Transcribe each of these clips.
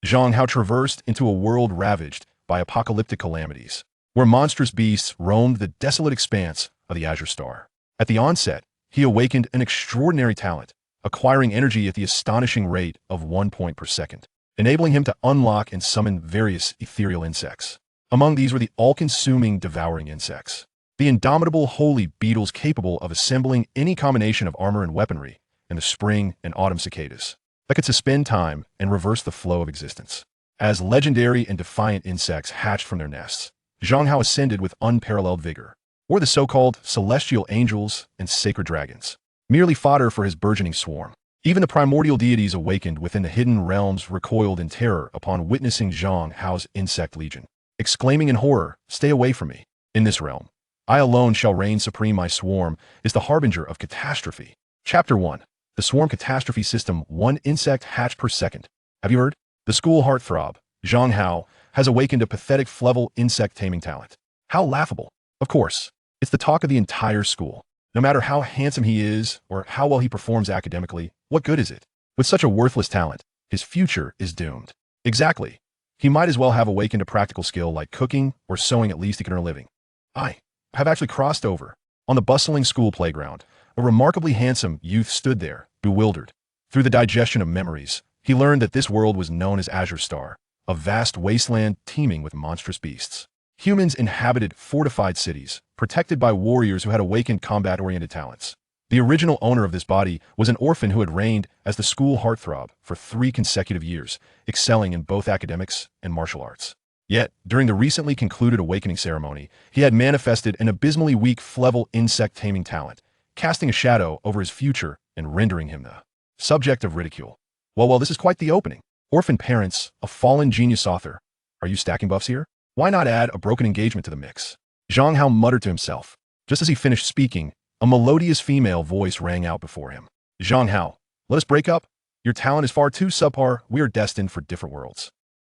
Zhang Hao traversed into a world ravaged by apocalyptic calamities, where monstrous beasts roamed the desolate expanse of the Azure Star. At the onset, he awakened an extraordinary talent, acquiring energy at the astonishing rate of 1 point per second, enabling him to unlock and summon various ethereal insects. Among these were the all-consuming devouring insects, the indomitable holy beetles capable of assembling any combination of armor and weaponry, and the spring and autumn cicadas that could suspend time and reverse the flow of existence. As legendary and defiant insects hatched from their nests, Zhang Hao ascended with unparalleled vigor, or the so-called celestial angels and sacred dragons, merely fodder for his burgeoning swarm. Even the primordial deities awakened within the hidden realms recoiled in terror upon witnessing Zhang Hao's insect legion, exclaiming in horror, "Stay away from me. In this realm, I alone shall reign supreme. My swarm is the harbinger of catastrophe." Chapter 1. The Swarm Catastrophe System. 1 insect hatch per second. Have you heard? The school heartthrob, Zhang Hao, has awakened a pathetic Flevel insect taming talent. How laughable. Of course, it's the talk of the entire school. No matter how handsome he is or how well he performs academically, what good is it? With such a worthless talent, his future is doomed. Exactly. He might as well have awakened a practical skill like cooking or sewing. At least he can earn a living. I have actually crossed over. On the bustling school playground, a remarkably handsome youth stood there, bewildered. Through the digestion of memories, he learned that this world was known as Azure Star, a vast wasteland teeming with monstrous beasts. Humans inhabited fortified cities, protected by warriors who had awakened combat-oriented talents. The original owner of this body was an orphan who had reigned as the school heartthrob for 3 consecutive years, excelling in both academics and martial arts. Yet, during the recently concluded awakening ceremony, he had manifested an abysmally weak Flevel insect taming talent, casting a shadow over his future and rendering him the subject of ridicule. Well, this is quite the opening. Orphan parents, a fallen genius author. Are you stacking buffs here? Why not add a broken engagement to the mix? Zhang Hao muttered to himself. Just as he finished speaking, a melodious female voice rang out before him. Zhang Hao, let us break up. Your talent is far too subpar. We are destined for different worlds.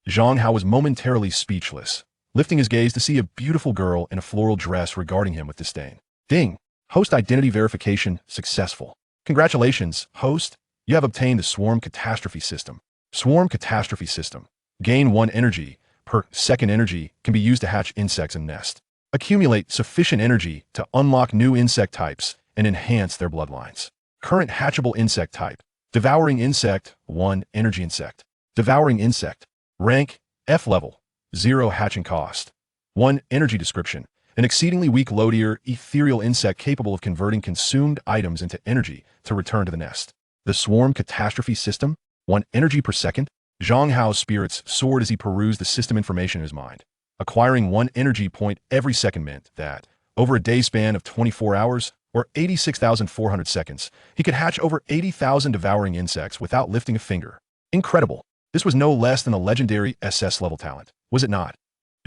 Zhang Hao was momentarily speechless, lifting his gaze to see a beautiful girl in a floral dress regarding him with disdain. Ding! Host identity verification successful. Congratulations, host. You have obtained the Swarm Catastrophe System. Swarm Catastrophe System. Gain 1 energy per second. Energy can be used to hatch insects and nest. Accumulate sufficient energy to unlock new insect types and enhance their bloodlines. Current hatchable insect type. Devouring insect. 1 energy insect. Devouring insect. Rank F level. 0 hatching cost. 1 energy description. An exceedingly weak low-tier ethereal insect capable of converting consumed items into energy to return to the nest. The Swarm Catastrophe System. 1 energy per second. Zhang Hao's spirits soared as he perused the system information in his mind. Acquiring 1 energy point every second meant that, over a day span of 24 hours, or 86,400 seconds, he could hatch over 80,000 devouring insects without lifting a finger. Incredible. This was no less than a legendary SS-level talent, was it not?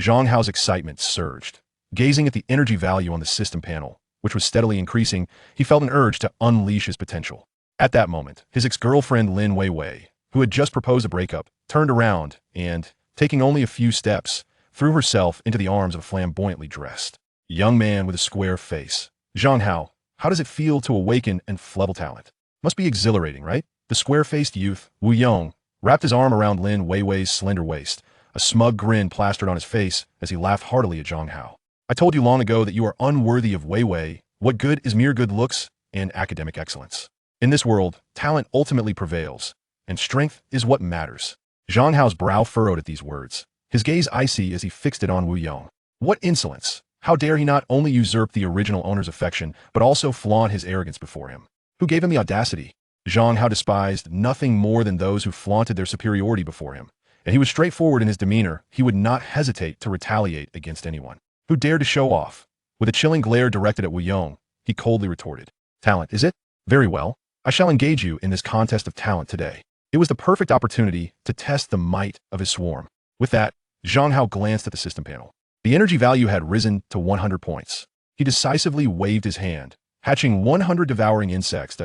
Zhang Hao's excitement surged. Gazing at the energy value on the system panel, which was steadily increasing, he felt an urge to unleash his potential. At that moment, his ex-girlfriend Lin Weiwei, who had just proposed a breakup, turned around and, taking only a few steps, threw herself into the arms of a flamboyantly dressed young man with a square face. Zhang Hao, how does it feel to awaken and Flevel talent? Must be exhilarating, right? The square-faced youth, Wu Yong, wrapped his arm around Lin Weiwei's slender waist, a smug grin plastered on his face as he laughed heartily at Zhang Hao. I told you long ago that you are unworthy of Weiwei. What good is mere good looks and academic excellence? In this world, talent ultimately prevails, and strength is what matters. Zhang Hao's brow furrowed at these words, his gaze icy as he fixed it on Wu Yong. What insolence! How dare he not only usurp the original owner's affection, but also flaunt his arrogance before him? Who gave him the audacity? Zhang Hao despised nothing more than those who flaunted their superiority before him, and he was straightforward in his demeanor. He would not hesitate to retaliate against anyone who dared to show off. With a chilling glare directed at Wu Yong, he coldly retorted, "Talent, is it? Very well. I shall engage you in this contest of talent today." It was the perfect opportunity to test the might of his swarm. With that, Zhang Hao glanced at the system panel. The energy value had risen to 100 points. He decisively waved his hand, hatching 100 devouring insects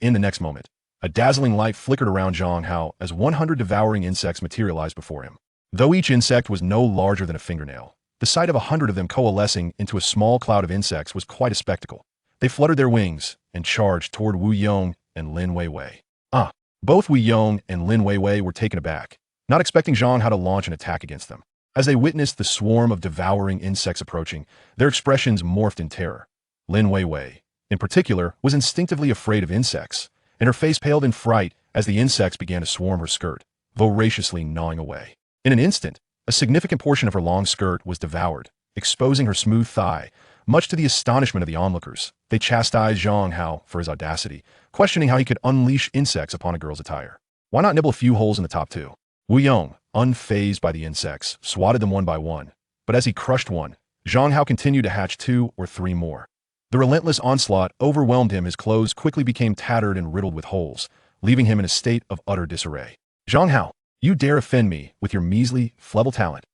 in the next moment. A dazzling light flickered around Zhang Hao as 100 devouring insects materialized before him. Though each insect was no larger than a fingernail, the sight of 100 of them coalescing into a small cloud of insects was quite a spectacle. They fluttered their wings and charged toward Wu Yong and Lin Weiwei. Both Wu Yong and Lin Weiwei were taken aback. not expecting Zhang Hao to launch an attack against them. As they witnessed the swarm of devouring insects approaching, their expressions morphed in terror. Lin Weiwei, in particular, was instinctively afraid of insects, and her face paled in fright as the insects began to swarm her skirt, voraciously gnawing away. In an instant, a significant portion of her long skirt was devoured, exposing her smooth thigh. Much to the astonishment of the onlookers, they chastised Zhang Hao for his audacity, questioning how he could unleash insects upon a girl's attire. Why not nibble a few holes in the top too? Wu Yong, unfazed by the insects, swatted them one by one. But as he crushed one, Zhang Hao continued to hatch 2 or 3 more. The relentless onslaught overwhelmed him. His clothes quickly became tattered and riddled with holes, leaving him in a state of utter disarray. Zhang Hao, you dare offend me with your measly, flevel talent.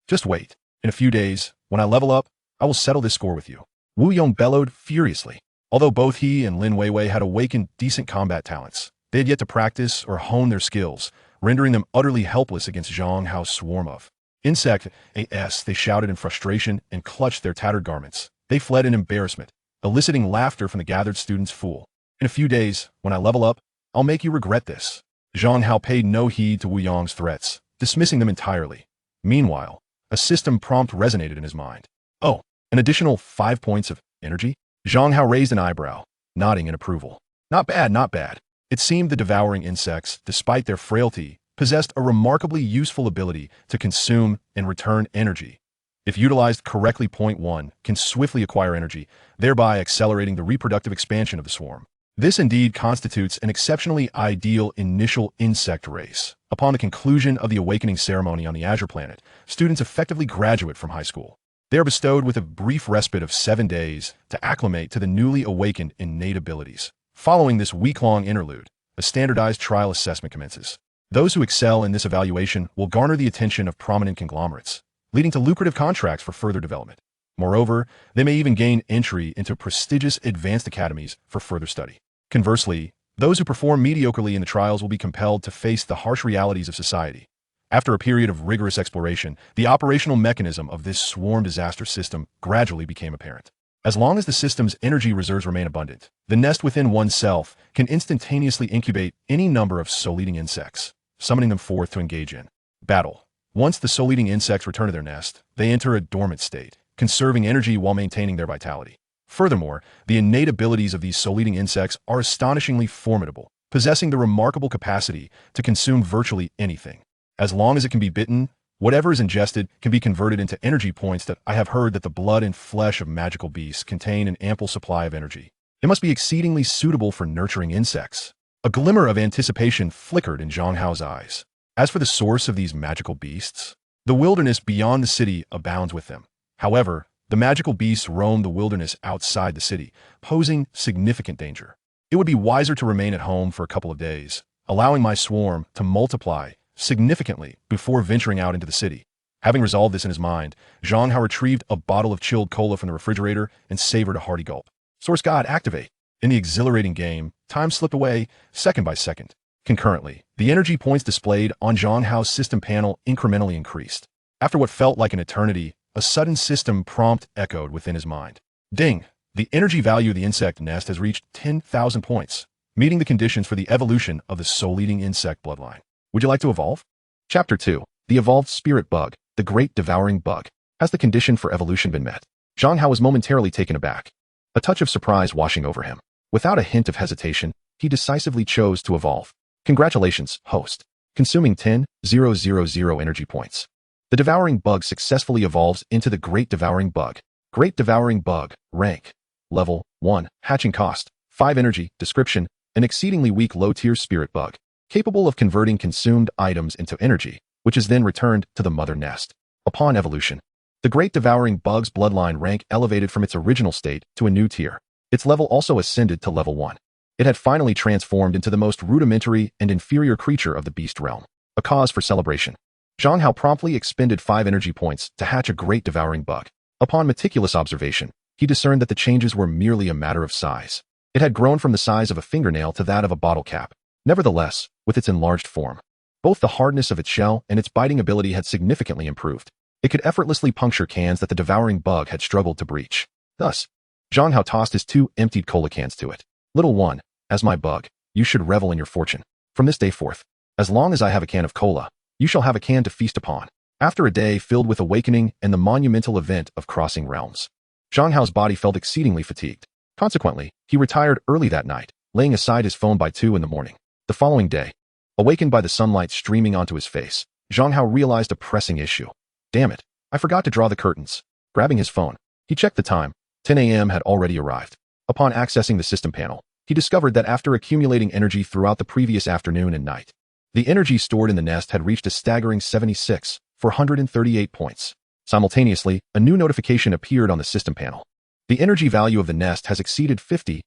Just wait. In a few days, when I level up, I will settle this score with you. Wu Yong bellowed furiously. Although both he and Lin Weiwei had awakened decent combat talents, they had yet to practice or hone their skills, rendering them utterly helpless against Zhang Hao's swarm of insect AS. They shouted in frustration and clutched their tattered garments. They fled in embarrassment, eliciting laughter from the gathered students. Fool. In a few days, when I level up, I'll make you regret this. Zhang Hao paid no heed to Wu Yong's threats, dismissing them entirely. Meanwhile, a system prompt resonated in his mind. Oh, an additional 5 points of energy? Zhang Hao raised an eyebrow, nodding in approval. Not bad, not bad. It seemed the devouring insects, despite their frailty, possessed a remarkably useful ability to consume and return energy. If utilized correctly, point 1 can swiftly acquire energy, thereby accelerating the reproductive expansion of the swarm. This indeed constitutes an exceptionally ideal initial insect race. Upon the conclusion of the awakening ceremony on the Azure planet, students effectively graduate from high school. They are bestowed with a brief respite of 7 days to acclimate to the newly awakened innate abilities. Following this week-long interlude, a standardized trial assessment commences. Those who excel in this evaluation will garner the attention of prominent conglomerates, leading to lucrative contracts for further development. Moreover, they may even gain entry into prestigious advanced academies for further study. Conversely, those who perform mediocrely in the trials will be compelled to face the harsh realities of society. After a period of rigorous exploration, the operational mechanism of this swarm disaster system gradually became apparent. As long as the system's energy reserves remain abundant, the nest within oneself can instantaneously incubate any number of soul-eating insects, summoning them forth to engage in battle. Once the soul-eating insects return to their nest, they enter a dormant state, conserving energy while maintaining their vitality. Furthermore, the innate abilities of these soul-eating insects are astonishingly formidable, possessing the remarkable capacity to consume virtually anything. As long as it can be bitten, whatever is ingested can be converted into energy points. That I have heard that the blood and flesh of magical beasts contain an ample supply of energy. It must be exceedingly suitable for nurturing insects. A glimmer of anticipation flickered in Zhang Hao's eyes. As for the source of these magical beasts, the wilderness beyond the city abounds with them. However, the magical beasts roam the wilderness outside the city, posing significant danger. It would be wiser to remain at home for a couple of days, allowing my swarm to multiply significantly before venturing out into the city. Having resolved this in his mind, Zhang Hao retrieved a bottle of chilled cola from the refrigerator and savored a hearty gulp. Source God, activate. In the exhilarating game, time slipped away second by second. Concurrently, the energy points displayed on Zhang Hao's system panel incrementally increased. After what felt like an eternity, a sudden system prompt echoed within his mind. Ding! The energy value of the insect nest has reached 10,000 points, meeting the conditions for the evolution of the soul-eating insect bloodline. Would you like to evolve? Chapter 2. The Evolved Spirit Bug, the Great Devouring Bug. Has the condition for evolution been met? Zhang Hao was momentarily taken aback, a touch of surprise washing over him. Without a hint of hesitation, he decisively chose to evolve. Congratulations, host. Consuming 10,000 energy points. The Devouring Bug successfully evolves into the Great Devouring Bug. Great Devouring Bug, rank. Level 1, hatching cost, 5 energy, description, an exceedingly weak low-tier spirit bug, capable of converting consumed items into energy, which is then returned to the mother nest. Upon evolution, the Great Devouring Bug's bloodline rank elevated from its original state to a new tier. Its level also ascended to level 1. It had finally transformed into the most rudimentary and inferior creature of the beast realm, a cause for celebration. Zhang Hao promptly expended 5 energy points to hatch a Great Devouring Bug. Upon meticulous observation, he discerned that the changes were merely a matter of size. It had grown from the size of a fingernail to that of a bottle cap. Nevertheless, with its enlarged form, both the hardness of its shell and its biting ability had significantly improved. It could effortlessly puncture cans that the devouring bug had struggled to breach. Thus, Zhang Hao tossed his 2 emptied cola cans to it. Little one, as my bug, you should revel in your fortune. From this day forth, as long as I have a can of cola, You shall have a can to feast upon. After a day filled with awakening and the monumental event of crossing realms, Zhang Hao's body felt exceedingly fatigued. Consequently, he retired early that night, laying aside his phone by 2 in the morning. The following day, awakened by the sunlight streaming onto his face, Zhang Hao realized a pressing issue. Damn it, I forgot to draw the curtains. Grabbing his phone, he checked the time. 10 a.m. had already arrived. Upon accessing the system panel, he discovered that after accumulating energy throughout the previous afternoon and night, the energy stored in the nest had reached a staggering 76,438 points. Simultaneously, a new notification appeared on the system panel. The energy value of the nest has exceeded 50,000.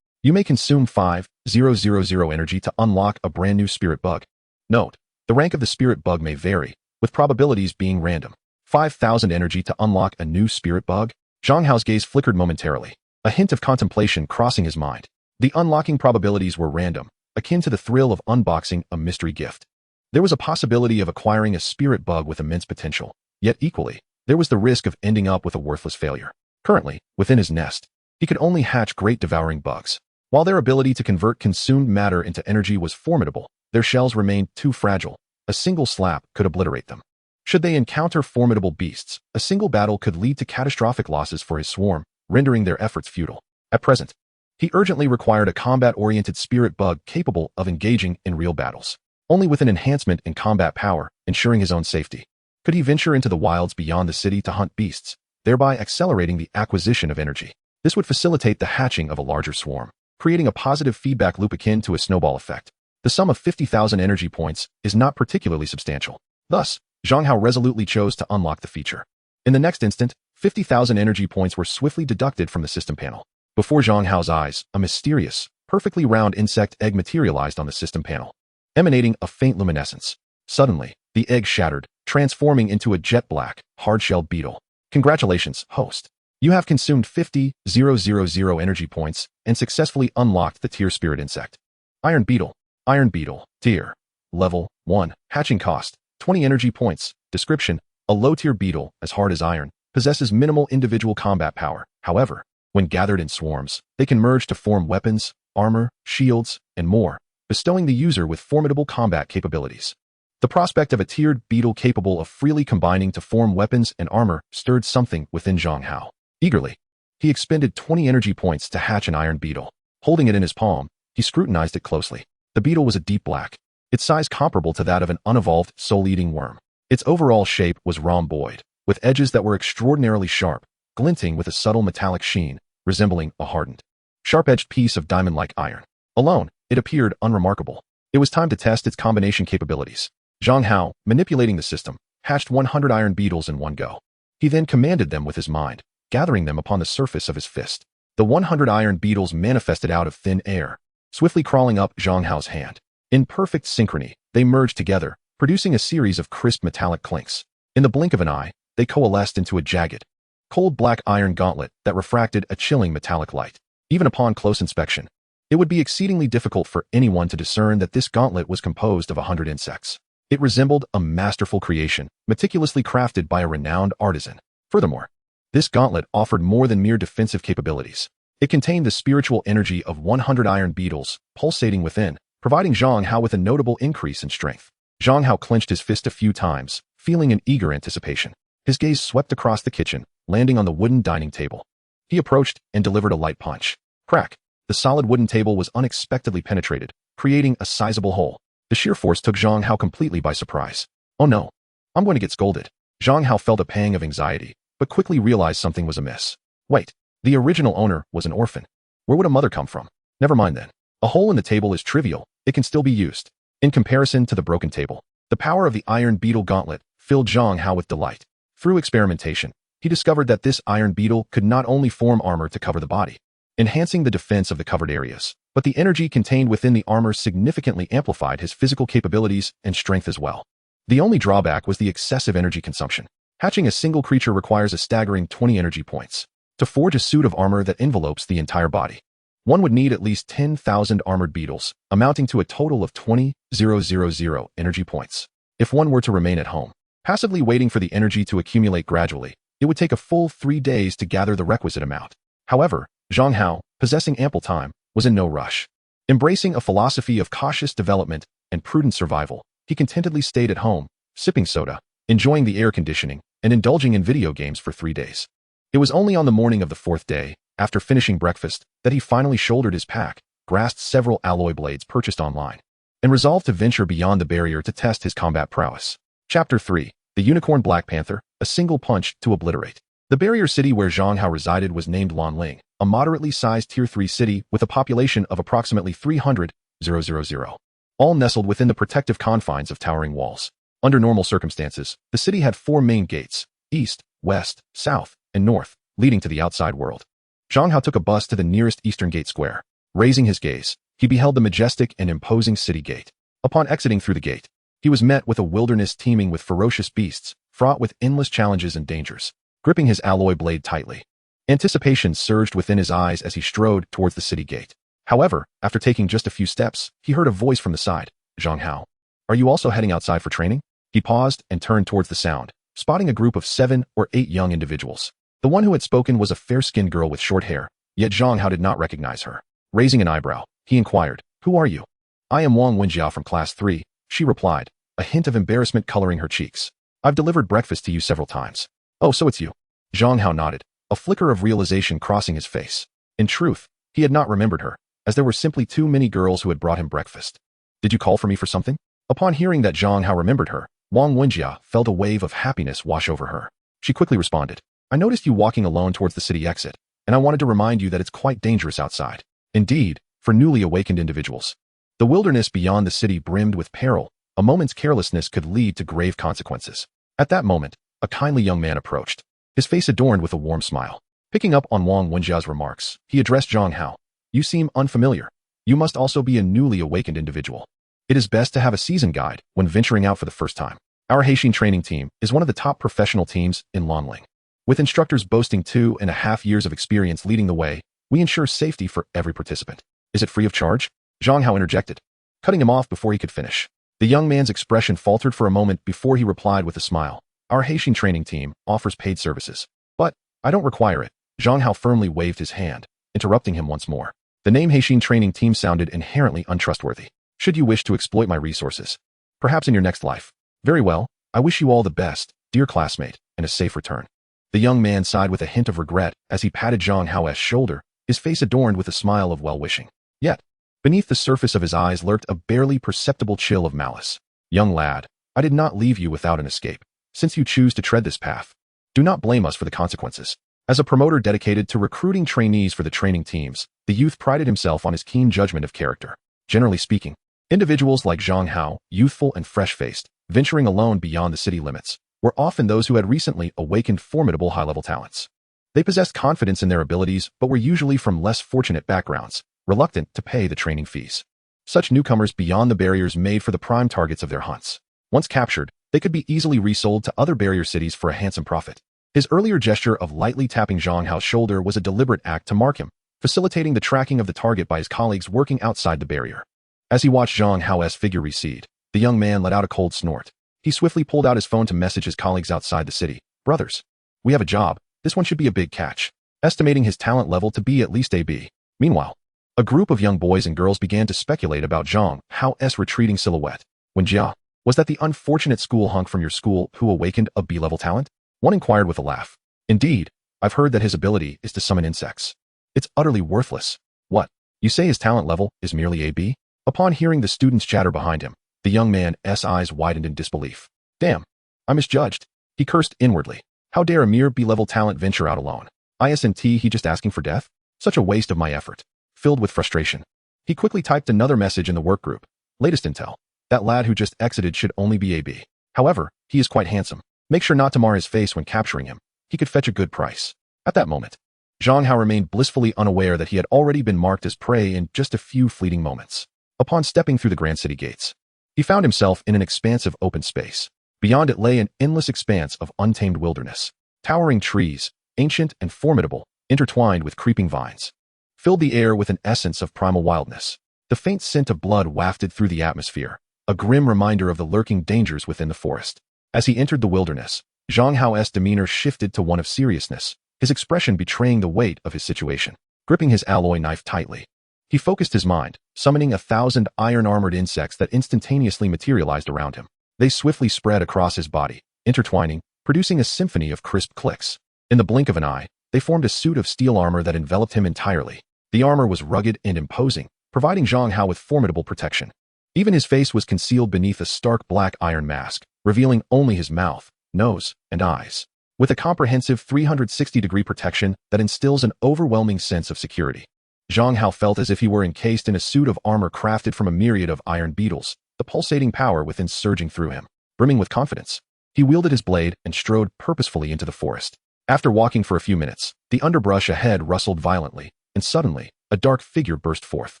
You may consume 5,000 energy to unlock a brand new spirit bug. Note, the rank of the spirit bug may vary, with probabilities being random. 5,000 energy to unlock a new spirit bug? Zhang Hao's gaze flickered momentarily, a hint of contemplation crossing his mind. The unlocking probabilities were random, akin to the thrill of unboxing a mystery gift. There was a possibility of acquiring a spirit bug with immense potential, yet equally, there was the risk of ending up with a worthless failure. Currently, within his nest, he could only hatch great devouring bugs. While their ability to convert consumed matter into energy was formidable, their shells remained too fragile. A single slap could obliterate them. Should they encounter formidable beasts, a single battle could lead to catastrophic losses for his swarm, rendering their efforts futile. At present, he urgently required a combat-oriented spirit bug capable of engaging in real battles, only with an enhancement in combat power, ensuring his own safety. Could he venture into the wilds beyond the city to hunt beasts, thereby accelerating the acquisition of energy? This would facilitate the hatching of a larger swarm, creating a positive feedback loop akin to a snowball effect. The sum of 50,000 energy points is not particularly substantial. Thus, Zhang Hao resolutely chose to unlock the feature. In the next instant, 50,000 energy points were swiftly deducted from the system panel. Before Zhang Hao's eyes, a mysterious, perfectly round insect egg materialized on the system panel, emanating a faint luminescence. Suddenly, the egg shattered, transforming into a jet-black, hard-shelled beetle. Congratulations, host. You have consumed 50,000 energy points and successfully unlocked the tier spirit insect. Iron Beetle. Iron Beetle. Tier. Level 1. Hatching cost. 20 energy points. Description. A low-tier beetle, as hard as iron, possesses minimal individual combat power. However, when gathered in swarms, they can merge to form weapons, armor, shields, and more, bestowing the user with formidable combat capabilities. The prospect of a tiered beetle capable of freely combining to form weapons and armor stirred something within Zhang Hao. Eagerly, he expended 20 energy points to hatch an iron beetle. Holding it in his palm, he scrutinized it closely. The beetle was a deep black, its size comparable to that of an unevolved soul-eating worm. Its overall shape was rhomboid, with edges that were extraordinarily sharp, glinting with a subtle metallic sheen, resembling a hardened, sharp-edged piece of diamond-like iron. Alone, it appeared unremarkable. It was time to test its combination capabilities. Zhang Hao, manipulating the system, hatched 100 iron beetles in one go. He then commanded them with his mind, gathering them upon the surface of his fist. The 100 iron beetles manifested out of thin air, swiftly crawling up Zhang Hao's hand. In perfect synchrony, they merged together, producing a series of crisp metallic clinks. In the blink of an eye, they coalesced into a jagged, cold black iron gauntlet that refracted a chilling metallic light. Even upon close inspection, it would be exceedingly difficult for anyone to discern that this gauntlet was composed of 100 insects. It resembled a masterful creation, meticulously crafted by a renowned artisan. Furthermore, this gauntlet offered more than mere defensive capabilities. It contained the spiritual energy of 100 iron beetles, pulsating within, providing Zhang Hao with a notable increase in strength. Zhang Hao clenched his fist a few times, feeling an eager anticipation. His gaze swept across the kitchen, landing on the wooden dining table. He approached and delivered a light punch. Crack! The solid wooden table was unexpectedly penetrated, creating a sizable hole. The sheer force took Zhang Hao completely by surprise. Oh no! I'm going to get scolded. Zhang Hao felt a pang of anxiety, but quickly realized something was amiss. Wait, the original owner was an orphan. Where would a mother come from? Never mind then. A hole in the table is trivial, it can still be used. In comparison to the broken table, the power of the iron beetle gauntlet filled Zhang Hao with delight. Through experimentation, he discovered that this iron beetle could not only form armor to cover the body, enhancing the defense of the covered areas, but the energy contained within the armor significantly amplified his physical capabilities and strength as well. The only drawback was the excessive energy consumption. Hatching a single creature requires a staggering 20 energy points. To forge a suit of armor that envelopes the entire body, one would need at least 10,000 armored beetles, amounting to a total of 20,000 energy points. If one were to remain at home, passively waiting for the energy to accumulate gradually, it would take a full 3 days to gather the requisite amount. However, Zhang Hao, possessing ample time, was in no rush. Embracing a philosophy of cautious development and prudent survival, he contentedly stayed at home, sipping soda, enjoying the air conditioning, and indulging in video games for 3 days. It was only on the morning of the 4th day, after finishing breakfast, that he finally shouldered his pack, grasped several alloy blades purchased online, and resolved to venture beyond the barrier to test his combat prowess. Chapter 3. The Unicorn Black Panther, a single punch to obliterate. The barrier city where Zhang Hao resided was named Lanling, a moderately sized Tier 3 city with a population of approximately 300,000, all nestled within the protective confines of towering walls. Under normal circumstances, the city had 4 main gates, east, west, south, and north, leading to the outside world. Zhang Hao took a bus to the nearest eastern gate square. Raising his gaze, he beheld the majestic and imposing city gate. Upon exiting through the gate, he was met with a wilderness teeming with ferocious beasts, fraught with endless challenges and dangers. Gripping his alloy blade tightly, anticipation surged within his eyes as he strode towards the city gate. However, after taking just a few steps, he heard a voice from the side. Zhang Hao, are you also heading outside for training? He paused and turned towards the sound, spotting a group of 7 or 8 young individuals. The one who had spoken was a fair-skinned girl with short hair, yet Zhang Hao did not recognize her. Raising an eyebrow, he inquired, "Who are you?" "I am Wang Wenjia from Class 3, she replied, a hint of embarrassment coloring her cheeks. "I've delivered breakfast to you several times." "Oh, so it's you." Zhang Hao nodded, a flicker of realization crossing his face. In truth, he had not remembered her, as there were simply too many girls who had brought him breakfast. "Did you call for me for something?" Upon hearing that Zhang Hao remembered her, Wang Wenjia felt a wave of happiness wash over her. She quickly responded, "I noticed you walking alone towards the city exit, and I wanted to remind you that it's quite dangerous outside. Indeed, for newly awakened individuals. The wilderness beyond the city brimmed with peril. A moment's carelessness could lead to grave consequences." At that moment, a kindly young man approached, his face adorned with a warm smile. Picking up on Wang Wenjia's remarks, he addressed Zhang Hao. "You seem unfamiliar. You must also be a newly awakened individual. It is best to have a season guide when venturing out for the first time. Our Haixin training team is one of the top professional teams in Lanling. With instructors boasting 2.5 years of experience leading the way, we ensure safety for every participant." "Is it free of charge?" Zhang Hao interjected, cutting him off before he could finish. The young man's expression faltered for a moment before he replied with a smile. "Our Haixin training team offers paid services. But I don't require it." Zhang Hao firmly waved his hand, interrupting him once more. The name Haixin training team sounded inherently untrustworthy. "Should you wish to exploit my resources, perhaps in your next life. Very well, I wish you all the best, dear classmate, and a safe return." The young man sighed with a hint of regret as he patted Zhang Hao's shoulder, his face adorned with a smile of well-wishing. Yet, beneath the surface of his eyes lurked a barely perceptible chill of malice. "Young lad, I did not leave you without an escape. Since you choose to tread this path, do not blame us for the consequences." As a promoter dedicated to recruiting trainees for the training teams, the youth prided himself on his keen judgment of character. Generally speaking, individuals like Zhang Hao, youthful and fresh-faced, venturing alone beyond the city limits, were often those who had recently awakened formidable high-level talents. They possessed confidence in their abilities but were usually from less fortunate backgrounds, reluctant to pay the training fees. Such newcomers beyond the barriers made for the prime targets of their hunts. Once captured, they could be easily resold to other barrier cities for a handsome profit. His earlier gesture of lightly tapping Zhang Hao's shoulder was a deliberate act to mark him, facilitating the tracking of the target by his colleagues working outside the barrier. As he watched Zhang Hao's figure recede, the young man let out a cold snort. He swiftly pulled out his phone to message his colleagues outside the city. "Brothers, we have a job. This one should be a big catch," estimating his talent level to be at least AB. Meanwhile, a group of young boys and girls began to speculate about Zhang Hao's retreating silhouette. "Wenjia, was that the unfortunate school hunk from your school who awakened a B-level talent?" One inquired with a laugh. "Indeed, I've heard that his ability is to summon insects. It's utterly worthless." "What? You say his talent level is merely AB?" Upon hearing the students' chatter behind him, the young man's eyes widened in disbelief. "Damn, I misjudged." He cursed inwardly. How dare a mere B-level talent venture out alone? Isn't he just asking for death? Such a waste of my effort. Filled with frustration, he quickly typed another message in the work group. "Latest intel. That lad who just exited should only be AB. However, he is quite handsome. Make sure not to mar his face when capturing him. He could fetch a good price." At that moment, Zhang Hao remained blissfully unaware that he had already been marked as prey in just a few fleeting moments. Upon stepping through the grand city gates, he found himself in an expansive open space. Beyond it lay an endless expanse of untamed wilderness. Towering trees, ancient and formidable, intertwined with creeping vines, filled the air with an essence of primal wildness. The faint scent of blood wafted through the atmosphere, a grim reminder of the lurking dangers within the forest. As he entered the wilderness, Zhang Hao's demeanor shifted to one of seriousness, his expression betraying the weight of his situation. Gripping his alloy knife tightly, He focused his mind, summoning 1,000 iron-armored insects that instantaneously materialized around him. They swiftly spread across his body, intertwining, producing a symphony of crisp clicks. In the blink of an eye, they formed a suit of steel armor that enveloped him entirely. The armor was rugged and imposing, providing Zhang Hao with formidable protection. Even his face was concealed beneath a stark black iron mask, revealing only his mouth, nose, and eyes. With a comprehensive 360-degree protection that instills an overwhelming sense of security. Zhang Hao felt as if he were encased in a suit of armor crafted from a myriad of iron beetles, the pulsating power within surging through him. Brimming with confidence, he wielded his blade and strode purposefully into the forest. After walking for a few minutes, the underbrush ahead rustled violently, and suddenly, a dark figure burst forth.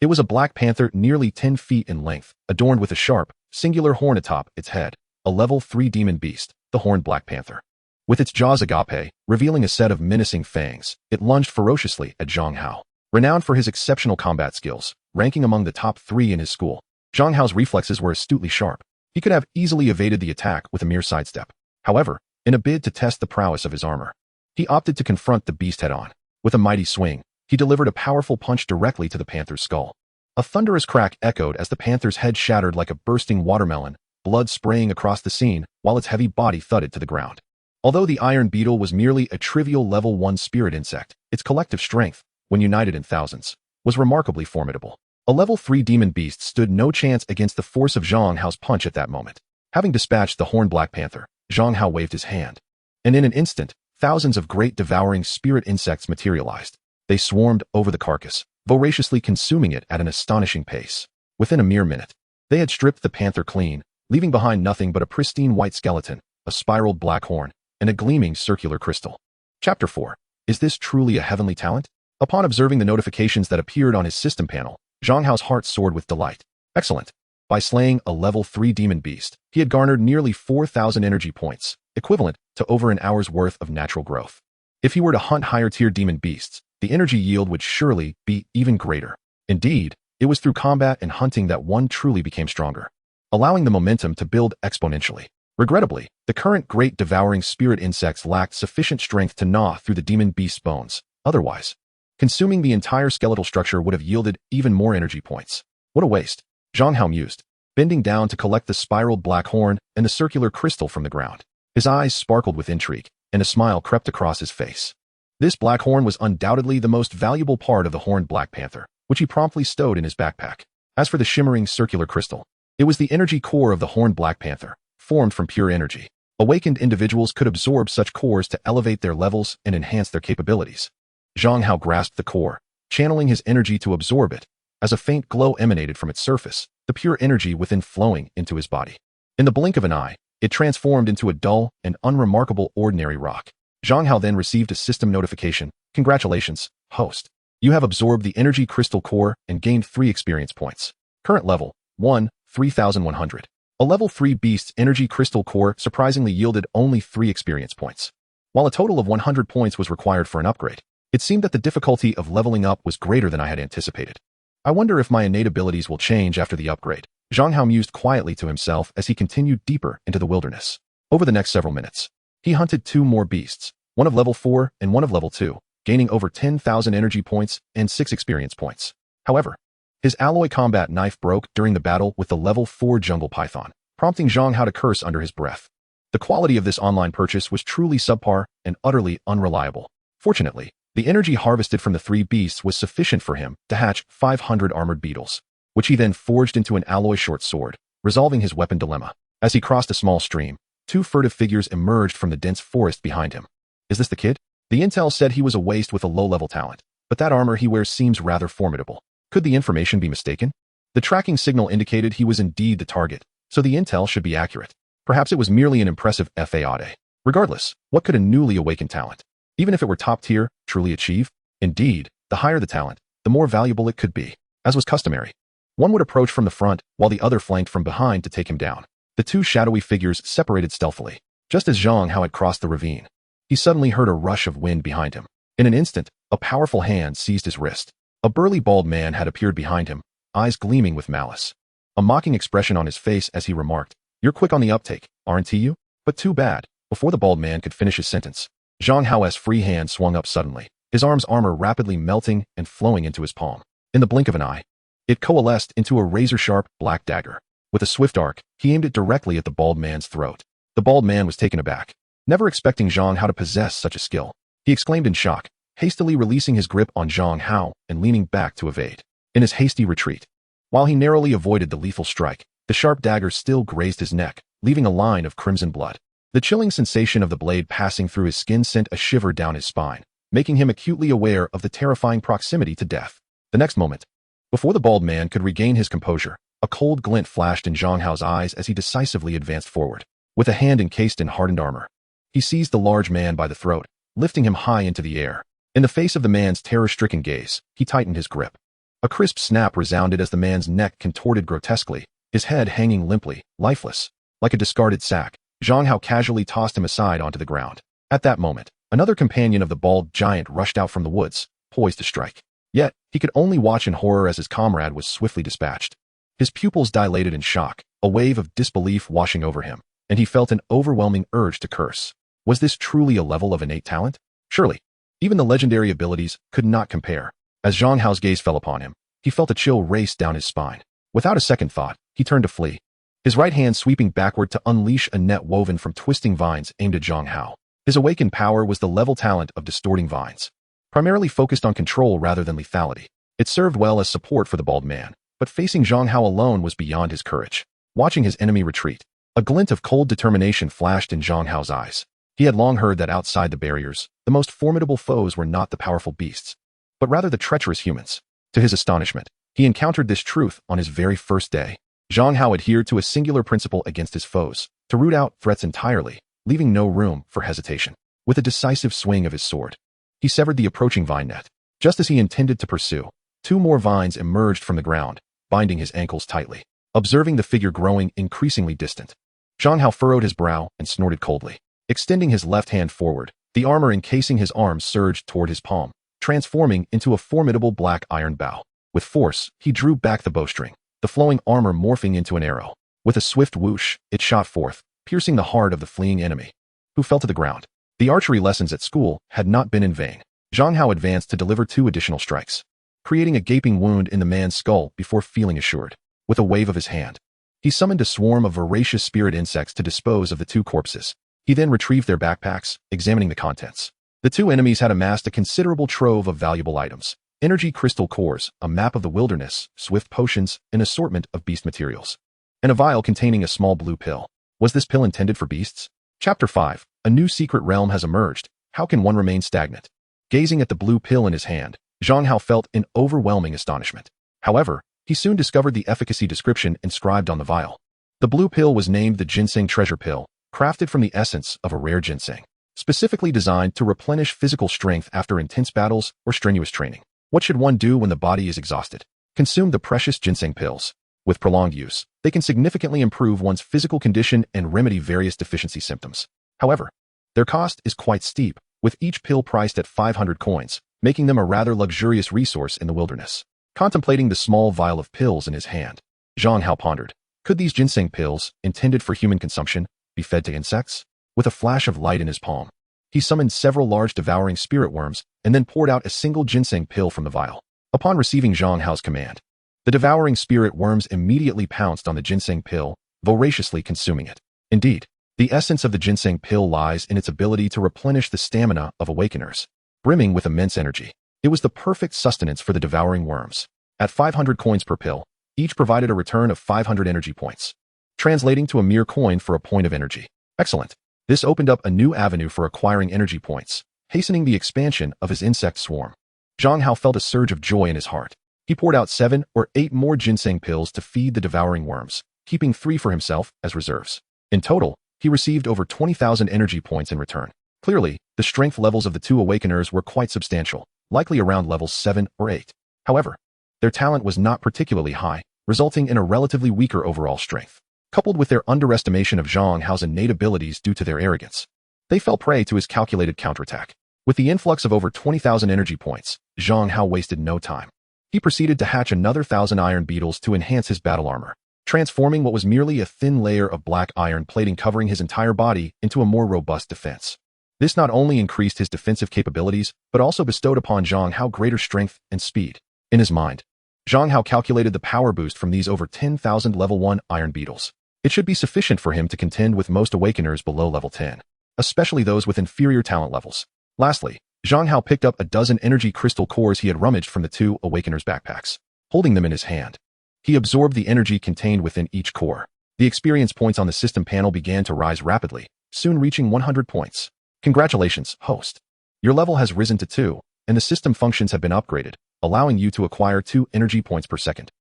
It was a black panther nearly 10 feet in length, adorned with a sharp, singular horn atop its head, a level 3 demon beast, the horned black panther. With its jaws agape, revealing a set of menacing fangs, it lunged ferociously at Zhang Hao. Renowned for his exceptional combat skills, ranking among the top 3 in his school, Zhang Hao's reflexes were astutely sharp. He could have easily evaded the attack with a mere sidestep. However, in a bid to test the prowess of his armor, he opted to confront the beast head-on. With a mighty swing, he delivered a powerful punch directly to the panther's skull. A thunderous crack echoed as the panther's head shattered like a bursting watermelon, blood spraying across the scene while its heavy body thudded to the ground. Although the iron beetle was merely a trivial level 1 spirit insect, its collective strength, when united in thousands, was remarkably formidable. A level 3 demon beast stood no chance against the force of Zhang Hao's punch at that moment. Having dispatched the horned black panther, Zhang Hao waved his hand. And in an instant, thousands of great devouring spirit insects materialized. They swarmed over the carcass, voraciously consuming it at an astonishing pace. Within a mere minute, they had stripped the panther clean, leaving behind nothing but a pristine white skeleton, a spiraled black horn, and a gleaming circular crystal. Chapter 4. Is this truly a heavenly talent? Upon observing the notifications that appeared on his system panel, Zhang Hao's heart soared with delight. Excellent. By slaying a level 3 demon beast, he had garnered nearly 4,000 energy points, equivalent to over an hour's worth of natural growth. If he were to hunt higher-tier demon beasts, the energy yield would surely be even greater. Indeed, it was through combat and hunting that one truly became stronger, allowing the momentum to build exponentially. Regrettably, the current great devouring spirit insects lacked sufficient strength to gnaw through the demon beast's bones. Otherwise, consuming the entire skeletal structure would have yielded even more energy points. What a waste, Zhang Hao mused, bending down to collect the spiraled black horn and the circular crystal from the ground. His eyes sparkled with intrigue, and a smile crept across his face. This black horn was undoubtedly the most valuable part of the horned black panther, which he promptly stowed in his backpack. As for the shimmering circular crystal, it was the energy core of the horned black panther, formed from pure energy. Awakened individuals could absorb such cores to elevate their levels and enhance their capabilities. Zhang Hao grasped the core, channeling his energy to absorb it. As a faint glow emanated from its surface, the pure energy within flowing into his body. In the blink of an eye, it transformed into a dull and unremarkable ordinary rock. Zhang Hao then received a system notification. Congratulations, host. You have absorbed the energy crystal core and gained 3 experience points. Current level, 1, 3,100. A level 3 beast's energy crystal core surprisingly yielded only 3 experience points. While a total of 100 points was required for an upgrade, it seemed that the difficulty of leveling up was greater than I had anticipated. I wonder if my innate abilities will change after the upgrade. Zhang Hao mused quietly to himself as he continued deeper into the wilderness. Over the next several minutes, he hunted 2 more beasts, one of level 4 and one of level 2, gaining over 10,000 energy points and 6 experience points. However, his alloy combat knife broke during the battle with the level 4 jungle python, prompting Zhang Hao to curse under his breath. The quality of this online purchase was truly subpar and utterly unreliable. Fortunately, the energy harvested from the 3 beasts was sufficient for him to hatch 500 armored beetles, which he then forged into an alloy short sword, resolving his weapon dilemma. As he crossed a small stream, 2 furtive figures emerged from the dense forest behind him. Is this the kid? The intel said he was a waste with a low-level talent, but that armor he wears seems rather formidable. Could the information be mistaken? The tracking signal indicated he was indeed the target, so the intel should be accurate. Perhaps it was merely an impressive FAAD. Regardless, what could a newly awakened talent, even if it were top tier, truly achieve? Indeed, the higher the talent, the more valuable it could be. As was customary, one would approach from the front while the other flanked from behind to take him down. The 2 shadowy figures separated stealthily. Just as Zhang Hao had crossed the ravine, he suddenly heard a rush of wind behind him. In an instant, a powerful hand seized his wrist. A burly bald man had appeared behind him, eyes gleaming with malice. A mocking expression on his face as he remarked, "You're quick on the uptake, aren't you?" But too bad. Before the bald man could finish his sentence, Zhang Hao's free hand swung up suddenly, his arm's armor rapidly melting and flowing into his palm. In the blink of an eye, it coalesced into a razor-sharp black dagger. With a swift arc, he aimed it directly at the bald man's throat. The bald man was taken aback, never expecting Zhang Hao to possess such a skill. He exclaimed in shock, hastily releasing his grip on Zhang Hao and leaning back to evade. In his hasty retreat, while he narrowly avoided the lethal strike, the sharp dagger still grazed his neck, leaving a line of crimson blood. The chilling sensation of the blade passing through his skin sent a shiver down his spine, making him acutely aware of the terrifying proximity to death. The next moment, before the bald man could regain his composure, a cold glint flashed in Zhang Hao's eyes as he decisively advanced forward. With a hand encased in hardened armor, he seized the large man by the throat, lifting him high into the air. In the face of the man's terror-stricken gaze, he tightened his grip. A crisp snap resounded as the man's neck contorted grotesquely, his head hanging limply, lifeless. Like a discarded sack, Zhang Hao casually tossed him aside onto the ground. At that moment, another companion of the bald giant rushed out from the woods, poised to strike. Yet, he could only watch in horror as his comrade was swiftly dispatched. His pupils dilated in shock, a wave of disbelief washing over him, and he felt an overwhelming urge to curse. Was this truly a level of innate talent? Surely, even the legendary abilities could not compare. As Zhang Hao's gaze fell upon him, he felt a chill race down his spine. Without a second thought, he turned to flee, his right hand sweeping backward to unleash a net woven from twisting vines aimed at Zhang Hao. His awakened power was the level talent of distorting vines, primarily focused on control rather than lethality. It served well as support for the bald man, but facing Zhang Hao alone was beyond his courage. Watching his enemy retreat, a glint of cold determination flashed in Zhang Hao's eyes. He had long heard that outside the barriers, the most formidable foes were not the powerful beasts, but rather the treacherous humans. To his astonishment, he encountered this truth on his very first day. Zhang Hao adhered to a singular principle against his foes, to root out threats entirely, leaving no room for hesitation. With a decisive swing of his sword, he severed the approaching vine net. Just as he intended to pursue, two more vines emerged from the ground, binding his ankles tightly. Observing the figure growing increasingly distant, Zhang Hao furrowed his brow and snorted coldly. Extending his left hand forward, the armor encasing his arm surged toward his palm, transforming into a formidable black iron bow. With force, he drew back the bowstring, the flowing armor morphing into an arrow. With a swift whoosh, it shot forth, piercing the heart of the fleeing enemy, who fell to the ground. The archery lessons at school had not been in vain. Zhang Hao advanced to deliver 2 additional strikes, creating a gaping wound in the man's skull before feeling assured. With a wave of his hand, he summoned a swarm of voracious spirit insects to dispose of the 2 corpses. He then retrieved their backpacks, examining the contents. The 2 enemies had amassed a considerable trove of valuable items: energy crystal cores, a map of the wilderness, swift potions, an assortment of beast materials, and a vial containing a small blue pill. Was this pill intended for beasts? Chapter 5. A new secret realm has emerged. How can one remain stagnant? Gazing at the blue pill in his hand, Zhang Hao felt an overwhelming astonishment. However, he soon discovered the efficacy description inscribed on the vial. The blue pill was named the Ginseng Treasure Pill, crafted from the essence of a rare ginseng, specifically designed to replenish physical strength after intense battles or strenuous training. What should one do when the body is exhausted? Consume the precious ginseng pills. With prolonged use, they can significantly improve one's physical condition and remedy various deficiency symptoms. However, their cost is quite steep, with each pill priced at 500 coins, making them a rather luxurious resource in the wilderness. Contemplating the small vial of pills in his hand, Zhang Hao pondered, could these ginseng pills, intended for human consumption, be fed to insects? With a flash of light in his palm, he summoned several large devouring spirit worms and then poured out a single ginseng pill from the vial. Upon receiving Zhang Hao's command, the devouring spirit worms immediately pounced on the ginseng pill, voraciously consuming it. Indeed, the essence of the ginseng pill lies in its ability to replenish the stamina of awakeners, brimming with immense energy. It was the perfect sustenance for the devouring worms. At 500 coins per pill, each provided a return of 500 energy points, translating to a mere coin for a point of energy. Excellent. This opened up a new avenue for acquiring energy points, hastening the expansion of his insect swarm. Zhang Hao felt a surge of joy in his heart. He poured out 7 or 8 more ginseng pills to feed the devouring worms, keeping 3 for himself as reserves. In total, he received over 20,000 energy points in return. Clearly, the strength levels of the 2 awakeners were quite substantial, likely around levels 7 or 8. However, their talent was not particularly high, resulting in a relatively weaker overall strength. Coupled with their underestimation of Zhang Hao's innate abilities due to their arrogance, they fell prey to his calculated counterattack. With the influx of over 20,000 energy points, Zhang Hao wasted no time. He proceeded to hatch another 1,000 iron beetles to enhance his battle armor, transforming what was merely a thin layer of black iron plating covering his entire body into a more robust defense. This not only increased his defensive capabilities, but also bestowed upon Zhang Hao greater strength and speed. In his mind, Zhang Hao calculated the power boost from these over 10,000 level 1 iron beetles. It should be sufficient for him to contend with most awakeners below level 10, especially those with inferior talent levels. Lastly, Zhang Hao picked up a dozen energy crystal cores he had rummaged from the 2 awakeners' backpacks. Holding them in his hand, he absorbed the energy contained within each core. The experience points on the system panel began to rise rapidly, soon reaching 100 points. Congratulations, host. Your level has risen to 2, and the system functions have been upgraded, allowing you to acquire 2 energy points per second.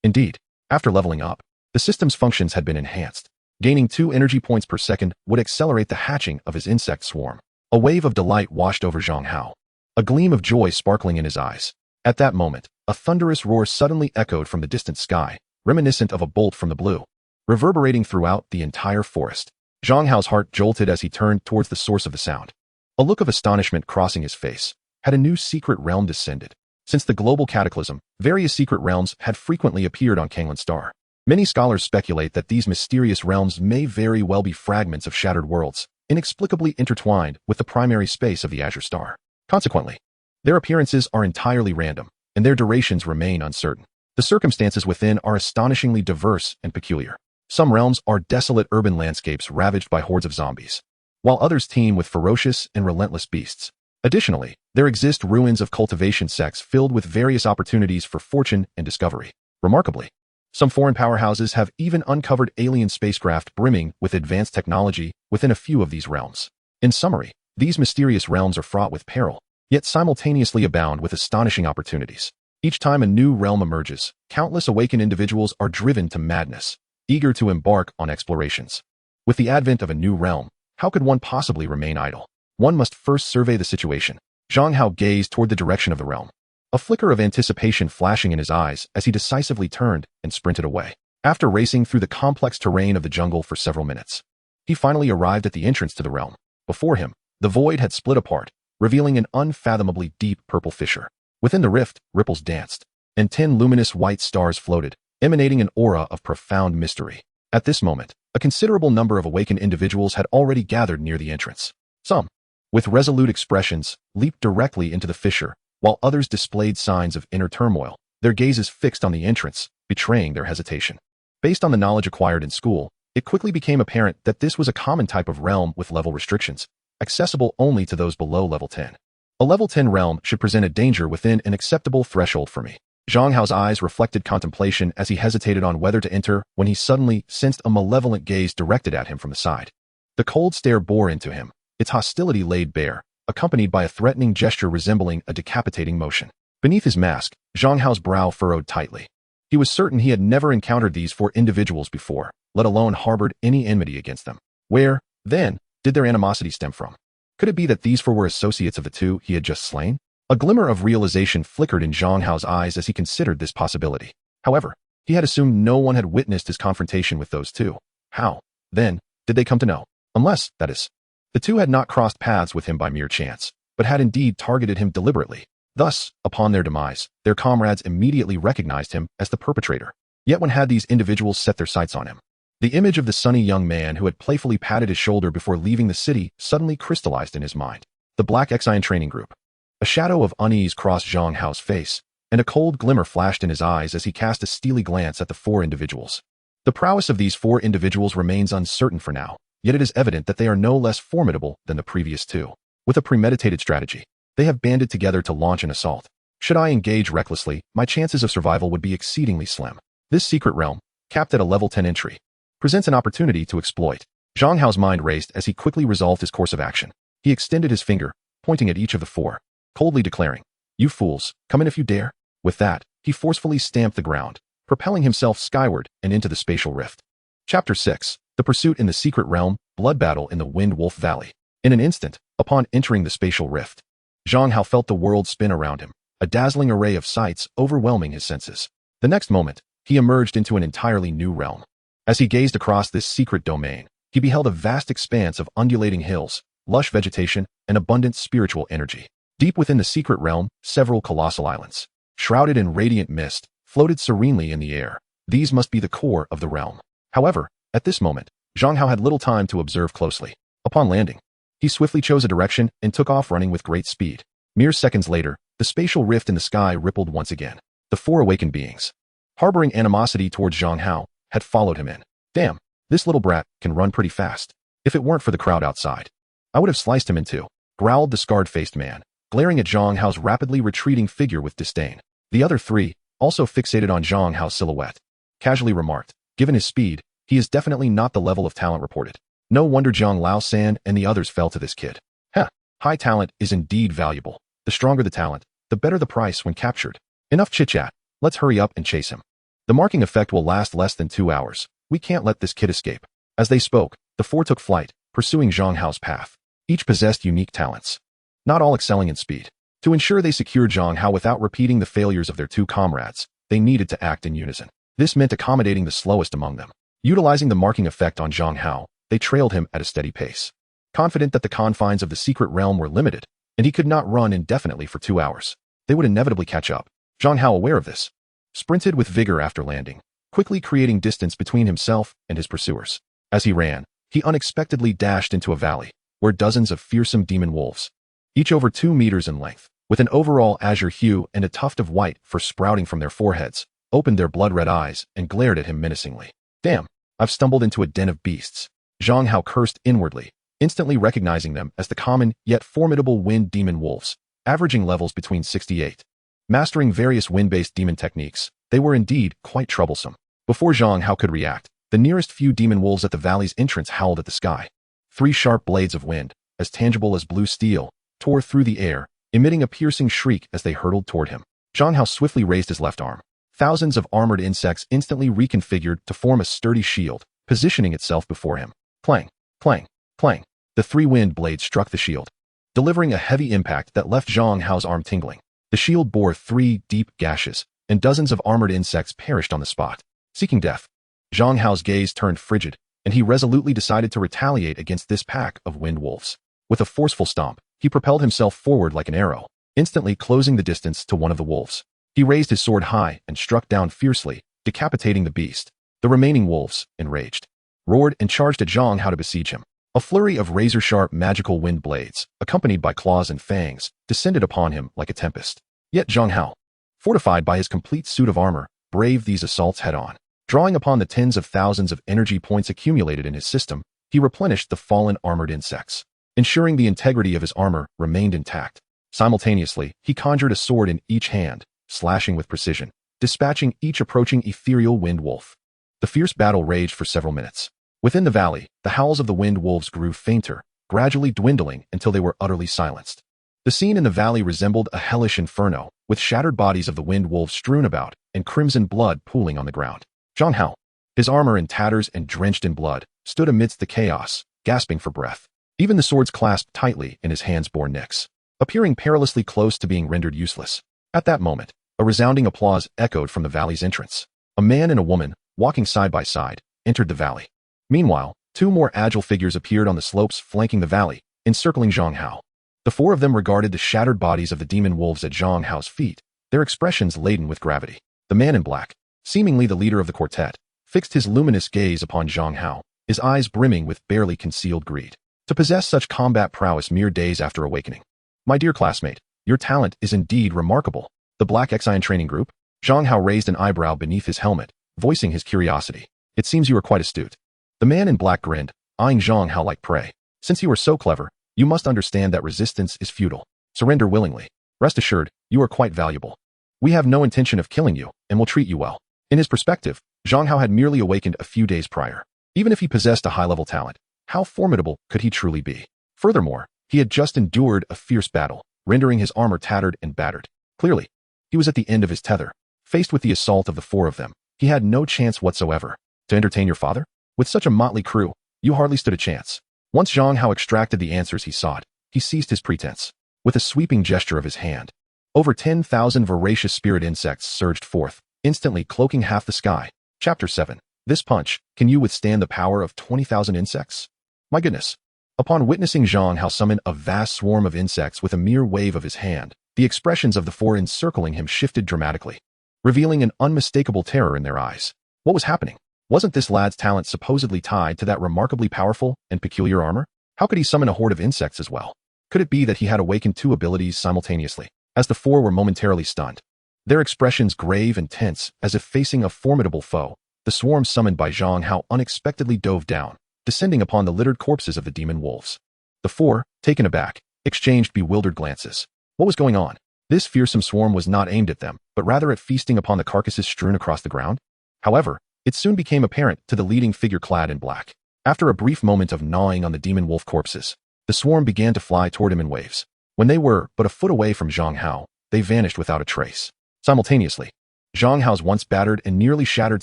Indeed, after leveling up, the system's functions had been enhanced. Gaining 2 energy points per second would accelerate the hatching of his insect swarm. A wave of delight washed over Zhang Hao, a gleam of joy sparkling in his eyes. At that moment, a thunderous roar suddenly echoed from the distant sky, reminiscent of a bolt from the blue, reverberating throughout the entire forest. Zhang Hao's heart jolted as he turned towards the source of the sound. A look of astonishment crossing his face. Had a new secret realm descended? Since the global cataclysm, various secret realms had frequently appeared on Canglan Star. Many scholars speculate that these mysterious realms may very well be fragments of shattered worlds, inexplicably intertwined with the primary space of the Azure Star. Consequently, their appearances are entirely random, and their durations remain uncertain. The circumstances within are astonishingly diverse and peculiar. Some realms are desolate urban landscapes ravaged by hordes of zombies, while others teem with ferocious and relentless beasts. Additionally, there exist ruins of cultivation sects filled with various opportunities for fortune and discovery. Remarkably, some foreign powerhouses have even uncovered alien spacecraft brimming with advanced technology within a few of these realms. In summary, these mysterious realms are fraught with peril, yet simultaneously abound with astonishing opportunities. Each time a new realm emerges, countless awakened individuals are driven to madness, eager to embark on explorations. With the advent of a new realm, how could one possibly remain idle? One must first survey the situation. Zhang Hao gazed toward the direction of the realm, a flicker of anticipation flashing in his eyes as he decisively turned and sprinted away. After racing through the complex terrain of the jungle for several minutes, he finally arrived at the entrance to the realm. Before him, the void had split apart, revealing an unfathomably deep purple fissure. Within the rift, ripples danced, and 10 luminous white stars floated, emanating an aura of profound mystery. At this moment, a considerable number of awakened individuals had already gathered near the entrance. Some, with resolute expressions, leaped directly into the fissure, while others displayed signs of inner turmoil, their gazes fixed on the entrance, betraying their hesitation. Based on the knowledge acquired in school, it quickly became apparent that this was a common type of realm with level restrictions, accessible only to those below level 10. A level 10 realm should present a danger within an acceptable threshold for me. Zhang Hao's eyes reflected contemplation as he hesitated on whether to enter when he suddenly sensed a malevolent gaze directed at him from the side. The cold stare bore into him, its hostility laid bare, accompanied by a threatening gesture resembling a decapitating motion. Beneath his mask, Zhang Hao's brow furrowed tightly. He was certain he had never encountered these 4 individuals before, let alone harbored any enmity against them. Where, then, did their animosity stem from? Could it be that these 4 were associates of the 2 he had just slain? A glimmer of realization flickered in Zhang Hao's eyes as he considered this possibility. However, he had assumed no one had witnessed his confrontation with those 2. How, then, did they come to know? Unless, that is, the 2 had not crossed paths with him by mere chance, but had indeed targeted him deliberately. Thus, upon their demise, their comrades immediately recognized him as the perpetrator. Yet when had these individuals set their sights on him? The image of the sunny young man who had playfully patted his shoulder before leaving the city suddenly crystallized in his mind. The Black Exine Training Group. A shadow of unease crossed Zhang Hao's face, and a cold glimmer flashed in his eyes as he cast a steely glance at the 4 individuals. The prowess of these 4 individuals remains uncertain for now, yet it is evident that they are no less formidable than the previous 2. With a premeditated strategy, they have banded together to launch an assault. Should I engage recklessly, my chances of survival would be exceedingly slim. This secret realm, capped at a level 10 entry, presents an opportunity to exploit. Zhang Hao's mind raced as he quickly resolved his course of action. He extended his finger, pointing at each of the 4, coldly declaring, "You fools, come in if you dare." With that, he forcefully stamped the ground, propelling himself skyward and into the spatial rift. Chapter 6. The Pursuit in the Secret Realm, Blood Battle in the Wind Wolf Valley. In an instant, upon entering the spatial rift, Zhang Hao felt the world spin around him, a dazzling array of sights overwhelming his senses. The next moment, he emerged into an entirely new realm. As he gazed across this secret domain, he beheld a vast expanse of undulating hills, lush vegetation, and abundant spiritual energy. Deep within the secret realm, several colossal islands, shrouded in radiant mist, floated serenely in the air. These must be the core of the realm. However, at this moment, Zhang Hao had little time to observe closely. Upon landing, he swiftly chose a direction and took off running with great speed. Mere seconds later, the spatial rift in the sky rippled once again. The four awakened beings, harboring animosity towards Zhang Hao, had followed him in. Damn, this little brat can run pretty fast. If it weren't for the crowd outside, I would have sliced him in two, growled the scarred-faced man, glaring at Zhang Hao's rapidly retreating figure with disdain. The other three, also fixated on Zhang Hao's silhouette, casually remarked, given his speed, he is definitely not the level of talent reported. No wonder Zhang Lao San and the others fell to this kid. Heh, high talent is indeed valuable. The stronger the talent, the better the price when captured. Enough chit-chat, let's hurry up and chase him. The marking effect will last less than 2 hours. We can't let this kid escape. As they spoke, the four took flight, pursuing Zhang Hao's path. Each possessed unique talents, not all excelling in speed. To ensure they secured Zhang Hao without repeating the failures of their two comrades, they needed to act in unison. This meant accommodating the slowest among them. Utilizing the marking effect on Zhang Hao, they trailed him at a steady pace. Confident that the confines of the secret realm were limited, and he could not run indefinitely for 2 hours. They would inevitably catch up. Zhang Hao, aware of this, sprinted with vigor after landing, quickly creating distance between himself and his pursuers. As he ran, he unexpectedly dashed into a valley, where dozens of fearsome demon wolves, each over 2 meters in length, with an overall azure hue and a tuft of white fur sprouting from their foreheads, opened their blood-red eyes and glared at him menacingly. Damn, I've stumbled into a den of beasts. Zhang Hao cursed inwardly, instantly recognizing them as the common yet formidable wind demon wolves, averaging levels between 68. Mastering various wind-based demon techniques, they were indeed quite troublesome. Before Zhang Hao could react, the nearest few demon wolves at the valley's entrance howled at the sky. 3 sharp blades of wind, as tangible as blue steel, tore through the air, emitting a piercing shriek as they hurtled toward him. Zhang Hao swiftly raised his left arm. Thousands of armored insects instantly reconfigured to form a sturdy shield, positioning itself before him. Clang, clang, clang. The 3 wind blades struck the shield, delivering a heavy impact that left Zhang Hao's arm tingling. The shield bore 3 deep gashes, and dozens of armored insects perished on the spot. Seeking death, Zhang Hao's gaze turned frigid, and he resolutely decided to retaliate against this pack of wind wolves. With a forceful stomp, he propelled himself forward like an arrow, instantly closing the distance to one of the wolves. He raised his sword high and struck down fiercely, decapitating the beast. The remaining wolves, enraged, roared and charged at Zhang Hao to besiege him. A flurry of razor-sharp magical wind blades, accompanied by claws and fangs, descended upon him like a tempest. Yet Zhang Hao, fortified by his complete suit of armor, braved these assaults head-on. Drawing upon the tens of thousands of energy points accumulated in his system, he replenished the fallen armored insects, ensuring the integrity of his armor remained intact. Simultaneously, he conjured a sword in each hand, slashing with precision, dispatching each approaching ethereal wind wolf. The fierce battle raged for several minutes. Within the valley, the howls of the wind wolves grew fainter, gradually dwindling until they were utterly silenced. The scene in the valley resembled a hellish inferno, with shattered bodies of the wind wolves strewn about and crimson blood pooling on the ground. Zhang Hao, his armor in tatters and drenched in blood, stood amidst the chaos, gasping for breath. Even the swords clasped tightly in his hands bore nicks, appearing perilously close to being rendered useless. At that moment, a resounding applause echoed from the valley's entrance. A man and a woman, walking side by side, entered the valley. Meanwhile, 2 more agile figures appeared on the slopes flanking the valley, encircling Zhang Hao. The 4 of them regarded the shattered bodies of the demon wolves at Zhang Hao's feet, their expressions laden with gravity. The man in black, seemingly the leader of the quartet, fixed his luminous gaze upon Zhang Hao, his eyes brimming with barely concealed greed. To possess such combat prowess mere days after awakening. My dear classmate, your talent is indeed remarkable. The Black Exine training group? Zhang Hao raised an eyebrow beneath his helmet, voicing his curiosity. It seems you are quite astute. The man in black grinned, eyeing Zhang Hao like prey. Since you are so clever, you must understand that resistance is futile. Surrender willingly. Rest assured, you are quite valuable. We have no intention of killing you, and will treat you well. In his perspective, Zhang Hao had merely awakened a few days prior. Even if he possessed a high-level talent, how formidable could he truly be? Furthermore, he had just endured a fierce battle, rendering his armor tattered and battered. Clearly, he was at the end of his tether. Faced with the assault of the 4 of them, he had no chance whatsoever. To entertain your father? With such a motley crew, you hardly stood a chance. Once Zhang Hao extracted the answers he sought, he ceased his pretense. With a sweeping gesture of his hand, over 10,000 voracious spirit insects surged forth, instantly cloaking half the sky. Chapter 7. This punch, can you withstand the power of 20,000 insects? My goodness. Upon witnessing Zhang Hao summon a vast swarm of insects with a mere wave of his hand, the expressions of the 4 encircling him shifted dramatically, revealing an unmistakable terror in their eyes. What was happening? Wasn't this lad's talent supposedly tied to that remarkably powerful and peculiar armor? How could he summon a horde of insects as well? Could it be that he had awakened 2 abilities simultaneously? As the 4 were momentarily stunned, their expressions grave and tense as if facing a formidable foe. The swarm summoned by Zhang Hao unexpectedly dove down, descending upon the littered corpses of the demon wolves. The four, taken aback, exchanged bewildered glances. What was going on? This fearsome swarm was not aimed at them, but rather at feasting upon the carcasses strewn across the ground. However, it soon became apparent to the leading figure clad in black. After a brief moment of gnawing on the demon wolf corpses, the swarm began to fly toward him in waves. When they were but a foot away from Zhang Hao, they vanished without a trace. Simultaneously, Zhang Hao's once battered and nearly shattered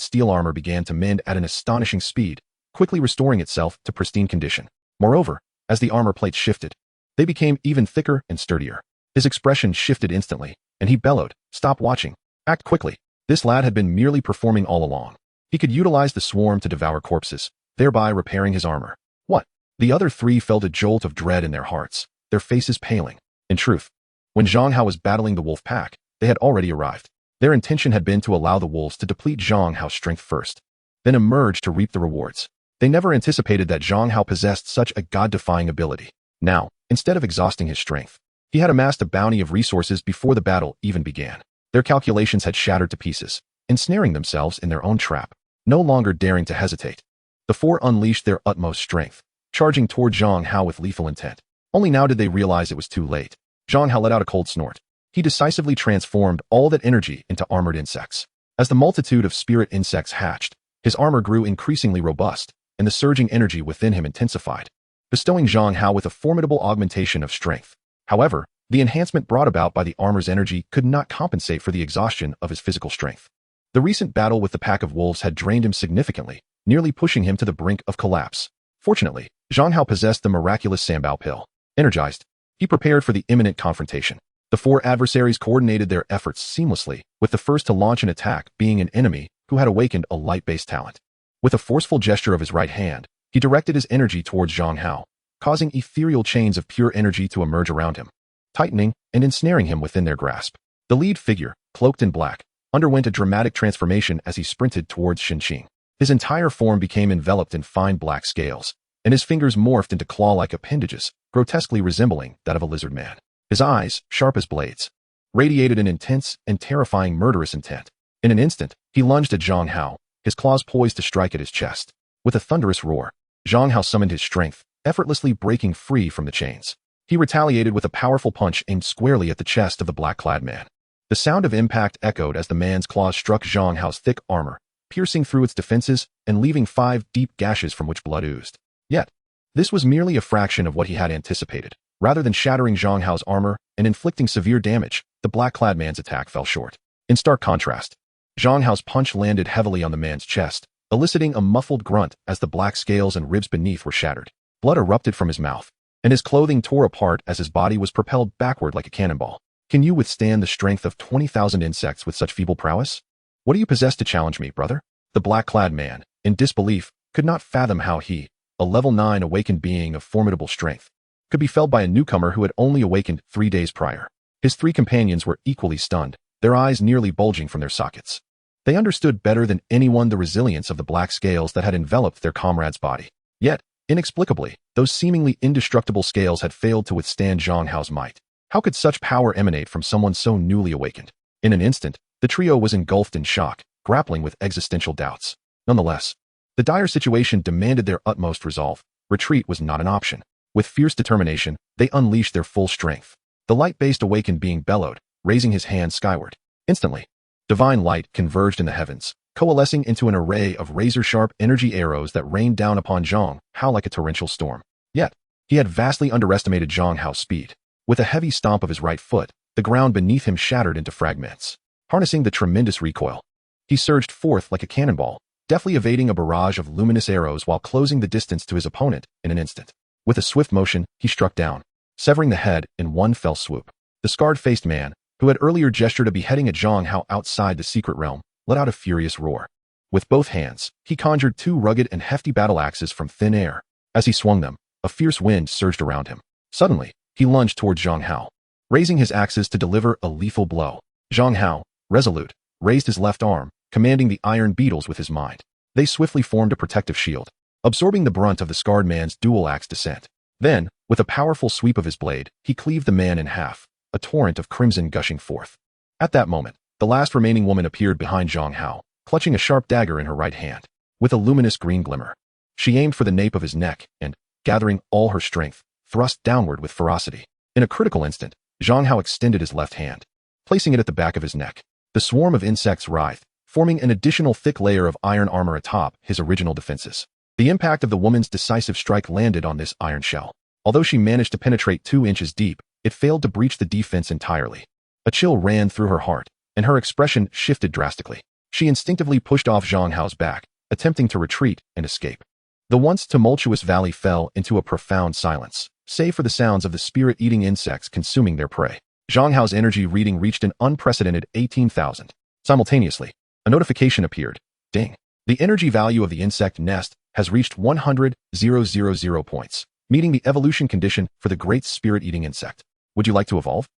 steel armor began to mend at an astonishing speed, quickly restoring itself to pristine condition. Moreover, as the armor plates shifted, they became even thicker and sturdier. His expression shifted instantly, and he bellowed, "Stop watching. Act quickly." This lad had been merely performing all along. He could utilize the swarm to devour corpses, thereby repairing his armor. What? The other three felt a jolt of dread in their hearts, their faces paling. In truth, when Zhang Hao was battling the wolf pack, they had already arrived. Their intention had been to allow the wolves to deplete Zhang Hao's strength first, then emerge to reap the rewards. They never anticipated that Zhang Hao possessed such a god-defying ability. Now, instead of exhausting his strength, he had amassed a bounty of resources before the battle even began. Their calculations had shattered to pieces, ensnaring themselves in their own trap, no longer daring to hesitate. The four unleashed their utmost strength, charging toward Zhang Hao with lethal intent. Only now did they realize it was too late. Zhang Hao let out a cold snort. He decisively transformed all that energy into armored insects. As the multitude of spirit insects hatched, his armor grew increasingly robust, and the surging energy within him intensified, bestowing Zhang Hao with a formidable augmentation of strength. However, the enhancement brought about by the armor's energy could not compensate for the exhaustion of his physical strength. The recent battle with the pack of wolves had drained him significantly, nearly pushing him to the brink of collapse. Fortunately, Zhang Hao possessed the miraculous Sambao pill. Energized, he prepared for the imminent confrontation. The four adversaries coordinated their efforts seamlessly, with the first to launch an attack being an enemy who had awakened a light-based talent. With a forceful gesture of his right hand, he directed his energy towards Zhang Hao, causing ethereal chains of pure energy to emerge around him, tightening and ensnaring him within their grasp. The lead figure, cloaked in black, underwent a dramatic transformation as he sprinted towards Xinqing. His entire form became enveloped in fine black scales, and his fingers morphed into claw-like appendages, grotesquely resembling that of a lizard man. His eyes, sharp as blades, radiated an intense and terrifying murderous intent. In an instant, he lunged at Zhang Hao, his claws poised to strike at his chest. With a thunderous roar, Zhang Hao summoned his strength, effortlessly breaking free from the chains. He retaliated with a powerful punch aimed squarely at the chest of the black-clad man. The sound of impact echoed as the man's claws struck Zhang Hao's thick armor, piercing through its defenses and leaving 5 deep gashes from which blood oozed. Yet, this was merely a fraction of what he had anticipated. Rather than shattering Zhang Hao's armor and inflicting severe damage, the black-clad man's attack fell short. In stark contrast, Zhang Hao's punch landed heavily on the man's chest, eliciting a muffled grunt as the black scales and ribs beneath were shattered. Blood erupted from his mouth, and his clothing tore apart as his body was propelled backward like a cannonball. Can you withstand the strength of 20,000 insects with such feeble prowess? What do you possess to challenge me, brother? The black-clad man, in disbelief, could not fathom how he, a level 9 awakened being of formidable strength, could be felled by a newcomer who had only awakened 3 days prior. His 3 companions were equally stunned, their eyes nearly bulging from their sockets. They understood better than anyone the resilience of the black scales that had enveloped their comrade's body. Yet, inexplicably, those seemingly indestructible scales had failed to withstand Zhang Hao's might. How could such power emanate from someone so newly awakened? In an instant, the trio was engulfed in shock, grappling with existential doubts. Nonetheless, the dire situation demanded their utmost resolve. Retreat was not an option. With fierce determination, they unleashed their full strength. The light-based awakened being bellowed, raising his hand skyward. Instantly, divine light converged in the heavens, coalescing into an array of razor-sharp energy arrows that rained down upon Zhang Hao like a torrential storm. Yet, he had vastly underestimated Zhang Hao's speed. With a heavy stomp of his right foot, the ground beneath him shattered into fragments. Harnessing the tremendous recoil, he surged forth like a cannonball, deftly evading a barrage of luminous arrows while closing the distance to his opponent in an instant. With a swift motion, he struck down, severing the head in one fell swoop. The scarred-faced man, who had earlier gestured a beheading at Zhang Hao outside the secret realm, let out a furious roar. With both hands, he conjured 2 rugged and hefty battle axes from thin air. As he swung them, a fierce wind surged around him. Suddenly, he lunged towards Zhang Hao, raising his axes to deliver a lethal blow. Zhang Hao, resolute, raised his left arm, commanding the iron beetles with his mind. They swiftly formed a protective shield, absorbing the brunt of the scarred man's dual-axe descent. Then, with a powerful sweep of his blade, he cleaved the man in half, a torrent of crimson gushing forth. At that moment, The last remaining woman appeared behind Zhang Hao, clutching a sharp dagger in her right hand, with a luminous green glimmer. She aimed for the nape of his neck and, gathering all her strength, thrust downward with ferocity. In a critical instant, Zhang Hao extended his left hand, placing it at the back of his neck. The swarm of insects writhed, forming an additional thick layer of iron armor atop his original defenses. The impact of the woman's decisive strike landed on this iron shell. Although she managed to penetrate 2 inches deep, it failed to breach the defense entirely. A chill ran through her heart, and her expression shifted drastically. She instinctively pushed off Zhang Hao's back, attempting to retreat and escape. The once tumultuous valley fell into a profound silence, save for the sounds of the spirit-eating insects consuming their prey. Zhang Hao's energy reading reached an unprecedented 18,000. Simultaneously, a notification appeared. Ding. The energy value of the insect nest has reached 100,000 points, meeting the evolution condition for the great spirit-eating insect. Would you like to evolve?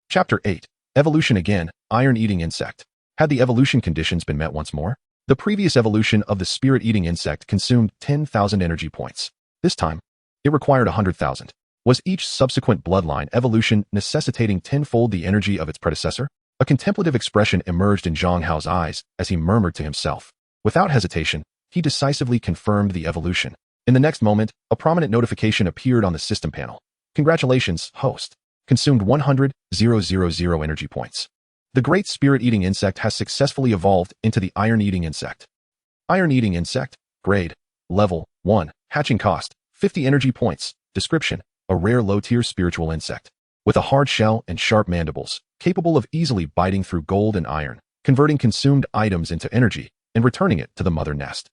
Chapter 8. Evolution again, iron-eating insect. Had the evolution conditions been met once more? The previous evolution of the spirit-eating insect consumed 10,000 energy points. This time, it required 100,000. Was each subsequent bloodline evolution necessitating tenfold the energy of its predecessor? A contemplative expression emerged in Zhang Hao's eyes as he murmured to himself. Without hesitation, he decisively confirmed the evolution. In the next moment, a prominent notification appeared on the system panel. Congratulations, host. Consumed 100,000 energy points. The great spirit-eating insect has successfully evolved into the iron-eating insect. Iron-eating insect, grade, level 1, hatching cost, 50 energy points, description, a rare low-tier spiritual insect. With a hard shell and sharp mandibles, capable of easily biting through gold and iron, converting consumed items into energy, and returning it to the mother nest.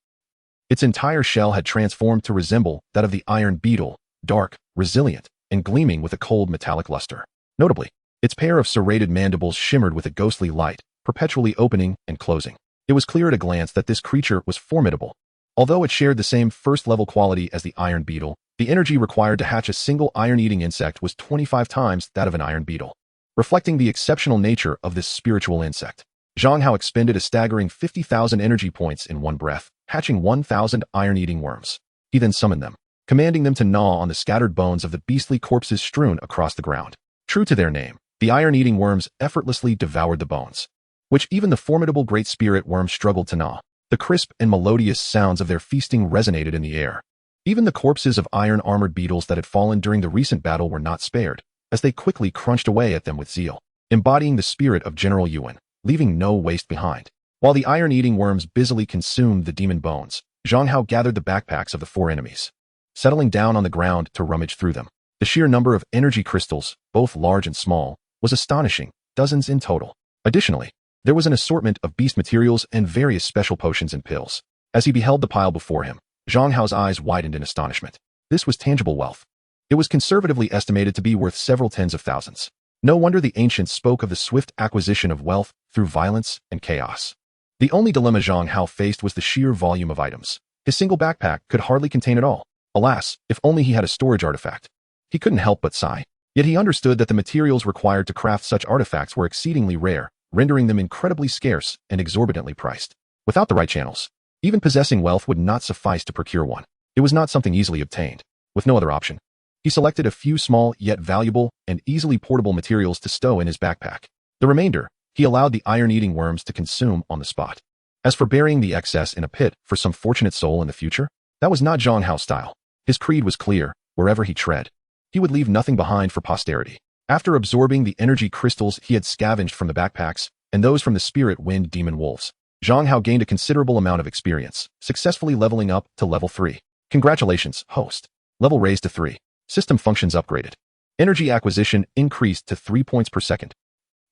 Its entire shell had transformed to resemble that of the iron beetle, dark, resilient, and gleaming with a cold metallic luster. Notably, its pair of serrated mandibles shimmered with a ghostly light, perpetually opening and closing. It was clear at a glance that this creature was formidable. Although it shared the same first-level quality as the iron beetle, the energy required to hatch a single iron-eating insect was 25 times that of an iron beetle. Reflecting the exceptional nature of this spiritual insect, Zhang Hao expended a staggering 50,000 energy points in one breath, hatching 1,000 iron-eating worms. He then summoned them, commanding them to gnaw on the scattered bones of the beastly corpses strewn across the ground. True to their name, the iron-eating worms effortlessly devoured the bones, which even the formidable Great Spirit worm struggled to gnaw. The crisp and melodious sounds of their feasting resonated in the air. Even the corpses of iron-armored beetles that had fallen during the recent battle were not spared, as they quickly crunched away at them with zeal, embodying the spirit of General Yuan, leaving no waste behind. While the iron-eating worms busily consumed the demon bones, Zhang Hao gathered the backpacks of the 4 enemies, settling down on the ground to rummage through them. The sheer number of energy crystals, both large and small, was astonishing, dozens in total. Additionally, there was an assortment of beast materials and various special potions and pills. As he beheld the pile before him, Zhang Hao's eyes widened in astonishment. This was tangible wealth. It was conservatively estimated to be worth several tens of thousands. No wonder the ancients spoke of the swift acquisition of wealth through violence and chaos. The only dilemma Zhang Hao faced was the sheer volume of items. His single backpack could hardly contain it all. Alas, if only he had a storage artifact. He couldn't help but sigh. Yet he understood that the materials required to craft such artifacts were exceedingly rare, rendering them incredibly scarce and exorbitantly priced. Without the right channels, even possessing wealth would not suffice to procure one. It was not something easily obtained. With no other option, he selected a few small yet valuable and easily portable materials to stow in his backpack. The remainder, he allowed the iron-eating worms to consume on the spot. As for burying the excess in a pit for some fortunate soul in the future, that was not Zhang Hao's style. His creed was clear: wherever he tread, he would leave nothing behind for posterity. After absorbing the energy crystals he had scavenged from the backpacks, and those from the spirit wind demon wolves, Zhang Hao gained a considerable amount of experience, successfully leveling up to level 3. Congratulations, host. Level raised to 3. System functions upgraded. Energy acquisition increased to 3 points per second.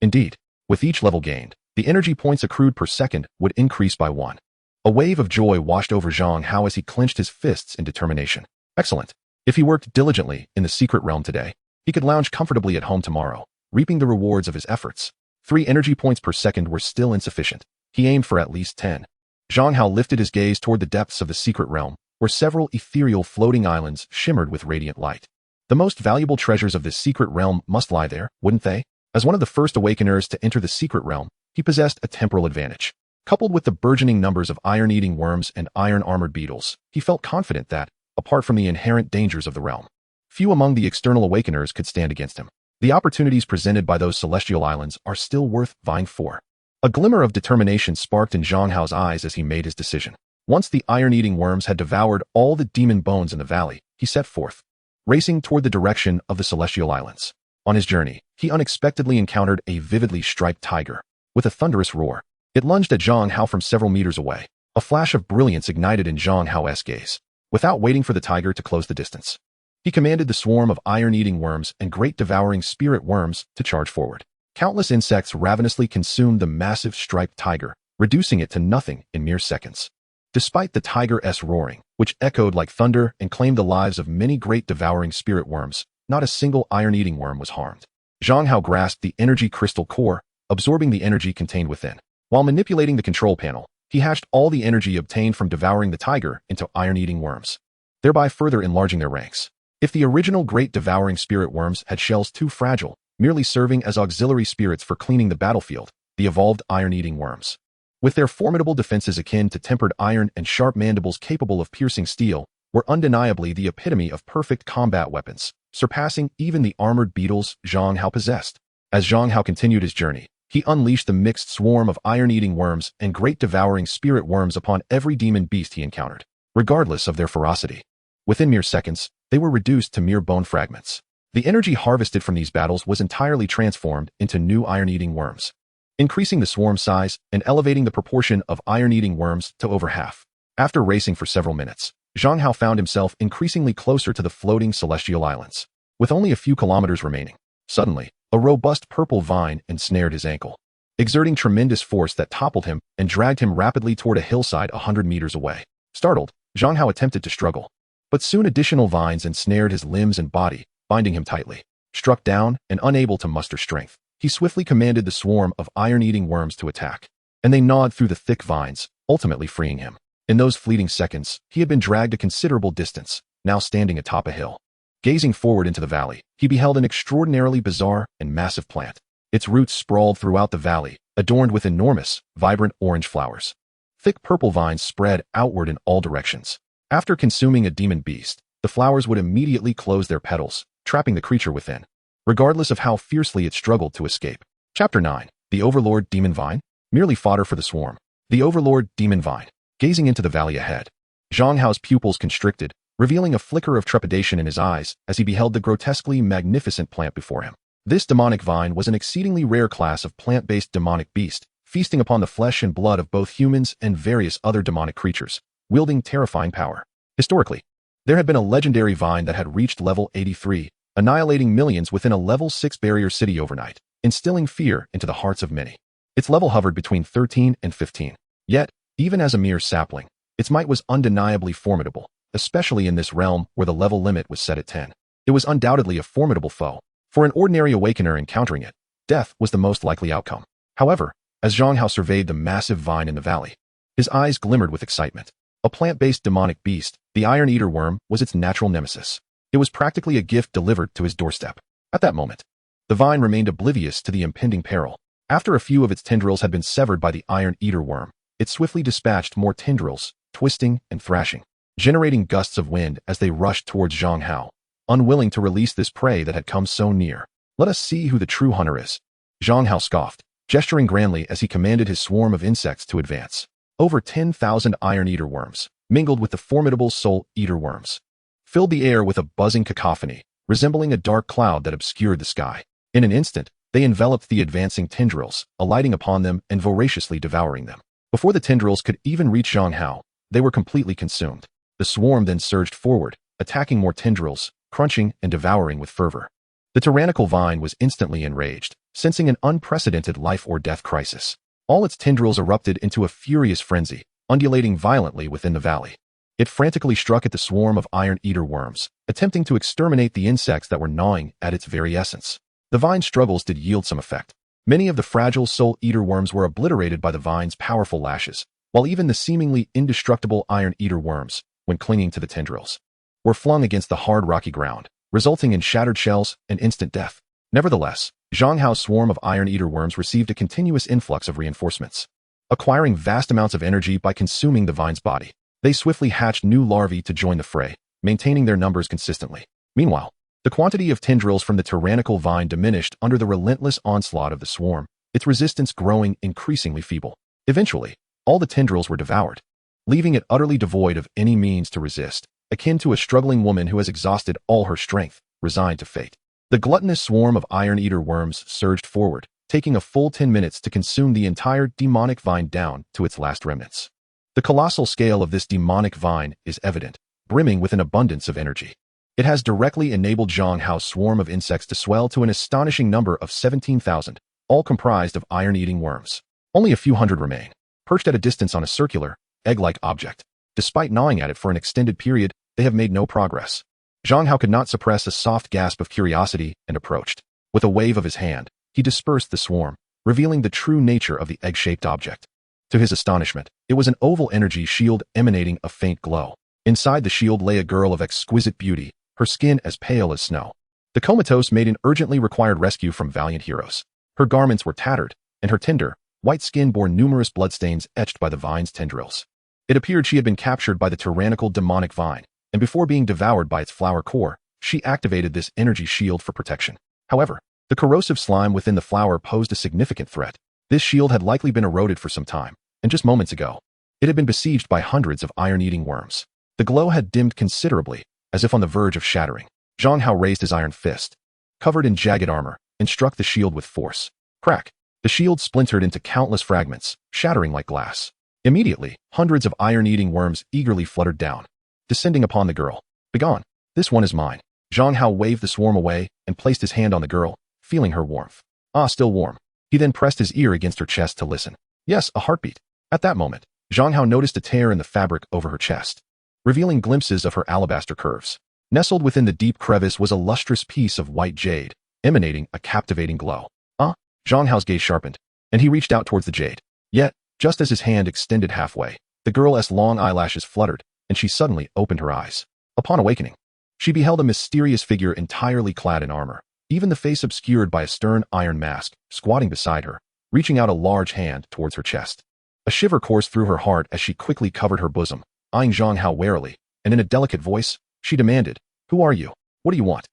Indeed, with each level gained, the energy points accrued per second would increase by 1. A wave of joy washed over Zhang Hao as he clenched his fists in determination. Excellent. If he worked diligently in the secret realm today, he could lounge comfortably at home tomorrow, reaping the rewards of his efforts. 3 energy points per second were still insufficient. He aimed for at least 10. Zhang Hao lifted his gaze toward the depths of the secret realm, where several ethereal floating islands shimmered with radiant light. The most valuable treasures of this secret realm must lie there, wouldn't they? As one of the first awakeners to enter the secret realm, he possessed a temporal advantage. Coupled with the burgeoning numbers of iron-eating worms and iron-armored beetles, he felt confident that, apart from the inherent dangers of the realm, few among the external awakeners could stand against him. The opportunities presented by those celestial islands are still worth vying for. A glimmer of determination sparked in Zhang Hao's eyes as he made his decision. Once the iron-eating worms had devoured all the demon bones in the valley, he set forth, racing toward the direction of the Celestial Islands. On his journey, he unexpectedly encountered a vividly striped tiger. With a thunderous roar, it lunged at Zhang Hao from several meters away. A flash of brilliance ignited in Zhang Hao's gaze. Without waiting for the tiger to close the distance, he commanded the swarm of iron-eating worms and great devouring spirit worms to charge forward. Countless insects ravenously consumed the massive striped tiger, reducing it to nothing in mere seconds. Despite the tiger's roaring, which echoed like thunder and claimed the lives of many great devouring spirit worms, not a single iron-eating worm was harmed. Zhang Hao grasped the energy crystal core, absorbing the energy contained within. While manipulating the control panel, he hashed all the energy obtained from devouring the tiger into iron-eating worms, thereby further enlarging their ranks. If the original great devouring spirit worms had shells too fragile, merely serving as auxiliary spirits for cleaning the battlefield, the evolved iron-eating worms, with their formidable defenses akin to tempered iron and sharp mandibles capable of piercing steel, were undeniably the epitome of perfect combat weapons, surpassing even the armored beetles Zhang Hao possessed. As Zhang Hao continued his journey, he unleashed the mixed swarm of iron-eating worms and great devouring spirit worms upon every demon beast he encountered, regardless of their ferocity. Within mere seconds, they were reduced to mere bone fragments. The energy harvested from these battles was entirely transformed into new iron-eating worms, increasing the swarm size and elevating the proportion of iron-eating worms to over half. After racing for several minutes, Zhang Hao found himself increasingly closer to the floating celestial islands. With only a few kilometers remaining, suddenly, a robust purple vine ensnared his ankle, exerting tremendous force that toppled him and dragged him rapidly toward a hillside 100 meters away. Startled, Zhang Hao attempted to struggle, but soon additional vines ensnared his limbs and body, binding him tightly. Struck down and unable to muster strength, he swiftly commanded the swarm of iron-eating worms to attack, and they gnawed through the thick vines, ultimately freeing him. In those fleeting seconds, he had been dragged a considerable distance, now standing atop a hill. Gazing forward into the valley, he beheld an extraordinarily bizarre and massive plant. Its roots sprawled throughout the valley, adorned with enormous, vibrant orange flowers. Thick purple vines spread outward in all directions. After consuming a demon beast, the flowers would immediately close their petals, trapping the creature within, regardless of how fiercely it struggled to escape. Chapter 9. The Overlord Demon Vine? Merely fodder for the swarm. The Overlord Demon Vine. Gazing into the valley ahead, Zhang Hao's pupils constricted, revealing a flicker of trepidation in his eyes as he beheld the grotesquely magnificent plant before him. This demonic vine was an exceedingly rare class of plant-based demonic beast, feasting upon the flesh and blood of both humans and various other demonic creatures, wielding terrifying power. Historically, there had been a legendary vine that had reached level 83, annihilating millions within a level 6 barrier city overnight, instilling fear into the hearts of many. Its level hovered between 13 and 15. Yet, even as a mere sapling, its might was undeniably formidable, especially in this realm where the level limit was set at 10. It was undoubtedly a formidable foe. For an ordinary awakener encountering it, death was the most likely outcome. However, as Zhang Hao surveyed the massive vine in the valley, his eyes glimmered with excitement. A plant-based demonic beast, the Iron Eater worm, was its natural nemesis. It was practically a gift delivered to his doorstep. At that moment, the vine remained oblivious to the impending peril. After a few of its tendrils had been severed by the Iron Eater worm, it swiftly dispatched more tendrils, twisting and thrashing, generating gusts of wind as they rushed towards Zhang Hao, unwilling to release this prey that had come so near. Let us see who the true hunter is. Zhang Hao scoffed, gesturing grandly as he commanded his swarm of insects to advance. Over 10,000 Iron Eater worms, mingled with the formidable Soul Eater worms, filled the air with a buzzing cacophony, resembling a dark cloud that obscured the sky. In an instant, they enveloped the advancing tendrils, alighting upon them and voraciously devouring them. Before the tendrils could even reach Zhang Hao, they were completely consumed. The swarm then surged forward, attacking more tendrils, crunching and devouring with fervor. The tyrannical vine was instantly enraged, sensing an unprecedented life or death crisis. All its tendrils erupted into a furious frenzy, undulating violently within the valley. It frantically struck at the swarm of Iron Eater worms, attempting to exterminate the insects that were gnawing at its very essence. The vine's struggles did yield some effect. Many of the fragile Soul Eater worms were obliterated by the vine's powerful lashes, while even the seemingly indestructible Iron Eater worms, when clinging to the tendrils, were flung against the hard rocky ground, resulting in shattered shells and instant death. Nevertheless, Zhang Hao's swarm of Iron Eater worms received a continuous influx of reinforcements, acquiring vast amounts of energy by consuming the vine's body. They swiftly hatched new larvae to join the fray, maintaining their numbers consistently. Meanwhile, the quantity of tendrils from the tyrannical vine diminished under the relentless onslaught of the swarm. its resistance growing increasingly feeble. Eventually, all the tendrils were devoured, leaving it utterly devoid of any means to resist, akin to a struggling woman who has exhausted all her strength, resigned to fate. The gluttonous swarm of iron-eater worms surged forward, taking a full 10 minutes to consume the entire demonic vine down to its last remnants. The colossal scale of this demonic vine is evident, brimming with an abundance of energy. It has directly enabled Zhang Hao's swarm of insects to swell to an astonishing number of 17,000, all comprised of iron-eating worms. Only a few hundred remain, perched at a distance on a circular, egg-like object. Despite gnawing at it for an extended period, they have made no progress. Zhang Hao could not suppress a soft gasp of curiosity and approached. With a wave of his hand, he dispersed the swarm, revealing the true nature of the egg-shaped object. To his astonishment, it was an oval energy shield emanating a faint glow. Inside the shield lay a girl of exquisite beauty, her skin as pale as snow. The comatose maiden urgently required rescue from valiant heroes. Her garments were tattered, and her tender, white skin bore numerous bloodstains etched by the vine's tendrils. It appeared she had been captured by the tyrannical demonic vine, and before being devoured by its flower core, she activated this energy shield for protection. However, the corrosive slime within the flower posed a significant threat. This shield had likely been eroded for some time, and just moments ago, it had been besieged by hundreds of iron-eating worms. The glow had dimmed considerably, as if on the verge of shattering. Zhang Hao raised his iron fist, covered in jagged armor, and struck the shield with force. Crack! The shield splintered into countless fragments, shattering like glass. Immediately, hundreds of iron-eating worms eagerly fluttered down, descending upon the girl. Begone! This one is mine. Zhang Hao waved the swarm away and placed his hand on the girl, feeling her warmth. Ah, still warm. He then pressed his ear against her chest to listen. Yes, a heartbeat. At that moment, Zhang Hao noticed a tear in the fabric over her chest, revealing glimpses of her alabaster curves. Nestled within the deep crevice was a lustrous piece of white jade, emanating a captivating glow. Ah! Zhang Hao's gaze sharpened, and he reached out towards the jade. Yet, just as his hand extended halfway, the girl's long eyelashes fluttered, and she suddenly opened her eyes. Upon awakening, she beheld a mysterious figure entirely clad in armor, even the face obscured by a stern iron mask, squatting beside her, reaching out a large hand towards her chest. A shiver coursed through her heart as she quickly covered her bosom, eyeing Zhang Hao warily, and in a delicate voice, she demanded, "Who are you? What do you want?"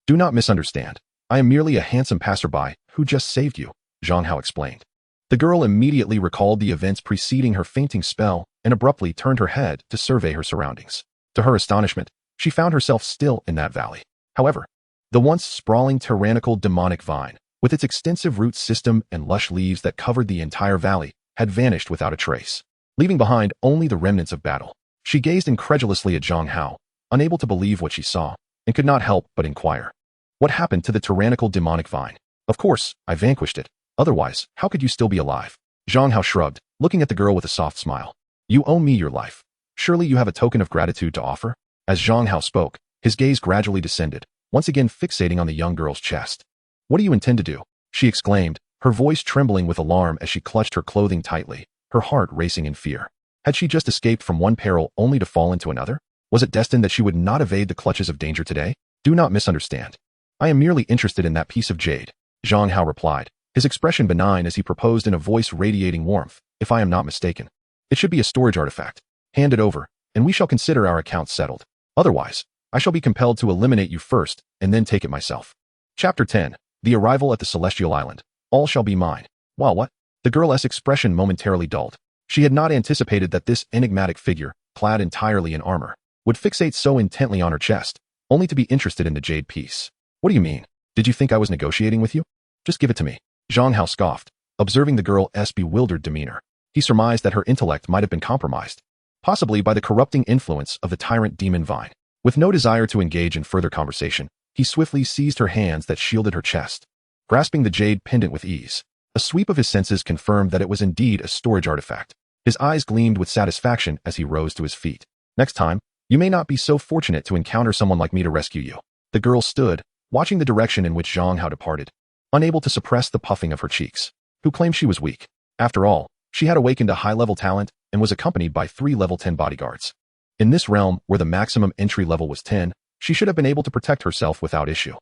"Do not misunderstand. I am merely a handsome passerby who just saved you," Zhang Hao explained. The girl immediately recalled the events preceding her fainting spell and abruptly turned her head to survey her surroundings. To her astonishment, she found herself still in that valley. However, the once sprawling tyrannical demonic vine, with its extensive root system and lush leaves that covered the entire valley, had vanished without a trace, leaving behind only the remnants of battle. She gazed incredulously at Zhang Hao, unable to believe what she saw, and could not help but inquire. "What happened to the tyrannical demonic vine?" "Of course, I vanquished it. Otherwise, how could you still be alive?" Zhang Hao shrugged, looking at the girl with a soft smile. "You owe me your life. Surely you have a token of gratitude to offer?" As Zhang Hao spoke, his gaze gradually descended, once again fixating on the young girl's chest. "What do you intend to do?" she exclaimed, her voice trembling with alarm as she clutched her clothing tightly, her heart racing in fear. Had she just escaped from one peril only to fall into another? Was it destined that she would not evade the clutches of danger today? "Do not misunderstand. I am merely interested in that piece of jade," Zhang Hao replied, his expression benign as he proposed in a voice radiating warmth. "If I am not mistaken, it should be a storage artifact. Hand it over, and we shall consider our accounts settled. Otherwise, I shall be compelled to eliminate you first and then take it myself." Chapter 10. The Arrival at the Celestial Island. All shall be mine. While what? The girl's expression momentarily dulled. She had not anticipated that this enigmatic figure, clad entirely in armor, would fixate so intently on her chest, only to be interested in the jade piece. "What do you mean? Did you think I was negotiating with you? Just give it to me." Zhang Hao scoffed, observing the girl's bewildered demeanor. He surmised that her intellect might have been compromised, possibly by the corrupting influence of the tyrant demon vine. With no desire to engage in further conversation, he swiftly seized her hands that shielded her chest, grasping the jade pendant with ease. A sweep of his senses confirmed that it was indeed a storage artifact. His eyes gleamed with satisfaction as he rose to his feet. "Next time, you may not be so fortunate to encounter someone like me to rescue you." The girl stood, watching the direction in which Zhang Hao departed, unable to suppress the puffing of her cheeks. Who claimed she was weak? After all, she had awakened a high-level talent and was accompanied by 3 level 10 bodyguards. In this realm, where the maximum entry level was 10, she should have been able to protect herself without issue.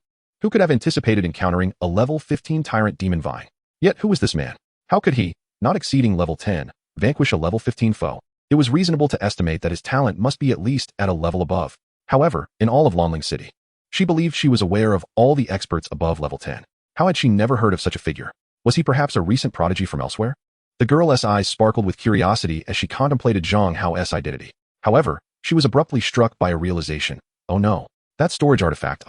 Who could have anticipated encountering a level 15 tyrant demon vine? Yet who was this man? How could he, not exceeding level 10, vanquish a level 15 foe? It was reasonable to estimate that his talent must be at least at a level above. However, in all of Lonling City, she believed she was aware of all the experts above level 10. How had she never heard of such a figure? Was he perhaps a recent prodigy from elsewhere? The girl's eyes sparkled with curiosity as she contemplated Zhang Hao's identity. However, she was abruptly struck by a realization. Oh no, that storage artifact,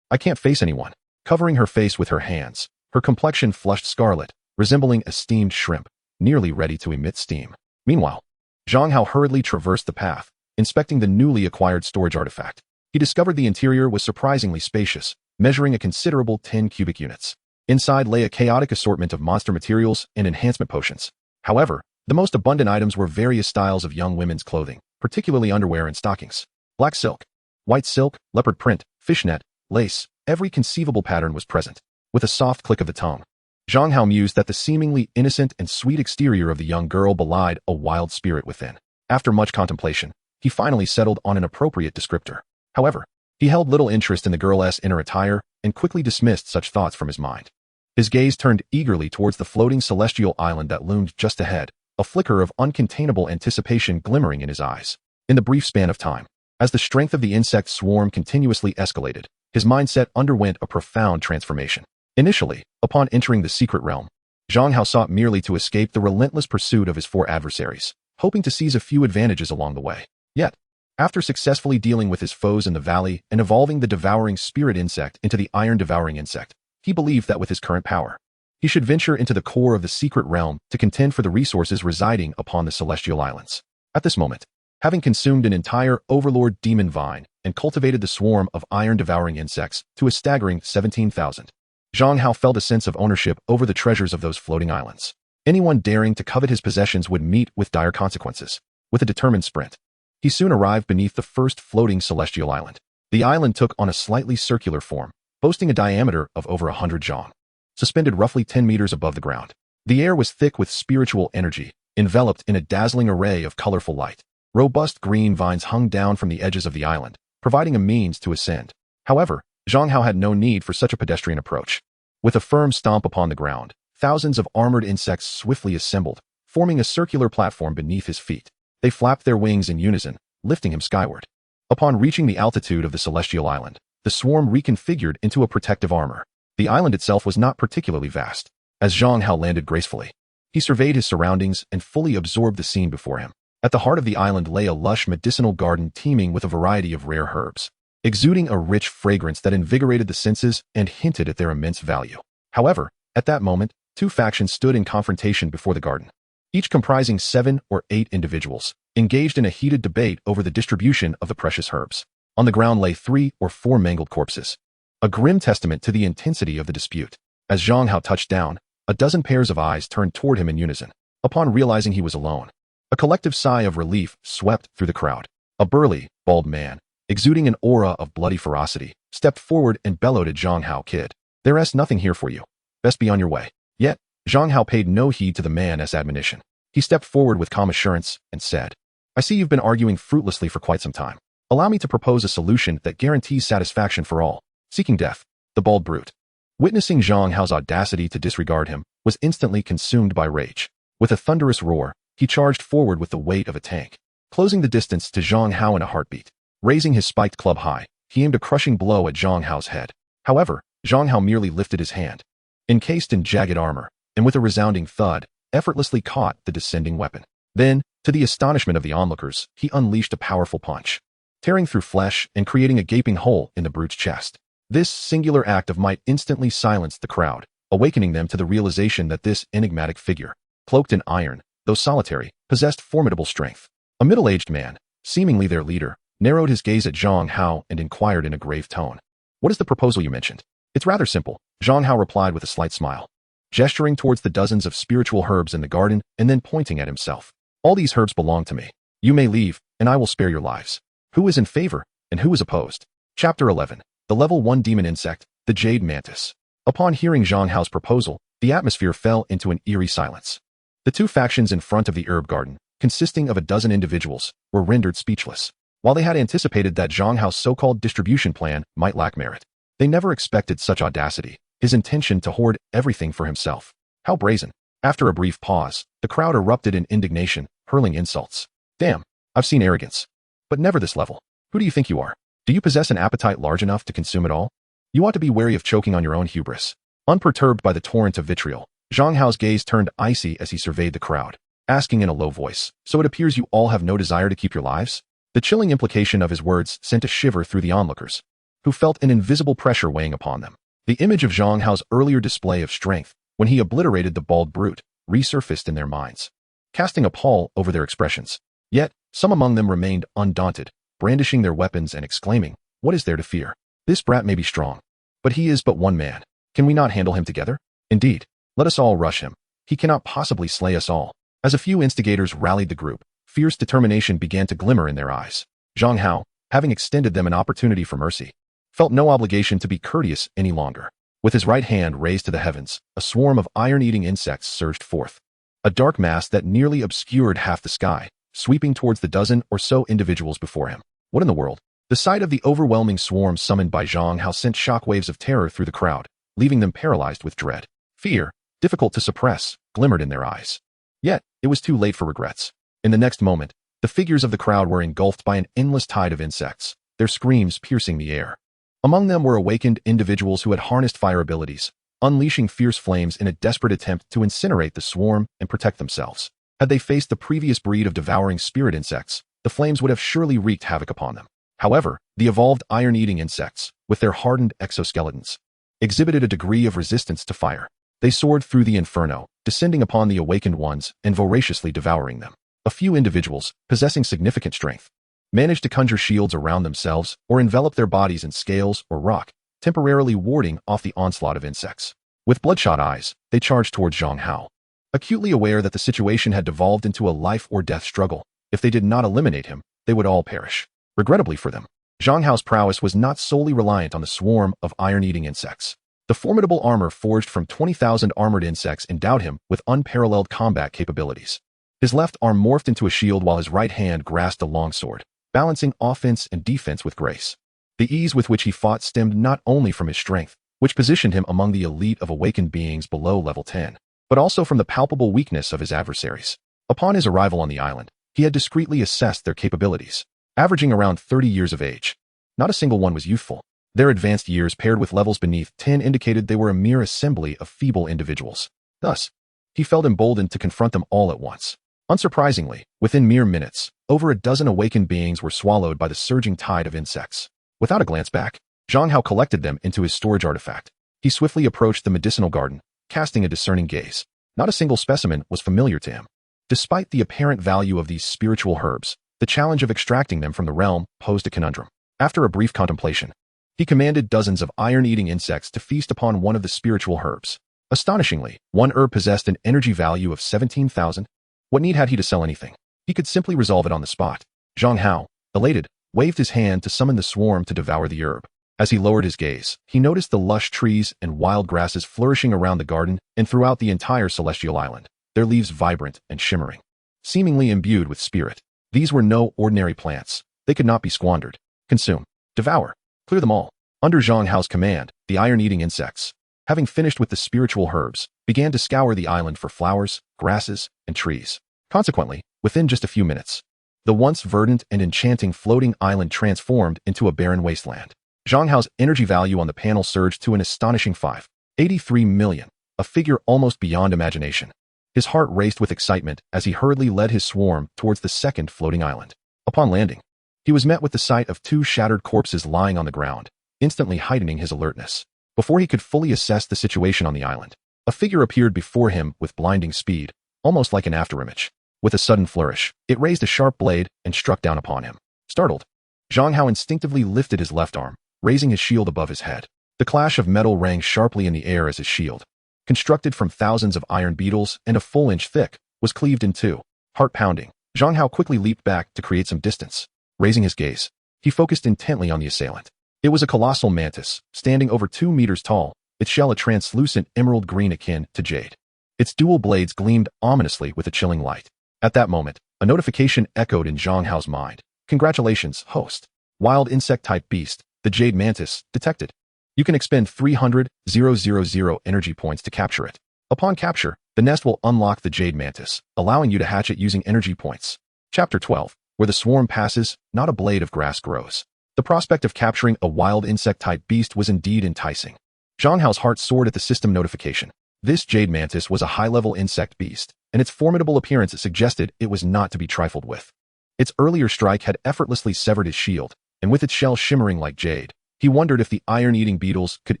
I can't face anyone. Covering her face with her hands, her complexion flushed scarlet, resembling a steamed shrimp, nearly ready to emit steam. Meanwhile, Zhang Hao hurriedly traversed the path, inspecting the newly acquired storage artifact. He discovered the interior was surprisingly spacious, measuring a considerable 10 cubic units. Inside lay a chaotic assortment of monster materials and enhancement potions. However, the most abundant items were various styles of young women's clothing, particularly underwear and stockings. Black silk, white silk, leopard print, fishnet, lace, every conceivable pattern was present. With a soft click of the tongue, Zhang Hao mused that the seemingly innocent and sweet exterior of the young girl belied a wild spirit within. After much contemplation, he finally settled on an appropriate descriptor. However, he held little interest in the girl's inner attire and quickly dismissed such thoughts from his mind. His gaze turned eagerly towards the floating celestial island that loomed just ahead, a flicker of uncontainable anticipation glimmering in his eyes. In the brief span of time, as the strength of the insect swarm continuously escalated, his mindset underwent a profound transformation. Initially, upon entering the secret realm, Zhang Hao sought merely to escape the relentless pursuit of his 4 adversaries, hoping to seize a few advantages along the way. Yet, after successfully dealing with his foes in the valley and evolving the devouring spirit insect into the iron devouring insect, he believed that with his current power, he should venture into the core of the secret realm to contend for the resources residing upon the celestial islands. At this moment, having consumed an entire overlord demon vine and cultivated the swarm of iron devouring insects to a staggering 17,000, Zhang Hao felt a sense of ownership over the treasures of those floating islands. Anyone daring to covet his possessions would meet with dire consequences. With a determined sprint, he soon arrived beneath the first floating celestial island. The island took on a slightly circular form, boasting a diameter of over 100 zhang, suspended roughly 10 meters above the ground. The air was thick with spiritual energy, enveloped in a dazzling array of colorful light. Robust green vines hung down from the edges of the island, providing a means to ascend. However, Zhang Hao had no need for such a pedestrian approach. With a firm stomp upon the ground, thousands of armored insects swiftly assembled, forming a circular platform beneath his feet. They flapped their wings in unison, lifting him skyward. Upon reaching the altitude of the celestial island, the swarm reconfigured into a protective armor. The island itself was not particularly vast. As Zhang Hao landed gracefully, he surveyed his surroundings and fully absorbed the scene before him. At the heart of the island lay a lush medicinal garden teeming with a variety of rare herbs, exuding a rich fragrance that invigorated the senses and hinted at their immense value. However, at that moment, 2 factions stood in confrontation before the garden, each comprising 7 or 8 individuals, engaged in a heated debate over the distribution of the precious herbs. On the ground lay 3 or 4 mangled corpses, a grim testament to the intensity of the dispute. As Zhang Hao touched down, a dozen pairs of eyes turned toward him in unison. Upon realizing he was alone, a collective sigh of relief swept through the crowd. A burly, bald man, exuding an aura of bloody ferocity, stepped forward and bellowed at Zhang Hao, "Kid, there's nothing here for you. Best be on your way." Yet, Zhang Hao paid no heed to the man's admonition. He stepped forward with calm assurance and said, "I see you've been arguing fruitlessly for quite some time. Allow me to propose a solution that guarantees satisfaction for all." Seeking death, the bald brute, witnessing Zhang Hao's audacity to disregard him, was instantly consumed by rage. With a thunderous roar, he charged forward with the weight of a tank, closing the distance to Zhang Hao in a heartbeat. Raising his spiked club high, he aimed a crushing blow at Zhang Hao's head. However, Zhang Hao merely lifted his hand, encased in jagged armor, and with a resounding thud, effortlessly caught the descending weapon. Then, to the astonishment of the onlookers, he unleashed a powerful punch, tearing through flesh and creating a gaping hole in the brute's chest. This singular act of might instantly silenced the crowd, awakening them to the realization that this enigmatic figure, cloaked in iron, though solitary, possessed formidable strength. A middle-aged man, seemingly their leader, narrowed his gaze at Zhang Hao and inquired in a grave tone, "What is the proposal you mentioned?" "It's rather simple," Zhang Hao replied with a slight smile, gesturing towards the dozens of spiritual herbs in the garden and then pointing at himself. "All these herbs belong to me. You may leave, and I will spare your lives." Who is in favor, and who is opposed? Chapter 11. The Level 1 Demon Insect, the Jade Mantis. Upon hearing Zhang Hao's proposal, the atmosphere fell into an eerie silence. The 2 factions in front of the herb garden, consisting of a dozen individuals, were rendered speechless. While they had anticipated that Zhang Hao's so-called distribution plan might lack merit, they never expected such audacity, his intention to hoard everything for himself. How brazen. After a brief pause, the crowd erupted in indignation, hurling insults. "Damn, I've seen arrogance. But never this level. Who do you think you are? Do you possess an appetite large enough to consume it all? You ought to be wary of choking on your own hubris." Unperturbed by the torrent of vitriol, Zhang Hao's gaze turned icy as he surveyed the crowd, asking in a low voice, "So it appears you all have no desire to keep your lives?" The chilling implication of his words sent a shiver through the onlookers, who felt an invisible pressure weighing upon them. The image of Zhang Hao's earlier display of strength, when he obliterated the bald brute, resurfaced in their minds, casting a pall over their expressions. Yet, some among them remained undaunted, brandishing their weapons and exclaiming, "What is there to fear? This brat may be strong, but he is but one man. Can we not handle him together? Indeed, let us all rush him. He cannot possibly slay us all." As a few instigators rallied the group, fierce determination began to glimmer in their eyes. Zhang Hao, having extended them an opportunity for mercy, felt no obligation to be courteous any longer. With his right hand raised to the heavens, a swarm of iron-eating insects surged forth, a dark mass that nearly obscured half the sky, sweeping towards the dozen or so individuals before him. What in the world? The sight of the overwhelming swarm summoned by Zhang Hao sent shockwaves of terror through the crowd, leaving them paralyzed with dread. Fear, difficult to suppress, glimmered in their eyes. Yet, it was too late for regrets. In the next moment, the figures of the crowd were engulfed by an endless tide of insects, their screams piercing the air. Among them were awakened individuals who had harnessed fire abilities, unleashing fierce flames in a desperate attempt to incinerate the swarm and protect themselves. Had they faced the previous breed of devouring spirit insects, the flames would have surely wreaked havoc upon them. However, the evolved iron-eating insects, with their hardened exoskeletons, exhibited a degree of resistance to fire. They soared through the inferno, descending upon the awakened ones and voraciously devouring them. A few individuals, possessing significant strength, managed to conjure shields around themselves or envelop their bodies in scales or rock, temporarily warding off the onslaught of insects. With bloodshot eyes, they charged towards Zhang Hao, acutely aware that the situation had devolved into a life-or-death struggle. If they did not eliminate him, they would all perish. Regrettably for them, Zhang Hao's prowess was not solely reliant on the swarm of iron-eating insects. The formidable armor forged from 20,000 armored insects endowed him with unparalleled combat capabilities. His left arm morphed into a shield while his right hand grasped a longsword, balancing offense and defense with grace. The ease with which he fought stemmed not only from his strength, which positioned him among the elite of awakened beings below level 10, but also from the palpable weakness of his adversaries. Upon his arrival on the island, he had discreetly assessed their capabilities. Averaging around 30 years of age, not a single one was youthful. Their advanced years paired with levels beneath 10 indicated they were a mere assembly of feeble individuals. Thus, he felt emboldened to confront them all at once. Unsurprisingly, within mere minutes, over a dozen awakened beings were swallowed by the surging tide of insects. Without a glance back, Zhang Hao collected them into his storage artifact. He swiftly approached the medicinal garden, casting a discerning gaze. Not a single specimen was familiar to him. Despite the apparent value of these spiritual herbs, the challenge of extracting them from the realm posed a conundrum. After a brief contemplation, he commanded dozens of iron-eating insects to feast upon one of the spiritual herbs. Astonishingly, one herb possessed an energy value of 17,000. What need had he to sell anything? He could simply resolve it on the spot. Zhang Hao, elated, waved his hand to summon the swarm to devour the herb. As he lowered his gaze, he noticed the lush trees and wild grasses flourishing around the garden and throughout the entire celestial island, their leaves vibrant and shimmering, seemingly imbued with spirit. These were no ordinary plants. They could not be squandered. Consume. Devour. Clear them all. Under Zhang Hao's command, the iron-eating insects, having finished with the spiritual herbs, began to scour the island for flowers, grasses, and trees. Consequently, within just a few minutes, the once verdant and enchanting floating island transformed into a barren wasteland. Zhang Hao's energy value on the panel surged to an astonishing 583 million, a figure almost beyond imagination. His heart raced with excitement as he hurriedly led his swarm towards the second floating island. Upon landing, he was met with the sight of two shattered corpses lying on the ground, instantly heightening his alertness. Before he could fully assess the situation on the island, a figure appeared before him with blinding speed, almost like an afterimage. With a sudden flourish, it raised a sharp blade and struck down upon him. Startled, Zhang Hao instinctively lifted his left arm, raising his shield above his head. The clash of metal rang sharply in the air as his shield, constructed from thousands of iron beetles and a full inch thick, was cleaved in two. Heart pounding, Zhang Hao quickly leaped back to create some distance. Raising his gaze, he focused intently on the assailant. It was a colossal mantis, standing over 2 meters tall, its shell a translucent emerald green akin to jade. Its dual blades gleamed ominously with a chilling light. At that moment, a notification echoed in Zhang Hao's mind. Congratulations, host. Wild insect-type beast, the jade mantis, detected. You can expend 300,000 energy points to capture it. Upon capture, the nest will unlock the jade mantis, allowing you to hatch it using energy points. Chapter 12. Where the swarm passes, not a blade of grass grows. The prospect of capturing a wild insect-type beast was indeed enticing. Zhang Hao's heart soared at the system notification. This jade mantis was a high-level insect beast, and its formidable appearance suggested it was not to be trifled with. Its earlier strike had effortlessly severed his shield, and with its shell shimmering like jade, he wondered if the iron-eating beetles could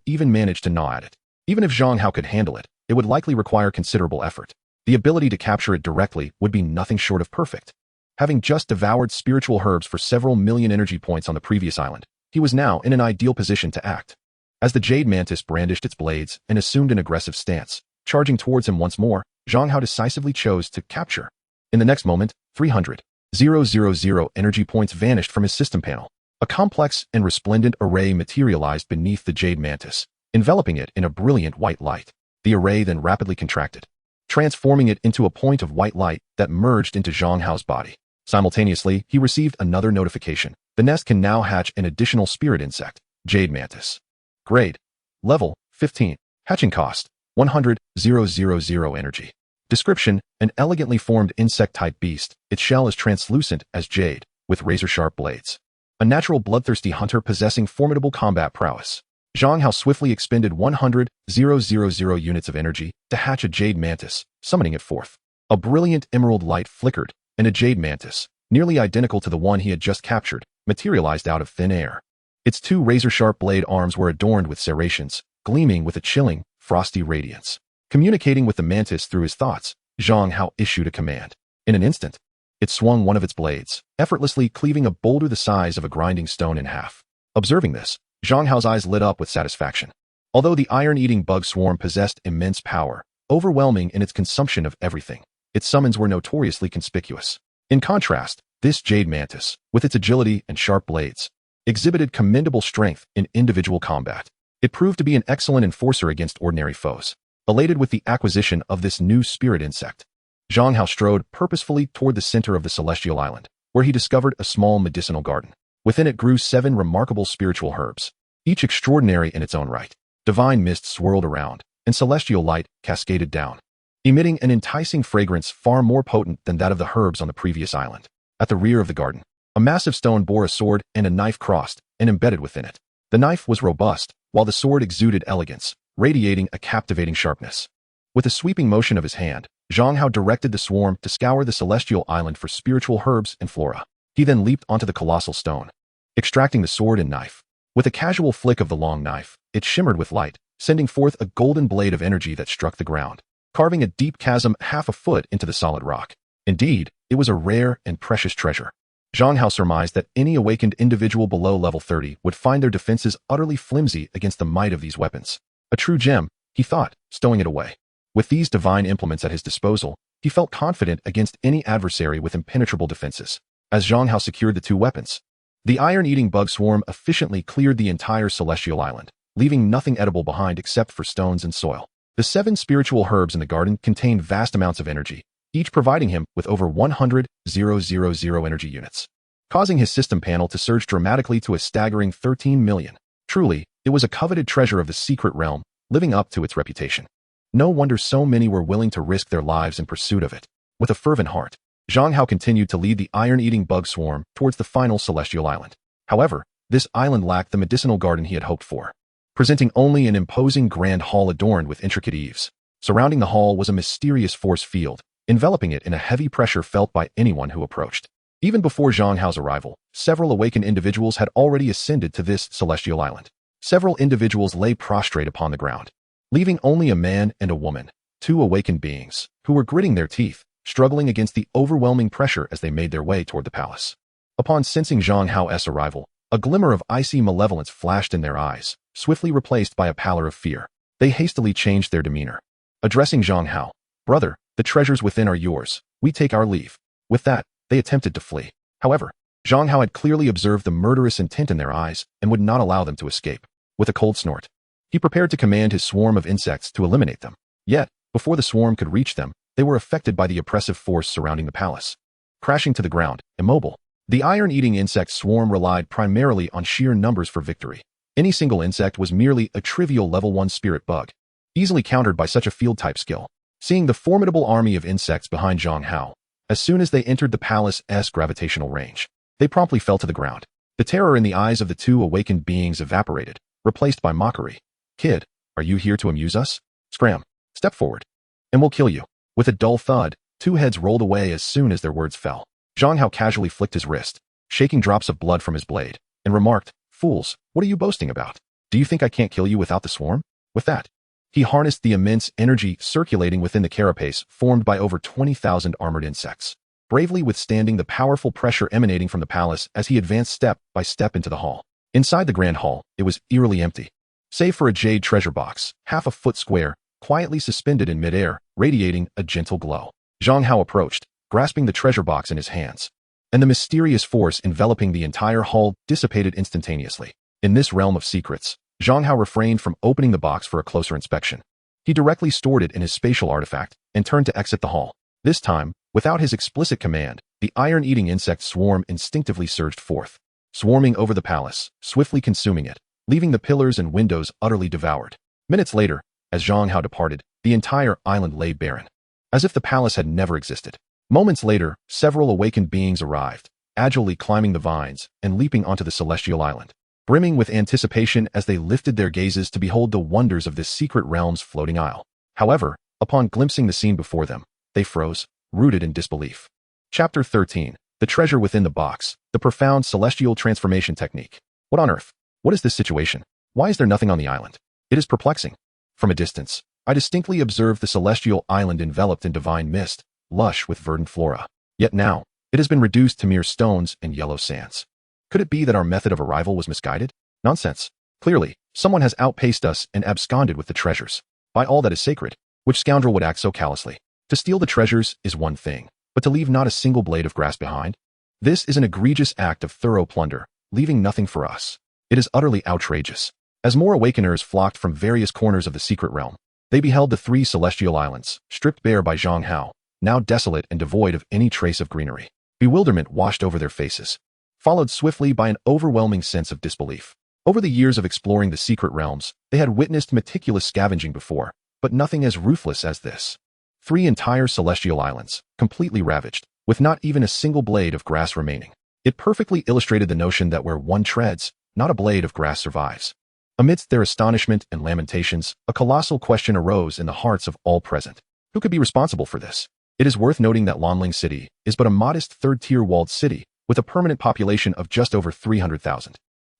even manage to gnaw at it. Even if Zhang Hao could handle it, it would likely require considerable effort. The ability to capture it directly would be nothing short of perfect. Having just devoured spiritual herbs for several million energy points on the previous island, he was now in an ideal position to act. As the jade mantis brandished its blades and assumed an aggressive stance, charging towards him once more, Zhang Hao decisively chose to capture. In the next moment, 300,000 energy points vanished from his system panel. A complex and resplendent array materialized beneath the jade mantis, enveloping it in a brilliant white light. The array then rapidly contracted, transforming it into a point of white light that merged into Zhang Hao's body. Simultaneously, he received another notification. The nest can now hatch an additional spirit insect, jade mantis. Grade: Level 15. Hatching cost: 100,000 energy. Description: an elegantly formed insect-type beast. Its shell is translucent as jade, with razor-sharp blades. A natural bloodthirsty hunter possessing formidable combat prowess. Zhang Hao swiftly expended 100,000 units of energy to hatch a jade mantis, summoning it forth. A brilliant emerald light flickered, and a jade mantis, nearly identical to the one he had just captured, materialized out of thin air. Its two razor-sharp blade arms were adorned with serrations, gleaming with a chilling, frosty radiance. Communicating with the mantis through his thoughts, Zhang Hao issued a command. In an instant, it swung one of its blades, effortlessly cleaving a boulder the size of a grinding stone in half. Observing this, Zhang Hao's eyes lit up with satisfaction. Although the iron-eating bug swarm possessed immense power, overwhelming in its consumption of everything, its summons were notoriously conspicuous. In contrast, this jade mantis, with its agility and sharp blades, exhibited commendable strength in individual combat. It proved to be an excellent enforcer against ordinary foes. Elated with the acquisition of this new spirit insect, Zhang Hao strode purposefully toward the center of the celestial island, where he discovered a small medicinal garden. Within it grew 7 remarkable spiritual herbs, each extraordinary in its own right. Divine mist swirled around, and celestial light cascaded down, emitting an enticing fragrance far more potent than that of the herbs on the previous island. At the rear of the garden, a massive stone bore a sword and a knife crossed and embedded within it. The knife was robust, while the sword exuded elegance, radiating a captivating sharpness. With a sweeping motion of his hand, Zhang Hao directed the swarm to scour the celestial island for spiritual herbs and flora. He then leaped onto the colossal stone, extracting the sword and knife. With a casual flick of the long knife, it shimmered with light, sending forth a golden blade of energy that struck the ground, carving a deep chasm half a foot into the solid rock. Indeed, it was a rare and precious treasure. Zhang Hao surmised that any awakened individual below level 30 would find their defenses utterly flimsy against the might of these weapons. A true gem, he thought, stowing it away. With these divine implements at his disposal, he felt confident against any adversary with impenetrable defenses. As Zhang Hao secured the 2 weapons, the iron-eating bug swarm efficiently cleared the entire celestial island, leaving nothing edible behind except for stones and soil. The 7 spiritual herbs in the garden contained vast amounts of energy, each providing him with over 100,000 energy units, causing his system panel to surge dramatically to a staggering 13 million. Truly, it was a coveted treasure of the secret realm, living up to its reputation. No wonder so many were willing to risk their lives in pursuit of it. With a fervent heart, Zhang Hao continued to lead the iron-eating bug swarm towards the final celestial island. However, this island lacked the medicinal garden he had hoped for, presenting only an imposing grand hall adorned with intricate eaves. Surrounding the hall was a mysterious force field, enveloping it in a heavy pressure felt by anyone who approached. Even before Zhang Hao's arrival, several awakened individuals had already ascended to this celestial island. Several individuals lay prostrate upon the ground, leaving only a man and a woman, 2 awakened beings, who were gritting their teeth, struggling against the overwhelming pressure as they made their way toward the palace. Upon sensing Zhang Hao's arrival, a glimmer of icy malevolence flashed in their eyes, swiftly replaced by a pallor of fear. They hastily changed their demeanor. Addressing Zhang Hao, "Brother, the treasures within are yours. We take our leave." With that, they attempted to flee. However, Zhang Hao had clearly observed the murderous intent in their eyes and would not allow them to escape. With a cold snort, he prepared to command his swarm of insects to eliminate them. Yet, before the swarm could reach them, they were affected by the oppressive force surrounding the palace. Crashing to the ground, immobile, the iron-eating insect swarm relied primarily on sheer numbers for victory. Any single insect was merely a trivial level 1 spirit bug, easily countered by such a field-type skill. Seeing the formidable army of insects behind Zhang Hao, as soon as they entered the palace's gravitational range, they promptly fell to the ground. The terror in the eyes of the 2 awakened beings evaporated, replaced by mockery. "Kid, are you here to amuse us? Scram." Step forward, and we'll kill you. With a dull thud, two heads rolled away as soon as their words fell. Zhang Hao casually flicked his wrist, shaking drops of blood from his blade, and remarked, "Fools, what are you boasting about? Do you think I can't kill you without the swarm?" With that, he harnessed the immense energy circulating within the carapace formed by over 20,000 armored insects, bravely withstanding the powerful pressure emanating from the palace as he advanced step by step into the hall. Inside the grand hall, it was eerily empty, save for a jade treasure box, half a foot square, quietly suspended in midair, radiating a gentle glow. Zhang Hao approached, grasping the treasure box in his hands, and the mysterious force enveloping the entire hall dissipated instantaneously. In this realm of secrets, Zhang Hao refrained from opening the box for a closer inspection. He directly stored it in his spatial artifact and turned to exit the hall. This time, without his explicit command, the iron-eating insect swarm instinctively surged forth, swarming over the palace, swiftly consuming it, leaving the pillars and windows utterly devoured. Minutes later, as Zhang Hao departed, the entire island lay barren, as if the palace had never existed. Moments later, several awakened beings arrived, agilely climbing the vines and leaping onto the celestial island, brimming with anticipation as they lifted their gazes to behold the wonders of this secret realm's floating isle. However, upon glimpsing the scene before them, they froze, rooted in disbelief. Chapter 13. The Treasure Within the Box, the Profound Celestial Transformation Technique. What on earth? What is this situation? Why is there nothing on the island? It is perplexing. From a distance, I distinctly observed the celestial island enveloped in divine mist, lush with verdant flora. Yet now, it has been reduced to mere stones and yellow sands. Could it be that our method of arrival was misguided? Nonsense. Clearly, someone has outpaced us and absconded with the treasures. By all that is sacred, which scoundrel would act so callously? To steal the treasures is one thing, but to leave not a single blade of grass behind? This is an egregious act of thorough plunder, leaving nothing for us. It is utterly outrageous. As more awakeners flocked from various corners of the secret realm, they beheld the three celestial islands, stripped bare by Zhang Hao, now desolate and devoid of any trace of greenery. Bewilderment washed over their faces, followed swiftly by an overwhelming sense of disbelief. Over the years of exploring the secret realms, they had witnessed meticulous scavenging before, but nothing as ruthless as this. 3 entire celestial islands, completely ravaged, with not even a single blade of grass remaining. It perfectly illustrated the notion that where one treads, not a blade of grass survives. Amidst their astonishment and lamentations, a colossal question arose in the hearts of all present. Who could be responsible for this? It is worth noting that Lanling City is but a modest third-tier walled city with a permanent population of just over 300,000.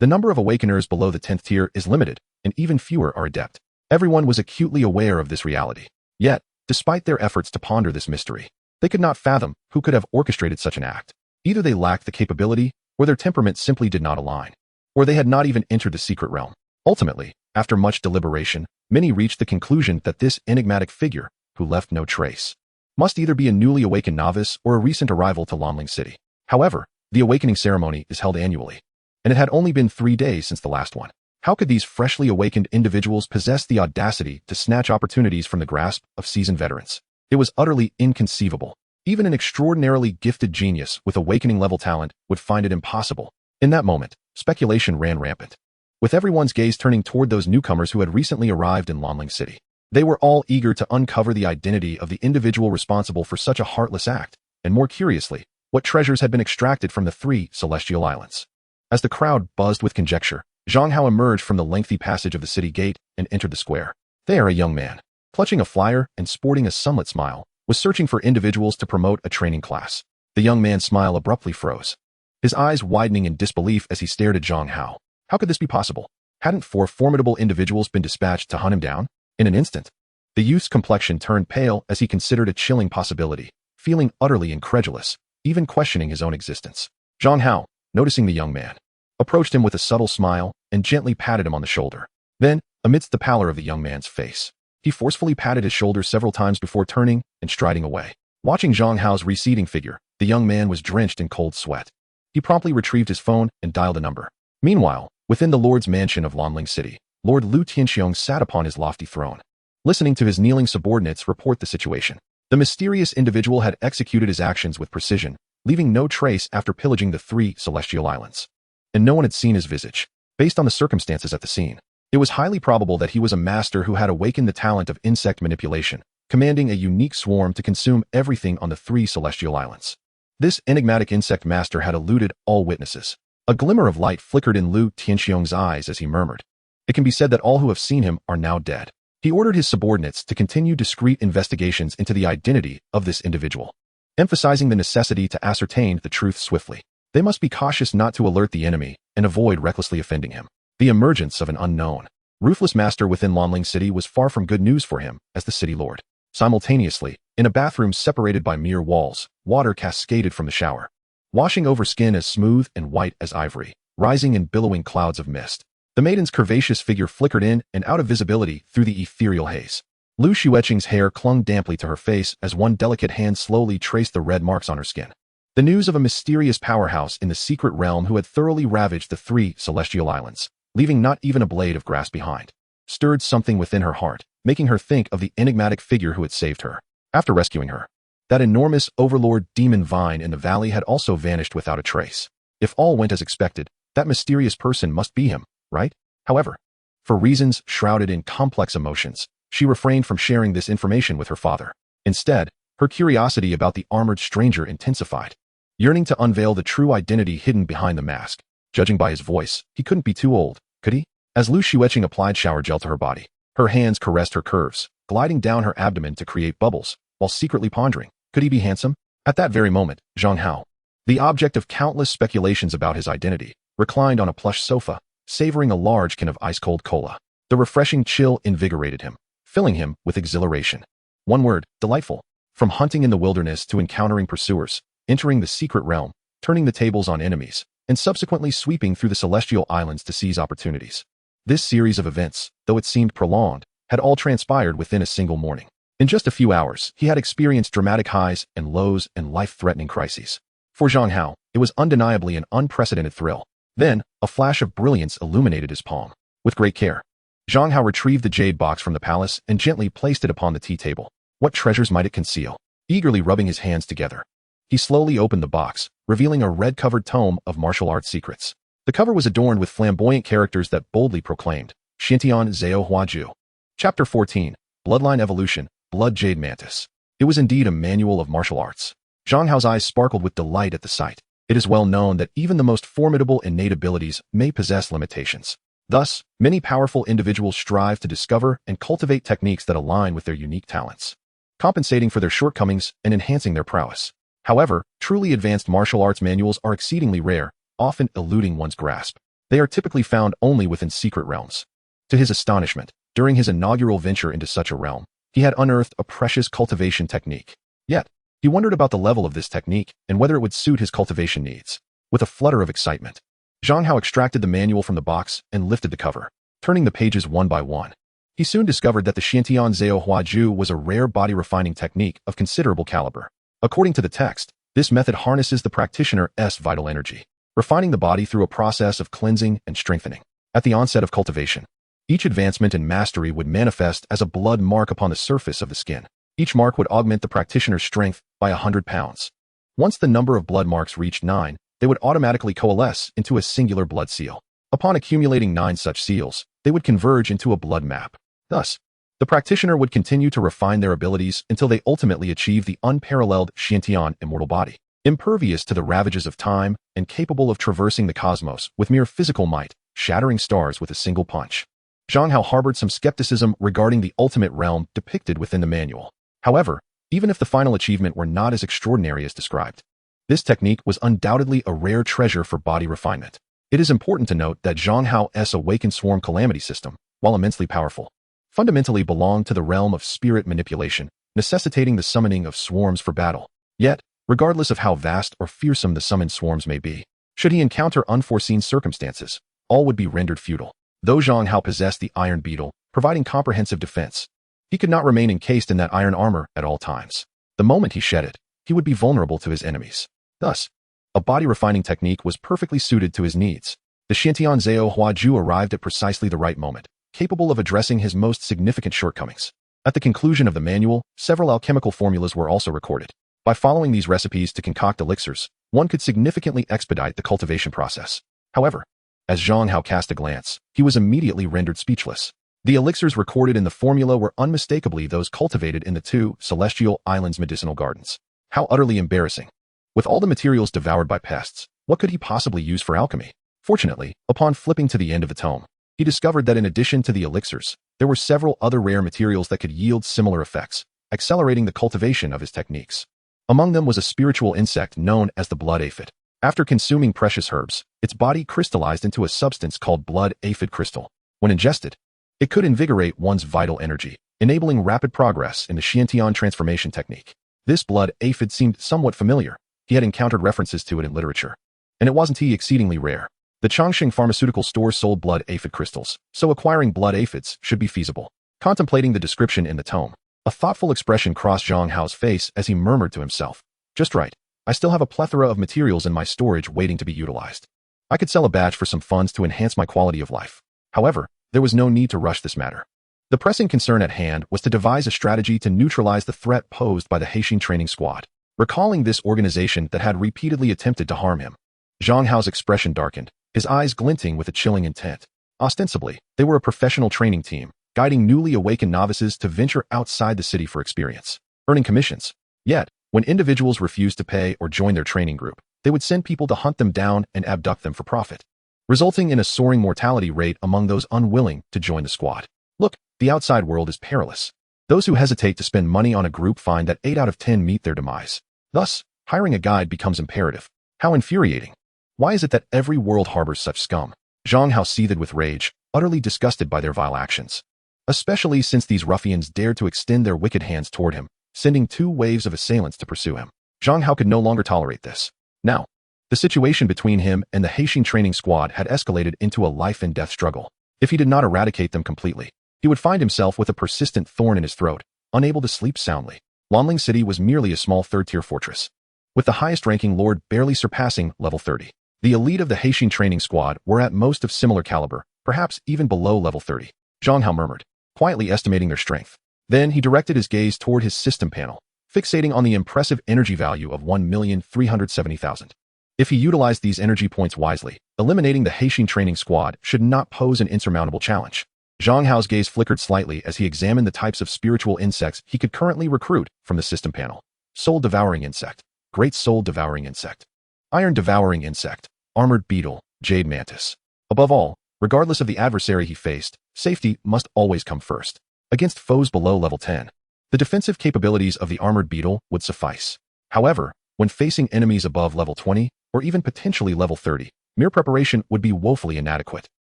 The number of awakeners below the 10th tier is limited, and even fewer are adept. Everyone was acutely aware of this reality. Yet, despite their efforts to ponder this mystery, they could not fathom who could have orchestrated such an act. Either they lacked the capability, or their temperament simply did not align, or they had not even entered the secret realm. Ultimately, after much deliberation, many reached the conclusion that this enigmatic figure, who left no trace, must either be a newly awakened novice or a recent arrival to Lanling City. However, the awakening ceremony is held annually, and it had only been 3 days since the last one. How could these freshly awakened individuals possess the audacity to snatch opportunities from the grasp of seasoned veterans? It was utterly inconceivable. Even an extraordinarily gifted genius with awakening-level talent would find it impossible. In that moment, speculation ran rampant, with everyone's gaze turning toward those newcomers who had recently arrived in Lanling City. They were all eager to uncover the identity of the individual responsible for such a heartless act, and more curiously, what treasures had been extracted from the 3 celestial islands. As the crowd buzzed with conjecture, Zhang Hao emerged from the lengthy passage of the city gate and entered the square. There, a young man, clutching a flyer and sporting a sunlit smile, was searching for individuals to promote a training class. The young man's smile abruptly froze, his eyes widening in disbelief as he stared at Zhang Hao. How could this be possible? Hadn't 4 formidable individuals been dispatched to hunt him down? In an instant, the youth's complexion turned pale as he considered a chilling possibility, feeling utterly incredulous, even questioning his own existence. Zhang Hao, noticing the young man, approached him with a subtle smile and gently patted him on the shoulder. Then, amidst the pallor of the young man's face, he forcefully patted his shoulder several times before turning and striding away. Watching Zhang Hao's receding figure, the young man was drenched in cold sweat. He promptly retrieved his phone and dialed a number. Meanwhile, within the Lord's mansion of Lanling City, Lord Lu Tianxiong sat upon his lofty throne, listening to his kneeling subordinates report the situation. The mysterious individual had executed his actions with precision, leaving no trace after pillaging the 3 celestial islands. And no one had seen his visage. Based on the circumstances at the scene, it was highly probable that he was a master who had awakened the talent of insect manipulation, commanding a unique swarm to consume everything on the 3 celestial islands. This enigmatic insect master had eluded all witnesses. A glimmer of light flickered in Lu Tianxiong's eyes as he murmured, "It can be said that all who have seen him are now dead." He ordered his subordinates to continue discreet investigations into the identity of this individual, emphasizing the necessity to ascertain the truth swiftly. They must be cautious not to alert the enemy and avoid recklessly offending him. The emergence of an unknown, ruthless master within Lonling City was far from good news for him as the city lord. Simultaneously, in a bathroom separated by mere walls, water cascaded from the shower, washing over skin as smooth and white as ivory, rising in billowing clouds of mist. The maiden's curvaceous figure flickered in and out of visibility through the ethereal haze. Lu Xueqing's hair clung damply to her face as one delicate hand slowly traced the red marks on her skin. The news of a mysterious powerhouse in the secret realm who had thoroughly ravaged the 3 celestial islands, leaving not even a blade of grass behind, stirred something within her heart, making her think of the enigmatic figure who had saved her. After rescuing her, that enormous overlord demon vine in the valley had also vanished without a trace. If all went as expected, that mysterious person must be him, right? However, for reasons shrouded in complex emotions, she refrained from sharing this information with her father. Instead, her curiosity about the armored stranger intensified, yearning to unveil the true identity hidden behind the mask. Judging by his voice, he couldn't be too old, could he? As Lu Xueqing applied shower gel to her body, her hands caressed her curves, gliding down her abdomen to create bubbles, while secretly pondering, could he be handsome? At that very moment, Zhang Hao, the object of countless speculations about his identity, reclined on a plush sofa, savoring a large can of ice-cold cola. The refreshing chill invigorated him, filling him with exhilaration. One word, delightful. From hunting in the wilderness to encountering pursuers, entering the secret realm, turning the tables on enemies, and subsequently sweeping through the celestial islands to seize opportunities. This series of events, though it seemed prolonged, had all transpired within a single morning. In just a few hours, he had experienced dramatic highs and lows and life-threatening crises. For Zhang Hao, it was undeniably an unprecedented thrill. Then, a flash of brilliance illuminated his palm. With great care, Zhang Hao retrieved the jade box from the palace and gently placed it upon the tea table. What treasures might it conceal? Eagerly rubbing his hands together, he slowly opened the box, revealing a red-covered tome of martial arts secrets. The cover was adorned with flamboyant characters that boldly proclaimed, Xiantian Zhao Huaju. Chapter 14, Bloodline Evolution, Blood Jade Mantis. It was indeed a manual of martial arts. Zhang Hao's eyes sparkled with delight at the sight. It is well known that even the most formidable innate abilities may possess limitations. Thus, many powerful individuals strive to discover and cultivate techniques that align with their unique talents, compensating for their shortcomings and enhancing their prowess. However, truly advanced martial arts manuals are exceedingly rare, often eluding one's grasp. They are typically found only within secret realms. To his astonishment, during his inaugural venture into such a realm, he had unearthed a precious cultivation technique. Yet, he wondered about the level of this technique and whether it would suit his cultivation needs. With a flutter of excitement, Zhang Hao extracted the manual from the box and lifted the cover, turning the pages one by one. He soon discovered that the Xiantian Zhao Huaju was a rare body-refining technique of considerable caliber. According to the text, this method harnesses the practitioner's vital energy, refining the body through a process of cleansing and strengthening. At the onset of cultivation, each advancement in mastery would manifest as a blood mark upon the surface of the skin. Each mark would augment the practitioner's strength by 100 pounds. Once the number of blood marks reached 9, they would automatically coalesce into a singular blood seal. Upon accumulating 9 such seals, they would converge into a blood map. Thus, the practitioner would continue to refine their abilities until they ultimately achieve the unparalleled Xiantian immortal body, impervious to the ravages of time and capable of traversing the cosmos with mere physical might, shattering stars with a single punch. Zhang Hao harbored some skepticism regarding the ultimate realm depicted within the manual. However, even if the final achievement were not as extraordinary as described, this technique was undoubtedly a rare treasure for body refinement. It is important to note that Zhang Hao's awakened swarm calamity system, while immensely powerful, fundamentally belonged to the realm of spirit manipulation, necessitating the summoning of swarms for battle. Yet, regardless of how vast or fearsome the summoned swarms may be, should he encounter unforeseen circumstances, all would be rendered futile. Though Zhang Hao possessed the Iron Beetle, providing comprehensive defense, he could not remain encased in that iron armor at all times. The moment he shed it, he would be vulnerable to his enemies. Thus, a body-refining technique was perfectly suited to his needs. The Xiantian Zhao Huaju arrived at precisely the right moment, capable of addressing his most significant shortcomings. At the conclusion of the manual, several alchemical formulas were also recorded. By following these recipes to concoct elixirs, one could significantly expedite the cultivation process. However, as Zhang Hao cast a glance, he was immediately rendered speechless. The elixirs recorded in the formula were unmistakably those cultivated in the 2 celestial islands' medicinal gardens. How utterly embarrassing. With all the materials devoured by pests, what could he possibly use for alchemy? Fortunately, upon flipping to the end of the tome, He discovered that in addition to the elixirs, there were several other rare materials that could yield similar effects, accelerating the cultivation of his techniques. Among them was a spiritual insect known as the blood aphid. After consuming precious herbs, its body crystallized into a substance called blood aphid crystal. When ingested, it could invigorate one's vital energy, enabling rapid progress in the Xiantian transformation technique. This blood aphid seemed somewhat familiar. He had encountered references to it in literature. And it wasn't exceedingly rare. The Chongqing pharmaceutical store sold blood aphid crystals, so acquiring blood aphids should be feasible. Contemplating the description in the tome, a thoughtful expression crossed Zhang Hao's face as he murmured to himself, "Just right. I still have a plethora of materials in my storage waiting to be utilized. I could sell a batch for some funds to enhance my quality of life." However, there was no need to rush this matter. The pressing concern at hand was to devise a strategy to neutralize the threat posed by the Haixing training squad. Recalling this organization that had repeatedly attempted to harm him, Zhang Hao's expression darkened, his eyes glinting with a chilling intent. Ostensibly, they were a professional training team, guiding newly awakened novices to venture outside the city for experience, earning commissions. Yet, when individuals refused to pay or join their training group, they would send people to hunt them down and abduct them for profit, resulting in a soaring mortality rate among those unwilling to join the squad. Look, the outside world is perilous. Those who hesitate to spend money on a group find that 8 out of 10 meet their demise. Thus, hiring a guide becomes imperative. How infuriating. Why is it that every world harbors such scum? Zhang Hao seethed with rage, utterly disgusted by their vile actions. Especially since these ruffians dared to extend their wicked hands toward him, sending 2 waves of assailants to pursue him. Zhang Hao could no longer tolerate this. Now, the situation between him and the Haixing training squad had escalated into a life-and-death struggle. If he did not eradicate them completely, he would find himself with a persistent thorn in his throat, unable to sleep soundly. Lanling City was merely a small third-tier fortress, with the highest-ranking lord barely surpassing level 30. The elite of the Haixing training squad were at most of similar caliber, perhaps even below level 30. Zhang Hao murmured, quietly estimating their strength. Then he directed his gaze toward his system panel, fixating on the impressive energy value of 1,370,000. If he utilized these energy points wisely, eliminating the Haixing training squad should not pose an insurmountable challenge. Zhang Hao's gaze flickered slightly as he examined the types of spiritual insects he could currently recruit from the system panel. Soul Devouring Insect, Great Soul Devouring Insect, Iron Devouring Insect, Armored Beetle, Jade Mantis. Above all, regardless of the adversary he faced, safety must always come first. Against foes below level 10, the defensive capabilities of the Armored Beetle would suffice. However, when facing enemies above level 20, or even potentially level 30, mere preparation would be woefully inadequate.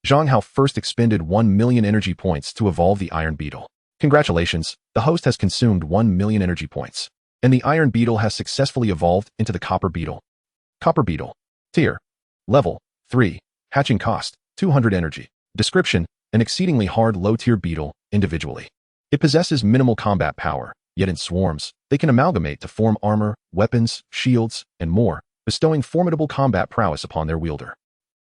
Zhang Hao first expended 1 million energy points to evolve the Iron Beetle. Congratulations, the host has consumed 1 million energy points, and the Iron Beetle has successfully evolved into the Copper Beetle. Copper Beetle. Tier. Level 3. Hatching cost, 200 energy. Description, an exceedingly hard low-tier beetle, individually. It possesses minimal combat power, yet in swarms, they can amalgamate to form armor, weapons, shields, and more, bestowing formidable combat prowess upon their wielder.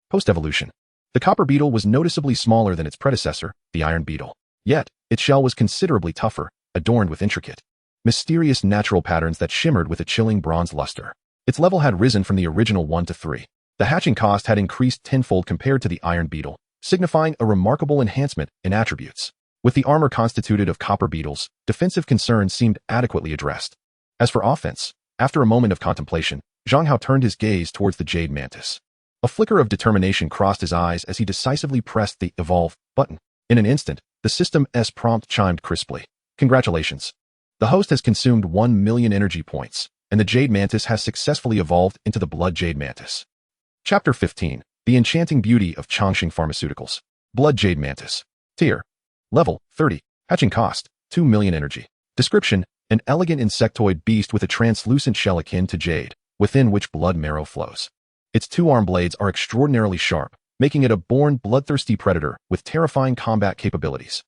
Post-evolution. The Copper Beetle was noticeably smaller than its predecessor, the Iron Beetle. Yet, its shell was considerably tougher, adorned with intricate, mysterious natural patterns that shimmered with a chilling bronze luster. Its level had risen from the original 1 to 3. The hatching cost had increased tenfold compared to the Iron Beetle, signifying a remarkable enhancement in attributes. With the armor constituted of copper beetles, defensive concerns seemed adequately addressed. As for offense, after a moment of contemplation, Zhang Hao turned his gaze towards the Jade Mantis. A flicker of determination crossed his eyes as he decisively pressed the Evolve button. In an instant, the system's prompt chimed crisply. Congratulations. The host has consumed 1 million energy points, and the Jade Mantis has successfully evolved into the Blood Jade Mantis. Chapter 15. The Enchanting Beauty of Chongqing Pharmaceuticals. Blood Jade Mantis. Tier. Level 30. Hatching cost, 2 million energy. Description, an elegant insectoid beast with a translucent shell akin to jade, within which blood marrow flows. Its 2 arm blades are extraordinarily sharp, making it a born bloodthirsty predator with terrifying combat capabilities.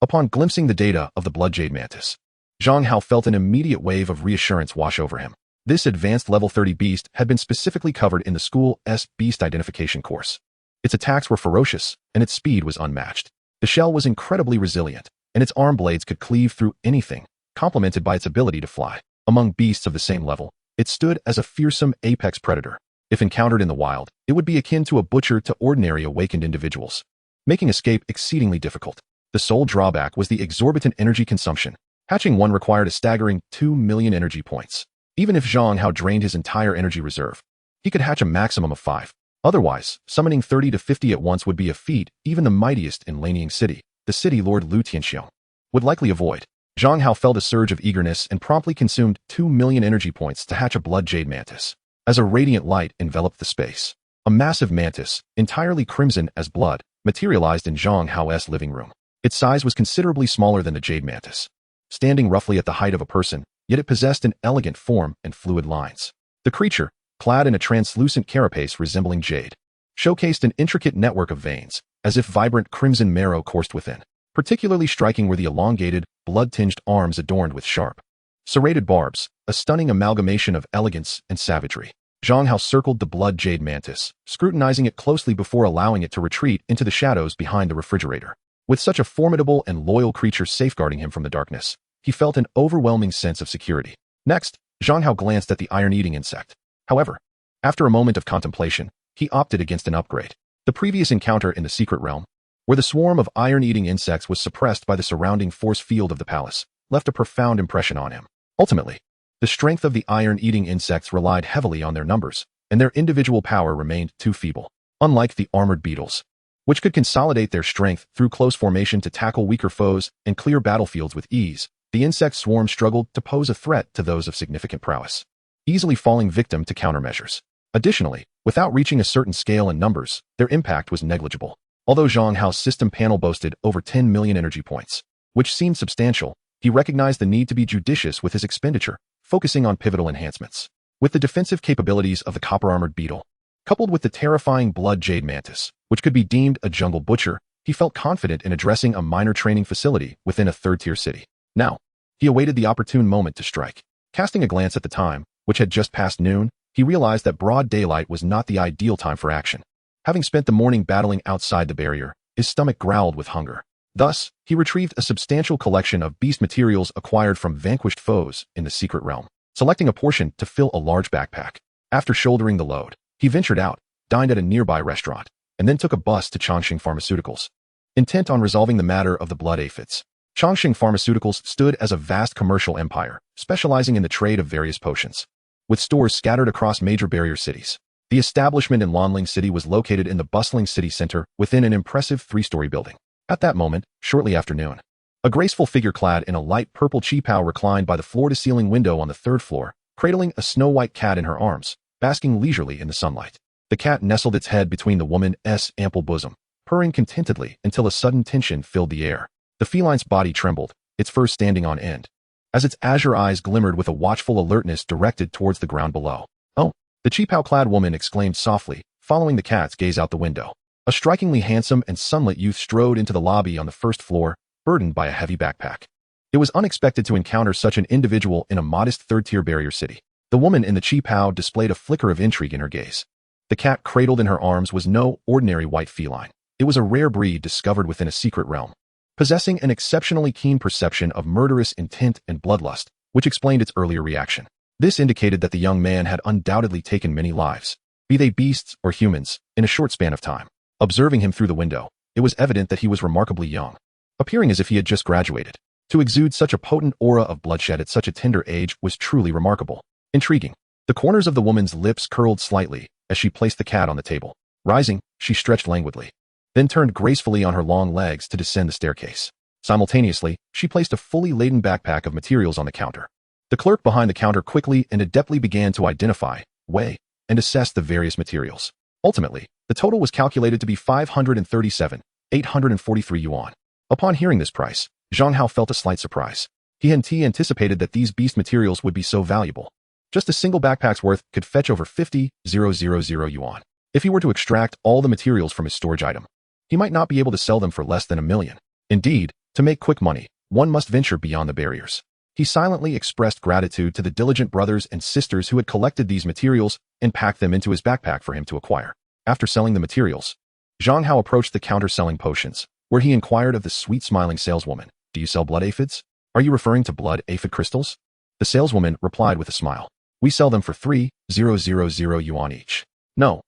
Upon glimpsing the data of the Blood Jade Mantis, Zhang Hao felt an immediate wave of reassurance wash over him. This advanced level 30 beast had been specifically covered in the school's beast identification course. Its attacks were ferocious, and its speed was unmatched. The shell was incredibly resilient, and its arm blades could cleave through anything, complemented by its ability to fly. Among beasts of the same level, it stood as a fearsome apex predator. If encountered in the wild, it would be akin to a butcher to ordinary awakened individuals, making escape exceedingly difficult. The sole drawback was the exorbitant energy consumption. Hatching one required a staggering 2 million energy points. Even if Zhang Hao drained his entire energy reserve, he could hatch a maximum of 5. Otherwise, summoning 30 to 50 at once would be a feat even the mightiest in Lanying City, the city Lord Lu Tianxiong would likely avoid. Zhang Hao felt a surge of eagerness and promptly consumed 2 million energy points to hatch a blood jade mantis. As a radiant light enveloped the space, a massive mantis, entirely crimson as blood, materialized in Zhang Hao's living room. Its size was considerably smaller than the jade mantis, standing roughly at the height of a person, yet it possessed an elegant form and fluid lines. The creature, clad in a translucent carapace resembling jade, showcased an intricate network of veins, as if vibrant crimson marrow coursed within. Particularly striking were the elongated, blood-tinged arms adorned with sharp, serrated barbs, a stunning amalgamation of elegance and savagery. Zhang Hao circled the blood jade mantis, scrutinizing it closely before allowing it to retreat into the shadows behind the refrigerator. With such a formidable and loyal creature safeguarding him from the darkness, he felt an overwhelming sense of security. Next, Zhang Hao glanced at the iron-eating insect. However, after a moment of contemplation, he opted against an upgrade. The previous encounter in the secret realm, where the swarm of iron-eating insects was suppressed by the surrounding force field of the palace, left a profound impression on him. Ultimately, the strength of the iron-eating insects relied heavily on their numbers, and their individual power remained too feeble. Unlike the armored beetles, which could consolidate their strength through close formation to tackle weaker foes and clear battlefields with ease, the insect swarm struggled to pose a threat to those of significant prowess, easily falling victim to countermeasures. Additionally, without reaching a certain scale and numbers, their impact was negligible. Although Zhang Hao's system panel boasted over 10 million energy points, which seemed substantial, he recognized the need to be judicious with his expenditure, focusing on pivotal enhancements. With the defensive capabilities of the copper-armored beetle, coupled with the terrifying blood jade mantis, which could be deemed a jungle butcher, he felt confident in addressing a minor training facility within a third-tier city. Now, he awaited the opportune moment to strike. Casting a glance at the time, which had just passed noon, he realized that broad daylight was not the ideal time for action. Having spent the morning battling outside the barrier, his stomach growled with hunger. Thus, he retrieved a substantial collection of beast materials acquired from vanquished foes in the secret realm, selecting a portion to fill a large backpack. After shouldering the load, he ventured out, dined at a nearby restaurant, and then took a bus to Chongqing Pharmaceuticals. Intent on resolving the matter of the blood aphids, Chongqing Pharmaceuticals stood as a vast commercial empire, specializing in the trade of various potions. With stores scattered across major barrier cities, the establishment in Lanling City was located in the bustling city center within an impressive 3-story building. At that moment, shortly after noon, a graceful figure clad in a light purple qipao reclined by the floor-to-ceiling window on the 3rd floor, cradling a snow-white cat in her arms, basking leisurely in the sunlight. The cat nestled its head between the woman's ample bosom, purring contentedly until a sudden tension filled the air. The feline's body trembled, its fur standing on end, as its azure eyes glimmered with a watchful alertness directed towards the ground below. "Oh," the qipao-clad woman exclaimed softly, following the cat's gaze out the window. A strikingly handsome and sunlit youth strode into the lobby on the 1st floor, burdened by a heavy backpack. It was unexpected to encounter such an individual in a modest third-tier barrier city. The woman in the qipao displayed a flicker of intrigue in her gaze. The cat cradled in her arms was no ordinary white feline. It was a rare breed discovered within a secret realm, possessing an exceptionally keen perception of murderous intent and bloodlust, which explained its earlier reaction. This indicated that the young man had undoubtedly taken many lives, be they beasts or humans, in a short span of time. Observing him through the window, it was evident that he was remarkably young, appearing as if he had just graduated. To exude such a potent aura of bloodshed at such a tender age was truly remarkable. Intriguing. The corners of the woman's lips curled slightly as she placed the cat on the table. Rising, she stretched languidly, then turned gracefully on her long legs to descend the staircase. Simultaneously, she placed a fully laden backpack of materials on the counter. The clerk behind the counter quickly and adeptly began to identify, weigh, and assess the various materials. Ultimately, the total was calculated to be 537,843 yuan. Upon hearing this price, Zhang Hao felt a slight surprise. He hadn't anticipated that these beast materials would be so valuable. Just a single backpack's worth could fetch over 50,000 yuan. If he were to extract all the materials from his storage item, he might not be able to sell them for less than 1 million. Indeed, to make quick money, one must venture beyond the barriers. He silently expressed gratitude to the diligent brothers and sisters who had collected these materials and packed them into his backpack for him to acquire. After selling the materials, Zhang Hao approached the counter selling potions, where he inquired of the sweet-smiling saleswoman, "Do you sell blood aphids? Are you referring to blood aphid crystals?" The saleswoman replied with a smile. "We sell them for 3,000 yuan each." No,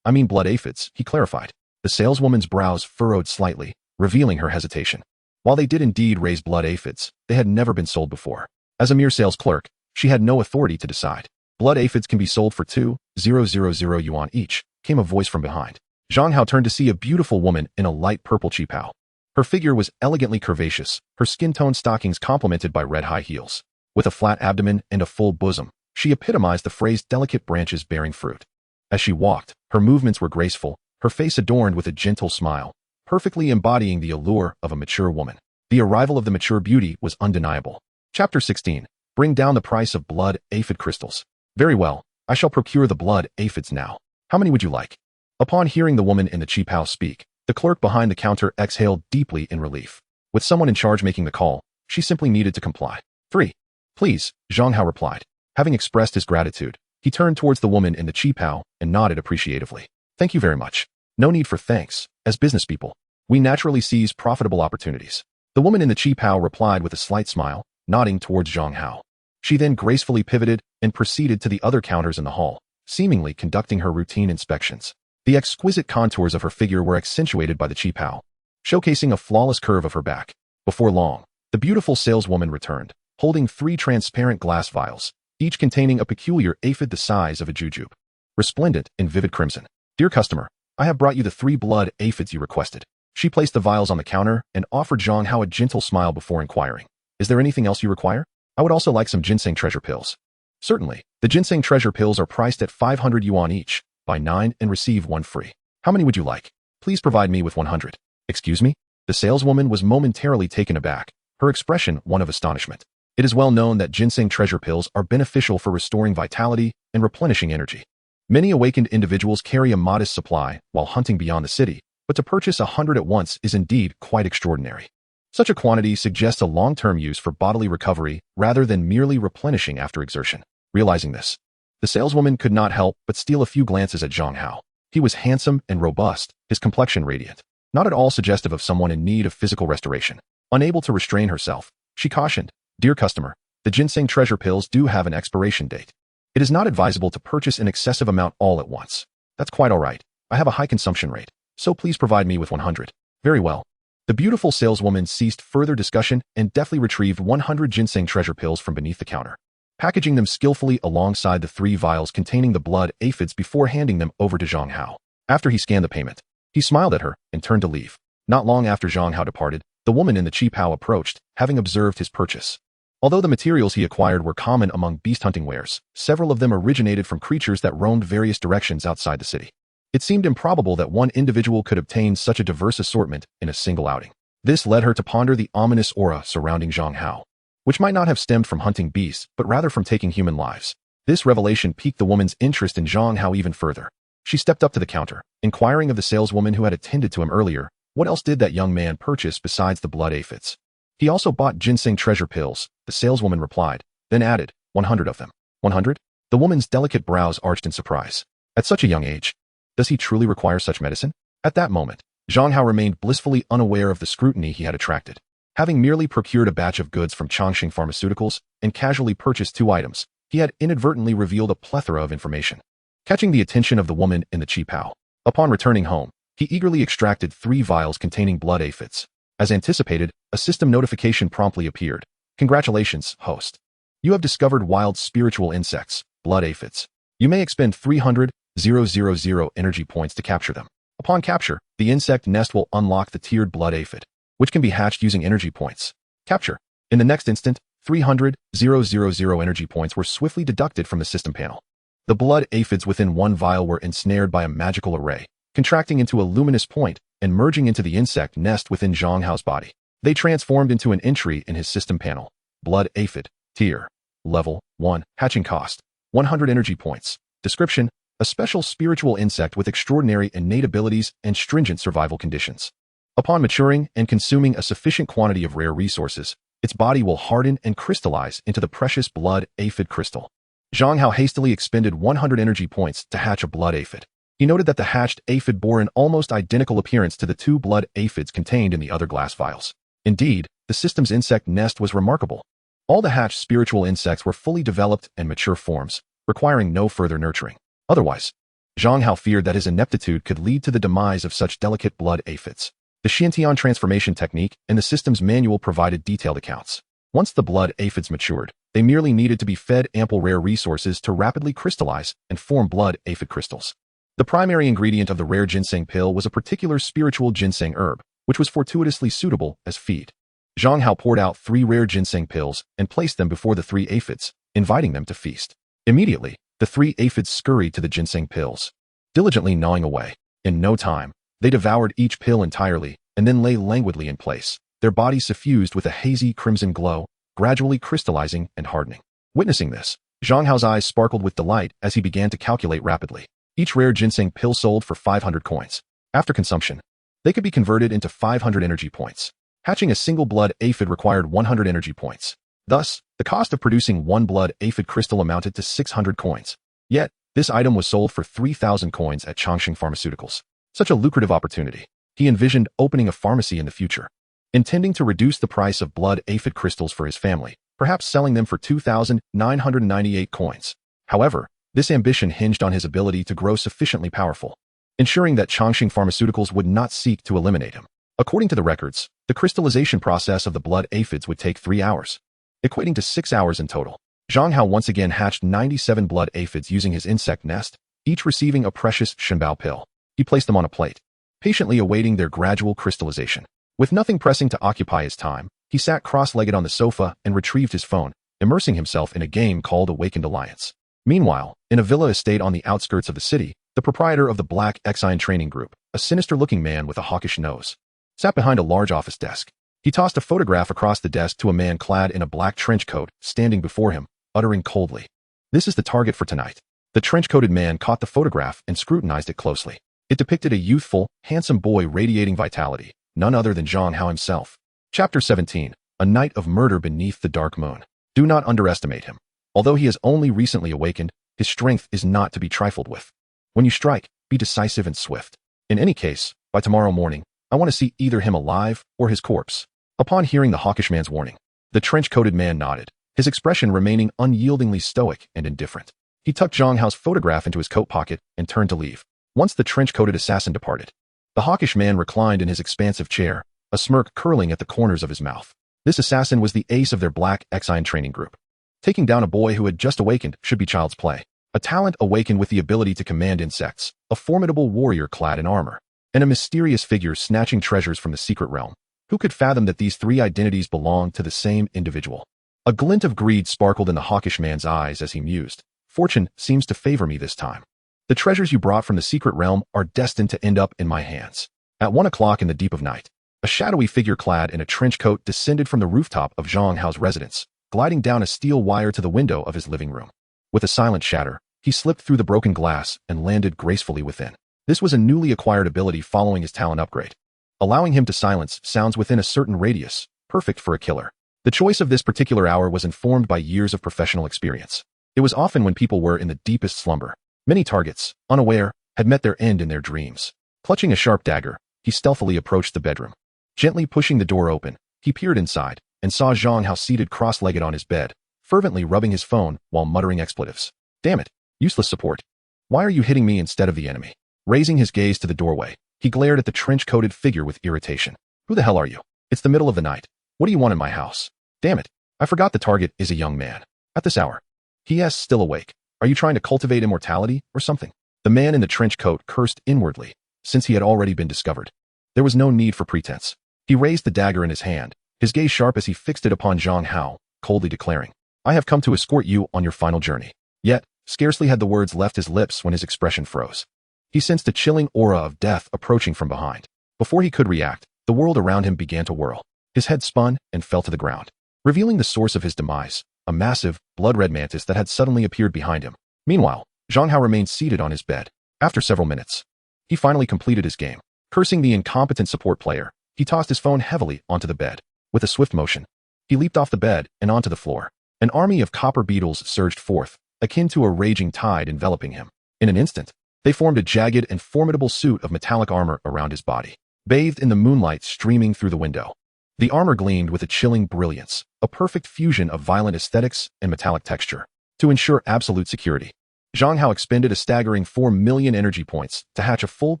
I mean blood aphids," he clarified. The saleswoman's brows furrowed slightly, revealing her hesitation. While they did indeed raise blood aphids, they had never been sold before. As a mere sales clerk, she had no authority to decide. Blood aphids can be sold for 2,000 yuan each, came a voice from behind. Zhang Hao turned to see a beautiful woman in a light purple qipao. Her figure was elegantly curvaceous, her skin-tone stockings complemented by red high heels. With a flat abdomen and a full bosom, she epitomized the phrase delicate branches bearing fruit. As she walked, her movements were graceful, her face adorned with a gentle smile, perfectly embodying the allure of a mature woman. The arrival of the mature beauty was undeniable. Chapter 16. Bring down the price of blood aphid crystals. Very well, I shall procure the blood aphids now. How many would you like? Upon hearing the woman in the qipao speak, the clerk behind the counter exhaled deeply in relief. With someone in charge making the call, she simply needed to comply. 3. Please, Zhang Hao replied. Having expressed his gratitude, he turned towards the woman in the qipao and nodded appreciatively. Thank you very much. No need for thanks. As business people, we naturally seize profitable opportunities. The woman in the qipao replied with a slight smile, nodding towards Zhang Hao. She then gracefully pivoted and proceeded to the other counters in the hall, seemingly conducting her routine inspections. The exquisite contours of her figure were accentuated by the qipao, showcasing a flawless curve of her back. Before long, the beautiful saleswoman returned, holding 3 transparent glass vials, each containing a peculiar aphid the size of a jujube, resplendent in vivid crimson. Dear customer, I have brought you the 3 blood aphids you requested. She placed the vials on the counter and offered Zhang Hao a gentle smile before inquiring. Is there anything else you require? I would also like some ginseng treasure pills. Certainly, the ginseng treasure pills are priced at 500 yuan each. Buy 9 and receive 1 free. How many would you like? Please provide me with 100. Excuse me? The saleswoman was momentarily taken aback, her expression one of astonishment. It is well known that ginseng treasure pills are beneficial for restoring vitality and replenishing energy. Many awakened individuals carry a modest supply while hunting beyond the city, but to purchase 100 at once is indeed quite extraordinary. Such a quantity suggests a long-term use for bodily recovery rather than merely replenishing after exertion. Realizing this, the saleswoman could not help but steal a few glances at Zhang Hao. He was handsome and robust, his complexion radiant, not at all suggestive of someone in need of physical restoration. Unable to restrain herself, she cautioned, Dear customer, the ginseng treasure pills do have an expiration date. It is not advisable to purchase an excessive amount all at once. That's quite all right. I have a high consumption rate, so please provide me with 100. Very well. The beautiful saleswoman ceased further discussion and deftly retrieved 100 ginseng treasure pills from beneath the counter, packaging them skillfully alongside the 3 vials containing the blood aphids before handing them over to Zhang Hao. After he scanned the payment, he smiled at her and turned to leave. Not long after Zhang Hao departed, the woman in the qipao approached, having observed his purchase. Although the materials he acquired were common among beast hunting wares, several of them originated from creatures that roamed various directions outside the city. It seemed improbable that one individual could obtain such a diverse assortment in a single outing. This led her to ponder the ominous aura surrounding Zhang Hao, which might not have stemmed from hunting beasts, but rather from taking human lives. This revelation piqued the woman's interest in Zhang Hao even further. She stepped up to the counter, inquiring of the saleswoman who had attended to him earlier, what else did that young man purchase besides the blood aphids? He also bought ginseng treasure pills, the saleswoman replied, then added, 100 of them. 100? The woman's delicate brows arched in surprise. At such a young age, does he truly require such medicine? At that moment, Zhang Hao remained blissfully unaware of the scrutiny he had attracted. Having merely procured a batch of goods from Changxing Pharmaceuticals and casually purchased 2 items, he had inadvertently revealed a plethora of information. Catching the attention of the woman in the qipao, upon returning home, he eagerly extracted 3 vials containing blood aphids. As anticipated, a system notification promptly appeared. Congratulations, host. You have discovered wild spiritual insects, blood aphids. You may expend 300,000 energy points to capture them. Upon capture, the insect nest will unlock the tiered blood aphid, which can be hatched using energy points. Capture. In the next instant, 300,000 energy points were swiftly deducted from the system panel. The blood aphids within 1 vial were ensnared by a magical array, contracting into a luminous point and merging into the insect nest within Zhang Hao's body. They transformed into an entry in his system panel. Blood aphid, tier, level 1, hatching cost, 100 energy points. Description, a special spiritual insect with extraordinary innate abilities and stringent survival conditions. Upon maturing and consuming a sufficient quantity of rare resources, its body will harden and crystallize into the precious blood aphid crystal. Zhang Hao hastily expended 100 energy points to hatch a blood aphid. He noted that the hatched aphid bore an almost identical appearance to the 2 blood aphids contained in the other glass vials. Indeed, the system's insect nest was remarkable. All the hatched spiritual insects were fully developed and mature forms, requiring no further nurturing. Otherwise, Zhang Hao feared that his ineptitude could lead to the demise of such delicate blood aphids. The Xiantian transformation technique and the system's manual provided detailed accounts. Once the blood aphids matured, they merely needed to be fed ample rare resources to rapidly crystallize and form blood aphid crystals. The primary ingredient of the rare ginseng pill was a particular spiritual ginseng herb, which was fortuitously suitable as feed. Zhang Hao poured out 3 rare ginseng pills and placed them before the 3 aphids, inviting them to feast. Immediately, the 3 aphids scurried to the ginseng pills, diligently gnawing away. In no time, they devoured each pill entirely and then lay languidly in place, their bodies suffused with a hazy crimson glow, gradually crystallizing and hardening. Witnessing this, Zhang Hao's eyes sparkled with delight as he began to calculate rapidly. Each rare ginseng pill sold for 500 coins. After consumption, they could be converted into 500 energy points. Hatching a single blood aphid required 100 energy points. Thus, the cost of producing 1 blood aphid crystal amounted to 600 coins. Yet, this item was sold for 3,000 coins at Chongqing Pharmaceuticals. Such a lucrative opportunity. He envisioned opening a pharmacy in the future, intending to reduce the price of blood aphid crystals for his family, perhaps selling them for 2,998 coins. However, this ambition hinged on his ability to grow sufficiently powerful, ensuring that Chongqing Pharmaceuticals would not seek to eliminate him. According to the records, the crystallization process of the blood aphids would take 3 hours, equating to 6 hours in total. Zhang Hao once again hatched 97 blood aphids using his insect nest, each receiving a precious shenbao pill. He placed them on a plate, patiently awaiting their gradual crystallization. With nothing pressing to occupy his time, he sat cross-legged on the sofa and retrieved his phone, immersing himself in a game called Awakened Alliance. Meanwhile, in a villa estate on the outskirts of the city, the proprietor of the Black Exine Training Group, a sinister-looking man with a hawkish nose, sat behind a large office desk. He tossed a photograph across the desk to a man clad in a black trench coat standing before him, uttering coldly, "This is the target for tonight." The trench-coated man caught the photograph and scrutinized it closely. It depicted a youthful, handsome boy radiating vitality, none other than Zhang Hao himself. Chapter 17. A Night of Murder Beneath the Dark Moon. Do not underestimate him. Although he has only recently awakened, his strength is not to be trifled with. When you strike, be decisive and swift. In any case, by tomorrow morning, I want to see either him alive or his corpse. Upon hearing the hawkish man's warning, the trench-coated man nodded, his expression remaining unyieldingly stoic and indifferent. He tucked Zhang Hao's photograph into his coat pocket and turned to leave. Once the trench-coated assassin departed, the hawkish man reclined in his expansive chair, a smirk curling at the corners of his mouth. This assassin was the ace of their Black Exine Training Group. Taking down a boy who had just awakened should be child's play. A talent awakened with the ability to command insects, a formidable warrior clad in armor, and a mysterious figure snatching treasures from the secret realm. Who could fathom that these 3 identities belonged to the same individual? A glint of greed sparkled in the hawkish man's eyes as he mused. Fortune seems to favor me this time. The treasures you brought from the secret realm are destined to end up in my hands. At 1 o'clock in the deep of night, a shadowy figure clad in a trench coat descended from the rooftop of Zhang Hao's residence, gliding down a steel wire to the window of his living room. With a silent shatter, he slipped through the broken glass and landed gracefully within. This was a newly acquired ability following his talent upgrade, allowing him to silence sounds within a certain radius, perfect for a killer. The choice of this particular hour was informed by years of professional experience. It was often when people were in the deepest slumber. Many targets, unaware, had met their end in their dreams. Clutching a sharp dagger, he stealthily approached the bedroom. Gently pushing the door open, he peered inside and saw Zhang Hao seated cross-legged on his bed, fervently rubbing his phone while muttering expletives. "Damn it, useless support. Why are you hitting me instead of the enemy?" Raising his gaze to the doorway, he glared at the trench-coated figure with irritation. "Who the hell are you? It's the middle of the night. What do you want in my house? Damn it, I forgot the target is a young man. At this hour. P.S. Still awake. Are you trying to cultivate immortality or something?" The man in the trench coat cursed inwardly, since he had already been discovered. There was no need for pretense. He raised the dagger in his hand, his gaze sharp as he fixed it upon Zhang Hao, coldly declaring, "I have come to escort you on your final journey." Yet, scarcely had the words left his lips when his expression froze. He sensed a chilling aura of death approaching from behind. Before he could react, the world around him began to whirl. His head spun and fell to the ground, revealing the source of his demise, a massive, blood-red mantis that had suddenly appeared behind him. Meanwhile, Zhang Hao remained seated on his bed. After several minutes, he finally completed his game. Cursing the incompetent support player, he tossed his phone heavily onto the bed. With a swift motion, he leaped off the bed and onto the floor. An army of copper beetles surged forth, akin to a raging tide enveloping him. In an instant, they formed a jagged and formidable suit of metallic armor around his body, bathed in the moonlight streaming through the window. The armor gleamed with a chilling brilliance, a perfect fusion of violent aesthetics and metallic texture. To ensure absolute security, Zhang Hao expended a staggering 4 million energy points to hatch a full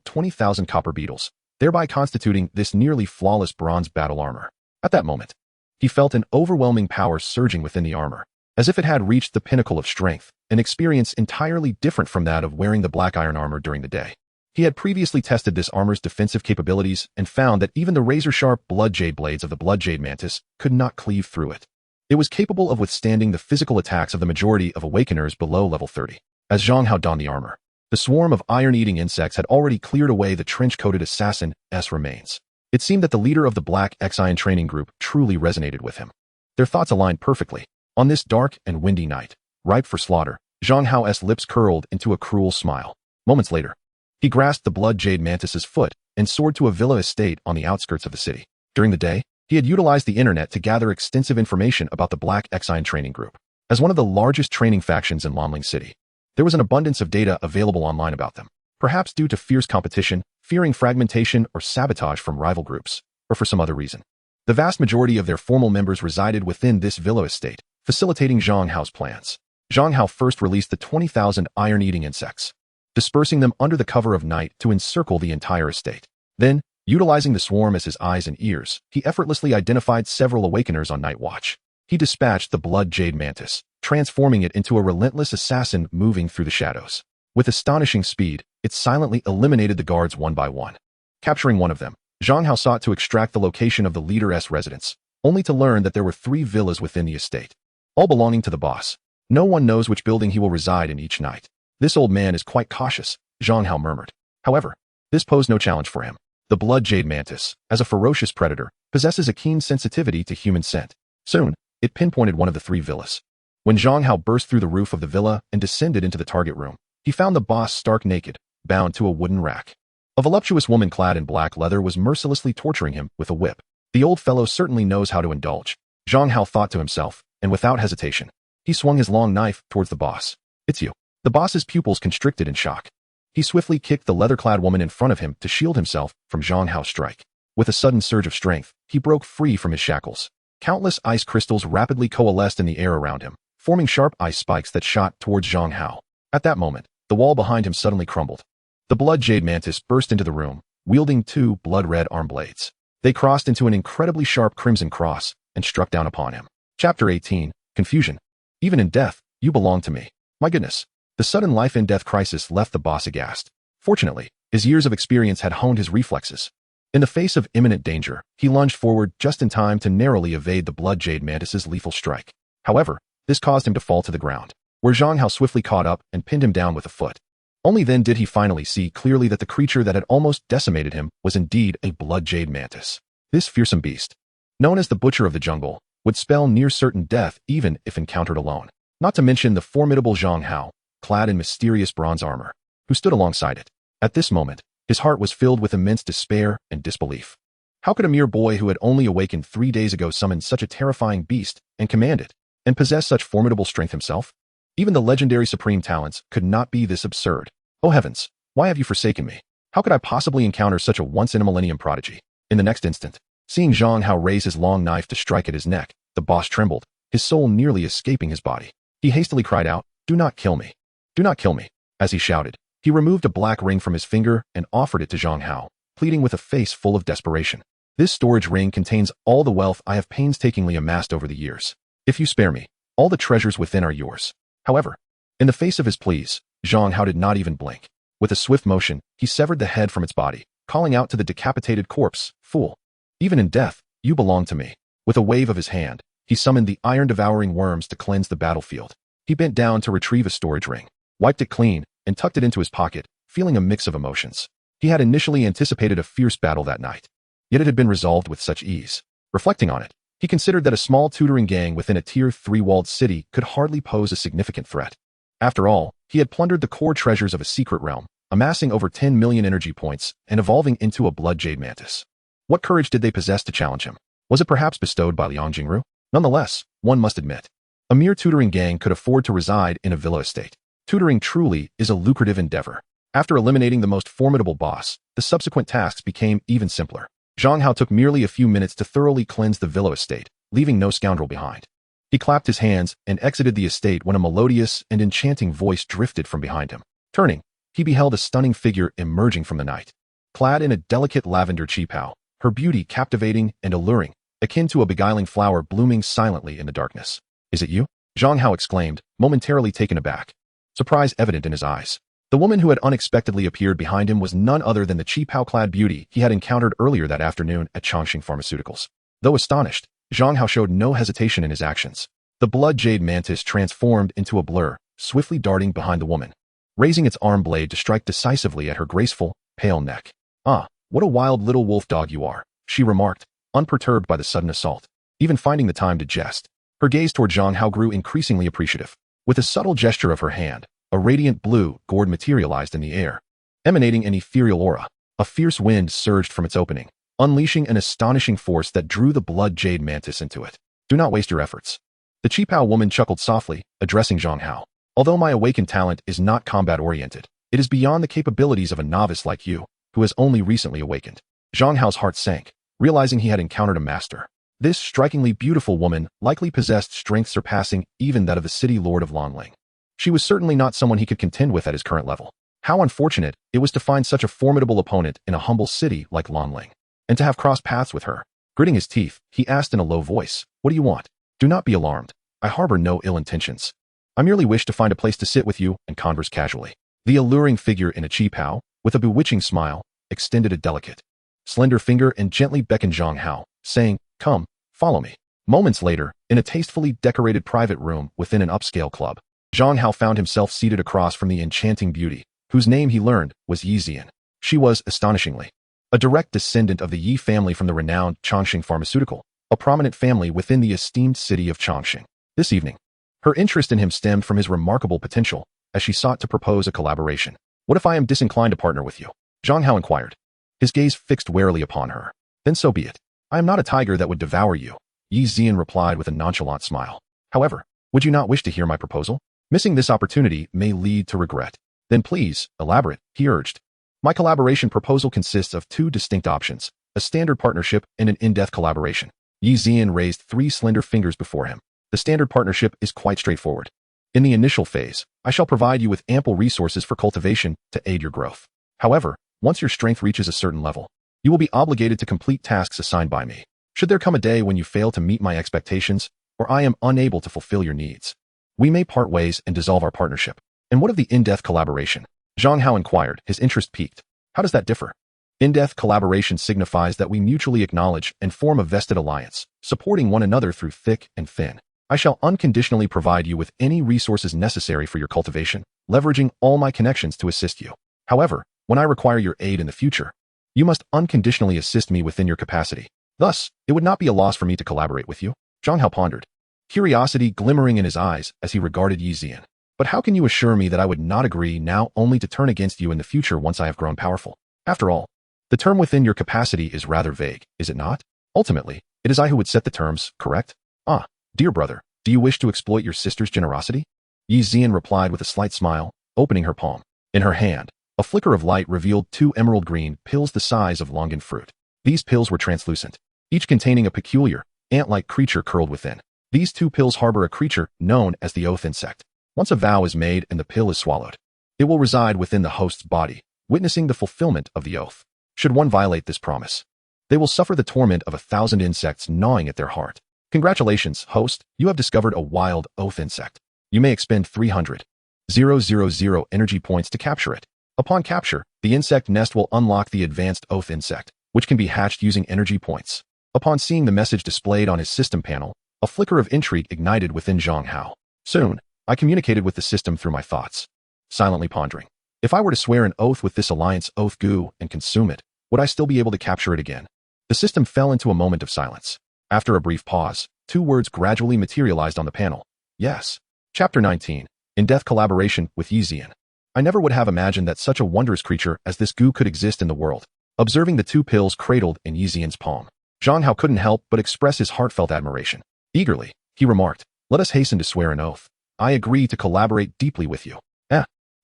20,000 copper beetles, thereby constituting this nearly flawless bronze battle armor. At that moment, he felt an overwhelming power surging within the armor. as if it had reached the pinnacle of strength, an experience entirely different from that of wearing the black iron armor during the day. He had previously tested this armor's defensive capabilities and found that even the razor-sharp blood jade blades of the blood jade mantis could not cleave through it. It was capable of withstanding the physical attacks of the majority of awakeners below level 30. As Zhang Hao donned the armor, the swarm of iron-eating insects had already cleared away the trench-coated assassin's remains. It seemed that the leader of the Black Iron training group truly resonated with him. Their thoughts aligned perfectly. On this dark and windy night, ripe for slaughter, Zhang Hao's lips curled into a cruel smile. Moments later, he grasped the blood jade mantis's foot and soared to a villa estate on the outskirts of the city. During the day, he had utilized the internet to gather extensive information about the Black Iron training group. As one of the largest training factions in Lonling City, there was an abundance of data available online about them, perhaps due to fierce competition, fearing fragmentation or sabotage from rival groups, or for some other reason. The vast majority of their formal members resided within this villa estate, facilitating Zhang Hao's plans. Zhang Hao first released the 20,000 iron-eating insects, dispersing them under the cover of night to encircle the entire estate. Then, utilizing the swarm as his eyes and ears, he effortlessly identified several awakeners on night watch. He dispatched the blood jade mantis, transforming it into a relentless assassin moving through the shadows. With astonishing speed, it silently eliminated the guards one by one. Capturing one of them, Zhang Hao sought to extract the location of the leader's residence, only to learn that there were 3 villas within the estate, all belonging to the boss. No one knows which building he will reside in each night. This old man is quite cautious, Zhang Hao murmured. However, this posed no challenge for him. The blood jade mantis, as a ferocious predator, possesses a keen sensitivity to human scent. Soon, it pinpointed one of the 3 villas. When Zhang Hao burst through the roof of the villa and descended into the target room, he found the boss stark naked, bound to a wooden rack. A voluptuous woman clad in black leather was mercilessly torturing him with a whip. The old fellow certainly knows how to indulge, Zhang Hao thought to himself, and without hesitation, he swung his long knife towards the boss. It's you. The boss's pupils constricted in shock. He swiftly kicked the leather-clad woman in front of him to shield himself from Zhang Hao's strike. With a sudden surge of strength, he broke free from his shackles. Countless ice crystals rapidly coalesced in the air around him, forming sharp ice spikes that shot towards Zhang Hao. At that moment, the wall behind him suddenly crumbled. The blood jade mantis burst into the room, wielding 2 blood-red arm blades. They crossed into an incredibly sharp crimson cross and struck down upon him. Chapter 18, Confusion. Even in death, you belong to me. My goodness. The sudden life-and-death crisis left the boss aghast. Fortunately, his years of experience had honed his reflexes. In the face of imminent danger, he lunged forward just in time to narrowly evade the blood jade mantis's lethal strike. However, this caused him to fall to the ground, where Zhang Hao swiftly caught up and pinned him down with a foot. Only then did he finally see clearly that the creature that had almost decimated him was indeed a blood jade mantis. This fearsome beast, known as the Butcher of the Jungle, would spell near-certain death even if encountered alone. Not to mention the formidable Zhang Hao, clad in mysterious bronze armor, who stood alongside it. At this moment, his heart was filled with immense despair and disbelief. How could a mere boy who had only awakened 3 days ago summon such a terrifying beast and command it, and possess such formidable strength himself? Even the legendary supreme talents could not be this absurd. Oh heavens, why have you forsaken me? How could I possibly encounter such a once-in-a-millennium prodigy? In the next instant, seeing Zhang Hao raise his long knife to strike at his neck, the boss trembled, his soul nearly escaping his body. He hastily cried out, "Do not kill me. Do not kill me." As he shouted, he removed a black ring from his finger and offered it to Zhang Hao, pleading with a face full of desperation. "This storage ring contains all the wealth I have painstakingly amassed over the years. If you spare me, all the treasures within are yours." However, in the face of his pleas, Zhang Hao did not even blink. With a swift motion, he severed the head from its body, calling out to the decapitated corpse, "Fool! Even in death, you belong to me." With a wave of his hand, he summoned the iron-devouring worms to cleanse the battlefield. He bent down to retrieve a storage ring, wiped it clean, and tucked it into his pocket, feeling a mix of emotions. He had initially anticipated a fierce battle that night, yet it had been resolved with such ease. Reflecting on it, he considered that a small tutoring gang within a Tier 3 walled city could hardly pose a significant threat. After all, he had plundered the core treasures of a secret realm, amassing over 10 million energy points and evolving into a blood jade mantis. What courage did they possess to challenge him? Was it perhaps bestowed by Liang Jingru? Nonetheless, one must admit, a mere tutoring gang could afford to reside in a villa estate. Tutoring truly is a lucrative endeavor. After eliminating the most formidable boss, the subsequent tasks became even simpler. Zhang Hao took merely a few minutes to thoroughly cleanse the villa estate, leaving no scoundrel behind. He clapped his hands and exited the estate when a melodious and enchanting voice drifted from behind him. Turning, he beheld a stunning figure emerging from the night. Clad in a delicate lavender qipao, her beauty captivating and alluring, akin to a beguiling flower blooming silently in the darkness. "Is it you?" Zhang Hao exclaimed, momentarily taken aback, surprise evident in his eyes. The woman who had unexpectedly appeared behind him was none other than the qipao-clad beauty he had encountered earlier that afternoon at Chongqing Pharmaceuticals. Though astonished, Zhang Hao showed no hesitation in his actions. The blood jade mantis transformed into a blur, swiftly darting behind the woman, raising its arm blade to strike decisively at her graceful, pale neck. "Ah, what a wild little wolf dog you are," she remarked, unperturbed by the sudden assault, even finding the time to jest. Her gaze toward Zhang Hao grew increasingly appreciative. With a subtle gesture of her hand, a radiant blue gourd materialized in the air, emanating an ethereal aura. A fierce wind surged from its opening, unleashing an astonishing force that drew the blood jade mantis into it. "Do not waste your efforts." The qipao woman chuckled softly, addressing Zhang Hao. "Although my awakened talent is not combat-oriented, it is beyond the capabilities of a novice like you, who has only recently awakened." Zhang Hao's heart sank, realizing he had encountered a master. This strikingly beautiful woman likely possessed strength surpassing even that of the city lord of Longling. She was certainly not someone he could contend with at his current level. How unfortunate it was to find such a formidable opponent in a humble city like Longling, and to have crossed paths with her. Gritting his teeth, he asked in a low voice, "What do you want?" "Do not be alarmed. I harbor no ill intentions. I merely wish to find a place to sit with you and converse casually." The alluring figure in a qipao, with a bewitching smile, extended a delicate, slender finger and gently beckoned Zhang Hao, saying, "Come, follow me." Moments later, in a tastefully decorated private room within an upscale club, Zhang Hao found himself seated across from the enchanting beauty, whose name he learned was Yi Zian. She was, astonishingly, a direct descendant of the Yi family from the renowned Chongqing Pharmaceutical, a prominent family within the esteemed city of Chongqing. This evening, her interest in him stemmed from his remarkable potential, as she sought to propose a collaboration. "What if I am disinclined to partner with you?" Zhang Hao inquired, his gaze fixed warily upon her. "Then so be it. I am not a tiger that would devour you," Yi Zian replied with a nonchalant smile. "However, would you not wish to hear my proposal? Missing this opportunity may lead to regret." "Then please, elaborate," he urged. "My collaboration proposal consists of two distinct options, a standard partnership and an in-depth collaboration." Yi Zian raised 3 slender fingers before him. "The standard partnership is quite straightforward. In the initial phase, I shall provide you with ample resources for cultivation to aid your growth. However, once your strength reaches a certain level, you will be obligated to complete tasks assigned by me. Should there come a day when you fail to meet my expectations, or I am unable to fulfill your needs, we may part ways and dissolve our partnership." "And what of the in-depth collaboration?" Zhang Hao inquired, his interest piqued. "How does that differ?" "In-depth collaboration signifies that we mutually acknowledge and form a vested alliance, supporting one another through thick and thin. I shall unconditionally provide you with any resources necessary for your cultivation, leveraging all my connections to assist you. However, when I require your aid in the future, you must unconditionally assist me within your capacity. Thus, it would not be a loss for me to collaborate with you." Zhang Hao pondered, curiosity glimmering in his eyes as he regarded Yi Zian. "But how can you assure me that I would not agree now only to turn against you in the future once I have grown powerful? After all, the term within your capacity is rather vague, is it not? Ultimately, it is I who would set the terms, correct?" "Ah, dear brother, do you wish to exploit your sister's generosity?" Yi Zian replied with a slight smile, opening her palm. In her hand, a flicker of light revealed 2 emerald green pills the size of longan fruit. These pills were translucent, each containing a peculiar, ant-like creature curled within. These 2 pills harbor a creature known as the oath insect. Once a vow is made and the pill is swallowed, it will reside within the host's body, witnessing the fulfillment of the oath. Should one violate this promise, they will suffer the torment of 1,000 insects gnawing at their heart. Congratulations, host, you have discovered a wild oath insect. You may expend 300,000 energy points to capture it. Upon capture, the insect nest will unlock the advanced oath insect, which can be hatched using energy points. Upon seeing the message displayed on his system panel, a flicker of intrigue ignited within Zhang Hao. Soon, I communicated with the system through my thoughts, silently pondering. If I were to swear an oath with this alliance oath goo and consume it, would I still be able to capture it again? The system fell into a moment of silence. After a brief pause, 2 words gradually materialized on the panel. Yes. Chapter 19. In-depth collaboration with Yi Zian. I never would have imagined that such a wondrous creature as this goo could exist in the world. Observing the 2 pills cradled in Yi Zian's palm, Zhang Hao couldn't help but express his heartfelt admiration. Eagerly, he remarked, "Let us hasten to swear an oath. I agree to collaborate deeply with you."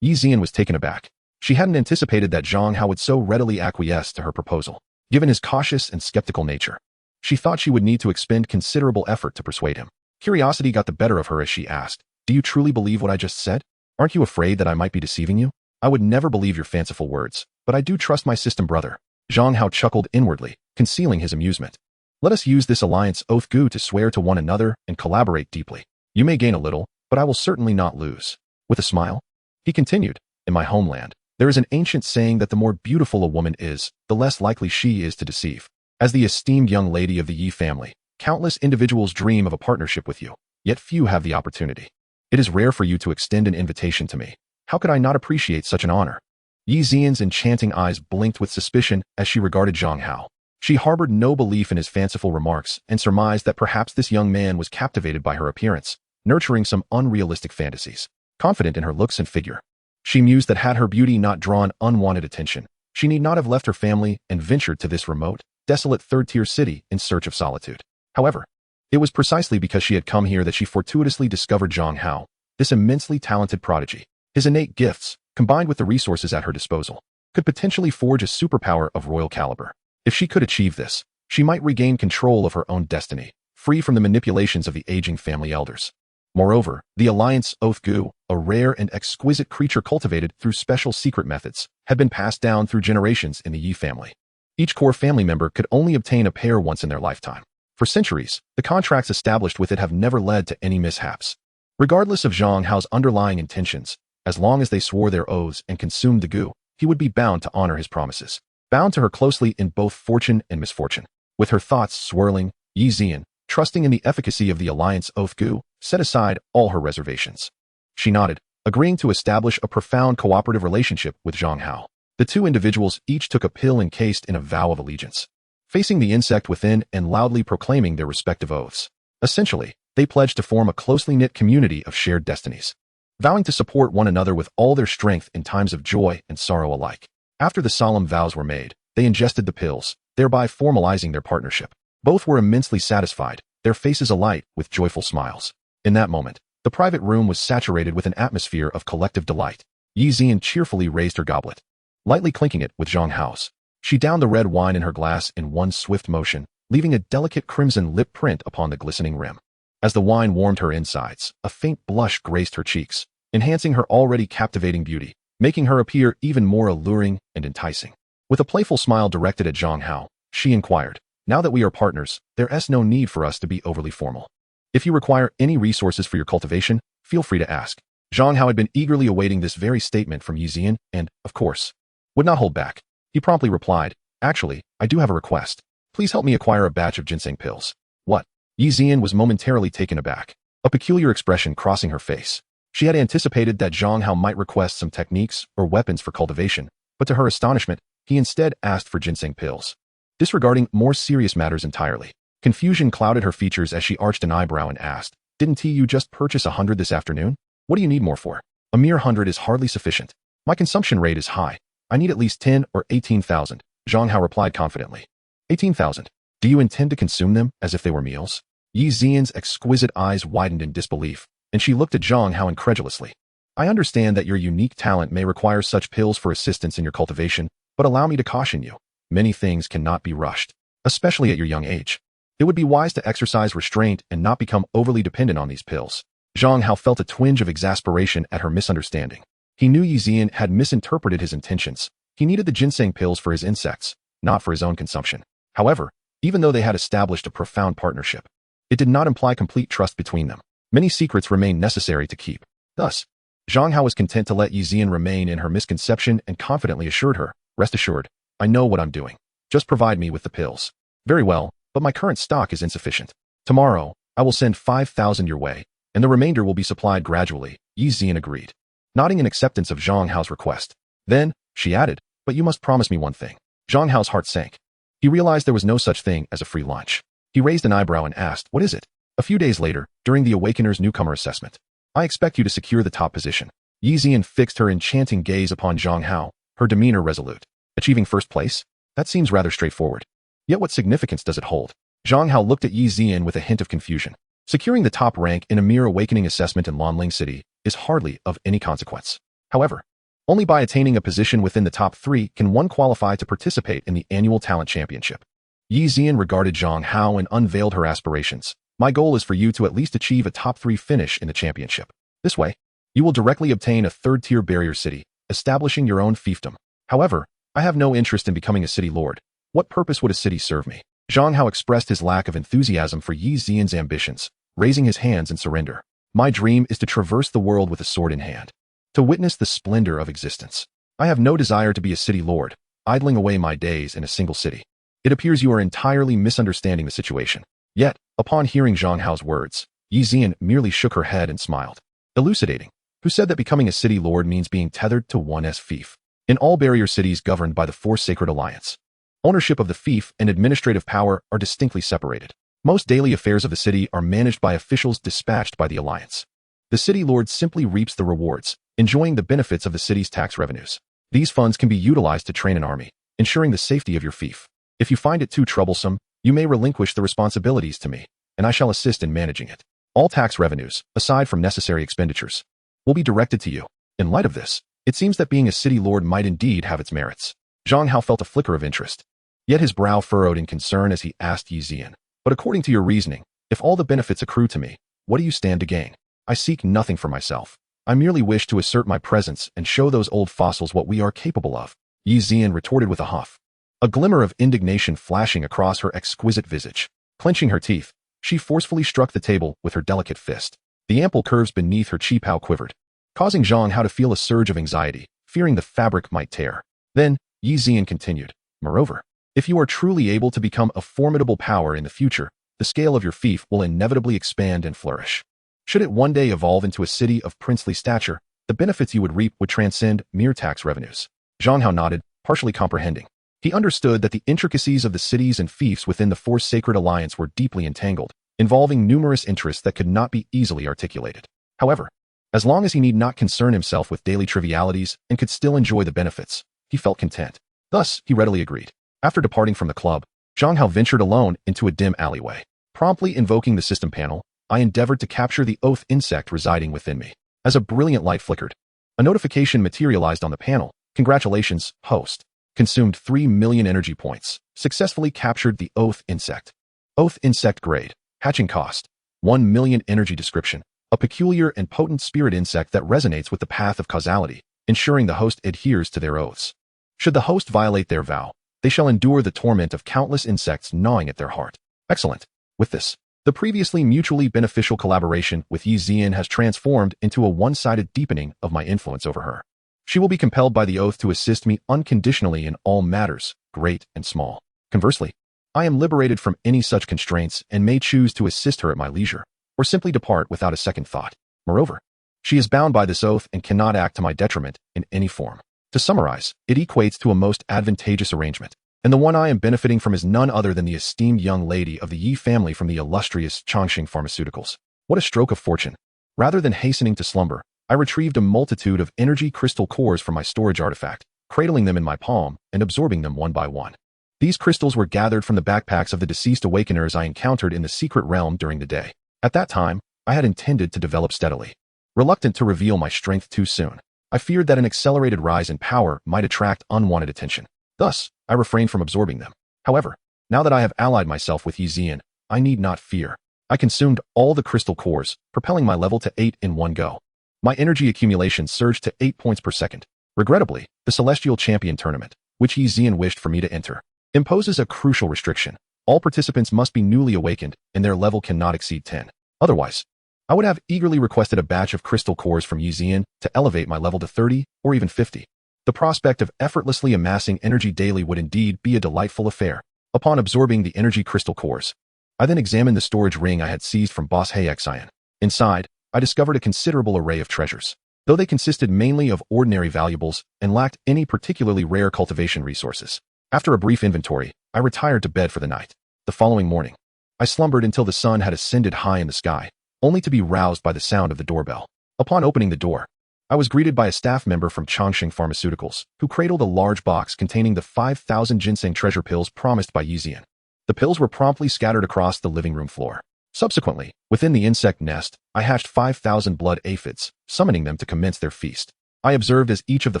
Yi Zian was taken aback. She hadn't anticipated that Zhang Hao would so readily acquiesce to her proposal, given his cautious and skeptical nature. She thought she would need to expend considerable effort to persuade him. Curiosity got the better of her as she asked, "Do you truly believe what I just said? Aren't you afraid that I might be deceiving you?" "I would never believe your fanciful words, but I do trust my system brother." Zhang Hao chuckled inwardly, concealing his amusement. "Let us use this alliance oath goo to swear to one another and collaborate deeply." You may gain a little, but I will certainly not lose. With a smile, he continued, in my homeland, there is an ancient saying that the more beautiful a woman is, the less likely she is to deceive. As the esteemed young lady of the Yi family, countless individuals dream of a partnership with you, yet few have the opportunity. It is rare for you to extend an invitation to me. How could I not appreciate such an honor? Yi Xian's enchanting eyes blinked with suspicion as she regarded Zhang Hao. She harbored no belief in his fanciful remarks and surmised that perhaps this young man was captivated by her appearance, nurturing some unrealistic fantasies. Confident in her looks and figure, she mused that had her beauty not drawn unwanted attention, she need not have left her family and ventured to this remote, desolate third-tier city in search of solitude. However, it was precisely because she had come here that she fortuitously discovered Zhang Hao, this immensely talented prodigy. His innate gifts, combined with the resources at her disposal, could potentially forge a superpower of royal caliber. If she could achieve this, she might regain control of her own destiny, free from the manipulations of the aging family elders. Moreover, the Alliance Oath Gu, a rare and exquisite creature cultivated through special secret methods, had been passed down through generations in the Yi family. Each core family member could only obtain a pair once in their lifetime. For centuries, the contracts established with it have never led to any mishaps. Regardless of Zhang Hao's underlying intentions, as long as they swore their oaths and consumed the Gu, he would be bound to honor his promises, bound to her closely in both fortune and misfortune. With her thoughts swirling, Yi Xian, trusting in the efficacy of the Alliance Oath Gu, set aside all her reservations. She nodded, agreeing to establish a profound cooperative relationship with Zhang Hao. The two individuals each took a pill encased in a vow of allegiance, facing the insect within and loudly proclaiming their respective oaths. Essentially, they pledged to form a closely knit community of shared destinies, vowing to support one another with all their strength in times of joy and sorrow alike. After the solemn vows were made, they ingested the pills, thereby formalizing their partnership. Both were immensely satisfied, their faces alight with joyful smiles. In that moment, the private room was saturated with an atmosphere of collective delight. Yi Xian cheerfully raised her goblet, lightly clinking it with Zhang Hao's. She downed the red wine in her glass in one swift motion, leaving a delicate crimson lip print upon the glistening rim. As the wine warmed her insides, a faint blush graced her cheeks, enhancing her already captivating beauty, making her appear even more alluring and enticing. With a playful smile directed at Zhang Hao, she inquired, now that we are partners, there is no need for us to be overly formal. If you require any resources for your cultivation, feel free to ask. Zhang Hao had been eagerly awaiting this very statement from Yi Xian and, of course, would not hold back. He promptly replied, actually, I do have a request. Please help me acquire a batch of ginseng pills. What? Yi Xian was momentarily taken aback, a peculiar expression crossing her face. She had anticipated that Zhang Hao might request some techniques or weapons for cultivation, but to her astonishment, he instead asked for ginseng pills, disregarding more serious matters entirely. Confusion clouded her features as she arched an eyebrow and asked, didn't you just purchase 100 this afternoon? What do you need more for? A mere 100 is hardly sufficient. My consumption rate is high. I need at least 10 or 18,000, Zhang Hao replied confidently. 18,000. Do you intend to consume them as if they were meals? Yi Xian's exquisite eyes widened in disbelief, and she looked at Zhang Hao incredulously. I understand that your unique talent may require such pills for assistance in your cultivation, but allow me to caution you. Many things cannot be rushed, especially at your young age. It would be wise to exercise restraint and not become overly dependent on these pills. Zhang Hao felt a twinge of exasperation at her misunderstanding. He knew Yi Xian had misinterpreted his intentions. He needed the ginseng pills for his insects, not for his own consumption. However, even though they had established a profound partnership, it did not imply complete trust between them. Many secrets remained necessary to keep. Thus, Zhang Hao was content to let Yi Xian remain in her misconception and confidently assured her, rest assured, I know what I'm doing. Just provide me with the pills. Very well, but my current stock is insufficient. Tomorrow, I will send 5,000 your way, and the remainder will be supplied gradually, Yi Xian agreed, nodding in acceptance of Zhang Hao's request. Then, she added, but you must promise me one thing. Zhang Hao's heart sank. He realized there was no such thing as a free lunch. He raised an eyebrow and asked, what is it? A few days later, during the Awakener's newcomer assessment, I expect you to secure the top position. Yi Xian fixed her enchanting gaze upon Zhang Hao, her demeanor resolute. Achieving first place? That seems rather straightforward. Yet what significance does it hold? Zhang Hao looked at Yi Xian with a hint of confusion. Securing the top rank in a mere awakening assessment in Lanling City is hardly of any consequence. However, only by attaining a position within the top 3 can one qualify to participate in the annual talent championship. Yi Xian regarded Zhang Hao and unveiled her aspirations. My goal is for you to at least achieve a top 3 finish in the championship. This way, you will directly obtain a third-tier barrier city, establishing your own fiefdom. However, I have no interest in becoming a city lord. What purpose would a city serve me? Zhang Hao expressed his lack of enthusiasm for Yi Xian's ambitions, raising his hands in surrender. My dream is to traverse the world with a sword in hand, to witness the splendor of existence. I have no desire to be a city lord, idling away my days in a single city. It appears you are entirely misunderstanding the situation. Yet, upon hearing Zhang Hao's words, Yi Zian merely shook her head and smiled, elucidating, who said that becoming a city lord means being tethered to one's fief. In all barrier cities governed by the Four Sacred Alliance, ownership of the fief and administrative power are distinctly separated. Most daily affairs of the city are managed by officials dispatched by the alliance. The city lord simply reaps the rewards, enjoying the benefits of the city's tax revenues. These funds can be utilized to train an army, ensuring the safety of your fief. If you find it too troublesome, you may relinquish the responsibilities to me, and I shall assist in managing it. All tax revenues, aside from necessary expenditures, will be directed to you. In light of this, it seems that being a city lord might indeed have its merits. Zhang Hao felt a flicker of interest, yet his brow furrowed in concern as he asked Yi Zian, but according to your reasoning, if all the benefits accrue to me, what do you stand to gain? I seek nothing for myself. I merely wish to assert my presence and show those old fossils what we are capable of. Yi Zian retorted with a huff, a glimmer of indignation flashing across her exquisite visage. Clenching her teeth, she forcefully struck the table with her delicate fist. The ample curves beneath her qipao quivered, causing Zhang Hao to feel a surge of anxiety, fearing the fabric might tear. Then, Yi Zian continued, moreover, if you are truly able to become a formidable power in the future, the scale of your fief will inevitably expand and flourish. Should it one day evolve into a city of princely stature, the benefits you would reap would transcend mere tax revenues. Zhang Hao nodded, partially comprehending. He understood that the intricacies of the cities and fiefs within the Four Sacred Alliance were deeply entangled, involving numerous interests that could not be easily articulated. However, as long as he need not concern himself with daily trivialities and could still enjoy the benefits, he felt content. Thus, he readily agreed. After departing from the club, Zhang Hao ventured alone into a dim alleyway. Promptly invoking the system panel, I endeavored to capture the oath insect residing within me. As a brilliant light flickered, a notification materialized on the panel. Congratulations, host. Consumed 3 million energy points. Successfully captured the oath insect. Oath insect grade. Hatching cost. 1 million energy description. A peculiar and potent spirit insect that resonates with the path of causality, ensuring the host adheres to their oaths. Should the host violate their vow, they shall endure the torment of countless insects gnawing at their heart. Excellent. With this, the previously mutually beneficial collaboration with Yi Zian has transformed into a one-sided deepening of my influence over her. She will be compelled by the oath to assist me unconditionally in all matters, great and small. Conversely, I am liberated from any such constraints and may choose to assist her at my leisure, or simply depart without a second thought. Moreover, she is bound by this oath and cannot act to my detriment in any form. To summarize, it equates to a most advantageous arrangement, and the one I am benefiting from is none other than the esteemed young lady of the Yi family from the illustrious Chongqing Pharmaceuticals. What a stroke of fortune. Rather than hastening to slumber, I retrieved a multitude of energy crystal cores from my storage artifact, cradling them in my palm and absorbing them one by one. These crystals were gathered from the backpacks of the deceased awakeners I encountered in the secret realm during the day. At that time, I had intended to develop steadily. Reluctant to reveal my strength too soon, I feared that an accelerated rise in power might attract unwanted attention. Thus, I refrained from absorbing them. However, now that I have allied myself with Yi Zian, I need not fear. I consumed all the crystal cores, propelling my level to 8 in one go. My energy accumulation surged to 8 points per second. Regrettably, the Celestial Champion Tournament, which Yi Zian wished for me to enter, imposes a crucial restriction. All participants must be newly awakened, and their level cannot exceed 10. Otherwise, I would have eagerly requested a batch of crystal cores from Yi Zian to elevate my level to 30 or even 50. The prospect of effortlessly amassing energy daily would indeed be a delightful affair. Upon absorbing the energy crystal cores, I then examined the storage ring I had seized from Boss Hexian. Inside, I discovered a considerable array of treasures. Though they consisted mainly of ordinary valuables and lacked any particularly rare cultivation resources. After a brief inventory, I retired to bed for the night. The following morning, I slumbered until the sun had ascended high in the sky, only to be roused by the sound of the doorbell. Upon opening the door, I was greeted by a staff member from Chongqing Pharmaceuticals, who cradled a large box containing the 5,000 ginseng treasure pills promised by Yi Zian. The pills were promptly scattered across the living room floor. Subsequently, within the insect nest, I hatched 5,000 blood aphids, summoning them to commence their feast. I observed as each of the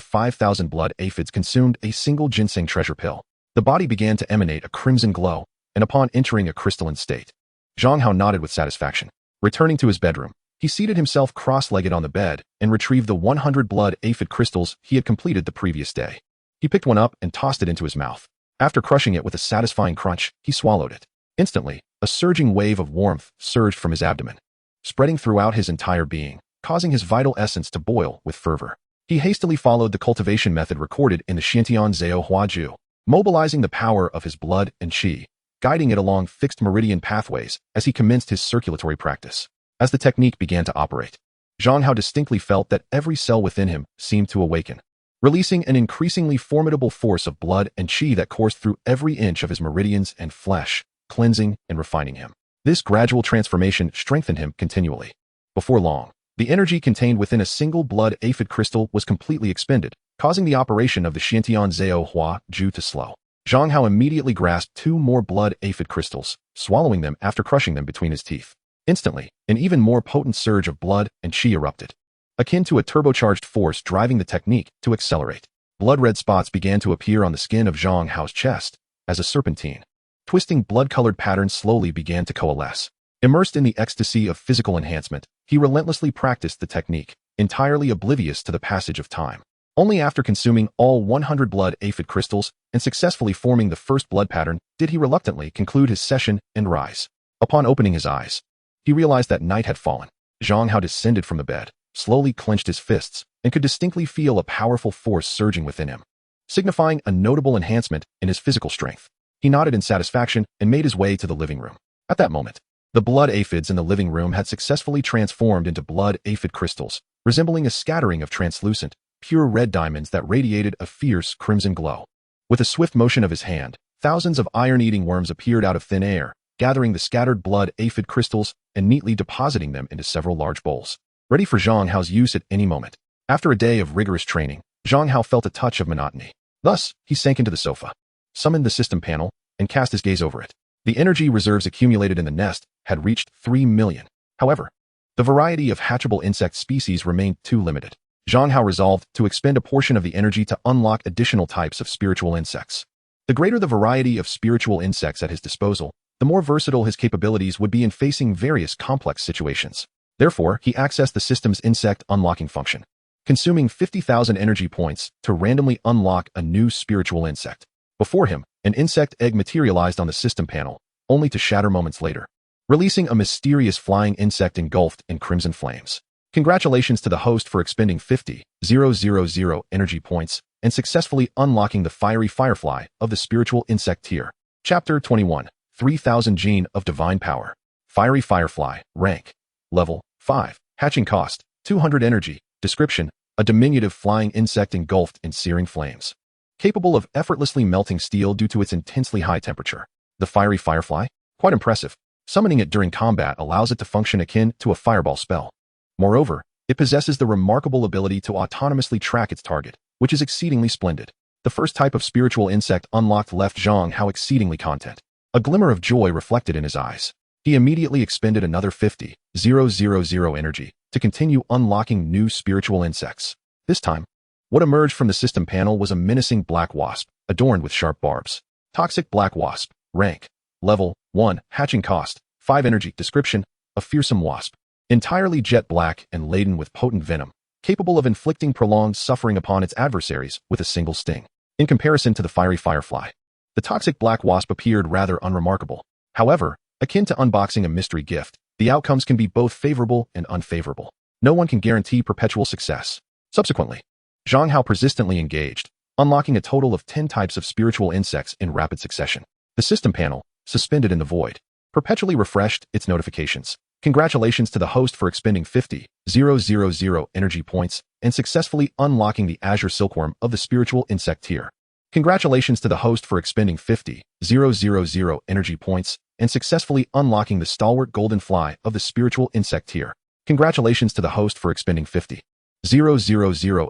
5,000 blood aphids consumed a single ginseng treasure pill. The body began to emanate a crimson glow, and upon entering a crystalline state, Zhang Hao nodded with satisfaction. Returning to his bedroom, he seated himself cross-legged on the bed and retrieved the 100 blood aphid crystals he had completed the previous day. He picked one up and tossed it into his mouth. After crushing it with a satisfying crunch, he swallowed it. Instantly, a surging wave of warmth surged from his abdomen. spreading throughout his entire being, causing his vital essence to boil with fervor. He hastily followed the cultivation method recorded in the Xiantian Zhao Huaju, mobilizing the power of his blood and qi, guiding it along fixed meridian pathways as he commenced his circulatory practice. As the technique began to operate, Zhang Hao distinctly felt that every cell within him seemed to awaken, releasing an increasingly formidable force of blood and qi that coursed through every inch of his meridians and flesh, cleansing and refining him. This gradual transformation strengthened him continually. Before long, the energy contained within a single blood aphid crystal was completely expended, causing the operation of the Xiantian Zhao Huaju to slow. Zhang Hao immediately grasped 2 more blood aphid crystals, swallowing them after crushing them between his teeth. Instantly, an even more potent surge of blood and qi erupted, akin to a turbocharged force driving the technique to accelerate. Blood-red spots began to appear on the skin of Zhang Hao's chest, as a serpentine, twisting blood-colored patterns slowly began to coalesce. Immersed in the ecstasy of physical enhancement, he relentlessly practiced the technique, entirely oblivious to the passage of time. Only after consuming all 100 blood aphid crystals and successfully forming the first blood pattern did he reluctantly conclude his session and rise. Upon opening his eyes, he realized that night had fallen. Zhang Hao descended from the bed, slowly clenched his fists, and could distinctly feel a powerful force surging within him, signifying a notable enhancement in his physical strength. He nodded in satisfaction and made his way to the living room. At that moment, the blood aphids in the living room had successfully transformed into blood aphid crystals, resembling a scattering of translucent, pure red diamonds that radiated a fierce crimson glow. With a swift motion of his hand, thousands of iron-eating worms appeared out of thin air, gathering the scattered blood aphid crystals and neatly depositing them into several large bowls, ready for Zhang Hao's use at any moment. After a day of rigorous training, Zhang Hao felt a touch of monotony. Thus, he sank into the sofa, summoned the system panel, and cast his gaze over it. The energy reserves accumulated in the nest had reached 3 million. However, the variety of hatchable insect species remained too limited. Zhang Hao resolved to expend a portion of the energy to unlock additional types of spiritual insects. The greater the variety of spiritual insects at his disposal, the more versatile his capabilities would be in facing various complex situations. Therefore, he accessed the system's insect unlocking function, consuming 50,000 energy points to randomly unlock a new spiritual insect. Before him, an insect egg materialized on the system panel, only to shatter moments later, releasing a mysterious flying insect engulfed in crimson flames. Congratulations to the host for expending 50,000 energy points and successfully unlocking the fiery firefly of the spiritual insect tier. Chapter 21, 3000 Gene of Divine Power. Fiery Firefly, Rank, Level 5, Hatching Cost, 200 Energy, Description, a diminutive flying insect engulfed in searing flames, capable of effortlessly melting steel due to its intensely high temperature. The Fiery Firefly? Quite impressive. Summoning it during combat allows it to function akin to a fireball spell. Moreover, it possesses the remarkable ability to autonomously track its target, which is exceedingly splendid. The first type of spiritual insect unlocked left Zhang Hao exceedingly content. A glimmer of joy reflected in his eyes. He immediately expended another 50,000 energy to continue unlocking new spiritual insects. This time, what emerged from the system panel was a menacing black wasp, adorned with sharp barbs. Toxic Black Wasp, Rank, Level 1, Hatching Cost, 5 Energy, Description, a fearsome wasp, entirely jet black and laden with potent venom, capable of inflicting prolonged suffering upon its adversaries with a single sting. In comparison to the Fiery Firefly, the Toxic Black Wasp appeared rather unremarkable. However, akin to unboxing a mystery gift, the outcomes can be both favorable and unfavorable. No one can guarantee perpetual success. Subsequently, Zhang Hao persistently engaged, unlocking a total of 10 types of spiritual insects in rapid succession. The system panel, suspended in the void, perpetually refreshed its notifications. Congratulations to the host for expending 50,000 energy points and successfully unlocking the Azure Silkworm of the spiritual insect tier. Congratulations to the host for expending 50,000 energy points and successfully unlocking the Stalwart Golden Fly of the spiritual insect tier. Congratulations to the host for expending 50,000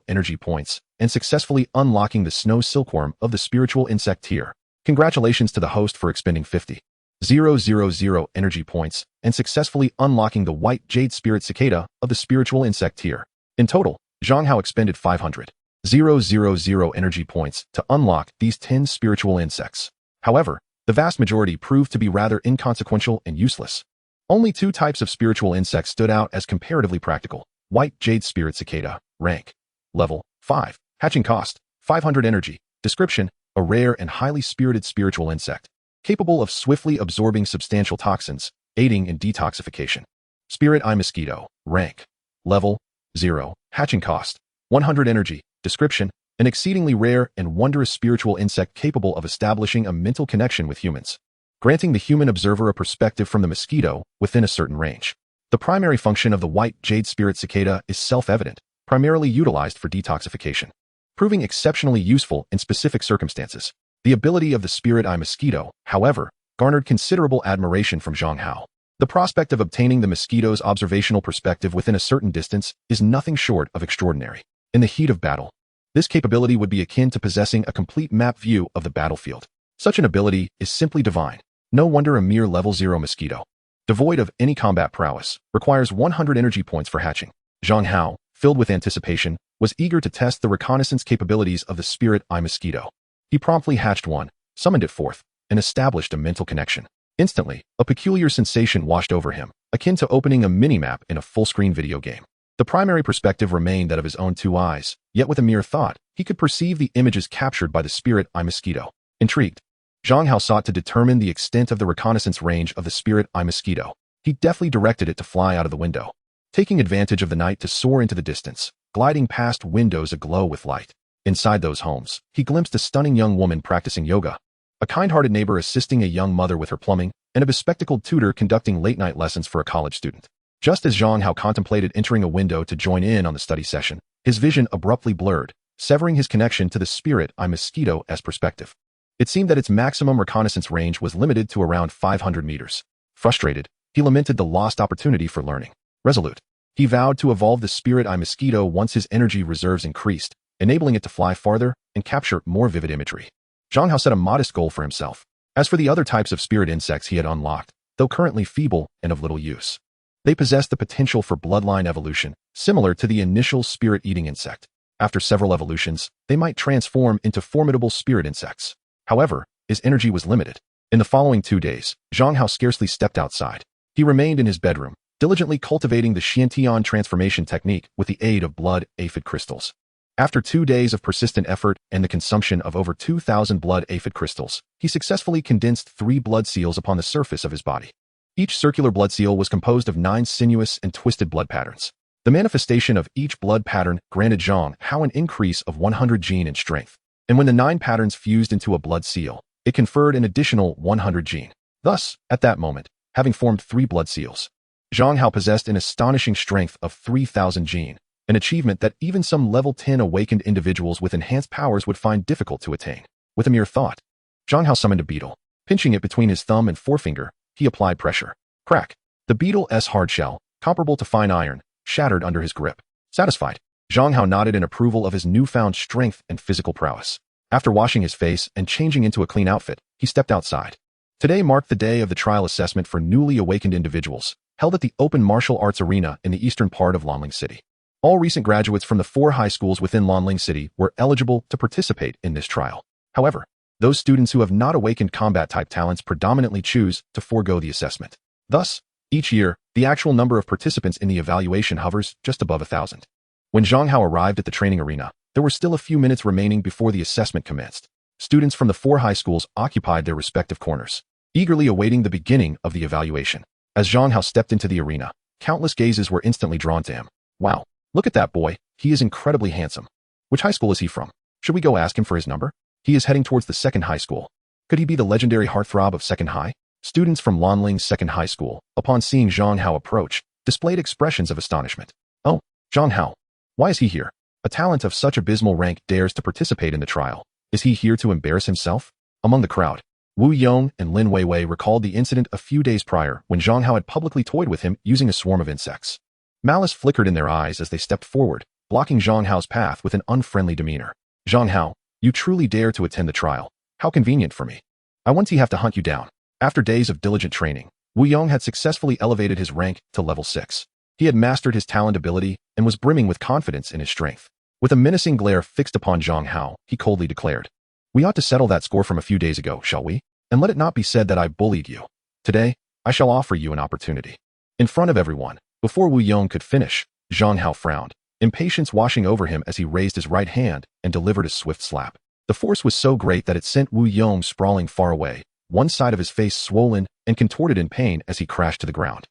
energy points and successfully unlocking the Snow Silkworm of the spiritual insect tier. Congratulations to the host for expending 50,000 energy points and successfully unlocking the White Jade Spirit Cicada of the spiritual insect tier. In total, Zhang Hao expended 500,000 energy points to unlock these 10 spiritual insects. However, the vast majority proved to be rather inconsequential and useless. Only 2 types of spiritual insects stood out as comparatively practical. White Jade Spirit Cicada, Rank, Level 5, Hatching Cost, 500 Energy, Description, a rare and highly spirited spiritual insect, capable of swiftly absorbing substantial toxins, aiding in detoxification. Spirit Eye Mosquito. Rank. Level 0. Hatching cost 100 energy. Description: an exceedingly rare and wondrous spiritual insect capable of establishing a mental connection with humans, granting the human observer a perspective from the mosquito within a certain range. The primary function of the white jade spirit cicada is self-evident, primarily utilized for detoxification, proving exceptionally useful in specific circumstances. The ability of the spirit eye mosquito, however, garnered considerable admiration from Zhang Hao. The prospect of obtaining the mosquito's observational perspective within a certain distance is nothing short of extraordinary. In the heat of battle, this capability would be akin to possessing a complete map view of the battlefield. Such an ability is simply divine. No wonder a mere level 0 mosquito, devoid of any combat prowess, requires 100 energy points for hatching. Zhang Hao, filled with anticipation, was eager to test the reconnaissance capabilities of the spirit eye mosquito. He promptly hatched one, summoned it forth, and established a mental connection. Instantly, a peculiar sensation washed over him, akin to opening a mini-map in a full-screen video game. The primary perspective remained that of his own two eyes, yet with a mere thought, he could perceive the images captured by the spirit eye mosquito. Intrigued, Zhang Hao sought to determine the extent of the reconnaissance range of the spirit eye mosquito. He deftly directed it to fly out of the window, taking advantage of the night to soar into the distance, gliding past windows aglow with light. Inside those homes, he glimpsed a stunning young woman practicing yoga, a kind-hearted neighbor assisting a young mother with her plumbing, and a bespectacled tutor conducting late-night lessons for a college student. Just as Zhang Hao contemplated entering a window to join in on the study session, his vision abruptly blurred, severing his connection to the spirit eye mosquito as perspective. It seemed that its maximum reconnaissance range was limited to around 500 meters. Frustrated, he lamented the lost opportunity for learning. Resolute, he vowed to evolve the spirit eye mosquito once his energy reserves increased, enabling it to fly farther and capture more vivid imagery. Zhang Hao set a modest goal for himself. As for the other types of spirit insects he had unlocked, though currently feeble and of little use, they possessed the potential for bloodline evolution, similar to the initial spirit-eating insect. After several evolutions, they might transform into formidable spirit insects. However, his energy was limited. In the following 2 days, Zhang Hao scarcely stepped outside. He remained in his bedroom, diligently cultivating the Xiantian transformation technique with the aid of blood aphid crystals. After 2 days of persistent effort and the consumption of over 2,000 blood aphid crystals, he successfully condensed 3 blood seals upon the surface of his body. Each circular blood seal was composed of 9 sinuous and twisted blood patterns. The manifestation of each blood pattern granted Zhang Hao an increase of 100 gene in strength, and when the 9 patterns fused into a blood seal, it conferred an additional 100 gene. Thus, at that moment, having formed 3 blood seals, Zhang Hao possessed an astonishing strength of 3,000 gene, an achievement that even some level 10 awakened individuals with enhanced powers would find difficult to attain. With a mere thought, Zhang Hao summoned a beetle. Pinching it between his thumb and forefinger, he applied pressure. Crack! The beetle's hard shell, comparable to fine iron, shattered under his grip. Satisfied, Zhang Hao nodded in approval of his newfound strength and physical prowess. After washing his face and changing into a clean outfit, he stepped outside. Today marked the day of the trial assessment for newly awakened individuals, held at the open martial arts arena in the eastern part of Lanling City. All recent graduates from the 4 high schools within Lanling City were eligible to participate in this trial. However, those students who have not awakened combat-type talents predominantly choose to forego the assessment. Thus, each year, the actual number of participants in the evaluation hovers just above 1,000. When Zhang Hao arrived at the training arena, there were still a few minutes remaining before the assessment commenced. Students from the 4 high schools occupied their respective corners, eagerly awaiting the beginning of the evaluation. As Zhang Hao stepped into the arena, countless gazes were instantly drawn to him. Wow, look at that boy, he is incredibly handsome. Which high school is he from? Should we go ask him for his number? He is heading towards the 2nd high school. Could he be the legendary heartthrob of 2nd High? Students from Lanling's 2nd High School, upon seeing Zhang Hao approach, displayed expressions of astonishment. Oh, Zhang Hao. Why is he here? A talent of such abysmal rank dares to participate in the trial. Is he here to embarrass himself? Among the crowd, Wu Yong and Lin Weiwei recalled the incident a few days prior when Zhang Hao had publicly toyed with him using a swarm of insects. Malice flickered in their eyes as they stepped forward, blocking Zhang Hao's path with an unfriendly demeanor. Zhang Hao, you truly dare to attend the trial. How convenient for me. I once have to hunt you down. After days of diligent training, Wu Yong had successfully elevated his rank to level 6. He had mastered his talent ability and was brimming with confidence in his strength. With a menacing glare fixed upon Zhang Hao, he coldly declared, "We ought to settle that score from a few days ago, shall we? And let it not be said that I bullied you. Today, I shall offer you an opportunity." In front of everyone, before Wu Yong could finish, Zhang Hao frowned, impatience washing over him as he raised his right hand and delivered a swift slap. The force was so great that it sent Wu Yong sprawling far away, one side of his face swollen and contorted in pain as he crashed to the ground.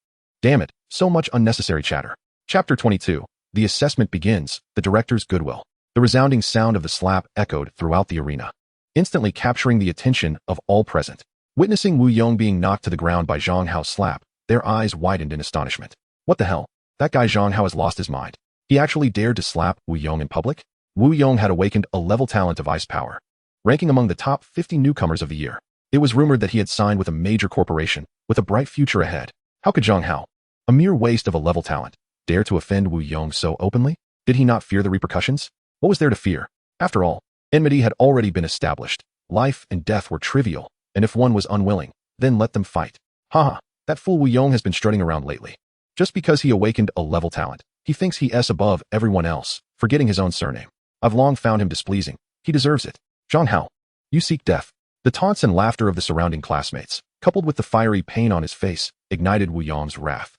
Damn it, so much unnecessary chatter. Chapter 22. The assessment begins, the director's goodwill. The resounding sound of the slap echoed throughout the arena, instantly capturing the attention of all present. Witnessing Wu Yong being knocked to the ground by Zhang Hao's slap, their eyes widened in astonishment. What the hell? That guy Zhang Hao has lost his mind. He actually dared to slap Wu Yong in public? Wu Yong had awakened a level talent of ice power, ranking among the top 50 newcomers of the year. It was rumored that he had signed with a major corporation, with a bright future ahead. How could Zhang Hao, a mere waste of a level talent, dare to offend Wu Yong so openly? Did he not fear the repercussions? What was there to fear? After all, enmity had already been established. Life and death were trivial, and if one was unwilling, then let them fight. Haha, that fool Wu Yong has been strutting around lately. Just because he awakened a level talent, he thinks he is above everyone else, forgetting his own surname. I've long found him displeasing. He deserves it. Zhang Hao, you seek death. The taunts and laughter of the surrounding classmates, coupled with the fiery pain on his face, ignited Wu Yong's wrath.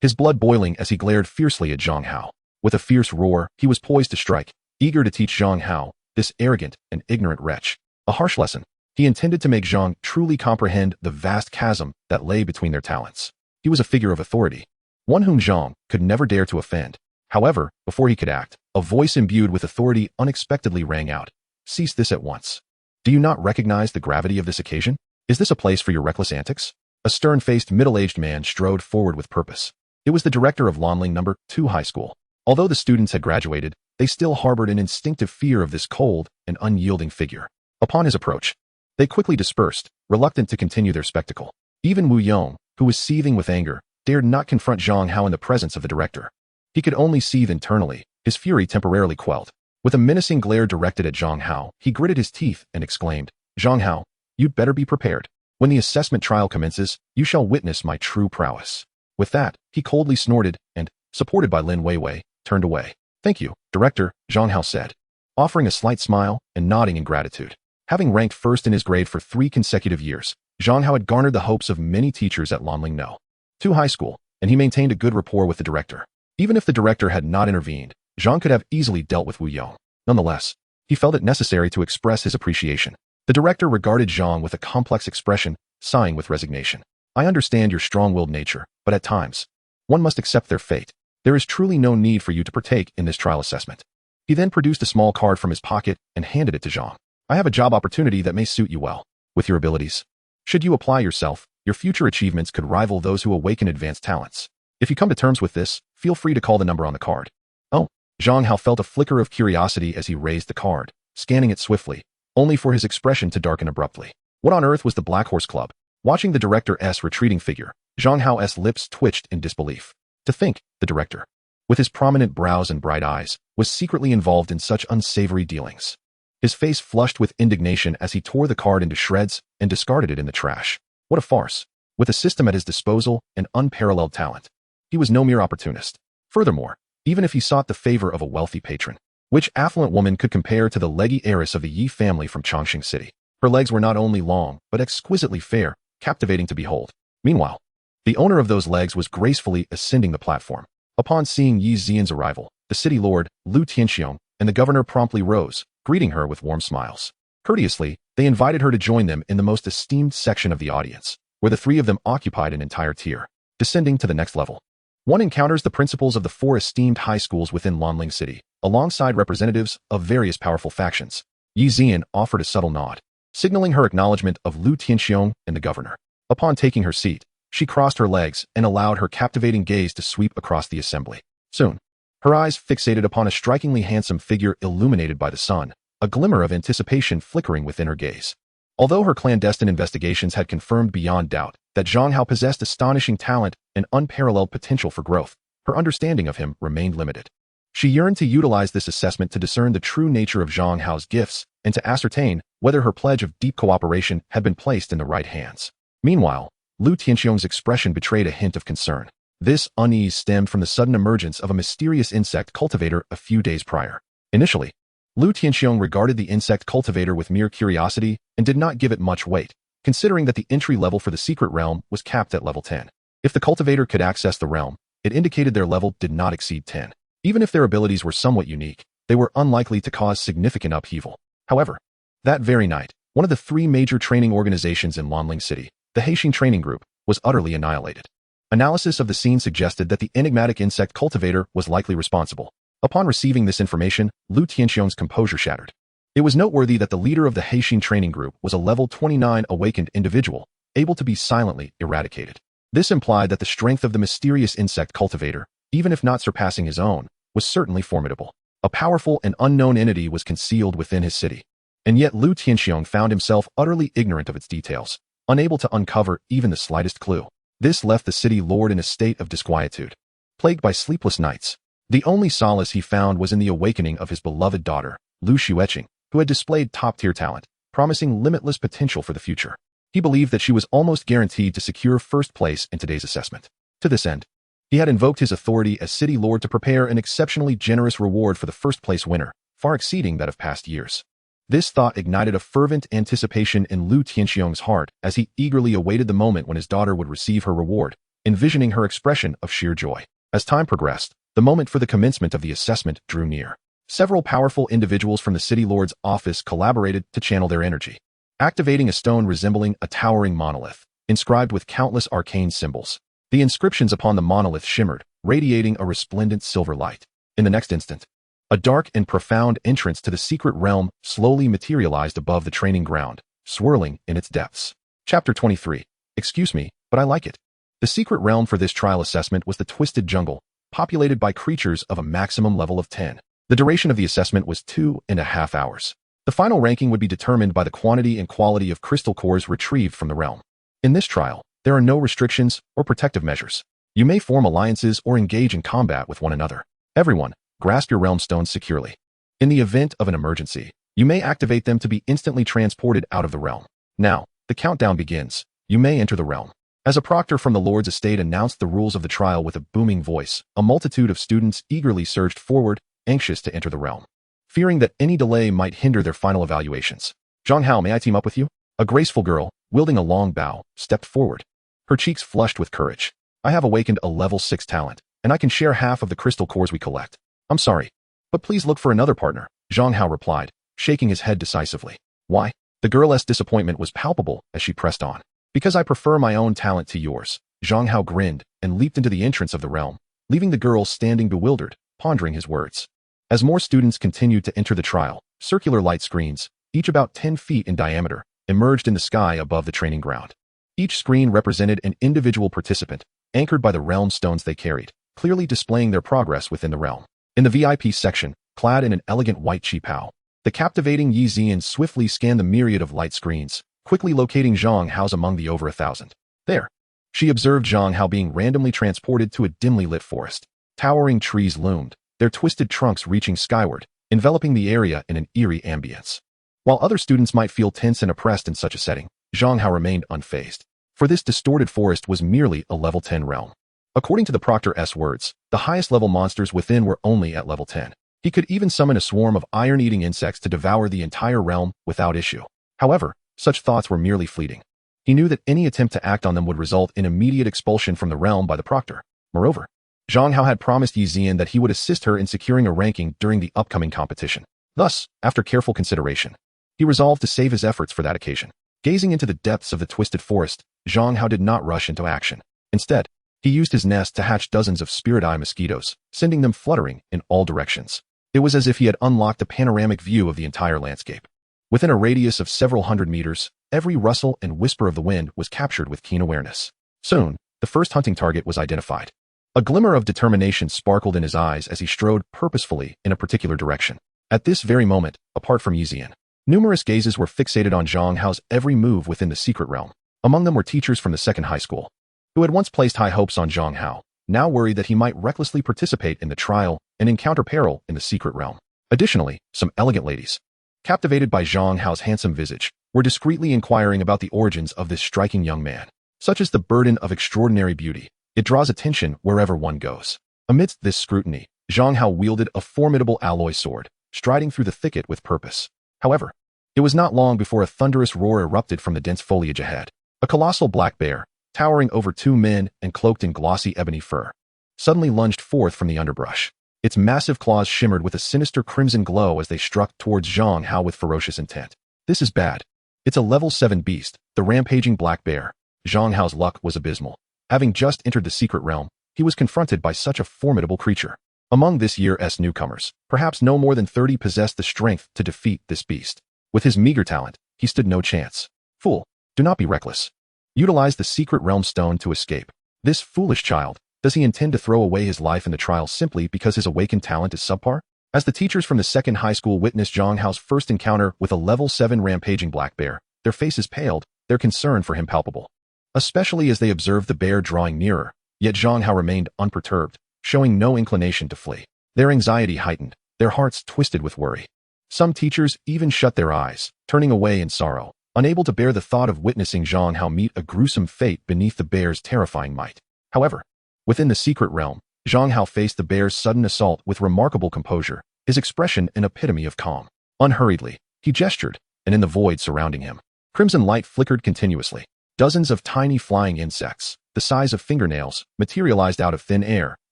His blood boiling as he glared fiercely at Zhang Hao. With a fierce roar, he was poised to strike, eager to teach Zhang Hao, this arrogant and ignorant wretch, a harsh lesson. He intended to make Zhang truly comprehend the vast chasm that lay between their talents. He was a figure of authority, one whom Zhang could never dare to offend. However, before he could act, a voice imbued with authority unexpectedly rang out. Cease this at once. Do you not recognize the gravity of this occasion? Is this a place for your reckless antics? A stern-faced middle-aged man strode forward with purpose. It was the director of Lanling No. 2 High School. Although the students had graduated, they still harbored an instinctive fear of this cold and unyielding figure. Upon his approach, they quickly dispersed, reluctant to continue their spectacle. Even Wu Yong, who was seething with anger, dared not confront Zhang Hao in the presence of the director. He could only seethe internally, his fury temporarily quelled. With a menacing glare directed at Zhang Hao, he gritted his teeth and exclaimed, Zhang Hao, you'd better be prepared. When the assessment trial commences, you shall witness my true prowess. With that, he coldly snorted and, supported by Lin Weiwei, turned away. Thank you, Director, Zhang Hao said, offering a slight smile and nodding in gratitude. Having ranked first in his grade for 3 consecutive years, Zhang Hao had garnered the hopes of many teachers at Lanling No. 2 High School, and he maintained a good rapport with the director. Even if the director had not intervened, Zhang could have easily dealt with Wu Yong. Nonetheless, he felt it necessary to express his appreciation. The director regarded Zhang with a complex expression, sighing with resignation. I understand your strong-willed nature, but at times, one must accept their fate. There is truly no need for you to partake in this trial assessment. He then produced a small card from his pocket and handed it to Zhang. I have a job opportunity that may suit you well. With your abilities, should you apply yourself, your future achievements could rival those who awaken advanced talents. If you come to terms with this, feel free to call the number on the card. Oh, Zhang Hao felt a flicker of curiosity as he raised the card, scanning it swiftly, only for his expression to darken abruptly. What on earth was the Black Horse Club? Watching the director's retreating figure, Zhang Hao's lips twitched in disbelief. To think, the director, with his prominent brows and bright eyes, was secretly involved in such unsavory dealings. His face flushed with indignation as he tore the card into shreds and discarded it in the trash. What a farce. With a system at his disposal and unparalleled talent, he was no mere opportunist. Furthermore, even if he sought the favor of a wealthy patron, which affluent woman could compare to the leggy heiress of the Yi family from Chongqing City? Her legs were not only long, but exquisitely fair, captivating to behold. Meanwhile, the owner of those legs was gracefully ascending the platform. Upon seeing Yi Xian's arrival, the city lord, Lu Tianxiong, and the governor promptly rose, greeting her with warm smiles. Courteously, they invited her to join them in the most esteemed section of the audience, where the 3 of them occupied an entire tier. Descending to the next level, one encounters the principals of the 4 esteemed high schools within Lanling City, alongside representatives of various powerful factions. Yi Xian offered a subtle nod, signaling her acknowledgement of Lu Tianxiong and the governor. Upon taking her seat, she crossed her legs and allowed her captivating gaze to sweep across the assembly. Soon, her eyes fixated upon a strikingly handsome figure illuminated by the sun, a glimmer of anticipation flickering within her gaze. Although her clandestine investigations had confirmed beyond doubt that Zhang Hao possessed astonishing talent and unparalleled potential for growth, her understanding of him remained limited. She yearned to utilize this assessment to discern the true nature of Zhang Hao's gifts and to ascertain whether her pledge of deep cooperation had been placed in the right hands. Meanwhile, Lu Tianxiong's expression betrayed a hint of concern. This unease stemmed from the sudden emergence of a mysterious insect cultivator a few days prior. Initially, Lu Tianxiong regarded the insect cultivator with mere curiosity and did not give it much weight, considering that the entry level for the secret realm was capped at level 10. If the cultivator could access the realm, it indicated their level did not exceed 10. Even if their abilities were somewhat unique, they were unlikely to cause significant upheaval. However, that very night, one of the 3 major training organizations in Lanling City, the Haixing Training Group, was utterly annihilated. Analysis of the scene suggested that the enigmatic insect cultivator was likely responsible. Upon receiving this information, Lu Tianxiong's composure shattered. It was noteworthy that the leader of the Heixin training group was a level 29 awakened individual, able to be silently eradicated. This implied that the strength of the mysterious insect cultivator, even if not surpassing his own, was certainly formidable. A powerful and unknown entity was concealed within his city. And yet Lu Tianxiong found himself utterly ignorant of its details, unable to uncover even the slightest clue. This left the city lord in a state of disquietude. Plagued by sleepless nights, the only solace he found was in the awakening of his beloved daughter, Lu Xueqing, who had displayed top-tier talent, promising limitless potential for the future. He believed that she was almost guaranteed to secure first place in today's assessment. To this end, he had invoked his authority as city lord to prepare an exceptionally generous reward for the first-place winner, far exceeding that of past years. This thought ignited a fervent anticipation in Lu Tianxiong's heart as he eagerly awaited the moment when his daughter would receive her reward, envisioning her expression of sheer joy. As time progressed, the moment for the commencement of the assessment drew near. Several powerful individuals from the city lord's office collaborated to channel their energy, activating a stone resembling a towering monolith, inscribed with countless arcane symbols. The inscriptions upon the monolith shimmered, radiating a resplendent silver light. In the next instant, a dark and profound entrance to the secret realm slowly materialized above the training ground, swirling in its depths. Chapter 23. Excuse me, but I like it. The secret realm for this trial assessment was the Twisted Jungle, populated by creatures of a maximum level of 10. The duration of the assessment was 2.5 hours. The final ranking would be determined by the quantity and quality of crystal cores retrieved from the realm. In this trial, there are no restrictions or protective measures. You may form alliances or engage in combat with one another. Everyone, grasp your realm stones securely. In the event of an emergency, you may activate them to be instantly transported out of the realm. Now, the countdown begins. You may enter the realm. As a proctor from the Lord's estate announced the rules of the trial with a booming voice, a multitude of students eagerly surged forward, anxious to enter the realm, fearing that any delay might hinder their final evaluations. Zhang Hao, may I team up with you? A graceful girl, wielding a long bow, stepped forward. Her cheeks flushed with courage. I have awakened a level 6 talent, and I can share half of the crystal cores we collect. I'm sorry, but please look for another partner, Zhang Hao replied, shaking his head decisively. Why? The girl's disappointment was palpable as she pressed on. Because I prefer my own talent to yours. Zhang Hao grinned and leaped into the entrance of the realm, leaving the girl standing bewildered, pondering his words. As more students continued to enter the trial, circular light screens, each about 10 feet in diameter, emerged in the sky above the training ground. Each screen represented an individual participant, anchored by the realm stones they carried, clearly displaying their progress within the realm. In the VIP section, clad in an elegant white qipao, the captivating Yi Zian swiftly scanned the myriad of light screens, quickly locating Zhang Hao's among the over 1,000. There, she observed Zhang Hao being randomly transported to a dimly lit forest. Towering trees loomed, their twisted trunks reaching skyward, enveloping the area in an eerie ambience. While other students might feel tense and oppressed in such a setting, Zhang Hao remained unfazed, for this distorted forest was merely a level 10 realm. According to the Proctor's words, the highest level monsters within were only at level 10. He could even summon a swarm of iron-eating insects to devour the entire realm without issue. However, such thoughts were merely fleeting. He knew that any attempt to act on them would result in immediate expulsion from the realm by the Proctor. Moreover, Zhang Hao had promised Yi Zian that he would assist her in securing a ranking during the upcoming competition. Thus, after careful consideration, he resolved to save his efforts for that occasion. Gazing into the depths of the twisted forest, Zhang Hao did not rush into action. Instead, he used his nest to hatch dozens of spirit-eye mosquitoes, sending them fluttering in all directions. It was as if he had unlocked a panoramic view of the entire landscape. Within a radius of several hundred meters, every rustle and whisper of the wind was captured with keen awareness. Soon, the first hunting target was identified. A glimmer of determination sparkled in his eyes as he strode purposefully in a particular direction. At this very moment, apart from Yi Zian, numerous gazes were fixated on Zhang Hao's every move within the secret realm. Among them were teachers from the second high school, who had once placed high hopes on Zhang Hao, now worried that he might recklessly participate in the trial and encounter peril in the secret realm. Additionally, some elegant ladies, captivated by Zhang Hao's handsome visage, were discreetly inquiring about the origins of this striking young man. Such is the burden of extraordinary beauty. It draws attention wherever one goes. Amidst this scrutiny, Zhang Hao wielded a formidable alloy sword, striding through the thicket with purpose. However, it was not long before a thunderous roar erupted from the dense foliage ahead. A colossal black bear, towering over 2 men and cloaked in glossy ebony fur, suddenly lunged forth from the underbrush. Its massive claws shimmered with a sinister crimson glow as they struck towards Zhang Hao with ferocious intent. This is bad. It's a level 7 beast, the rampaging black bear. Zhang Hao's luck was abysmal. Having just entered the secret realm, he was confronted by such a formidable creature. Among this year's newcomers, perhaps no more than 30 possessed the strength to defeat this beast. With his meager talent, he stood no chance. Fool, do not be reckless. Utilize the secret realm stone to escape. This foolish child, does he intend to throw away his life in the trial simply because his awakened talent is subpar? As the teachers from the second high school witnessed Zhang Hao's first encounter with a level 7 rampaging black bear, their faces paled, their concern for him palpable. Especially as they observed the bear drawing nearer, yet Zhang Hao remained unperturbed, showing no inclination to flee. Their anxiety heightened, their hearts twisted with worry. Some teachers even shut their eyes, turning away in sorrow, unable to bear the thought of witnessing Zhang Hao meet a gruesome fate beneath the bear's terrifying might. However, within the secret realm, Zhang Hao faced the bear's sudden assault with remarkable composure, his expression an epitome of calm. Unhurriedly, he gestured, and in the void surrounding him, crimson light flickered continuously. Dozens of tiny flying insects, the size of fingernails, materialized out of thin air,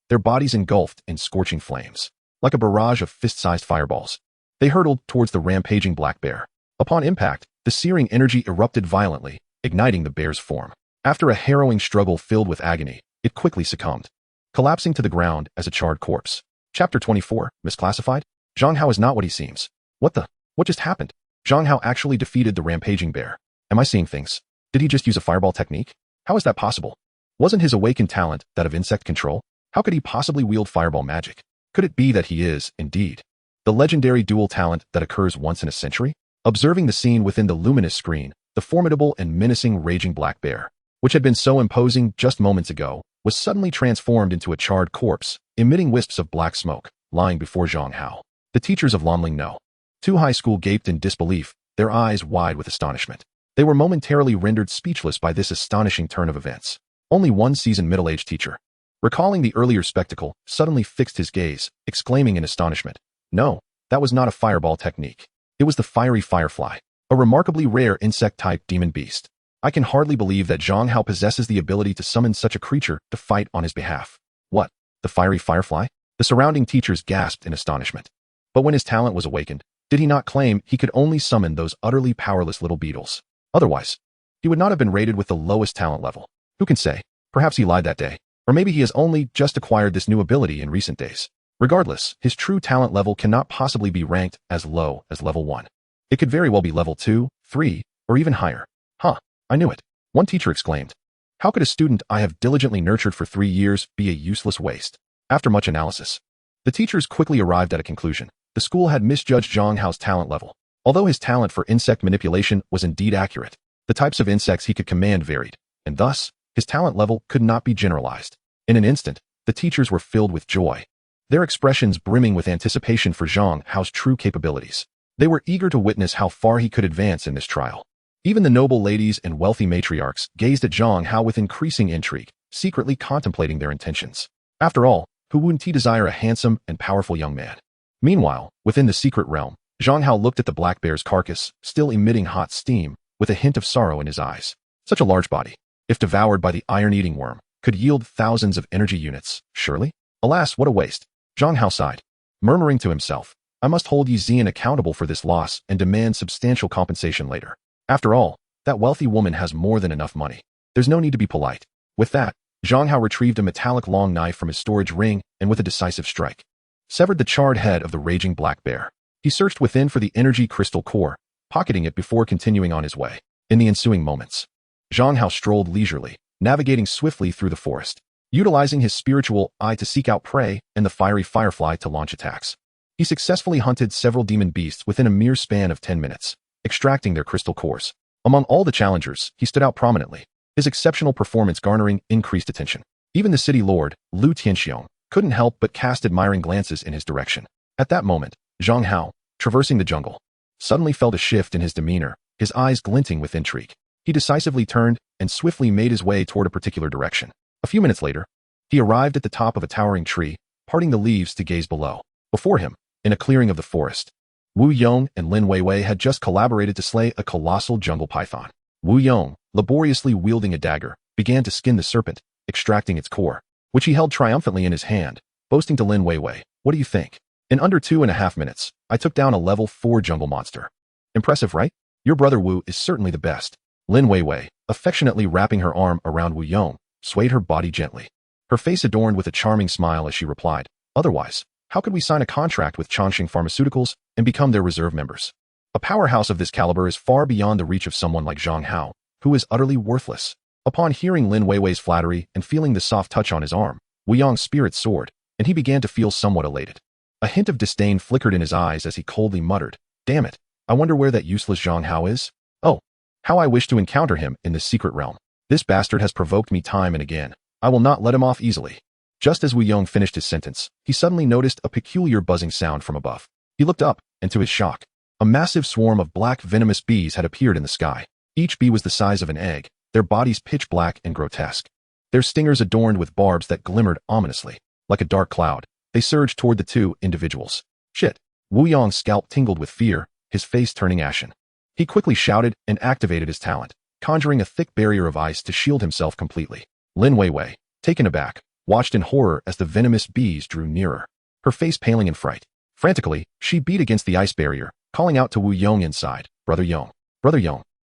their bodies engulfed in scorching flames. Like a barrage of fist-sized fireballs, they hurtled towards the rampaging black bear. Upon impact, the searing energy erupted violently, igniting the bear's form. After a harrowing struggle filled with agony, it quickly succumbed, collapsing to the ground as a charred corpse. Chapter 24, Misclassified? Zhang Hao is not what he seems. What just happened? Zhang Hao actually defeated the rampaging bear. Am I seeing things? Did he just use a fireball technique? How is that possible? Wasn't his awakened talent that of insect control? How could he possibly wield fireball magic? Could it be that he is, indeed, the legendary dual talent that occurs once in a century? Observing the scene within the luminous screen, the formidable and menacing raging black bear, which had been so imposing just moments ago, was suddenly transformed into a charred corpse, emitting wisps of black smoke, lying before Zhang Hao. The teachers of Lanling No. 2 High School gaped in disbelief, their eyes wide with astonishment. They were momentarily rendered speechless by this astonishing turn of events. Only one seasoned middle-aged teacher, recalling the earlier spectacle, suddenly fixed his gaze, exclaiming in astonishment, "No, that was not a fireball technique. It was the fiery firefly, a remarkably rare insect-type demon beast. I can hardly believe that Zhang Hao possesses the ability to summon such a creature to fight on his behalf." What? The fiery firefly? The surrounding teachers gasped in astonishment. But when his talent was awakened, did he not claim he could only summon those utterly powerless little beetles? Otherwise, he would not have been rated with the lowest talent level. Who can say? Perhaps he lied that day. Or maybe he has only just acquired this new ability in recent days. Regardless, his true talent level cannot possibly be ranked as low as level 1. It could very well be level 2, 3, or even higher. Huh, I knew it. One teacher exclaimed. How could a student I have diligently nurtured for 3 years be a useless waste? After much analysis, the teachers quickly arrived at a conclusion. The school had misjudged Zhang Hao's talent level. Although his talent for insect manipulation was indeed accurate, the types of insects he could command varied, and thus, his talent level could not be generalized. In an instant, the teachers were filled with joy, their expressions brimming with anticipation for Zhang Hao's true capabilities. They were eager to witness how far he could advance in this trial. Even the noble ladies and wealthy matriarchs gazed at Zhang Hao with increasing intrigue, secretly contemplating their intentions. After all, who wouldn't he desire a handsome and powerful young man? Meanwhile, within the secret realm, Zhang Hao looked at the black bear's carcass, still emitting hot steam, with a hint of sorrow in his eyes. Such a large body, if devoured by the iron-eating worm, could yield thousands of energy units, surely? Alas, what a waste. Zhang Hao sighed, murmuring to himself, I must hold Yi Zian accountable for this loss and demand substantial compensation later. After all, that wealthy woman has more than enough money. There's no need to be polite. With that, Zhang Hao retrieved a metallic long knife from his storage ring and with a decisive strike, severed the charred head of the raging black bear. He searched within for the energy crystal core, pocketing it before continuing on his way. In the ensuing moments, Zhang Hao strolled leisurely, navigating swiftly through the forest, utilizing his spiritual eye to seek out prey and the fiery firefly to launch attacks. He successfully hunted several demon beasts within a mere span of 10 minutes, extracting their crystal cores. Among all the challengers, he stood out prominently, his exceptional performance garnering increased attention. Even the city lord, Lu Tianxiong, couldn't help but cast admiring glances in his direction. At that moment, Zhang Hao, traversing the jungle, suddenly felt a shift in his demeanor, his eyes glinting with intrigue. He decisively turned and swiftly made his way toward a particular direction. A few minutes later, he arrived at the top of a towering tree, parting the leaves to gaze below. Before him, in a clearing of the forest, Wu Yong and Lin Weiwei had just collaborated to slay a colossal jungle python. Wu Yong, laboriously wielding a dagger, began to skin the serpent, extracting its core, which he held triumphantly in his hand, boasting to Lin Weiwei, "What do you think? In under 2.5 minutes, I took down a level 4 jungle monster. Impressive, right? Your brother Wu is certainly the best." Lin Weiwei, affectionately wrapping her arm around Wu Yong, swayed her body gently. Her face adorned with a charming smile as she replied, "Otherwise, how could we sign a contract with Changxing Pharmaceuticals and become their reserve members? A powerhouse of this caliber is far beyond the reach of someone like Zhang Hao, who is utterly worthless." Upon hearing Lin Weiwei's flattery and feeling the soft touch on his arm, Wu Yong's spirit soared, and he began to feel somewhat elated. A hint of disdain flickered in his eyes as he coldly muttered, "Damn it, I wonder where that useless Zhang Hao is? Oh, how I wish to encounter him in this secret realm. This bastard has provoked me time and again. I will not let him off easily." Just as Wu Yong finished his sentence, he suddenly noticed a peculiar buzzing sound from above. He looked up, and to his shock, a massive swarm of black venomous bees had appeared in the sky. Each bee was the size of an egg, their bodies pitch black and grotesque. Their stingers adorned with barbs that glimmered ominously. Like a dark cloud, they surged toward the two individuals. Shit! Wu Yong's scalp tingled with fear, his face turning ashen. He quickly shouted and activated his talent, conjuring a thick barrier of ice to shield himself completely. Lin Weiwei, taken aback, watched in horror as the venomous bees drew nearer, her face paling in fright. Frantically, she beat against the ice barrier, calling out to Wu Yong inside, Brother Yong,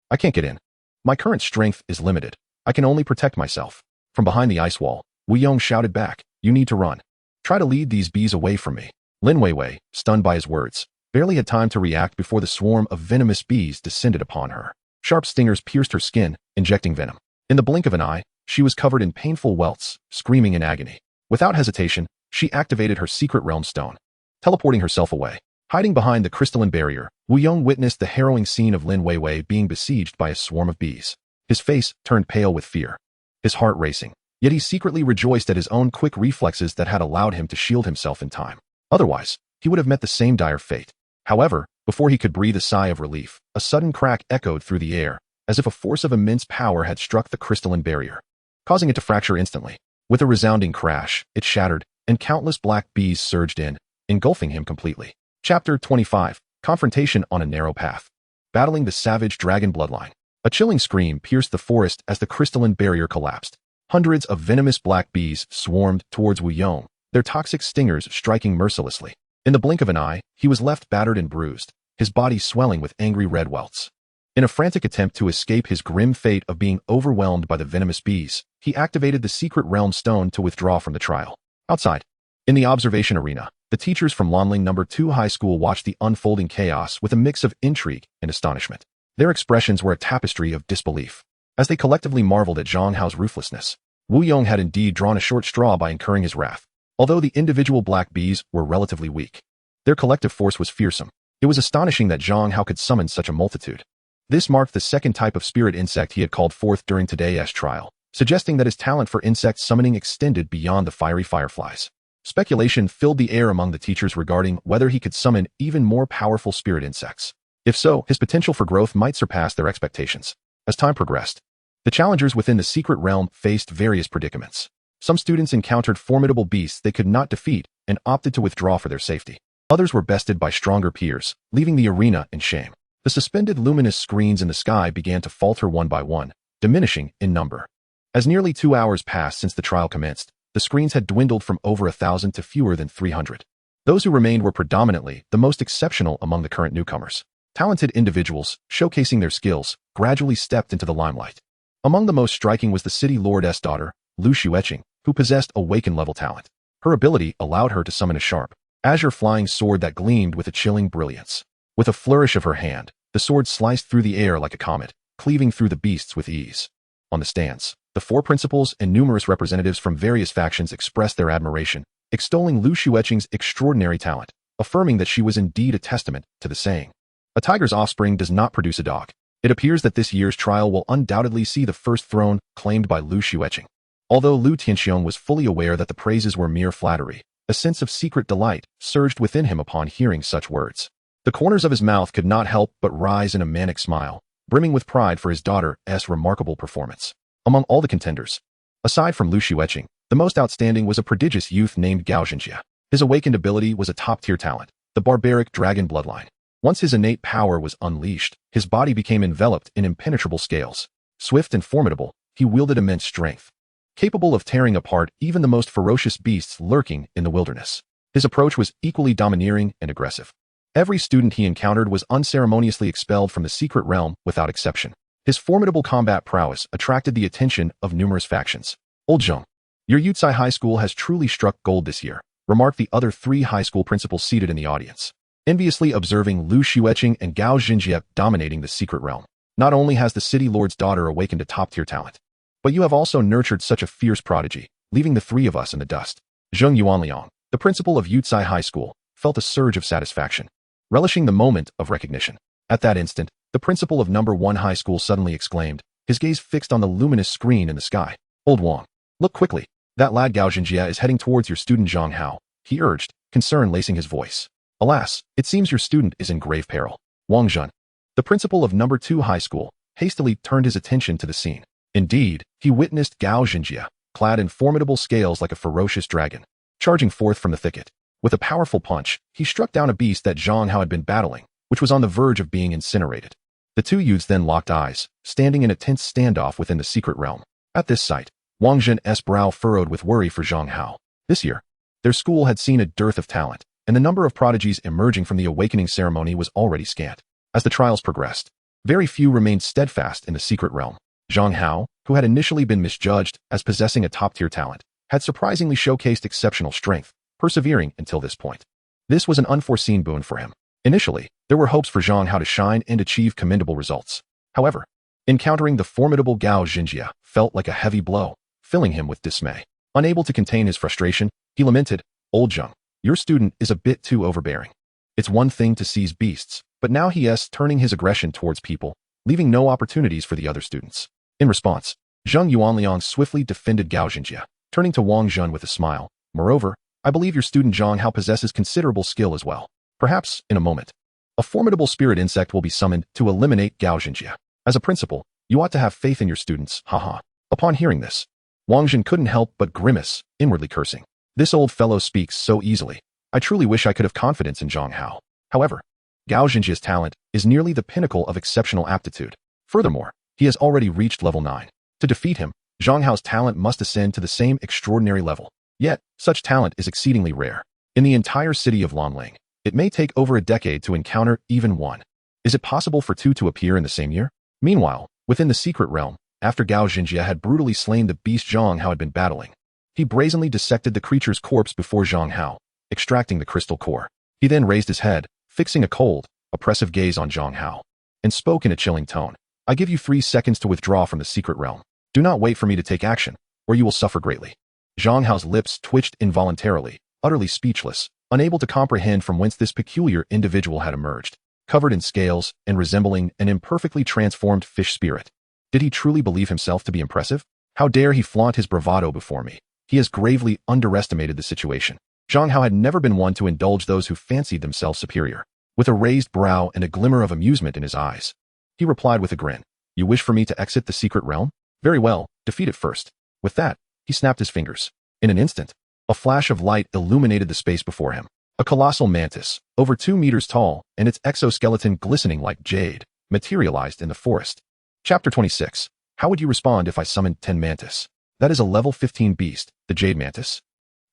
I can't get in. My current strength is limited. I can only protect myself." From behind the ice wall, Wu Yong shouted back, "You need to run. Try to lead these bees away from me." Lin Weiwei, stunned by his words, barely had time to react before the swarm of venomous bees descended upon her. Sharp stingers pierced her skin, injecting venom. In the blink of an eye, she was covered in painful welts, screaming in agony. Without hesitation, she activated her secret realm stone, teleporting herself away. Hiding behind the crystalline barrier, Wu Yong witnessed the harrowing scene of Lin Weiwei being besieged by a swarm of bees. His face turned pale with fear, his heart racing, yet he secretly rejoiced at his own quick reflexes that had allowed him to shield himself in time. Otherwise, he would have met the same dire fate. However, before he could breathe a sigh of relief, a sudden crack echoed through the air, as if a force of immense power had struck the crystalline barrier, causing it to fracture instantly. With a resounding crash, it shattered, and countless black bees surged in, engulfing him completely. Chapter 25. Confrontation on a Narrow Path. Battling the savage dragon bloodline. A chilling scream pierced the forest as the crystalline barrier collapsed. Hundreds of venomous black bees swarmed towards Wu Yong, their toxic stingers striking mercilessly. In the blink of an eye, he was left battered and bruised, his body swelling with angry red welts. In a frantic attempt to escape his grim fate of being overwhelmed by the venomous bees, he activated the secret realm stone to withdraw from the trial. Outside, in the observation arena, the teachers from Lanling No. 2 High School watched the unfolding chaos with a mix of intrigue and astonishment. Their expressions were a tapestry of disbelief, as they collectively marveled at Zhang Hao's ruthlessness. Wu Yong had indeed drawn a short straw by incurring his wrath. Although the individual black bees were relatively weak, their collective force was fearsome. It was astonishing that Zhang Hao could summon such a multitude. This marked the second type of spirit insect he had called forth during today's trial, suggesting that his talent for insect summoning extended beyond the fiery fireflies. Speculation filled the air among the teachers regarding whether he could summon even more powerful spirit insects. If so, his potential for growth might surpass their expectations. As time progressed, the challengers within the secret realm faced various predicaments. Some students encountered formidable beasts they could not defeat and opted to withdraw for their safety. Others were bested by stronger peers, leaving the arena in shame. The suspended luminous screens in the sky began to falter one by one, diminishing in number. As nearly 2 hours passed since the trial commenced, the screens had dwindled from over 1,000 to fewer than 300. Those who remained were predominantly the most exceptional among the current newcomers. Talented individuals, showcasing their skills, gradually stepped into the limelight. Among the most striking was the city lord's daughter, Lu Xueqing, who possessed awaken-level talent. Her ability allowed her to summon a sharp, azure flying sword that gleamed with a chilling brilliance. With a flourish of her hand, the sword sliced through the air like a comet, cleaving through the beasts with ease. On the stands, the 4 principals and numerous representatives from various factions expressed their admiration, extolling Lu Xueqing's extraordinary talent, affirming that she was indeed a testament to the saying, "A tiger's offspring does not produce a dog." It appears that this year's trial will undoubtedly see the first throne claimed by Lu Xueqing. Although Lu Tianxiong was fully aware that the praises were mere flattery, a sense of secret delight surged within him upon hearing such words. The corners of his mouth could not help but rise in a manic smile, brimming with pride for his daughter's remarkable performance. Among all the contenders, aside from Lu Xueqing, the most outstanding was a prodigious youth named Gao Zhenjie. His awakened ability was a top-tier talent, the barbaric dragon bloodline. Once his innate power was unleashed, his body became enveloped in impenetrable scales. Swift and formidable, he wielded immense strength, capable of tearing apart even the most ferocious beasts lurking in the wilderness. His approach was equally domineering and aggressive. Every student he encountered was unceremoniously expelled from the secret realm without exception. His formidable combat prowess attracted the attention of numerous factions. Old Zhang, your Yutsai High School has truly struck gold this year, remarked the other 3 high school principals seated in the audience, enviously observing Lu Xueqing and Gao Xinjie dominating the secret realm. Not only has the city lord's daughter awakened a top-tier talent, but you have also nurtured such a fierce prodigy, leaving the 3 of us in the dust. Zheng Yuanliang, the principal of Yutsai High School, felt a surge of satisfaction, relishing the moment of recognition. At that instant, the principal of number 1 high school suddenly exclaimed, his gaze fixed on the luminous screen in the sky. Old Wang, look quickly. That lad Gao Xinjie is heading towards your student Zhang Hao, he urged, concern lacing his voice. Alas, it seems your student is in grave peril. Wang Zhen, the principal of number 2 high school, hastily turned his attention to the scene. Indeed, he witnessed Gao Xinjie, clad in formidable scales like a ferocious dragon, charging forth from the thicket. With a powerful punch, he struck down a beast that Zhang Hao had been battling, which was on the verge of being incinerated. The 2 youths then locked eyes, standing in a tense standoff within the secret realm. At this sight, Wang Zhen's brow furrowed with worry for Zhang Hao. This year, their school had seen a dearth of talent, and the number of prodigies emerging from the awakening ceremony was already scant. As the trials progressed, very few remained steadfast in the secret realm. Zhang Hao, who had initially been misjudged as possessing a top-tier talent, had surprisingly showcased exceptional strength, persevering until this point. This was an unforeseen boon for him. Initially, there were hopes for Zhang Hao to shine and achieve commendable results. However, encountering the formidable Gao Xinjie felt like a heavy blow, filling him with dismay. Unable to contain his frustration, he lamented, Old Zhang, your student is a bit too overbearing. It's one thing to seize beasts, but now he is turning his aggression towards people, leaving no opportunities for the other students. In response, Zheng Yuanliang swiftly defended Gao Xinjie, turning to Wang Zhen with a smile. Moreover, I believe your student Zhang Hao possesses considerable skill as well. Perhaps, in a moment, a formidable spirit insect will be summoned to eliminate Gao Xinjie. As a principal, you ought to have faith in your students, haha. Upon hearing this, Wang Zhen couldn't help but grimace, inwardly cursing. This old fellow speaks so easily. I truly wish I could have confidence in Zhang Hao. However, Gao Xinjie's talent is nearly the pinnacle of exceptional aptitude. Furthermore, he has already reached level 9. To defeat him, Zhang Hao's talent must ascend to the same extraordinary level. Yet, such talent is exceedingly rare. In the entire city of Longling, it may take over a decade to encounter even one. Is it possible for 2 to appear in the same year? Meanwhile, within the secret realm, after Gao Xinjie had brutally slain the beast Zhang Hao had been battling, he brazenly dissected the creature's corpse before Zhang Hao, extracting the crystal core. He then raised his head, fixing a cold, oppressive gaze on Zhang Hao, and spoke in a chilling tone. I give you 3 seconds to withdraw from the secret realm. Do not wait for me to take action, or you will suffer greatly. Zhang Hao's lips twitched involuntarily, utterly speechless, unable to comprehend from whence this peculiar individual had emerged, covered in scales and resembling an imperfectly transformed fish spirit. Did he truly believe himself to be impressive? How dare he flaunt his bravado before me? He has gravely underestimated the situation. Zhang Hao had never been one to indulge those who fancied themselves superior. With a raised brow and a glimmer of amusement in his eyes, he replied with a grin, You wish for me to exit the secret realm? Very well, defeat it first. With that, he snapped his fingers. In an instant, a flash of light illuminated the space before him. A colossal mantis, over 2 meters tall, and its exoskeleton glistening like jade, materialized in the forest. Chapter 26. How would you respond if I summoned 10 mantis? That is a level 15 beast, the jade mantis.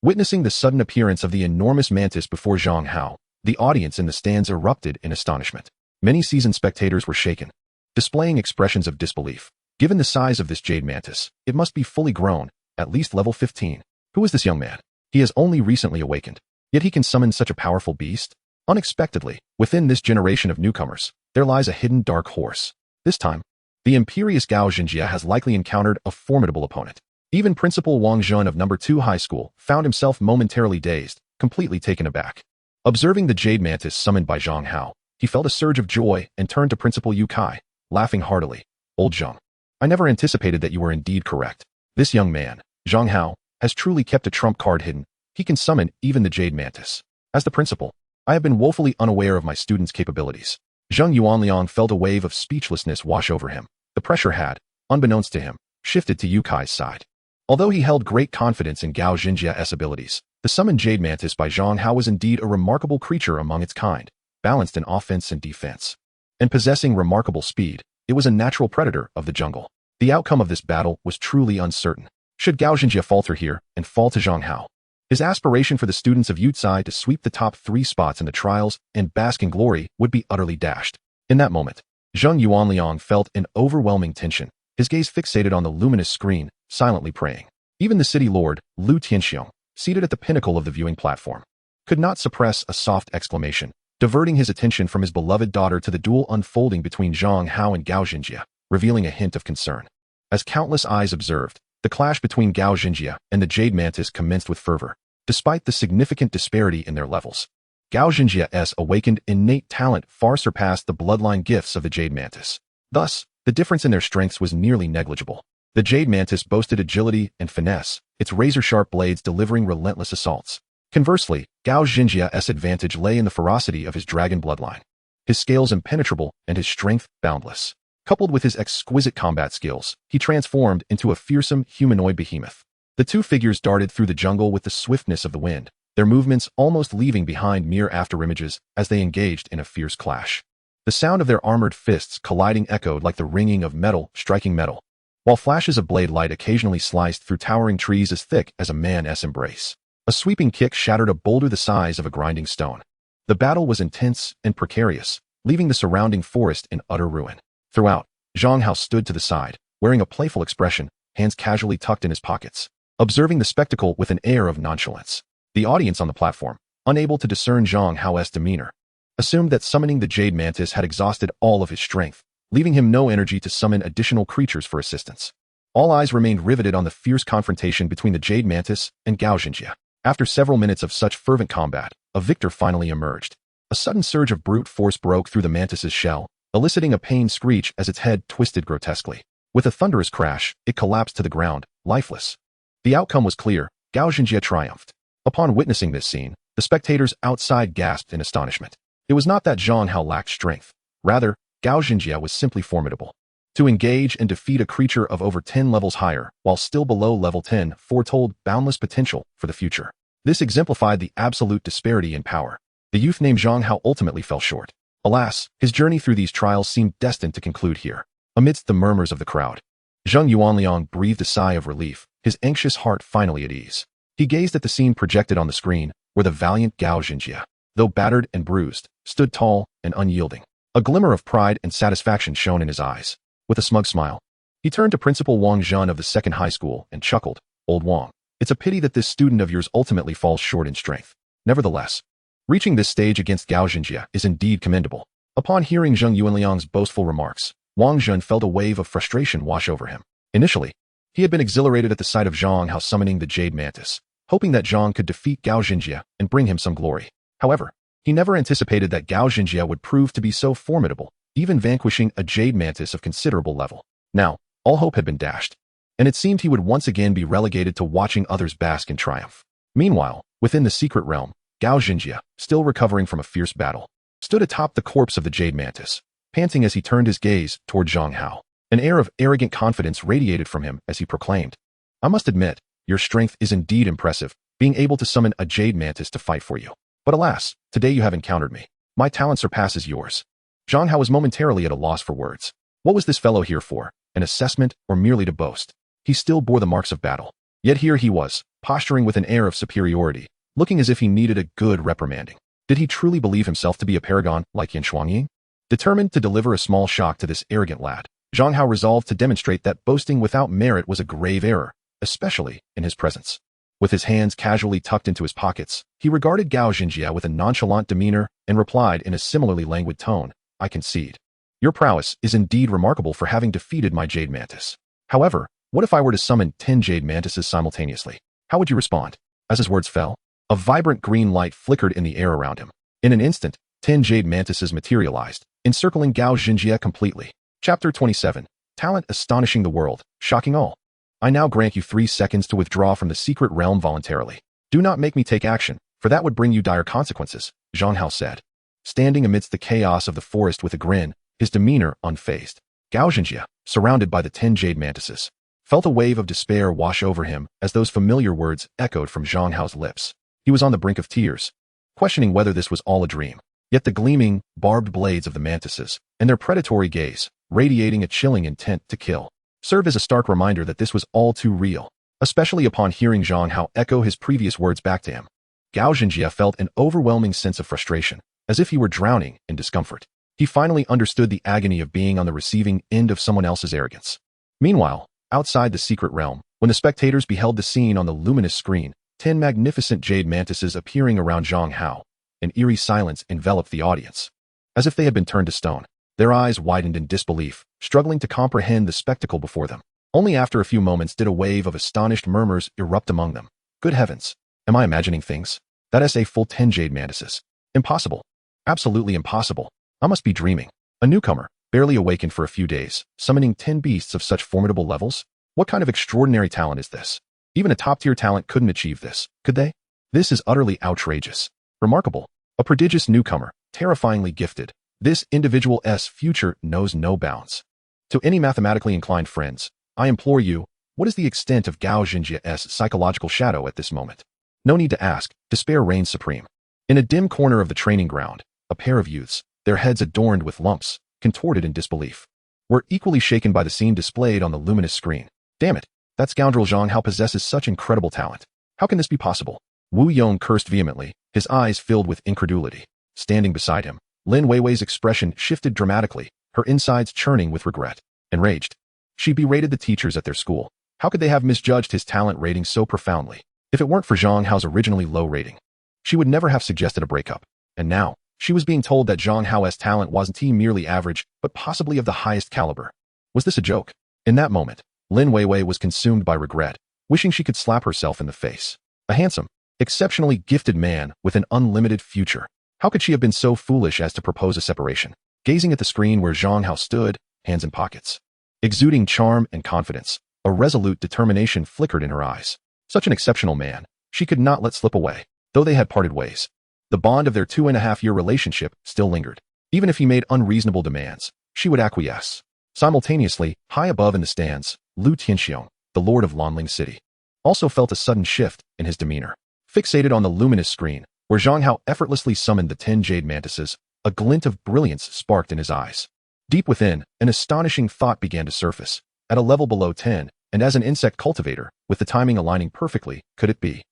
Witnessing the sudden appearance of the enormous mantis before Zhang Hao, the audience in the stands erupted in astonishment. Many seasoned spectators were shaken, displaying expressions of disbelief. Given the size of this jade mantis, it must be fully grown, at least level 15. Who is this young man? He has only recently awakened, yet he can summon such a powerful beast? Unexpectedly, within this generation of newcomers, there lies a hidden dark horse. This time, the imperious Gao Xinjie has likely encountered a formidable opponent. Even Principal Wang Zhen of number 2 high school found himself momentarily dazed, completely taken aback. Observing the jade mantis summoned by Zhang Hao, he felt a surge of joy and turned to Principal Yu Kai, laughing heartily. Old Zhang, I never anticipated that you were indeed correct. This young man, Zhang Hao, has truly kept a trump card hidden. He can summon even the jade mantis. As the principal, I have been woefully unaware of my students' capabilities. Zheng Yuanliang felt a wave of speechlessness wash over him. The pressure had, unbeknownst to him, shifted to Yu Kai's side. Although he held great confidence in Gao Xinjie's abilities, the summoned jade mantis by Zhang Hao was indeed a remarkable creature among its kind, balanced in offense and defense. And possessing remarkable speed, it was a natural predator of the jungle. The outcome of this battle was truly uncertain. Should Gao Xinjie falter here and fall to Zhang Hao, his aspiration for the students of Yutsai to sweep the top 3 spots in the trials and bask in glory would be utterly dashed. In that moment, Zheng Yuanliang felt an overwhelming tension, his gaze fixated on the luminous screen, silently praying. Even the city lord, Lu Tianxiong, seated at the pinnacle of the viewing platform, could not suppress a soft exclamation, diverting his attention from his beloved daughter to the duel unfolding between Zhang Hao and Gao Xinjie, revealing a hint of concern. As countless eyes observed, the clash between Gao Xinjie and the Jade Mantis commenced with fervor, despite the significant disparity in their levels. Gao Xinjie's awakened innate talent far surpassed the bloodline gifts of the Jade Mantis. Thus, the difference in their strengths was nearly negligible. The Jade Mantis boasted agility and finesse, its razor-sharp blades delivering relentless assaults. Conversely, Gao Xinjie's advantage lay in the ferocity of his dragon bloodline. His scales impenetrable and his strength boundless. Coupled with his exquisite combat skills, he transformed into a fearsome humanoid behemoth. The two figures darted through the jungle with the swiftness of the wind, their movements almost leaving behind mere afterimages as they engaged in a fierce clash. The sound of their armored fists colliding echoed like the ringing of metal striking metal, while flashes of blade light occasionally sliced through towering trees as thick as a man's embrace. A sweeping kick shattered a boulder the size of a grinding stone. The battle was intense and precarious, leaving the surrounding forest in utter ruin. Throughout, Zhang Hao stood to the side, wearing a playful expression, hands casually tucked in his pockets, observing the spectacle with an air of nonchalance. The audience on the platform, unable to discern Zhang Hao's demeanor, assumed that summoning the Jade Mantis had exhausted all of his strength, leaving him no energy to summon additional creatures for assistance. All eyes remained riveted on the fierce confrontation between the Jade Mantis and Gao Xinjie. After several minutes of such fervent combat, a victor finally emerged. A sudden surge of brute force broke through the mantis's shell, eliciting a pained screech as its head twisted grotesquely. With a thunderous crash, it collapsed to the ground, lifeless. The outcome was clear. Gao Xinjie triumphed. Upon witnessing this scene, the spectators outside gasped in astonishment. It was not that Zhang Hao lacked strength. Rather, Gao Xinjie was simply formidable. To engage and defeat a creature of over 10 levels higher, while still below level 10, foretold boundless potential for the future. This exemplified the absolute disparity in power. The youth named Zhang Hao ultimately fell short. Alas, his journey through these trials seemed destined to conclude here. Amidst the murmurs of the crowd, Zheng Yuanliang breathed a sigh of relief, his anxious heart finally at ease. He gazed at the scene projected on the screen, where the valiant Gao Xinjie, though battered and bruised, stood tall and unyielding. A glimmer of pride and satisfaction shone in his eyes. With a smug smile, he turned to Principal Wang Zhen of the second high school and chuckled, "Old Wang, it's a pity that this student of yours ultimately falls short in strength. Nevertheless, reaching this stage against Gao Xinjie is indeed commendable." Upon hearing Zheng Yuanliang's boastful remarks, Wang Zhen felt a wave of frustration wash over him. Initially, he had been exhilarated at the sight of Zhang Hao summoning the Jade Mantis, hoping that Zhang could defeat Gao Xinjie and bring him some glory. However, he never anticipated that Gao Xinjie would prove to be so formidable, even vanquishing a Jade Mantis of considerable level. Now, all hope had been dashed, and it seemed he would once again be relegated to watching others bask in triumph. Meanwhile, within the secret realm, Gao Xinjie, still recovering from a fierce battle, stood atop the corpse of the Jade Mantis, panting as he turned his gaze toward Zhang Hao. An air of arrogant confidence radiated from him as he proclaimed, "I must admit, your strength is indeed impressive, being able to summon a Jade Mantis to fight for you. But alas, today you have encountered me. My talent surpasses yours." Zhang Hao was momentarily at a loss for words. What was this fellow here for? An assessment or merely to boast? He still bore the marks of battle. Yet here he was, posturing with an air of superiority, looking as if he needed a good reprimanding. Did he truly believe himself to be a paragon like Yan Shuangyi? Determined to deliver a small shock to this arrogant lad, Zhang Hao resolved to demonstrate that boasting without merit was a grave error, especially in his presence. With his hands casually tucked into his pockets, he regarded Gao Xinjie with a nonchalant demeanor and replied in a similarly languid tone, "I concede. Your prowess is indeed remarkable for having defeated my Jade Mantis. However, what if I were to summon 10 Jade Mantises simultaneously? How would you respond?" As his words fell, a vibrant green light flickered in the air around him. In an instant, 10 Jade Mantises materialized, encircling Gao Xinjie completely. Chapter 27. Talent astonishing the world, shocking all. I now grant you 3 seconds to withdraw from the secret realm voluntarily. Do not make me take action, for that would bring you dire consequences, Zhang Hao said. Standing amidst the chaos of the forest with a grin, his demeanor unfazed, Gao Xinjie, surrounded by the 10 Jade Mantises, felt a wave of despair wash over him as those familiar words echoed from Zhang Hao's lips. He was on the brink of tears, questioning whether this was all a dream. Yet the gleaming, barbed blades of the mantises, and their predatory gaze, radiating a chilling intent to kill, served as a stark reminder that this was all too real, especially upon hearing Zhang Hao echo his previous words back to him. Gao Xinjie felt an overwhelming sense of frustration, as if he were drowning in discomfort. He finally understood the agony of being on the receiving end of someone else's arrogance. Meanwhile, outside the secret realm, When the spectators beheld the scene on the luminous screen, 10 magnificent jade mantises appearing around Zhang Hao, an eerie silence enveloped the audience. As if they had been turned to stone, their eyes widened in disbelief, struggling to comprehend the spectacle before them. Only after a few moments did a wave of astonished murmurs erupt among them. Good heavens! Am I imagining things? That is a full 10 jade mantises. Impossible. Absolutely impossible. I must be dreaming. A newcomer, barely awakened for a few days, summoning 10 beasts of such formidable levels? What kind of extraordinary talent is this? Even a top-tier talent couldn't achieve this, could they? This is utterly outrageous. Remarkable. A prodigious newcomer, terrifyingly gifted. This individual's future knows no bounds. To any mathematically inclined friends, I implore you, what is the extent of Gao Xinjia's psychological shadow at this moment? No need to ask, despair reigns supreme. In a dim corner of the training ground, a pair of youths, their heads adorned with lumps, contorted in disbelief, were equally shaken by the scene displayed on the luminous screen. Damn it, that scoundrel Zhang Hao possesses such incredible talent. How can this be possible? Wu Yong cursed vehemently, his eyes filled with incredulity. Standing beside him, Lin Weiwei's expression shifted dramatically, her insides churning with regret. Enraged, she berated the teachers at their school. How could they have misjudged his talent rating so profoundly? If it weren't for Zhang Hao's originally low rating, she would never have suggested a breakup. And now, she was being told that Zhang Hao's talent wasn't merely average, but possibly of the highest caliber. Was this a joke? In that moment, Lin Weiwei was consumed by regret, wishing she could slap herself in the face. A handsome, exceptionally gifted man with an unlimited future. How could she have been so foolish as to propose a separation? Gazing at the screen where Zhang Hao stood, hands in pockets, exuding charm and confidence, a resolute determination flickered in her eyes. Such an exceptional man, she could not let slip away. Though they had parted ways, the bond of their 2.5-year relationship still lingered. Even if he made unreasonable demands, she would acquiesce. Simultaneously, high above in the stands, Lu Tianxiong, the lord of Lanling City, also felt a sudden shift in his demeanor. Fixated on the luminous screen, where Zhang Hao effortlessly summoned the 10 jade mantises, a glint of brilliance sparked in his eyes. Deep within, an astonishing thought began to surface. At a level below 10, and as an insect cultivator, with the timing aligning perfectly, could it be?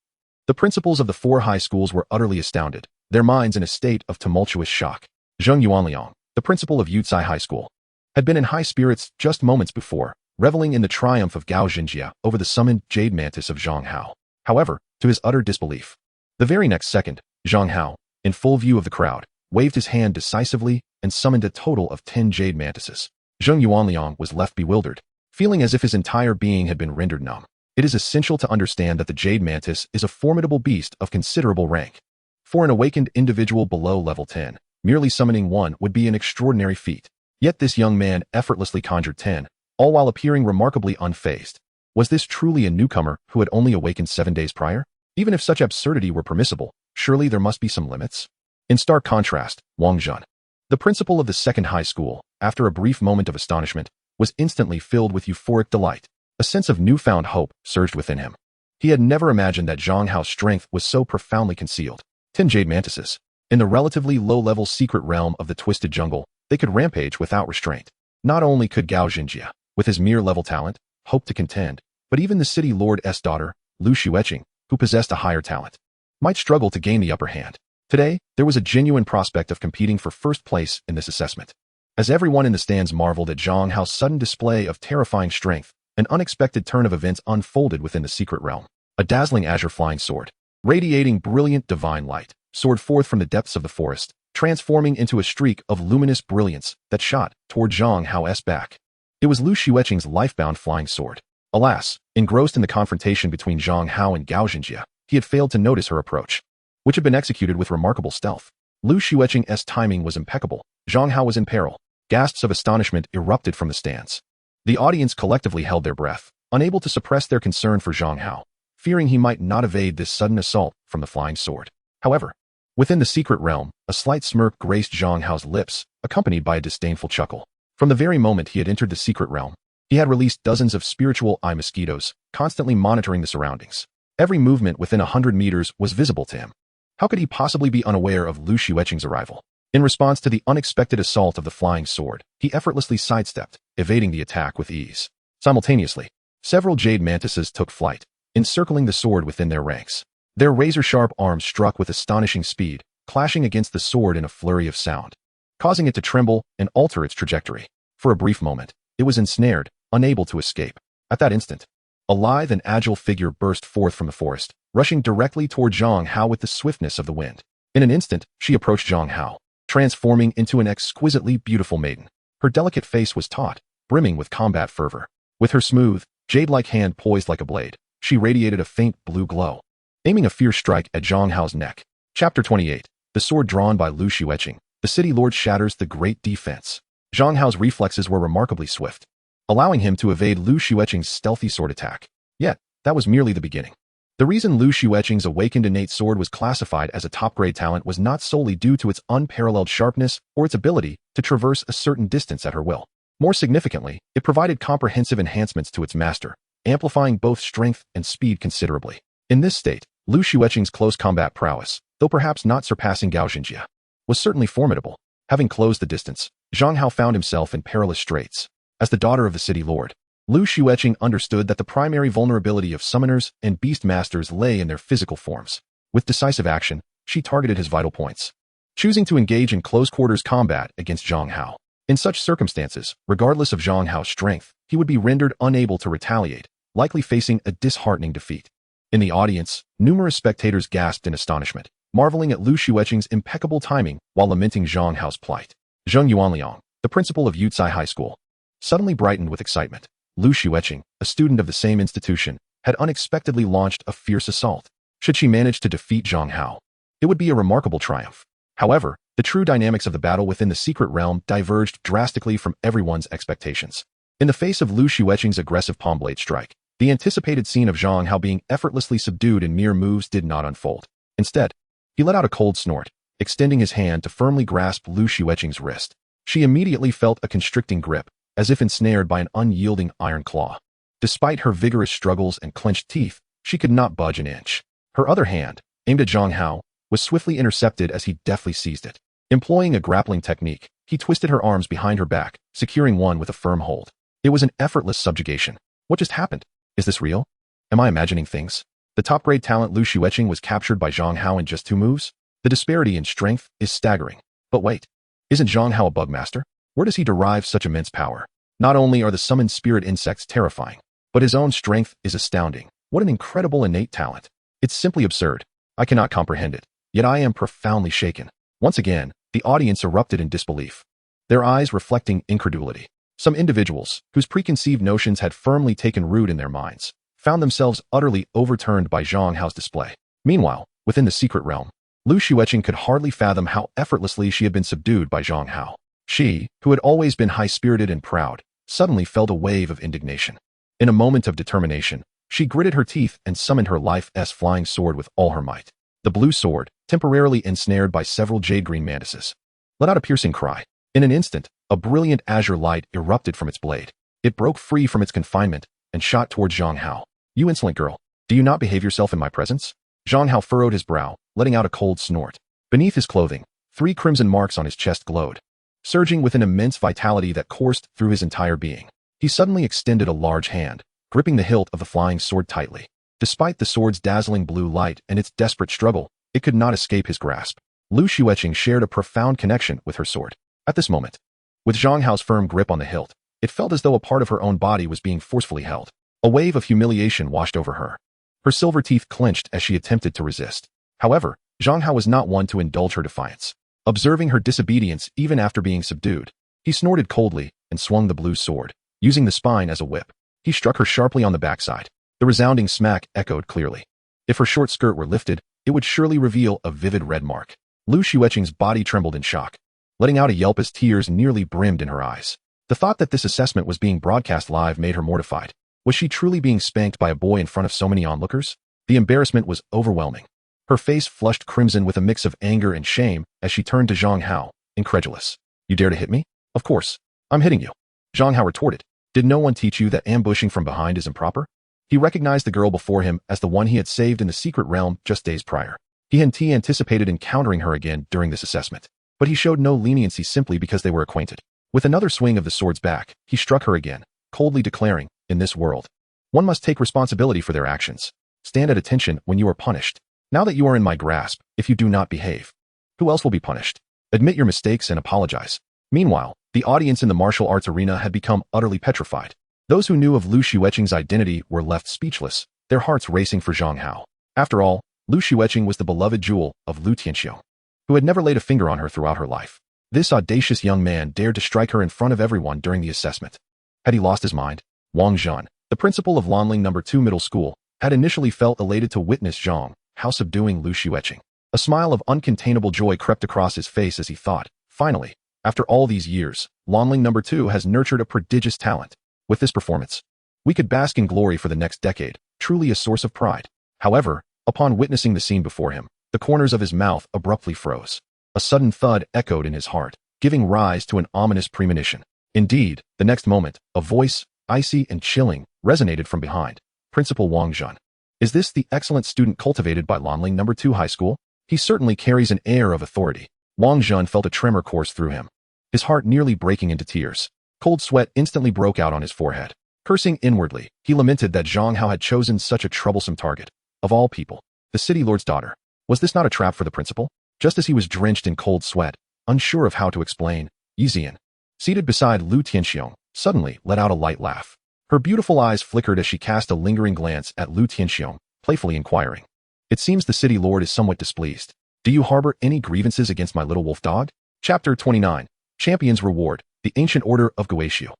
The principals of the 4 high schools were utterly astounded, their minds in a state of tumultuous shock. Zheng Yuanliang, the principal of Yucai High School, had been in high spirits just moments before, reveling in the triumph of Gao Xinjia over the summoned jade mantis of Zhang Hao. However, to his utter disbelief, the very next second, Zhang Hao, in full view of the crowd, waved his hand decisively and summoned a total of 10 jade mantises. Zheng Yuanliang was left bewildered, feeling as if his entire being had been rendered numb. It is essential to understand that the jade mantis is a formidable beast of considerable rank. For an awakened individual below level 10, merely summoning one would be an extraordinary feat. Yet this young man effortlessly conjured 10, all while appearing remarkably unfazed. Was this truly a newcomer who had only awakened 7 days prior? Even if such absurdity were permissible, surely there must be some limits. In stark contrast, Wang Zhun, the principal of the 2nd high school, after a brief moment of astonishment, was instantly filled with euphoric delight. A sense of newfound hope surged within him. He had never imagined that Zhang Hao's strength was so profoundly concealed. 10 jade mantises. In the relatively low-level secret realm of the Twisted Jungle, they could rampage without restraint. Not only could Gao Xinjia, with his mere level talent, hope to contend, but even the city lord's daughter, Lu Xueqing, who possessed a higher talent, might struggle to gain the upper hand. Today, there was a genuine prospect of competing for first place in this assessment. As everyone in the stands marveled at Zhang Hao's sudden display of terrifying strength, an unexpected turn of events unfolded within the secret realm. A dazzling azure flying sword, radiating brilliant divine light, soared forth from the depths of the forest, transforming into a streak of luminous brilliance that shot toward Zhang Hao's back. It was Lu Xueqing's life-bound flying sword. Alas, engrossed in the confrontation between Zhang Hao and Gao Xinjia, he had failed to notice her approach, which had been executed with remarkable stealth. Lu Xueqing's timing was impeccable. Zhang Hao was in peril. Gasps of astonishment erupted from the stands. The audience collectively held their breath, unable to suppress their concern for Zhang Hao, fearing he might not evade this sudden assault from the flying sword. However, within the secret realm, a slight smirk graced Zhang Hao's lips, accompanied by a disdainful chuckle. From the very moment he had entered the secret realm, he had released dozens of spiritual eye mosquitoes, constantly monitoring the surroundings. Every movement within 100 meters was visible to him. How could he possibly be unaware of Lu Xueqing's arrival? In response to the unexpected assault of the flying sword, he effortlessly sidestepped, evading the attack with ease. Simultaneously, several jade mantises took flight, encircling the sword within their ranks. Their razor-sharp arms struck with astonishing speed, clashing against the sword in a flurry of sound, causing it to tremble and alter its trajectory. For a brief moment, it was ensnared, unable to escape. At that instant, A lithe and agile figure burst forth from the forest, rushing directly toward Zhang Hao with the swiftness of the wind. In an instant, she approached Zhang Hao, transforming into an exquisitely beautiful maiden. Her delicate face was taut, brimming with combat fervor. With her smooth, jade-like hand poised like a blade, she radiated a faint blue glow, aiming a fierce strike at Zhang Hao's neck. Chapter 28. The sword drawn by Lu Xueqing. The city lord shatters the great defense. Zhang Hao's reflexes were remarkably swift, allowing him to evade Lu Xueqing's stealthy sword attack. Yet, that was merely the beginning. The reason Lu Xueqing's awakened innate sword was classified as a top-grade talent was not solely due to its unparalleled sharpness or its ability to traverse a certain distance at her will. More significantly, it provided comprehensive enhancements to its master, amplifying both strength and speed considerably. In this state, Lu Xueqing's close combat prowess, though perhaps not surpassing Gao Xinjia, was certainly formidable. Having closed the distance, Zhang Hao found himself in perilous straits. As the daughter of the city lord, Lu Xueqing understood that the primary vulnerability of summoners and beast masters lay in their physical forms. With decisive action, she targeted his vital points, choosing to engage in close-quarters combat against Zhang Hao. In such circumstances, regardless of Zhang Hao's strength, he would be rendered unable to retaliate, likely facing a disheartening defeat. In the audience, numerous spectators gasped in astonishment, marveling at Lu Xueqing's impeccable timing while lamenting Zhang Hao's plight. Zheng Yuanliang, the principal of Yucai High School, suddenly brightened with excitement. Lu Xueqing, a student of the same institution, had unexpectedly launched a fierce assault. Should she manage to defeat Zhang Hao, it would be a remarkable triumph. However, the true dynamics of the battle within the secret realm diverged drastically from everyone's expectations. In the face of Lu Xueqing's aggressive palm blade strike, the anticipated scene of Zhang Hao being effortlessly subdued in mere moves did not unfold. Instead, he let out a cold snort, extending his hand to firmly grasp Lu Xueqing's wrist. She immediately felt a constricting grip, as if ensnared by an unyielding iron claw. Despite her vigorous struggles and clenched teeth, she could not budge an inch. Her other hand, aimed at Zhang Hao, was swiftly intercepted as he deftly seized it. Employing a grappling technique, he twisted her arms behind her back, securing one with a firm hold. It was an effortless subjugation. What just happened? Is this real? Am I imagining things? The top-grade talent Lu Xueqing was captured by Zhang Hao in just 2 moves? The disparity in strength is staggering. But wait, isn't Zhang Hao a bug master? Where does he derive such immense power? Not only are the summoned spirit insects terrifying, but his own strength is astounding. What an incredible innate talent. It's simply absurd. I cannot comprehend it, yet I am profoundly shaken. Once again, the audience erupted in disbelief, their eyes reflecting incredulity. Some individuals, whose preconceived notions had firmly taken root in their minds, found themselves utterly overturned by Zhang Hao's display. Meanwhile, within the secret realm, Lu Xueqing could hardly fathom how effortlessly she had been subdued by Zhang Hao. She, who had always been high-spirited and proud, suddenly felt a wave of indignation. In a moment of determination, she gritted her teeth and summoned her life-s flying sword with all her might. The blue sword, temporarily ensnared by several jade-green mantises, let out a piercing cry. In an instant, a brilliant azure light erupted from its blade. It broke free from its confinement and shot towards Zhang Hao. You insolent girl, do you not behave yourself in my presence? Zhang Hao furrowed his brow, letting out a cold snort. Beneath his clothing, 3 crimson marks on his chest glowed, surging with an immense vitality that coursed through his entire being. He suddenly extended a large hand, gripping the hilt of the flying sword tightly. Despite the sword's dazzling blue light and its desperate struggle, it could not escape his grasp. Lu Xueqing shared a profound connection with her sword. At this moment, with Zhang Hao's firm grip on the hilt, it felt as though a part of her own body was being forcefully held. A wave of humiliation washed over her. Her silver teeth clenched as she attempted to resist. However, Zhang Hao was not one to indulge her defiance. Observing her disobedience even after being subdued, he snorted coldly and swung the blue sword, using the spine as a whip. He struck her sharply on the backside. The resounding smack echoed clearly. If her short skirt were lifted, it would surely reveal a vivid red mark. Lu Xueqing's body trembled in shock, letting out a yelp as tears nearly brimmed in her eyes. The thought that this assessment was being broadcast live made her mortified. Was she truly being spanked by a boy in front of so many onlookers? The embarrassment was overwhelming. Her face flushed crimson with a mix of anger and shame as she turned to Zhang Hao, incredulous. You dare to hit me? Of course. I'm hitting you. Zhang Hao retorted. Did no one teach you that ambushing from behind is improper? He recognized the girl before him as the one he had saved in the secret realm just days prior. He anticipated encountering her again during this assessment, but he showed no leniency simply because they were acquainted. With another swing of the sword's back, he struck her again, coldly declaring, in this world, one must take responsibility for their actions. Stand at attention when you are punished. Now that you are in my grasp, if you do not behave, who else will be punished? Admit your mistakes and apologize. Meanwhile, the audience in the martial arts arena had become utterly petrified. Those who knew of Lu Xueqing's identity were left speechless, their hearts racing for Zhang Hao. After all, Lu Xueqing was the beloved jewel of Lu Tianxiong, who had never laid a finger on her throughout her life. This audacious young man dared to strike her in front of everyone during the assessment. Had he lost his mind? Wang Zhan, the principal of Lanling No. 2 Middle School, had initially felt elated to witness Zhang Hao subduing Lu Xueqing. A smile of uncontainable joy crept across his face as he thought, finally, after all these years, Lanling No. 2 has nurtured a prodigious talent. With this performance, we could bask in glory for the next decade, truly a source of pride. However, upon witnessing the scene before him, the corners of his mouth abruptly froze. A sudden thud echoed in his heart, giving rise to an ominous premonition. Indeed, the next moment, a voice, icy and chilling, resonated from behind. Principal Wang Zhan. Is this the excellent student cultivated by Lanling No. 2 High School? He certainly carries an air of authority. Wang Zhan felt a tremor course through him, his heart nearly breaking into tears. Cold sweat instantly broke out on his forehead. Cursing inwardly, he lamented that Zhang Hao had chosen such a troublesome target. Of all people, the city lord's daughter. Was this not a trap for the principal? Just as he was drenched in cold sweat, unsure of how to explain, Yi Zian, seated beside Lu Tianxiong, suddenly let out a light laugh. Her beautiful eyes flickered as she cast a lingering glance at Lu Tianxiong, playfully inquiring. It seems the city lord is somewhat displeased. Do you harbor any grievances against my little wolf dog? Chapter 29. Champion's Reward. The Ancient Order of Guishu.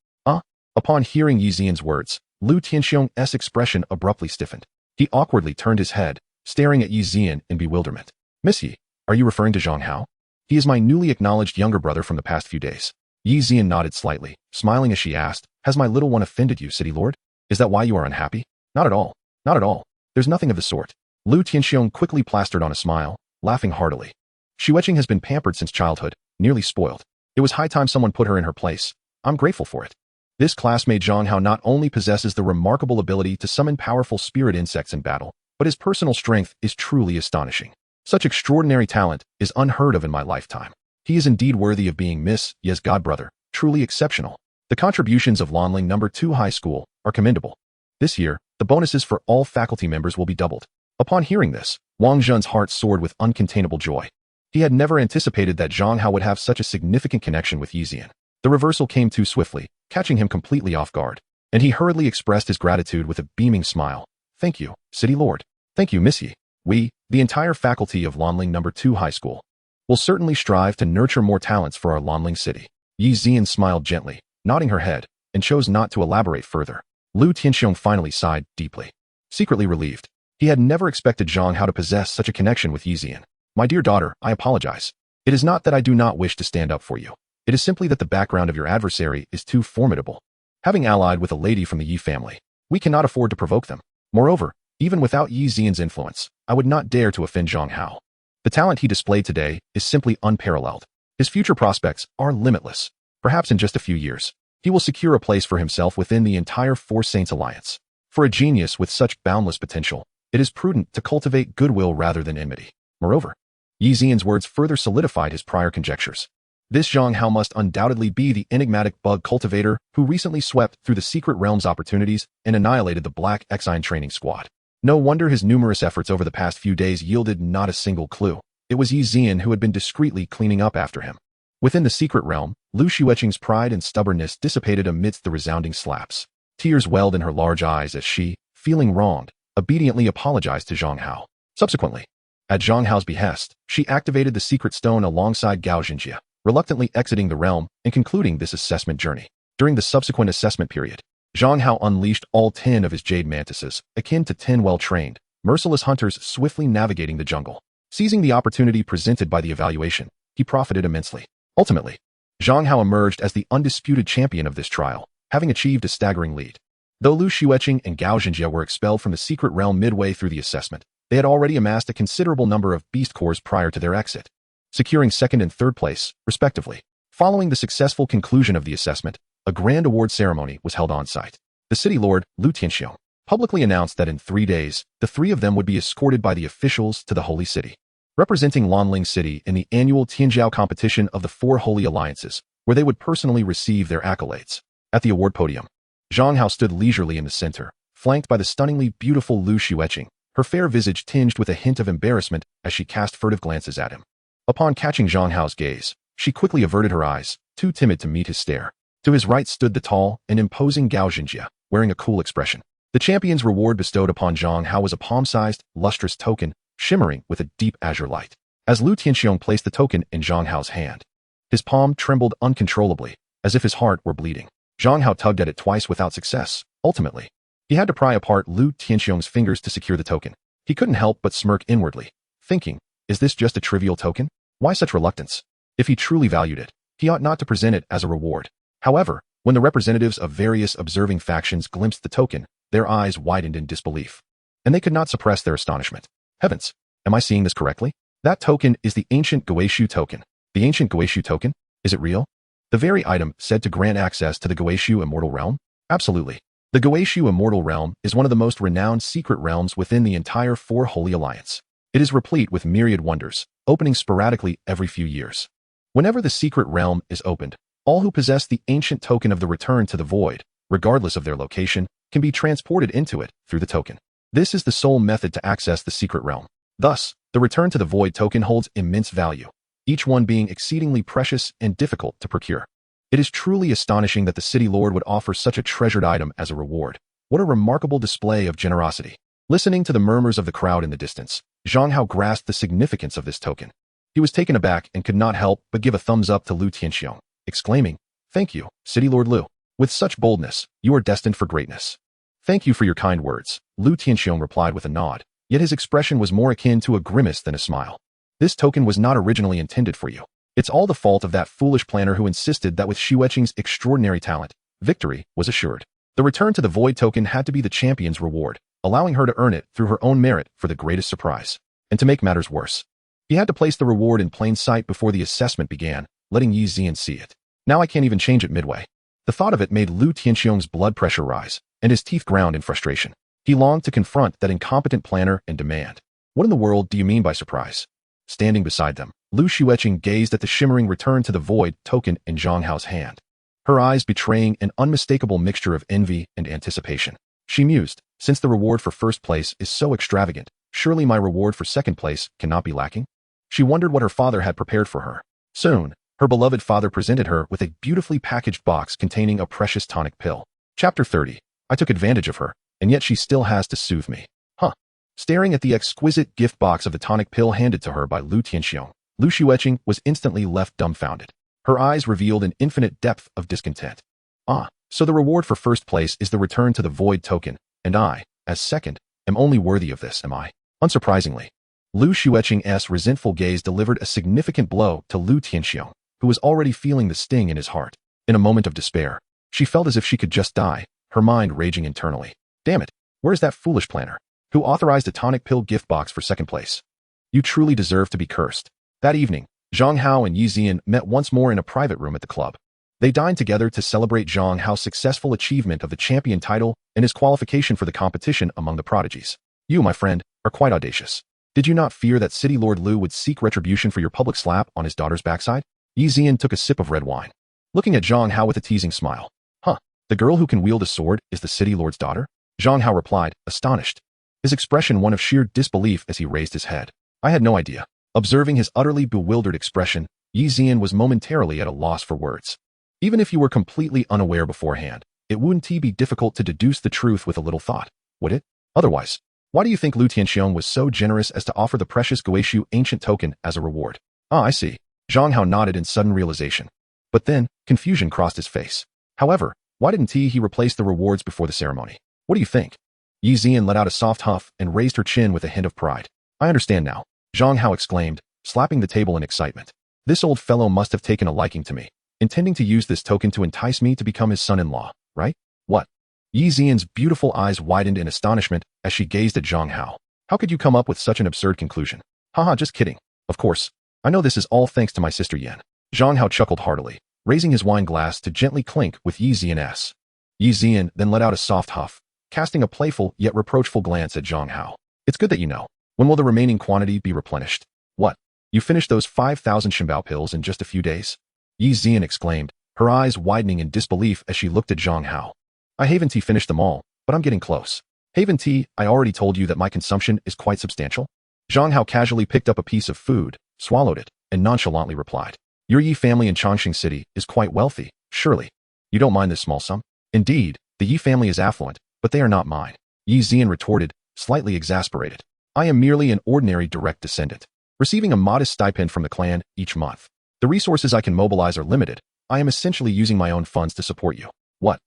Upon hearing Yi Zian's words, Lu Tianxiong's expression abruptly stiffened. He awkwardly turned his head, staring at Yi Zian in bewilderment. Miss Yi, are you referring to Zhang Hao? He is my newly acknowledged younger brother from the past few days. Yi Zian nodded slightly, smiling as she asked, Has my little one offended you, city lord? Is that why you are unhappy? Not at all. Not at all. There's nothing of the sort. Lu Tianxiong quickly plastered on a smile, laughing heartily. Xueqing has been pampered since childhood, nearly spoiled. It was high time someone put her in her place. I'm grateful for it. This classmate Zhang Hao not only possesses the remarkable ability to summon powerful spirit insects in battle, but his personal strength is truly astonishing. Such extraordinary talent is unheard of in my lifetime. He is indeed worthy of being Miss Ye's godbrother, truly exceptional. The contributions of Lanling No. 2 High School are commendable. This year, the bonuses for all faculty members will be doubled. Upon hearing this, Wang Zhan's heart soared with uncontainable joy. He had never anticipated that Zhang Hao would have such a significant connection with Yi Zian. The reversal came too swiftly, catching him completely off guard, and he hurriedly expressed his gratitude with a beaming smile. Thank you, City Lord. Thank you, Miss Yi. We, the entire faculty of Lanling No. 2 High School, will certainly strive to nurture more talents for our Lanling city. Yi Zian smiled gently, nodding her head, and chose not to elaborate further. Lu Tianxiong finally sighed deeply, secretly relieved. He had never expected Zhang Hao to possess such a connection with Yi Zian. My dear daughter, I apologize. It is not that I do not wish to stand up for you. It is simply that the background of your adversary is too formidable. Having allied with a lady from the Yi family, we cannot afford to provoke them. Moreover, even without Yi Zian's influence, I would not dare to offend Zhang Hao. The talent he displayed today is simply unparalleled. His future prospects are limitless. Perhaps in just a few years, he will secure a place for himself within the entire Four Saints Alliance. For a genius with such boundless potential, it is prudent to cultivate goodwill rather than enmity. Moreover, Yi Zian's words further solidified his prior conjectures. This Zhang Hao must undoubtedly be the enigmatic bug cultivator who recently swept through the secret realm's opportunities and annihilated the Black Exine training squad. No wonder his numerous efforts over the past few days yielded not a single clue. It was Yi Zian who had been discreetly cleaning up after him. Within the secret realm, Lu Xueqing's pride and stubbornness dissipated amidst the resounding slaps. Tears welled in her large eyes as she, feeling wronged, obediently apologized to Zhang Hao. Subsequently, at Zhang Hao's behest, she activated the secret stone alongside Gao Xinjie, reluctantly exiting the realm and concluding this assessment journey. During the subsequent assessment period, Zhang Hao unleashed all 10 of his jade mantises, akin to 10 well-trained, merciless hunters swiftly navigating the jungle. Seizing the opportunity presented by the evaluation, he profited immensely. Ultimately, Zhang Hao emerged as the undisputed champion of this trial, having achieved a staggering lead. Though Lu Xueqing and Gao Xinjie were expelled from the secret realm midway through the assessment, they had already amassed a considerable number of beast cores prior to their exit, securing second and third place, respectively. Following the successful conclusion of the assessment, a grand award ceremony was held on-site. The city lord, Lu Tianxiong, publicly announced that in 3 days, the 3 of them would be escorted by the officials to the Holy City, representing Lanling City in the annual Tianjiao competition of the 4 Holy Alliances, where they would personally receive their accolades. At the award podium, Zhang Hao stood leisurely in the center, flanked by the stunningly beautiful Lu Xueqing, her fair visage tinged with a hint of embarrassment as she cast furtive glances at him. Upon catching Zhang Hao's gaze, she quickly averted her eyes, too timid to meet his stare. To his right stood the tall and imposing Gao Jinjia, wearing a cool expression. The champion's reward bestowed upon Zhang Hao was a palm-sized, lustrous token, shimmering with a deep azure light. As Lu Tianxiong placed the token in Zhang Hao's hand, his palm trembled uncontrollably, as if his heart were bleeding. Zhang Hao tugged at it twice without success. Ultimately, he had to pry apart Lu Tianxiong's fingers to secure the token. He couldn't help but smirk inwardly, thinking, is this just a trivial token? Why such reluctance? If he truly valued it, he ought not to present it as a reward. However, when the representatives of various observing factions glimpsed the token, their eyes widened in disbelief, and they could not suppress their astonishment. Heavens, am I seeing this correctly? That token is the ancient Goeishu token. The ancient Goeishu token? Is it real? The very item said to grant access to the Goeishu immortal realm? Absolutely. The Goeishu immortal realm is one of the most renowned secret realms within the entire Four Holy Alliance. It is replete with myriad wonders, opening sporadically every few years. Whenever the secret realm is opened, all who possess the ancient token of the return to the void, regardless of their location, can be transported into it through the token. This is the sole method to access the secret realm. Thus, the return to the void token holds immense value, each one being exceedingly precious and difficult to procure. It is truly astonishing that the city lord would offer such a treasured item as a reward. What a remarkable display of generosity. Listening to the murmurs of the crowd in the distance, Zhang Hao grasped the significance of this token. He was taken aback and could not help but give a thumbs up to Lu Tianxiong, exclaiming, "Thank you, City Lord Lu. With such boldness, you are destined for greatness." "Thank you for your kind words," Lu Tianxiong replied with a nod, yet his expression was more akin to a grimace than a smile. "This token was not originally intended for you. It's all the fault of that foolish planner who insisted that with Xueqing's extraordinary talent, victory was assured. The return to the void token had to be the champion's reward, allowing her to earn it through her own merit for the greatest surprise. And to make matters worse, he had to place the reward in plain sight before the assessment began, letting Yi Zian see it. Now I can't even change it midway." The thought of it made Lu Tianxiong's blood pressure rise, and his teeth ground in frustration. He longed to confront that incompetent planner and demand, "What in the world do you mean by surprise?" Standing beside them, Lu Xueqing gazed at the shimmering return to the void token in Zhang Hao's hand, her eyes betraying an unmistakable mixture of envy and anticipation. She mused, "Since the reward for first place is so extravagant, surely my reward for second place cannot be lacking?" She wondered what her father had prepared for her. Soon, her beloved father presented her with a beautifully packaged box containing a precious tonic pill. Chapter 30. I took advantage of her, and yet she still has to soothe me. Huh. Staring at the exquisite gift box of the tonic pill handed to her by Lu Tianxiong, Lu Xueqing was instantly left dumbfounded. Her eyes revealed an infinite depth of discontent. Ah, so the reward for first place is the return to the void token, and I, as second, am only worthy of this, am I? Unsurprisingly, Lu Xueqing's resentful gaze delivered a significant blow to Lu Tianxiong, who was already feeling the sting in his heart. In a moment of despair, she felt as if she could just die, her mind raging internally. Damn it, where's that foolish planner who authorized a tonic pill gift box for second place? You truly deserve to be cursed. That evening, Zhang Hao and Yi Zian met once more in a private room at the club. They dined together to celebrate Zhang Hao's successful achievement of the champion title and his qualification for the competition among the prodigies. You, my friend, are quite audacious. Did you not fear that City Lord Lu would seek retribution for your public slap on his daughter's backside? Yi Zian took a sip of red wine, looking at Zhang Hao with a teasing smile. Huh, the girl who can wield a sword is the City Lord's daughter? Zhang Hao replied, astonished, his expression one of sheer disbelief as he raised his head. I had no idea. Observing his utterly bewildered expression, Yi Zian was momentarily at a loss for words. Even if you were completely unaware beforehand, it wouldn't be difficult to deduce the truth with a little thought, would it? Otherwise, why do you think Lu Tianxiong was so generous as to offer the precious Goeishu ancient token as a reward? Ah, I see. Zhang Hao nodded in sudden realization. But then, confusion crossed his face. However, why didn't he replace the rewards before the ceremony? What do you think? Yi Zian let out a soft huff and raised her chin with a hint of pride. I understand now, Zhang Hao exclaimed, slapping the table in excitement. This old fellow must have taken a liking to me, intending to use this token to entice me to become his son-in-law, right? What? Yi Zian's beautiful eyes widened in astonishment as she gazed at Zhang Hao. How could you come up with such an absurd conclusion? Haha, just kidding. Of course, I know this is all thanks to my sister Yan. Zhang Hao chuckled heartily, raising his wine glass to gently clink with Yi Zian's. Yi Zian then let out a soft huff, casting a playful yet reproachful glance at Zhang Hao. It's good that you know. When will the remaining quantity be replenished? What? You finished those 5,000 Shenbao pills in just a few days? Yi Zian exclaimed, her eyes widening in disbelief as she looked at Zhang Hao. I haven't finished them all, but I'm getting close. Haven't I already told you that my consumption is quite substantial? Zhang Hao casually picked up a piece of food, swallowed it, and nonchalantly replied. Your Yi family in Chongqing City is quite wealthy, surely. You don't mind this small sum? Indeed, the Yi family is affluent, but they are not mine. Yi Zian retorted, slightly exasperated. I am merely an ordinary direct descendant, receiving a modest stipend from the clan each month. The resources I can mobilize are limited. I am essentially using my own funds to support you. What?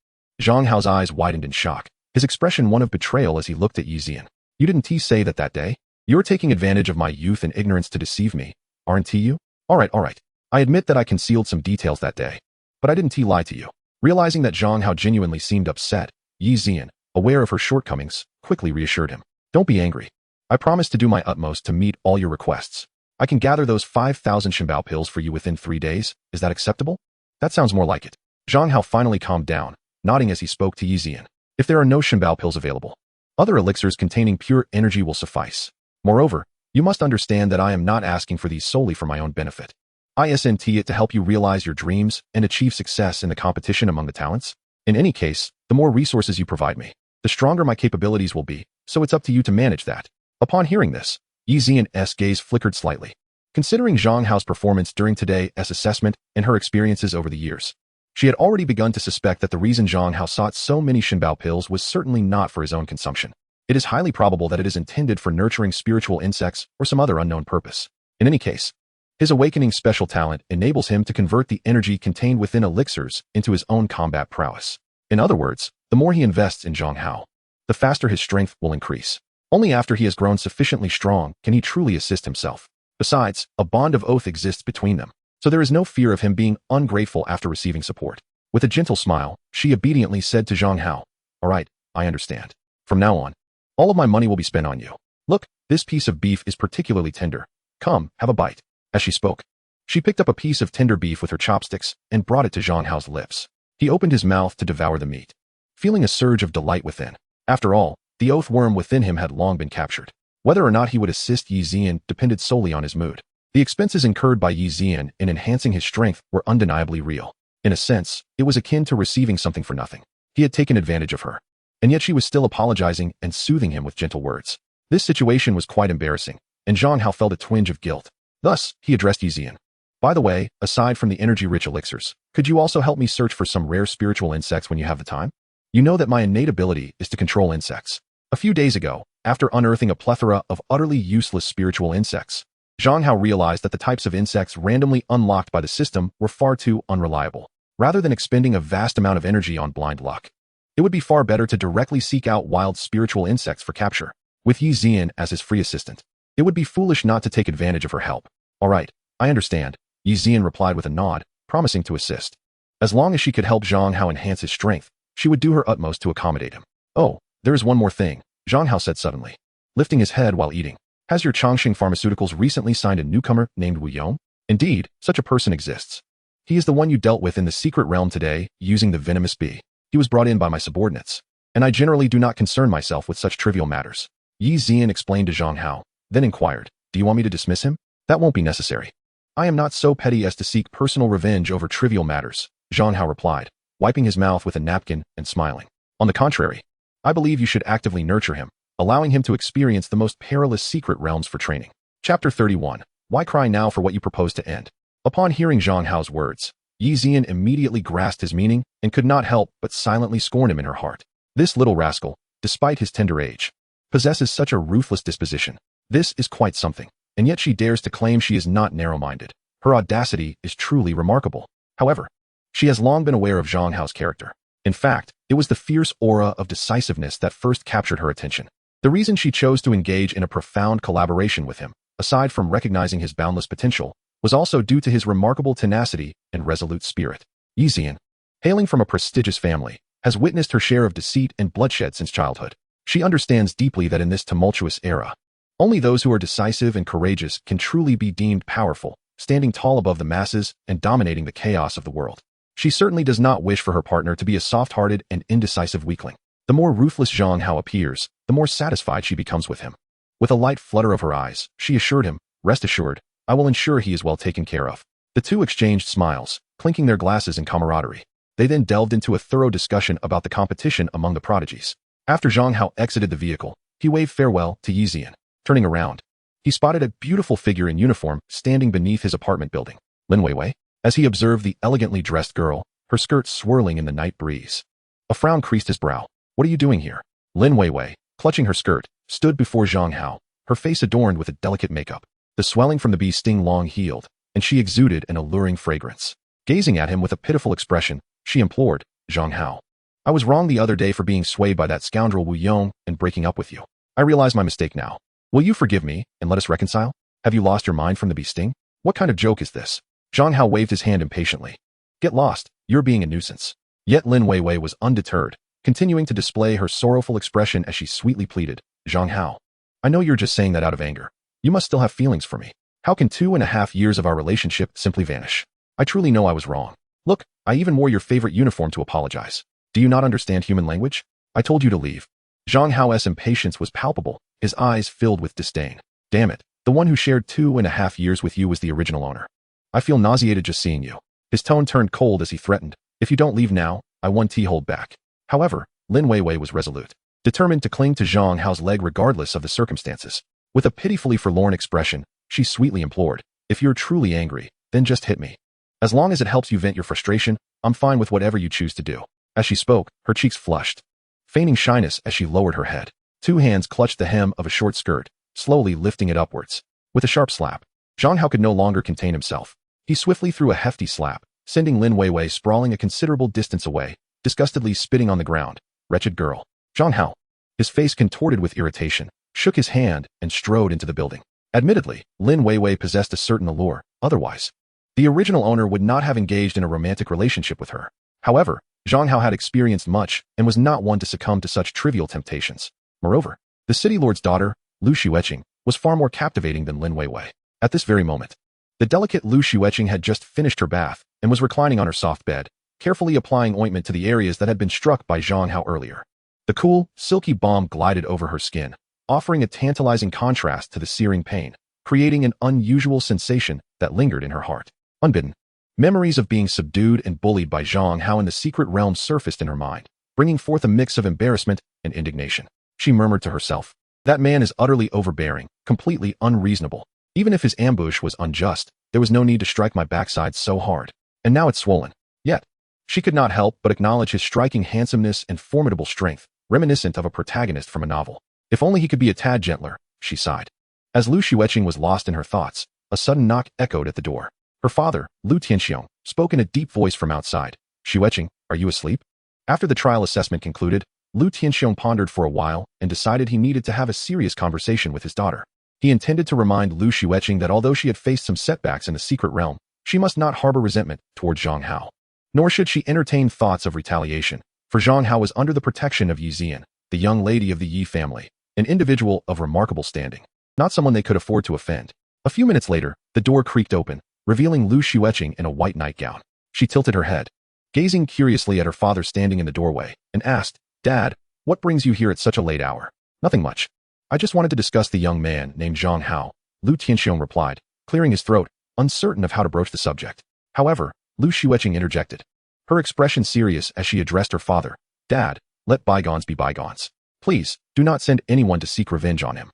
Zhang Hao's eyes widened in shock, his expression one of betrayal as he looked at Yi Zian. You didn't say that day? You're taking advantage of my youth and ignorance to deceive me, aren't you? All right. I admit that I concealed some details that day, but I didn't lie to you. Realizing that Zhang Hao genuinely seemed upset, Yi Zian, aware of her shortcomings, quickly reassured him. Don't be angry. I promise to do my utmost to meet all your requests. I can gather those 5,000 Shenbao pills for you within 3 days. Is that acceptable? That sounds more like it. Zhang Hao finally calmed down, nodding as he spoke to Yi Zian. If there are no Shenbao pills available, other elixirs containing pure energy will suffice. Moreover, you must understand that I am not asking for these solely for my own benefit. I sent it to help you realize your dreams and achieve success in the competition among the talents. In any case, the more resources you provide me, the stronger my capabilities will be, so it's up to you to manage that. Upon hearing this, Yi Zian's gaze flickered slightly. Considering Zhang Hao's performance during today's assessment and her experiences over the years, she had already begun to suspect that the reason Zhang Hao sought so many Shenbao pills was certainly not for his own consumption. It is highly probable that it is intended for nurturing spiritual insects or some other unknown purpose. In any case, his awakening special talent enables him to convert the energy contained within elixirs into his own combat prowess. In other words, the more he invests in Zhang Hao, the faster his strength will increase. Only after he has grown sufficiently strong can he truly assist himself. Besides, a bond of oath exists between them, so there is no fear of him being ungrateful after receiving support. With a gentle smile, she obediently said to Zhang Hao, All right, I understand. From now on, all of my money will be spent on you. Look, this piece of beef is particularly tender. Come, have a bite. As she spoke, she picked up a piece of tender beef with her chopsticks and brought it to Zhang Hao's lips. He opened his mouth to devour the meat, feeling a surge of delight within. After all, the oath worm within him had long been captured. Whether or not he would assist Yi Zian depended solely on his mood. The expenses incurred by Yi Zian in enhancing his strength were undeniably real. In a sense, it was akin to receiving something for nothing. He had taken advantage of her, and yet she was still apologizing and soothing him with gentle words. This situation was quite embarrassing, and Zhang Hao felt a twinge of guilt. Thus, he addressed Yi Zian. By the way, aside from the energy-rich elixirs, could you also help me search for some rare spiritual insects when you have the time? You know that my innate ability is to control insects. A few days ago, after unearthing a plethora of utterly useless spiritual insects, Zhang Hao realized that the types of insects randomly unlocked by the system were far too unreliable. Rather than expending a vast amount of energy on blind luck, it would be far better to directly seek out wild spiritual insects for capture. With Yi Zian as his free assistant, it would be foolish not to take advantage of her help. All right, I understand, Yi Zian replied with a nod, promising to assist. As long as she could help Zhang Hao enhance his strength, she would do her utmost to accommodate him. Oh, there is one more thing, Zhang Hao said suddenly, lifting his head while eating. Has your Chongqing Pharmaceuticals recently signed a newcomer named Wu Yong? Indeed, such a person exists. He is the one you dealt with in the secret realm today, using the venomous bee. He was brought in by my subordinates, and I generally do not concern myself with such trivial matters. Yi Zian explained to Zhang Hao, then inquired, Do you want me to dismiss him? That won't be necessary. I am not so petty as to seek personal revenge over trivial matters, Zhang Hao replied, wiping his mouth with a napkin and smiling. On the contrary, I believe you should actively nurture him, allowing him to experience the most perilous secret realms for training. Chapter 31. Why cry now for what you propose to end? Upon hearing Zhang Hao's words, Yi Zian immediately grasped his meaning and could not help but silently scorn him in her heart. This little rascal, despite his tender age, possesses such a ruthless disposition. This is quite something, and yet she dares to claim she is not narrow-minded. Her audacity is truly remarkable. However, she has long been aware of Zhang Hao's character. In fact, it was the fierce aura of decisiveness that first captured her attention. The reason she chose to engage in a profound collaboration with him, aside from recognizing his boundless potential, was also due to his remarkable tenacity and resolute spirit. Yi Zian, hailing from a prestigious family, has witnessed her share of deceit and bloodshed since childhood. She understands deeply that in this tumultuous era, only those who are decisive and courageous can truly be deemed powerful, standing tall above the masses and dominating the chaos of the world. She certainly does not wish for her partner to be a soft-hearted and indecisive weakling. The more ruthless Zhang Hao appears, the more satisfied she becomes with him. With a light flutter of her eyes, she assured him, Rest assured, I will ensure he is well taken care of. The two exchanged smiles, clinking their glasses in camaraderie. They then delved into a thorough discussion about the competition among the prodigies. After Zhang Hao exited the vehicle, he waved farewell to Yi Zian. Turning around, he spotted a beautiful figure in uniform standing beneath his apartment building. Lin Weiwei. As he observed the elegantly dressed girl, her skirt swirling in the night breeze. A frown creased his brow. What are you doing here? Lin Weiwei, clutching her skirt, stood before Zhang Hao, her face adorned with a delicate makeup. The swelling from the bee sting long healed, and she exuded an alluring fragrance. Gazing at him with a pitiful expression, she implored, Zhang Hao. I was wrong the other day for being swayed by that scoundrel Wu Yong and breaking up with you. I realize my mistake now. Will you forgive me and let us reconcile? Have you lost your mind from the bee sting? What kind of joke is this? Zhang Hao waved his hand impatiently. Get lost, you're being a nuisance. Yet Lin Weiwei was undeterred, continuing to display her sorrowful expression as she sweetly pleaded, Zhang Hao. I know you're just saying that out of anger. You must still have feelings for me. How can 2.5 years of our relationship simply vanish? I truly know I was wrong. Look, I even wore your favorite uniform to apologize. Do you not understand human language? I told you to leave. Zhang Hao's impatience was palpable, his eyes filled with disdain. Damn it, the one who shared 2.5 years with you was the original owner. I feel nauseated just seeing you. His tone turned cold as he threatened, if you don't leave now, I won't hold back. However, Lin Weiwei was resolute, determined to cling to Zhang Hao's leg regardless of the circumstances. With a pitifully forlorn expression, she sweetly implored, if you're truly angry, then just hit me. As long as it helps you vent your frustration, I'm fine with whatever you choose to do. As she spoke, her cheeks flushed, feigning shyness as she lowered her head. 2 hands clutched the hem of a short skirt, slowly lifting it upwards. With a sharp slap, Zhang Hao could no longer contain himself. He swiftly threw a hefty slap, sending Lin Weiwei sprawling a considerable distance away, disgustedly spitting on the ground. Wretched girl. Zhang Hao, his face contorted with irritation, shook his hand and strode into the building. Admittedly, Lin Weiwei possessed a certain allure, otherwise the original owner would not have engaged in a romantic relationship with her. However, Zhang Hao had experienced much and was not one to succumb to such trivial temptations. Moreover, the city lord's daughter, Lu Xueqing, was far more captivating than Lin Weiwei. At this very moment, the delicate Lu Xueqing had just finished her bath and was reclining on her soft bed, carefully applying ointment to the areas that had been struck by Zhang Hao earlier. The cool, silky balm glided over her skin, offering a tantalizing contrast to the searing pain, creating an unusual sensation that lingered in her heart. Unbidden, memories of being subdued and bullied by Zhang Hao in the secret realm surfaced in her mind, bringing forth a mix of embarrassment and indignation. She murmured to herself, that man is utterly overbearing, completely unreasonable. Even if his ambush was unjust, there was no need to strike my backside so hard. And now it's swollen. Yet, she could not help but acknowledge his striking handsomeness and formidable strength, reminiscent of a protagonist from a novel. If only he could be a tad gentler, she sighed. As Lu Xueqing was lost in her thoughts, a sudden knock echoed at the door. Her father, Lu Tianxiong, spoke in a deep voice from outside. Xueqing, are you asleep? After the trial assessment concluded, Lu Tianxiong pondered for a while and decided he needed to have a serious conversation with his daughter. He intended to remind Lu Xueqing that although she had faced some setbacks in the secret realm, she must not harbor resentment towards Zhang Hao. Nor should she entertain thoughts of retaliation, for Zhang Hao was under the protection of Yi Zian, the young lady of the Yi family, an individual of remarkable standing, not someone they could afford to offend. A few minutes later, the door creaked open, revealing Lu Xueqing in a white nightgown. She tilted her head, gazing curiously at her father standing in the doorway, and asked, Dad, what brings you here at such a late hour? Nothing much. I just wanted to discuss the young man named Zhang Hao, Lu Tianxiong replied, clearing his throat, uncertain of how to broach the subject. However, Lu Xueqing interjected, her expression serious as she addressed her father. Dad, let bygones be bygones. Please, do not send anyone to seek revenge on him.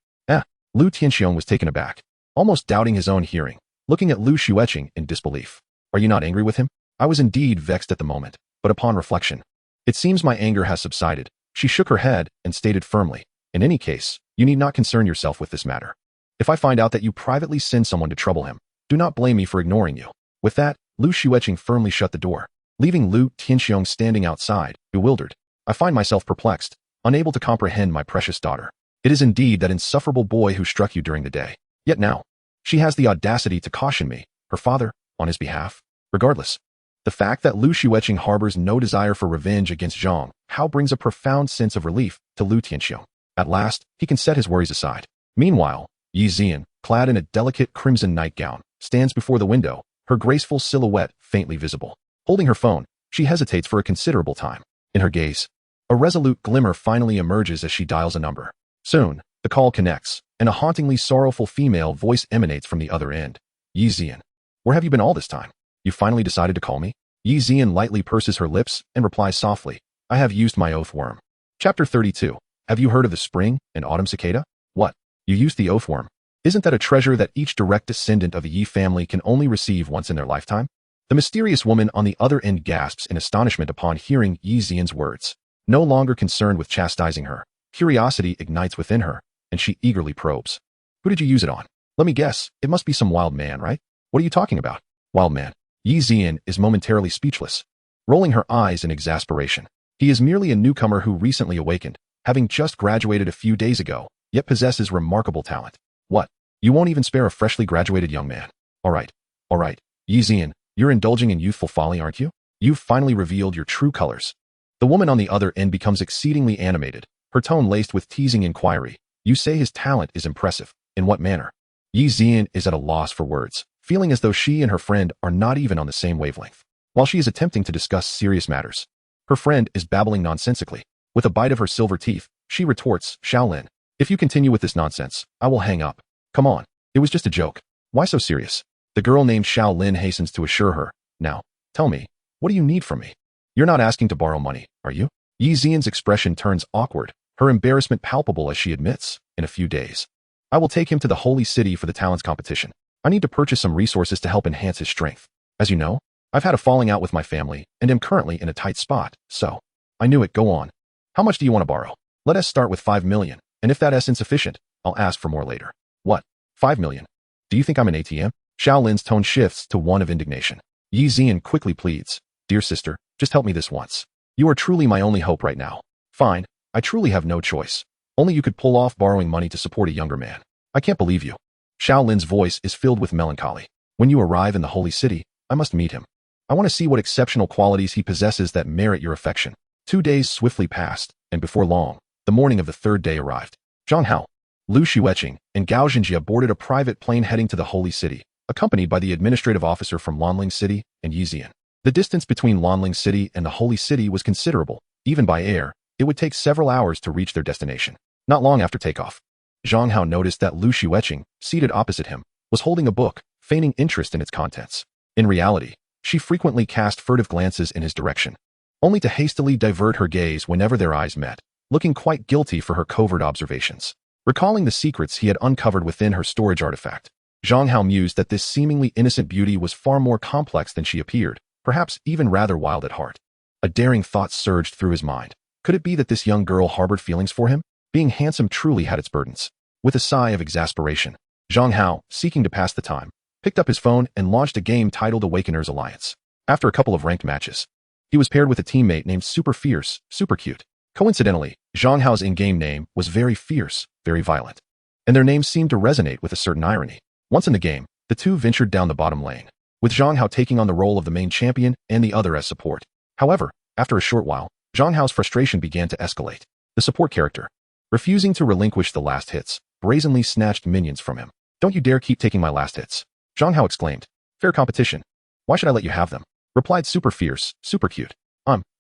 Lu Tianxiong was taken aback, almost doubting his own hearing, looking at Lu Xueqing in disbelief. Are you not angry with him? I was indeed vexed at the moment, but upon reflection, it seems my anger has subsided. She shook her head and stated firmly, in any case, you need not concern yourself with this matter. If I find out that you privately send someone to trouble him, do not blame me for ignoring you. With that, Lu Xueqing firmly shut the door, leaving Lu Tianxiong standing outside, bewildered. I find myself perplexed, unable to comprehend my precious daughter. It is indeed that insufferable boy who struck you during the day. Yet now, she has the audacity to caution me, her father, on his behalf. Regardless, the fact that Lu Xueqing harbors no desire for revenge against Zhang Hao brings a profound sense of relief to Lu Tianxiong. At last, he can set his worries aside. Meanwhile, Yi Zian, clad in a delicate crimson nightgown, stands before the window, her graceful silhouette faintly visible. Holding her phone, she hesitates for a considerable time. In her gaze, a resolute glimmer finally emerges as she dials a number. Soon, the call connects, and a hauntingly sorrowful female voice emanates from the other end. Yi Zian, where have you been all this time? You finally decided to call me? Yi Zian lightly purses her lips and replies softly, I have used my oath worm. Chapter 32. Have you heard of the spring and autumn cicada? What? You used the oath worm? Isn't that a treasure that each direct descendant of the Yi family can only receive once in their lifetime? The mysterious woman on the other end gasps in astonishment upon hearing Yi Xian's words. No longer concerned with chastising her, curiosity ignites within her, and she eagerly probes. Who did you use it on? Let me guess, it must be some wild man, right? What are you talking about? Wild man. Yi Xian is momentarily speechless, rolling her eyes in exasperation. He is merely a newcomer who recently awakened, having just graduated a few days ago, yet possesses remarkable talent. What? You won't even spare a freshly graduated young man? All right. Yi Xian, you're indulging in youthful folly, aren't you? You've finally revealed your true colors. The woman on the other end becomes exceedingly animated, her tone laced with teasing inquiry. You say his talent is impressive. In what manner? Yi Xian is at a loss for words, feeling as though she and her friend are not even on the same wavelength. While she is attempting to discuss serious matters, her friend is babbling nonsensically. With a bite of her silver teeth, she retorts, Shaolin, if you continue with this nonsense, I will hang up. Come on, it was just a joke. Why so serious? The girl named Shaolin hastens to assure her. Now, tell me, what do you need from me? You're not asking to borrow money, are you? Yi Xian's expression turns awkward, her embarrassment palpable as she admits, in a few days. I will take him to the holy city for the talents competition. I need to purchase some resources to help enhance his strength. As you know, I've had a falling out with my family and am currently in a tight spot, so. I knew it, go on. How much do you want to borrow? Let us start with 5 million, and if that is insufficient, I'll ask for more later. What? 5 million? Do you think I'm an ATM? Shaolin's tone shifts to one of indignation. Yi Xian quickly pleads, Dear sister, just help me this once. You are truly my only hope right now. Fine, I truly have no choice. Only you could pull off borrowing money to support a younger man. I can't believe you. Shaolin's voice is filled with melancholy. When you arrive in the holy city, I must meet him. I want to see what exceptional qualities he possesses that merit your affection. 2 days swiftly passed, and before long, the morning of the third day arrived. Zhang Hao, Lu Xueqing, and Gao Xinjia boarded a private plane heading to the holy city, accompanied by the administrative officer from Lanling City and Yi Xian. The distance between Lanling City and the holy city was considerable. Even by air, it would take several hours to reach their destination. Not long after takeoff, Zhang Hao noticed that Lu Xueqing, seated opposite him, was holding a book, feigning interest in its contents. In reality, she frequently cast furtive glances in his direction, only to hastily divert her gaze whenever their eyes met, looking quite guilty for her covert observations. Recalling the secrets he had uncovered within her storage artifact, Zhang Hao mused that this seemingly innocent beauty was far more complex than she appeared, perhaps even rather wild at heart. A daring thought surged through his mind. Could it be that this young girl harbored feelings for him? Being handsome truly had its burdens. With a sigh of exasperation, Zhang Hao, seeking to pass the time, picked up his phone and launched a game titled Awakeners Alliance. After a couple of ranked matches, he was paired with a teammate named Super Fierce, Super Cute. Coincidentally, Zhang Hao's in-game name was very fierce, very violent, and their names seemed to resonate with a certain irony. Once in the game, the two ventured down the bottom lane, with Zhang Hao taking on the role of the main champion and the other as support. However, after a short while, Zhang Hao's frustration began to escalate. The support character, refusing to relinquish the last hits, brazenly snatched minions from him. Don't you dare keep taking my last hits, Zhang Hao exclaimed. Fair competition. Why should I let you have them? Replied Super Fierce, Super Cute.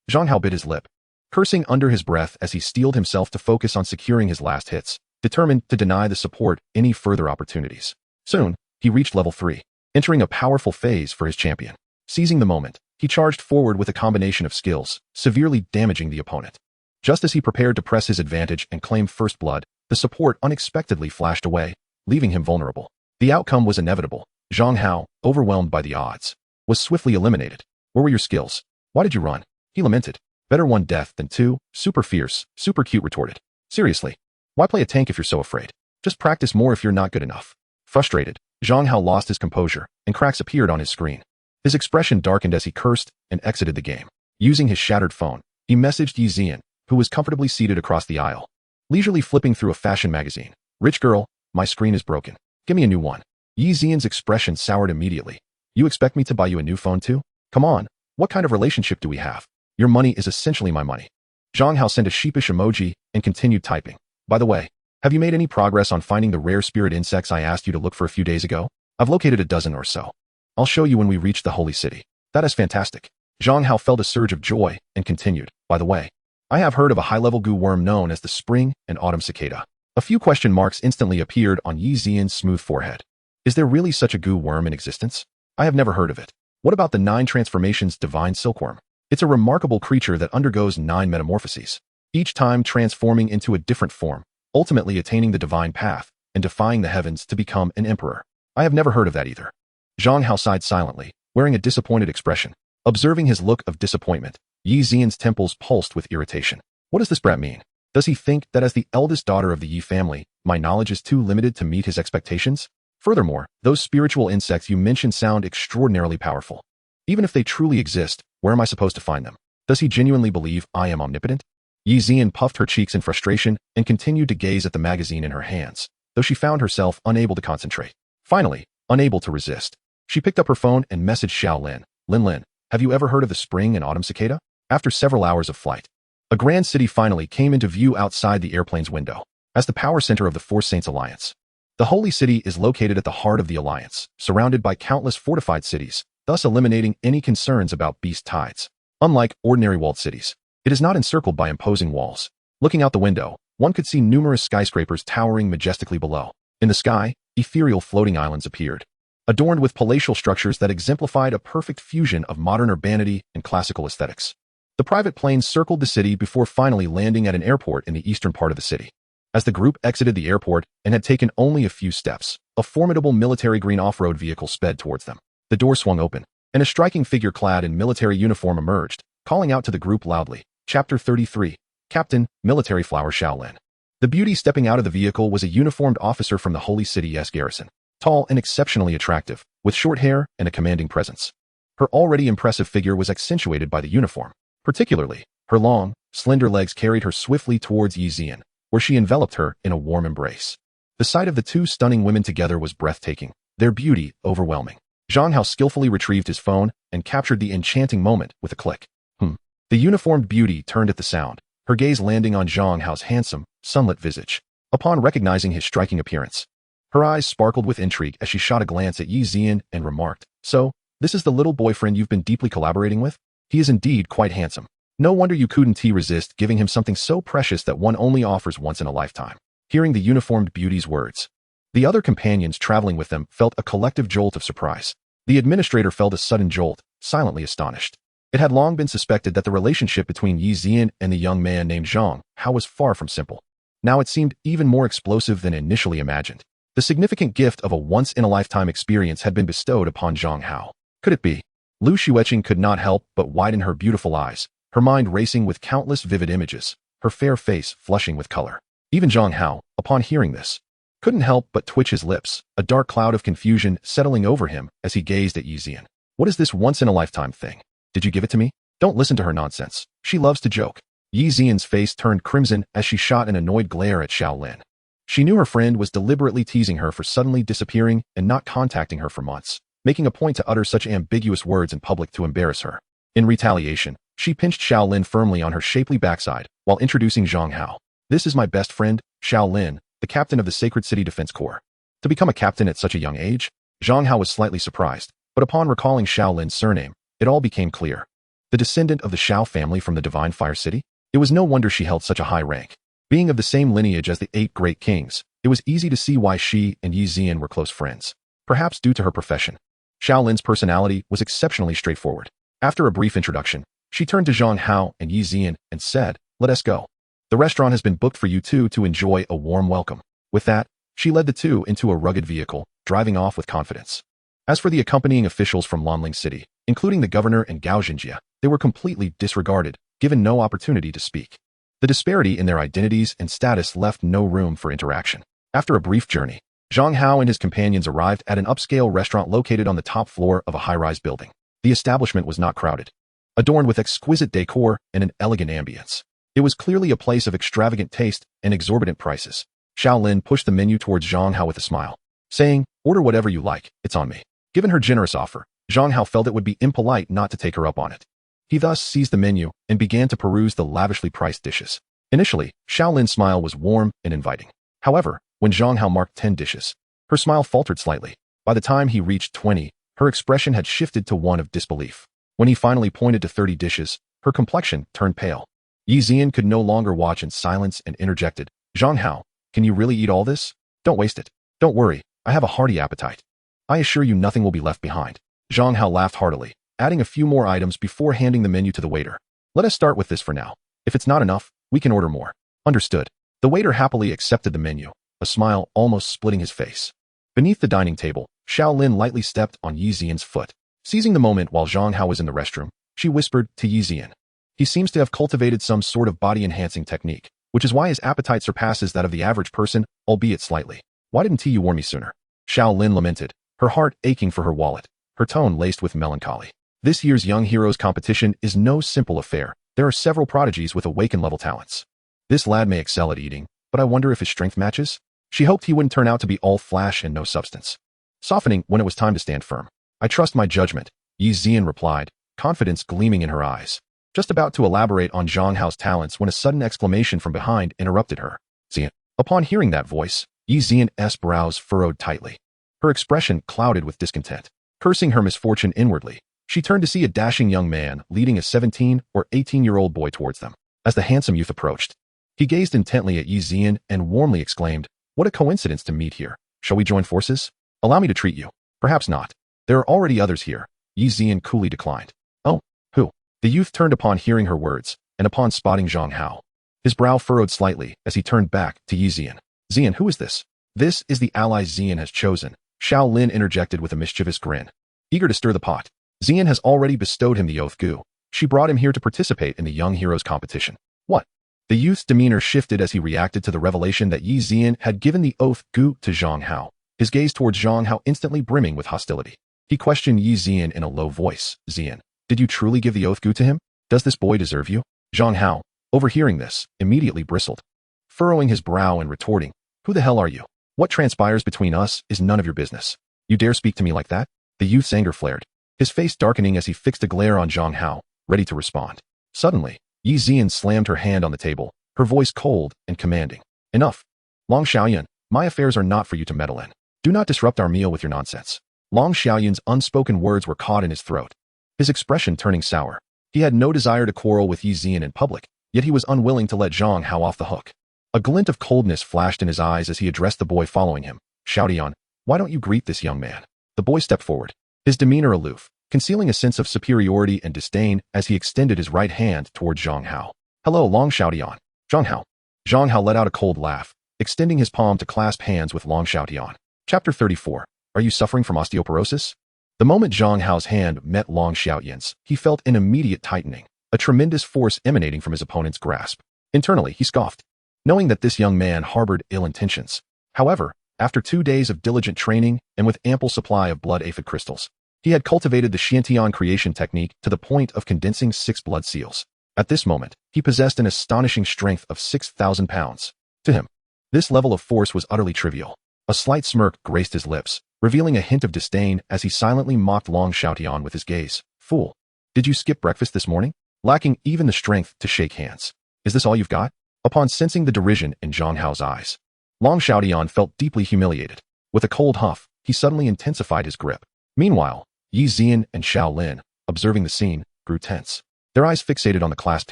Zhang Hao bit his lip, cursing under his breath as he steeled himself to focus on securing his last hits, determined to deny the support any further opportunities. Soon, he reached level 3, entering a powerful phase for his champion. Seizing the moment, he charged forward with a combination of skills, severely damaging the opponent. Just as he prepared to press his advantage and claim first blood, the support unexpectedly flashed away, leaving him vulnerable. The outcome was inevitable. Zhang Hao, overwhelmed by the odds, was swiftly eliminated. Where were your skills? Why did you run? He lamented. Better one death than two, Super Fierce, Super Cute retorted. Seriously, why play a tank if you're so afraid? Just practice more if you're not good enough. Frustrated, Zhang Hao lost his composure, and cracks appeared on his screen. His expression darkened as he cursed and exited the game. Using his shattered phone, he messaged Yi Xian, who was comfortably seated across the aisle, leisurely flipping through a fashion magazine. Rich girl, my screen is broken. Give me a new one. Yi Xian's expression soured immediately. You expect me to buy you a new phone too? Come on, what kind of relationship do we have? Your money is essentially my money. Zhang Hao sent a sheepish emoji and continued typing. By the way, have you made any progress on finding the rare spirit insects I asked you to look for a few days ago? I've located a dozen or so. I'll show you when we reach the holy city. That is fantastic. Zhang Hao felt a surge of joy and continued. By the way, I have heard of a high-level goo worm known as the Spring-Autumn Cicada. A few question marks instantly appeared on Yi Xian's smooth forehead. Is there really such a goo worm in existence? I have never heard of it. What about the 9 transformations divine silkworm? It's a remarkable creature that undergoes 9 metamorphoses, each time transforming into a different form, ultimately attaining the divine path and defying the heavens to become an emperor. I have never heard of that either. Zhang Hao sighed silently, wearing a disappointed expression. Observing his look of disappointment, Yi Xian's temples pulsed with irritation. What does this brat mean? Does he think that as the eldest daughter of the Yi family, my knowledge is too limited to meet his expectations? Furthermore, those spiritual insects you mentioned sound extraordinarily powerful. Even if they truly exist, where am I supposed to find them? Does he genuinely believe I am omnipotent? Yi Xian puffed her cheeks in frustration and continued to gaze at the magazine in her hands, though she found herself unable to concentrate. Finally, unable to resist, she picked up her phone and messaged Xiao Lin. Lin, have you ever heard of the spring and autumn cicada? After several hours of flight, a grand city finally came into view outside the airplane's window. As the power center of the Four Saints Alliance, the Holy City is located at the heart of the Alliance, surrounded by countless fortified cities, thus eliminating any concerns about beast tides. Unlike ordinary walled cities, it is not encircled by imposing walls. Looking out the window, one could see numerous skyscrapers towering majestically below. In the sky, ethereal floating islands appeared, adorned with palatial structures that exemplified a perfect fusion of modern urbanity and classical aesthetics. The private planes circled the city before finally landing at an airport in the eastern part of the city. As the group exited the airport and had taken only a few steps, a formidable military green off-road vehicle sped towards them. The door swung open, and a striking figure clad in military uniform emerged, calling out to the group loudly. Chapter 33, Captain, Military Flower Shaolin. The beauty stepping out of the vehicle was a uniformed officer from the Holy City's garrison, tall and exceptionally attractive, with short hair and a commanding presence. Her already impressive figure was accentuated by the uniform. Particularly, her long, slender legs carried her swiftly towards Yi Xian, where she enveloped her in a warm embrace. The sight of the two stunning women together was breathtaking, their beauty overwhelming. Zhang Hao skillfully retrieved his phone and captured the enchanting moment with a click. The uniformed beauty turned at the sound, her gaze landing on Zhang Hao's handsome, sunlit visage. Upon recognizing his striking appearance, her eyes sparkled with intrigue as she shot a glance at Yi Xian and remarked, "So, this is the little boyfriend you've been deeply collaborating with? He is indeed quite handsome. No wonder you couldn't resist giving him something so precious that one only offers once in a lifetime." Hearing the uniformed beauty's words, the other companions traveling with them felt a collective jolt of surprise. The administrator felt a sudden jolt, silently astonished. It had long been suspected that the relationship between Yi Xian and the young man named Zhang Hao was far from simple. Now it seemed even more explosive than initially imagined. The significant gift of a once-in-a-lifetime experience had been bestowed upon Zhang Hao. Could it be? Lu Xueqing could not help but widen her beautiful eyes, her mind racing with countless vivid images, her fair face flushing with color. Even Zhang Hao, upon hearing this, couldn't help but twitch his lips, a dark cloud of confusion settling over him as he gazed at Yi Xian. What is this once-in-a-lifetime thing? Did you give it to me? Don't listen to her nonsense. She loves to joke. Yi Xian's face turned crimson as she shot an annoyed glare at Xiao Lin. She knew her friend was deliberately teasing her for suddenly disappearing and not contacting her for months, making a point to utter such ambiguous words in public to embarrass her. In retaliation, she pinched Xiao Lin firmly on her shapely backside while introducing Zhang Hao. "This is my best friend, Xiao Lin, the captain of the Sacred City Defense Corps." To become a captain at such a young age? Zhang Hao was slightly surprised, but upon recalling Xiao Lin's surname, it all became clear. The descendant of the Xiao family from the Divine Fire City? It was no wonder she held such a high rank. Being of the same lineage as the 8 great kings, it was easy to see why she and Yi Xian were close friends. Perhaps due to her profession. Xiao Lin's personality was exceptionally straightforward. After a brief introduction, she turned to Zhang Hao and Yi Xian and said, "Let us go. The restaurant has been booked for you two to enjoy a warm welcome." With that, she led the two into a rugged vehicle, driving off with confidence. As for the accompanying officials from Lanling City, including the governor and Gao Xinjia, they were completely disregarded, given no opportunity to speak. The disparity in their identities and status left no room for interaction. After a brief journey, Zhang Hao and his companions arrived at an upscale restaurant located on the top floor of a high-rise building. The establishment was not crowded, adorned with exquisite decor and an elegant ambience. It was clearly a place of extravagant taste and exorbitant prices. Xiao Lin pushed the menu towards Zhang Hao with a smile, saying, "Order whatever you like, it's on me." Given her generous offer, Zhang Hao felt it would be impolite not to take her up on it. He thus seized the menu and began to peruse the lavishly priced dishes. Initially, Xiao Lin's smile was warm and inviting. However, when Zhang Hao marked 10 dishes, her smile faltered slightly. By the time he reached 20, her expression had shifted to one of disbelief. When he finally pointed to 30 dishes, her complexion turned pale. Yi Xian could no longer watch in silence and interjected, "Zhang Hao, can you really eat all this? Don't waste it. Don't worry, I have a hearty appetite. I assure you nothing will be left behind." Zhang Hao laughed heartily, adding a few more items before handing the menu to the waiter. "Let us start with this for now. If it's not enough, we can order more." "Understood." The waiter happily accepted the menu, a smile almost splitting his face. Beneath the dining table, Xiao Lin lightly stepped on Yi Xian's foot. Seizing the moment while Zhang Hao was in the restroom, she whispered to Yi Zian. He seems to have cultivated some sort of body-enhancing technique, which is why his appetite surpasses that of the average person, albeit slightly. Why didn't you warn me sooner? Xiao Lin lamented, her heart aching for her wallet, her tone laced with melancholy. This year's Young Heroes competition is no simple affair. There are several prodigies with Awaken-level talents. This lad may excel at eating, but I wonder if his strength matches? She hoped he wouldn't turn out to be all flash and no substance. Softening when it was time to stand firm. I trust my judgment, Yi Zian replied, confidence gleaming in her eyes. Just about to elaborate on Zhang Hao's talents when a sudden exclamation from behind interrupted her. Zian. Upon hearing that voice, Yi Zian's brows furrowed tightly. Her expression clouded with discontent. Cursing her misfortune inwardly, she turned to see a dashing young man leading a 17 or 18-year-old boy towards them. As the handsome youth approached, he gazed intently at Yi Zian and warmly exclaimed, "What a coincidence to meet here. Shall we join forces? Allow me to treat you." "Perhaps not. There are already others here," Yi Zian coolly declined. "Oh, who?" The youth turned upon hearing her words, and upon spotting Zhang Hao. His brow furrowed slightly as he turned back to Yi Zian. "Zian, who is this?" "This is the ally Zian has chosen," Xiao Lin interjected with a mischievous grin. Eager to stir the pot, Zian has already bestowed him the oath Gu. She brought him here to participate in the Young Heroes competition. What? The youth's demeanor shifted as he reacted to the revelation that Yi Zian had given the oath Gu to Zhang Hao, his gaze towards Zhang Hao instantly brimming with hostility. He questioned Yi Zian in a low voice. "Zian, did you truly give the oath Gu to him? Does this boy deserve you?" Zhang Hao, overhearing this, immediately bristled, furrowing his brow and retorting, "Who the hell are you? What transpires between us is none of your business. You dare speak to me like that?" The youth's anger flared, his face darkening as he fixed a glare on Zhang Hao, ready to respond. Suddenly, Yi Zian slammed her hand on the table, her voice cold and commanding. "Enough. Long Xiaoyan, my affairs are not for you to meddle in. Do not disrupt our meal with your nonsense." Long Xiaoyan's unspoken words were caught in his throat, his expression turning sour. He had no desire to quarrel with Yi Zian in public, yet he was unwilling to let Zhang Hao off the hook. A glint of coldness flashed in his eyes as he addressed the boy following him. "Xiaoyan, why don't you greet this young man?" The boy stepped forward, his demeanor aloof, concealing a sense of superiority and disdain as he extended his right hand towards Zhang Hao. "Hello, Long Xiaoyan." "Zhang Hao." Zhang Hao let out a cold laugh, extending his palm to clasp hands with Long Xiaoyan. Chapter 34. Are you suffering from osteoporosis? The moment Zhang Hao's hand met Long Xiaoyan's, he felt an immediate tightening, a tremendous force emanating from his opponent's grasp. Internally, he scoffed, knowing that this young man harbored ill intentions. However, after 2 days of diligent training and with ample supply of blood aphid crystals, he had cultivated the Xiantian creation technique to the point of condensing 6 blood seals. At this moment, he possessed an astonishing strength of 6,000 pounds. To him, this level of force was utterly trivial. A slight smirk graced his lips, revealing a hint of disdain as he silently mocked Long Xiaoyan with his gaze. "Fool. Did you skip breakfast this morning? Lacking even the strength to shake hands. Is this all you've got?" Upon sensing the derision in Zhang Hao's eyes, Long Xiaoyan felt deeply humiliated. With a cold huff, he suddenly intensified his grip. Meanwhile, Yi Zian and Xiao Lin, observing the scene, grew tense, their eyes fixated on the clasped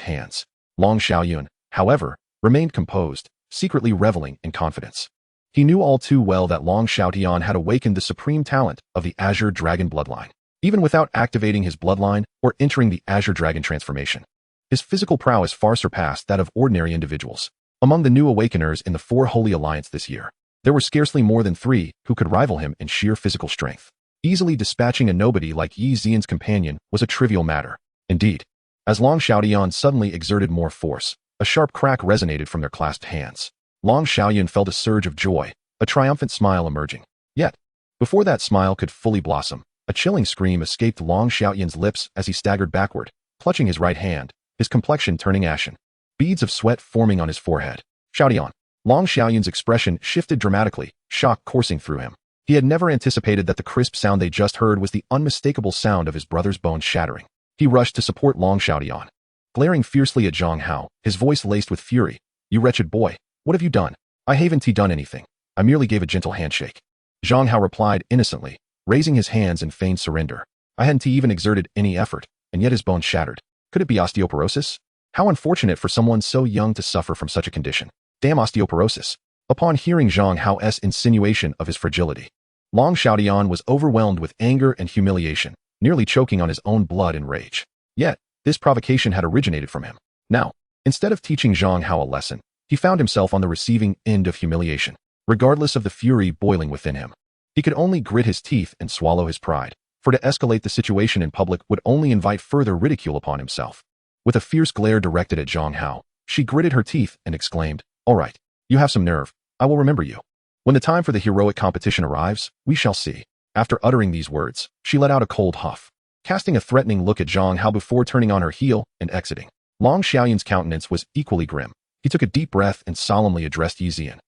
hands. Long Xiaoyan, however, remained composed, secretly reveling in confidence. He knew all too well that Long Xiaoyan had awakened the supreme talent of the Azure Dragon bloodline, even without activating his bloodline or entering the Azure Dragon transformation. His physical prowess far surpassed that of ordinary individuals. Among the new awakeners in the 4 Holy Alliance this year, there were scarcely more than 3 who could rival him in sheer physical strength. Easily dispatching a nobody like Yi Zian's companion was a trivial matter. Indeed, as Long Xiaoyan suddenly exerted more force, a sharp crack resonated from their clasped hands. Long Xiaoyan felt a surge of joy, a triumphant smile emerging. Yet, before that smile could fully blossom, a chilling scream escaped Long Xiaoyan's lips as he staggered backward, clutching his right hand, his complexion turning ashen, beads of sweat forming on his forehead. "Xiaoyan." Long Xiaoyan's expression shifted dramatically, shock coursing through him. He had never anticipated that the crisp sound they just heard was the unmistakable sound of his brother's bones shattering. He rushed to support Long Xiaoyan, glaring fiercely at Zhang Hao, his voice laced with fury. "You wretched boy, what have you done?" "I haven't done anything. I merely gave a gentle handshake." Zhang Hao replied innocently, raising his hands in feigned surrender. "I hadn't even exerted any effort, and yet his bones shattered. Could it be osteoporosis? How unfortunate for someone so young to suffer from such a condition. Damn osteoporosis." Upon hearing Zhang Hao's insinuation of his fragility, Long Xiaoyan was overwhelmed with anger and humiliation, nearly choking on his own blood and rage. Yet, this provocation had originated from him. Now, instead of teaching Zhang Hao a lesson, he found himself on the receiving end of humiliation. Regardless of the fury boiling within him, he could only grit his teeth and swallow his pride. for to escalate the situation in public would only invite further ridicule upon himself. With a fierce glare directed at Zhang Hao, she gritted her teeth and exclaimed, "All right, you have some nerve. I will remember you. When the time for the heroic competition arrives, we shall see." After uttering these words, she let out a cold huff, casting a threatening look at Zhang Hao before turning on her heel and exiting. Long Xiaoyan's countenance was equally grim. He took a deep breath and solemnly addressed Yi Zian.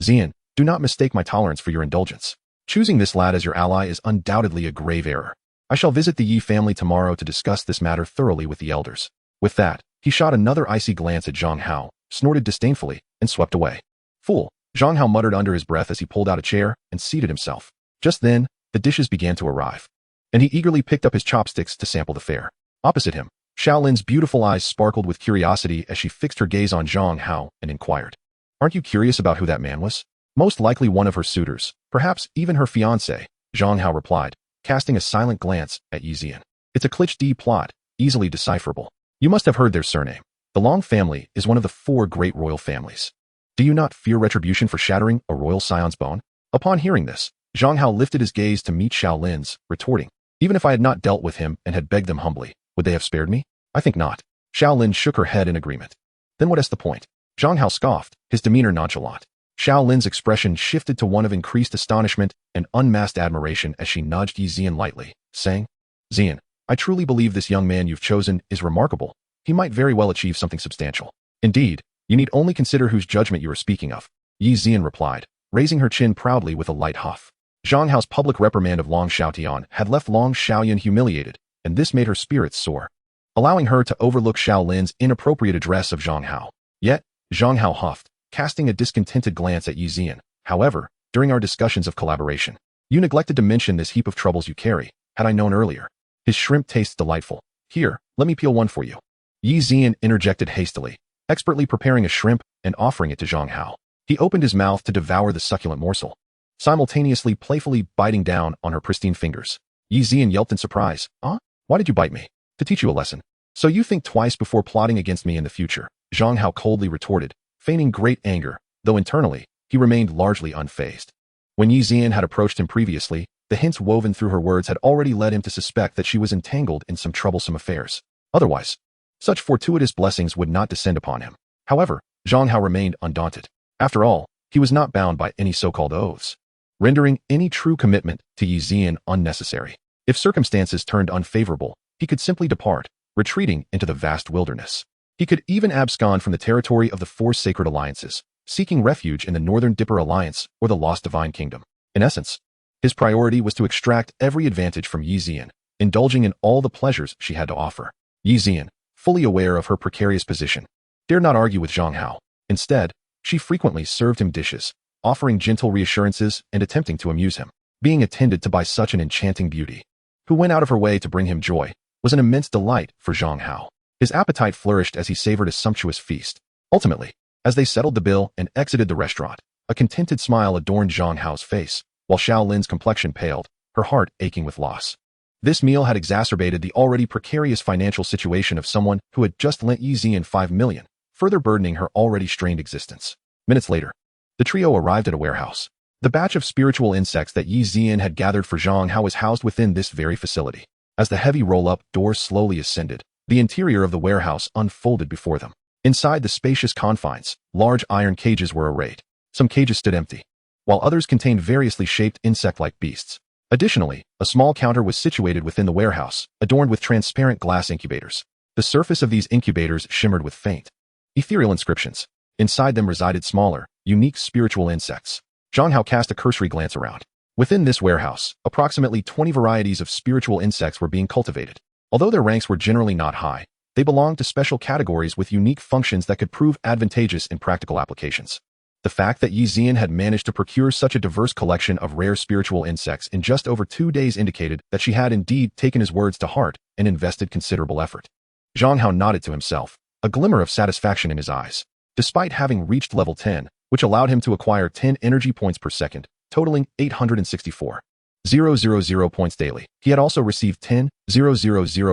"Zian, do not mistake my tolerance for your indulgence. Choosing this lad as your ally is undoubtedly a grave error. I shall visit the Yi family tomorrow to discuss this matter thoroughly with the elders." With that, he shot another icy glance at Zhang Hao, snorted disdainfully, and swept away. "Fool," Zhang Hao muttered under his breath as he pulled out a chair and seated himself. Just then, the dishes began to arrive, and he eagerly picked up his chopsticks to sample the fare. Opposite him, Xiaolin's beautiful eyes sparkled with curiosity as she fixed her gaze on Zhang Hao and inquired, "Aren't you curious about who that man was?" "Most likely one of her suitors, perhaps even her fiancé," Zhang Hao replied, casting a silent glance at Yi Zian. "It's a Clich D plot, easily decipherable. You must have heard their surname. The Long family is one of the 4 great royal families. Do you not fear retribution for shattering a royal scion's bone?" Upon hearing this, Zhang Hao lifted his gaze to meet Xiaolin's, retorting, "Even if I had not dealt with him and had begged them humbly, would they have spared me? I think not." Xiaolin shook her head in agreement. "Then what is the point?" Zhang Hao scoffed, his demeanor nonchalant. Xiaolin's expression shifted to one of increased astonishment and unmasked admiration as she nudged Yi Zian lightly, saying, "Zian, I truly believe this young man you've chosen is remarkable. He might very well achieve something substantial. Indeed, you need only consider whose judgment you are speaking of," Yi Zian replied, raising her chin proudly with a light huff. Zhang Hao's public reprimand of Long Xiaotian had left Long Xiaoyan humiliated, and this made her spirits soar, allowing her to overlook Xiaolin's inappropriate address of Zhang Hao. Yet, Zhang Hao huffed, casting a discontented glance at Yi Zian. "However, during our discussions of collaboration, you neglected to mention this heap of troubles you carry. Had I known earlier. His shrimp tastes delightful. Here, let me peel one for you." Yi Zian interjected hastily, expertly preparing a shrimp and offering it to Zhang Hao. He opened his mouth to devour the succulent morsel, simultaneously playfully biting down on her pristine fingers. Yi Zian yelped in surprise. "Huh? Why did you bite me?" "To teach you a lesson. So you think twice before plotting against me in the future," Zhang Hao coldly retorted, feigning great anger, though internally, he remained largely unfazed. When Yi Zian had approached him previously, the hints woven through her words had already led him to suspect that she was entangled in some troublesome affairs. Otherwise, such fortuitous blessings would not descend upon him. However, Zhang Hao remained undaunted. After all, he was not bound by any so-called oaths, rendering any true commitment to Yi Zian unnecessary. If circumstances turned unfavorable, he could simply depart, retreating into the vast wilderness. He could even abscond from the territory of the 4 sacred alliances, seeking refuge in the Northern Dipper Alliance or the Lost Divine Kingdom. In essence, his priority was to extract every advantage from Yi Zian, indulging in all the pleasures she had to offer. Yi Zian, fully aware of her precarious position, dared not argue with Zhang Hao. Instead, she frequently served him dishes, offering gentle reassurances and attempting to amuse him. Being attended to by such an enchanting beauty, who went out of her way to bring him joy, was an immense delight for Zhang Hao. His appetite flourished as he savored a sumptuous feast. Ultimately, as they settled the bill and exited the restaurant, a contented smile adorned Zhang Hao's face, while Xiaolin's complexion paled, her heart aching with loss. This meal had exacerbated the already precarious financial situation of someone who had just lent Yi Zian 5 million, further burdening her already strained existence. Minutes later, the trio arrived at a warehouse. The batch of spiritual insects that Yi Zian had gathered for Zhang Hao was housed within this very facility. As the heavy roll-up doors slowly ascended, the interior of the warehouse unfolded before them. Inside the spacious confines, large iron cages were arrayed. Some cages stood empty, while others contained variously shaped insect-like beasts. Additionally, a small counter was situated within the warehouse, adorned with transparent glass incubators. The surface of these incubators shimmered with faint, ethereal inscriptions. Inside them resided smaller, unique spiritual insects. Zhang Hao cast a cursory glance around. Within this warehouse, approximately 20 varieties of spiritual insects were being cultivated. Although their ranks were generally not high, they belonged to special categories with unique functions that could prove advantageous in practical applications. The fact that Yi Zian had managed to procure such a diverse collection of rare spiritual insects in just over 2 days indicated that she had indeed taken his words to heart and invested considerable effort. Zhang Hao nodded to himself, a glimmer of satisfaction in his eyes. Despite having reached level 10, which allowed him to acquire 10 energy points per second, totaling 864,000 points daily, he had also received 10,000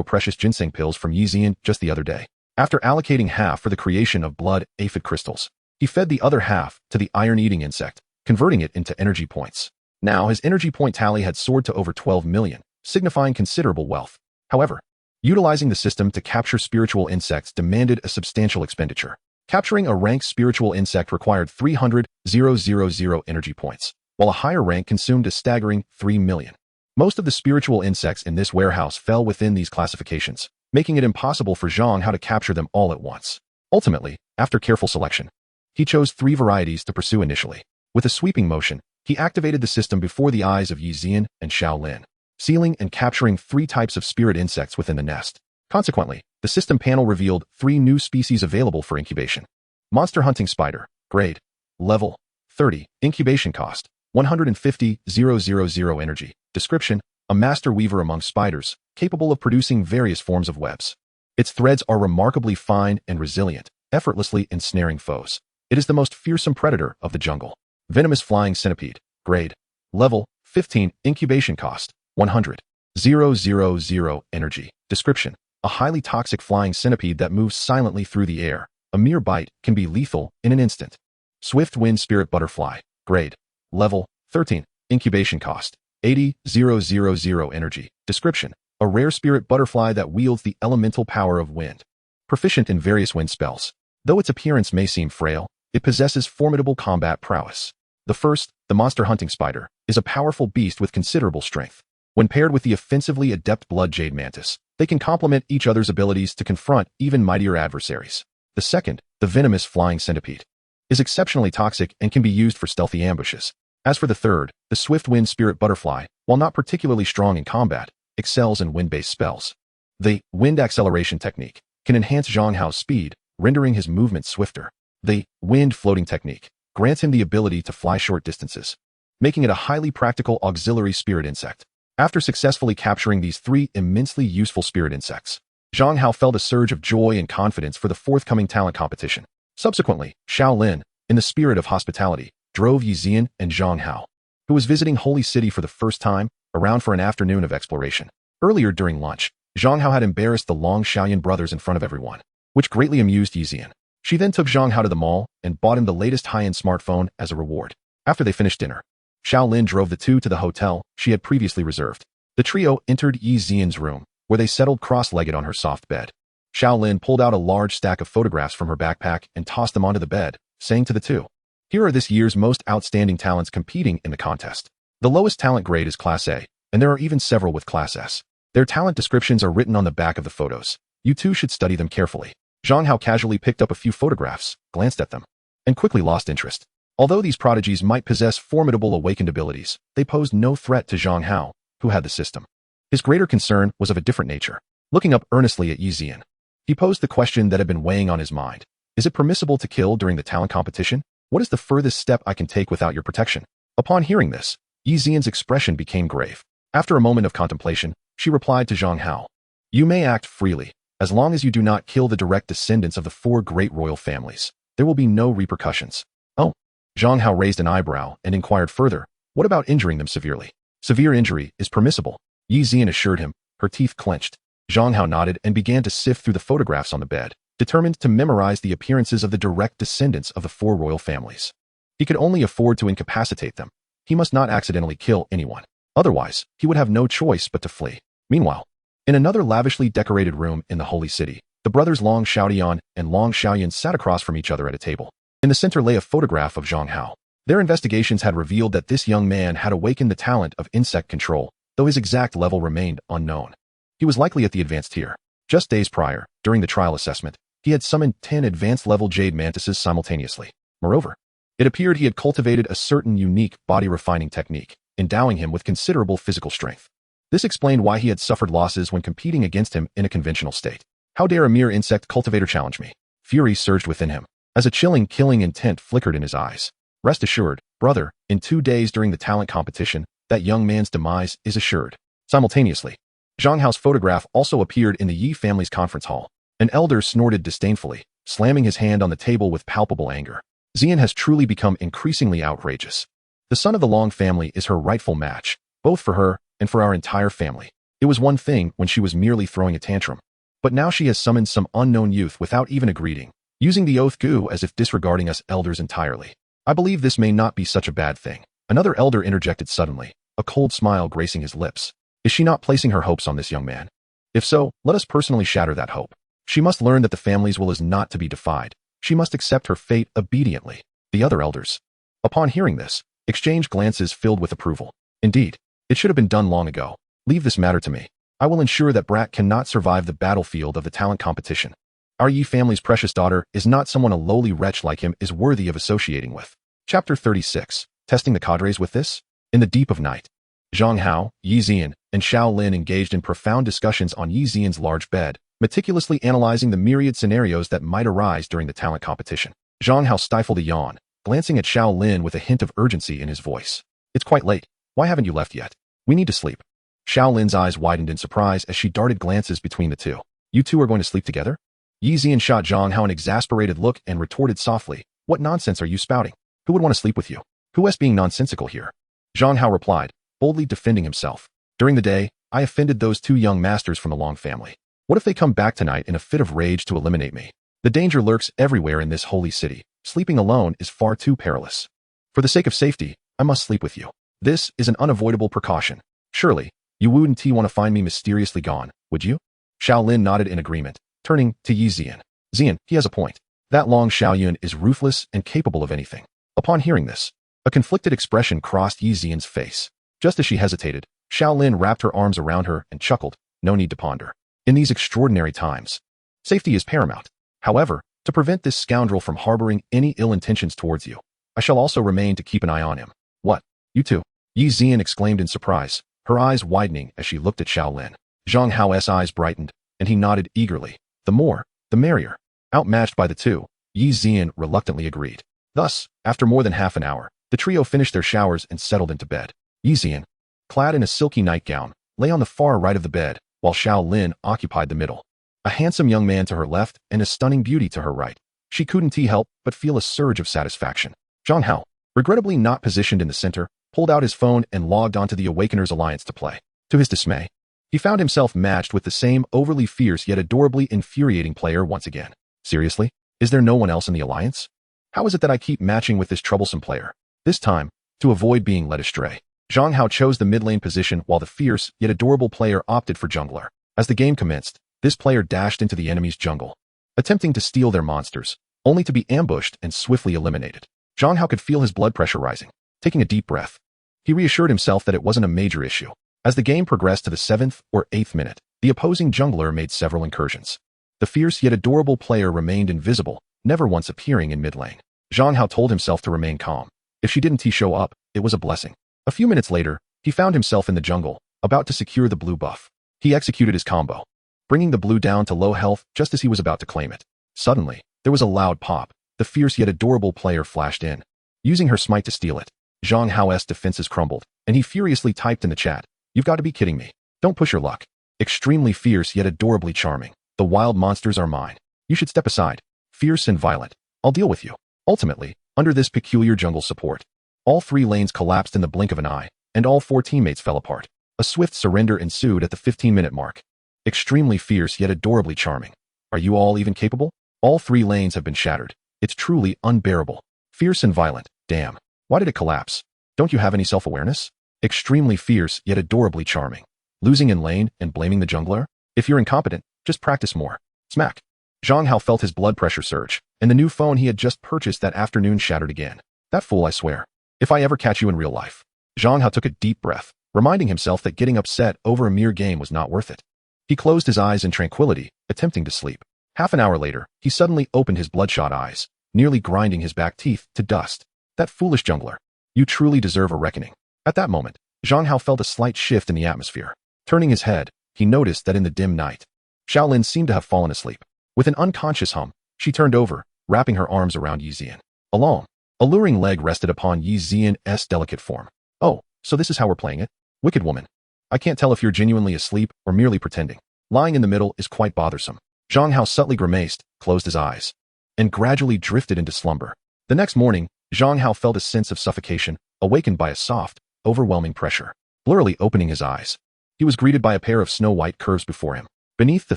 precious ginseng pills from Yi Zian just the other day. After allocating half for the creation of blood aphid crystals, he fed the other half to the iron-eating insect, converting it into energy points. Now his energy point tally had soared to over 12 million, signifying considerable wealth. However, utilizing the system to capture spiritual insects demanded a substantial expenditure. Capturing a ranked spiritual insect required 300,000 energy points, while a higher rank consumed a staggering 3 million. Most of the spiritual insects in this warehouse fell within these classifications, making it impossible for Zhang Hao to capture them all at once. Ultimately, after careful selection, he chose 3 varieties to pursue initially. With a sweeping motion, he activated the system before the eyes of Yi Zian and Xiao Lin, sealing and capturing 3 types of spirit insects within the nest. Consequently, the system panel revealed 3 new species available for incubation. Monster Hunting Spider, grade, level, 30, incubation cost, 150,000 energy. Description, a master weaver among spiders, capable of producing various forms of webs. Its threads are remarkably fine and resilient, effortlessly ensnaring foes. It is the most fearsome predator of the jungle. Venomous Flying Centipede, grade, level, 15, incubation cost, 100,000 energy. Description, a highly toxic flying centipede that moves silently through the air. A mere bite can be lethal in an instant. Swift Wind Spirit Butterfly, grade, level, 13, incubation cost, 80,000 energy. Description, a rare spirit butterfly that wields the elemental power of wind. Proficient in various wind spells. Though its appearance may seem frail, it possesses formidable combat prowess. The first, the Monster Hunting Spider, is a powerful beast with considerable strength. When paired with the offensively adept Blood Jade Mantis, they can complement each other's abilities to confront even mightier adversaries. The second, the Venomous Flying Centipede, is exceptionally toxic and can be used for stealthy ambushes. As for the third, the Swift Wind Spirit Butterfly, while not particularly strong in combat, excels in wind-based spells. The Wind Acceleration Technique can enhance Zhang Hao's speed, rendering his movement swifter. The Wind Floating Technique grants him the ability to fly short distances, making it a highly practical auxiliary spirit insect. After successfully capturing these 3 immensely useful spirit insects, Zhang Hao felt a surge of joy and confidence for the forthcoming talent competition. Subsequently, Xiao Lin, in the spirit of hospitality, drove Yi Zian and Zhang Hao, who was visiting Holy City for the first time, around for an afternoon of exploration. Earlier during lunch, Zhang Hao had embarrassed the Long Xiaoyan brothers in front of everyone, which greatly amused Yi Zian. She then took Zhang Hao to the mall and bought him the latest high-end smartphone as a reward. After they finished dinner, Xiao Lin drove the two to the hotel she had previously reserved. The trio entered Yi Zian's room, where they settled cross-legged on her soft bed. Xiao Lin pulled out a large stack of photographs from her backpack and tossed them onto the bed, saying to the two, "Here are this year's most outstanding talents competing in the contest. The lowest talent grade is Class A, and there are even several with Class S. Their talent descriptions are written on the back of the photos. You two should study them carefully." Zhang Hao casually picked up a few photographs, glanced at them, and quickly lost interest. Although these prodigies might possess formidable awakened abilities, they posed no threat to Zhang Hao, who had the system. His greater concern was of a different nature. Looking up earnestly at Yi Zian, he posed the question that had been weighing on his mind. Is it permissible to kill during the talent competition? What is the furthest step I can take without your protection? Upon hearing this, Yi Zian's expression became grave. After a moment of contemplation, she replied to Zhang Hao, "You may act freely, as long as you do not kill the direct descendants of the 4 great royal families. There will be no repercussions." "Oh." Zhang Hao raised an eyebrow and inquired further, "What about injuring them severely?" "Severe injury is permissible," Yi Zian assured him, her teeth clenched. Zhang Hao nodded and began to sift through the photographs on the bed, determined to memorize the appearances of the direct descendants of the 4 royal families. He could only afford to incapacitate them. He must not accidentally kill anyone. Otherwise, he would have no choice but to flee. Meanwhile, in another lavishly decorated room in the Holy City, the brothers Long Xiaodian and Long Xiaoyan sat across from each other at a table. In the center lay a photograph of Zhang Hao. Their investigations had revealed that this young man had awakened the talent of insect control, though his exact level remained unknown. He was likely at the advanced tier. Just days prior, during the trial assessment, he had summoned 10 advanced-level jade mantises simultaneously. Moreover, it appeared he had cultivated a certain unique body-refining technique, endowing him with considerable physical strength. This explained why he had suffered losses when competing against him in a conventional state. How dare a mere insect cultivator challenge me? Fury surged within him, as a chilling killing intent flickered in his eyes. Rest assured, brother, in 2 days during the talent competition, that young man's demise is assured. Simultaneously, Zhang Hao's photograph also appeared in the Yi family's conference hall. An elder snorted disdainfully, slamming his hand on the table with palpable anger. Zian has truly become increasingly outrageous. The son of the Long family is her rightful match, both for her and for our entire family. It was one thing when she was merely throwing a tantrum, but now she has summoned some unknown youth without even a greeting, using the oath gu as if disregarding us elders entirely. I believe this may not be such a bad thing. Another elder interjected suddenly, a cold smile gracing his lips. Is she not placing her hopes on this young man? If so, let us personally shatter that hope. She must learn that the family's will is not to be defied. She must accept her fate obediently. The other elders, upon hearing this, exchanged glances filled with approval. Indeed, it should have been done long ago. Leave this matter to me. I will ensure that Brat cannot survive the battlefield of the talent competition. Our Yi family's precious daughter is not someone a lowly wretch like him is worthy of associating with. Chapter 36. Testing the cadres with this? In the deep of night, Zhang Hao, Yi Zian, and Xiao Lin engaged in profound discussions on Yi Zian's large bed, meticulously analyzing the myriad scenarios that might arise during the talent competition. Zhang Hao stifled a yawn, glancing at Xiao Lin with a hint of urgency in his voice. It's quite late. Why haven't you left yet? We need to sleep. Xiao Lin's eyes widened in surprise as she darted glances between the two. You two are going to sleep together? Yi Zian shot Zhang Hao an exasperated look and retorted softly, what nonsense are you spouting? Who would want to sleep with you? Who is being nonsensical here? Zhang Hao replied, boldly defending himself. During the day, I offended those two young masters from the Long family. What if they come back tonight in a fit of rage to eliminate me? The danger lurks everywhere in this holy city. Sleeping alone is far too perilous. For the sake of safety, I must sleep with you. This is an unavoidable precaution. Surely, you wouldn't want to find me mysteriously gone, would you? Xiao Lin nodded in agreement, turning to Yi Zian. Zian, he has a point. That Long Xiaoyun is ruthless and capable of anything. Upon hearing this, a conflicted expression crossed Yi Zian's face. Just as she hesitated, Xiao Lin wrapped her arms around her and chuckled, no need to ponder. In these extraordinary times, safety is paramount. However, to prevent this scoundrel from harboring any ill intentions towards you, I shall also remain to keep an eye on him. What? You too? Yi Zian exclaimed in surprise, her eyes widening as she looked at Xiao Lin. Zhang Hao's eyes brightened, and he nodded eagerly. The more, the merrier. Outmatched by the two, Yi Zian reluctantly agreed. Thus, after more than half an hour, the trio finished their showers and settled into bed. Yi Zian, clad in a silky nightgown, lay on the far right of the bed, while Xiao Lin occupied the middle. A handsome young man to her left and a stunning beauty to her right. She couldn't help but feel a surge of satisfaction. Zhang Hao, regrettably not positioned in the center, pulled out his phone and logged onto the Awakeners Alliance to play. To his dismay, he found himself matched with the same overly fierce yet adorably infuriating player once again. Seriously? Is there no one else in the Alliance? How is it that I keep matching with this troublesome player? This time, to avoid being led astray, Zhang Hao chose the mid lane position while the fierce yet adorable player opted for jungler. As the game commenced, this player dashed into the enemy's jungle, attempting to steal their monsters, only to be ambushed and swiftly eliminated. Zhang Hao could feel his blood pressure rising. Taking a deep breath, he reassured himself that it wasn't a major issue. As the game progressed to the 7th or 8th minute, the opposing jungler made several incursions. The fierce yet adorable player remained invisible, never once appearing in mid lane. Zhang Hao told himself to remain calm. If she didn't show up, it was a blessing. A few minutes later, he found himself in the jungle, about to secure the blue buff. He executed his combo, bringing the blue down to low health just as he was about to claim it. Suddenly, there was a loud pop. The fierce yet adorable player flashed in, using her smite to steal it. Zhang Hao's defenses crumbled, and he furiously typed in the chat, "You've got to be kidding me. Don't push your luck. Extremely fierce yet adorably charming. The wild monsters are mine. You should step aside. Fierce and violent. I'll deal with you." Ultimately, under this peculiar jungle support, all three lanes collapsed in the blink of an eye, and all four teammates fell apart. A swift surrender ensued at the 15-minute mark. Extremely fierce yet adorably charming. Are you all even capable? All three lanes have been shattered. It's truly unbearable. Fierce and violent. Damn. Why did it collapse? Don't you have any self-awareness? Extremely fierce yet adorably charming. Losing in lane and blaming the jungler? If you're incompetent, just practice more. Smack. Zhang Hao felt his blood pressure surge, and the new phone he had just purchased that afternoon shattered again. That fool, I swear. If I ever catch you in real life. Zhang Hao took a deep breath, reminding himself that getting upset over a mere game was not worth it. He closed his eyes in tranquility, attempting to sleep. Half an hour later, he suddenly opened his bloodshot eyes, nearly grinding his back teeth to dust. That foolish jungler. You truly deserve a reckoning. At that moment, Zhang Hao felt a slight shift in the atmosphere. Turning his head, he noticed that in the dim night, Xiao Lin seemed to have fallen asleep. With an unconscious hum, she turned over, wrapping her arms around Yi Zian. A long, alluring leg rested upon Yi Zian's delicate form. Oh, so this is how we're playing it? Wicked woman. I can't tell if you're genuinely asleep or merely pretending. Lying in the middle is quite bothersome. Zhang Hao subtly grimaced, closed his eyes, and gradually drifted into slumber. The next morning, Zhang Hao felt a sense of suffocation, awakened by a soft, overwhelming pressure. Blurrily opening his eyes, he was greeted by a pair of snow-white curves before him. Beneath the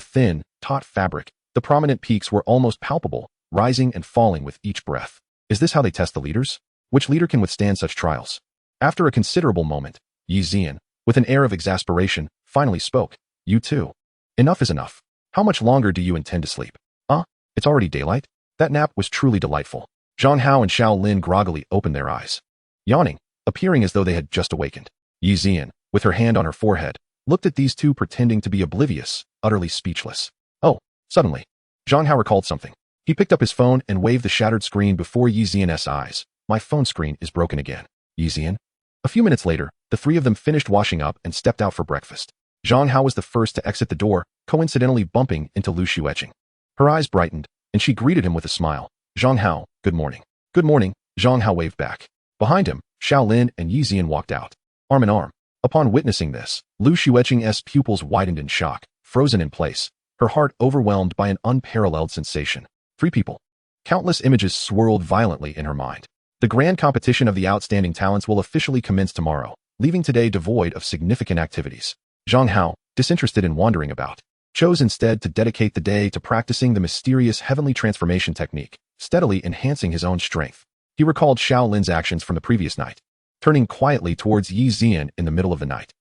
thin, taut fabric, the prominent peaks were almost palpable, rising and falling with each breath. Is this how they test the leaders? Which leader can withstand such trials? After a considerable moment, Yi Zian, with an air of exasperation, finally spoke. You too. Enough is enough. How much longer do you intend to sleep? It's already daylight? That nap was truly delightful. Zhang Hao and Xiao Lin groggily opened their eyes, yawning, appearing as though they had just awakened. Yi Zian, with her hand on her forehead, looked at these two pretending to be oblivious, utterly speechless. Oh, suddenly, Zhang Hao recalled something. He picked up his phone and waved the shattered screen before Yi Zian's eyes. My phone screen is broken again. Yi Zian? A few minutes later, the three of them finished washing up and stepped out for breakfast. Zhang Hao was the first to exit the door, coincidentally bumping into Lu Xueqing. Her eyes brightened, and she greeted him with a smile. Zhang Hao, good morning. Good morning, Zhang Hao waved back. Behind him, Xiao Lin and Yi Zian walked out, arm in arm. Upon witnessing this, Lu Xueqing's pupils widened in shock, frozen in place, her heart overwhelmed by an unparalleled sensation. Three people. Countless images swirled violently in her mind. The grand competition of the outstanding talents will officially commence tomorrow, leaving today devoid of significant activities. Zhang Hao, disinterested in wandering about, chose instead to dedicate the day to practicing the mysterious heavenly transformation technique, steadily enhancing his own strength. He recalled Xiao Lin's actions from the previous night, turning quietly towards Yi Zian in the middle of the night.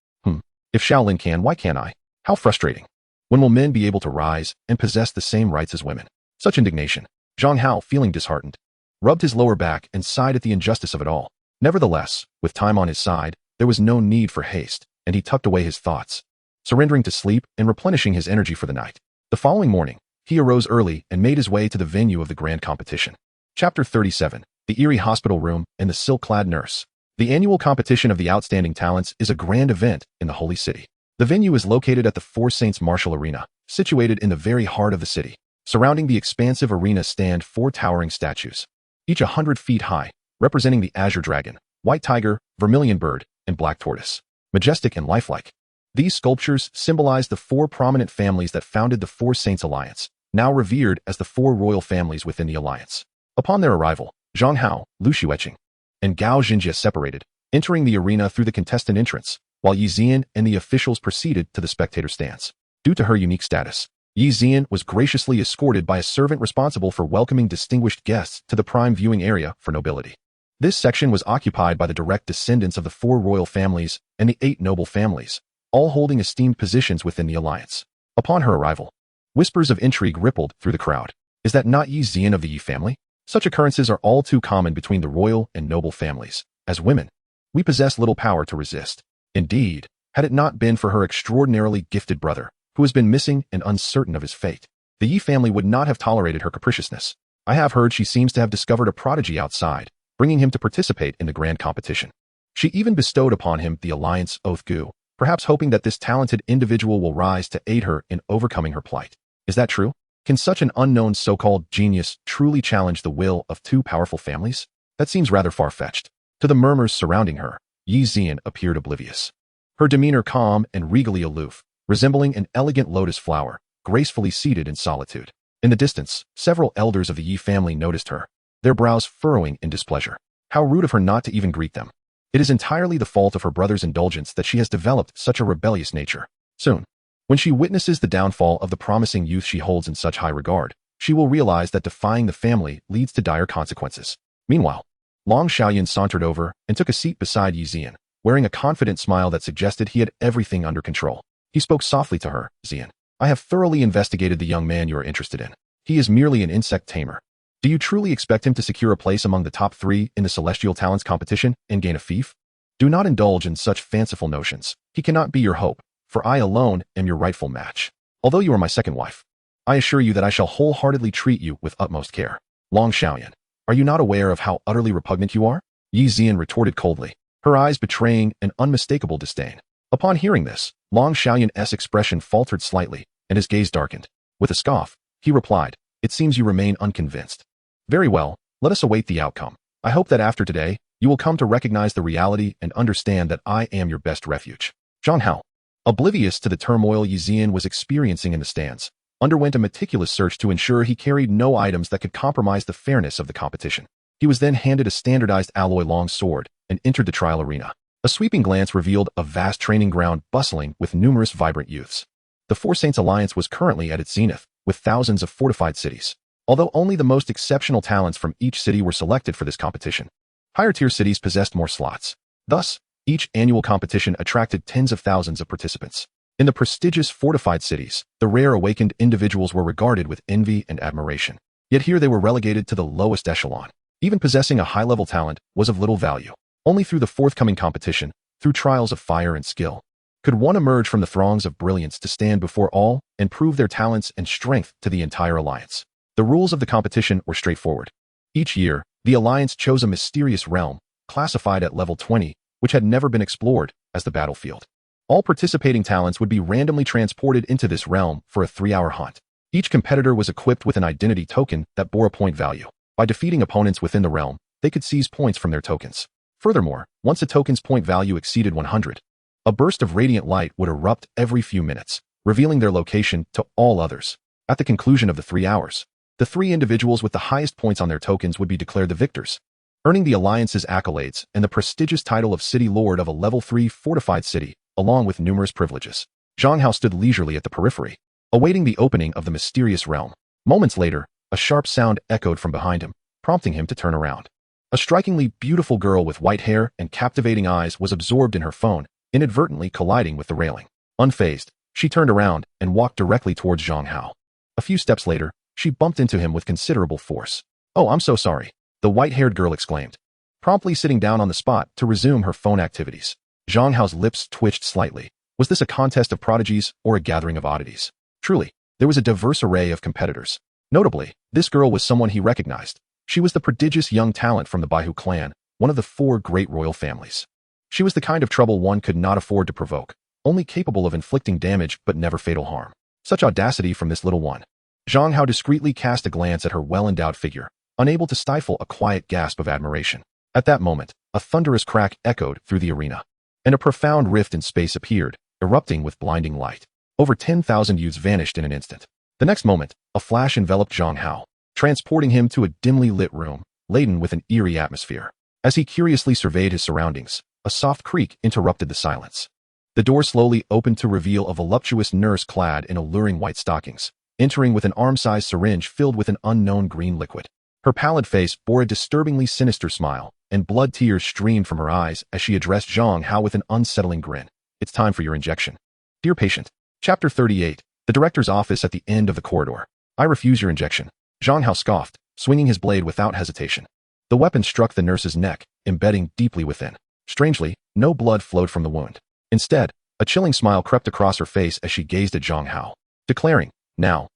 If Xiao Lin can, why can't I? How frustrating. When will men be able to rise and possess the same rights as women? Such indignation. Zhang Hao, feeling disheartened, rubbed his lower back and sighed at the injustice of it all. Nevertheless, with time on his side, there was no need for haste, and he tucked away his thoughts, surrendering to sleep and replenishing his energy for the night. The following morning, he arose early and made his way to the venue of the grand competition. Chapter 37, The Eerie Hospital Room and the Silk-Clad Nurse. The annual competition of the outstanding talents is a grand event in the Holy City. The venue is located at the Four Saints Martial Arena, situated in the very heart of the city. Surrounding the expansive arena stand four towering statues, each 100 feet high, representing the Azure Dragon, White Tiger, Vermilion Bird, and Black Tortoise. Majestic and lifelike, these sculptures symbolize the four prominent families that founded the Four Saints Alliance, now revered as the four royal families within the alliance. Upon their arrival, Zhang Hao, Lu Xueqing, and Gao Xinjie separated, entering the arena through the contestant entrance, while Yi Zian and the officials proceeded to the spectator stands. Due to her unique status, Yi Zian was graciously escorted by a servant responsible for welcoming distinguished guests to the prime viewing area for nobility. This section was occupied by the direct descendants of the four royal families and the 8 noble families, all holding esteemed positions within the alliance. Upon her arrival, whispers of intrigue rippled through the crowd. Is that not Yi Zian of the Yi family? Such occurrences are all too common between the royal and noble families. As women, we possess little power to resist. Indeed, had it not been for her extraordinarily gifted brother, who has been missing and uncertain of his fate, the Yi family would not have tolerated her capriciousness. I have heard she seems to have discovered a prodigy outside, bringing him to participate in the grand competition. She even bestowed upon him the alliance oath Gu, perhaps hoping that this talented individual will rise to aid her in overcoming her plight. Is that true? Can such an unknown so-called genius truly challenge the will of 2 powerful families? That seems rather far-fetched. To the murmurs surrounding her, Yi Zian appeared oblivious. Her demeanor calm and regally aloof, resembling an elegant lotus flower, gracefully seated in solitude. In the distance, several elders of the Yi family noticed her, their brows furrowing in displeasure. How rude of her not to even greet them. It is entirely the fault of her brother's indulgence that she has developed such a rebellious nature. Soon, when she witnesses the downfall of the promising youth she holds in such high regard, she will realize that defying the family leads to dire consequences. Meanwhile, Long Xiaoyan sauntered over and took a seat beside Yi Zian, wearing a confident smile that suggested he had everything under control. He spoke softly to her. Zian, I have thoroughly investigated the young man you are interested in. He is merely an insect tamer. Do you truly expect him to secure a place among the top 3 in the Celestial Talents competition and gain a fief? Do not indulge in such fanciful notions. He cannot be your hope, for I alone am your rightful match. Although you are my second wife, I assure you that I shall wholeheartedly treat you with utmost care. Long Xiaoyan, are you not aware of how utterly repugnant you are? Yi Zian retorted coldly, her eyes betraying an unmistakable disdain. Upon hearing this, Long Xiaoyan's expression faltered slightly, and his gaze darkened. With a scoff, he replied, It seems you remain unconvinced. Very well, let us await the outcome. I hope that after today, you will come to recognize the reality and understand that I am your best refuge. Zhang Hao, oblivious to the turmoil Yi Zian was experiencing in the stands, underwent a meticulous search to ensure he carried no items that could compromise the fairness of the competition. He was then handed a standardized alloy long sword and entered the trial arena. A sweeping glance revealed a vast training ground bustling with numerous vibrant youths. The Four Saints Alliance was currently at its zenith, with thousands of fortified cities. Although only the most exceptional talents from each city were selected for this competition, higher-tier cities possessed more slots. Thus, Each annual competition attracted tens of thousands of participants. In the prestigious fortified cities, the rare awakened individuals were regarded with envy and admiration. Yet here they were relegated to the lowest echelon. Even possessing a high-level talent was of little value. Only through the forthcoming competition, through trials of fire and skill, could one emerge from the throngs of brilliance to stand before all and prove their talents and strength to the entire alliance. The rules of the competition were straightforward. Each year, the alliance chose a mysterious realm, classified at level 20, which had never been explored, as the battlefield. All participating talents would be randomly transported into this realm for a 3-hour hunt. Each competitor was equipped with an identity token that bore a point value. By defeating opponents within the realm, they could seize points from their tokens. Furthermore, once a token's point value exceeded 100, a burst of radiant light would erupt every few minutes, revealing their location to all others. At the conclusion of the 3 hours, the 3 individuals with the highest points on their tokens would be declared the victors, earning the alliance's accolades and the prestigious title of City Lord of a level 3 fortified city, along with numerous privileges. Zhang Hao stood leisurely at the periphery, awaiting the opening of the mysterious realm. Moments later, a sharp sound echoed from behind him, prompting him to turn around. A strikingly beautiful girl with white hair and captivating eyes was absorbed in her phone, inadvertently colliding with the railing. Unfazed, she turned around and walked directly towards Zhang Hao. A few steps later, she bumped into him with considerable force. "Oh, I'm so sorry," the white-haired girl exclaimed, promptly sitting down on the spot to resume her phone activities. Zhang Hao's lips twitched slightly. Was this a contest of prodigies or a gathering of oddities? Truly, there was a diverse array of competitors. Notably, this girl was someone he recognized. She was the prodigious young talent from the Baihu clan, one of the 4 great royal families. She was the kind of trouble one could not afford to provoke, only capable of inflicting damage but never fatal harm. Such audacity from this little one. Zhang Hao discreetly cast a glance at her well-endowed figure, unable to stifle a quiet gasp of admiration. At that moment, a thunderous crack echoed through the arena, and a profound rift in space appeared, erupting with blinding light. Over 10,000 youths vanished in an instant. The next moment, a flash enveloped Zhang Hao, transporting him to a dimly lit room, laden with an eerie atmosphere. As he curiously surveyed his surroundings, a soft creak interrupted the silence. The door slowly opened to reveal a voluptuous nurse clad in alluring white stockings, entering with an arm-sized syringe filled with an unknown green liquid. Her pallid face bore a disturbingly sinister smile, and blood tears streamed from her eyes as she addressed Zhang Hao with an unsettling grin. "It's time for your injection. Dear patient." Chapter 38. The director's office at the end of the corridor. "I refuse your injection." Zhang Hao scoffed, swinging his blade without hesitation. The weapon struck the nurse's neck, embedding deeply within. Strangely, no blood flowed from the wound. Instead, a chilling smile crept across her face as she gazed at Zhang Hao, declaring, Now,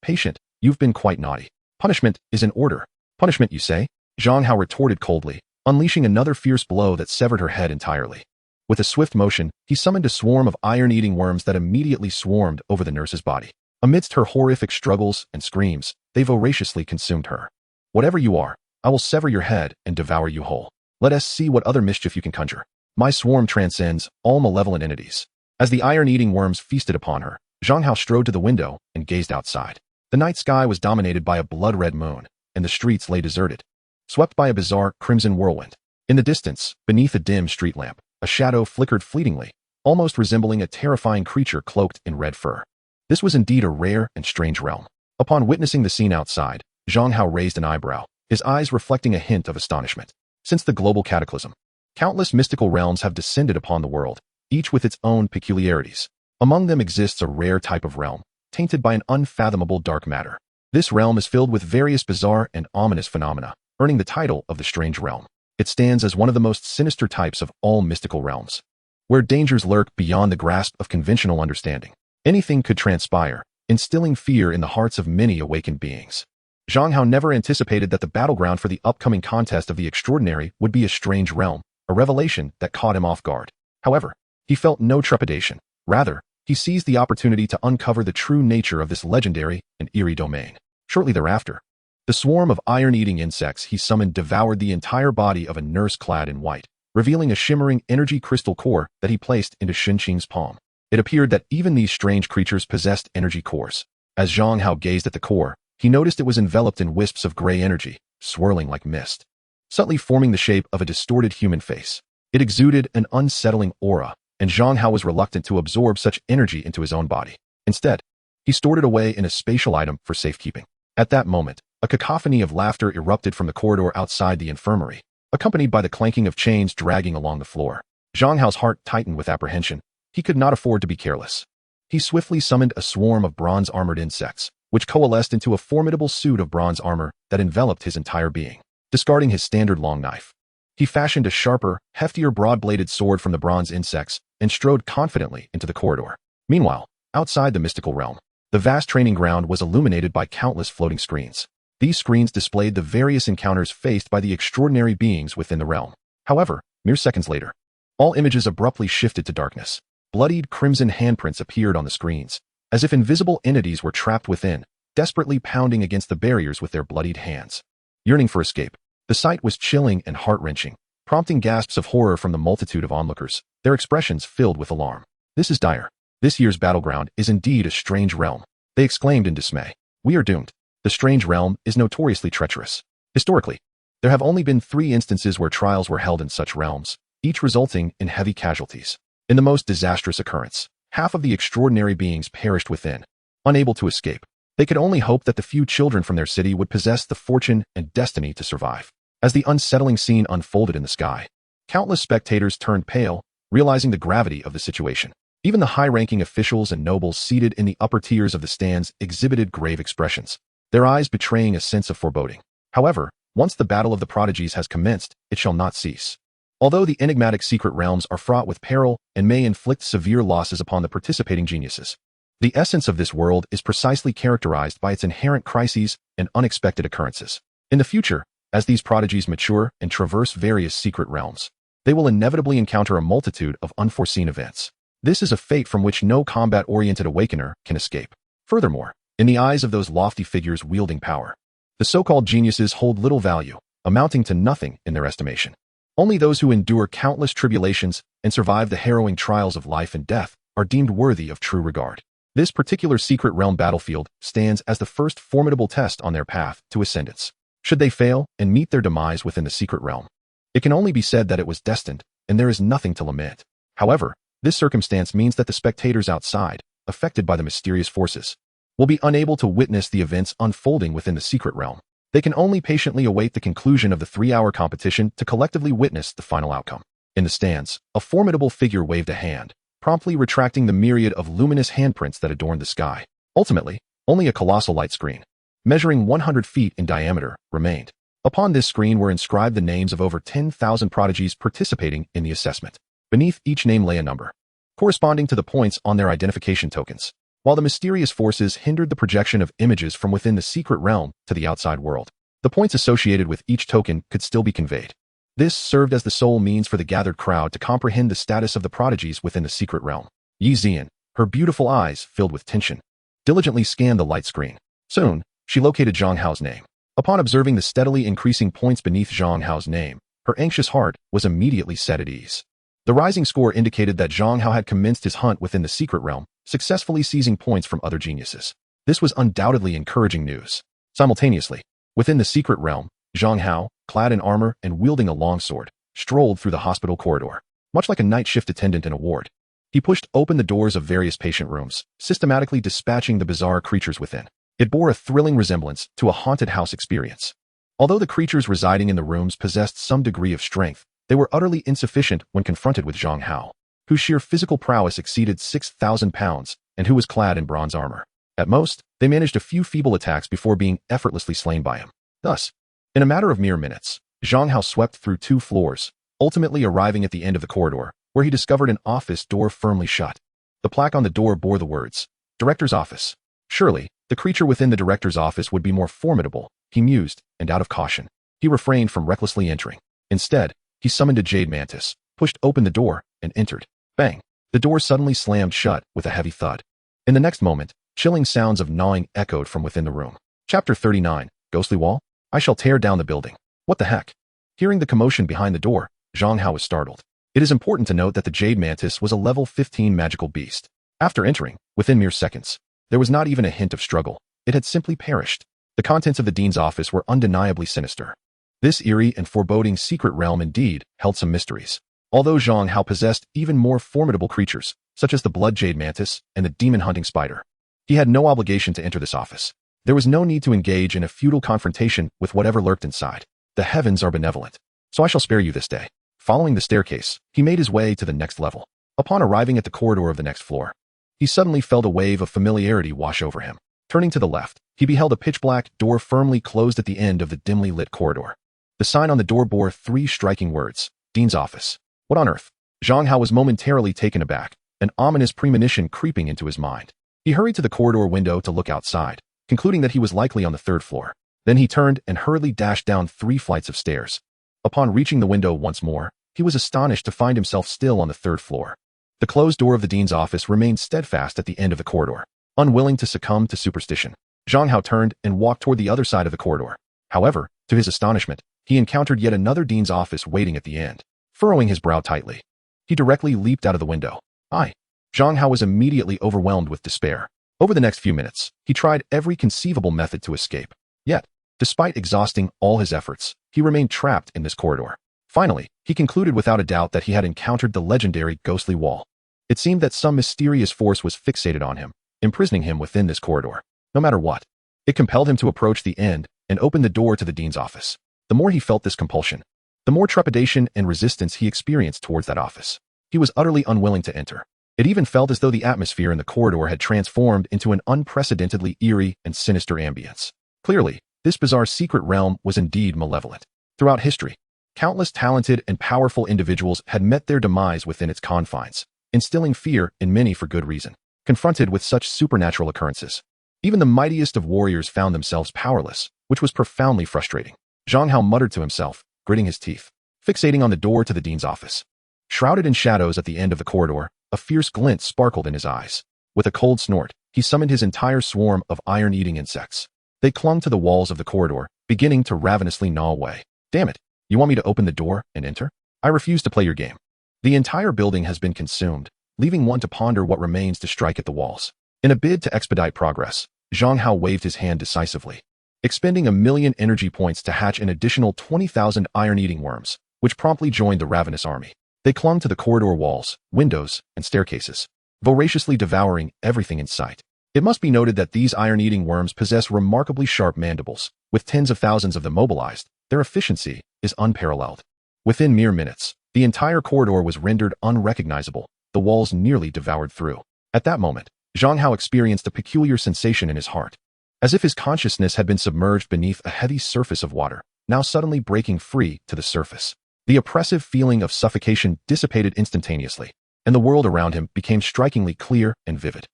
patient, you've been quite naughty. Punishment is in order." "Punishment, you say?" Zhang Hao retorted coldly, unleashing another fierce blow that severed her head entirely. With a swift motion, he summoned a swarm of iron-eating worms that immediately swarmed over the nurse's body. Amidst her horrific struggles and screams, they voraciously consumed her. "Whatever you are, I will sever your head and devour you whole. Let us see what other mischief you can conjure. My swarm transcends all malevolent entities." As the iron-eating worms feasted upon her, Zhang Hao strode to the window and gazed outside. The night sky was dominated by a blood-red moon, and the streets lay deserted, swept by a bizarre crimson whirlwind. In the distance, beneath a dim street lamp, a shadow flickered fleetingly, almost resembling a terrifying creature cloaked in red fur. This was indeed a rare and strange realm. Upon witnessing the scene outside, Zhang Hao raised an eyebrow, his eyes reflecting a hint of astonishment. Since the global cataclysm, countless mystical realms have descended upon the world, each with its own peculiarities. Among them exists a rare type of realm, tainted by an unfathomable dark matter. This realm is filled with various bizarre and ominous phenomena, earning the title of the Strange Realm. It stands as one of the most sinister types of all mystical realms, where dangers lurk beyond the grasp of conventional understanding. Anything could transpire, instilling fear in the hearts of many awakened beings. Zhang Hao never anticipated that the battleground for the upcoming contest of the extraordinary would be a strange realm, a revelation that caught him off guard. However, he felt no trepidation. Rather, he seized the opportunity to uncover the true nature of this legendary and eerie domain. Shortly thereafter, the swarm of iron-eating insects he summoned devoured the entire body of a nurse clad in white, revealing a shimmering energy crystal core that he placed into Shenqing's palm. It appeared that even these strange creatures possessed energy cores. As Zhang Hao gazed at the core, he noticed it was enveloped in wisps of gray energy, swirling like mist, subtly forming the shape of a distorted human face. It exuded an unsettling aura, and Zhang Hao was reluctant to absorb such energy into his own body. Instead, he stored it away in a spatial item for safekeeping. At that moment, a cacophony of laughter erupted from the corridor outside the infirmary, accompanied by the clanking of chains dragging along the floor. Zhang Hao's heart tightened with apprehension. He could not afford to be careless. He swiftly summoned a swarm of bronze-armored insects, which coalesced into a formidable suit of bronze armor that enveloped his entire being. Discarding his standard long knife, he fashioned a sharper, heftier broad-bladed sword from the bronze insects and strode confidently into the corridor. Meanwhile, outside the mystical realm, the vast training ground was illuminated by countless floating screens. These screens displayed the various encounters faced by the extraordinary beings within the realm. However, mere seconds later, all images abruptly shifted to darkness. Bloodied crimson handprints appeared on the screens, as if invisible entities were trapped within, desperately pounding against the barriers with their bloodied hands. Yearning for escape, the sight was chilling and heart-wrenching, prompting gasps of horror from the multitude of onlookers, their expressions filled with alarm. "This is dire. This year's battleground is indeed a strange realm," they exclaimed in dismay. "We are doomed. The strange realm is notoriously treacherous. Historically, there have only been 3 instances where trials were held in such realms, each resulting in heavy casualties. In the most disastrous occurrence, half of the extraordinary beings perished within. Unable to escape, they could only hope that the few children from their city would possess the fortune and destiny to survive." As the unsettling scene unfolded in the sky, countless spectators turned pale, realizing the gravity of the situation. Even the high-ranking officials and nobles seated in the upper tiers of the stands exhibited grave expressions, their eyes betraying a sense of foreboding. However, once the battle of the prodigies has commenced, it shall not cease. Although the enigmatic secret realms are fraught with peril and may inflict severe losses upon the participating geniuses, the essence of this world is precisely characterized by its inherent crises and unexpected occurrences. In the future, as these prodigies mature and traverse various secret realms, they will inevitably encounter a multitude of unforeseen events. This is a fate from which no combat-oriented awakener can escape. Furthermore, in the eyes of those lofty figures wielding power, the so-called geniuses hold little value, amounting to nothing in their estimation. Only those who endure countless tribulations and survive the harrowing trials of life and death are deemed worthy of true regard. This particular secret realm battlefield stands as the first formidable test on their path to ascendance. Should they fail and meet their demise within the secret realm, it can only be said that it was destined, and there is nothing to lament. However, this circumstance means that the spectators outside, affected by the mysterious forces, will be unable to witness the events unfolding within the secret realm. They can only patiently await the conclusion of the 3-hour competition to collectively witness the final outcome. In the stands, a formidable figure waved a hand, promptly retracting the myriad of luminous handprints that adorned the sky. Ultimately, only a colossal light screen, measuring 100 feet in diameter, remained. Upon this screen were inscribed the names of over 10,000 prodigies participating in the assessment. Beneath each name lay a number, corresponding to the points on their identification tokens, while the mysterious forces hindered the projection of images from within the secret realm to the outside world. The points associated with each token could still be conveyed. This served as the sole means for the gathered crowd to comprehend the status of the prodigies within the secret realm. Yi Xian, her beautiful eyes filled with tension, diligently scanned the light screen. Soon, she located Zhang Hao's name. Upon observing the steadily increasing points beneath Zhang Hao's name, her anxious heart was immediately set at ease. The rising score indicated that Zhang Hao had commenced his hunt within the secret realm, successfully seizing points from other geniuses. This was undoubtedly encouraging news. Simultaneously, within the secret realm, Zhang Hao, clad in armor and wielding a longsword, strolled through the hospital corridor. Much like a night shift attendant in a ward, he pushed open the doors of various patient rooms, systematically dispatching the bizarre creatures within. It bore a thrilling resemblance to a haunted house experience. Although the creatures residing in the rooms possessed some degree of strength, they were utterly insufficient when confronted with Zhang Hao, whose sheer physical prowess exceeded 6,000 pounds and who was clad in bronze armor. At most, they managed a few feeble attacks before being effortlessly slain by him. Thus, in a matter of mere minutes, Zhang Hao swept through 2 floors, ultimately arriving at the end of the corridor, where he discovered an office door firmly shut. The plaque on the door bore the words, "Director's Office." Surely, the creature within the director's office would be more formidable, he mused, and out of caution, he refrained from recklessly entering. Instead, he summoned a jade mantis, pushed open the door, and entered. Bang! The door suddenly slammed shut with a heavy thud. In the next moment, chilling sounds of gnawing echoed from within the room. Chapter 39, Ghostly Wall? I shall tear down the building. What the heck? Hearing the commotion behind the door, Zhang Hao was startled. It is important to note that the jade mantis was a level 15 magical beast. After entering, within mere seconds, there was not even a hint of struggle. It had simply perished. The contents of the dean's office were undeniably sinister. This eerie and foreboding secret realm indeed held some mysteries. Although Zhang Hao possessed even more formidable creatures, such as the blood jade mantis and the demon-hunting spider, he had no obligation to enter this office. There was no need to engage in a futile confrontation with whatever lurked inside. The heavens are benevolent, so I shall spare you this day. Following the staircase, he made his way to the next level. Upon arriving at the corridor of the next floor, he suddenly felt a wave of familiarity wash over him. Turning to the left, he beheld a pitch-black door firmly closed at the end of the dimly lit corridor. The sign on the door bore 3 striking words: Dean's Office. What on earth? Zhang Hao was momentarily taken aback, an ominous premonition creeping into his mind. He hurried to the corridor window to look outside, concluding that he was likely on the 3rd floor. Then he turned and hurriedly dashed down 3 flights of stairs. Upon reaching the window once more, he was astonished to find himself still on the 3rd floor. The closed door of the dean's office remained steadfast at the end of the corridor. Unwilling to succumb to superstition, Zhang Hao turned and walked toward the other side of the corridor. However, to his astonishment, he encountered yet another dean's office waiting at the end. Furrowing his brow tightly, he directly leaped out of the window. Zhang Hao was immediately overwhelmed with despair. Over the next few minutes, he tried every conceivable method to escape. Yet, despite exhausting all his efforts, he remained trapped in this corridor. Finally, he concluded without a doubt that he had encountered the legendary ghostly wall. It seemed that some mysterious force was fixated on him, imprisoning him within this corridor. No matter what, it compelled him to approach the end and open the door to the dean's office. The more he felt this compulsion, the more trepidation and resistance he experienced towards that office. He was utterly unwilling to enter. It even felt as though the atmosphere in the corridor had transformed into an unprecedentedly eerie and sinister ambience. Clearly, this bizarre secret realm was indeed malevolent. Throughout history, countless talented and powerful individuals had met their demise within its confines, instilling fear in many for good reason. Confronted with such supernatural occurrences, even the mightiest of warriors found themselves powerless, which was profoundly frustrating. Zhang Hao muttered to himself, gritting his teeth, fixating on the door to the dean's office. Shrouded in shadows at the end of the corridor, a fierce glint sparkled in his eyes. With a cold snort, he summoned his entire swarm of iron-eating insects. They clung to the walls of the corridor, beginning to ravenously gnaw away. Damn it! You want me to open the door and enter? I refuse to play your game. The entire building has been consumed, leaving one to ponder what remains to strike at the walls. In a bid to expedite progress, Zhang Hao waved his hand decisively, expending 1,000,000 energy points to hatch an additional 20,000 iron-eating worms, which promptly joined the ravenous army. They clung to the corridor walls, windows, and staircases, voraciously devouring everything in sight. It must be noted that these iron-eating worms possess remarkably sharp mandibles. With tens of thousands of them mobilized, their efficiency is unparalleled. Within mere minutes, the entire corridor was rendered unrecognizable, the walls nearly devoured through. At that moment, Zhang Hao experienced a peculiar sensation in his heart, as if his consciousness had been submerged beneath a heavy surface of water, now suddenly breaking free to the surface. The oppressive feeling of suffocation dissipated instantaneously, and the world around him became strikingly clear and vivid.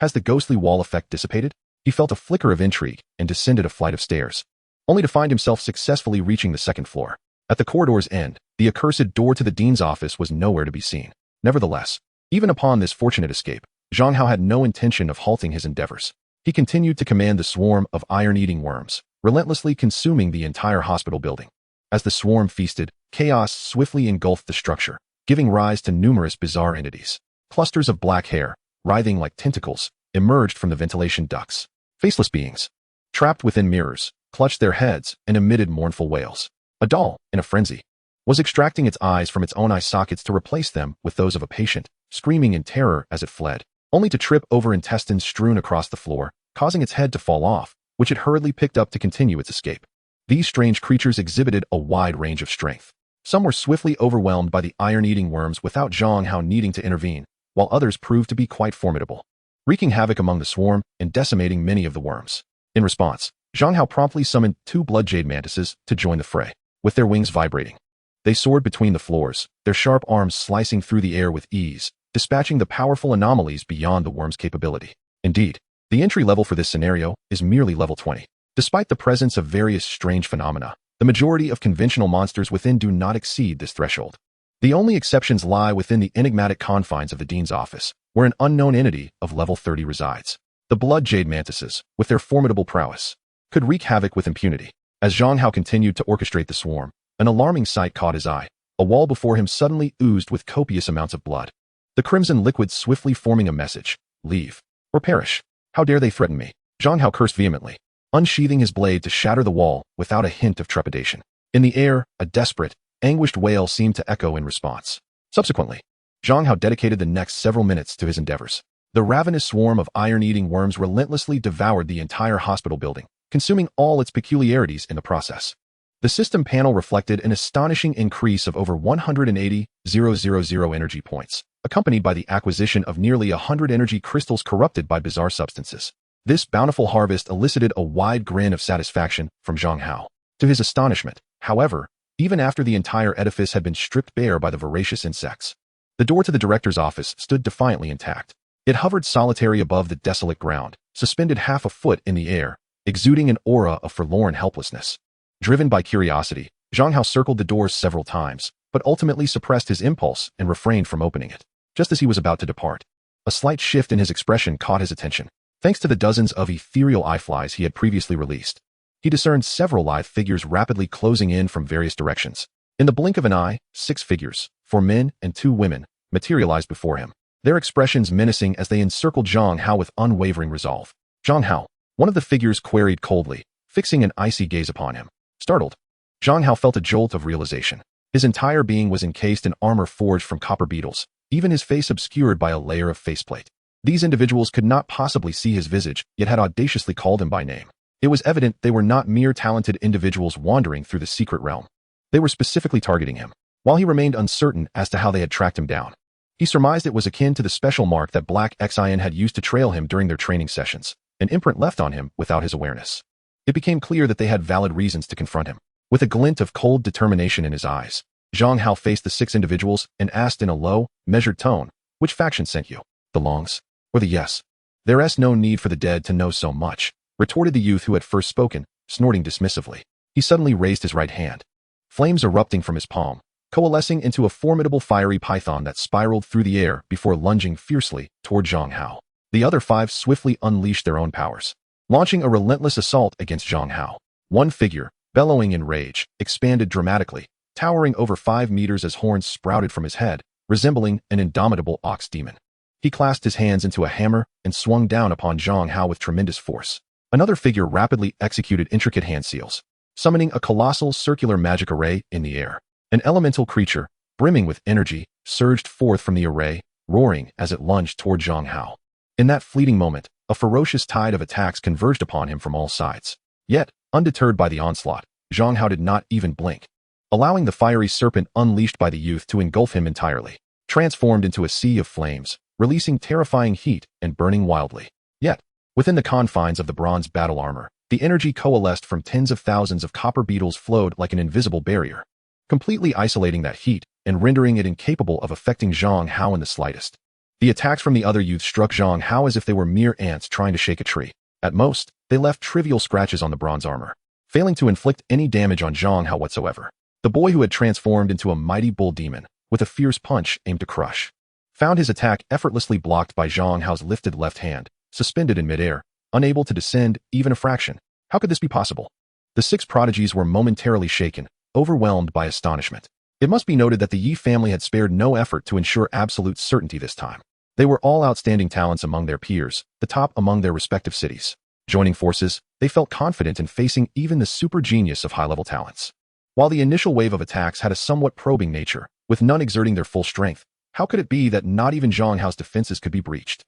Has the ghostly wall effect dissipated? He felt a flicker of intrigue and descended a flight of stairs, only to find himself successfully reaching the 2nd floor. At the corridor's end, the accursed door to the dean's office was nowhere to be seen. Nevertheless, even upon this fortunate escape, Zhang Hao had no intention of halting his endeavors. He continued to command the swarm of iron-eating worms, relentlessly consuming the entire hospital building. As the swarm feasted, chaos swiftly engulfed the structure, giving rise to numerous bizarre entities. Clusters of black hair, writhing like tentacles, emerged from the ventilation ducts. Faceless beings, trapped within mirrors, clutched their heads and emitted mournful wails. A doll, in a frenzy, was extracting its eyes from its own eye sockets to replace them with those of a patient, screaming in terror as it fled, only to trip over intestines strewn across the floor, causing its head to fall off, which it hurriedly picked up to continue its escape. These strange creatures exhibited a wide range of strength. Some were swiftly overwhelmed by the iron-eating worms without Zhang Hao needing to intervene, while others proved to be quite formidable, wreaking havoc among the swarm and decimating many of the worms. In response, Zhang Hao promptly summoned 2 blood jade mantises to join the fray. With their wings vibrating, they soared between the floors, their sharp arms slicing through the air with ease, dispatching the powerful anomalies beyond the worm's capability. Indeed, the entry level for this scenario is merely level 20. Despite the presence of various strange phenomena, the majority of conventional monsters within do not exceed this threshold. The only exceptions lie within the enigmatic confines of the dean's office, where an unknown entity of level 30 resides. The blood jade mantises, with their formidable prowess, could wreak havoc with impunity. As Zhang Hao continued to orchestrate the swarm, an alarming sight caught his eye. A wall before him suddenly oozed with copious amounts of blood, the crimson liquid swiftly forming a message: leave or perish. How dare they threaten me? Zhang Hao cursed vehemently, unsheathing his blade to shatter the wall without a hint of trepidation. In the air, a desperate, anguished wail seemed to echo in response. Subsequently, Zhang Hao dedicated the next several minutes to his endeavors. The ravenous swarm of iron-eating worms relentlessly devoured the entire hospital building, consuming all its peculiarities in the process. The system panel reflected an astonishing increase of over 180,000 energy points, accompanied by the acquisition of nearly 100 energy crystals corrupted by bizarre substances. This bountiful harvest elicited a wide grin of satisfaction from Zhang Hao. To his astonishment, however, even after the entire edifice had been stripped bare by the voracious insects, the door to the director's office stood defiantly intact. It hovered solitary above the desolate ground, suspended half a foot in the air, exuding an aura of forlorn helplessness. Driven by curiosity, Zhang Hao circled the doors several times, but ultimately suppressed his impulse and refrained from opening it. Just as he was about to depart, a slight shift in his expression caught his attention. Thanks to the dozens of ethereal eye flies he had previously released, he discerned several lithe figures rapidly closing in from various directions. In the blink of an eye, 6 figures, 4 men and 2 women, materialized before him, their expressions menacing as they encircled Zhang Hao with unwavering resolve. "Zhang Hao," one of the figures queried coldly, fixing an icy gaze upon him. Startled, Zhang Hao felt a jolt of realization. His entire being was encased in armor forged from copper beetles, even his face obscured by a layer of faceplate. These individuals could not possibly see his visage, yet had audaciously called him by name. It was evident they were not mere talented individuals wandering through the secret realm. They were specifically targeting him. While he remained uncertain as to how they had tracked him down, he surmised it was akin to the special mark that Black Xin had used to trail him during their training sessions, an imprint left on him without his awareness. It became clear that they had valid reasons to confront him. With a glint of cold determination in his eyes, Zhang Hao faced the 6 individuals and asked in a low, measured tone, "Which faction sent you? The Longs or the Yes?" "There's no need for the dead to know so much," retorted the youth who had first spoken, snorting dismissively. He suddenly raised his right hand, flames erupting from his palm, coalescing into a formidable fiery python that spiraled through the air before lunging fiercely toward Zhang Hao. The other 5 swiftly unleashed their own powers, launching a relentless assault against Zhang Hao. One figure, bellowing in rage, expanded dramatically, towering over 5 meters as horns sprouted from his head, resembling an indomitable ox demon. He clasped his hands into a hammer and swung down upon Zhang Hao with tremendous force. Another figure rapidly executed intricate hand seals, summoning a colossal circular magic array in the air. An elemental creature, brimming with energy, surged forth from the array, roaring as it lunged toward Zhang Hao. In that fleeting moment, a ferocious tide of attacks converged upon him from all sides. Yet, undeterred by the onslaught, Zhang Hao did not even blink, allowing the fiery serpent unleashed by the youth to engulf him entirely, transformed into a sea of flames, releasing terrifying heat and burning wildly. Yet, within the confines of the bronze battle armor, the energy coalesced from tens of thousands of copper beetles flowed like an invisible barrier, completely isolating that heat and rendering it incapable of affecting Zhang Hao in the slightest. The attacks from the other youth struck Zhang Hao as if they were mere ants trying to shake a tree. At most, they left trivial scratches on the bronze armor, failing to inflict any damage on Zhang Hao whatsoever. The boy who had transformed into a mighty bull demon, with a fierce punch aimed to crush, found his attack effortlessly blocked by Zhang Hao's lifted left hand, suspended in midair, unable to descend even a fraction. How could this be possible? The 6 prodigies were momentarily shaken, overwhelmed by astonishment. It must be noted that the Yi family had spared no effort to ensure absolute certainty this time. They were all outstanding talents among their peers, the top among their respective cities. Joining forces, they felt confident in facing even the super genius of high-level talents. While the initial wave of attacks had a somewhat probing nature, with none exerting their full strength, how could it be that not even Zhang Hao's defenses could be breached?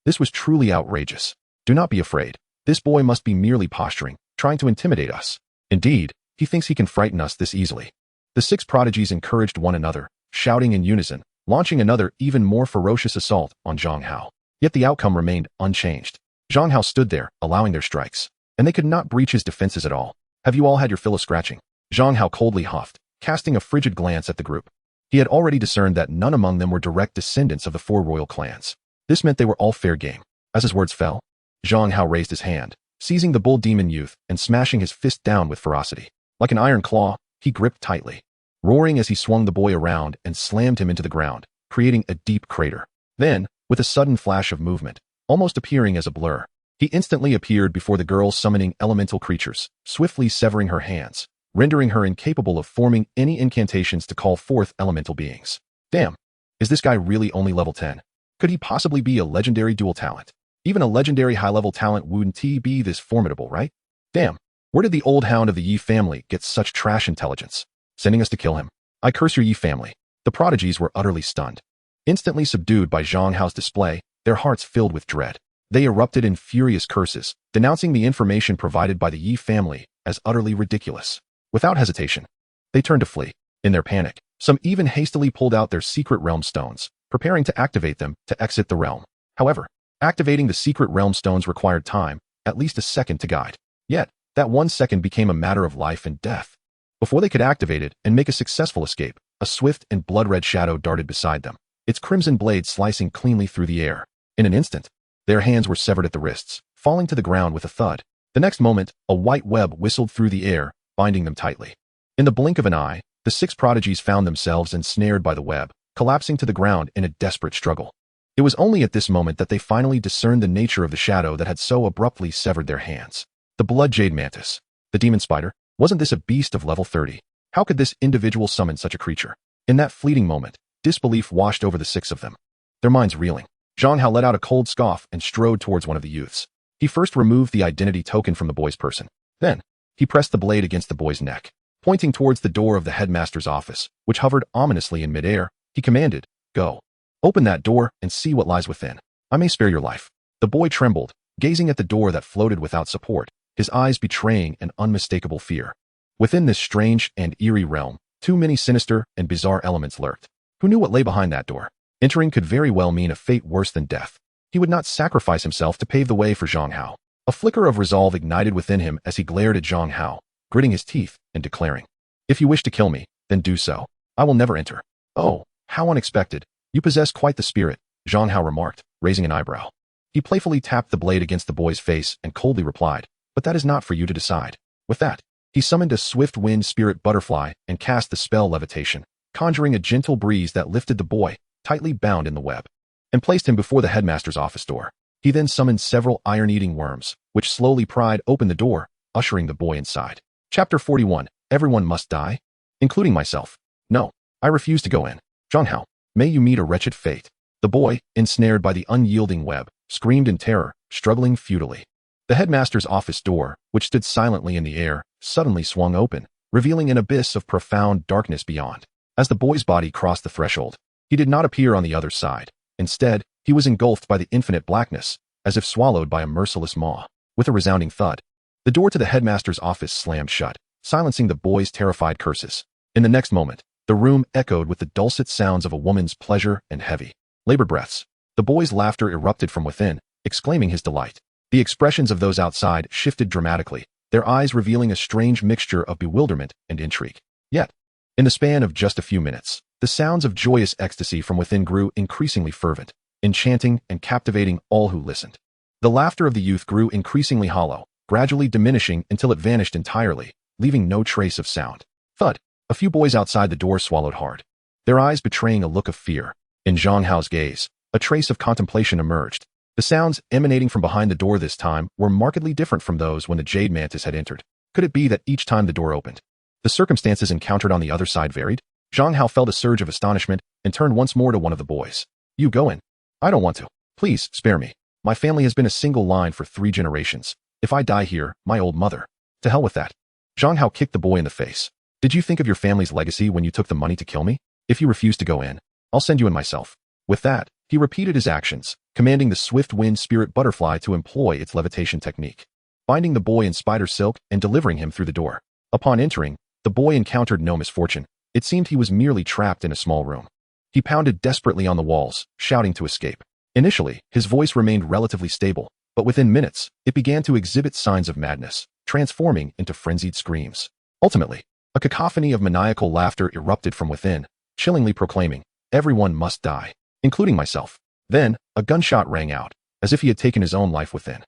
This was truly outrageous. Do not be afraid. This boy must be merely posturing, trying to intimidate us. Indeed, he thinks he can frighten us this easily. The 6 prodigies encouraged one another, shouting in unison, launching another even more ferocious assault on Zhang Hao. Yet the outcome remained unchanged. Zhang Hao stood there, allowing their strikes, and they could not breach his defenses at all. "Have you all had your fill of scratching?" Zhang Hao coldly huffed, casting a frigid glance at the group. He had already discerned that none among them were direct descendants of the 4 royal clans. This meant they were all fair game. As his words fell, Zhang Hao raised his hand, seizing the bull demon youth and smashing his fist down with ferocity. Like an iron claw, he gripped tightly, roaring as he swung the boy around and slammed him into the ground, creating a deep crater. Then, with a sudden flash of movement, almost appearing as a blur, he instantly appeared before the girl summoning elemental creatures, swiftly severing her hands, rendering her incapable of forming any incantations to call forth elemental beings. Damn, is this guy really only level 10? Could he possibly be a legendary dual talent? Even a legendary high-level talent wouldn't be this formidable, right? Damn, where did the old hound of the Yi family get such trash intelligence? Sending us to kill him? I curse your Yi family. The prodigies were utterly stunned. Instantly subdued by Zhang Hao's display, their hearts filled with dread. They erupted in furious curses, denouncing the information provided by the Yi family as utterly ridiculous. Without hesitation, they turned to flee. In their panic, some even hastily pulled out their secret realm stones, preparing to activate them to exit the realm. However, activating the secret realm stones required time, at least a second to guide. Yet, that 1 second became a matter of life and death. Before they could activate it and make a successful escape, a swift and blood-red shadow darted beside them, its crimson blade slicing cleanly through the air. In an instant, their hands were severed at the wrists, falling to the ground with a thud. The next moment, a white web whistled through the air, binding them tightly. In the blink of an eye, the 6 prodigies found themselves ensnared by the web, collapsing to the ground in a desperate struggle. It was only at this moment that they finally discerned the nature of the shadow that had so abruptly severed their hands. The blood jade mantis. The demon spider. Wasn't this a beast of level 30? How could this individual summon such a creature? In that fleeting moment, disbelief washed over the 6 of them. Their minds reeling. Zhang Hao let out a cold scoff and strode towards one of the youths. He first removed the identity token from the boy's person. Then, he pressed the blade against the boy's neck. Pointing towards the door of the headmaster's office, which hovered ominously in midair, he commanded, "Go. Open that door and see what lies within. I may spare your life." The boy trembled, gazing at the door that floated without support, his eyes betraying an unmistakable fear. Within this strange and eerie realm, too many sinister and bizarre elements lurked. Who knew what lay behind that door? Entering could very well mean a fate worse than death. He would not sacrifice himself to pave the way for Zhang Hao. A flicker of resolve ignited within him as he glared at Zhang Hao, gritting his teeth and declaring, "If you wish to kill me, then do so. I will never enter." "Oh, how unexpected. You possess quite the spirit," Zhang Hao remarked, raising an eyebrow. He playfully tapped the blade against the boy's face and coldly replied, "But that is not for you to decide." With that, he summoned a swift wind spirit butterfly and cast the spell levitation, conjuring a gentle breeze that lifted the boy, tightly bound in the web, and placed him before the headmaster's office door. He then summoned several iron-eating worms, which slowly pried open the door, ushering the boy inside. Chapter 41. Everyone must die? Including myself. No, I refuse to go in. Zhang Hao, may you meet a wretched fate. The boy, ensnared by the unyielding web, screamed in terror, struggling futilely. The headmaster's office door, which stood silently in the air, suddenly swung open, revealing an abyss of profound darkness beyond. As the boy's body crossed the threshold, he did not appear on the other side. Instead, he was engulfed by the infinite blackness, as if swallowed by a merciless maw. With a resounding thud, the door to the headmaster's office slammed shut, silencing the boy's terrified curses. In the next moment, the room echoed with the dulcet sounds of a woman's pleasure and heavy, labored breaths. The boy's laughter erupted from within, exclaiming his delight. The expressions of those outside shifted dramatically, their eyes revealing a strange mixture of bewilderment and intrigue. Yet, in the span of just a few minutes, the sounds of joyous ecstasy from within grew increasingly fervent, enchanting and captivating all who listened. The laughter of the youth grew increasingly hollow, gradually diminishing until it vanished entirely, leaving no trace of sound. Thud! A few boys outside the door swallowed hard, their eyes betraying a look of fear. In Zhang Hao's gaze, a trace of contemplation emerged. The sounds emanating from behind the door this time were markedly different from those when the jade mantis had entered. Could it be that each time the door opened, the circumstances encountered on the other side varied? Zhang Hao felt a surge of astonishment and turned once more to one of the boys. "You go in." "I don't want to. Please, spare me. My family has been a single line for 3 generations. If I die here, my old mother." "To hell with that." Zhang Hao kicked the boy in the face. "Did you think of your family's legacy when you took the money to kill me? If you refuse to go in, I'll send you in myself." With that, he repeated his actions, commanding the swift wind spirit butterfly to employ its levitation technique, binding the boy in spider silk and delivering him through the door. Upon entering, the boy encountered no misfortune. It seemed he was merely trapped in a small room. He pounded desperately on the walls, shouting to escape. Initially, his voice remained relatively stable, but within minutes, it began to exhibit signs of madness, transforming into frenzied screams. Ultimately, a cacophony of maniacal laughter erupted from within, chillingly proclaiming, "Everyone must die, including myself." Then, a gunshot rang out, as if he had taken his own life within.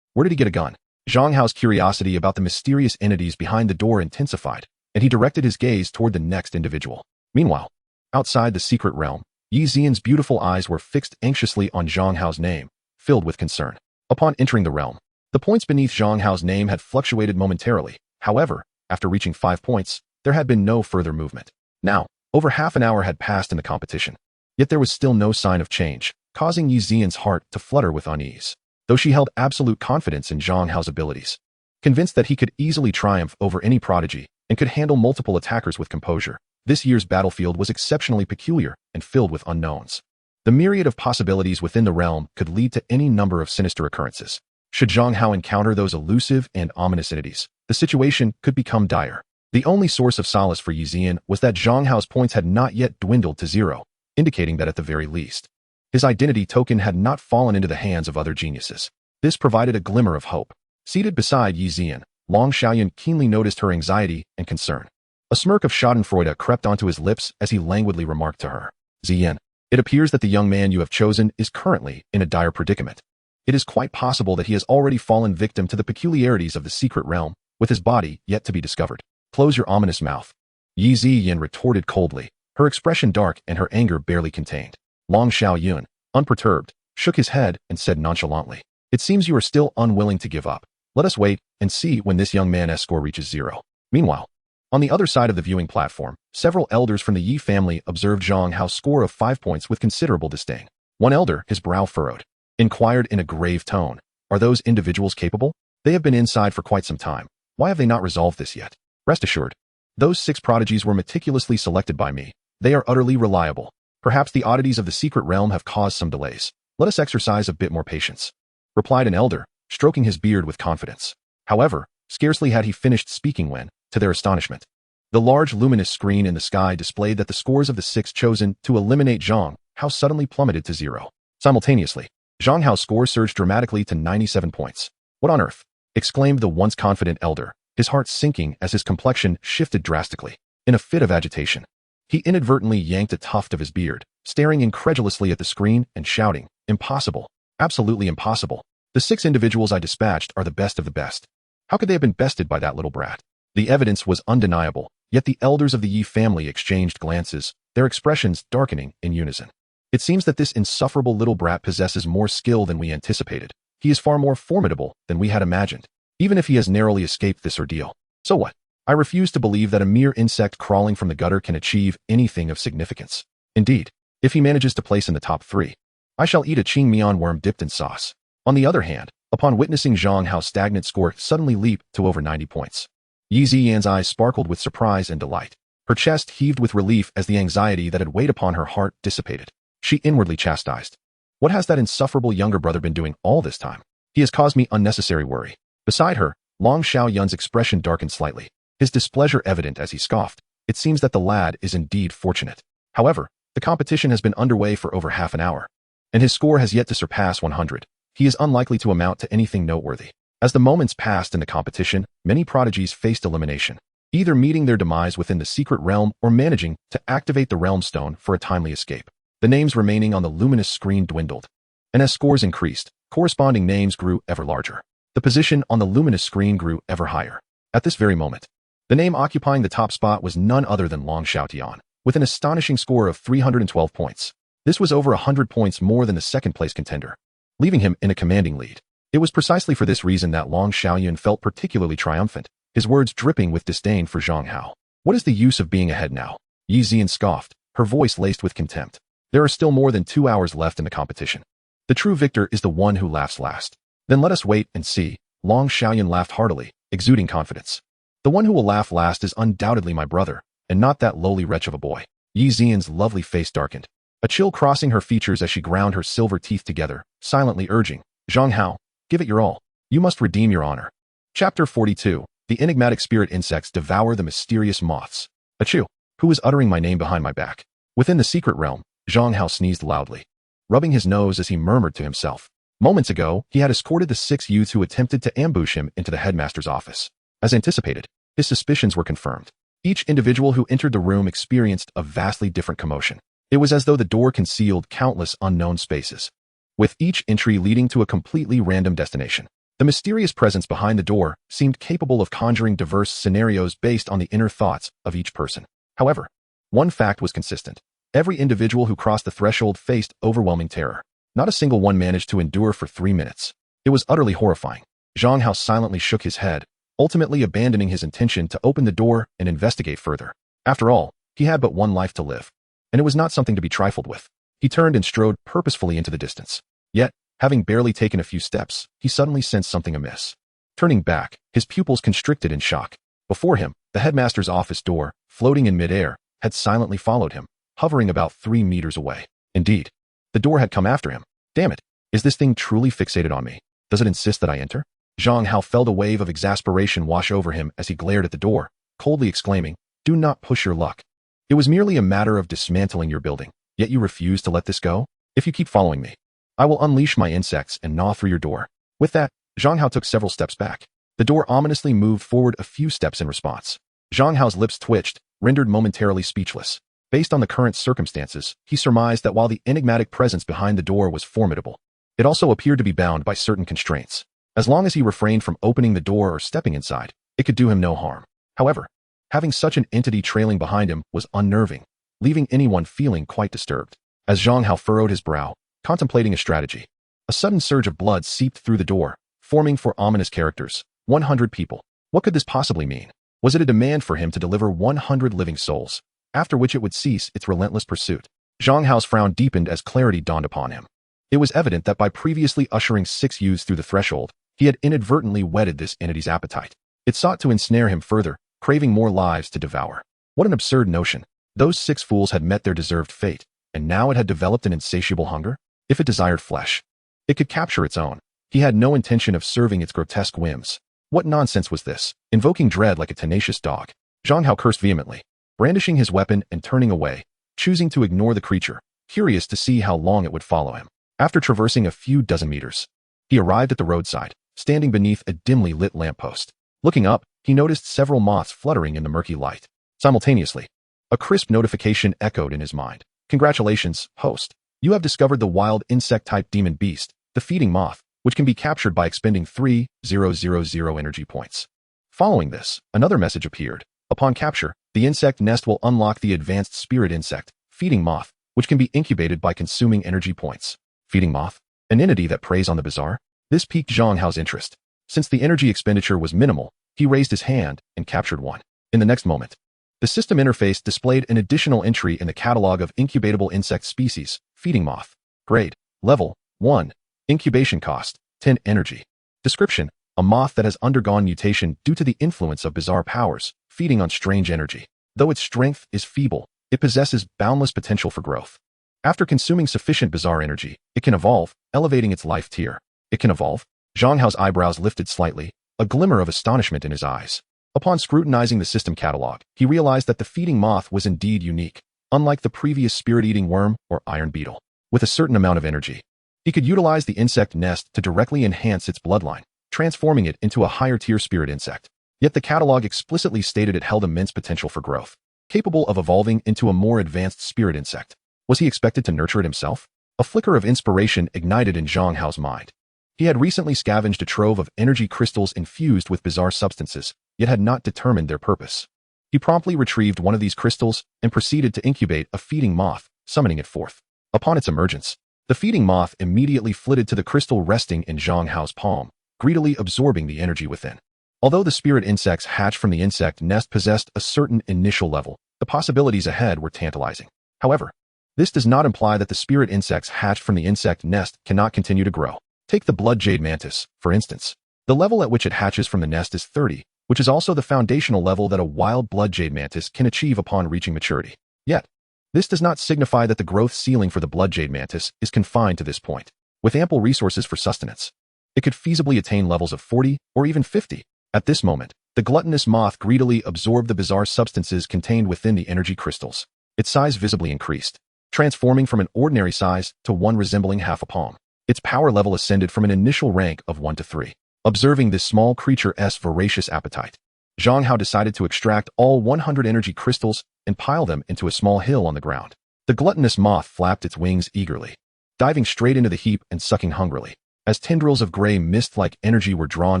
Where did he get a gun? Zhang Hao's curiosity about the mysterious entities behind the door intensified, and he directed his gaze toward the next individual. Meanwhile, outside the secret realm, Yi Xian's beautiful eyes were fixed anxiously on Zhang Hao's name, filled with concern. Upon entering the realm, the points beneath Zhang Hao's name had fluctuated momentarily. However, after reaching 5 points, there had been no further movement. Now, over half an hour had passed in the competition. Yet there was still no sign of change, causing Yi Xian's heart to flutter with unease. Though she held absolute confidence in Zhang Hao's abilities, convinced that he could easily triumph over any prodigy and could handle multiple attackers with composure, this year's battlefield was exceptionally peculiar and filled with unknowns. The myriad of possibilities within the realm could lead to any number of sinister occurrences. Should Zhang Hao encounter those elusive and ominous entities, the situation could become dire. The only source of solace for Yixian was that Zhang Hao's points had not yet dwindled to 0, indicating that at the very least, his identity token had not fallen into the hands of other geniuses. This provided a glimmer of hope. Seated beside Yixian, Long Xiaoyun keenly noticed her anxiety and concern. A smirk of schadenfreude crept onto his lips as he languidly remarked to her, "Ziyan, it appears that the young man you have chosen is currently in a dire predicament. It is quite possible that he has already fallen victim to the peculiarities of the secret realm, with his body yet to be discovered. Close your ominous mouth." Yi Ziyan retorted coldly, her expression dark and her anger barely contained. Long Xiaoyun, unperturbed, shook his head and said nonchalantly, "It seems you are still unwilling to give up. Let us wait and see when this young man's score reaches 0. Meanwhile, on the other side of the viewing platform, several elders from the Yi family observed Zhang Hao's score of 5 points with considerable disdain. One elder, his brow furrowed, inquired in a grave tone, "Are those individuals capable? They have been inside for quite some time. Why have they not resolved this yet? Rest assured, those 6 prodigies were meticulously selected by me. They are utterly reliable. Perhaps the oddities of the secret realm have caused some delays. Let us exercise a bit more patience," replied an elder, stroking his beard with confidence. However, scarcely had he finished speaking when, to their astonishment, the large luminous screen in the sky displayed that the scores of the 6 chosen to eliminate Zhang Hao suddenly plummeted to 0. Simultaneously, Zhang Hao's score surged dramatically to 97 points. "What on earth?" exclaimed the once confident elder, his heart sinking as his complexion shifted drastically. In a fit of agitation, he inadvertently yanked a tuft of his beard, staring incredulously at the screen and shouting, "Impossible. Absolutely impossible. The 6 individuals I dispatched are the best of the best. How could they have been bested by that little brat?" The evidence was undeniable, yet the elders of the Yi family exchanged glances, their expressions darkening in unison. "It seems that this insufferable little brat possesses more skill than we anticipated. He is far more formidable than we had imagined, even if he has narrowly escaped this ordeal. So what? I refuse to believe that a mere insect crawling from the gutter can achieve anything of significance. Indeed, if he manages to place in the top 3, I shall eat a Qingmian worm dipped in sauce." On the other hand, upon witnessing Zhang Hao's stagnant score suddenly leap to over 90 points, Yi Ziyan's eyes sparkled with surprise and delight. Her chest heaved with relief as the anxiety that had weighed upon her heart dissipated. She inwardly chastised, "What has that insufferable younger brother been doing all this time? He has caused me unnecessary worry." Beside her, Long Xiaoyun's expression darkened slightly, his displeasure evident as he scoffed. "It seems that the lad is indeed fortunate. However, the competition has been underway for over half an hour, and his score has yet to surpass 100. He is unlikely to amount to anything noteworthy." As the moments passed in the competition, many prodigies faced elimination, either meeting their demise within the secret realm or managing to activate the realm stone for a timely escape. The names remaining on the luminous screen dwindled, and as scores increased, corresponding names grew ever larger. The position on the luminous screen grew ever higher. At this very moment, the name occupying the top spot was none other than Long Xiaotian, with an astonishing score of 312 points. This was over 100 points more than the second-place contender, leaving him in a commanding lead. It was precisely for this reason that Long Xiaoyun felt particularly triumphant, his words dripping with disdain for Zhang Hao. "What is the use of being ahead now?" Yi Ziyan scoffed, her voice laced with contempt. "There are still more than 2 hours left in the competition. The true victor is the one who laughs last." "Then let us wait and see." Long Xiaoyun laughed heartily, exuding confidence. "The one who will laugh last is undoubtedly my brother, and not that lowly wretch of a boy." Yi Ziyan's lovely face darkened, a chill crossing her features as she ground her silver teeth together, silently urging, "Zhang Hao, give it your all. You must redeem your honor." Chapter 42. The enigmatic spirit insects devour the mysterious moths. "Achoo! Who is uttering my name behind my back?" Within the secret realm, Zhang Hao sneezed loudly, rubbing his nose as he murmured to himself. Moments ago, he had escorted the 6 youths who attempted to ambush him into the headmaster's office. As anticipated, his suspicions were confirmed. Each individual who entered the room experienced a vastly different commotion. It was as though the door concealed countless unknown spaces, with each entry leading to a completely random destination. The mysterious presence behind the door seemed capable of conjuring diverse scenarios based on the inner thoughts of each person. However, one fact was consistent. Every individual who crossed the threshold faced overwhelming terror. Not a single one managed to endure for 3 minutes. It was utterly horrifying. Zhang Hao silently shook his head, ultimately abandoning his intention to open the door and investigate further. After all, he had but one life to live, and it was not something to be trifled with. He turned and strode purposefully into the distance. Yet, having barely taken a few steps, he suddenly sensed something amiss. Turning back, his pupils constricted in shock. Before him, the headmaster's office door, floating in midair, had silently followed him, hovering about 3 meters away. Indeed, the door had come after him. Damn it! Is this thing truly fixated on me? Does it insist that I enter? Zhang Hao felt a wave of exasperation wash over him as he glared at the door, coldly exclaiming, "Do not push your luck. It was merely a matter of dismantling your building, yet you refuse to let this go? If you keep following me, I will unleash my insects and gnaw through your door." With that, Zhang Hao took several steps back. The door ominously moved forward a few steps in response. Zhang Hao's lips twitched, rendered momentarily speechless. Based on the current circumstances, he surmised that while the enigmatic presence behind the door was formidable, it also appeared to be bound by certain constraints. As long as he refrained from opening the door or stepping inside, it could do him no harm. However, having such an entity trailing behind him was unnerving, leaving anyone feeling quite disturbed. As Zhang Hao furrowed his brow, contemplating a strategy, a sudden surge of blood seeped through the door, forming four ominous characters. 100 people. What could this possibly mean? Was it a demand for him to deliver 100 living souls, after which it would cease its relentless pursuit? Zhang Hao's frown deepened as clarity dawned upon him. It was evident that by previously ushering 6 youths through the threshold, he had inadvertently whetted this entity's appetite. It sought to ensnare him further, craving more lives to devour. What an absurd notion. Those 6 fools had met their deserved fate, and now it had developed an insatiable hunger? If it desired flesh, it could capture its own. He had no intention of serving its grotesque whims. What nonsense was this? Invoking dread like a tenacious dog. Zhang Hao cursed vehemently, brandishing his weapon and turning away, choosing to ignore the creature, curious to see how long it would follow him. After traversing a few dozen meters, he arrived at the roadside, standing beneath a dimly lit lamppost. Looking up, he noticed several moths fluttering in the murky light. Simultaneously, a crisp notification echoed in his mind. "Congratulations, host. You have discovered the wild insect-type demon beast, the feeding moth, which can be captured by expending 3,000 energy points." Following this, another message appeared. Upon capture, the insect nest will unlock the advanced spirit insect, feeding moth, which can be incubated by consuming energy points. Feeding moth? An entity that preys on the bizarre? This piqued Zhang Hao's interest. Since the energy expenditure was minimal, he raised his hand and captured one. In the next moment, the system interface displayed an additional entry in the catalog of incubatable insect species, feeding moth. Grade, level 1. Incubation cost, 10 energy. Description, a moth that has undergone mutation due to the influence of bizarre powers, feeding on strange energy. Though its strength is feeble, it possesses boundless potential for growth. After consuming sufficient bizarre energy, it can evolve, elevating its life tier. It can evolve? Zhang Hao's eyebrows lifted slightly, a glimmer of astonishment in his eyes. Upon scrutinizing the system catalog, he realized that the feeding moth was indeed unique, unlike the previous spirit-eating worm or iron beetle. With a certain amount of energy, he could utilize the insect nest to directly enhance its bloodline, transforming it into a higher-tier spirit insect. Yet the catalog explicitly stated it held immense potential for growth, capable of evolving into a more advanced spirit insect. Was he expected to nurture it himself? A flicker of inspiration ignited in Zhang Hao's mind. He had recently scavenged a trove of energy crystals infused with bizarre substances, yet had not determined their purpose. He promptly retrieved one of these crystals and proceeded to incubate a feeding moth, summoning it forth. Upon its emergence, the feeding moth immediately flitted to the crystal resting in Zhang Hao's palm, greedily absorbing the energy within. Although the spirit insects hatched from the insect nest possessed a certain initial level, the possibilities ahead were tantalizing. However, this does not imply that the spirit insects hatched from the insect nest cannot continue to grow. Take the blood jade mantis, for instance. The level at which it hatches from the nest is 30, which is also the foundational level that a wild blood jade mantis can achieve upon reaching maturity. Yet, this does not signify that the growth ceiling for the blood jade mantis is confined to this point. With ample resources for sustenance, it could feasibly attain levels of 40 or even 50. At this moment, the gluttonous moth greedily absorbed the bizarre substances contained within the energy crystals. Its size visibly increased, transforming from an ordinary size to one resembling half a palm. Its power level ascended from an initial rank of 1 to 3. Observing this small creature's voracious appetite, Zhang Hao decided to extract all 100 energy crystals and pile them into a small hill on the ground. The gluttonous moth flapped its wings eagerly, diving straight into the heap and sucking hungrily. As tendrils of gray mist-like energy were drawn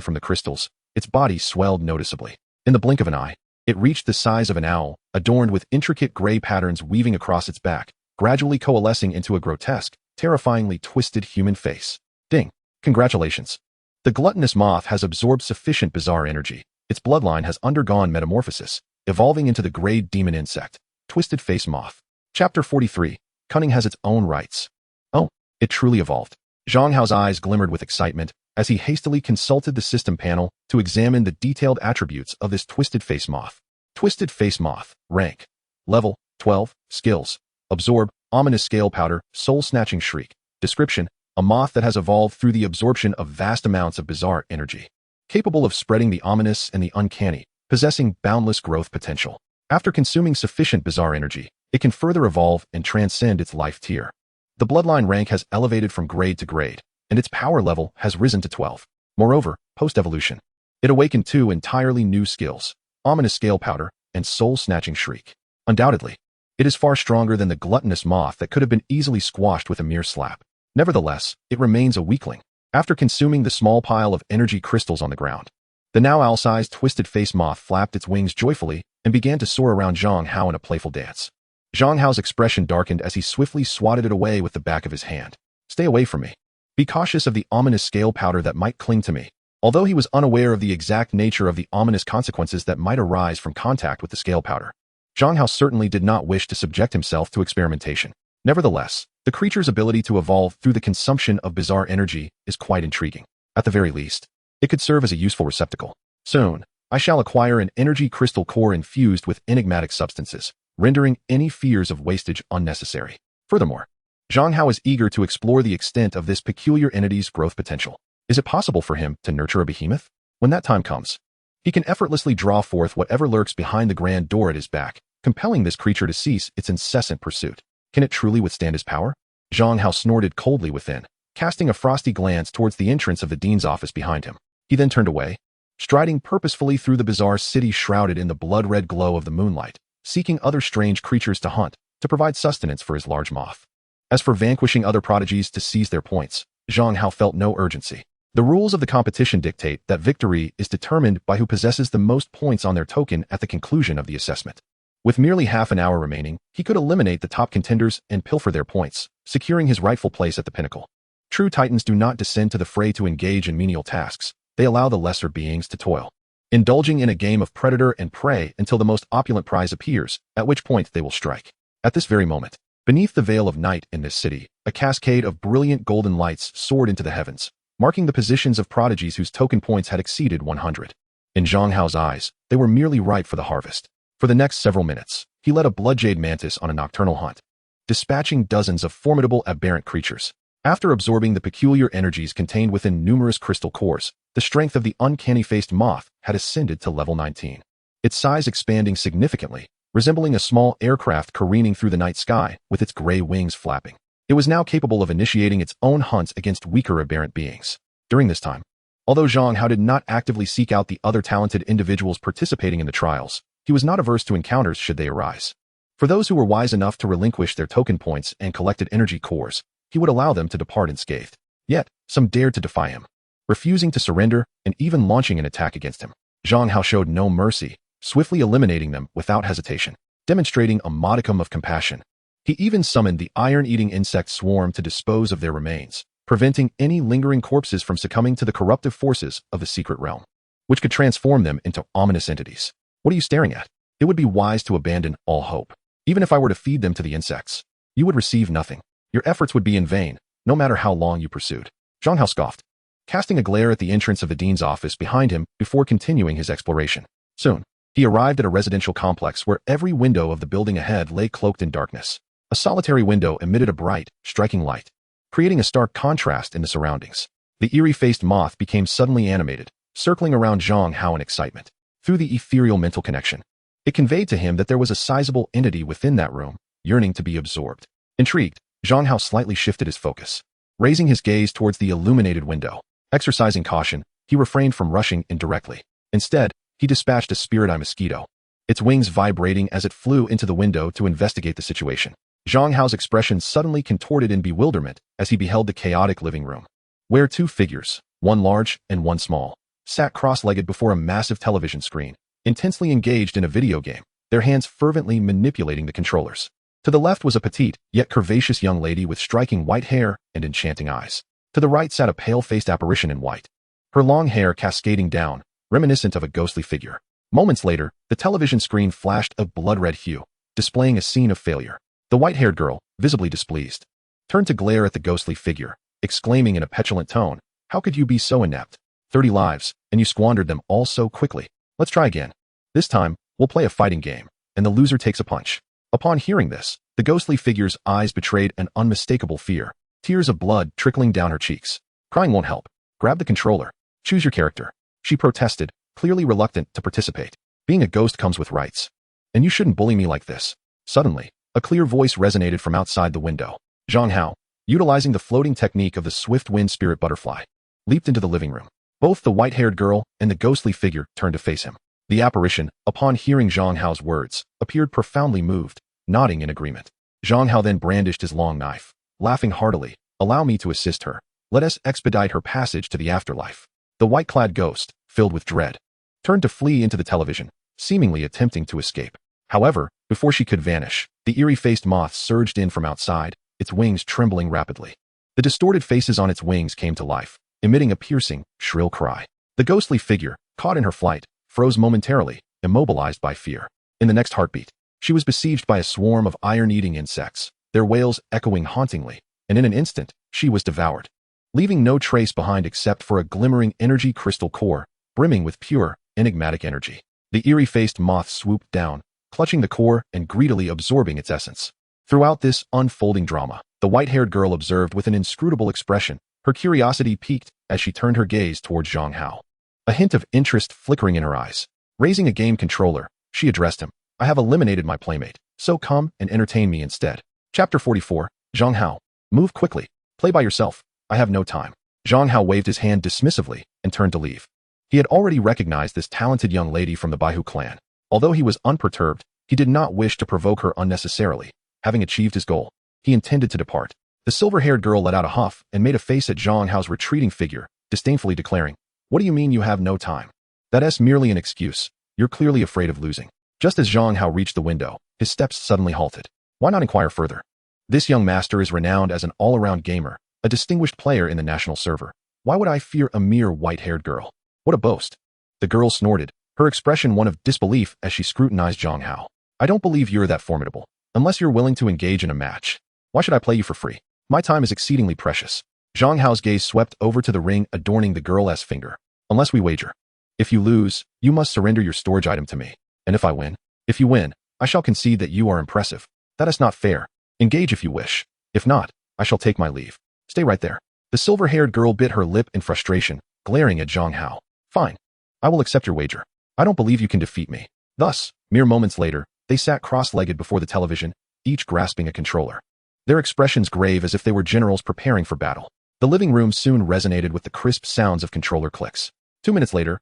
from the crystals, its body swelled noticeably. In the blink of an eye, it reached the size of an owl, adorned with intricate gray patterns weaving across its back, gradually coalescing into a grotesque, terrifyingly twisted human face. Ding! Congratulations! The gluttonous moth has absorbed sufficient bizarre energy. Its bloodline has undergone metamorphosis, evolving into the gray demon insect, Twisted Face Moth. Chapter 43. Cunning has its own rights. Oh, it truly evolved. Zhang Hao's eyes glimmered with excitement as he hastily consulted the system panel to examine the detailed attributes of this Twisted Face Moth. Twisted Face Moth. Rank. Level 12. Skills. Absorb, ominous scale powder, soul-snatching shriek. Description, a moth that has evolved through the absorption of vast amounts of bizarre energy. Capable of spreading the ominous and the uncanny, possessing boundless growth potential. After consuming sufficient bizarre energy, it can further evolve and transcend its life tier. The bloodline rank has elevated from grade to grade, and its power level has risen to 12. Moreover, post-evolution, it awakened 2 entirely new skills, ominous scale powder and soul-snatching shriek. Undoubtedly, it is far stronger than the gluttonous moth that could have been easily squashed with a mere slap. Nevertheless, it remains a weakling. After consuming the small pile of energy crystals on the ground, the now owl-sized twisted-faced moth flapped its wings joyfully and began to soar around Zhang Hao in a playful dance. Zhang Hao's expression darkened as he swiftly swatted it away with the back of his hand. Stay away from me. Be cautious of the ominous scale powder that might cling to me. Although he was unaware of the exact nature of the ominous consequences that might arise from contact with the scale powder, Zhang Hao certainly did not wish to subject himself to experimentation. Nevertheless, the creature's ability to evolve through the consumption of bizarre energy is quite intriguing. At the very least, it could serve as a useful receptacle. Soon, I shall acquire an energy crystal core infused with enigmatic substances, rendering any fears of wastage unnecessary. Furthermore, Zhang Hao is eager to explore the extent of this peculiar entity's growth potential. Is it possible for him to nurture a behemoth? When that time comes, he can effortlessly draw forth whatever lurks behind the grand door at his back, compelling this creature to cease its incessant pursuit. Can it truly withstand his power? Zhang Hao snorted coldly within, casting a frosty glance towards the entrance of the dean's office behind him. He then turned away, striding purposefully through the bizarre city shrouded in the blood-red glow of the moonlight, seeking other strange creatures to hunt, to provide sustenance for his large moth. As for vanquishing other prodigies to seize their points, Zhang Hao felt no urgency. The rules of the competition dictate that victory is determined by who possesses the most points on their token at the conclusion of the assessment. With merely half an hour remaining, he could eliminate the top contenders and pilfer their points, securing his rightful place at the pinnacle. True titans do not descend to the fray to engage in menial tasks. They allow the lesser beings to toil, indulging in a game of predator and prey until the most opulent prize appears, at which point they will strike. At this very moment, beneath the veil of night in this city, a cascade of brilliant golden lights soared into the heavens, marking the positions of prodigies whose token points had exceeded 100. In Zhang Hao's eyes, they were merely ripe for the harvest. For the next several minutes, he led a bloodjade mantis on a nocturnal hunt, dispatching dozens of formidable aberrant creatures. After absorbing the peculiar energies contained within numerous crystal cores, the strength of the uncanny-faced moth had ascended to level 19. Its size expanding significantly, resembling a small aircraft careening through the night sky with its gray wings flapping. It was now capable of initiating its own hunts against weaker aberrant beings. During this time, although Zhang Hao did not actively seek out the other talented individuals participating in the trials, he was not averse to encounters should they arise. For those who were wise enough to relinquish their token points and collected energy cores, he would allow them to depart unscathed. Yet, some dared to defy him, refusing to surrender and even launching an attack against him. Zhang Hao showed no mercy, swiftly eliminating them without hesitation, demonstrating a modicum of compassion. He even summoned the iron-eating insect swarm to dispose of their remains, preventing any lingering corpses from succumbing to the corruptive forces of the secret realm, which could transform them into ominous entities. What are you staring at? It would be wise to abandon all hope. Even if I were to feed them to the insects, you would receive nothing. Your efforts would be in vain, no matter how long you pursued. Zhang Hao scoffed, casting a glare at the entrance of the dean's office behind him before continuing his exploration. Soon, he arrived at a residential complex where every window of the building ahead lay cloaked in darkness. A solitary window emitted a bright, striking light, creating a stark contrast in the surroundings. The eerie-faced moth became suddenly animated, circling around Zhang Hao in excitement. Through the ethereal mental connection, it conveyed to him that there was a sizable entity within that room, yearning to be absorbed. Intrigued, Zhang Hao slightly shifted his focus, raising his gaze towards the illuminated window. Exercising caution, he refrained from rushing in directly. Instead, he dispatched a spirit-eye mosquito, its wings vibrating as it flew into the window to investigate the situation. Zhang Hao's expression suddenly contorted in bewilderment as he beheld the chaotic living room, where 2 figures, one large and one small, sat cross-legged before a massive television screen, intensely engaged in a video game, their hands fervently manipulating the controllers. To the left was a petite, yet curvaceous young lady with striking white hair and enchanting eyes. To the right sat a pale-faced apparition in white, her long hair cascading down, reminiscent of a ghostly figure. Moments later, the television screen flashed a blood-red hue, displaying a scene of failure. The white-haired girl, visibly displeased, turned to glare at the ghostly figure, exclaiming in a petulant tone, "How could you be so inept? 30 lives, and you squandered them all so quickly. Let's try again. This time, we'll play a fighting game, and the loser takes a punch." Upon hearing this, the ghostly figure's eyes betrayed an unmistakable fear, tears of blood trickling down her cheeks. Crying won't help. Grab the controller. Choose your character. She protested, clearly reluctant to participate. Being a ghost comes with rights. And you shouldn't bully me like this. Suddenly, a clear voice resonated from outside the window. Zhang Hao, utilizing the floating technique of the swift wind spirit butterfly, leaped into the living room. Both the white-haired girl and the ghostly figure turned to face him. The apparition, upon hearing Zhang Hao's words, appeared profoundly moved, nodding in agreement. Zhang Hao then brandished his long knife, laughing heartily. Allow me to assist her. Let us expedite her passage to the afterlife. The white-clad ghost, filled with dread, turned to flee into the television, seemingly attempting to escape. However, before she could vanish, the eerie-faced moth surged in from outside, its wings trembling rapidly. The distorted faces on its wings came to life, emitting a piercing, shrill cry. The ghostly figure, caught in her flight, froze momentarily, immobilized by fear. In the next heartbeat, she was besieged by a swarm of iron-eating insects, their wails echoing hauntingly, and in an instant, she was devoured, leaving no trace behind except for a glimmering energy crystal core, brimming with pure, enigmatic energy. The eerie-faced moth swooped down, clutching the core and greedily absorbing its essence. Throughout this unfolding drama, the white-haired girl observed with an inscrutable expression, her curiosity piqued as she turned her gaze towards Zhang Hao. A hint of interest flickering in her eyes. Raising a game controller, she addressed him. I have eliminated my playmate, so come and entertain me instead. Chapter 44, Zhang Hao. Move quickly. Play by yourself. I have no time. Zhang Hao waved his hand dismissively and turned to leave. He had already recognized this talented young lady from the Baihu clan. Although he was unperturbed, he did not wish to provoke her unnecessarily. Having achieved his goal, he intended to depart. The silver-haired girl let out a huff and made a face at Zhang Hao's retreating figure, disdainfully declaring, "What do you mean you have no time? That's merely an excuse. You're clearly afraid of losing." Just as Zhang Hao reached the window, his steps suddenly halted. Why not inquire further? This young master is renowned as an all-around gamer, a distinguished player in the national server. Why would I fear a mere white-haired girl? What a boast. The girl snorted, her expression one of disbelief as she scrutinized Zhang Hao. I don't believe you're that formidable. Unless you're willing to engage in a match. Why should I play you for free? My time is exceedingly precious. Zhang Hao's gaze swept over to the ring adorning the girl's finger. Unless we wager. If you lose, you must surrender your storage item to me. And if I win? If you win, I shall concede that you are impressive. That is not fair. Engage if you wish. If not, I shall take my leave. Stay right there. The silver-haired girl bit her lip in frustration, glaring at Zhang Hao. Fine. I will accept your wager. I don't believe you can defeat me. Thus, mere moments later, they sat cross-legged before the television, each grasping a controller. Their expressions grave as if they were generals preparing for battle. The living room soon resonated with the crisp sounds of controller clicks. 2 minutes later,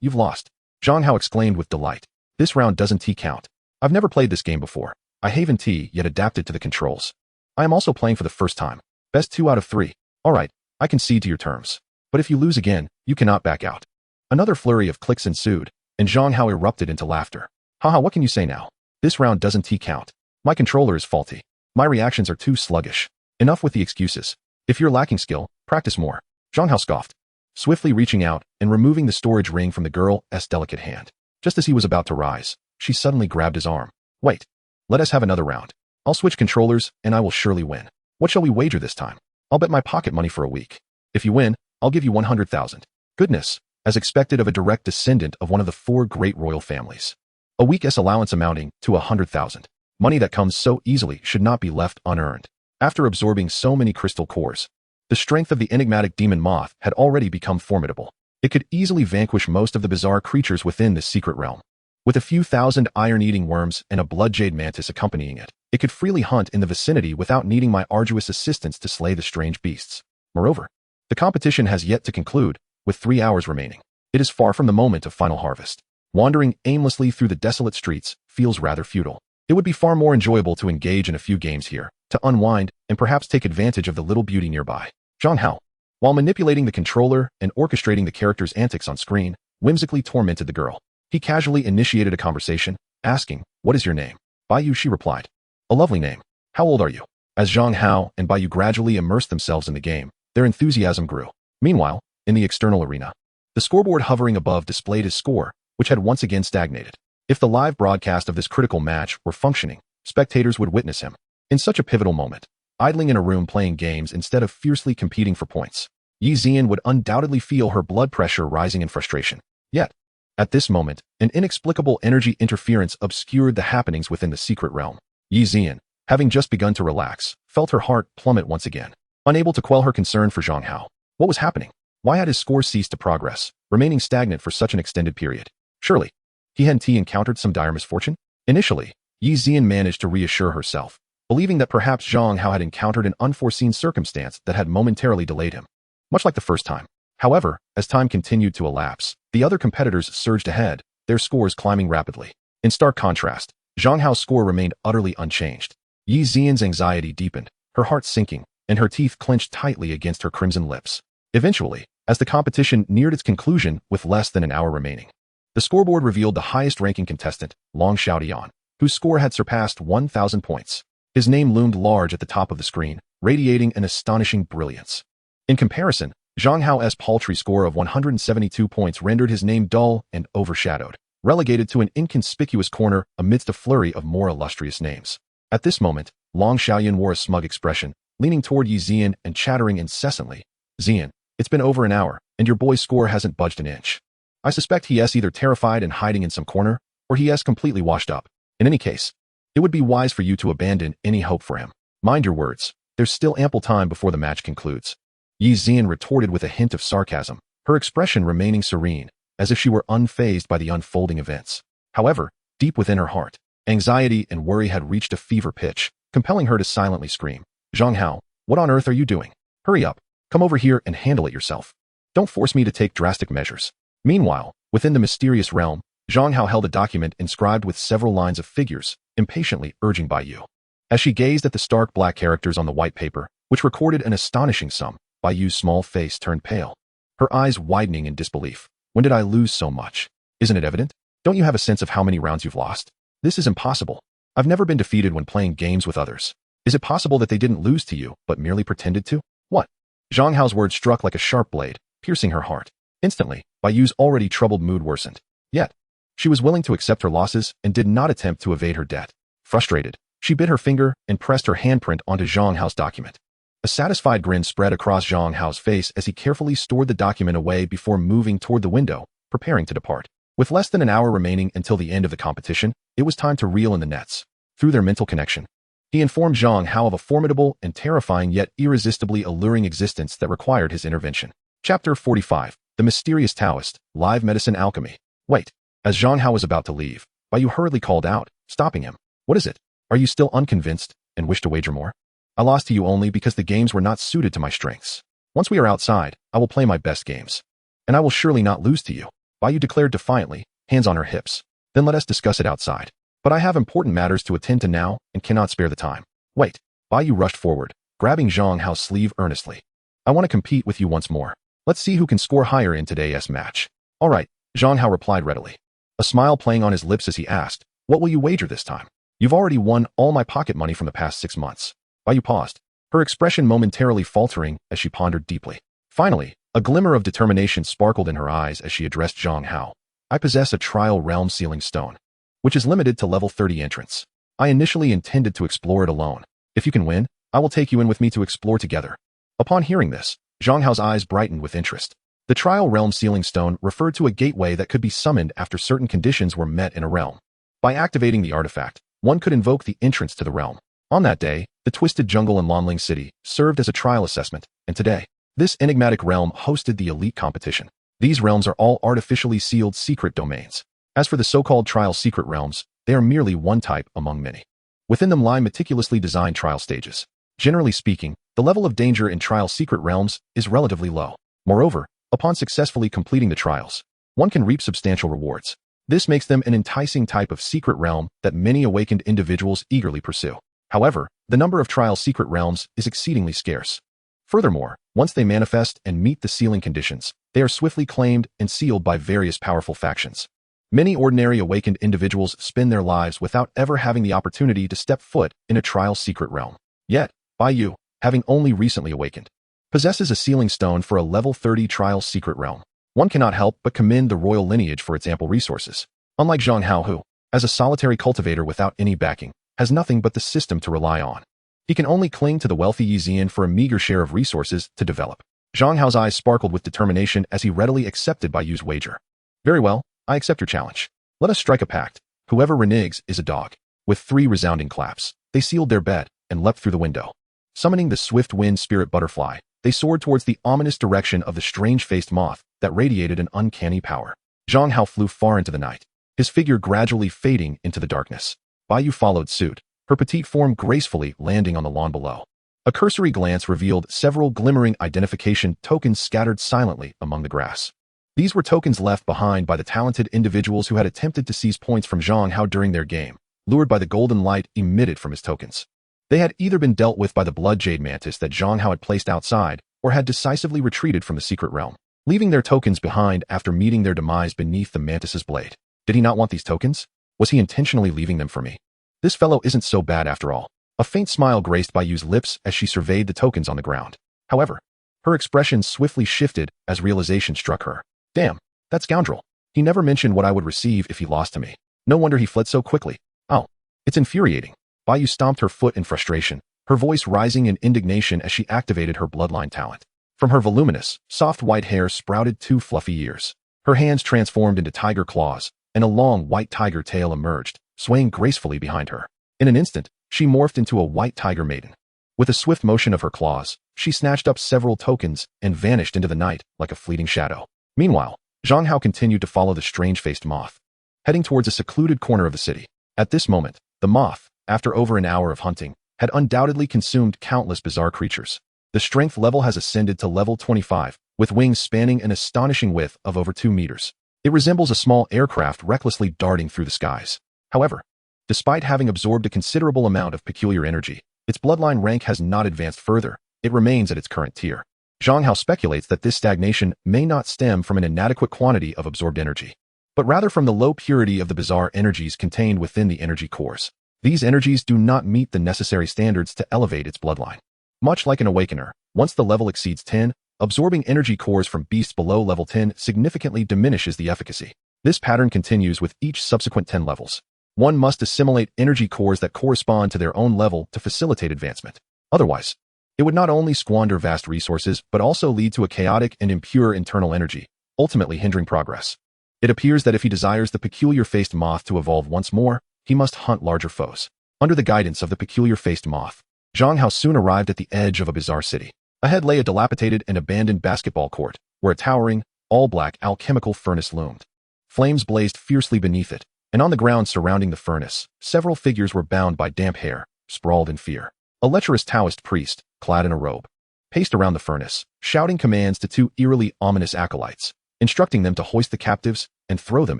you've lost. Zhang Hao exclaimed with delight. This round doesn't count. I've never played this game before. I haven't yet adapted to the controls. I am also playing for the first time. Best 2 out of 3. Alright, I concede to your terms. But if you lose again, you cannot back out. Another flurry of clicks ensued, and Zhang Hao erupted into laughter. What can you say now? This round doesn't count. My controller is faulty. My reactions are too sluggish. Enough with the excuses. If you're lacking skill, practice more. Zhang Hao scoffed, swiftly reaching out and removing the storage ring from the girl's delicate hand. Just as he was about to rise, she suddenly grabbed his arm. Wait. Let us have another round. I'll switch controllers, and I will surely win. What shall we wager this time? I'll bet my pocket money for a week. If you win, I'll give you 100,000. Goodness, as expected of a direct descendant of one of the 4 great royal families. A week's allowance amounting to 100,000. Money that comes so easily should not be left unearned. After absorbing so many crystal cores, the strength of the enigmatic demon moth had already become formidable. It could easily vanquish most of the bizarre creatures within this secret realm. With a few thousand iron-eating worms and a blood jade mantis accompanying it, it could freely hunt in the vicinity without needing my arduous assistance to slay the strange beasts. Moreover, the competition has yet to conclude, with 3 hours remaining. It is far from the moment of final harvest. Wandering aimlessly through the desolate streets feels rather futile. It would be far more enjoyable to engage in a few games here, to unwind and perhaps take advantage of the little beauty nearby. Zhang Hao, while manipulating the controller and orchestrating the character's antics on screen, whimsically tormented the girl. He casually initiated a conversation, asking, "What is your name?" "Baiyu," she replied. "A lovely name. How old are you?" As Zhang Hao and Baiyu gradually immersed themselves in the game, their enthusiasm grew. Meanwhile, in the external arena, the scoreboard hovering above displayed his score, which had once again stagnated. If the live broadcast of this critical match were functioning, spectators would witness him. In such a pivotal moment, idling in a room playing games instead of fiercely competing for points, Yi Zian would undoubtedly feel her blood pressure rising in frustration. Yet, at this moment, an inexplicable energy interference obscured the happenings within the secret realm. Yi Zian, having just begun to relax, felt her heart plummet once again. Unable to quell her concern for Zhang Hao. What was happening? Why had his score ceased to progress, remaining stagnant for such an extended period? Surely, He hadn't encountered some dire misfortune? Initially, Yi Zian managed to reassure herself, believing that perhaps Zhang Hao had encountered an unforeseen circumstance that had momentarily delayed him, much like the first time. However, as time continued to elapse, the other competitors surged ahead, their scores climbing rapidly. In stark contrast, Zhang Hao's score remained utterly unchanged. Yi Zian's anxiety deepened, her heart sinking, and her teeth clenched tightly against her crimson lips. Eventually, as the competition neared its conclusion with less than an hour remaining, the scoreboard revealed the highest-ranking contestant, Long Xiaodian, whose score had surpassed 1,000 points. His name loomed large at the top of the screen, radiating an astonishing brilliance. In comparison, Zhang Hao's paltry score of 172 points rendered his name dull and overshadowed, relegated to an inconspicuous corner amidst a flurry of more illustrious names. At this moment, Long Xiaoyan wore a smug expression, leaning toward Yi Zian and chattering incessantly. "Zian, it's been over an hour, and your boy's score hasn't budged an inch. I suspect he's either terrified and hiding in some corner, or he's completely washed up. In any case, it would be wise for you to abandon any hope for him. Mind your words, there's still ample time before the match concludes." Yi Zian retorted with a hint of sarcasm, her expression remaining serene, as if she were unfazed by the unfolding events. However, deep within her heart, anxiety and worry had reached a fever pitch, compelling her to silently scream, "Zhang Hao, what on earth are you doing? Hurry up, come over here and handle it yourself. Don't force me to take drastic measures." Meanwhile, within the mysterious realm, Zhang Hao held a document inscribed with several lines of figures, impatiently urging Bai Yu. As she gazed at the stark black characters on the white paper, which recorded an astonishing sum, Bai Yu's small face turned pale, her eyes widening in disbelief. "When did I lose so much? Isn't it evident? Don't you have a sense of how many rounds you've lost? This is impossible. I've never been defeated when playing games with others. Is it possible that they didn't lose to you, but merely pretended to? What?" Zhang Hao's words struck like a sharp blade, piercing her heart. Instantly, Bai Yu's already troubled mood worsened. Yet, she was willing to accept her losses and did not attempt to evade her debt. Frustrated, she bit her finger and pressed her handprint onto Zhang Hao's document. A satisfied grin spread across Zhang Hao's face as he carefully stored the document away before moving toward the window, preparing to depart. With less than an hour remaining until the end of the competition, it was time to reel in the nets. Through their mental connection, he informed Zhang Hao of a formidable and terrifying yet irresistibly alluring existence that required his intervention. Chapter 45, The Mysterious Taoist, Live Medicine Alchemy. Wait. As Zhang Hao was about to leave, Bai Yu hurriedly called out, stopping him. "What is it? Are you still unconvinced and wish to wager more? I lost to you only because the games were not suited to my strengths. Once we are outside, I will play my best games. And I will surely not lose to you," Bai Yu declared defiantly, hands on her hips. "Then let us discuss it outside. But I have important matters to attend to now and cannot spare the time." "Wait." Bai Yu rushed forward, grabbing Zhang Hao's sleeve earnestly. "I want to compete with you once more. Let's see who can score higher in today's match." "All right," Zhang Hao replied readily, a smile playing on his lips as he asked, "What will you wager this time? You've already won all my pocket money from the past 6 months. Bai Yu paused, her expression momentarily faltering as she pondered deeply. Finally, a glimmer of determination sparkled in her eyes as she addressed Zhang Hao. "I possess a trial realm sealing stone, which is limited to level 30 entrance. I initially intended to explore it alone. If you can win, I will take you in with me to explore together." Upon hearing this, Zhang Hao's eyes brightened with interest. The trial realm sealing stone referred to a gateway that could be summoned after certain conditions were met in a realm. By activating the artifact, one could invoke the entrance to the realm. On that day, the Twisted Jungle in Lanling City served as a trial assessment, and today, this enigmatic realm hosted the elite competition. These realms are all artificially sealed secret domains. As for the so-called trial secret realms, they are merely one type among many. Within them lie meticulously designed trial stages. Generally speaking, the level of danger in trial secret realms is relatively low. Moreover, upon successfully completing the trials, one can reap substantial rewards. This makes them an enticing type of secret realm that many awakened individuals eagerly pursue. However, the number of trial secret realms is exceedingly scarce. Furthermore, once they manifest and meet the sealing conditions, they are swiftly claimed and sealed by various powerful factions. Many ordinary awakened individuals spend their lives without ever having the opportunity to step foot in a trial secret realm. Yet, Bai Yu, having only recently awakened, possesses a sealing stone for a level 30 trial secret realm. One cannot help but commend the royal lineage for its ample resources. Unlike Zhang Hao who, as a solitary cultivator without any backing, has nothing but the system to rely on. He can only cling to the wealthy Yi Zian for a meager share of resources to develop. Zhang Hao's eyes sparkled with determination as he readily accepted Bai Yu's wager. "Very well, I accept your challenge. Let us strike a pact. Whoever reneges is a dog." With 3 resounding claps, they sealed their bet and leapt through the window. Summoning the swift wind spirit butterfly, they soared towards the ominous direction of the strange-faced moth that radiated an uncanny power. Zhang Hao flew far into the night, his figure gradually fading into the darkness. Bai Yu followed suit, her petite form gracefully landing on the lawn below. A cursory glance revealed several glimmering identification tokens scattered silently among the grass. These were tokens left behind by the talented individuals who had attempted to seize points from Zhang Hao during their game, lured by the golden light emitted from his tokens. They had either been dealt with by the blood jade mantis that Zhang Hao had placed outside, or had decisively retreated from the secret realm, leaving their tokens behind after meeting their demise beneath the mantis's blade. Did he not want these tokens? Was he intentionally leaving them for me? This fellow isn't so bad after all. A faint smile graced Bai Yu's lips as she surveyed the tokens on the ground. However, her expression swiftly shifted as realization struck her. Damn, that scoundrel. He never mentioned what I would receive if he lost to me. No wonder he fled so quickly. Oh, it's infuriating. Bai Yu stomped her foot in frustration, her voice rising in indignation as she activated her bloodline talent. From her voluminous, soft white hair sprouted 2 fluffy ears. Her hands transformed into tiger claws, and a long white tiger tail emerged, swaying gracefully behind her. In an instant, she morphed into a white tiger maiden. With a swift motion of her claws, she snatched up several tokens and vanished into the night like a fleeting shadow. Meanwhile, Zhang Hao continued to follow the strange-faced moth, heading towards a secluded corner of the city. At this moment, the moth, after over an hour of hunting, had undoubtedly consumed countless bizarre creatures. The strength level has ascended to level 25, with wings spanning an astonishing width of over 2 meters. It resembles a small aircraft recklessly darting through the skies. However, despite having absorbed a considerable amount of peculiar energy, its bloodline rank has not advanced further. It remains at its current tier. Zhang Hao speculates that this stagnation may not stem from an inadequate quantity of absorbed energy, but rather from the low purity of the bizarre energies contained within the energy cores. These energies do not meet the necessary standards to elevate its bloodline. Much like an awakener, once the level exceeds 10, absorbing energy cores from beasts below level 10 significantly diminishes the efficacy. This pattern continues with each subsequent 10 levels. One must assimilate energy cores that correspond to their own level to facilitate advancement. Otherwise, it would not only squander vast resources but also lead to a chaotic and impure internal energy, ultimately hindering progress. It appears that if he desires the peculiar-faced moth to evolve once more, he must hunt larger foes. Under the guidance of the peculiar-faced moth, Zhang Hao soon arrived at the edge of a bizarre city. Ahead lay a dilapidated and abandoned basketball court, where a towering, all-black alchemical furnace loomed. Flames blazed fiercely beneath it, and on the ground surrounding the furnace, several figures were bound by damp hair, sprawled in fear. A lecherous Taoist priest, clad in a robe, paced around the furnace, shouting commands to 2 eerily ominous acolytes, instructing them to hoist the captives and throw them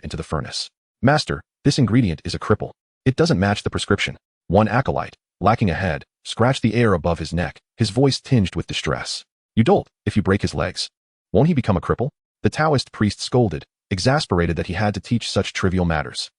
into the furnace. Master, this ingredient is a cripple. It doesn't match the prescription. One acolyte, lacking a head, scratched the air above his neck, his voice tinged with distress. You dolt, if you break his legs. Won't he become a cripple? The Taoist priest scolded, exasperated that he had to teach such trivial matters.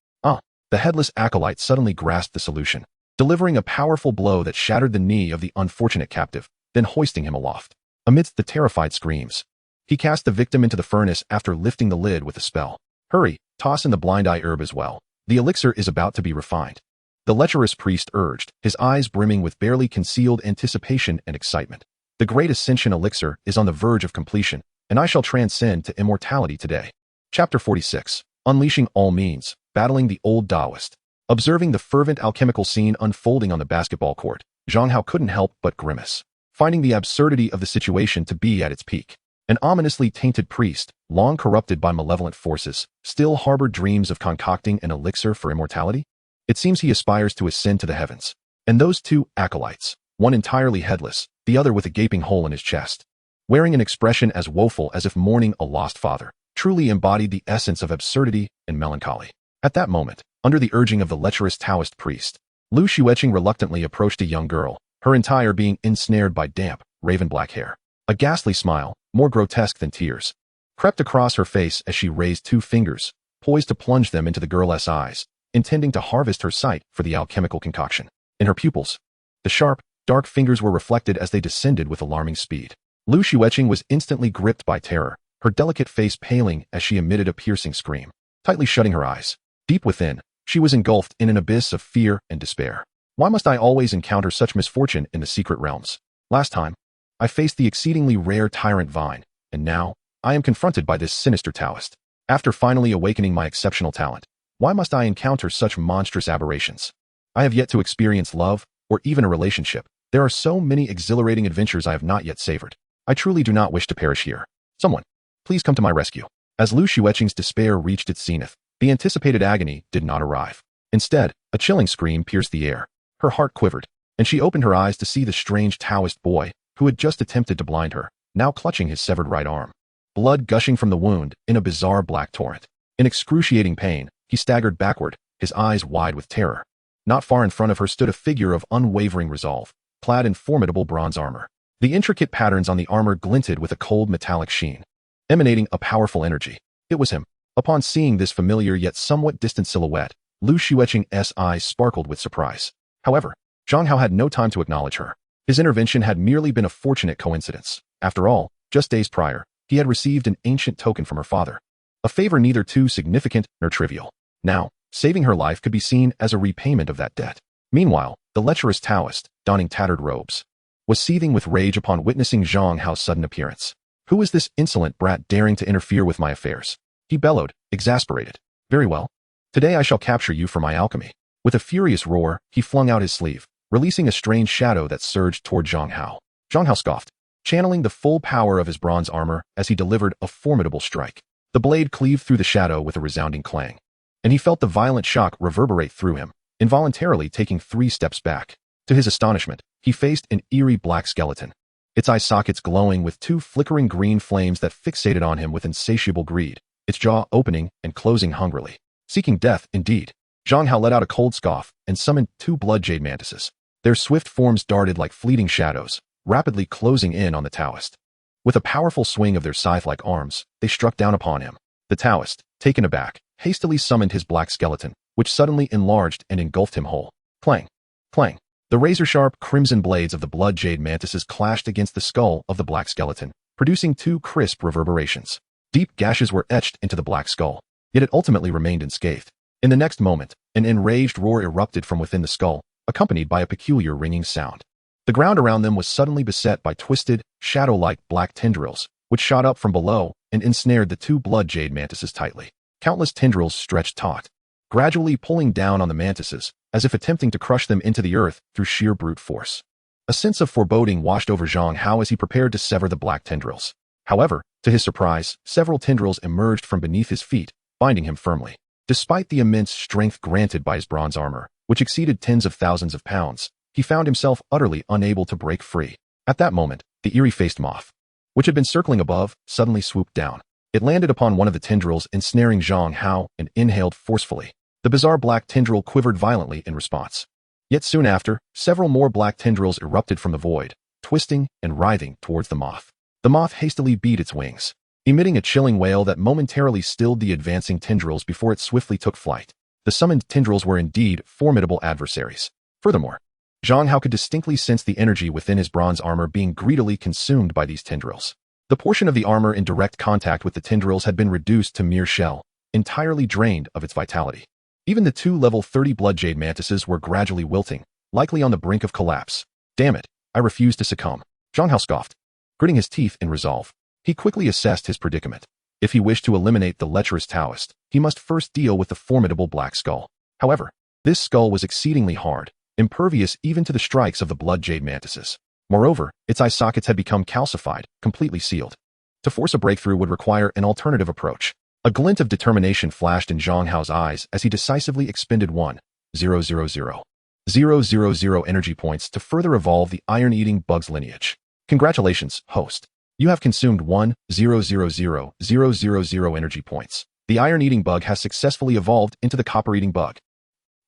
The headless acolyte suddenly grasped the solution, delivering a powerful blow that shattered the knee of the unfortunate captive, then hoisting him aloft. Amidst the terrified screams, he cast the victim into the furnace after lifting the lid with a spell. Hurry, toss in the blind eye herb as well. The elixir is about to be refined. The lecherous priest urged, his eyes brimming with barely concealed anticipation and excitement. The great ascension elixir is on the verge of completion, and I shall transcend to immortality today. Chapter 46. Unleashing all means, battling the old Taoist. Observing the fervent alchemical scene unfolding on the basketball court, Zhang Hao couldn't help but grimace, finding the absurdity of the situation to be at its peak. An ominously tainted priest, long corrupted by malevolent forces, still harbored dreams of concocting an elixir for immortality? It seems he aspires to ascend to the heavens. And those 2 acolytes, one entirely headless, the other with a gaping hole in his chest, wearing an expression as woeful as if mourning a lost father, truly embodied the essence of absurdity and melancholy. At that moment, under the urging of the lecherous Taoist priest, Lu Xueqing reluctantly approached a young girl, her entire being ensnared by damp, raven-black hair. A ghastly smile, more grotesque than tears, crept across her face as she raised 2 fingers, poised to plunge them into the girl's eyes, intending to harvest her sight for the alchemical concoction. In her pupils, the sharp, dark fingers were reflected as they descended with alarming speed. Lu Xueqing was instantly gripped by terror, her delicate face paling as she emitted a piercing scream. Tightly shutting her eyes, deep within, she was engulfed in an abyss of fear and despair. Why must I always encounter such misfortune in the secret realms? Last time, I faced the exceedingly rare Tyrant Vine, and now, I am confronted by this sinister Taoist. After finally awakening my exceptional talent, why must I encounter such monstrous aberrations? I have yet to experience love, or even a relationship. There are so many exhilarating adventures I have not yet savored. I truly do not wish to perish here. Someone, please come to my rescue. As Lu Xueqing's despair reached its zenith, The anticipated agony did not arrive. Instead, a chilling scream pierced the air. Her heart quivered, and she opened her eyes to see the strange Taoist boy, who had just attempted to blind her, now clutching his severed right arm. Blood gushing from the wound in a bizarre black torrent. In excruciating pain, he staggered backward, his eyes wide with terror. Not far in front of her stood a figure of unwavering resolve, clad in formidable bronze armor. The intricate patterns on the armor glinted with a cold metallic sheen, emanating a powerful energy. It was him. Upon seeing this familiar yet somewhat distant silhouette, Lu Xueqing's eyes sparkled with surprise. However, Zhang Hao had no time to acknowledge her. His intervention had merely been a fortunate coincidence. After all, just days prior, he had received an ancient token from her father. A favor neither too significant nor trivial. Now, saving her life could be seen as a repayment of that debt. Meanwhile, the lecherous Taoist, donning tattered robes, was seething with rage upon witnessing Zhang Hao's sudden appearance. Who is this insolent brat daring to interfere with my affairs? He bellowed, exasperated. Very well. Today I shall capture you for my alchemy. With a furious roar, he flung out his sleeve, releasing a strange shadow that surged toward Zhang Hao. Zhang Hao scoffed, channeling the full power of his bronze armor as he delivered a formidable strike. The blade cleaved through the shadow with a resounding clang, and he felt the violent shock reverberate through him, involuntarily taking 3 steps back. To his astonishment, he faced an eerie black skeleton, its eye sockets glowing with 2 flickering green flames that fixated on him with insatiable greed, its jaw opening and closing hungrily. Seeking death, indeed. Zhang Hao let out a cold scoff and summoned 2 blood jade mantises. Their swift forms darted like fleeting shadows, rapidly closing in on the Taoist. With a powerful swing of their scythe-like arms, they struck down upon him. The Taoist, taken aback, hastily summoned his black skeleton, which suddenly enlarged and engulfed him whole. Clang! Clang! The razor-sharp crimson blades of the blood jade mantises clashed against the skull of the black skeleton, producing 2 crisp reverberations. Deep gashes were etched into the black skull, yet it ultimately remained unscathed. In the next moment, an enraged roar erupted from within the skull, accompanied by a peculiar ringing sound. The ground around them was suddenly beset by twisted, shadow-like black tendrils, which shot up from below and ensnared the 2 blood jade mantises tightly. Countless tendrils stretched taut, gradually pulling down on the mantises, as if attempting to crush them into the earth through sheer brute force. A sense of foreboding washed over Zhang Hao as he prepared to sever the black tendrils. However, to his surprise, several tendrils emerged from beneath his feet, binding him firmly. Despite the immense strength granted by his bronze armor, which exceeded tens of thousands of pounds, he found himself utterly unable to break free. At that moment, the eerie-faced moth, which had been circling above, suddenly swooped down. It landed upon one of the tendrils, ensnaring Zhang Hao, and inhaled forcefully. The bizarre black tendril quivered violently in response. Yet soon after, several more black tendrils erupted from the void, twisting and writhing towards the moth. The moth hastily beat its wings, emitting a chilling wail that momentarily stilled the advancing tendrils before it swiftly took flight. The summoned tendrils were indeed formidable adversaries. Furthermore, Zhang Hao could distinctly sense the energy within his bronze armor being greedily consumed by these tendrils. The portion of the armor in direct contact with the tendrils had been reduced to mere shell, entirely drained of its vitality. Even the 2 level 30 blood jade mantises were gradually wilting, likely on the brink of collapse. Damn it, I refuse to succumb. Zhang Hao scoffed, gritting his teeth in resolve. He quickly assessed his predicament. If he wished to eliminate the lecherous Taoist, he must first deal with the formidable black skull. However, this skull was exceedingly hard, impervious even to the strikes of the blood jade mantises. Moreover, its eye sockets had become calcified, completely sealed. To force a breakthrough would require an alternative approach. A glint of determination flashed in Zhang Hao's eyes as he decisively expended 1,000,000 energy points to further evolve the iron-eating bugs lineage. Congratulations, host. You have consumed 1,000,000 energy points. The iron-eating bug has successfully evolved into the copper-eating bug.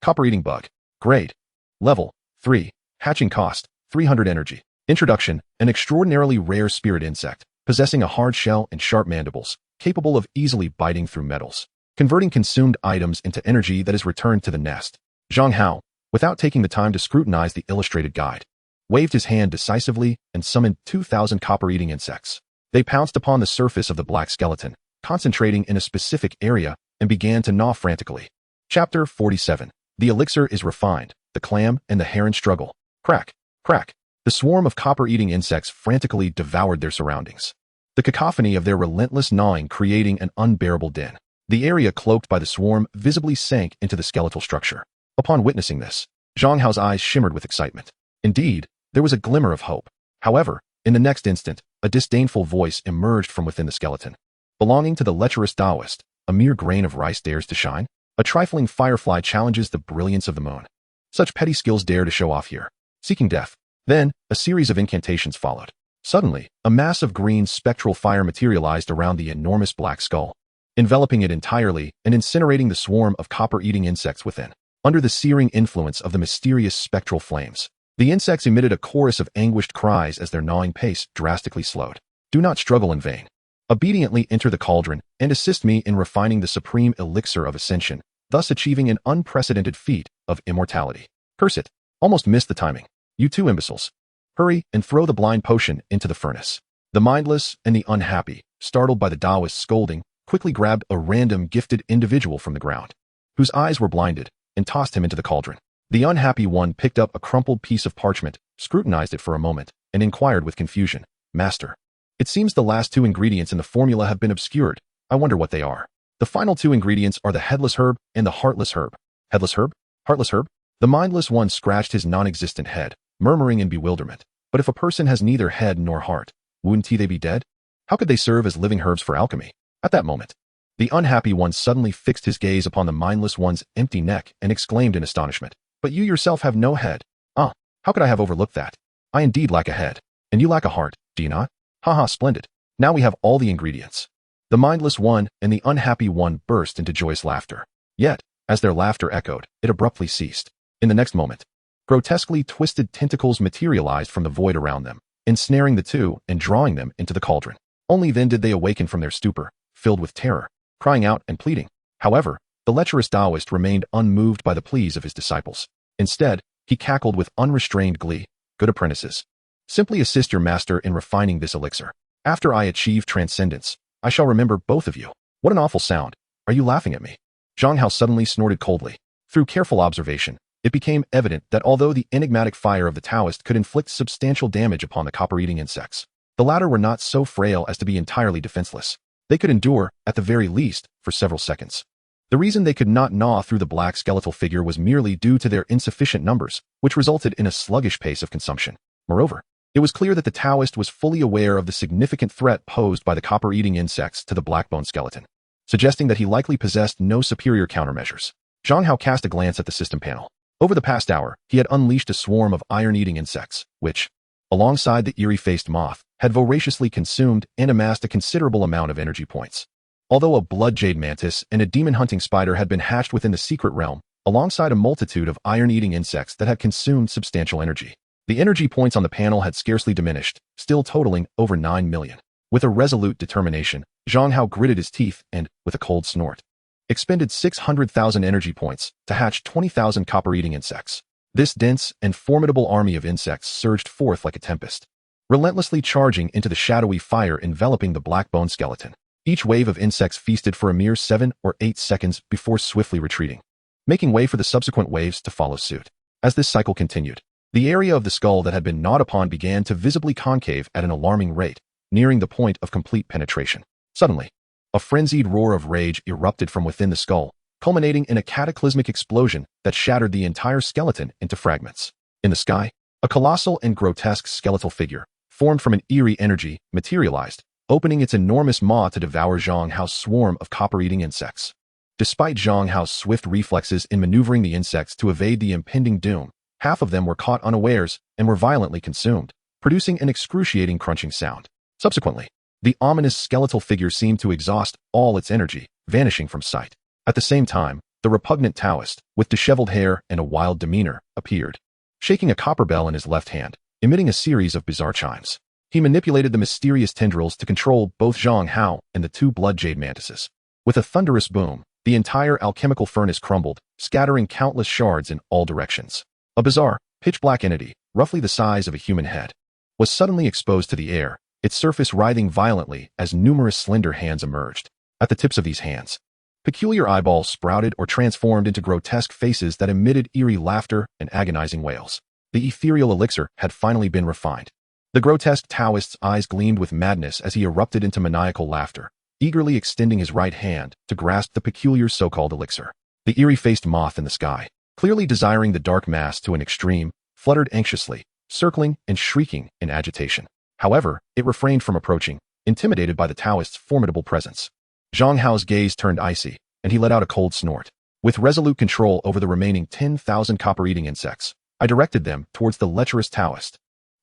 Copper-eating bug. Grade. Level 3. Hatching cost 300 energy. Introduction: an extraordinarily rare spirit insect, possessing a hard shell and sharp mandibles, capable of easily biting through metals, converting consumed items into energy that is returned to the nest. Zhang Hao, without taking the time to scrutinize the illustrated guide, waved his hand decisively and summoned 2,000 copper-eating insects. They pounced upon the surface of the black skeleton, concentrating in a specific area, and began to gnaw frantically. Chapter 47. The elixir is refined. The clam and the heron struggle. Crack, crack. The swarm of copper-eating insects frantically devoured their surroundings, the cacophony of their relentless gnawing creating an unbearable din. The area cloaked by the swarm visibly sank into the skeletal structure. Upon witnessing this, Zhang Hao's eyes shimmered with excitement. Indeed, there was a glimmer of hope. However, in the next instant, a disdainful voice emerged from within the skeleton. Belonging to the lecherous Taoist, a mere grain of rice dares to shine? A trifling firefly challenges the brilliance of the moon. Such petty skills dare to show off here. Seeking death. Then, a series of incantations followed. Suddenly, a mass of green spectral fire materialized around the enormous black skull, enveloping it entirely and incinerating the swarm of copper-eating insects within. Under the searing influence of the mysterious spectral flames, the insects emitted a chorus of anguished cries as their gnawing pace drastically slowed. Do not struggle in vain. Obediently enter the cauldron and assist me in refining the supreme elixir of ascension, thus achieving an unprecedented feat of immortality. Curse it. Almost missed the timing. You two imbeciles. Hurry and throw the blind potion into the furnace. The mindless and the unhappy, startled by the Taoist's scolding, quickly grabbed a random gifted individual from the ground, whose eyes were blinded, and tossed him into the cauldron. The unhappy one picked up a crumpled piece of parchment, scrutinized it for a moment, and inquired with confusion, Master, it seems the last two ingredients in the formula have been obscured. I wonder what they are. The final two ingredients are the headless herb and the heartless herb. Headless herb? Heartless herb? The mindless one scratched his non-existent head, murmuring in bewilderment. But if a person has neither head nor heart, wouldn't they be dead? How could they serve as living herbs for alchemy? At that moment, the unhappy one suddenly fixed his gaze upon the mindless one's empty neck and exclaimed in astonishment, But you yourself have no head. Ah, how could I have overlooked that? I indeed lack a head. And you lack a heart, do you not? Haha, splendid. Now we have all the ingredients. The mindless one and the unhappy one burst into joyous laughter. Yet, as their laughter echoed, it abruptly ceased. In the next moment, grotesquely twisted tentacles materialized from the void around them, ensnaring the two and drawing them into the cauldron. Only then did they awaken from their stupor, filled with terror, crying out and pleading. However, the lecherous Taoist remained unmoved by the pleas of his disciples. Instead, he cackled with unrestrained glee. Good apprentices. Simply assist your master in refining this elixir. After I achieve transcendence, I shall remember both of you. What an awful sound. Are you laughing at me? Zhang Hao suddenly snorted coldly. Through careful observation, it became evident that although the enigmatic fire of the Taoist could inflict substantial damage upon the copper-eating insects, the latter were not so frail as to be entirely defenseless. They could endure, at the very least, for several seconds. The reason they could not gnaw through the black skeletal figure was merely due to their insufficient numbers, which resulted in a sluggish pace of consumption. Moreover, it was clear that the Taoist was fully aware of the significant threat posed by the copper-eating insects to the black-bone skeleton, suggesting that he likely possessed no superior countermeasures. Zhang Hao cast a glance at the system panel. Over the past hour, he had unleashed a swarm of iron-eating insects, which, alongside the eerie-faced moth, had voraciously consumed and amassed a considerable amount of energy points. Although a blood jade mantis and a demon-hunting spider had been hatched within the secret realm, alongside a multitude of iron-eating insects that had consumed substantial energy, the energy points on the panel had scarcely diminished, still totaling over 9 million. With a resolute determination, Zhang Hao gritted his teeth and, with a cold snort, expended 600,000 energy points to hatch 20,000 copper-eating insects. This dense and formidable army of insects surged forth like a tempest, relentlessly charging into the shadowy fire enveloping the black-bone skeleton. Each wave of insects feasted for a mere 7 or 8 seconds before swiftly retreating, making way for the subsequent waves to follow suit. As this cycle continued, the area of the skull that had been gnawed upon began to visibly concave at an alarming rate, nearing the point of complete penetration. Suddenly, a frenzied roar of rage erupted from within the skull, culminating in a cataclysmic explosion that shattered the entire skeleton into fragments. In the sky, a colossal and grotesque skeletal figure, formed from an eerie energy, materialized, opening its enormous maw to devour Zhang Hao's swarm of copper-eating insects. Despite Zhang Hao's swift reflexes in maneuvering the insects to evade the impending doom, half of them were caught unawares and were violently consumed, producing an excruciating crunching sound. Subsequently, the ominous skeletal figure seemed to exhaust all its energy, vanishing from sight. At the same time, the repugnant Taoist, with disheveled hair and a wild demeanor, appeared, shaking a copper bell in his left hand, emitting a series of bizarre chimes. He manipulated the mysterious tendrils to control both Zhang Hao and the two blood jade mantises. With a thunderous boom, the entire alchemical furnace crumbled, scattering countless shards in all directions. A bizarre, pitch-black entity, roughly the size of a human head, was suddenly exposed to the air, its surface writhing violently as numerous slender hands emerged. At the tips of these hands, peculiar eyeballs sprouted or transformed into grotesque faces that emitted eerie laughter and agonizing wails. The ethereal elixir had finally been refined. The grotesque Taoist's eyes gleamed with madness as he erupted into maniacal laughter, eagerly extending his right hand to grasp the peculiar so-called elixir. The eerie-faced moth in the sky, clearly desiring the dark mass to an extreme, fluttered anxiously, circling and shrieking in agitation. However, it refrained from approaching, intimidated by the Taoist's formidable presence. Zhang Hao's gaze turned icy, and he let out a cold snort. With resolute control over the remaining 10,000 copper-eating insects, I directed them towards the lecherous Taoist.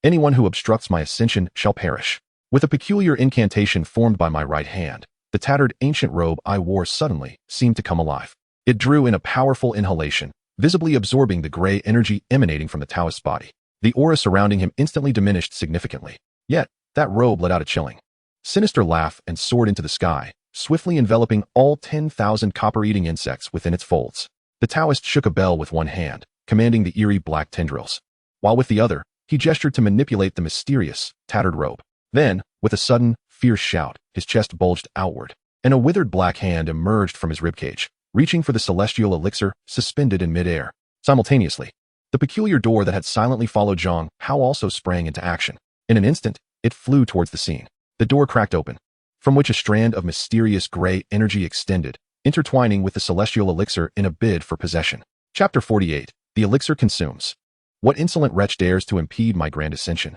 Anyone who obstructs my ascension shall perish. With a peculiar incantation formed by my right hand, the tattered ancient robe I wore suddenly seemed to come alive. It drew in a powerful inhalation, visibly absorbing the gray energy emanating from the Taoist's body. The aura surrounding him instantly diminished significantly. Yet, that robe let out a chilling, sinister laugh and soared into the sky, swiftly enveloping all 10,000 copper-eating insects within its folds. The Taoist shook a bell with one hand, commanding the eerie black tendrils, while with the other, he gestured to manipulate the mysterious, tattered robe. Then, with a sudden, fierce shout, his chest bulged outward, and a withered black hand emerged from his ribcage, reaching for the celestial elixir suspended in midair. Simultaneously, the peculiar door that had silently followed Zhang Hao also sprang into action. In an instant, it flew towards the scene. The door cracked open, from which a strand of mysterious gray energy extended, intertwining with the celestial elixir in a bid for possession. Chapter 48. The Elixir Consumes. What insolent wretch dares to impede my grand ascension?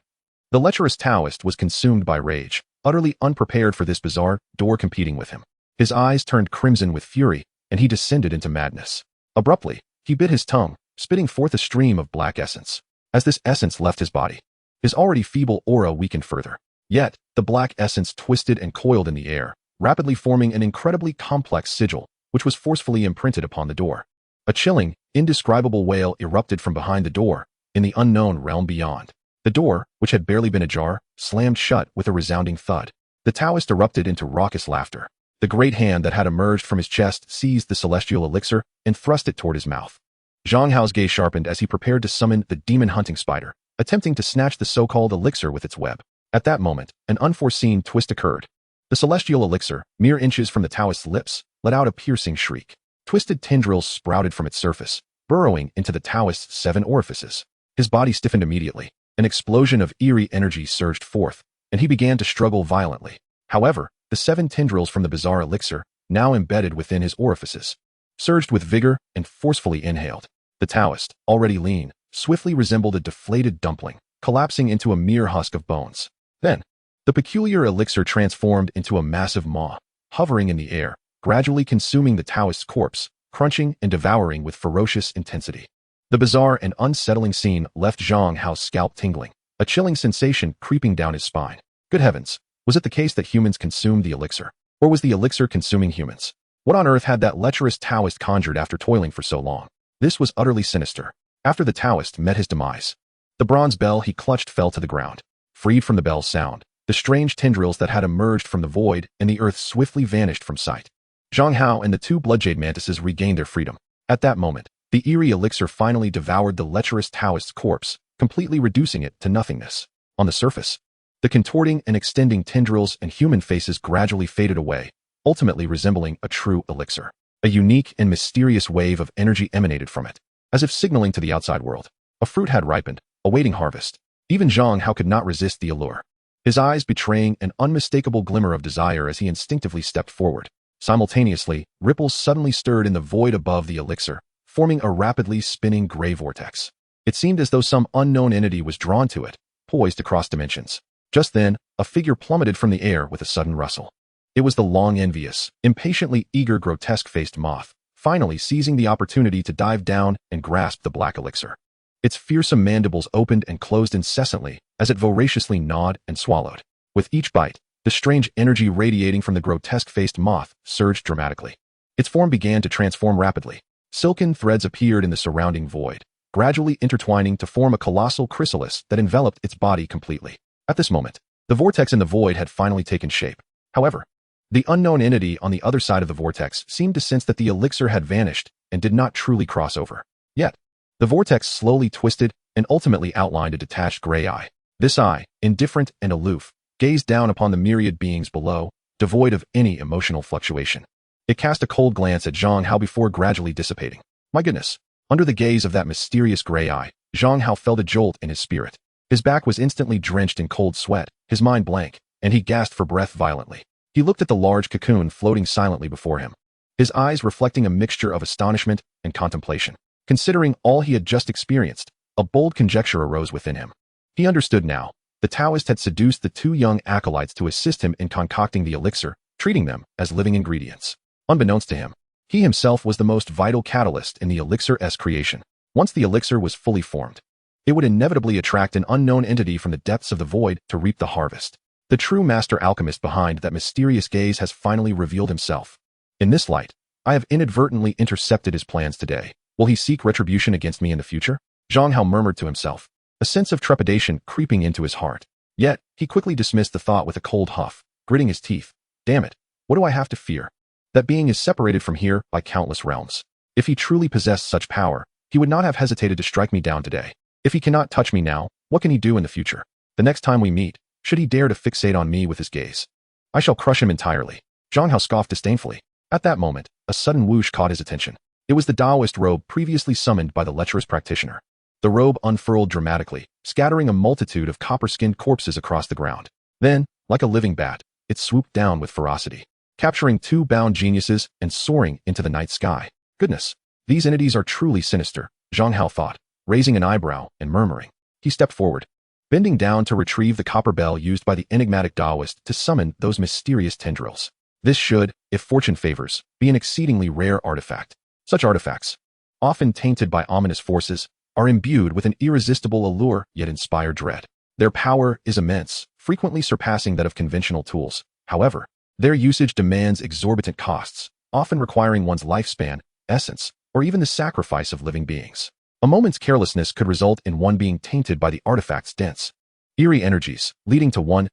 The lecherous Taoist was consumed by rage, utterly unprepared for this bizarre door competing with him. His eyes turned crimson with fury, and he descended into madness. Abruptly, he bit his tongue, spitting forth a stream of black essence. As this essence left his body, his already feeble aura weakened further. Yet, the black essence twisted and coiled in the air, rapidly forming an incredibly complex sigil, which was forcefully imprinted upon the door. A chilling, indescribable wail erupted from behind the door, in the unknown realm beyond. The door, which had barely been ajar, slammed shut with a resounding thud. The Taoist erupted into raucous laughter. The great hand that had emerged from his chest seized the celestial elixir and thrust it toward his mouth. Zhang Hao's gaze sharpened as he prepared to summon the demon hunting spider, attempting to snatch the so-called elixir with its web. At that moment, an unforeseen twist occurred. The celestial elixir, mere inches from the Taoist's lips, let out a piercing shriek. Twisted tendrils sprouted from its surface, burrowing into the Taoist's 7 orifices. His body stiffened immediately. An explosion of eerie energy surged forth, and he began to struggle violently. However, the 7 tendrils from the bizarre elixir, now embedded within his orifices, surged with vigor and forcefully inhaled. The Taoist, already lean, swiftly resembled a deflated dumpling, collapsing into a mere husk of bones. Then, the peculiar elixir transformed into a massive maw, hovering in the air, gradually consuming the Taoist's corpse, crunching and devouring with ferocious intensity. The bizarre and unsettling scene left Zhang Hao's scalp tingling, a chilling sensation creeping down his spine. Good heavens, was it the case that humans consumed the elixir? Or was the elixir consuming humans? What on earth had that lecherous Taoist conjured after toiling for so long? This was utterly sinister. After the Taoist met his demise, the bronze bell he clutched fell to the ground. Freed from the bell's sound, the strange tendrils that had emerged from the void and the earth swiftly vanished from sight. Zhang Hao and the 2 bloodjade mantises regained their freedom. At that moment, the eerie elixir finally devoured the lecherous Taoist's corpse, completely reducing it to nothingness. On the surface, the contorting and extending tendrils and human faces gradually faded away, ultimately resembling a true elixir. A unique and mysterious wave of energy emanated from it, as if signaling to the outside world. A fruit had ripened, awaiting harvest. Even Zhang Hao could not resist the allure, his eyes betraying an unmistakable glimmer of desire as he instinctively stepped forward. Simultaneously, ripples suddenly stirred in the void above the elixir, forming a rapidly spinning gray vortex. It seemed as though some unknown entity was drawn to it, poised across dimensions. Just then, a figure plummeted from the air with a sudden rustle. It was the long envious, impatiently eager grotesque-faced moth, finally seizing the opportunity to dive down and grasp the black elixir. Its fearsome mandibles opened and closed incessantly as it voraciously gnawed and swallowed. With each bite, the strange energy radiating from the grotesque-faced moth surged dramatically. Its form began to transform rapidly. Silken threads appeared in the surrounding void, gradually intertwining to form a colossal chrysalis that enveloped its body completely. At this moment, the vortex in the void had finally taken shape. However, the unknown entity on the other side of the vortex seemed to sense that the elixir had vanished and did not truly cross over. Yet, the vortex slowly twisted and ultimately outlined a detached gray eye. This eye, indifferent and aloof, gazed down upon the myriad beings below, devoid of any emotional fluctuation. It cast a cold glance at Zhang Hao before gradually dissipating. My goodness! Under the gaze of that mysterious gray eye, Zhang Hao felt a jolt in his spirit. His back was instantly drenched in cold sweat, his mind blank, and he gasped for breath violently. He looked at the large cocoon floating silently before him, his eyes reflecting a mixture of astonishment and contemplation. Considering all he had just experienced, a bold conjecture arose within him. He understood now. The Taoist had seduced the 2 young acolytes to assist him in concocting the elixir, treating them as living ingredients. Unbeknownst to him, he himself was the most vital catalyst in the elixir's creation. Once the elixir was fully formed, it would inevitably attract an unknown entity from the depths of the void to reap the harvest. The true master alchemist behind that mysterious gaze has finally revealed himself. In this light, I have inadvertently intercepted his plans today. Will he seek retribution against me in the future? Zhang Hao murmured to himself, a sense of trepidation creeping into his heart. Yet, he quickly dismissed the thought with a cold huff, gritting his teeth. Damn it, what do I have to fear? That being is separated from here by countless realms. If he truly possessed such power, he would not have hesitated to strike me down today. If he cannot touch me now, what can he do in the future? The next time we meet, should he dare to fixate on me with his gaze, I shall crush him entirely. Zhang Hao scoffed disdainfully. At that moment, a sudden whoosh caught his attention. It was the Taoist robe previously summoned by the lecherous practitioner. The robe unfurled dramatically, scattering a multitude of copper-skinned corpses across the ground. Then, like a living bat, it swooped down with ferocity, capturing two bound geniuses and soaring into the night sky. Goodness, these entities are truly sinister, Zhang Hao thought, raising an eyebrow and murmuring. He stepped forward, bending down to retrieve the copper bell used by the enigmatic Taoist to summon those mysterious tendrils. This should, if fortune favors, be an exceedingly rare artifact. Such artifacts, often tainted by ominous forces, are imbued with an irresistible allure yet inspire dread. Their power is immense, frequently surpassing that of conventional tools. However, their usage demands exorbitant costs, often requiring one's lifespan, essence, or even the sacrifice of living beings. A moment's carelessness could result in one being tainted by the artifact's dense, eerie energies, leading to one's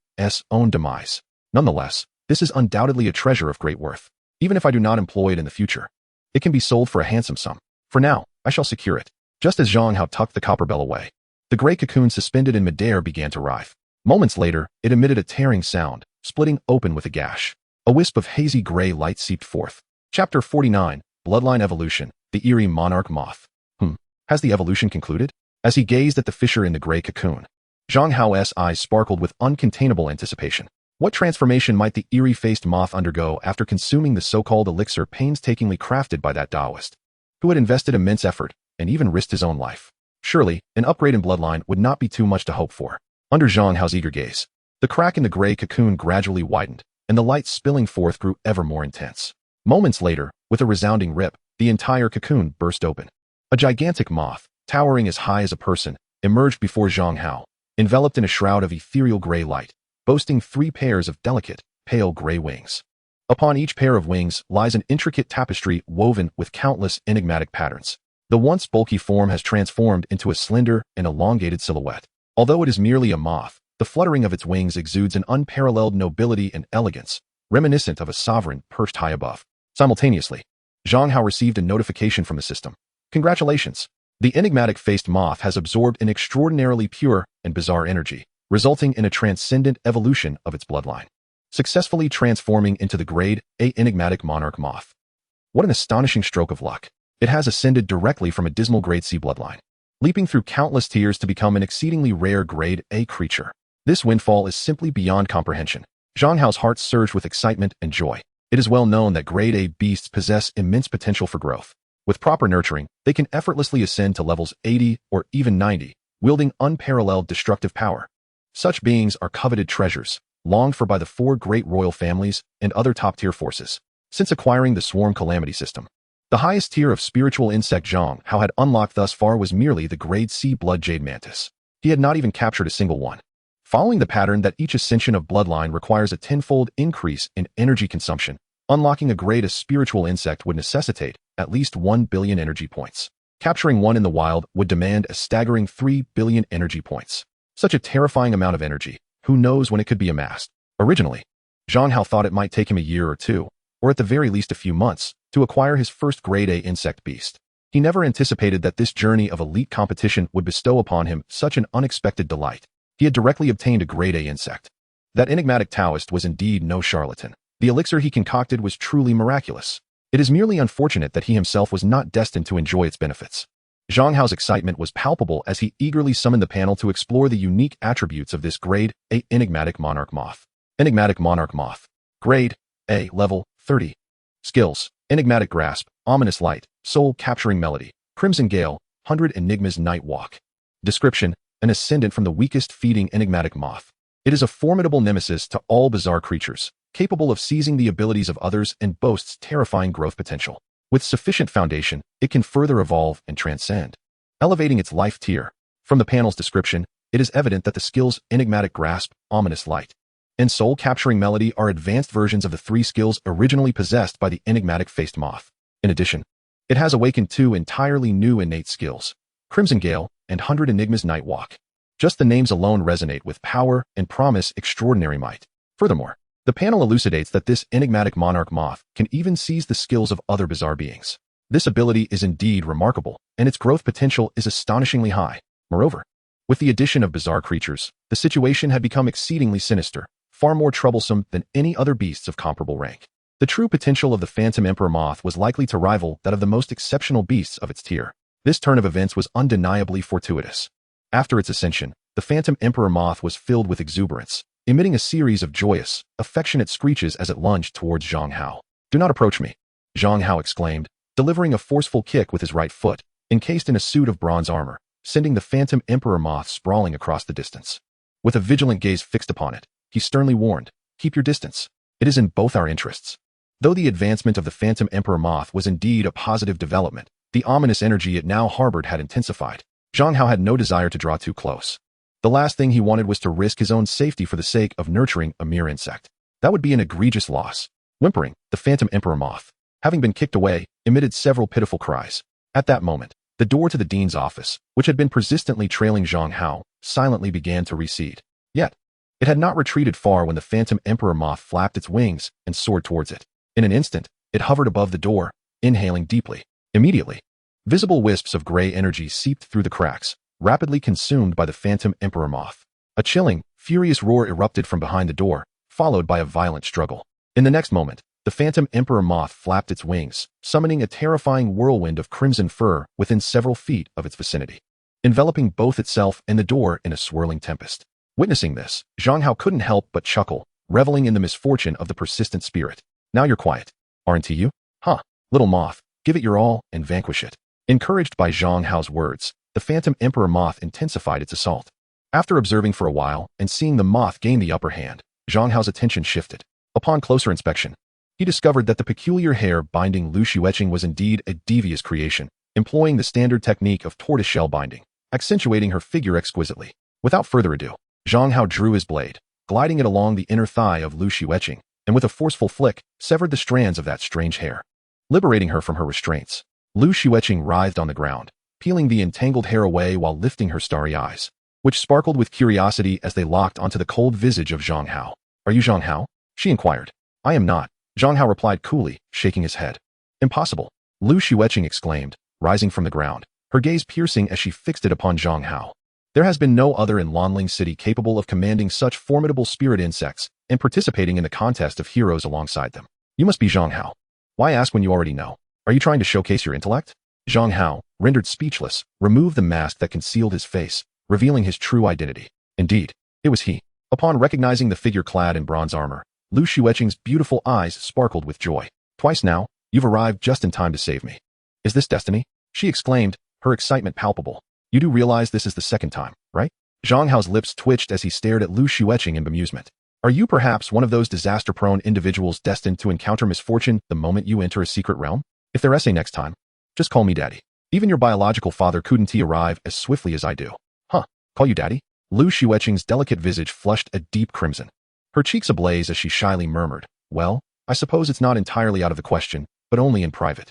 own demise. Nonetheless, this is undoubtedly a treasure of great worth. Even if I do not employ it in the future, it can be sold for a handsome sum. For now, I shall secure it. Just as Zhang Hao tucked the copper bell away, the gray cocoon suspended in midair began to writhe. Moments later, it emitted a tearing sound, splitting open with a gash. A wisp of hazy gray light seeped forth. Chapter 49, Bloodline Evolution, the Eerie Monarch Moth. Has the evolution concluded? As he gazed at the fissure in the gray cocoon, Zhang Hao's eyes sparkled with uncontainable anticipation. What transformation might the eerie-faced moth undergo after consuming the so-called elixir painstakingly crafted by that Taoist, who had invested immense effort and even risked his own life? Surely, an upgrade in bloodline would not be too much to hope for. Under Zhang Hao's eager gaze, the crack in the gray cocoon gradually widened, and the light spilling forth grew ever more intense. Moments later, with a resounding rip, the entire cocoon burst open. A gigantic moth, towering as high as a person, emerged before Zhang Hao, enveloped in a shroud of ethereal gray light, boasting 3 pairs of delicate, pale gray wings. Upon each pair of wings lies an intricate tapestry woven with countless enigmatic patterns. The once bulky form has transformed into a slender and elongated silhouette. Although it is merely a moth, the fluttering of its wings exudes an unparalleled nobility and elegance, reminiscent of a sovereign perched high above. Simultaneously, Zhang Hao received a notification from the system. Congratulations! The enigmatic-faced moth has absorbed an extraordinarily pure and bizarre energy, resulting in a transcendent evolution of its bloodline, successfully transforming into the Grade A enigmatic monarch moth. What an astonishing stroke of luck! It has ascended directly from a dismal Grade C bloodline, leaping through countless tiers to become an exceedingly rare Grade A creature. This windfall is simply beyond comprehension. Zhang Hao's heart surged with excitement and joy. It is well known that Grade A beasts possess immense potential for growth. With proper nurturing, they can effortlessly ascend to levels 80 or even 90, wielding unparalleled destructive power. Such beings are coveted treasures, longed for by the 4 great royal families and other top-tier forces. Since acquiring the Swarm Calamity system, the highest tier of spiritual insect Zhang Hao had unlocked thus far was merely the Grade C Blood Jade Mantis. He had not even captured a single one. Following the pattern that each ascension of bloodline requires a 10-fold increase in energy consumption, unlocking a Grade A spiritual insect would necessitate at least 1 billion energy points. Capturing one in the wild would demand a staggering 3 billion energy points. Such a terrifying amount of energy, who knows when it could be amassed? Originally, Zhang Hao thought it might take him a year or 2, or at the very least a few months, to acquire his first Grade A insect beast. He never anticipated that this journey of elite competition would bestow upon him such an unexpected delight. He had directly obtained a Grade A insect. That enigmatic Taoist was indeed no charlatan. The elixir he concocted was truly miraculous. It is merely unfortunate that he himself was not destined to enjoy its benefits. Zhang Hao's excitement was palpable as he eagerly summoned the panel to explore the unique attributes of this Grade A enigmatic monarch moth. Enigmatic monarch moth. Grade A, level 30. Skills: enigmatic grasp, ominous light, soul-capturing melody, crimson gale, 100 enigmas night walk. Description: an ascendant from the weakest feeding enigmatic moth. It is a formidable nemesis to all bizarre creatures, capable of seizing the abilities of others and boasts terrifying growth potential. With sufficient foundation, it can further evolve and transcend, elevating its life tier. From the panel's description, it is evident that the skills Enigmatic Grasp, Ominous Light, and Soul-Capturing Melody are advanced versions of the 3 skills originally possessed by the enigmatic Faced Moth. In addition, it has awakened 2 entirely new innate skills, Crimson Gale and 100 Enigmas Night Walk. Just the names alone resonate with power and promise extraordinary might. Furthermore, the panel elucidates that this enigmatic monarch moth can even seize the skills of other bizarre beings. This ability is indeed remarkable, and its growth potential is astonishingly high. Moreover, with the addition of bizarre creatures, the situation had become exceedingly sinister, far more troublesome than any other beasts of comparable rank. The true potential of the Phantom Emperor Moth was likely to rival that of the most exceptional beasts of its tier. This turn of events was undeniably fortuitous. After its ascension, the Phantom Emperor Moth was filled with exuberance, emitting a series of joyous, affectionate screeches as it lunged towards Zhang Hao. "Do not approach me," Zhang Hao exclaimed, delivering a forceful kick with his right foot, encased in a suit of bronze armor, sending the Phantom Emperor Moth sprawling across the distance. With a vigilant gaze fixed upon it, he sternly warned, "Keep your distance. It is in both our interests." Though the advancement of the Phantom Emperor Moth was indeed a positive development, the ominous energy it now harbored had intensified. Zhang Hao had no desire to draw too close. The last thing he wanted was to risk his own safety for the sake of nurturing a mere insect. That would be an egregious loss. Whimpering, the Phantom Emperor Moth, having been kicked away, emitted several pitiful cries. At that moment, the door to the dean's office, which had been persistently trailing Zhang Hao, silently began to recede. Yet, it had not retreated far when the Phantom Emperor Moth flapped its wings and soared towards it. In an instant, it hovered above the door, inhaling deeply. Immediately, visible wisps of gray energy seeped through the cracks, rapidly consumed by the Phantom Emperor Moth. A chilling, furious roar erupted from behind the door, followed by a violent struggle. In the next moment, the Phantom Emperor Moth flapped its wings, summoning a terrifying whirlwind of crimson fur within several feet of its vicinity, enveloping both itself and the door in a swirling tempest. Witnessing this, Zhang Hao couldn't help but chuckle, reveling in the misfortune of the persistent spirit. "Now you're quiet, aren't you? Huh, little moth, give it your all and vanquish it." Encouraged by Zhang Hao's words, the Phantom Emperor Moth intensified its assault. After observing for a while and seeing the moth gain the upper hand, Zhang Hao's attention shifted. Upon closer inspection, he discovered that the peculiar hair binding Lu Xueqing was indeed a devious creation, employing the standard technique of tortoiseshell binding, accentuating her figure exquisitely. Without further ado, Zhang Hao drew his blade, gliding it along the inner thigh of Lu Xueqing, and with a forceful flick, severed the strands of that strange hair, liberating her from her restraints. Lu Xueqing writhed on the ground, peeling the entangled hair away while lifting her starry eyes, which sparkled with curiosity as they locked onto the cold visage of Zhang Hao. "Are you Zhang Hao?" she inquired. "I am not," Zhang Hao replied coolly, shaking his head. "Impossible," Lu Xueqing exclaimed, rising from the ground, her gaze piercing as she fixed it upon Zhang Hao. There has been no other in Lanling City capable of commanding such formidable spirit insects and participating in the contest of heroes alongside them. "You must be Zhang Hao. Why ask when you already know? Are you trying to showcase your intellect?" Zhang Hao, rendered speechless, removed the mask that concealed his face, revealing his true identity. Indeed, it was he. Upon recognizing the figure clad in bronze armor, Lu Xueqing's beautiful eyes sparkled with joy. "Twice now, you've arrived just in time to save me. Is this destiny?" she exclaimed, her excitement palpable. "You do realize this is the second time, right?" Zhang Hao's lips twitched as he stared at Lu Xueqing in bemusement. "Are you perhaps one of those disaster-prone individuals destined to encounter misfortune the moment you enter a secret realm? If there's essay next time, just call me Daddy. Even your biological father couldn't arrive as swiftly as I do." "Huh, call you Daddy?" Lu Xueqing's delicate visage flushed a deep crimson, her cheeks ablaze as she shyly murmured, "Well, I suppose it's not entirely out of the question, but only in private."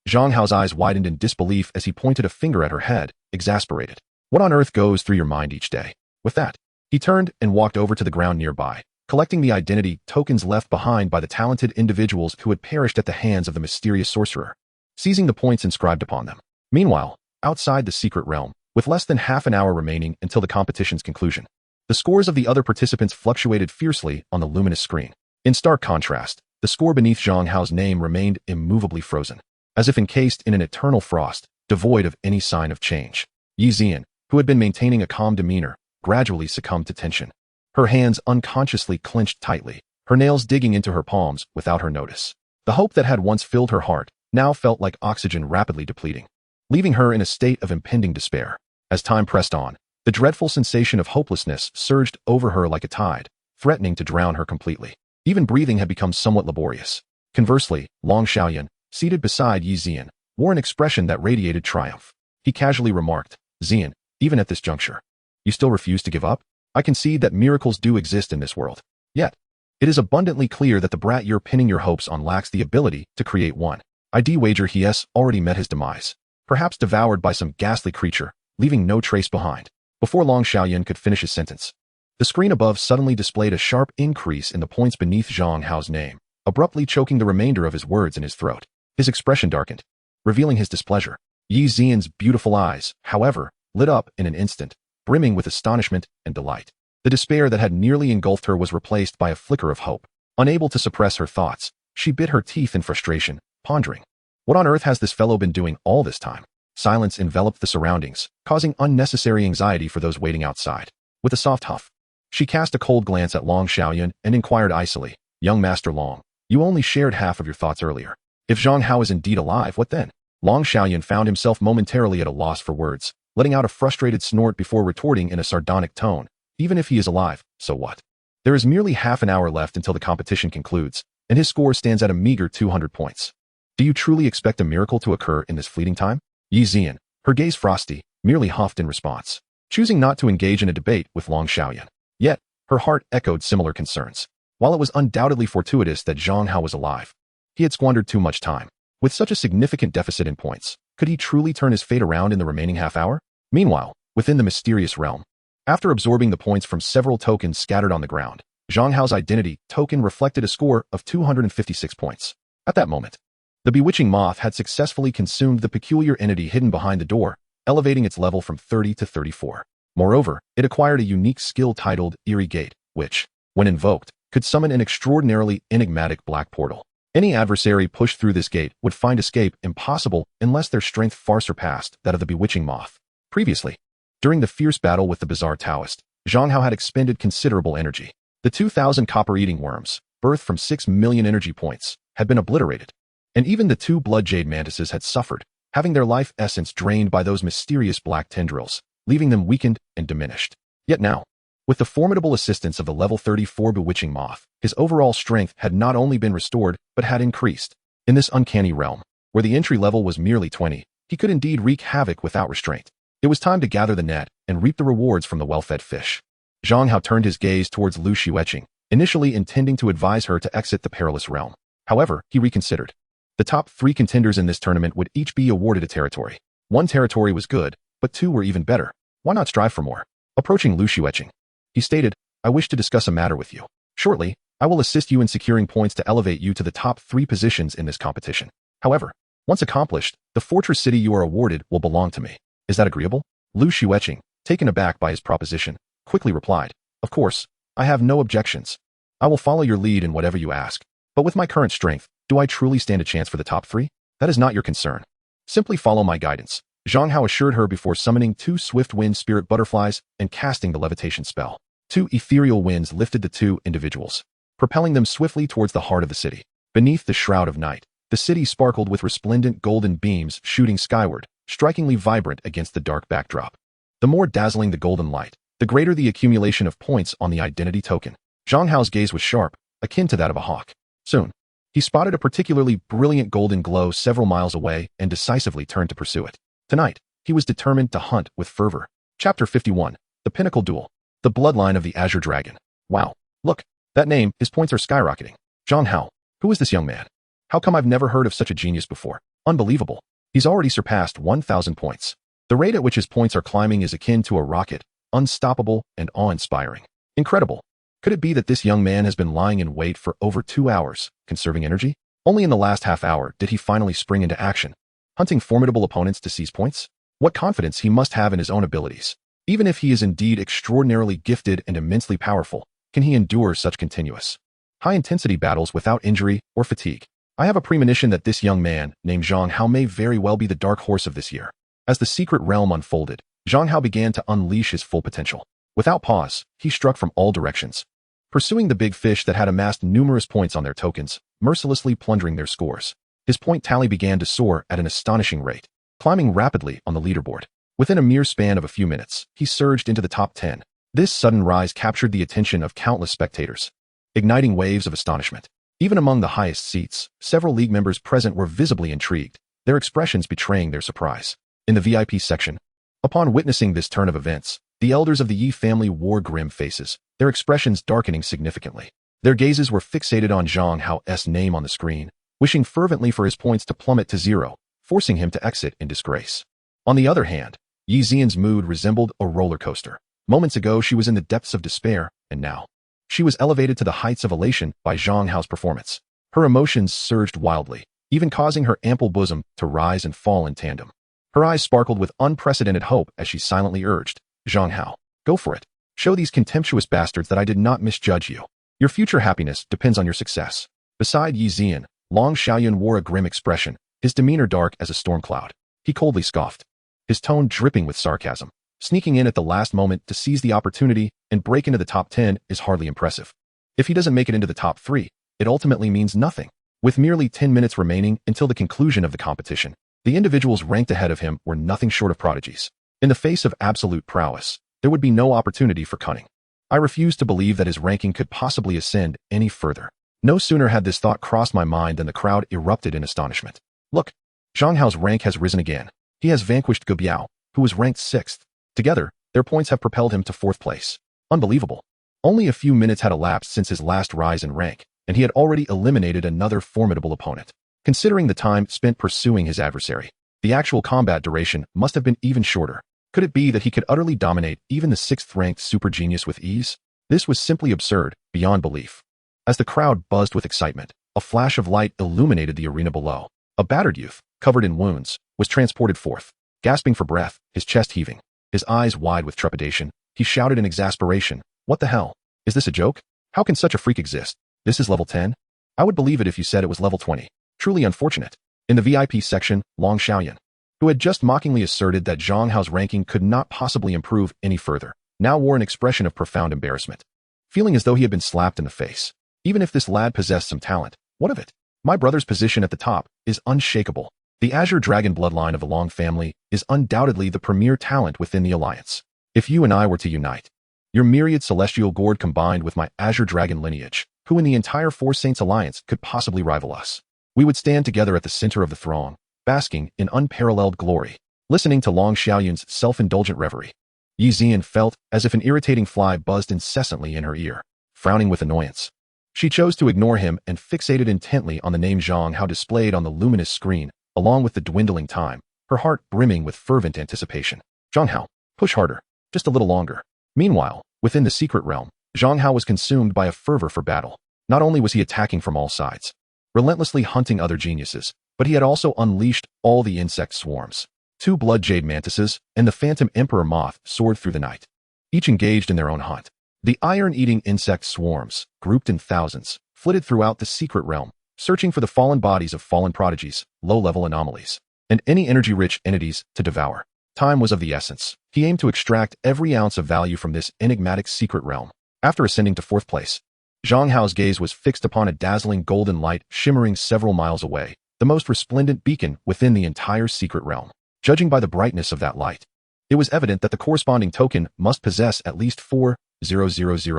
Zhang Hao's eyes widened in disbelief as he pointed a finger at her head, exasperated. "What on earth goes through your mind each day?" With that, he turned and walked over to the ground nearby, collecting the identity tokens left behind by the talented individuals who had perished at the hands of the mysterious sorcerer, seizing the points inscribed upon them. Meanwhile, outside the secret realm, with less than half an hour remaining until the competition's conclusion, the scores of the other participants fluctuated fiercely on the luminous screen. In stark contrast, the score beneath Zhang Hao's name remained immovably frozen, as if encased in an eternal frost, devoid of any sign of change. Yi Zian, who had been maintaining a calm demeanor, gradually succumbed to tension. Her hands unconsciously clenched tightly, her nails digging into her palms without her notice. The hope that had once filled her heart now felt like oxygen rapidly depleting, leaving her in a state of impending despair. As time pressed on, the dreadful sensation of hopelessness surged over her like a tide, threatening to drown her completely. Even breathing had become somewhat laborious. Conversely, Long Xiaoyan, seated beside Yi Zian, wore an expression that radiated triumph. He casually remarked, "Zian, even at this juncture, you still refuse to give up? I concede that miracles do exist in this world. Yet, it is abundantly clear that the brat you're pinning your hopes on lacks the ability to create one. I'd wager he has already met his demise, perhaps devoured by some ghastly creature, leaving no trace behind." Before Long Xiaoyan could finish his sentence, the screen above suddenly displayed a sharp increase in the points beneath Zhang Hao's name, abruptly choking the remainder of his words in his throat. His expression darkened, revealing his displeasure. Yi Zian's beautiful eyes, however, lit up in an instant, brimming with astonishment and delight. The despair that had nearly engulfed her was replaced by a flicker of hope. Unable to suppress her thoughts, she bit her teeth in frustration, pondering, what on earth has this fellow been doing all this time? Silence enveloped the surroundings, causing unnecessary anxiety for those waiting outside. With a soft huff, she cast a cold glance at Long Xiaoyan and inquired icily, "Young Master Long, you only shared half of your thoughts earlier. If Zhang Hao is indeed alive, what then?" Long Xiaoyan found himself momentarily at a loss for words, letting out a frustrated snort before retorting in a sardonic tone, "Even if he is alive, so what? There is merely half an hour left until the competition concludes, and his score stands at a meager 200 points. Do you truly expect a miracle to occur in this fleeting time?" Yi Zian, her gaze frosty, merely huffed in response, choosing not to engage in a debate with Long Xiaoyan. Yet, her heart echoed similar concerns. While it was undoubtedly fortuitous that Zhang Hao was alive, he had squandered too much time. With such a significant deficit in points, could he truly turn his fate around in the remaining half hour? Meanwhile, within the mysterious realm, after absorbing the points from several tokens scattered on the ground, Zhang Hao's identity token reflected a score of 256 points. At that moment, the bewitching moth had successfully consumed the peculiar entity hidden behind the door, elevating its level from 30 to 34. Moreover, it acquired a unique skill titled Eerie Gate, which, when invoked, could summon an extraordinarily enigmatic black portal. Any adversary pushed through this gate would find escape impossible unless their strength far surpassed that of the bewitching moth. Previously, during the fierce battle with the bizarre Taoist, Zhang Hao had expended considerable energy. The 2,000 copper-eating worms, birthed from 6 million energy points, had been obliterated, and even the 2 blood jade mantises had suffered, having their life essence drained by those mysterious black tendrils, leaving them weakened and diminished. Yet now, with the formidable assistance of the level 34 bewitching moth, his overall strength had not only been restored, but had increased. In this uncanny realm, where the entry level was merely 20, he could indeed wreak havoc without restraint. It was time to gather the net and reap the rewards from the well-fed fish. Zhang Hao turned his gaze towards Lu Xueqing, initially intending to advise her to exit the perilous realm. However, he reconsidered. The top 3 contenders in this tournament would each be awarded a territory. 1 territory was good, but 2 were even better. Why not strive for more? Approaching Lu Xueqing, he stated, "I wish to discuss a matter with you. Shortly, I will assist you in securing points to elevate you to the top 3 positions in this competition. However, once accomplished, the fortress city you are awarded will belong to me. Is that agreeable?" Lu Xueqing, taken aback by his proposition, quickly replied, "Of course, I have no objections. I will follow your lead in whatever you ask. But with my current strength, do I truly stand a chance for the top 3? That is not your concern. Simply follow my guidance," Zhang Hao assured her before summoning 2 swift wind spirit butterflies and casting the levitation spell. 2 ethereal winds lifted the 2 individuals, propelling them swiftly towards the heart of the city. Beneath the shroud of night, the city sparkled with resplendent golden beams shooting skyward, strikingly vibrant against the dark backdrop. The more dazzling the golden light, the greater the accumulation of points on the identity token. Zhang Hao's gaze was sharp, akin to that of a hawk. Soon, he spotted a particularly brilliant golden glow several miles away and decisively turned to pursue it. Tonight, he was determined to hunt with fervor. Chapter 51, The Pinnacle Duel. The Bloodline of the Azure Dragon. Wow, look, that name, his points are skyrocketing. Zhang Hao, who is this young man? How come I've never heard of such a genius before? Unbelievable. He's already surpassed 1,000 points. The rate at which his points are climbing is akin to a rocket, unstoppable and awe-inspiring. Incredible. Could it be that this young man has been lying in wait for over 2 hours, conserving energy? Only in the last half hour did he finally spring into action, hunting formidable opponents to seize points? What confidence he must have in his own abilities. Even if he is indeed extraordinarily gifted and immensely powerful, can he endure such continuous, high-intensity battles without injury or fatigue? I have a premonition that this young man, named Zhang Hao, may very well be the dark horse of this year. As the secret realm unfolded, Zhang Hao began to unleash his full potential. Without pause, he struck from all directions, pursuing the big fish that had amassed numerous points on their tokens, mercilessly plundering their scores. His point tally began to soar at an astonishing rate, climbing rapidly on the leaderboard. Within a mere span of a few minutes, he surged into the top 10. This sudden rise captured the attention of countless spectators, igniting waves of astonishment. Even among the highest seats, several league members present were visibly intrigued, their expressions betraying their surprise. In the VIP section, upon witnessing this turn of events, the elders of the Yi family wore grim faces, their expressions darkening significantly. Their gazes were fixated on Zhang Hao's name on the screen, wishing fervently for his points to plummet to zero, forcing him to exit in disgrace. On the other hand, Yi Xian's mood resembled a roller coaster. Moments ago she was in the depths of despair, and now she was elevated to the heights of elation by Zhang Hao's performance. Her emotions surged wildly, even causing her ample bosom to rise and fall in tandem. Her eyes sparkled with unprecedented hope as she silently urged, Zhang Hao, go for it. Show these contemptuous bastards that I did not misjudge you. Your future happiness depends on your success. Beside Yi Xian, Long Xiaoyun wore a grim expression, his demeanor dark as a storm cloud. He coldly scoffed, his tone dripping with sarcasm. Sneaking in at the last moment to seize the opportunity and break into the top 10 is hardly impressive. If he doesn't make it into the top 3, it ultimately means nothing. With merely 10 minutes remaining until the conclusion of the competition, the individuals ranked ahead of him were nothing short of prodigies. In the face of absolute prowess, there would be no opportunity for cunning. I refused to believe that his ranking could possibly ascend any further. No sooner had this thought crossed my mind than the crowd erupted in astonishment. Look, Zhang Hao's rank has risen again. He has vanquished Ge Biao, who was ranked 6th. Together, their points have propelled him to 4th place. Unbelievable. Only a few minutes had elapsed since his last rise in rank, and he had already eliminated another formidable opponent. Considering the time spent pursuing his adversary, the actual combat duration must have been even shorter. Could it be that he could utterly dominate even the 6th-ranked super genius with ease? This was simply absurd, beyond belief. As the crowd buzzed with excitement, a flash of light illuminated the arena below. A battered youth, covered in wounds, was transported forth. Gasping for breath, his chest heaving, his eyes wide with trepidation, he shouted in exasperation, "What the hell? Is this a joke? How can such a freak exist? This is level 10? I would believe it if you said it was level 20. Truly unfortunate." In the VIP section, Long Xiaoyan, who had just mockingly asserted that Zhang Hao's ranking could not possibly improve any further, now wore an expression of profound embarrassment, feeling as though he had been slapped in the face. Even if this lad possessed some talent, what of it? My brother's position at the top is unshakable. The Azure Dragon bloodline of the Long family is undoubtedly the premier talent within the alliance. If you and I were to unite, your myriad celestial gourd combined with my Azure Dragon lineage, who in the entire Four Saints alliance could possibly rival us? We would stand together at the center of the throng, basking in unparalleled glory. Listening to Long Xiaoyun's self-indulgent reverie, Yi Xian felt as if an irritating fly buzzed incessantly in her ear. Frowning with annoyance, she chose to ignore him and fixated intently on the name Zhang Hao displayed on the luminous screen, along with the dwindling time, her heart brimming with fervent anticipation. Zhang Hao, push harder, just a little longer. Meanwhile, within the secret realm, Zhang Hao was consumed by a fervor for battle. Not only was he attacking from all sides, relentlessly hunting other geniuses, but he had also unleashed all the insect swarms. 2 blood jade mantises and the phantom emperor moth soared through the night, each engaged in their own hunt. The iron-eating insect swarms, grouped in thousands, flitted throughout the secret realm, searching for the fallen bodies of fallen prodigies, low-level anomalies, and any energy-rich entities to devour. Time was of the essence. He aimed to extract every ounce of value from this enigmatic secret realm. After ascending to 4th place, Zhang Hao's gaze was fixed upon a dazzling golden light shimmering several miles away, the most resplendent beacon within the entire secret realm. Judging by the brightness of that light, it was evident that the corresponding token must possess at least 4,000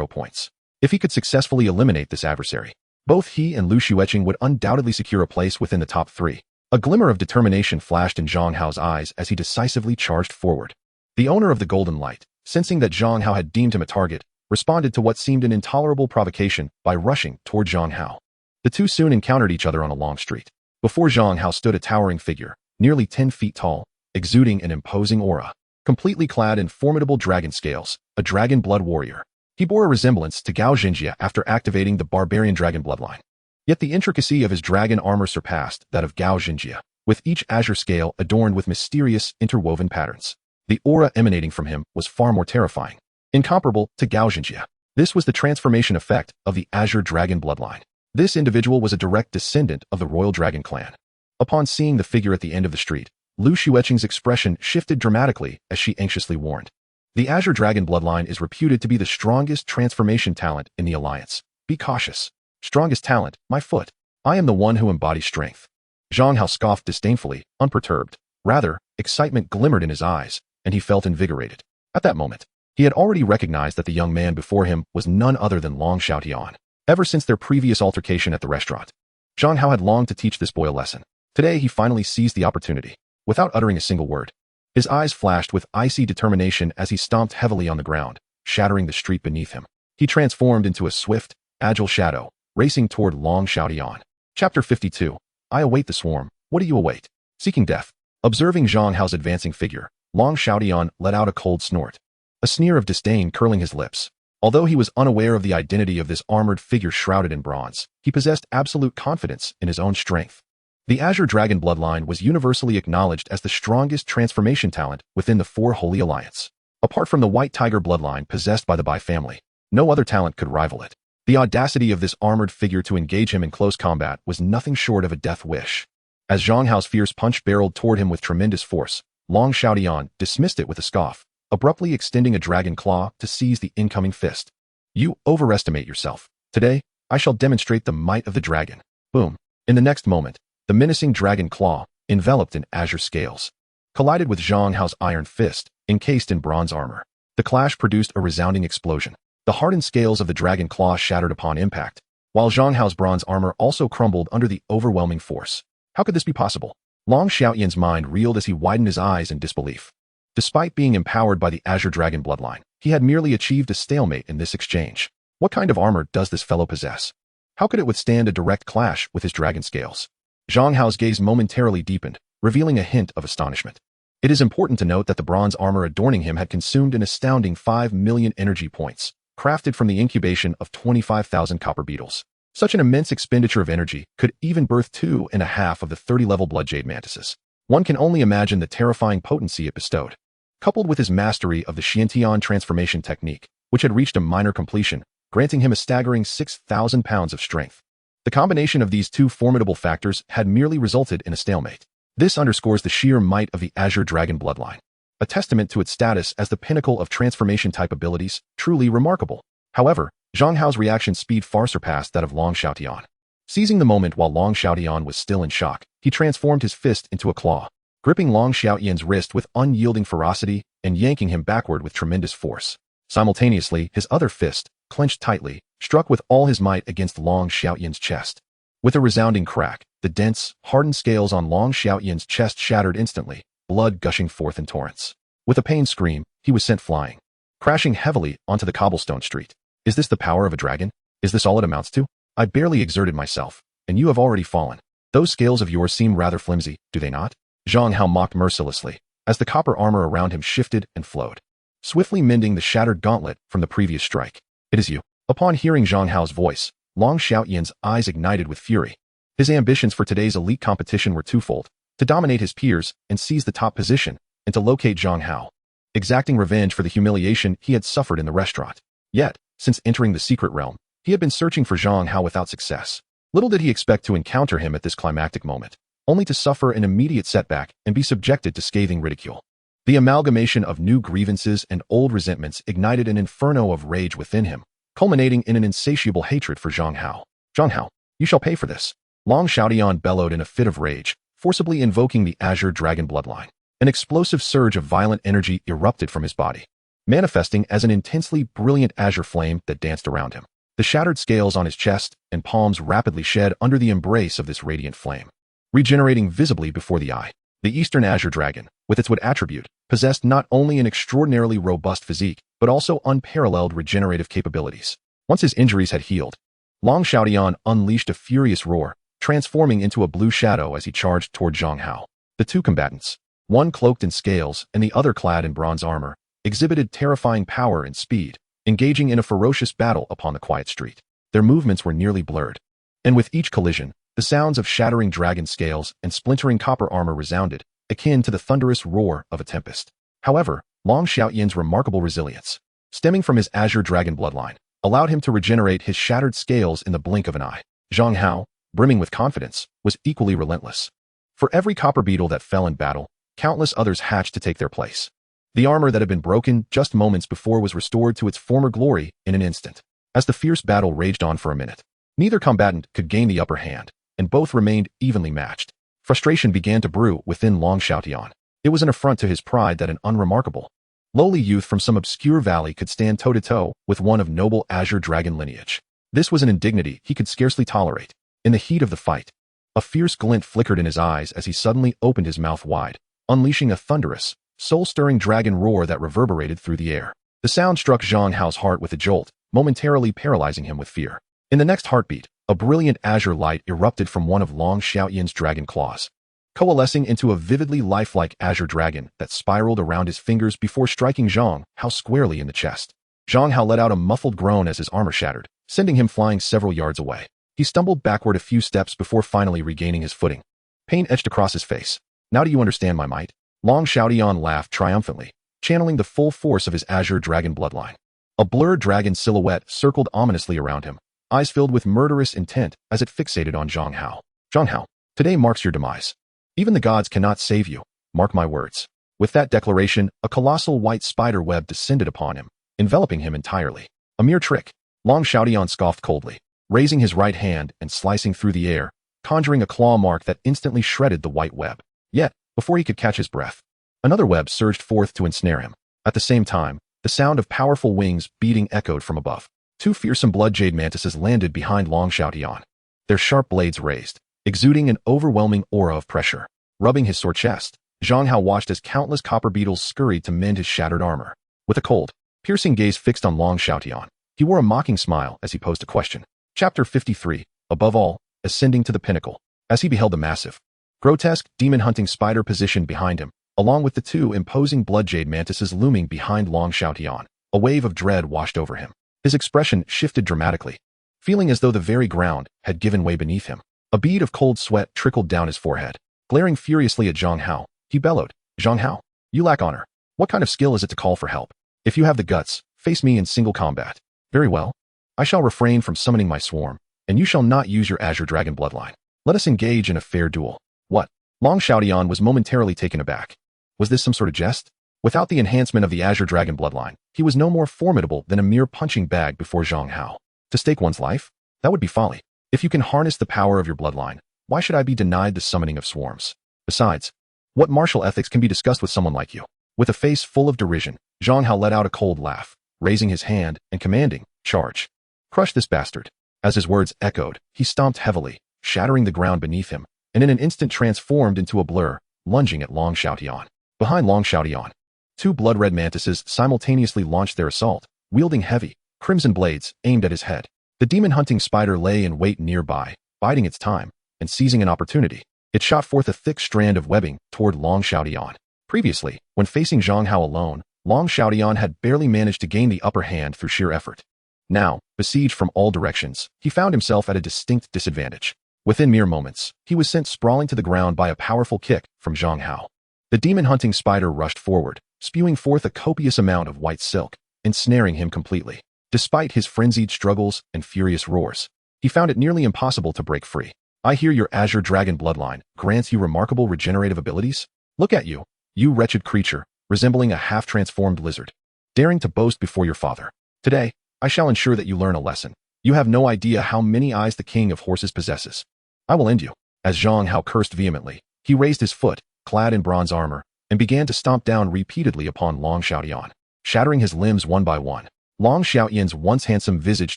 points. If he could successfully eliminate this adversary, both he and Lu Xueqing would undoubtedly secure a place within the top 3. A glimmer of determination flashed in Zhang Hao's eyes as he decisively charged forward. The owner of the golden light, sensing that Zhang Hao had deemed him a target, responded to what seemed an intolerable provocation by rushing toward Zhang Hao. The two soon encountered each other on a long street. Before Zhang Hao stood a towering figure, nearly 10 feet tall, exuding an imposing aura. Completely clad in formidable dragon scales, a dragon blood warrior. He bore a resemblance to Gao Jinjia after activating the barbarian dragon bloodline. Yet the intricacy of his dragon armor surpassed that of Gao Jinjia, with each azure scale adorned with mysterious interwoven patterns. The aura emanating from him was far more terrifying, incomparable to Gao Jinjia. This was the transformation effect of the Azure Dragon bloodline. This individual was a direct descendant of the royal dragon clan. Upon seeing the figure at the end of the street, Lu Xueqing's expression shifted dramatically as she anxiously warned. The Azure Dragon bloodline is reputed to be the strongest transformation talent in the alliance. Be cautious. Strongest talent, my foot. I am the one who embodies strength. Zhang Hao scoffed disdainfully, unperturbed. Rather, excitement glimmered in his eyes, and he felt invigorated. At that moment, he had already recognized that the young man before him was none other than Long Xiaotian. Ever since their previous altercation at the restaurant, Zhang Hao had longed to teach this boy a lesson. Today he finally seized the opportunity. Without uttering a single word, his eyes flashed with icy determination as he stomped heavily on the ground, shattering the street beneath him. He transformed into a swift, agile shadow, racing toward Long Xiaotian. Chapter 52. I await the swarm. What do you await? Seeking death. Observing Zhang Hao's advancing figure, Long Xiaotian let out a cold snort, a sneer of disdain curling his lips. Although he was unaware of the identity of this armored figure shrouded in bronze, he possessed absolute confidence in his own strength. The Azure Dragon bloodline was universally acknowledged as the strongest transformation talent within the Four Holy Alliance. Apart from the White Tiger bloodline possessed by the Bai family, no other talent could rival it. The audacity of this armored figure to engage him in close combat was nothing short of a death wish. As Zhang Hao's fierce punch barreled toward him with tremendous force, Long Xiaotian dismissed it with a scoff, abruptly extending a dragon claw to seize the incoming fist. You overestimate yourself. Today, I shall demonstrate the might of the dragon. Boom. In the next moment, the menacing dragon claw, enveloped in azure scales, collided with Zhang Hao's iron fist, encased in bronze armor. The clash produced a resounding explosion. The hardened scales of the dragon claw shattered upon impact, while Zhang Hao's bronze armor also crumbled under the overwhelming force. How could this be possible? Long Xiaotian's mind reeled as he widened his eyes in disbelief. Despite being empowered by the Azure Dragon bloodline, he had merely achieved a stalemate in this exchange. What kind of armor does this fellow possess? How could it withstand a direct clash with his dragon scales? Zhang Hao's gaze momentarily deepened, revealing a hint of astonishment. It is important to note that the bronze armor adorning him had consumed an astounding 5 million energy points, crafted from the incubation of 25,000 copper beetles. Such an immense expenditure of energy could even birth 2.5 of the 30-level blood jade mantises. One can only imagine the terrifying potency it bestowed. Coupled with his mastery of the Xiantian transformation technique, which had reached a minor completion, granting him a staggering 6,000 pounds of strength. The combination of these two formidable factors had merely resulted in a stalemate. This underscores the sheer might of the Azure Dragon bloodline, a testament to its status as the pinnacle of transformation-type abilities, truly remarkable. However, Zhang Hao's reaction speed far surpassed that of Long Xiaotian. Seizing the moment while Long Xiaotian was still in shock, he transformed his fist into a claw, gripping Long Xiaotian's wrist with unyielding ferocity and yanking him backward with tremendous force. Simultaneously, his other fist, clenched tightly, struck with all his might against Long Xiaotian's chest. With a resounding crack, the dense, hardened scales on Long Xiaotian's chest shattered instantly, blood gushing forth in torrents. With a pained scream, he was sent flying, crashing heavily onto the cobblestone street. Is this the power of a dragon? Is this all it amounts to? I barely exerted myself, and you have already fallen. Those scales of yours seem rather flimsy, do they not? Zhang Hao mocked mercilessly, as the copper armor around him shifted and flowed, swiftly mending the shattered gauntlet from the previous strike. It is you. Upon hearing Zhang Hao's voice, Long Xiaotian's eyes ignited with fury. His ambitions for today's elite competition were twofold: to dominate his peers and seize the top position, and to locate Zhang Hao, exacting revenge for the humiliation he had suffered in the restaurant. Yet, since entering the secret realm, he had been searching for Zhang Hao without success. Little did he expect to encounter him at this climactic moment, only to suffer an immediate setback and be subjected to scathing ridicule. The amalgamation of new grievances and old resentments ignited an inferno of rage within him, culminating in an insatiable hatred for Zhang Hao. Zhang Hao, you shall pay for this. Long Xiaotian bellowed in a fit of rage, forcibly invoking the Azure Dragon bloodline. An explosive surge of violent energy erupted from his body, manifesting as an intensely brilliant azure flame that danced around him. The shattered scales on his chest and palms rapidly shed under the embrace of this radiant flame, regenerating visibly before the eye. The Eastern Azure Dragon, with its wood attribute, possessed not only an extraordinarily robust physique, but also unparalleled regenerative capabilities. Once his injuries had healed, Long Xiaotian unleashed a furious roar, transforming into a blue shadow as he charged toward Zhang Hao. The two combatants, one cloaked in scales and the other clad in bronze armor, exhibited terrifying power and speed, engaging in a ferocious battle upon the quiet street. Their movements were nearly blurred, and with each collision, the sounds of shattering dragon scales and splintering copper armor resounded, akin to the thunderous roar of a tempest. However, Long Xiaotian's remarkable resilience, stemming from his Azure Dragon bloodline, allowed him to regenerate his shattered scales in the blink of an eye. Zhang Hao, brimming with confidence, was equally relentless. For every copper beetle that fell in battle, countless others hatched to take their place. The armor that had been broken just moments before was restored to its former glory in an instant. As the fierce battle raged on for a minute, neither combatant could gain the upper hand, and both remained evenly matched. Frustration began to brew within Long Xiaotian. It was an affront to his pride that an unremarkable, lowly youth from some obscure valley could stand toe-to-toe with one of noble Azure Dragon lineage. This was an indignity he could scarcely tolerate. In the heat of the fight, a fierce glint flickered in his eyes as he suddenly opened his mouth wide, unleashing a thunderous, soul-stirring dragon roar that reverberated through the air. The sound struck Zhang Hao's heart with a jolt, momentarily paralyzing him with fear. In the next heartbeat, a brilliant azure light erupted from one of Long Xiaoyan's dragon claws, coalescing into a vividly lifelike azure dragon that spiraled around his fingers before striking Zhang Hao squarely in the chest. Zhang Hao let out a muffled groan as his armor shattered, sending him flying several yards away. He stumbled backward a few steps before finally regaining his footing. Pain etched across his face. Now do you understand my might? Long Xiaoyan laughed triumphantly, channeling the full force of his azure dragon bloodline. A blurred dragon silhouette circled ominously around him, eyes filled with murderous intent as it fixated on Zhang Hao. Zhang Hao, today marks your demise. Even the gods cannot save you, mark my words. With that declaration, a colossal white spider web descended upon him, enveloping him entirely. A mere trick. Long Xiaoyan scoffed coldly, raising his right hand and slicing through the air, conjuring a claw mark that instantly shredded the white web. Yet, before he could catch his breath, another web surged forth to ensnare him. At the same time, the sound of powerful wings beating echoed from above. Two fearsome blood jade mantises landed behind Long Xiaoyan, their sharp blades raised, exuding an overwhelming aura of pressure. Rubbing his sore chest, Zhang Hao watched as countless copper beetles scurried to mend his shattered armor. With a cold, piercing gaze fixed on Long Xiaoyan, he wore a mocking smile as he posed a question. Chapter 53, above all, ascending to the pinnacle. As he beheld the massive, grotesque, demon-hunting spider positioned behind him, along with the two imposing blood jade mantises looming behind Long Xiaoyan, a wave of dread washed over him. His expression shifted dramatically, feeling as though the very ground had given way beneath him. A bead of cold sweat trickled down his forehead. Glaring furiously at Zhang Hao, he bellowed, Zhang Hao, you lack honor. What kind of skill is it to call for help? If you have the guts, face me in single combat. Very well. I shall refrain from summoning my swarm, and you shall not use your azure dragon bloodline. Let us engage in a fair duel. What? Long Xiaoyan was momentarily taken aback. Was this some sort of jest? Without the enhancement of the azure dragon bloodline, he was no more formidable than a mere punching bag before Zhang Hao. To stake one's life? That would be folly. If you can harness the power of your bloodline, why should I be denied the summoning of swarms? Besides, what martial ethics can be discussed with someone like you? With a face full of derision, Zhang Hao let out a cold laugh, raising his hand and commanding, charge. Crush this bastard. As his words echoed, he stomped heavily, shattering the ground beneath him, and in an instant transformed into a blur, lunging at Long Xiaoyan. Behind Long Xiaoyan, two blood-red mantises simultaneously launched their assault, wielding heavy, crimson blades aimed at his head. The demon-hunting spider lay in wait nearby, biding its time, and seizing an opportunity. It shot forth a thick strand of webbing toward Long Xiaoyan. Previously, when facing Zhang Hao alone, Long Xiaoyan had barely managed to gain the upper hand through sheer effort. Now, besieged from all directions, he found himself at a distinct disadvantage. Within mere moments, he was sent sprawling to the ground by a powerful kick from Zhang Hao. The demon-hunting spider rushed forward, spewing forth a copious amount of white silk, ensnaring him completely. Despite his frenzied struggles and furious roars, he found it nearly impossible to break free. I hear your azure dragon bloodline grants you remarkable regenerative abilities? Look at you, you wretched creature, resembling a half-transformed lizard, daring to boast before your father. Today, I shall ensure that you learn a lesson. You have no idea how many eyes the king of horses possesses. I will end you. As Zhang Hao cursed vehemently, he raised his foot, clad in bronze armor, and began to stomp down repeatedly upon Long Xiaoyan, shattering his limbs one by one. Long Xiaoyan's once handsome visage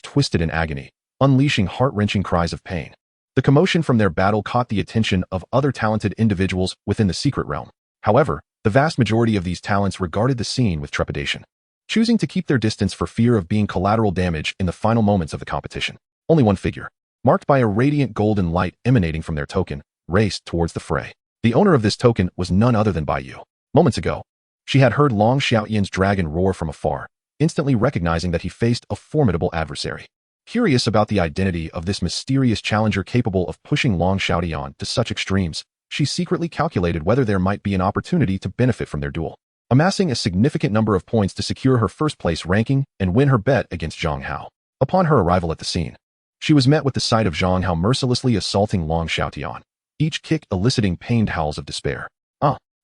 twisted in agony, unleashing heart-wrenching cries of pain. The commotion from their battle caught the attention of other talented individuals within the secret realm. However, the vast majority of these talents regarded the scene with trepidation, choosing to keep their distance for fear of being collateral damage in the final moments of the competition. Only one figure, marked by a radiant golden light emanating from their token, raced towards the fray. The owner of this token was none other than Bai Yu. Moments ago, she had heard Long Xiaoyan's dragon roar from afar, instantly recognizing that he faced a formidable adversary. Curious about the identity of this mysterious challenger capable of pushing Long Xiaoyan to such extremes, she secretly calculated whether there might be an opportunity to benefit from their duel, amassing a significant number of points to secure her first-place ranking and win her bet against Zhang Hao. Upon her arrival at the scene, she was met with the sight of Zhang Hao mercilessly assaulting Long Xiaoyan, each kick eliciting pained howls of despair.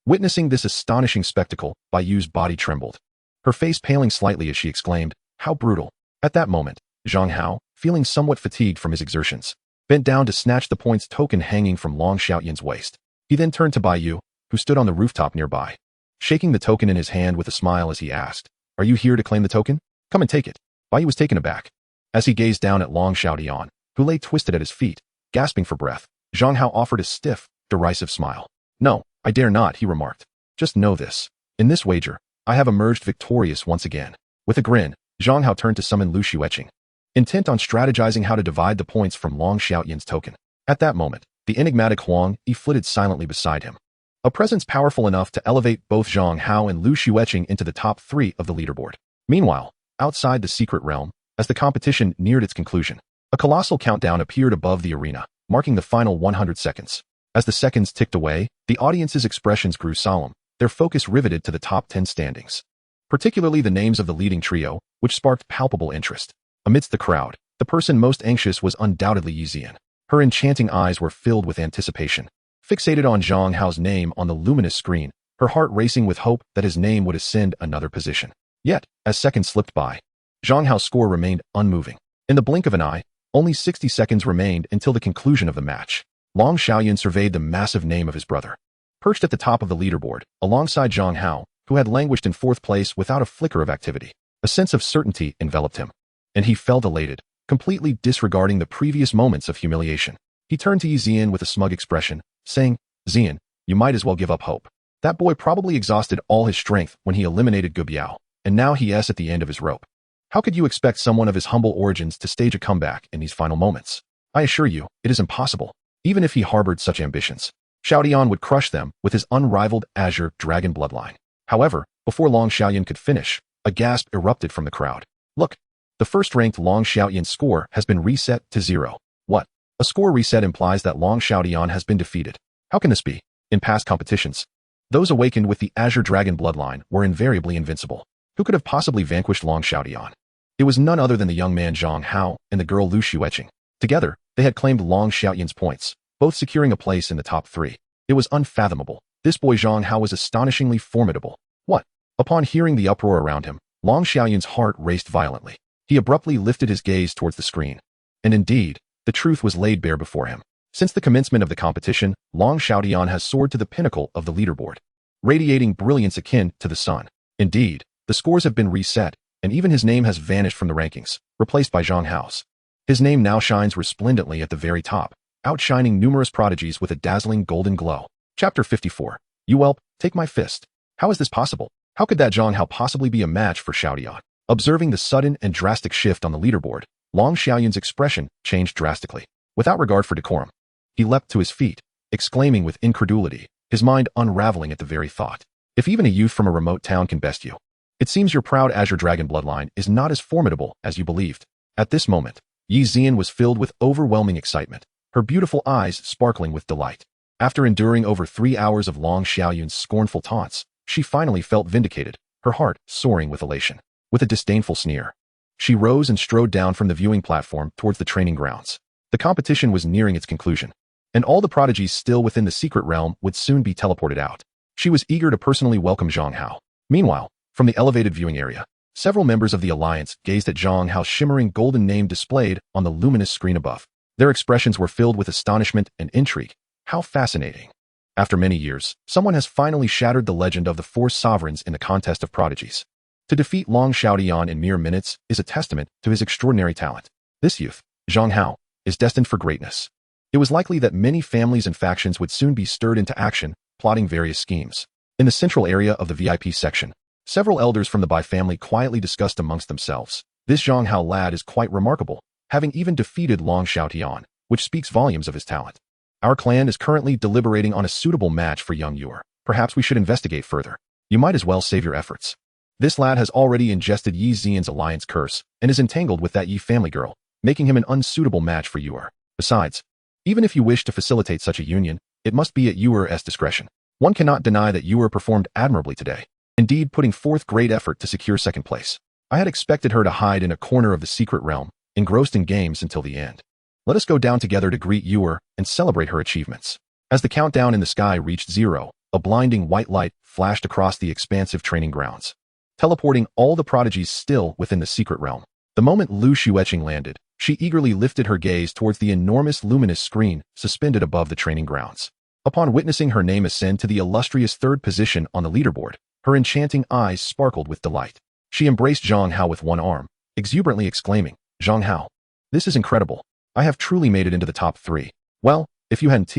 Witnessing this astonishing spectacle, Bai Yu's body trembled, her face paling slightly as she exclaimed, "How brutal!" At that moment, Zhang Hao, feeling somewhat fatigued from his exertions, bent down to snatch the points token hanging from Long Xiaoyan's waist. He then turned to Bai Yu, who stood on the rooftop nearby, shaking the token in his hand with a smile as he asked, "Are you here to claim the token? Come and take it." Bai Yu was taken aback. As he gazed down at Long Xiaodian, who lay twisted at his feet, gasping for breath, Zhang Hao offered a stiff, derisive smile. "No, I dare not," he remarked. "Just know this. In this wager, I have emerged victorious once again." With a grin, Zhang Hao turned to summon Lu Xueqing, intent on strategizing how to divide the points from Long Xiaoyan's token. At that moment, the enigmatic Huang Yi flitted silently beside him, a presence powerful enough to elevate both Zhang Hao and Lu Xueqing into the top 3 of the leaderboard. Meanwhile, outside the secret realm, as the competition neared its conclusion, a colossal countdown appeared above the arena, marking the final 100 seconds. As the seconds ticked away, the audience's expressions grew solemn, their focus riveted to the top 10 standings, particularly the names of the leading trio, which sparked palpable interest. Amidst the crowd, the person most anxious was undoubtedly Yi Zian. Her enchanting eyes were filled with anticipation. Fixated on Zhang Hao's name on the luminous screen, her heart racing with hope that his name would ascend another position. Yet, as seconds slipped by, Zhang Hao's score remained unmoving. In the blink of an eye, only 60 seconds remained until the conclusion of the match. Long Xiaoyan surveyed the massive name of his brother. Perched at the top of the leaderboard, alongside Zhang Hao, who had languished in 4th place without a flicker of activity, a sense of certainty enveloped him, and he felt elated, completely disregarding the previous moments of humiliation. He turned to Yi Zian with a smug expression, saying, "Zian, you might as well give up hope. That boy probably exhausted all his strength when he eliminated Gu Biao, and now he is at the end of his rope. How could you expect someone of his humble origins to stage a comeback in these final moments? I assure you, it is impossible. Even if he harbored such ambitions, Xiaodian would crush them with his unrivaled azure dragon bloodline." However, before Long Xiaoyan could finish, a gasp erupted from the crowd. "Look, the first-ranked Long Xiaoyan's score has been reset to 0. What? A score reset implies that Long Xiaodian has been defeated. How can this be? In past competitions, those awakened with the azure dragon bloodline were invariably invincible. Who could have possibly vanquished Long Xiaodian? It was none other than the young man Zhang Hao and the girl Lu Xueqing. Together, they had claimed Long Xiaoyan's points, both securing a place in the top 3. It was unfathomable. This boy Zhang Hao was astonishingly formidable. What? Upon hearing the uproar around him, Long Xiaoyan's heart raced violently. He abruptly lifted his gaze towards the screen. And indeed, the truth was laid bare before him. Since the commencement of the competition, Long Xiaodian has soared to the pinnacle of the leaderboard, radiating brilliance akin to the sun. Indeed, the scores have been reset, and even his name has vanished from the rankings, replaced by Zhang Hao's. His name now shines resplendently at the very top, outshining numerous prodigies with a dazzling golden glow. Chapter 54. You whelp, take my fist. How is this possible? How could that Zhang Hao possibly be a match for Xiaodian? Observing the sudden and drastic shift on the leaderboard, Long Xiaoyan's expression changed drastically. Without regard for decorum, he leapt to his feet, exclaiming with incredulity, his mind unraveling at the very thought. If even a youth from a remote town can best you, it seems your proud azure dragon bloodline is not as formidable as you believed. At this moment, Yi Zian was filled with overwhelming excitement, her beautiful eyes sparkling with delight. After enduring over 3 hours of Long Xiaoyan's scornful taunts, she finally felt vindicated, her heart soaring with elation. With a disdainful sneer, she rose and strode down from the viewing platform towards the training grounds. The competition was nearing its conclusion, and all the prodigies still within the secret realm would soon be teleported out. She was eager to personally welcome Zhang Hao. Meanwhile, from the elevated viewing area, several members of the Alliance gazed at Zhang Hao's shimmering golden name displayed on the luminous screen above. Their expressions were filled with astonishment and intrigue. How fascinating. After many years, someone has finally shattered the legend of the 4 sovereigns in the contest of prodigies. To defeat Long Xiaodian in mere minutes is a testament to his extraordinary talent. This youth, Zhang Hao, is destined for greatness. It was likely that many families and factions would soon be stirred into action, plotting various schemes. In the central area of the VIP section, several elders from the Bai family quietly discussed amongst themselves. This Zhang Hao lad is quite remarkable, having even defeated Long Xiaotian, which speaks volumes of his talent. Our clan is currently deliberating on a suitable match for young Yuer. Perhaps we should investigate further. You might as well save your efforts. This lad has already ingested Yi Zian's alliance curse and is entangled with that Yi family girl, making him an unsuitable match for Yuer. Besides, even if you wish to facilitate such a union, it must be at Yuer's discretion. One cannot deny that Yuer performed admirably today, indeed putting forth great effort to secure second place. I had expected her to hide in a corner of the secret realm, engrossed in games until the end. Let us go down together to greet Yuer and celebrate her achievements. As the countdown in the sky reached 0, a blinding white light flashed across the expansive training grounds, teleporting all the prodigies still within the secret realm. The moment Lu Xueqing landed, she eagerly lifted her gaze towards the enormous luminous screen suspended above the training grounds. Upon witnessing her name ascend to the illustrious 3rd position on the leaderboard, her enchanting eyes sparkled with delight. She embraced Zhang Hao with one arm, exuberantly exclaiming, Zhang Hao. This is incredible. I have truly made it into the top 3. Well, if you hadn't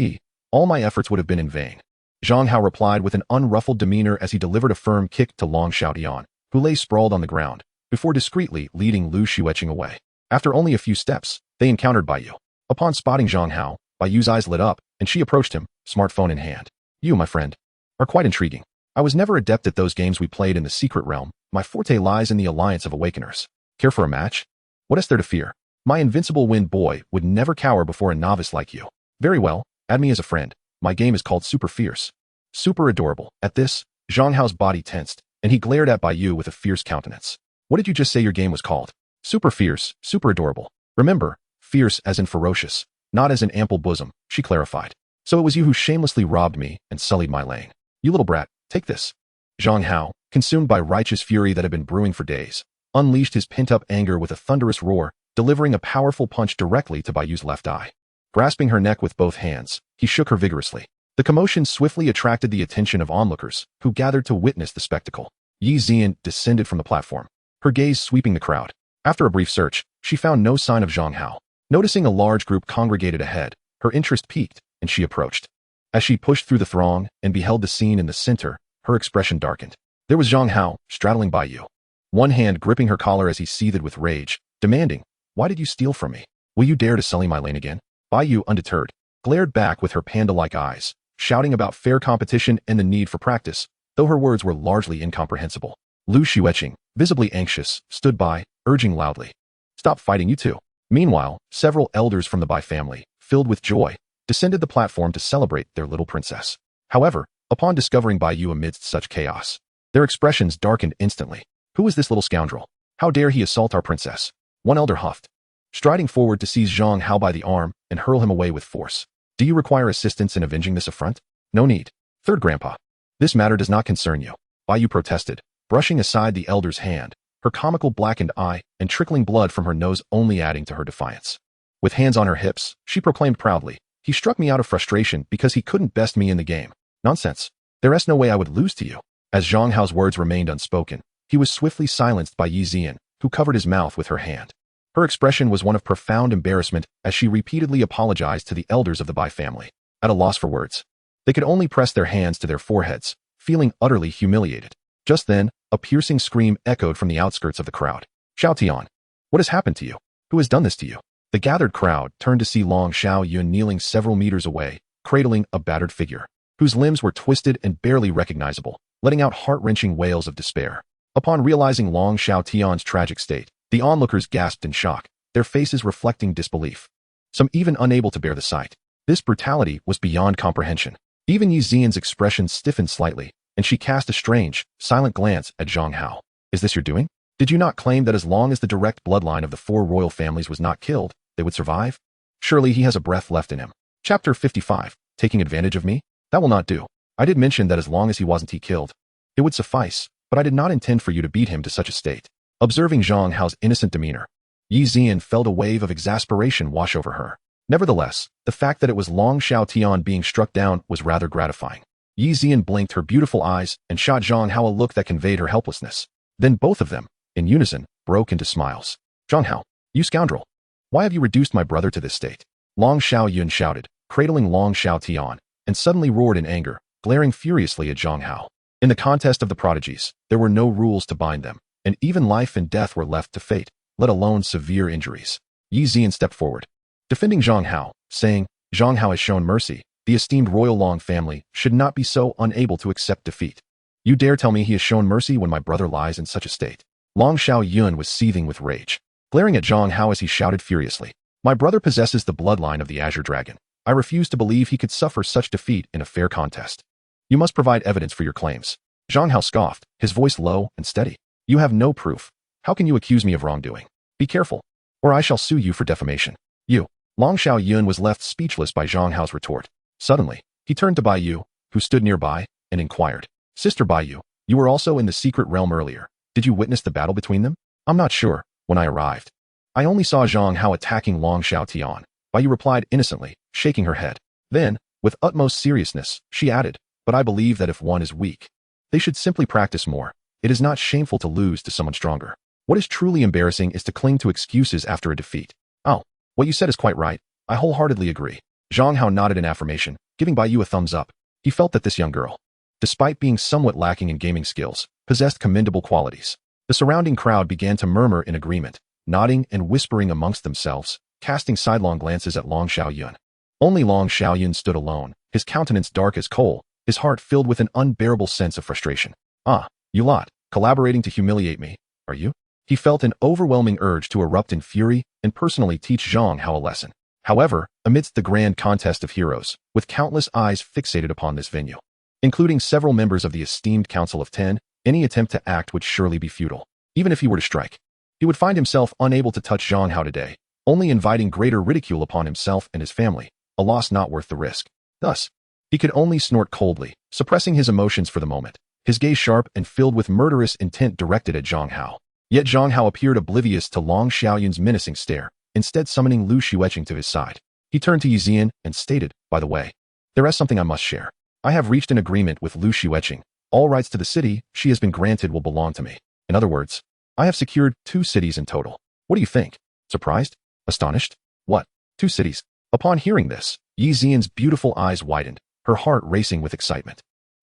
all my efforts would have been in vain. Zhang Hao replied with an unruffled demeanor as he delivered a firm kick to Long Xiaotian, who lay sprawled on the ground, before discreetly leading Lu Xueqing away. After only a few steps, they encountered Baiyu. Upon spotting Zhang Hao, Baiyu's eyes lit up, and she approached him, smartphone in hand. You, my friend, are quite intriguing. I was never adept at those games we played in the secret realm. My forte lies in the alliance of awakeners. Care for a match? What is there to fear? My invincible wind boy would never cower before a novice like you. Very well, add me as a friend. My game is called Super Fierce. Super adorable. At this, Zhang Hao's body tensed, and he glared at Baiyu with a fierce countenance. What did you just say your game was called? Super Fierce, super adorable. Remember, fierce as in ferocious, not as in ample bosom, she clarified. So it was you who shamelessly robbed me and sullied my lane. You little brat, take this. Zhang Hao, consumed by righteous fury that had been brewing for days, unleashed his pent-up anger with a thunderous roar, delivering a powerful punch directly to Baiyu's left eye. Grasping her neck with both hands, he shook her vigorously. The commotion swiftly attracted the attention of onlookers, who gathered to witness the spectacle. Yi Zian descended from the platform, her gaze sweeping the crowd. After a brief search, she found no sign of Zhang Hao. Noticing a large group congregated ahead, her interest piqued, and she approached. As she pushed through the throng and beheld the scene in the center, her expression darkened. There was Zhang Hao, straddling Baiyu, one hand gripping her collar as he seethed with rage, demanding, "Why did you steal from me? Will you dare to sully my lane again?" Baiyu, undeterred, glared back with her panda-like eyes, shouting about fair competition and the need for practice, though her words were largely incomprehensible. Lu Xueqing, visibly anxious, stood by, urging loudly, "Stop fighting, you two." Meanwhile, several elders from the Bai family, filled with joy, descended the platform to celebrate their little princess. However, upon discovering Baiyu amidst such chaos, their expressions darkened instantly. Who is this little scoundrel? How dare he assault our princess? One elder huffed, striding forward to seize Zhang Hao by the arm and hurl him away with force. Do you require assistance in avenging this affront? No need. Third grandpa. This matter does not concern you. Baiyu protested, brushing aside the elder's hand, her comical blackened eye and trickling blood from her nose only adding to her defiance. With hands on her hips, she proclaimed proudly, "He struck me out of frustration because he couldn't best me in the game. Nonsense. There's no way I would lose to you." As Zhang Hao's words remained unspoken, he was swiftly silenced by Yi Zian, who covered his mouth with her hand. Her expression was one of profound embarrassment as she repeatedly apologized to the elders of the Bai family. At a loss for words, they could only press their hands to their foreheads, feeling utterly humiliated. Just then, a piercing scream echoed from the outskirts of the crowd. "Xiaotian, what has happened to you? Who has done this to you?" The gathered crowd turned to see Long Xiaoyun kneeling several meters away, cradling a battered figure, whose limbs were twisted and barely recognizable, letting out heart-wrenching wails of despair. Upon realizing Long Xiaotian's tragic state, the onlookers gasped in shock, their faces reflecting disbelief. Some even unable to bear the sight. This brutality was beyond comprehension. Even Yi Zian's expression stiffened slightly, and she cast a strange, silent glance at Zhang Hao. "Is this your doing? Did you not claim that as long as the direct bloodline of the 4 royal families was not killed, they would survive? Surely he has a breath left in him." Chapter 55, Taking Advantage of Me? That will not do. I did mention that as long as he wasn't killed, it would suffice, but I did not intend for you to beat him to such a state. Observing Zhang Hao's innocent demeanor, Yi Zian felt a wave of exasperation wash over her. Nevertheless, the fact that it was Long Xiaotian being struck down was rather gratifying. Yi Zian blinked her beautiful eyes and shot Zhang Hao a look that conveyed her helplessness. Then both of them, in unison, broke into smiles. "Zhang Hao, you scoundrel! Why have you reduced my brother to this state?" Long Xiaoyun shouted, cradling Long Xiaotian, and suddenly roared in anger, glaring furiously at Zhang Hao. In the contest of the prodigies, there were no rules to bind them, and even life and death were left to fate, let alone severe injuries. Yi Zian stepped forward, defending Zhang Hao, saying, "Zhang Hao has shown mercy. The esteemed royal Long family should not be so unable to accept defeat. You dare tell me he has shown mercy when my brother lies in such a state?" Long Xiaoyun was seething with rage, glaring at Zhang Hao as he shouted furiously, "My brother possesses the bloodline of the Azure Dragon. I refuse to believe he could suffer such defeat in a fair contest. You must provide evidence for your claims." Zhang Hao scoffed, his voice low and steady. "You have no proof. How can you accuse me of wrongdoing? Be careful, or I shall sue you for defamation." "You." Long Xiaoyun was left speechless by Zhang Hao's retort. Suddenly, he turned to Baiyu, who stood nearby, and inquired, "Sister Baiyu, you were also in the secret realm earlier. Did you witness the battle between them?" "I'm not sure. When I arrived, I only saw Zhang Hao attacking Long Xiaotian," Baiyu replied innocently, shaking her head. Then, with utmost seriousness, she added, "But I believe that if one is weak, they should simply practice more. It is not shameful to lose to someone stronger." What is truly embarrassing is to cling to excuses after a defeat. Oh, what you said is quite right. I wholeheartedly agree. Zhang Hao nodded in affirmation, giving Bai Yu a thumbs up. He felt that this young girl, despite being somewhat lacking in gaming skills, possessed commendable qualities. The surrounding crowd began to murmur in agreement, nodding and whispering amongst themselves, casting sidelong glances at Long Xiaoyun. Only Long Xiaoyun stood alone, his countenance dark as coal, his heart filled with an unbearable sense of frustration. Ah, you lot, collaborating to humiliate me, are you? He felt an overwhelming urge to erupt in fury and personally teach Zhang Hao a lesson. However, amidst the grand contest of heroes, with countless eyes fixated upon this venue, including several members of the esteemed Council of 10, any attempt to act would surely be futile. Even if he were to strike, he would find himself unable to touch Zhang Hao today, only inviting greater ridicule upon himself and his family, a loss not worth the risk. Thus, he could only snort coldly, suppressing his emotions for the moment, his gaze sharp and filled with murderous intent directed at Zhang Hao. Yet Zhang Hao appeared oblivious to Long Xiaoyun's menacing stare, instead summoning Lu Xueqing to his side. He turned to Yi Zian and stated, by the way, there is something I must share. I have reached an agreement with Lu Xueqing. All rights to the city she has been granted will belong to me. In other words, I have secured 2 cities in total. What do you think? Surprised? Astonished? What? 2 cities? Upon hearing this, Yi Zian's beautiful eyes widened, her heart racing with excitement.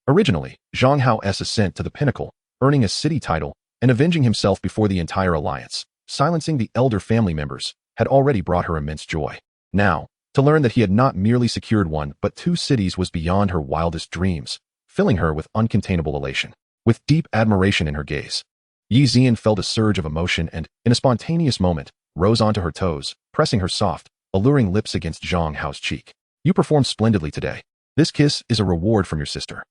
Originally, Zhang Hao's ascent to the pinnacle, earning a city title, and avenging himself before the entire alliance, silencing the elder family members, had already brought her immense joy. Now, to learn that he had not merely secured 1 but 2 cities was beyond her wildest dreams, filling her with uncontainable elation. With deep admiration in her gaze, Yi Zian felt a surge of emotion and, in a spontaneous moment, rose onto her toes, pressing her soft, alluring lips against Zhang Hao's cheek. You performed splendidly today. This kiss is a reward from your sister.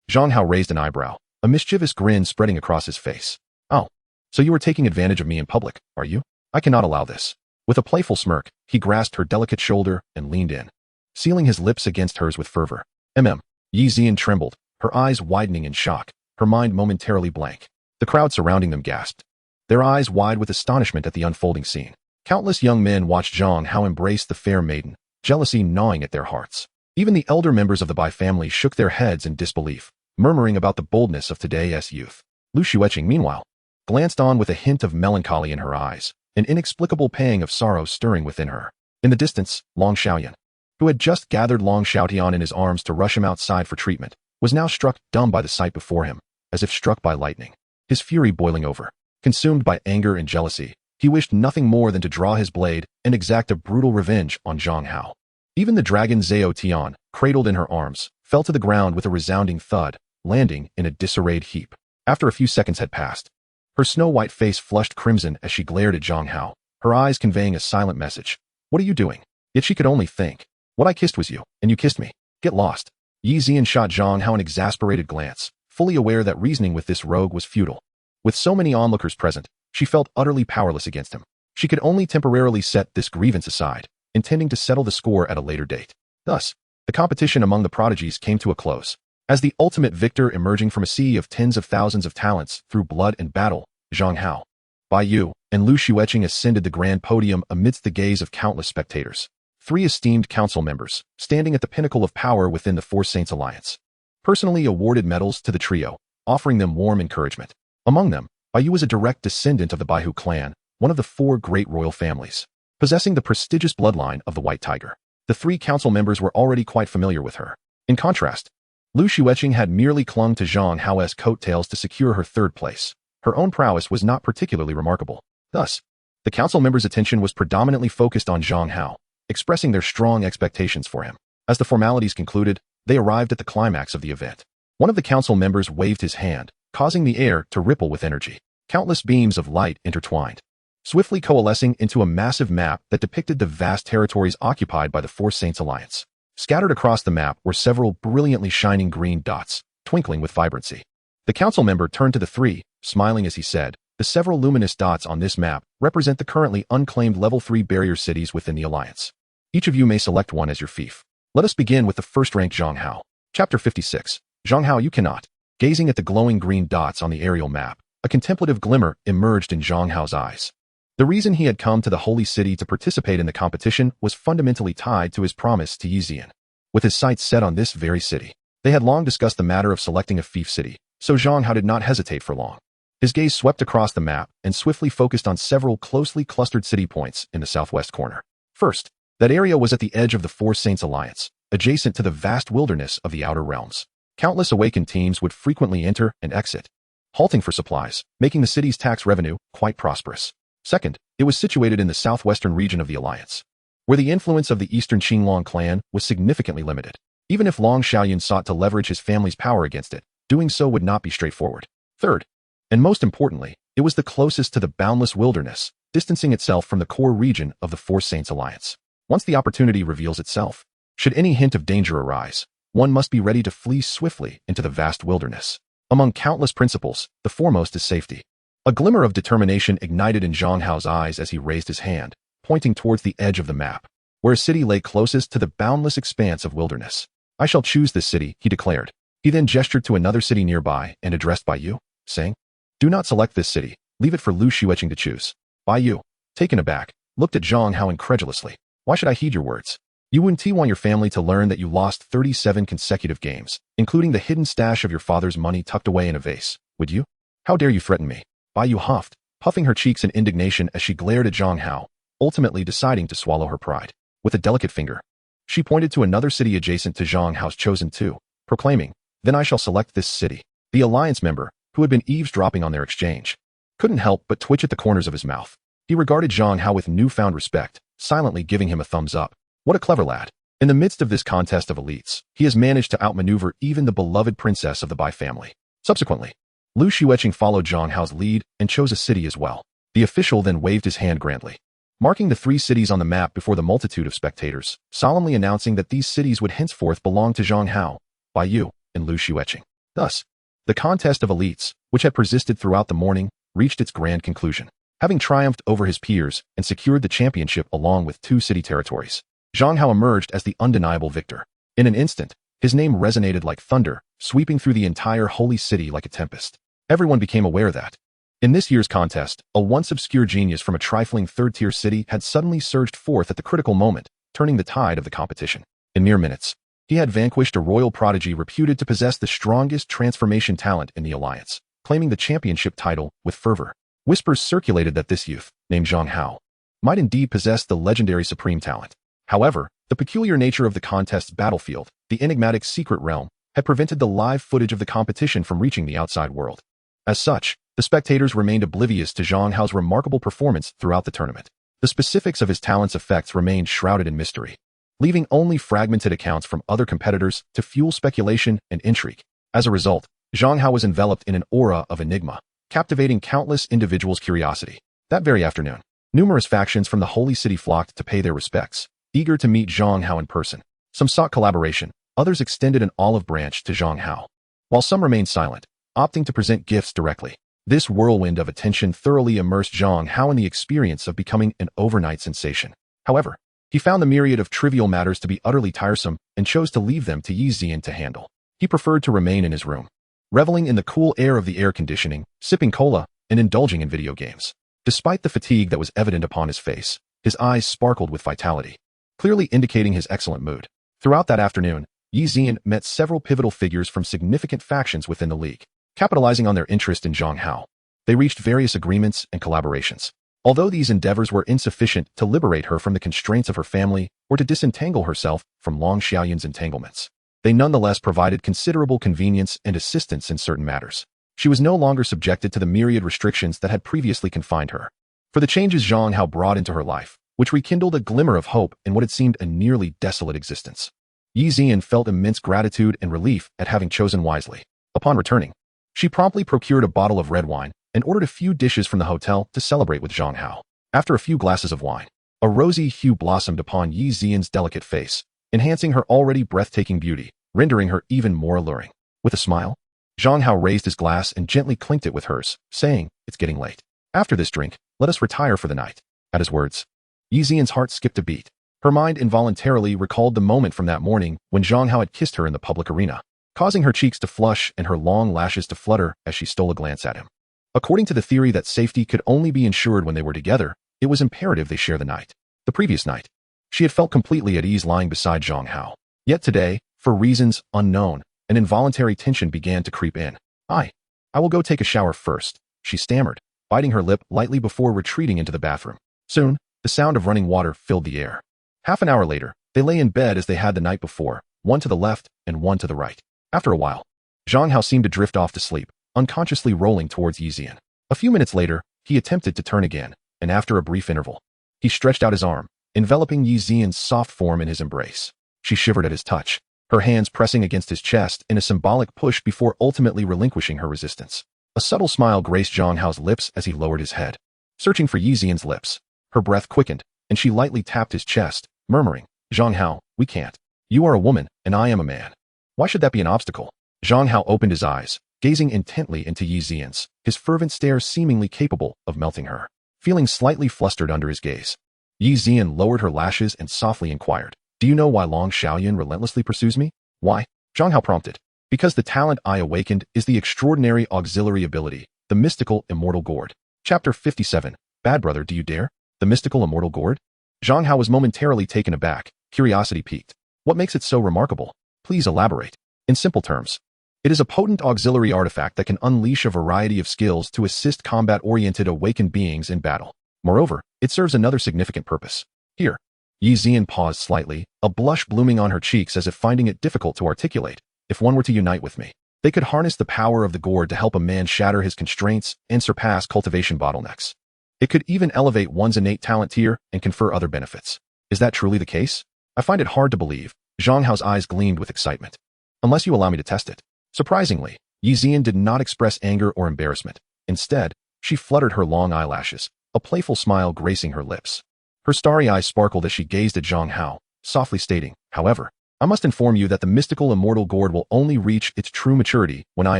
Zhang Hao raised an eyebrow, a mischievous grin spreading across his face. Oh, so you are taking advantage of me in public, are you? I cannot allow this. With a playful smirk, he grasped her delicate shoulder and leaned in, sealing his lips against hers with fervor. Yi Zian trembled, her eyes widening in shock, her mind momentarily blank. The crowd surrounding them gasped, their eyes wide with astonishment at the unfolding scene. Countless young men watched Zhang Hao embrace the fair maiden, jealousy gnawing at their hearts. Even the elder members of the Bai family shook their heads in disbelief, murmuring about the boldness of today's youth. Lu Xueqing, meanwhile, glanced on with a hint of melancholy in her eyes, an inexplicable pang of sorrow stirring within her. In the distance, Long Xiaoyan, who had just gathered Long Xiaotian in his arms to rush him outside for treatment, was now struck dumb by the sight before him, as if struck by lightning. His fury boiling over, consumed by anger and jealousy, he wished nothing more than to draw his blade and exact a brutal revenge on Zhang Hao. Even the dragon Zhao Tian, cradled in her arms, fell to the ground with a resounding thud, landing in a disarrayed heap. After a few seconds had passed, her snow-white face flushed crimson as she glared at Zhang Hao, her eyes conveying a silent message. What are you doing? Yet she could only think. What I kissed was you, and you kissed me. Get lost. Yi Zian shot Zhang Hao an exasperated glance, fully aware that reasoning with this rogue was futile. With so many onlookers present, she felt utterly powerless against him. She could only temporarily set this grievance aside, intending to settle the score at a later date. Thus, the competition among the prodigies came to a close. As the ultimate victor emerging from a sea of tens of thousands of talents through blood and battle, Zhang Hao, Bai Yu, and Lu Xueqing ascended the grand podium amidst the gaze of countless spectators. 3 esteemed council members, standing at the pinnacle of power within the Four Saints Alliance, personally awarded medals to the trio, offering them warm encouragement. Among them, Bai Yu was a direct descendant of the Baihu clan, one of the 4 great royal families, possessing the prestigious bloodline of the White Tiger. The 3 council members were already quite familiar with her. In contrast, Lu Xueqing had merely clung to Zhang Hao's coattails to secure her 3rd place. Her own prowess was not particularly remarkable. Thus, the council members' attention was predominantly focused on Zhang Hao, expressing their strong expectations for him. As the formalities concluded, they arrived at the climax of the event. One of the council members waved his hand, causing the air to ripple with energy. Countless beams of light intertwined, swiftly coalescing into a massive map that depicted the vast territories occupied by the Four Saints Alliance. Scattered across the map were several brilliantly shining green dots, twinkling with vibrancy. The council member turned to the 3, smiling as he said, the several luminous dots on this map represent the currently unclaimed level 3 barrier cities within the Alliance. Each of you may select one as your fief. Let us begin with the first-ranked Zhang Hao. Chapter 56. Zhang Hao, you cannot. Gazing at the glowing green dots on the aerial map, a contemplative glimmer emerged in Zhang Hao's eyes. The reason he had come to the Holy City to participate in the competition was fundamentally tied to his promise to Yi Zian. With his sights set on this very city, they had long discussed the matter of selecting a fief city, so Zhang Hao did not hesitate for long. His gaze swept across the map and swiftly focused on several closely clustered city points in the southwest corner. First, that area was at the edge of the Four Saints Alliance, adjacent to the vast wilderness of the Outer Realms. Countless awakened teams would frequently enter and exit, halting for supplies, making the city's tax revenue quite prosperous. Second, it was situated in the southwestern region of the Alliance, where the influence of the Eastern Qinglong clan was significantly limited. Even if Long Xiaoyun sought to leverage his family's power against it, doing so would not be straightforward. Third, and most importantly, it was the closest to the boundless wilderness, distancing itself from the core region of the Four Saints Alliance. Once the opportunity reveals itself, should any hint of danger arise, one must be ready to flee swiftly into the vast wilderness. Among countless principles, the foremost is safety. A glimmer of determination ignited in Zhang Hao's eyes as he raised his hand, pointing towards the edge of the map, where a city lay closest to the boundless expanse of wilderness. I shall choose this city, he declared. He then gestured to another city nearby and addressed Bai Yu, saying, do not select this city, leave it for Lu Xueqing to choose. Bai Yu, taken aback, looked at Zhang Hao incredulously. Why should I heed your words? You wouldn't want your family to learn that you lost 37 consecutive games, including the hidden stash of your father's money tucked away in a vase, would you? How dare you threaten me? Bai Yu huffed, puffing her cheeks in indignation as she glared at Zhang Hao, ultimately deciding to swallow her pride. With a delicate finger, she pointed to another city adjacent to Zhang Hao's chosen two, proclaiming, then I shall select this city. The Alliance member, who had been eavesdropping on their exchange, couldn't help but twitch at the corners of his mouth. He regarded Zhang Hao with newfound respect, silently giving him a thumbs up. What a clever lad. In the midst of this contest of elites, he has managed to outmaneuver even the beloved princess of the Bai family. Subsequently, Lu Xueqing followed Zhang Hao's lead and chose a city as well. The official then waved his hand grandly, marking the 3 cities on the map before the multitude of spectators, solemnly announcing that these cities would henceforth belong to Zhang Hao, Bai Yu, and Lu Xueqing. Thus, the contest of elites, which had persisted throughout the morning, reached its grand conclusion. Having triumphed over his peers and secured the championship along with 2 city territories, Zhang Hao emerged as the undeniable victor. In an instant, his name resonated like thunder, sweeping through the entire holy city like a tempest. Everyone became aware that, in this year's contest, a once obscure genius from a trifling third-tier city had suddenly surged forth at the critical moment, turning the tide of the competition. In mere minutes, he had vanquished a royal prodigy reputed to possess the strongest transformation talent in the Alliance, claiming the championship title with fervor. Whispers circulated that this youth, named Zhang Hao, might indeed possess the legendary supreme talent. However, the peculiar nature of the contest's battlefield, the enigmatic secret realm, had prevented the live footage of the competition from reaching the outside world. As such, the spectators remained oblivious to Zhang Hao's remarkable performance throughout the tournament. The specifics of his talent's effects remained shrouded in mystery, leaving only fragmented accounts from other competitors to fuel speculation and intrigue. As a result, Zhang Hao was enveloped in an aura of enigma, captivating countless individuals' curiosity. That very afternoon, numerous factions from the holy city flocked to pay their respects, eager to meet Zhang Hao in person. Some sought collaboration, others extended an olive branch to Zhang Hao, while some remained silent, opting to present gifts directly. This whirlwind of attention thoroughly immersed Zhang Hao in the experience of becoming an overnight sensation. However, he found the myriad of trivial matters to be utterly tiresome and chose to leave them to Yi Zian to handle. He preferred to remain in his room, reveling in the cool air of the air conditioning, sipping cola, and indulging in video games. Despite the fatigue that was evident upon his face, his eyes sparkled with vitality, clearly indicating his excellent mood. Throughout that afternoon, Yi Zian met several pivotal figures from significant factions within the league. Capitalizing on their interest in Zhang Hao, they reached various agreements and collaborations. Although these endeavors were insufficient to liberate her from the constraints of her family or to disentangle herself from Long Xiaoyun's entanglements, they nonetheless provided considerable convenience and assistance in certain matters. She was no longer subjected to the myriad restrictions that had previously confined her. For the changes Zhang Hao brought into her life, which rekindled a glimmer of hope in what had seemed a nearly desolate existence, Yi Zian felt immense gratitude and relief at having chosen wisely. Upon returning, she promptly procured a bottle of red wine and ordered a few dishes from the hotel to celebrate with Zhang Hao. After a few glasses of wine, a rosy hue blossomed upon Yi Zian's delicate face, enhancing her already breathtaking beauty, rendering her even more alluring. With a smile, Zhang Hao raised his glass and gently clinked it with hers, saying, "It's getting late. After this drink, let us retire for the night." At his words, Yi Zian's heart skipped a beat. Her mind involuntarily recalled the moment from that morning when Zhang Hao had kissed her in the public arena, causing her cheeks to flush and her long lashes to flutter as she stole a glance at him. According to the theory that safety could only be ensured when they were together, it was imperative they share the night. The previous night, she had felt completely at ease lying beside Zhang Hao. Yet today, for reasons unknown, an involuntary tension began to creep in. I will go take a shower first," she stammered, biting her lip lightly before retreating into the bathroom. Soon, the sound of running water filled the air. Half an hour later, they lay in bed as they had the night before, one to the left and one to the right. After a while, Zhang Hao seemed to drift off to sleep, unconsciously rolling towards Yixian. A few minutes later, he attempted to turn again, and after a brief interval, he stretched out his arm, enveloping Yixian's soft form in his embrace. She shivered at his touch, her hands pressing against his chest in a symbolic push before ultimately relinquishing her resistance. A subtle smile graced Zhang Hao's lips as he lowered his head. Searching for Yixian's lips, her breath quickened, and she lightly tapped his chest, murmuring, "Zhang Hao, we can't. You are a woman, and I am a man. Why should that be an obstacle?" Zhang Hao opened his eyes, gazing intently into Yixian's, his fervent stare seemingly capable of melting her. Feeling slightly flustered under his gaze, Yixian lowered her lashes and softly inquired, "Do you know why Long Xiaoyan relentlessly pursues me?" "Why?" Zhang Hao prompted. "Because the talent I awakened is the extraordinary auxiliary ability, the mystical immortal gourd." Chapter 57. Bad Brother, do you dare? The mystical immortal gourd? Zhang Hao was momentarily taken aback, curiosity piqued. What makes it so remarkable? Please elaborate. In simple terms, it is a potent auxiliary artifact that can unleash a variety of skills to assist combat-oriented awakened beings in battle. Moreover, it serves another significant purpose. Here. Yixian paused slightly, a blush blooming on her cheeks as if finding it difficult to articulate. If one were to unite with me, they could harness the power of the gourd to help a man shatter his constraints and surpass cultivation bottlenecks. It could even elevate one's innate talent tier and confer other benefits. Is that truly the case? I find it hard to believe. Zhang Hao's eyes gleamed with excitement. Unless you allow me to test it. Surprisingly, Yixian did not express anger or embarrassment. Instead, she fluttered her long eyelashes, a playful smile gracing her lips. Her starry eyes sparkled as she gazed at Zhang Hao, softly stating, "However, I must inform you that the mystical immortal gourd will only reach its true maturity when I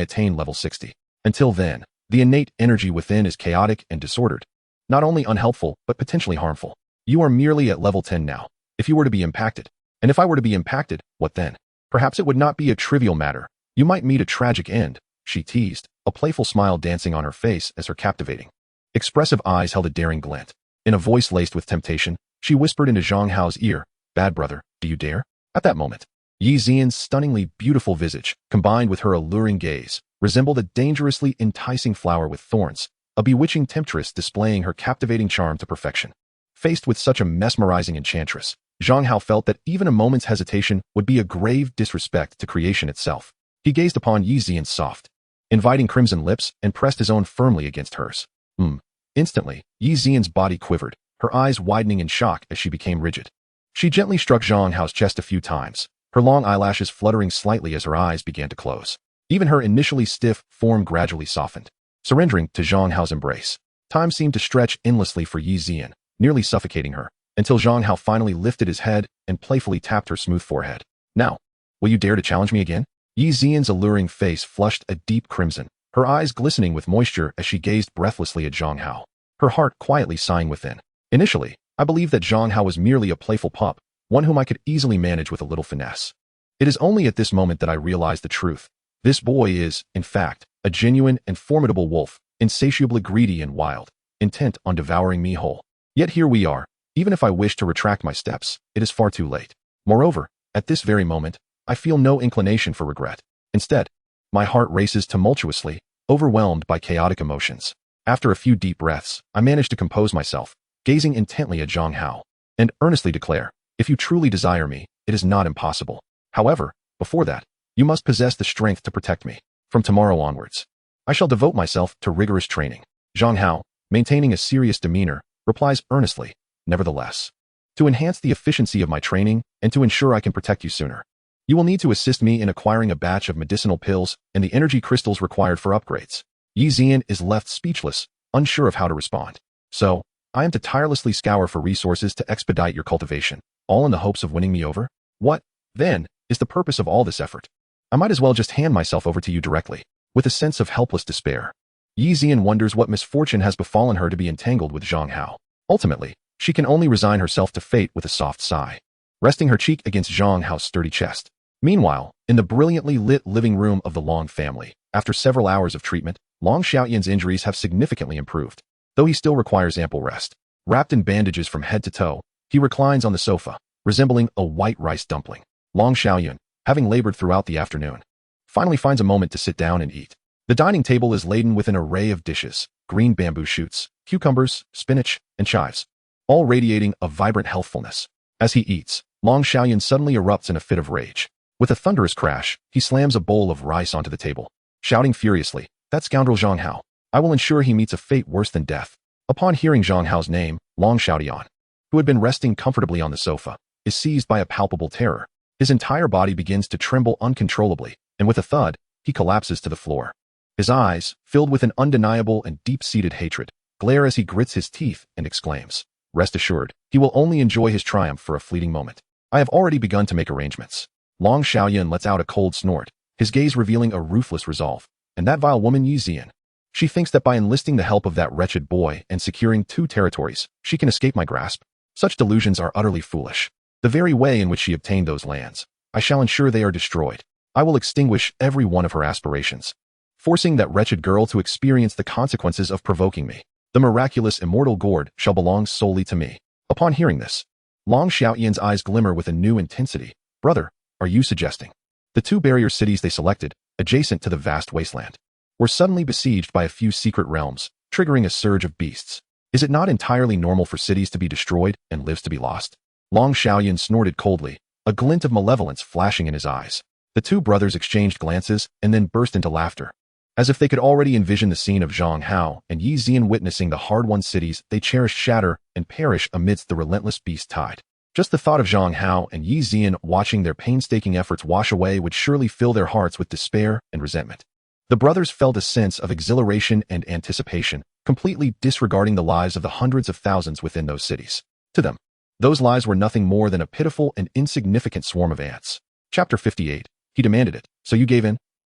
attain level 60. Until then, the innate energy within is chaotic and disordered. Not only unhelpful, but potentially harmful. You are merely at level 10 now. If you were to be impacted, and if I were to be impacted, what then? Perhaps it would not be a trivial matter. You might meet a tragic end," she teased, a playful smile dancing on her face as her captivating, expressive eyes held a daring glint. In a voice laced with temptation, she whispered into Zhang Hao's ear, "Bad brother, do you dare?" At that moment, Yixian's stunningly beautiful visage, combined with her alluring gaze, resembled a dangerously enticing flower with thorns, a bewitching temptress displaying her captivating charm to perfection. Faced with such a mesmerizing enchantress, Zhang Hao felt that even a moment's hesitation would be a grave disrespect to creation itself. He gazed upon Yixian's soft, inviting crimson lips and pressed his own firmly against hers. Instantly, Yixian's body quivered, her eyes widening in shock as she became rigid. She gently struck Zhang Hao's chest a few times, her long eyelashes fluttering slightly as her eyes began to close. Even her initially stiff form gradually softened, surrendering to Zhang Hao's embrace. Time seemed to stretch endlessly for Yixian, nearly suffocating her, until Zhang Hao finally lifted his head and playfully tapped her smooth forehead. "Now, will you dare to challenge me again?" Yixian's alluring face flushed a deep crimson, her eyes glistening with moisture as she gazed breathlessly at Zhang Hao, her heart quietly sighing within. Initially, I believed that Zhang Hao was merely a playful pup, one whom I could easily manage with a little finesse. It is only at this moment that I realized the truth. This boy is, in fact, a genuine and formidable wolf, insatiably greedy and wild, intent on devouring me whole. Yet here we are. Even if I wish to retract my steps, it is far too late. Moreover, at this very moment, I feel no inclination for regret. Instead, my heart races tumultuously, overwhelmed by chaotic emotions. After a few deep breaths, I manage to compose myself, gazing intently at Zhang Hao, and earnestly declare, "If you truly desire me, it is not impossible. However, before that, you must possess the strength to protect me. From tomorrow onwards, I shall devote myself to rigorous training." Zhang Hao, maintaining a serious demeanor, replies earnestly, "Nevertheless, to enhance the efficiency of my training and to ensure I can protect you sooner, you will need to assist me in acquiring a batch of medicinal pills and the energy crystals required for upgrades." Yixian is left speechless, unsure of how to respond. "So, I am to tirelessly scour for resources to expedite your cultivation, all in the hopes of winning me over? What, then, is the purpose of all this effort? I might as well just hand myself over to you directly." With a sense of helpless despair, Yixian wonders what misfortune has befallen her to be entangled with Zhang Hao. Ultimately, she can only resign herself to fate with a soft sigh, resting her cheek against Zhang Hao's sturdy chest. Meanwhile, in the brilliantly lit living room of the Long family, after several hours of treatment, Long Xiaoyan's injuries have significantly improved, though he still requires ample rest. Wrapped in bandages from head to toe, he reclines on the sofa, resembling a white rice dumpling. Long Xiaoyan, having labored throughout the afternoon, finally finds a moment to sit down and eat. The dining table is laden with an array of dishes, green bamboo shoots, cucumbers, spinach, and chives, all radiating a vibrant healthfulness. As he eats, Long Xiaoyan suddenly erupts in a fit of rage. With a thunderous crash, he slams a bowl of rice onto the table, shouting furiously, "That scoundrel Zhang Hao! I will ensure he meets a fate worse than death." Upon hearing Zhang Hao's name, Long Xiaoyan, who had been resting comfortably on the sofa, is seized by a palpable terror. His entire body begins to tremble uncontrollably, and with a thud, he collapses to the floor. His eyes, filled with an undeniable and deep-seated hatred, glare as he grits his teeth and exclaims, "Rest assured, he will only enjoy his triumph for a fleeting moment. I have already begun to make arrangements." Long Xiaoyan lets out a cold snort, his gaze revealing a ruthless resolve. And that vile woman Yi Zian. She thinks that by enlisting the help of that wretched boy and securing 2 territories, she can escape my grasp. Such delusions are utterly foolish. The very way in which she obtained those lands, I shall ensure they are destroyed. I will extinguish every one of her aspirations, forcing that wretched girl to experience the consequences of provoking me. The miraculous immortal gourd shall belong solely to me. Upon hearing this, Long Xiaoyan's eyes glimmer with a new intensity. Brother, are you suggesting? The 2 barrier cities they selected, adjacent to the vast wasteland, were suddenly besieged by a few secret realms, triggering a surge of beasts. Is it not entirely normal for cities to be destroyed and lives to be lost? Long Xiaoyan snorted coldly, a glint of malevolence flashing in his eyes. The 2 brothers exchanged glances and then burst into laughter. As if they could already envision the scene of Zhang Hao and Yi Zian witnessing the hard-won cities they cherished shatter and perish amidst the relentless beast tide. Just the thought of Zhang Hao and Yi Zian watching their painstaking efforts wash away would surely fill their hearts with despair and resentment. The brothers felt a sense of exhilaration and anticipation, completely disregarding the lives of the hundreds of thousands within those cities. To them, those lives were nothing more than a pitiful and insignificant swarm of ants. Chapter 58. He demanded it, so you gave in?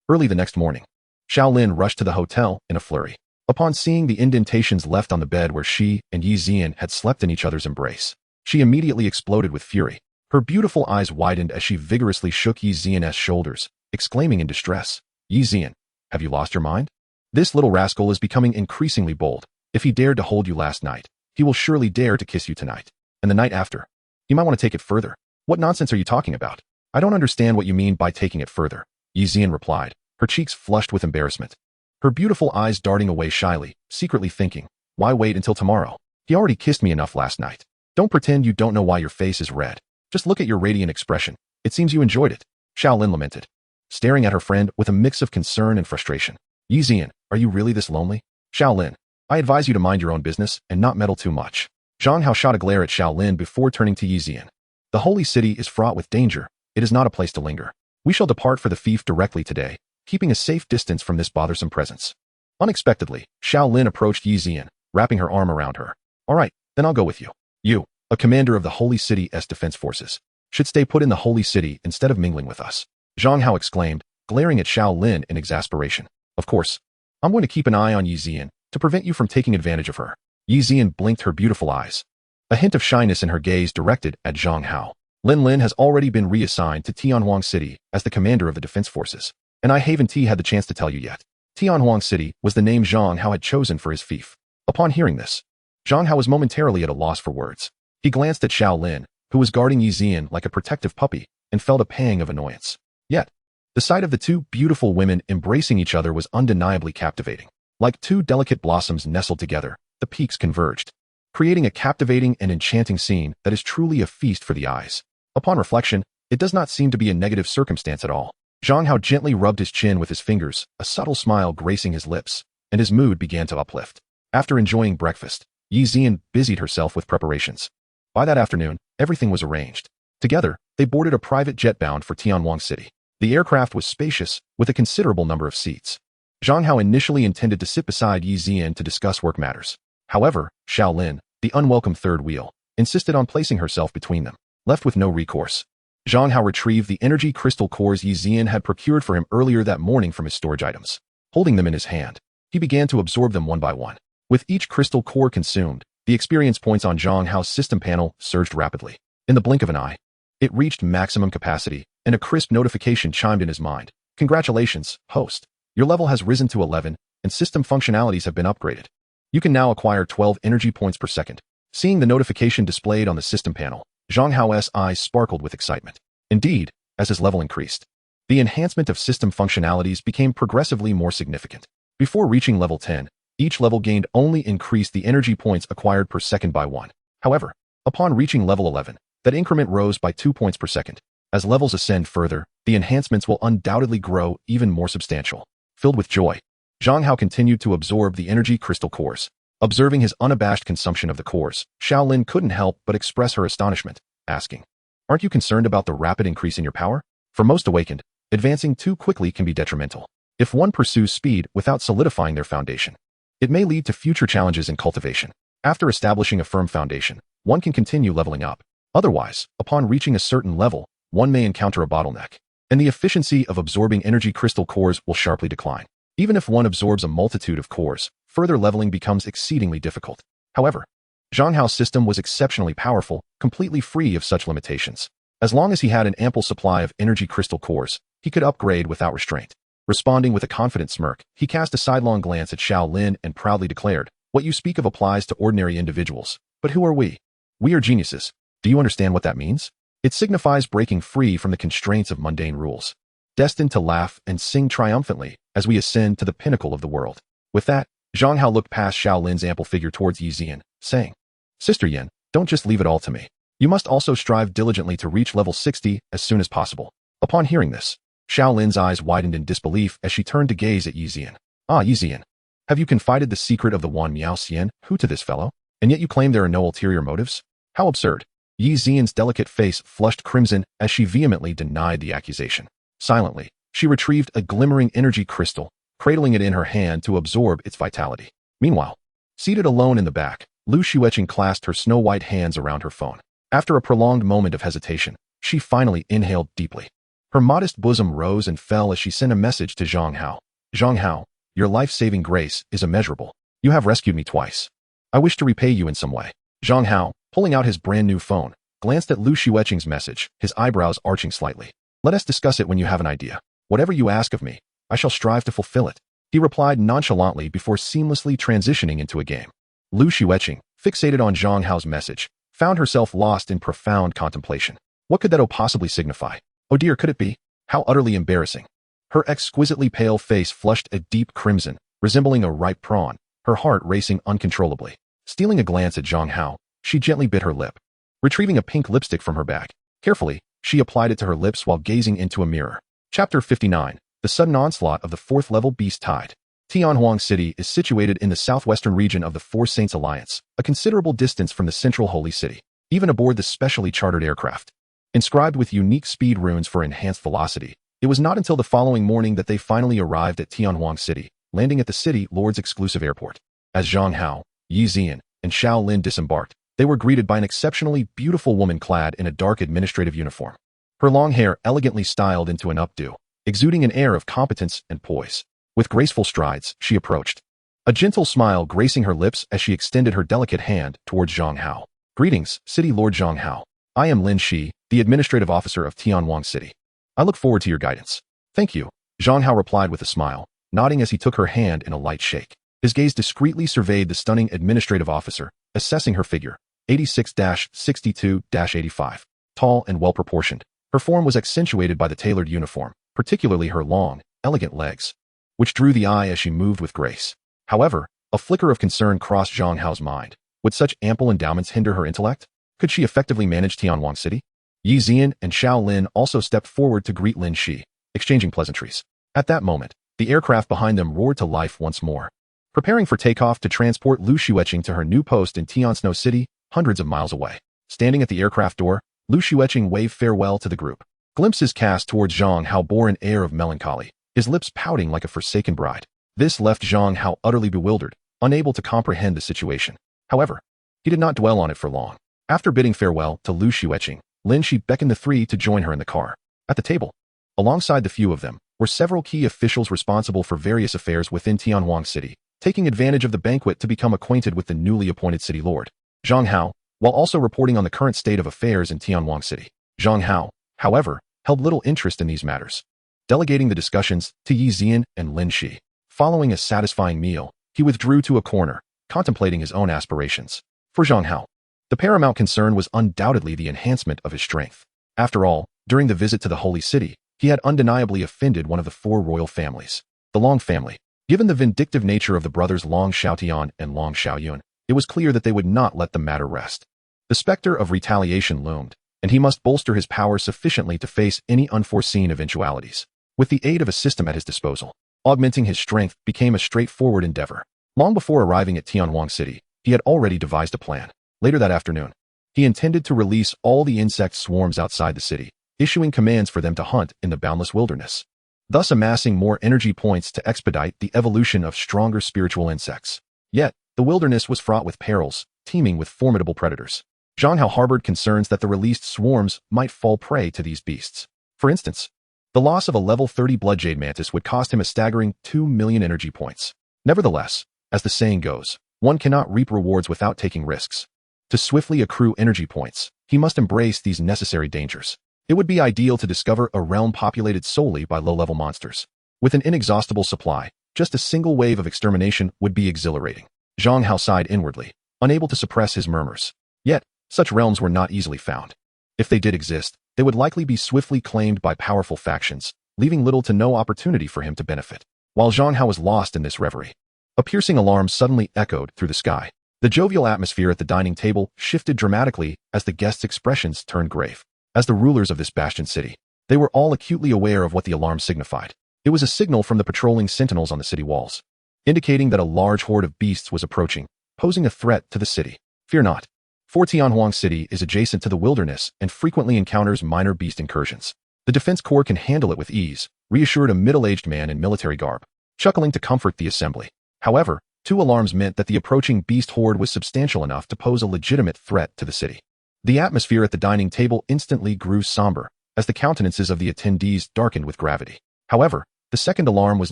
Early the next morning, Xiaolin rushed to the hotel in a flurry. Upon seeing the indentations left on the bed where she and Yi Zian had slept in each other's embrace, she immediately exploded with fury. Her beautiful eyes widened as she vigorously shook Yi Zian's shoulders, exclaiming in distress, "Yi Zian, have you lost your mind? This little rascal is becoming increasingly bold. If he dared to hold you last night, he will surely dare to kiss you tonight. And the night after. You might want to take it further." "What nonsense are you talking about? I don't understand what you mean by taking it further," Yi Zian replied, her cheeks flushed with embarrassment. Her beautiful eyes darting away shyly, secretly thinking, "Why wait until tomorrow? He already kissed me enough last night. Don't pretend you don't know why your face is red. Just look at your radiant expression. It seems you enjoyed it," Xiaolin lamented, staring at her friend with a mix of concern and frustration. "Yi Zian, are you really this lonely?" "Xiaolin, I advise you to mind your own business and not meddle too much." Zhang Hao shot a glare at Xiaolin before turning to Yi Zian. "The holy city is fraught with danger. It is not a place to linger. We shall depart for the fief directly today, keeping a safe distance from this bothersome presence." Unexpectedly, Xiaolin approached Yi Zian, wrapping her arm around her. "All right, then I'll go with you. You, a commander of the Holy City's defense forces, should stay put in the Holy City instead of mingling with us," Zhang Hao exclaimed, glaring at Xiaolin in exasperation. "Of course, I'm going to keep an eye on Yi Zian to prevent you from taking advantage of her." Yi Zian blinked her beautiful eyes, a hint of shyness in her gaze directed at Zhang Hao. "Lin Lin has already been reassigned to Tianhuang City as the commander of the defense forces, and I haven't had the chance to tell you yet. Tianhuang City was the name Zhang Hao had chosen for his fief." Upon hearing this, Zhang Hao was momentarily at a loss for words. He glanced at Xiaolin, who was guarding Yi Zian like a protective puppy, and felt a pang of annoyance. Yet, the sight of the 2 beautiful women embracing each other was undeniably captivating. Like 2 delicate blossoms nestled together, the peaks converged, creating a captivating and enchanting scene that is truly a feast for the eyes. Upon reflection, it does not seem to be a negative circumstance at all. Zhang Hao gently rubbed his chin with his fingers, a subtle smile gracing his lips, and his mood began to uplift. After enjoying breakfast, Yi Zian busied herself with preparations. By that afternoon, everything was arranged. Together, they boarded a private jet bound for Tianhuang City. The aircraft was spacious, with a considerable number of seats. Zhang Hao initially intended to sit beside Yi Zian to discuss work matters. However, Xiaolin, the unwelcome third wheel, insisted on placing herself between them. Left with no recourse, Zhang Hao retrieved the energy crystal cores Yi Zian had procured for him earlier that morning from his storage items. Holding them in his hand, he began to absorb them one by one. With each crystal core consumed, the experience points on Zhang Hao's system panel surged rapidly. In the blink of an eye, it reached maximum capacity, and a crisp notification chimed in his mind. "Congratulations, host. Your level has risen to 11, and system functionalities have been upgraded. You can now acquire 12 energy points per second." Seeing the notification displayed on the system panel, Zhang Hao's eyes sparkled with excitement. Indeed, as his level increased, the enhancement of system functionalities became progressively more significant. Before reaching level 10, Each level gained only increased the energy points acquired per second by 1. However, upon reaching level 11, that increment rose by 2 points per second. As levels ascend further, the enhancements will undoubtedly grow even more substantial. Filled with joy, Zhang Hao continued to absorb the energy crystal cores. Observing his unabashed consumption of the cores, Xiaolin couldn't help but express her astonishment, asking, "Aren't you concerned about the rapid increase in your power? For most awakened, advancing too quickly can be detrimental. If one pursues speed without solidifying their foundation, it may lead to future challenges in cultivation. After establishing a firm foundation, one can continue leveling up. Otherwise, upon reaching a certain level, one may encounter a bottleneck, and the efficiency of absorbing energy crystal cores will sharply decline. Even if one absorbs a multitude of cores, further leveling becomes exceedingly difficult." However, Zhang Hao's system was exceptionally powerful, completely free of such limitations. As long as he had an ample supply of energy crystal cores, he could upgrade without restraint. Responding with a confident smirk, he cast a sidelong glance at Xiaolin and proudly declared, "What you speak of applies to ordinary individuals. But who are we? We are geniuses. Do you understand what that means? It signifies breaking free from the constraints of mundane rules, destined to laugh and sing triumphantly as we ascend to the pinnacle of the world." With that, Zhang Hao looked past Xiaolin's ample figure towards Yi Zian, saying, "Sister Yin, don't just leave it all to me. You must also strive diligently to reach level 60 as soon as possible." Upon hearing this, Xiaolin's eyes widened in disbelief as she turned to gaze at Yi Zian. "Ah, Yi Zian, have you confided the secret of the wanmao who to this fellow? And yet you claim there are no ulterior motives? How absurd." Yi Zian's delicate face flushed crimson as she vehemently denied the accusation. Silently, she retrieved a glimmering energy crystal, cradling it in her hand to absorb its vitality. Meanwhile, seated alone in the back, Lu Xueqing clasped her snow-white hands around her phone. After a prolonged moment of hesitation, she finally inhaled deeply. Her modest bosom rose and fell as she sent a message to Zhang Hao. "Zhang Hao, your life-saving grace is immeasurable. You have rescued me twice. I wish to repay you in some way." Zhang Hao, pulling out his brand-new phone, glanced at Lu Xueqing's message, his eyebrows arching slightly. "Let us discuss it when you have an idea. Whatever you ask of me, I shall strive to fulfill it," he replied nonchalantly before seamlessly transitioning into a game. Lu Xueqing, fixated on Zhang Hao's message, found herself lost in profound contemplation. What could that possibly signify? Oh dear, could it be? How utterly embarrassing. Her exquisitely pale face flushed a deep crimson, resembling a ripe prawn, her heart racing uncontrollably. Stealing a glance at Zhang Hao, she gently bit her lip. Retrieving a pink lipstick from her bag, carefully, she applied it to her lips while gazing into a mirror. Chapter 59. The sudden onslaught of the fourth-level beast tide. Tianhuang City is situated in the southwestern region of the Four Saints Alliance, a considerable distance from the central holy city, even aboard the specially chartered aircraft. Inscribed with unique speed runes for enhanced velocity, it was not until the following morning that they finally arrived at Tianhuang City, landing at the city lord's exclusive airport. As Zhang Hao, Yi Zian, and Xiaolin disembarked, they were greeted by an exceptionally beautiful woman clad in a dark administrative uniform. Her long hair elegantly styled into an updo, exuding an air of competence and poise. With graceful strides, she approached, a gentle smile gracing her lips as she extended her delicate hand towards Zhang Hao. "Greetings, City Lord Zhang Hao. I am Lin Shi, the administrative officer of Tianhuang City. I look forward to your guidance." "Thank you," Zhang Hao replied with a smile, nodding as he took her hand in a light shake. His gaze discreetly surveyed the stunning administrative officer, assessing her figure, 86-62-85. Tall and well-proportioned, her form was accentuated by the tailored uniform, particularly her long, elegant legs, which drew the eye as she moved with grace. However, a flicker of concern crossed Zhang Hao's mind. Would such ample endowments hinder her intellect? Could she effectively manage Tianhuang City? Yi Zian and Xiaolin also stepped forward to greet Lin Shi, exchanging pleasantries. At that moment, the aircraft behind them roared to life once more, preparing for takeoff to transport Lu Xueqing to her new post in Tiansno City, hundreds of miles away. Standing at the aircraft door, Lu Xueqing waved farewell to the group. Glimpses cast towards Zhang Hao bore an air of melancholy, his lips pouting like a forsaken bride. This left Zhang Hao utterly bewildered, unable to comprehend the situation. However, he did not dwell on it for long. After bidding farewell to Lu Xueqing, Lin Shi beckoned the three to join her in the car. At the table, alongside the few of them, were several key officials responsible for various affairs within Tianhuang City, taking advantage of the banquet to become acquainted with the newly appointed city lord, Zhang Hao, while also reporting on the current state of affairs in Tianhuang City. Zhang Hao, however, held little interest in these matters, delegating the discussions to Yi Zian and Lin Shi. Following a satisfying meal, he withdrew to a corner, contemplating his own aspirations. For Zhang Hao, the paramount concern was undoubtedly the enhancement of his strength. After all, during the visit to the holy city, he had undeniably offended one of the four royal families, the Long family, Given the vindictive nature of the brothers Long Xiaotian and Long Xiaoyun, it was clear that they would not let the matter rest. The specter of retaliation loomed, and he must bolster his power sufficiently to face any unforeseen eventualities. With the aid of a system at his disposal, augmenting his strength became a straightforward endeavor. Long before arriving at Tianhuang City, he had already devised a plan. Later that afternoon, he intended to release all the insect swarms outside the city, issuing commands for them to hunt in the boundless wilderness, thus amassing more energy points to expedite the evolution of stronger spiritual insects. Yet, the wilderness was fraught with perils, teeming with formidable predators. Zhang Hao harbored concerns that the released swarms might fall prey to these beasts. For instance, the loss of a level 30 bloodjade mantis would cost him a staggering 2 million energy points. Nevertheless, as the saying goes, one cannot reap rewards without taking risks. To swiftly accrue energy points, he must embrace these necessary dangers. It would be ideal to discover a realm populated solely by low-level monsters. With an inexhaustible supply, just a single wave of extermination would be exhilarating. Zhang Hao sighed inwardly, unable to suppress his murmurs. Yet, such realms were not easily found. If they did exist, they would likely be swiftly claimed by powerful factions, leaving little to no opportunity for him to benefit. While Zhang Hao was lost in this reverie, a piercing alarm suddenly echoed through the sky. The jovial atmosphere at the dining table shifted dramatically as the guests' expressions turned grave. As the rulers of this bastion city, they were all acutely aware of what the alarm signified. It was a signal from the patrolling sentinels on the city walls, indicating that a large horde of beasts was approaching, posing a threat to the city. Fear not. For Tianhuang City is adjacent to the wilderness and frequently encounters minor beast incursions. The defense corps can handle it with ease, reassured a middle-aged man in military garb, chuckling to comfort the assembly. However, 2 alarms meant that the approaching beast horde was substantial enough to pose a legitimate threat to the city. The atmosphere at the dining table instantly grew somber, as the countenances of the attendees darkened with gravity. However, the second alarm was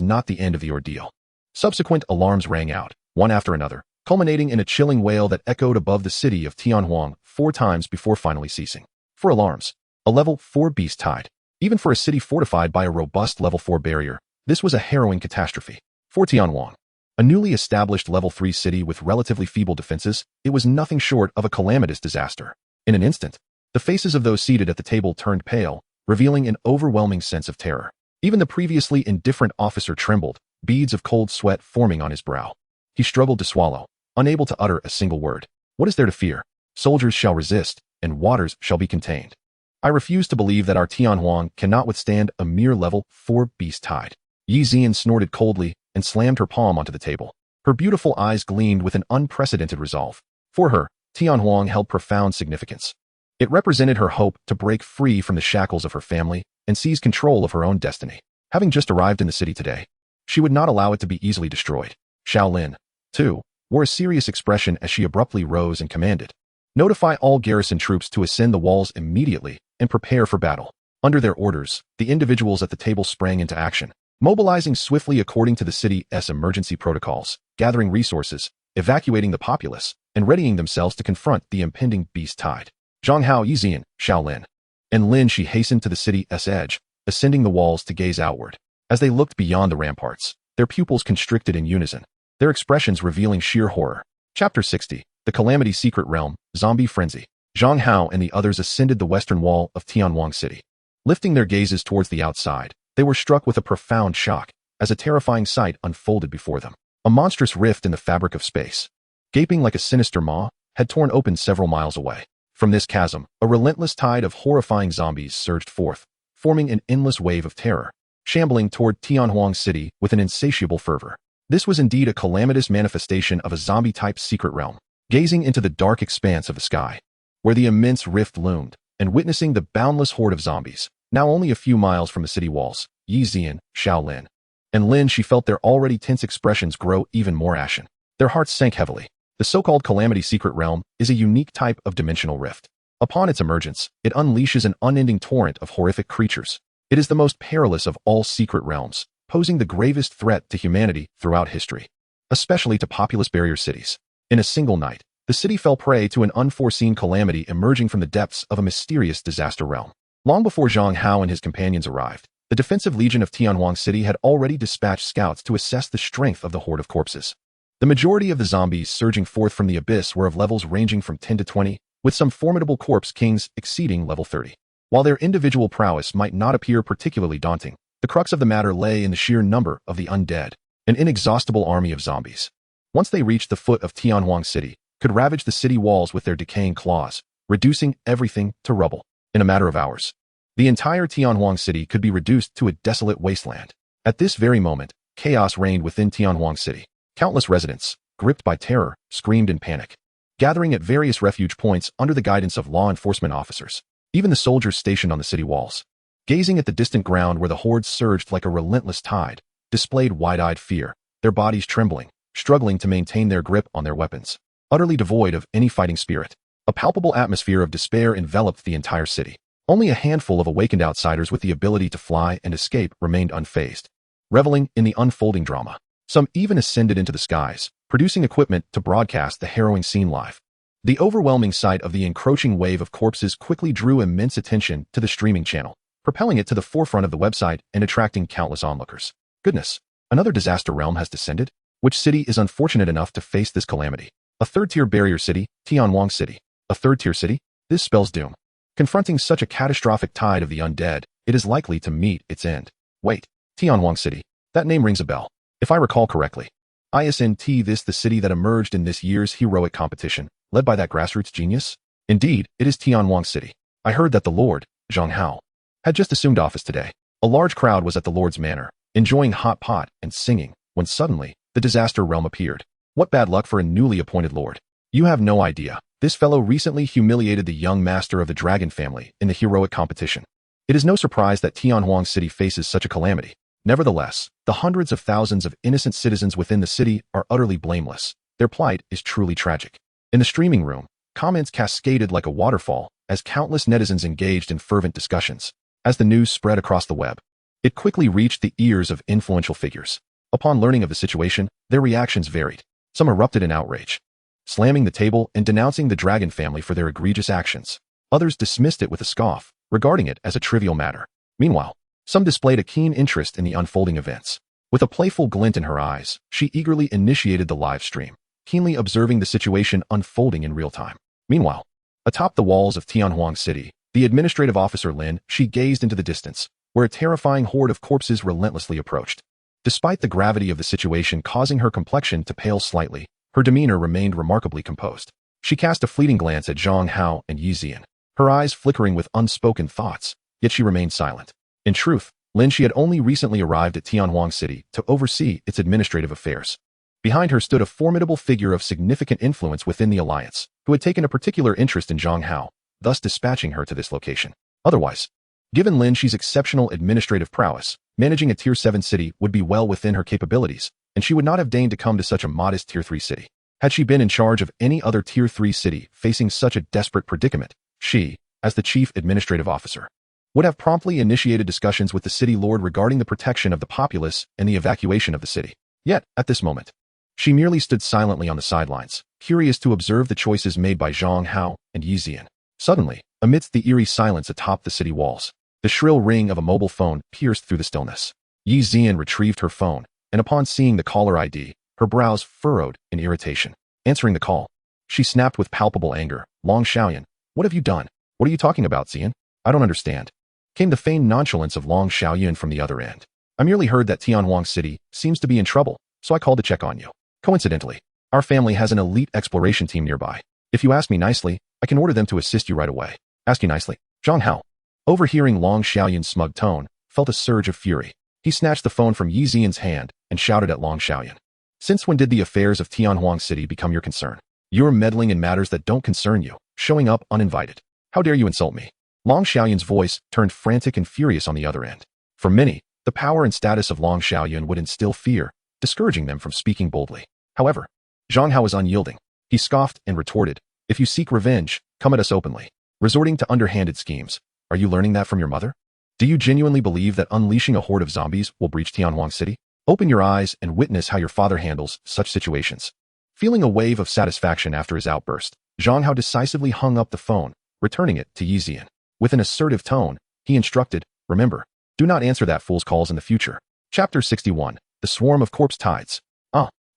not the end of the ordeal. Subsequent alarms rang out, one after another, culminating in a chilling wail that echoed above the city of Tianhuang 4 times before finally ceasing. 4 alarms. A level 4 beast tide. Even for a city fortified by a robust level 4 barrier, this was a harrowing catastrophe. For Tianhuang, a newly established level 3 city with relatively feeble defenses, it was nothing short of a calamitous disaster. In an instant, the faces of those seated at the table turned pale, revealing an overwhelming sense of terror. Even the previously indifferent officer trembled, beads of cold sweat forming on his brow. He struggled to swallow, unable to utter a single word. What is there to fear? Soldiers shall resist, and waters shall be contained. I refuse to believe that our Tianhuang cannot withstand a mere level 4 beast tide. Yi Zian snorted coldly and slammed her palm onto the table. Her beautiful eyes gleamed with an unprecedented resolve. For her, Tianhuang held profound significance. It represented her hope to break free from the shackles of her family and seize control of her own destiny. Having just arrived in the city today, she would not allow it to be easily destroyed. Shaolin, too, wore a serious expression as she abruptly rose and commanded, "Notify all garrison troops to ascend the walls immediately and prepare for battle." Under their orders, the individuals at the table sprang into action, mobilizing swiftly according to the city's emergency protocols, gathering resources, evacuating the populace, and readying themselves to confront the impending beast tide. Zhang Hao, Yixian, Shaolin, and Lin Shi hastened to the city's edge, ascending the walls to gaze outward. As they looked beyond the ramparts, their pupils constricted in unison, their expressions revealing sheer horror. Chapter 60, The Calamity Secret Realm, Zombie Frenzy. Zhang Hao and the others ascended the western wall of Tianhuang City. Lifting their gazes towards the outside, they were struck with a profound shock as a terrifying sight unfolded before them. A monstrous rift in the fabric of space, gaping like a sinister maw, had torn open several miles away. From this chasm, a relentless tide of horrifying zombies surged forth, forming an endless wave of terror, shambling toward Tianhuang City with an insatiable fervor. This was indeed a calamitous manifestation of a zombie-type secret realm. Gazing into the dark expanse of the sky, where the immense rift loomed, and witnessing the boundless horde of zombies, now only a few miles from the city walls, Yi Zian, Shaolin, and Lin Shi felt their already tense expressions grow even more ashen. Their hearts sank heavily. The so-called Calamity Secret Realm is a unique type of dimensional rift. Upon its emergence, it unleashes an unending torrent of horrific creatures. It is the most perilous of all secret realms, posing the gravest threat to humanity throughout history, especially to populous barrier cities. In a single night, the city fell prey to an unforeseen calamity emerging from the depths of a mysterious disaster realm. Long before Zhang Hao and his companions arrived, the defensive legion of Tianhuang City had already dispatched scouts to assess the strength of the horde of corpses. The majority of the zombies surging forth from the abyss were of levels ranging from 10 to 20, with some formidable corpse kings exceeding level 30. While their individual prowess might not appear particularly daunting, the crux of the matter lay in the sheer number of the undead. an inexhaustible army of zombies. Once they reached the foot of Tianhuang City, could ravage the city walls with their decaying claws, reducing everything to rubble. In a matter of hours, the entire Tianhuang City could be reduced to a desolate wasteland. At this very moment, chaos reigned within Tianhuang City. Countless residents, gripped by terror, screamed in panic, gathering at various refuge points under the guidance of law enforcement officers. Even the soldiers stationed on the city walls, gazing at the distant ground where the hordes surged like a relentless tide, displayed wide-eyed fear, their bodies trembling, struggling to maintain their grip on their weapons. Utterly devoid of any fighting spirit, a palpable atmosphere of despair enveloped the entire city. Only a handful of awakened outsiders with the ability to fly and escape remained unfazed, reveling in the unfolding drama. Some even ascended into the skies, producing equipment to broadcast the harrowing scene live. The overwhelming sight of the encroaching wave of corpses quickly drew immense attention to the streaming channel, propelling it to the forefront of the website and attracting countless onlookers. Goodness, another disaster realm has descended? Which city is unfortunate enough to face this calamity? A third-tier barrier city, Tianhuang City. A third-tier city? This spells doom. Confronting such a catastrophic tide of the undead, it is likely to meet its end. Wait, Tianhuang City. That name rings a bell. If I recall correctly, isn't this the city that emerged in this year's heroic competition, led by that grassroots genius? Indeed, it is Tianhuang City. I heard that the Lord, Zhang Hao, had just assumed office today. A large crowd was at the Lord's manor, enjoying hot pot and singing, when suddenly, the disaster realm appeared. What bad luck for a newly appointed lord. You have no idea. This fellow recently humiliated the young master of the dragon family in the heroic competition. It is no surprise that Tianhuang City faces such a calamity. Nevertheless, the hundreds of thousands of innocent citizens within the city are utterly blameless. Their plight is truly tragic. In the streaming room, comments cascaded like a waterfall as countless netizens engaged in fervent discussions. As the news spread across the web, it quickly reached the ears of influential figures. Upon learning of the situation, their reactions varied. Some erupted in outrage, slamming the table and denouncing the dragon family for their egregious actions. Others dismissed it with a scoff, regarding it as a trivial matter. Meanwhile, some displayed a keen interest in the unfolding events. With a playful glint in her eyes, she eagerly initiated the live stream, keenly observing the situation unfolding in real time. Meanwhile, atop the walls of Tianhuang City, the administrative officer Lin, she gazed into the distance, where a terrifying horde of corpses relentlessly approached. Despite the gravity of the situation causing her complexion to pale slightly, her demeanor remained remarkably composed. She cast a fleeting glance at Zhang Hao and Yi Zian, her eyes flickering with unspoken thoughts, yet she remained silent. In truth, Lin she had only recently arrived at Tianhuang City to oversee its administrative affairs. Behind her stood a formidable figure of significant influence within the alliance, who had taken a particular interest in Zhang Hao, thus dispatching her to this location. Otherwise, given Lin Shi's exceptional administrative prowess, managing a Tier 7 city would be well within her capabilities, and she would not have deigned to come to such a modest Tier 3 city. Had she been in charge of any other Tier 3 city facing such a desperate predicament, she, as the chief administrative officer, would have promptly initiated discussions with the city lord regarding the protection of the populace and the evacuation of the city. Yet, at this moment, she merely stood silently on the sidelines, curious to observe the choices made by Zhang Hao and Yi Zian. Suddenly, amidst the eerie silence atop the city walls, the shrill ring of a mobile phone pierced through the stillness. Yi Zian retrieved her phone, and upon seeing the caller ID, her brows furrowed in irritation. Answering the call, she snapped with palpable anger, "Long Xiaoyan, what have you done? What are you talking about, Zian? I don't understand," came the feigned nonchalance of Long Xiaoyan from the other end. "I merely heard that Tianhuang City seems to be in trouble, so I called to check on you. Coincidentally, our family has an elite exploration team nearby. If you ask me nicely, I can order them to assist you right away." "Ask you nicely." Zhang Hao, overhearing Long Xiaoyan's smug tone, felt a surge of fury. He snatched the phone from Yi Zian's hand and shouted at Long Xiaoyan. "Since when did the affairs of Tianhuang City become your concern? You're meddling in matters that don't concern you, showing up uninvited. How dare you insult me?" Long Xiaoyan's voice turned frantic and furious on the other end. For many, the power and status of Long Xiaoyan would instill fear, discouraging them from speaking boldly. However, Zhang Hao was unyielding. He scoffed and retorted, "If you seek revenge, come at us openly. Resorting to underhanded schemes. Are you learning that from your mother? Do you genuinely believe that unleashing a horde of zombies will breach Tianhuang City? Open your eyes and witness how your father handles such situations." Feeling a wave of satisfaction after his outburst, Zhang Hao decisively hung up the phone, returning it to Yi Zian. With an assertive tone, he instructed, "Remember, do not answer that fool's calls in the future." Chapter 61, The Swarm of Corpse Tides.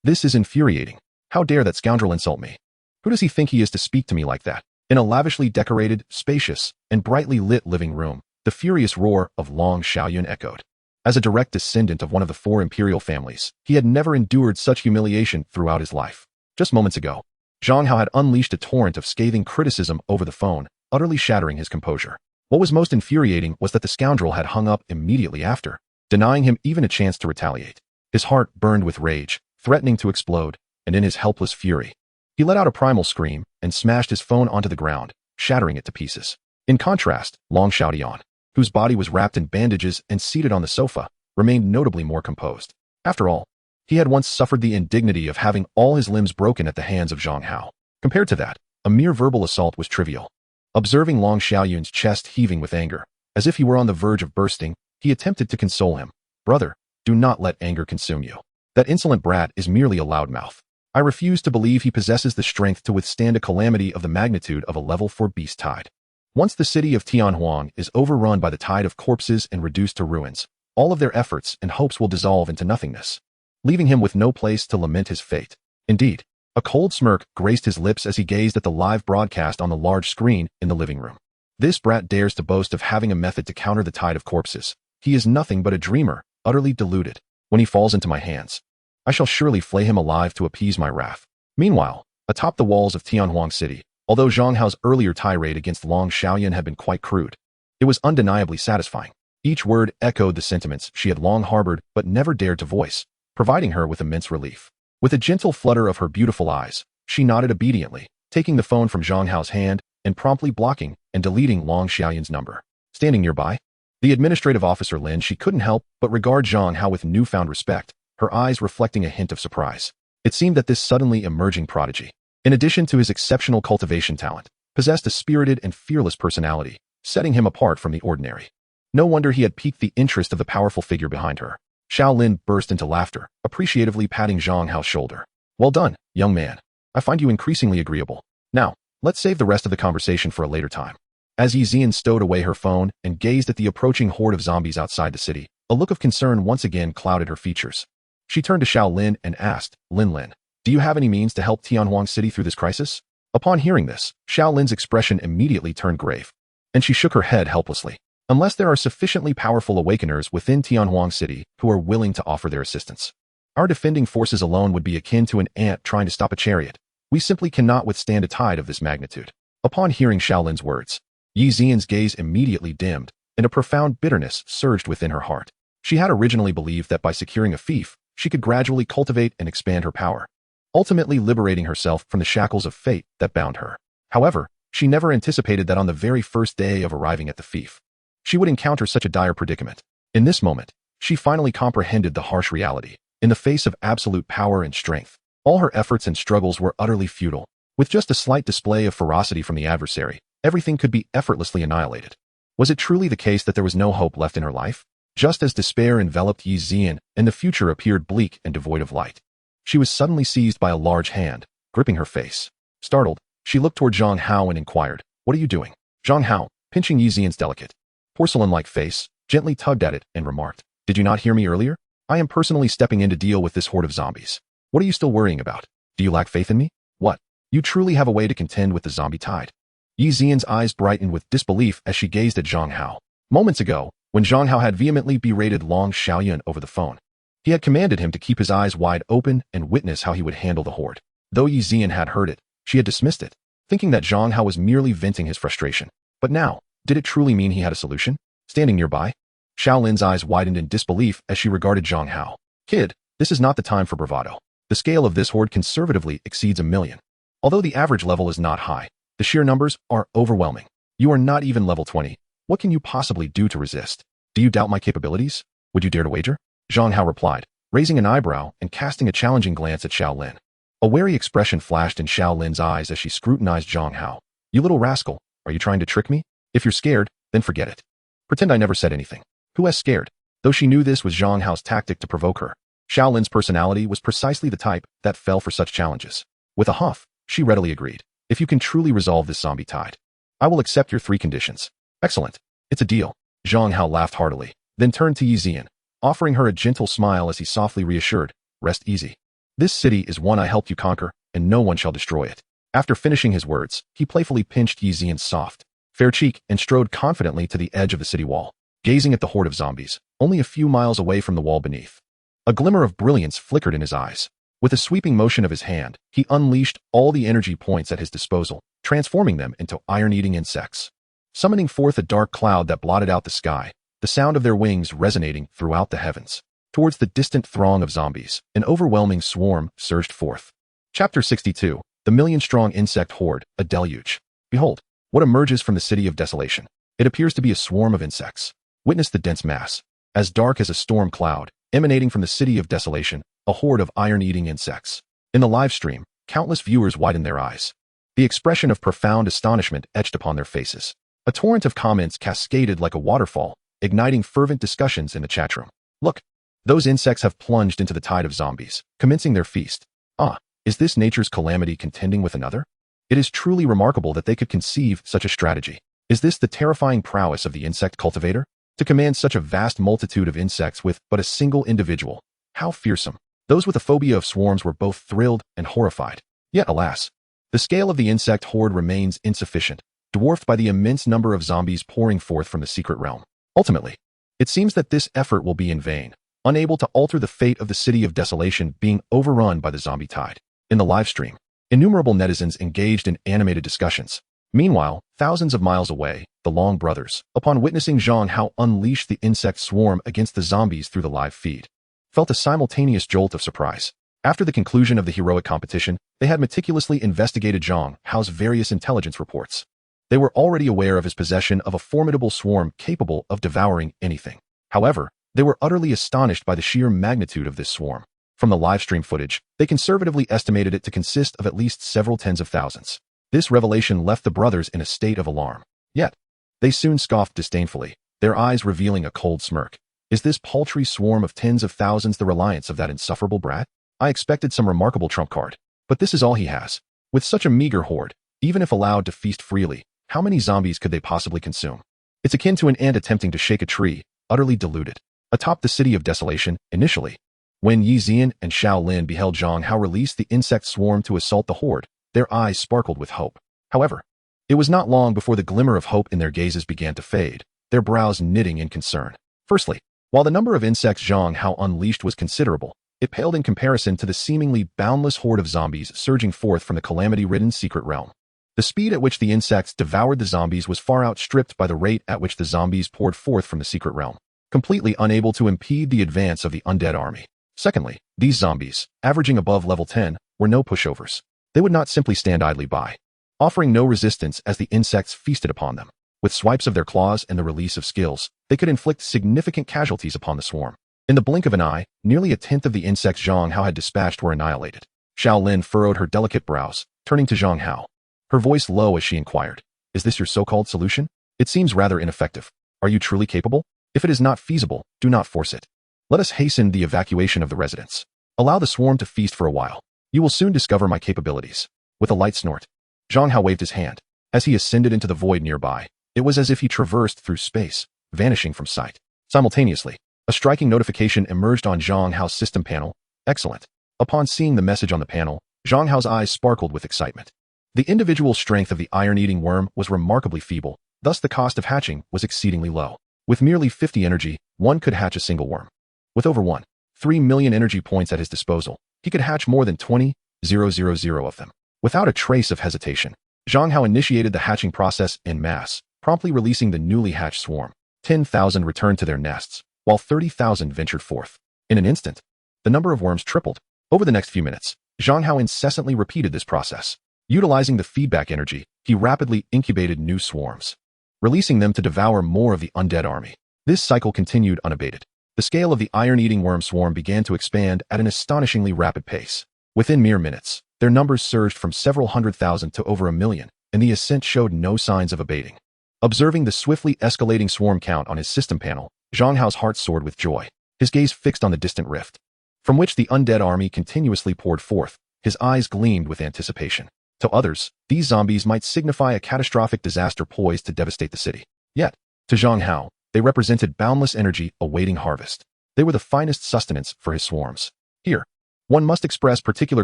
This is infuriating. How dare that scoundrel insult me? Who does he think he is to speak to me like that? In a lavishly decorated, spacious, and brightly lit living room, the furious roar of Long Xiaoyan echoed. As a direct descendant of one of the 4 imperial families, he had never endured such humiliation throughout his life. Just moments ago, Zhang Hao had unleashed a torrent of scathing criticism over the phone, utterly shattering his composure. What was most infuriating was that the scoundrel had hung up immediately after, denying him even a chance to retaliate. His heart burned with rage, threatening to explode, and in his helpless fury, he let out a primal scream and smashed his phone onto the ground, shattering it to pieces. In contrast, Long Xiaodian, whose body was wrapped in bandages and seated on the sofa, remained notably more composed. After all, he had once suffered the indignity of having all his limbs broken at the hands of Zhang Hao. Compared to that, a mere verbal assault was trivial. Observing Long Xiaoyun's chest heaving with anger, as if he were on the verge of bursting, he attempted to console him. Brother, do not let anger consume you. That insolent brat is merely a loudmouth. I refuse to believe he possesses the strength to withstand a calamity of the magnitude of a level 4 beast tide. Once the city of Tianhuang is overrun by the tide of corpses and reduced to ruins, all of their efforts and hopes will dissolve into nothingness, leaving him with no place to lament his fate. Indeed, a cold smirk graced his lips as he gazed at the live broadcast on the large screen in the living room. This brat dares to boast of having a method to counter the tide of corpses. He is nothing but a dreamer, utterly deluded. When he falls into my hands, I shall surely flay him alive to appease my wrath. Meanwhile, atop the walls of Tianhuang City, although Zhang Hao's earlier tirade against Long Xiaoyan had been quite crude, it was undeniably satisfying. Each word echoed the sentiments she had long harbored but never dared to voice, providing her with immense relief. With a gentle flutter of her beautiful eyes, she nodded obediently, taking the phone from Zhang Hao's hand and promptly blocking and deleting Long Xiaoyan's number. Standing nearby, the administrative officer Lin, she couldn't help but regard Zhang Hao with newfound respect, her eyes reflecting a hint of surprise. It seemed that this suddenly emerging prodigy, in addition to his exceptional cultivation talent, possessed a spirited and fearless personality, setting him apart from the ordinary. No wonder he had piqued the interest of the powerful figure behind her. Xiao Lin burst into laughter, appreciatively patting Zhang Hao's shoulder. Well done, young man. I find you increasingly agreeable. Now, let's save the rest of the conversation for a later time. As Yi Zian stowed away her phone and gazed at the approaching horde of zombies outside the city, a look of concern once again clouded her features. She turned to Xiao Lin and asked, Lin, do you have any means to help Tianhuang City through this crisis? Upon hearing this, Xiao Lin's expression immediately turned grave, and she shook her head helplessly. Unless there are sufficiently powerful awakeners within Tianhuang City who are willing to offer their assistance, our defending forces alone would be akin to an ant trying to stop a chariot. We simply cannot withstand a tide of this magnitude. Upon hearing Xiao Lin's words, Yi Zian's gaze immediately dimmed, and a profound bitterness surged within her heart. She had originally believed that by securing a fief, she could gradually cultivate and expand her power, ultimately liberating herself from the shackles of fate that bound her. However, she never anticipated that on the very first day of arriving at the fief, she would encounter such a dire predicament. In this moment, she finally comprehended the harsh reality. In the face of absolute power and strength, all her efforts and struggles were utterly futile. With just a slight display of ferocity from the adversary, everything could be effortlessly annihilated. Was it truly the case that there was no hope left in her life? Just as despair enveloped Yi Zian and the future appeared bleak and devoid of light, she was suddenly seized by a large hand, gripping her face. Startled, she looked toward Zhang Hao and inquired, "What are you doing?" Zhang Hao, pinching Yi Zian's delicate, porcelain-like face, gently tugged at it and remarked, "Did you not hear me earlier? I am personally stepping in to deal with this horde of zombies. What are you still worrying about? Do you lack faith in me? What? You truly have a way to contend with the zombie tide?" Yi Zian's eyes brightened with disbelief as she gazed at Zhang Hao. Moments ago, when Zhang Hao had vehemently berated Long Xiaoyan over the phone, he had commanded him to keep his eyes wide open and witness how he would handle the horde. Though Yi Zian had heard it, she had dismissed it, thinking that Zhang Hao was merely venting his frustration. But now, did it truly mean he had a solution? Standing nearby, Xiao Lin's eyes widened in disbelief as she regarded Zhang Hao. "Kid, this is not the time for bravado. The scale of this horde conservatively exceeds 1,000,000. Although the average level is not high, the sheer numbers are overwhelming. You are not even level 20. What can you possibly do to resist? Do you doubt my capabilities? Would you dare to wager?" Zhang Hao replied, raising an eyebrow and casting a challenging glance at Xiao Lin. A wary expression flashed in Xiao Lin's eyes as she scrutinized Zhang Hao. "You little rascal, are you trying to trick me? If you're scared, then forget it. Pretend I never said anything." Who has scared? Though she knew this was Zhang Hao's tactic to provoke her, Xiao Lin's personality was precisely the type that fell for such challenges. With a huff, she readily agreed. "If you can truly resolve this zombie tide, I will accept your 3 conditions." "Excellent. It's a deal." Zhang Hao laughed heartily, then turned to Yi Zian, offering her a gentle smile as he softly reassured, "Rest easy. This city is one I helped you conquer, and no one shall destroy it." After finishing his words, he playfully pinched Yi Zian's soft, fair cheek and strode confidently to the edge of the city wall. gazing at the horde of zombies, only a few miles away from the wall beneath. A glimmer of brilliance flickered in his eyes. With a sweeping motion of his hand, he unleashed all the energy points at his disposal, transforming them into iron-eating insects. Summoning forth a dark cloud that blotted out the sky, the sound of their wings resonating throughout the heavens. Towards the distant throng of zombies, an overwhelming swarm surged forth. Chapter 62, The Million-Strong Insect Horde, a Deluge. Behold, what emerges from the City of Desolation. It appears to be a swarm of insects. Witness the dense mass, as dark as a storm cloud, emanating from the City of Desolation, a horde of iron-eating insects. In the live stream, countless viewers widened their eyes. The expression of profound astonishment etched upon their faces. A torrent of comments cascaded like a waterfall, igniting fervent discussions in the chat room. Look, those insects have plunged into the tide of zombies, commencing their feast. Ah, is this nature's calamity contending with another? It is truly remarkable that they could conceive such a strategy. Is this the terrifying prowess of the insect cultivator? To command such a vast multitude of insects with but a single individual. How fearsome. Those with a phobia of swarms were both thrilled and horrified. Yet, alas, the scale of the insect horde remains insufficient, dwarfed by the immense number of zombies pouring forth from the secret realm. Ultimately, it seems that this effort will be in vain, unable to alter the fate of the City of Desolation being overrun by the zombie tide. In the live stream, innumerable netizens engaged in animated discussions. Meanwhile, thousands of miles away, the Long brothers, upon witnessing Zhang Hao unleash the insect swarm against the zombies through the live feed, felt a simultaneous jolt of surprise. After the conclusion of the heroic competition, they had meticulously investigated Zhang Hao's various intelligence reports. They were already aware of his possession of a formidable swarm capable of devouring anything. However, they were utterly astonished by the sheer magnitude of this swarm. From the livestream footage, they conservatively estimated it to consist of at least several tens of thousands. This revelation left the brothers in a state of alarm. Yet, they soon scoffed disdainfully, their eyes revealing a cold smirk. Is this paltry swarm of tens of thousands the reliance of that insufferable brat? I expected some remarkable trump card. But this is all he has. With such a meager horde, even if allowed to feast freely, how many zombies could they possibly consume? It's akin to an ant attempting to shake a tree, utterly deluded. Atop the City of Desolation, initially, when Yi Xian and Xiao Lin beheld Zhang Hao release the insect swarm to assault the horde, their eyes sparkled with hope. However, it was not long before the glimmer of hope in their gazes began to fade, their brows knitting in concern. Firstly, while the number of insects Zhang Hao unleashed was considerable, it paled in comparison to the seemingly boundless horde of zombies surging forth from the calamity-ridden secret realm. The speed at which the insects devoured the zombies was far outstripped by the rate at which the zombies poured forth from the secret realm, completely unable to impede the advance of the undead army. Secondly, these zombies, averaging above level 10, were no pushovers. They would not simply stand idly by, offering no resistance as the insects feasted upon them. With swipes of their claws and the release of skills, they could inflict significant casualties upon the swarm. In the blink of an eye, nearly a tenth of the insects Zhang Hao had dispatched were annihilated. Xiao Lin furrowed her delicate brows, turning to Zhang Hao, her voice low as she inquired, "Is this your so-called solution? It seems rather ineffective. Are you truly capable? If it is not feasible, do not force it. Let us hasten the evacuation of the residents. Allow the swarm to feast for a while. You will soon discover my capabilities." With a light snort, Zhang Hao waved his hand. As he ascended into the void nearby, it was as if he traversed through space, vanishing from sight. Simultaneously, a striking notification emerged on Zhang Hao's system panel. Excellent. Upon seeing the message on the panel, Zhang Hao's eyes sparkled with excitement. The individual strength of the iron-eating worm was remarkably feeble, thus the cost of hatching was exceedingly low. With merely 50 energy, one could hatch a single worm. With over 1.3 million energy points at his disposal, he could hatch more than 20,000 of them. Without a trace of hesitation, Zhang Hao initiated the hatching process en masse, promptly releasing the newly hatched swarm. 10,000 returned to their nests, while 30,000 ventured forth. In an instant, the number of worms tripled. Over the next few minutes, Zhang Hao incessantly repeated this process. Utilizing the feedback energy, he rapidly incubated new swarms, releasing them to devour more of the undead army. This cycle continued unabated. The scale of the iron-eating worm swarm began to expand at an astonishingly rapid pace. Within mere minutes, their numbers surged from several 100,000 to over 1 million, and the ascent showed no signs of abating. Observing the swiftly escalating swarm count on his system panel, Zhang Hao's heart soared with joy, his gaze fixed on the distant rift, from which the undead army continuously poured forth. His eyes gleamed with anticipation. To others, these zombies might signify a catastrophic disaster poised to devastate the city. Yet, to Zhang Hao, they represented boundless energy awaiting harvest. They were the finest sustenance for his swarms. Here, one must express particular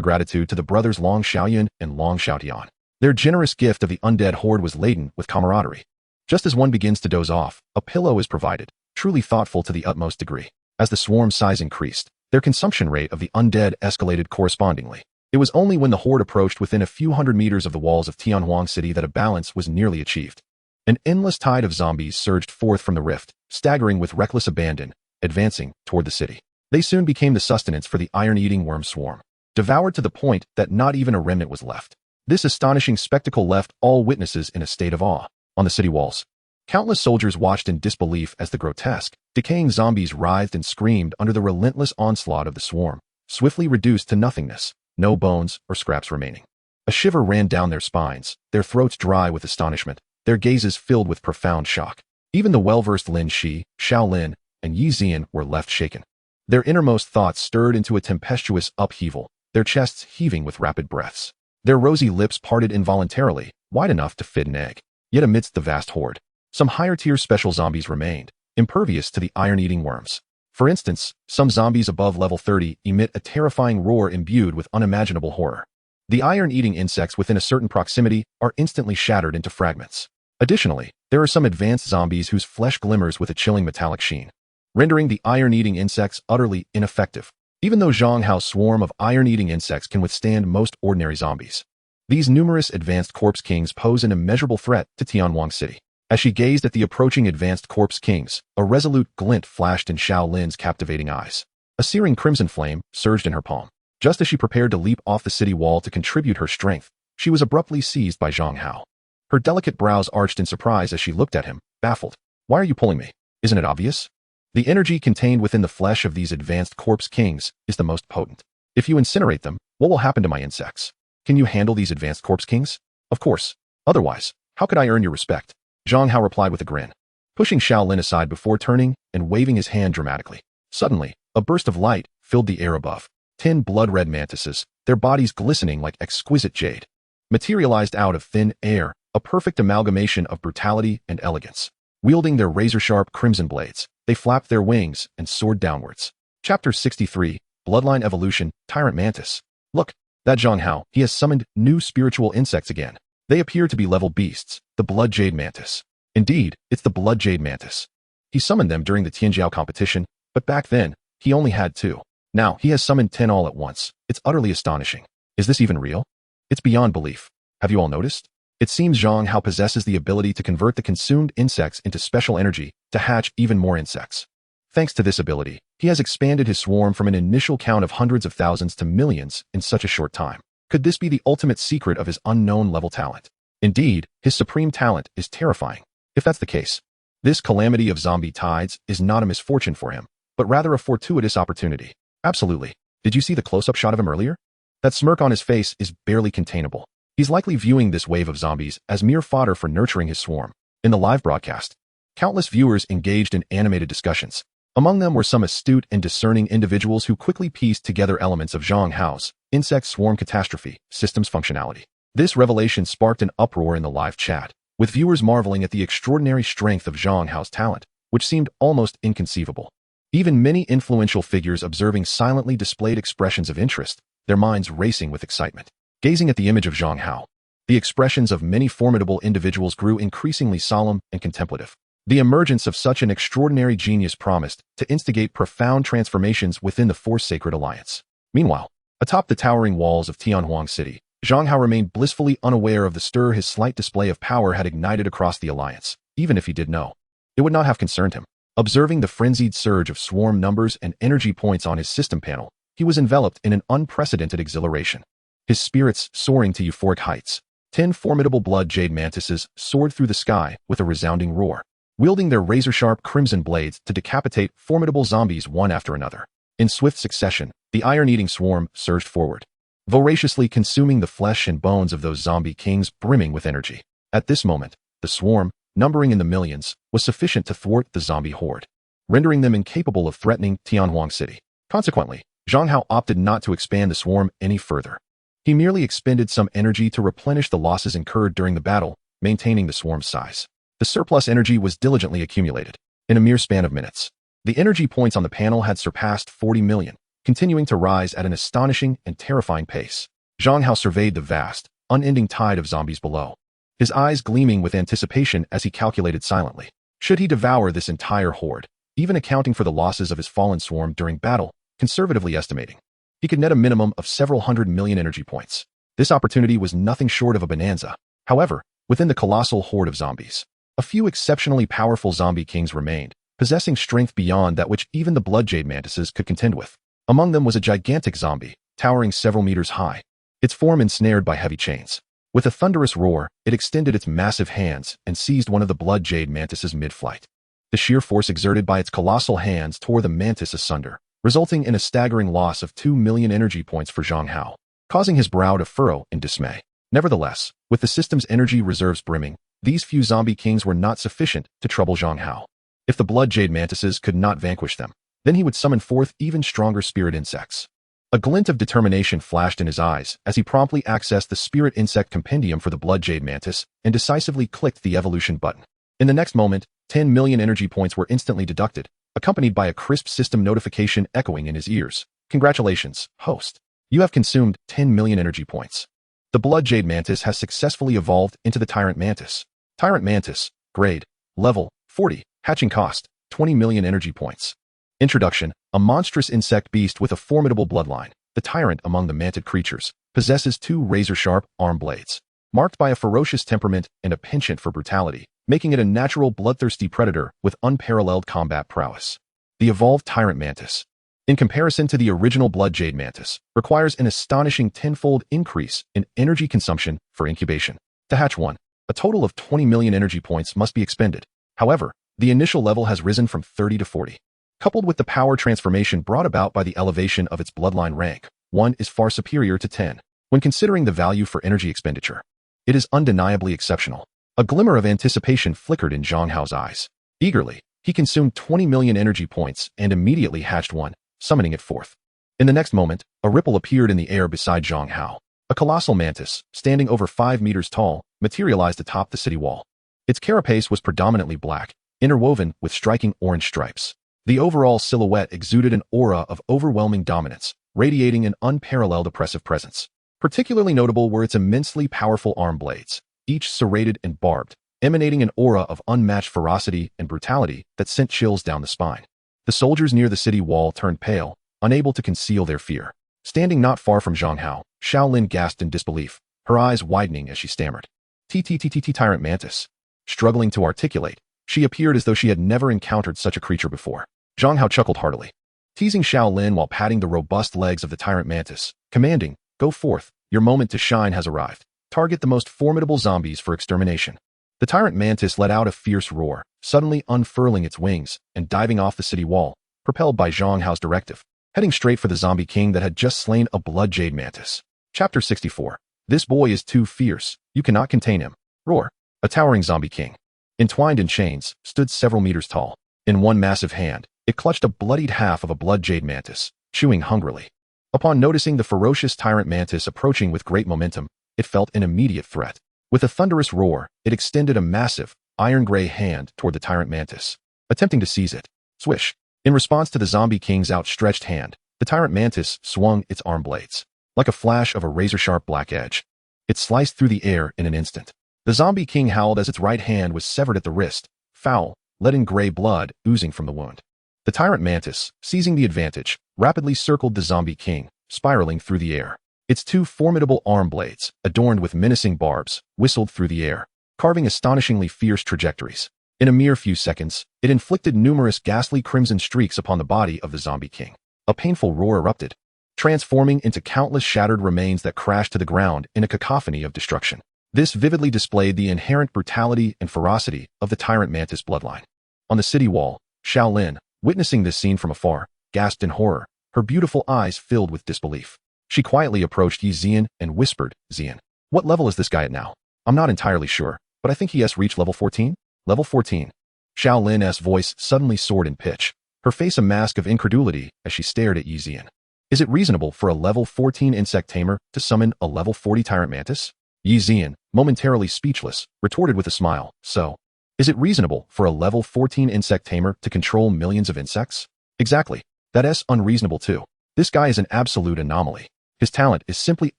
gratitude to the brothers Long Xiaoyun and Long Xiaotian. Their generous gift of the undead horde was laden with camaraderie. Just as one begins to doze off, a pillow is provided, truly thoughtful to the utmost degree. As the swarm size increased, their consumption rate of the undead escalated correspondingly. It was only when the horde approached within a few hundred meters of the walls of Tianhuang City that a balance was nearly achieved. An endless tide of zombies surged forth from the rift, staggering with reckless abandon, advancing toward the city. They soon became the sustenance for the iron-eating worm swarm, devoured to the point that not even a remnant was left. This astonishing spectacle left all witnesses in a state of awe. On the city walls, countless soldiers watched in disbelief as the grotesque, decaying zombies writhed and screamed under the relentless onslaught of the swarm, swiftly reduced to nothingness, no bones or scraps remaining. A shiver ran down their spines, their throats dry with astonishment, their gazes filled with profound shock. Even the well-versed Lin Shi, Xiao Lin, and Yi Zian were left shaken. Their innermost thoughts stirred into a tempestuous upheaval, their chests heaving with rapid breaths. Their rosy lips parted involuntarily, wide enough to fit an egg. Yet amidst the vast horde, some higher-tier special zombies remained, impervious to the iron-eating worms. For instance, some zombies above level 30 emit a terrifying roar imbued with unimaginable horror. The iron-eating insects within a certain proximity are instantly shattered into fragments. Additionally, there are some advanced zombies whose flesh glimmers with a chilling metallic sheen, rendering the iron-eating insects utterly ineffective. Even though Zhang Hao's swarm of iron-eating insects can withstand most ordinary zombies, these numerous advanced corpse kings pose an immeasurable threat to Tianhuang City. As she gazed at the approaching advanced corpse kings, a resolute glint flashed in Xiao Lin's captivating eyes. A searing crimson flame surged in her palm. Just as she prepared to leap off the city wall to contribute her strength, she was abruptly seized by Zhang Hao. Her delicate brows arched in surprise as she looked at him, baffled. "Why are you pulling me? Isn't it obvious? The energy contained within the flesh of these advanced corpse kings is the most potent. If you incinerate them, what will happen to my insects? Can you handle these advanced corpse kings?" "Of course. Otherwise, how could I earn your respect?" Zhang Hao replied with a grin, pushing Xiao Lin aside before turning and waving his hand dramatically. Suddenly, a burst of light filled the air above. 10 blood-red mantises, their bodies glistening like exquisite jade, materialized out of thin air, a perfect amalgamation of brutality and elegance. Wielding their razor-sharp crimson blades, they flapped their wings and soared downwards. Chapter 63, Bloodline Evolution, Tyrant Mantis. "Look, that Zhang Hao, he has summoned new spiritual insects again. They appear to be level beasts, the Blood Jade Mantis. Indeed, it's the Blood Jade Mantis. He summoned them during the Tianjiao competition, but back then, he only had 2. Now, he has summoned 10 all at once. It's utterly astonishing. Is this even real? It's beyond belief. Have you all noticed? It seems Zhang Hao possesses the ability to convert the consumed insects into special energy to hatch even more insects. Thanks to this ability, he has expanded his swarm from an initial count of hundreds of thousands to millions in such a short time. Could this be the ultimate secret of his unknown level talent? Indeed, his supreme talent is terrifying. If that's the case, this calamity of zombie tides is not a misfortune for him, but rather a fortuitous opportunity. Absolutely. Did you see the close-up shot of him earlier? That smirk on his face is barely containable. He's likely viewing this wave of zombies as mere fodder for nurturing his swarm. In the live broadcast, countless viewers engaged in animated discussions. Among them were some astute and discerning individuals who quickly pieced together elements of Zhang Hao's insect swarm catastrophe systems functionality. This revelation sparked an uproar in the live chat, with viewers marveling at the extraordinary strength of Zhang Hao's talent, which seemed almost inconceivable. Even many influential figures observing silently displayed expressions of interest, their minds racing with excitement. Gazing at the image of Zhang Hao, the expressions of many formidable individuals grew increasingly solemn and contemplative. The emergence of such an extraordinary genius promised to instigate profound transformations within the Force-Sacred Alliance. Meanwhile, atop the towering walls of Tianhuang City, Zhang Hao remained blissfully unaware of the stir his slight display of power had ignited across the Alliance. Even if he did know, it would not have concerned him. Observing the frenzied surge of swarm numbers and energy points on his system panel, he was enveloped in an unprecedented exhilaration. His spirits soaring to euphoric heights. 10 formidable blood jade mantises soared through the sky with a resounding roar, wielding their razor-sharp crimson blades to decapitate formidable zombies one after another. In swift succession, the iron-eating swarm surged forward, voraciously consuming the flesh and bones of those zombie kings brimming with energy. At this moment, the swarm, numbering in the millions, was sufficient to thwart the zombie horde, rendering them incapable of threatening Tianhuang City. Consequently, Zhang Hao opted not to expand the swarm any further. He merely expended some energy to replenish the losses incurred during the battle, maintaining the swarm's size. The surplus energy was diligently accumulated. In a mere span of minutes, the energy points on the panel had surpassed 40 million, continuing to rise at an astonishing and terrifying pace. Zhang Hao surveyed the vast, unending tide of zombies below, his eyes gleaming with anticipation as he calculated silently. Should he devour this entire horde, even accounting for the losses of his fallen swarm during battle, conservatively estimating. He could net a minimum of several 100 million energy points. This opportunity was nothing short of a bonanza. However, within the colossal horde of zombies, a few exceptionally powerful zombie kings remained, possessing strength beyond that which even the bloodjade mantises could contend with. Among them was a gigantic zombie, towering several meters high, its form ensnared by heavy chains. With a thunderous roar, it extended its massive hands and seized one of the bloodjade mantises mid-flight. The sheer force exerted by its colossal hands tore the mantis asunder, resulting in a staggering loss of 2 million energy points for Zhang Hao, causing his brow to furrow in dismay. Nevertheless, with the system's energy reserves brimming, these few zombie kings were not sufficient to trouble Zhang Hao. If the bloodjade mantises could not vanquish them, then he would summon forth even stronger spirit insects. A glint of determination flashed in his eyes as he promptly accessed the spirit insect compendium for the bloodjade mantis and decisively clicked the evolution button. In the next moment, 10 million energy points were instantly deducted, accompanied by a crisp system notification echoing in his ears. Congratulations, host. You have consumed 10 million energy points. The bloodjade mantis has successfully evolved into the tyrant mantis. Tyrant mantis, grade, level, 40, hatching cost, 20 million energy points. Introduction: a monstrous insect beast with a formidable bloodline, the tyrant among the mantid creatures, possesses 2 razor-sharp arm blades, marked by a ferocious temperament and a penchant for brutality, making it a natural bloodthirsty predator with unparalleled combat prowess. The evolved tyrant mantis, in comparison to the original bloodjade mantis, requires an astonishing 10-fold increase in energy consumption for incubation. To hatch one, a total of 20 million energy points must be expended. However, the initial level has risen from 30 to 40. Coupled with the power transformation brought about by the elevation of its bloodline rank, 1 is far superior to 10. When considering the value for energy expenditure, it is undeniably exceptional. A glimmer of anticipation flickered in Zhang Hao's eyes. Eagerly, he consumed 20 million energy points and immediately hatched one, summoning it forth. In the next moment, a ripple appeared in the air beside Zhang Hao. A colossal mantis, standing over 5 meters tall, materialized atop the city wall. Its carapace was predominantly black, interwoven with striking orange stripes. The overall silhouette exuded an aura of overwhelming dominance, radiating an unparalleled oppressive presence. Particularly notable were its immensely powerful arm blades, each serrated and barbed, emanating an aura of unmatched ferocity and brutality that sent chills down the spine. The soldiers near the city wall turned pale, unable to conceal their fear. Standing not far from Zhang Hao, Xiaolin gasped in disbelief, her eyes widening as she stammered. Tyrant mantis. Struggling to articulate, she appeared as though she had never encountered such a creature before. Zhang Hao chuckled heartily, teasing Xiaolin while patting the robust legs of the tyrant mantis, commanding, "Go forth, your moment to shine has arrived. Target the most formidable zombies for extermination." The tyrant mantis let out a fierce roar, suddenly unfurling its wings and diving off the city wall, propelled by Zhang Hao's directive, heading straight for the zombie king that had just slain a bloodjade mantis. Chapter 64. This boy is too fierce, you cannot contain him. Roar. A towering zombie king, entwined in chains, stood several meters tall. In one massive hand, it clutched a bloodied half of a bloodjade mantis, chewing hungrily. Upon noticing the ferocious tyrant mantis approaching with great momentum, it felt an immediate threat. With a thunderous roar, it extended a massive, iron-gray hand toward the tyrant mantis, attempting to seize it. Swish! In response to the zombie king's outstretched hand, the tyrant mantis swung its arm blades. Like a flash of a razor-sharp black edge, it sliced through the air in an instant. The zombie king howled as its right hand was severed at the wrist, foul, leaden gray blood oozing from the wound. The tyrant mantis, seizing the advantage, rapidly circled the zombie king, spiraling through the air. Its 2 formidable arm blades, adorned with menacing barbs, whistled through the air, carving astonishingly fierce trajectories. In a mere few seconds, it inflicted numerous ghastly crimson streaks upon the body of the zombie king. A painful roar erupted, transforming into countless shattered remains that crashed to the ground in a cacophony of destruction. This vividly displayed the inherent brutality and ferocity of the tyrant mantis bloodline. On the city wall, Xiaolin, witnessing this scene from afar, gasped in horror, her beautiful eyes filled with disbelief. She quietly approached Yi Zian and whispered, "Zian, what level is this guy at now? I'm not entirely sure, but I think he has reached level 14? Level 14. Xiaolin's voice suddenly soared in pitch, her face a mask of incredulity as she stared at Yi Zian. Is it reasonable for a level 14 insect tamer to summon a level 40 tyrant mantis? Yi Zian, momentarily speechless, retorted with a smile, "So, is it reasonable for a level 14 insect tamer to control millions of insects? Exactly. That's unreasonable too. This guy is an absolute anomaly. His talent is simply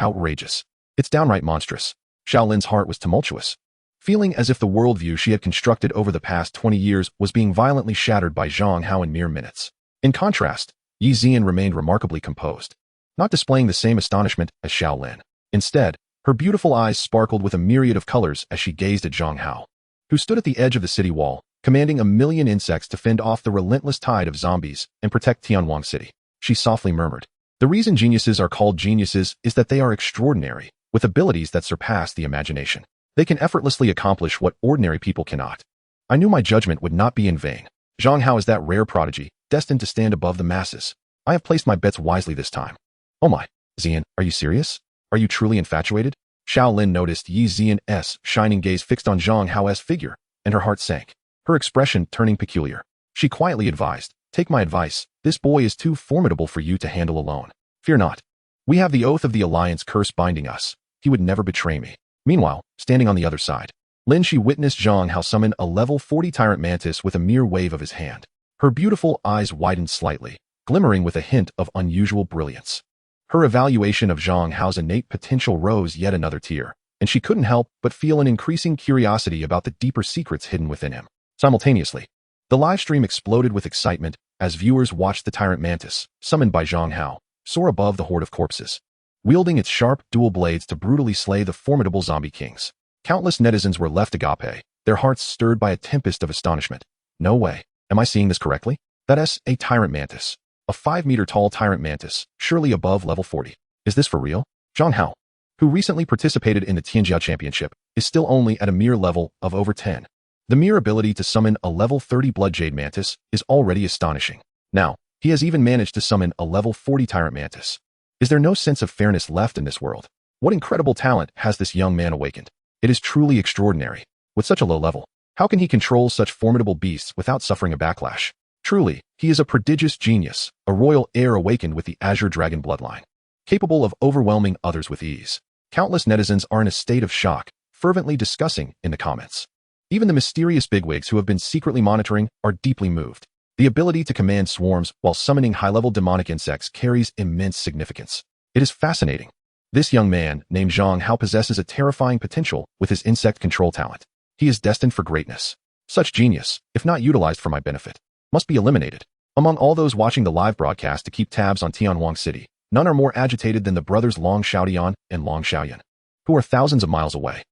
outrageous. It's downright monstrous." Xiaolin's heart was tumultuous. feeling as if the worldview she had constructed over the past 20 years was being violently shattered by Zhang Hao in mere minutes. In contrast, Yi Zian remained remarkably composed, not displaying the same astonishment as Xiaolin. Instead, her beautiful eyes sparkled with a myriad of colors as she gazed at Zhang Hao, who stood at the edge of the city wall, commanding 1,000,000 insects to fend off the relentless tide of zombies and protect Tianwang City. She softly murmured, "The reason geniuses are called geniuses is that they are extraordinary, with abilities that surpass the imagination. They can effortlessly accomplish what ordinary people cannot. I knew my judgment would not be in vain. Zhang Hao is that rare prodigy, destined to stand above the masses. I have placed my bets wisely this time." "Oh my, Zian, are you serious? Are you truly infatuated?" Xiaolin noticed Yi Zian's shining gaze fixed on Zhang Hao's figure, and her heart sank, her expression turning peculiar. She quietly advised, "Take my advice. This boy is too formidable for you to handle alone. Fear not. We have the oath of the alliance curse binding us. He would never betray me." Meanwhile, standing on the other side, Lin Shi witnessed Zhang Hao summon a level 40 tyrant mantis with a mere wave of his hand. Her beautiful eyes widened slightly, glimmering with a hint of unusual brilliance. Her evaluation of Zhang Hao's innate potential rose yet another tier, and she couldn't help but feel an increasing curiosity about the deeper secrets hidden within him. Simultaneously, the live stream exploded with excitement as viewers watched the tyrant mantis, summoned by Zhang Hao, soar above the horde of corpses, wielding its sharp dual blades to brutally slay the formidable zombie kings. Countless netizens were left agape, their hearts stirred by a tempest of astonishment. "No way. Am I seeing this correctly? That's a tyrant mantis. A 5-meter-tall tyrant mantis, surely above level 40. Is this for real?" Zhang Hao, who recently participated in the Tianjiao Championship, is still only at a mere level of over 10. The mere ability to summon a level 30 blood jade mantis is already astonishing. Now, he has even managed to summon a level 40 tyrant mantis. Is there no sense of fairness left in this world? What incredible talent has this young man awakened? It is truly extraordinary. With such a low level, how can he control such formidable beasts without suffering a backlash? Truly, he is a prodigious genius, a royal heir awakened with the Azure Dragon bloodline, capable of overwhelming others with ease. Countless netizens are in a state of shock, fervently discussing in the comments. Even the mysterious bigwigs who have been secretly monitoring are deeply moved. The ability to command swarms while summoning high-level demonic insects carries immense significance. It is fascinating. This young man, named Zhang Hao, possesses a terrifying potential with his insect control talent. He is destined for greatness. Such genius, if not utilized for my benefit, must be eliminated. Among all those watching the live broadcast to keep tabs on Tianwang City, none are more agitated than the brothers Long Xiaodian and Long Xiaoyan, who are thousands of miles away.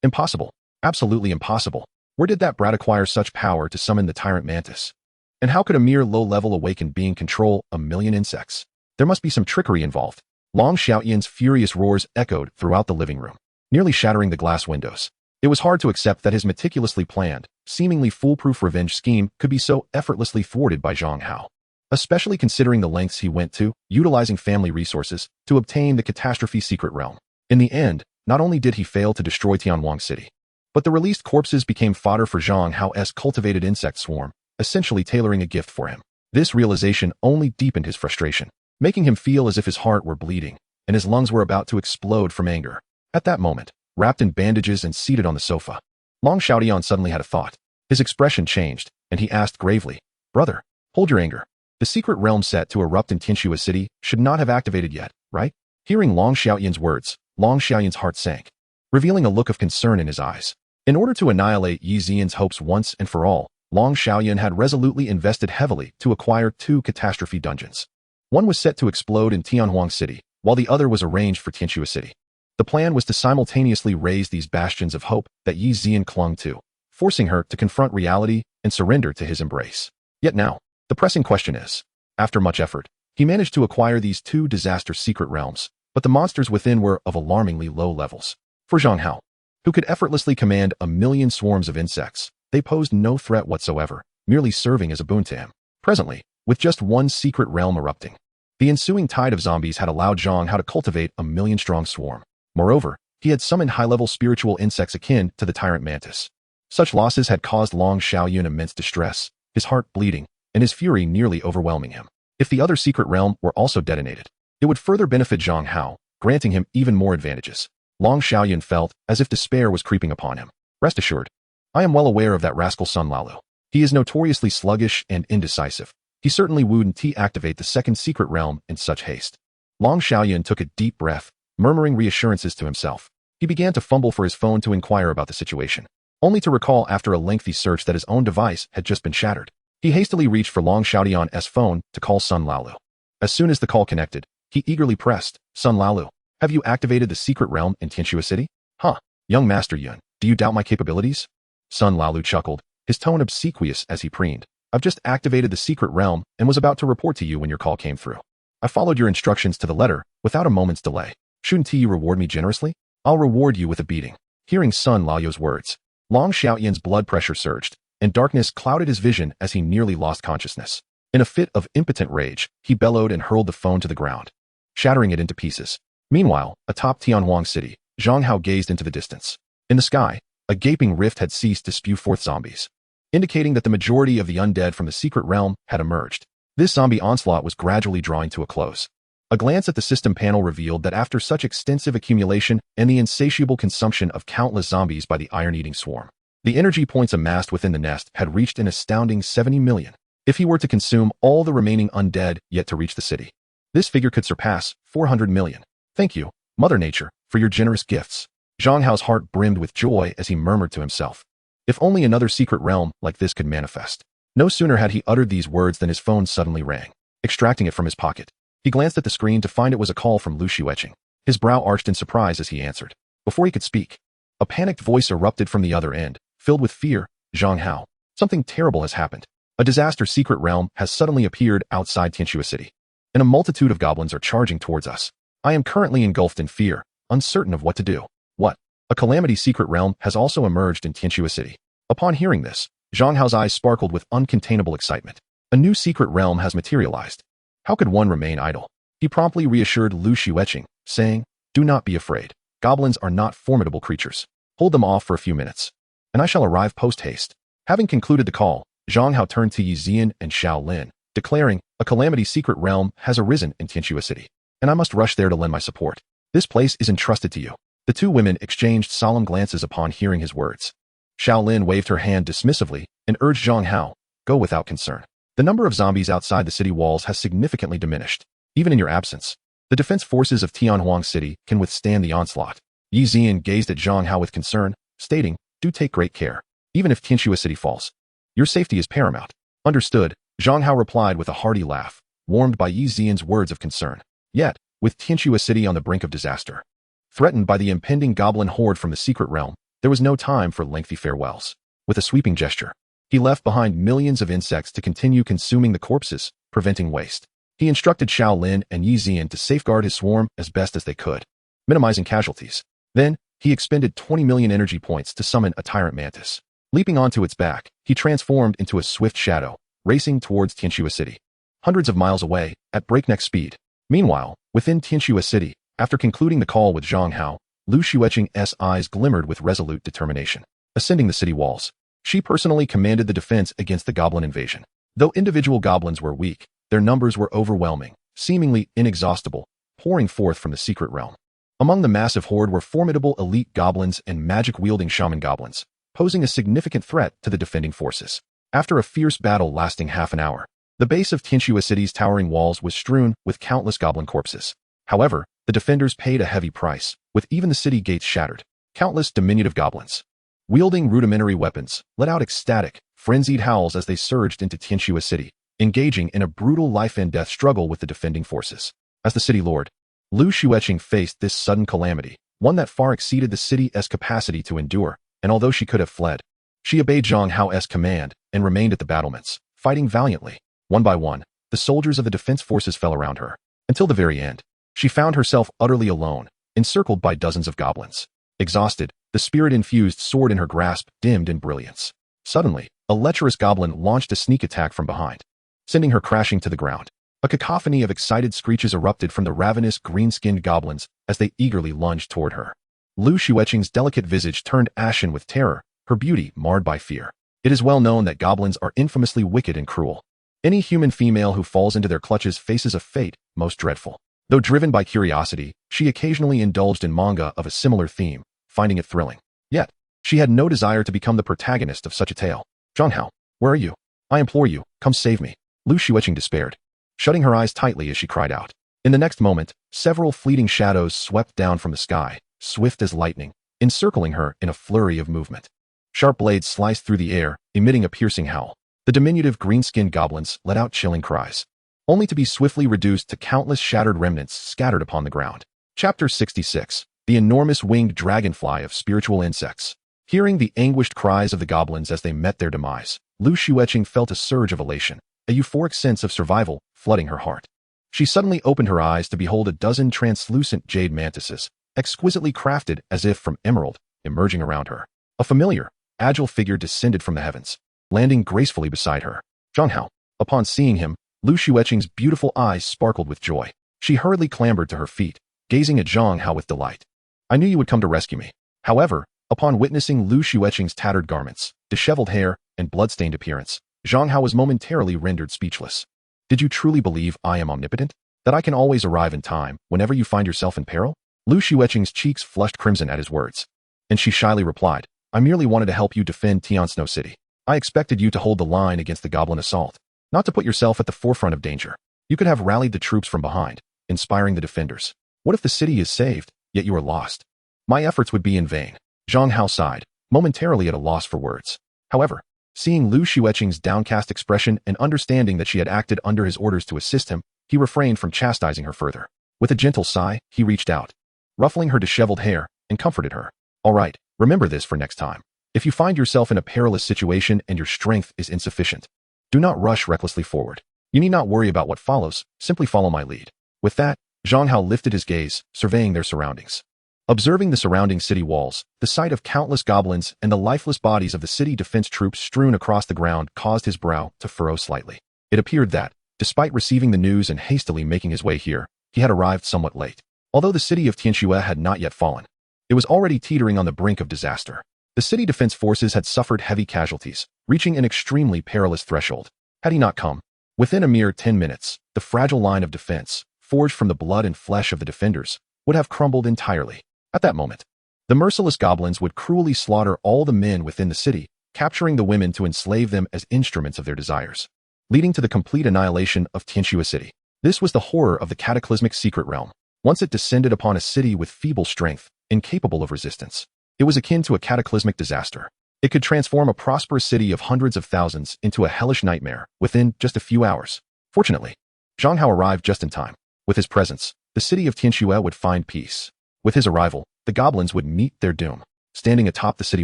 Impossible. Absolutely impossible. Where did that brat acquire such power to summon the tyrant mantis? And how could a mere low-level awakened being control 1,000,000 insects? There must be some trickery involved. Long Xiaoyan's furious roars echoed throughout the living room, nearly shattering the glass windows. It was hard to accept that his meticulously planned, seemingly foolproof revenge scheme could be so effortlessly thwarted by Zhang Hao, especially considering the lengths he went to, utilizing family resources, to obtain the catastrophe secret realm. In the end, not only did he fail to destroy Tianwang City, but the released corpses became fodder for Zhang Hao's cultivated insect swarm, essentially tailoring a gift for him. This realization only deepened his frustration, making him feel as if his heart were bleeding, and his lungs were about to explode from anger. At that moment, wrapped in bandages and seated on the sofa, Long Xiaodian suddenly had a thought. His expression changed, and he asked gravely, "Brother, hold your anger. The secret realm set to erupt in Tianxue City should not have activated yet, right?" Hearing Long Xiaoyan's words, Long Xiaoyan's heart sank, revealing a look of concern in his eyes. In order to annihilate Yi Zian's hopes once and for all, Long Xiaoyan had resolutely invested heavily to acquire 2 catastrophe dungeons. One was set to explode in Tianwang City, while the other was arranged for Tianxue City. The plan was to simultaneously raise these bastions of hope that Yi Zian clung to, forcing her to confront reality and surrender to his embrace. Yet now, the pressing question is, after much effort, he managed to acquire these 2 disaster secret realms, but the monsters within were of alarmingly low levels. For Zhang Hao, who could effortlessly command 1,000,000 swarms of insects, they posed no threat whatsoever, merely serving as a boon to him. Presently, with just one secret realm erupting, the ensuing tide of zombies had allowed Zhang Hao to cultivate a 1,000,000-strong swarm. Moreover, he had summoned high-level spiritual insects akin to the tyrant mantis. Such losses had caused Long Xiaoyan immense distress, his heart bleeding, and his fury nearly overwhelming him. If the other secret realm were also detonated, it would further benefit Zhang Hao, granting him even more advantages. Long Xiaoyan felt as if despair was creeping upon him. "Rest assured, I am well aware of that rascal Sun Lalu. He is notoriously sluggish and indecisive. He certainly wouldn't activate the second secret realm in such haste." Long Xiaoyan took a deep breath, murmuring reassurances to himself. He began to fumble for his phone to inquire about the situation, only to recall after a lengthy search that his own device had just been shattered. He hastily reached for Long Xiaotian's phone to call Sun Laolu. As soon as the call connected, he eagerly pressed, "Sun Laolu, have you activated the secret realm in Tianxue City?" "Huh, young Master Yun, do you doubt my capabilities?" Sun Laolu chuckled, his tone obsequious as he preened. "I've just activated the secret realm and was about to report to you when your call came through. I followed your instructions to the letter without a moment's delay. Shouldn't you reward me generously? I'll reward you with a beating." Hearing Sun Laolu's words, Long Xiaotian's blood pressure surged, and darkness clouded his vision as he nearly lost consciousness. In a fit of impotent rage, he bellowed and hurled the phone to the ground, shattering it into pieces. Meanwhile, atop Tianhuang City, Zhang Hao gazed into the distance. In the sky, a gaping rift had ceased to spew forth zombies, indicating that the majority of the undead from the secret realm had emerged. This zombie onslaught was gradually drawing to a close. A glance at the system panel revealed that after such extensive accumulation and the insatiable consumption of countless zombies by the iron-eating swarm, the energy points amassed within the nest had reached an astounding 70 million. If he were to consume all the remaining undead yet to reach the city, this figure could surpass 400 million. "Thank you, Mother Nature, for your generous gifts." Zhang Hao's heart brimmed with joy as he murmured to himself, "If only another secret realm like this could manifest." No sooner had he uttered these words than his phone suddenly rang. Extracting it from his pocket, he glanced at the screen to find it was a call from Lu Xueqing. His brow arched in surprise as he answered. Before he could speak, a panicked voice erupted from the other end, filled with fear. "Zhang Hao, something terrible has happened. A disaster secret realm has suddenly appeared outside Tianxue City, and a multitude of goblins are charging towards us. I am currently engulfed in fear, uncertain of what to do." "What? A calamity secret realm has also emerged in Tianxue City?" Upon hearing this, Zhang Hao's eyes sparkled with uncontainable excitement. A new secret realm has materialized. How could one remain idle? He promptly reassured Lu Xueqing, saying, "Do not be afraid. Goblins are not formidable creatures. Hold them off for a few minutes, and I shall arrive post-haste." Having concluded the call, Zhang Hao turned to Yi Zian and Xiao Lin, declaring, "A calamity secret realm has arisen in Tianxue City, and I must rush there to lend my support. This place is entrusted to you." The two women exchanged solemn glances upon hearing his words. Xiao Lin waved her hand dismissively and urged Zhang Hao, "Go without concern. The number of zombies outside the city walls has significantly diminished. Even in your absence, the defense forces of Tianhuang City can withstand the onslaught." Yi Zian gazed at Zhang Hao with concern, stating, "Do take great care. Even if Tianxue City falls, your safety is paramount." "Understood," Zhang Hao replied with a hearty laugh, warmed by Yi Zian's words of concern. Yet, with Tianxue City on the brink of disaster, threatened by the impending goblin horde from the secret realm, there was no time for lengthy farewells. With a sweeping gesture, he left behind millions of insects to continue consuming the corpses, preventing waste. He instructed Xiao Lin and Yi Zian to safeguard his swarm as best as they could, minimizing casualties. Then, he expended 20 million energy points to summon a tyrant mantis. Leaping onto its back, he transformed into a swift shadow, racing towards Tianxue City, hundreds of miles away, at breakneck speed. Meanwhile, within Tianxue City, after concluding the call with Zhang Hao, Lu Xueqing's eyes glimmered with resolute determination. Ascending the city walls, she personally commanded the defense against the goblin invasion. Though individual goblins were weak, their numbers were overwhelming, seemingly inexhaustible, pouring forth from the secret realm. Among the massive horde were formidable elite goblins and magic-wielding shaman goblins, posing a significant threat to the defending forces. After a fierce battle lasting half an hour, the base of Tianxue City's towering walls was strewn with countless goblin corpses. However, the defenders paid a heavy price, with even the city gates shattered. Countless diminutive goblins, wielding rudimentary weapons, let out ecstatic, frenzied howls as they surged into Tianxue City, engaging in a brutal life-and-death struggle with the defending forces. As the city lord, Lu Xueqing faced this sudden calamity, one that far exceeded the city's capacity to endure, and although she could have fled, she obeyed Zhang Hao's command and remained at the battlements, fighting valiantly. One by one, the soldiers of the defense forces fell around her. Until the very end, she found herself utterly alone, encircled by dozens of goblins. Exhausted, the spirit-infused sword in her grasp dimmed in brilliance. Suddenly, a lecherous goblin launched a sneak attack from behind, sending her crashing to the ground. A cacophony of excited screeches erupted from the ravenous green-skinned goblins as they eagerly lunged toward her. Lu Xueqing's delicate visage turned ashen with terror, her beauty marred by fear. It is well known that goblins are infamously wicked and cruel. Any human female who falls into their clutches faces a fate most dreadful. Though driven by curiosity, she occasionally indulged in manga of a similar theme, finding it thrilling. Yet, she had no desire to become the protagonist of such a tale. "Zhang Hao, where are you? I implore you, come save me." Lu Xueqing despaired, shutting her eyes tightly as she cried out. In the next moment, several fleeting shadows swept down from the sky, swift as lightning, encircling her in a flurry of movement. Sharp blades sliced through the air, emitting a piercing howl. The diminutive green-skinned goblins let out chilling cries, only to be swiftly reduced to countless shattered remnants scattered upon the ground. Chapter 66. The enormous winged dragonfly of spiritual insects. Hearing the anguished cries of the goblins as they met their demise, Lu Xueqing felt a surge of elation, a euphoric sense of survival flooding her heart. She suddenly opened her eyes to behold a dozen translucent jade mantises, exquisitely crafted as if from emerald, emerging around her. A familiar, agile figure descended from the heavens, landing gracefully beside her. Zhang Hao. Upon seeing him, Lu Xueqing's beautiful eyes sparkled with joy. She hurriedly clambered to her feet, gazing at Zhang Hao with delight. I knew you would come to rescue me. However, upon witnessing Lu Xueqing's tattered garments, disheveled hair, and blood-stained appearance, Zhang Hao was momentarily rendered speechless. Did you truly believe I am omnipotent? That I can always arrive in time whenever you find yourself in peril? Lu Xueqing's cheeks flushed crimson at his words, and she shyly replied, I merely wanted to help you defend Tiansno City. I expected you to hold the line against the goblin assault, not to put yourself at the forefront of danger. You could have rallied the troops from behind, inspiring the defenders. What if the city is saved, yet you are lost? My efforts would be in vain. Zhang Hao sighed, momentarily at a loss for words. However, seeing Lu Xueqing's downcast expression and understanding that she had acted under his orders to assist him, he refrained from chastising her further. With a gentle sigh, he reached out, ruffling her disheveled hair, and comforted her. All right, remember this for next time. If you find yourself in a perilous situation and your strength is insufficient, do not rush recklessly forward. You need not worry about what follows, simply follow my lead. With that, Zhang Hao lifted his gaze, surveying their surroundings. Observing the surrounding city walls, the sight of countless goblins and the lifeless bodies of the city defense troops strewn across the ground caused his brow to furrow slightly. It appeared that, despite receiving the news and hastily making his way here, he had arrived somewhat late. Although the city of Tianxue had not yet fallen, it was already teetering on the brink of disaster. The city defense forces had suffered heavy casualties, reaching an extremely perilous threshold. Had he not come, within a mere 10 minutes, the fragile line of defense, forged from the blood and flesh of the defenders, would have crumbled entirely. At that moment, the merciless goblins would cruelly slaughter all the men within the city, capturing the women to enslave them as instruments of their desires, leading to the complete annihilation of Tianxue City. This was the horror of the cataclysmic secret realm. Once it descended upon a city with feeble strength, incapable of resistance, it was akin to a cataclysmic disaster. It could transform a prosperous city of hundreds of thousands into a hellish nightmare within just a few hours. Fortunately, Zhang Hao arrived just in time. With his presence, the city of Tianxue would find peace. With his arrival, the goblins would meet their doom. Standing atop the city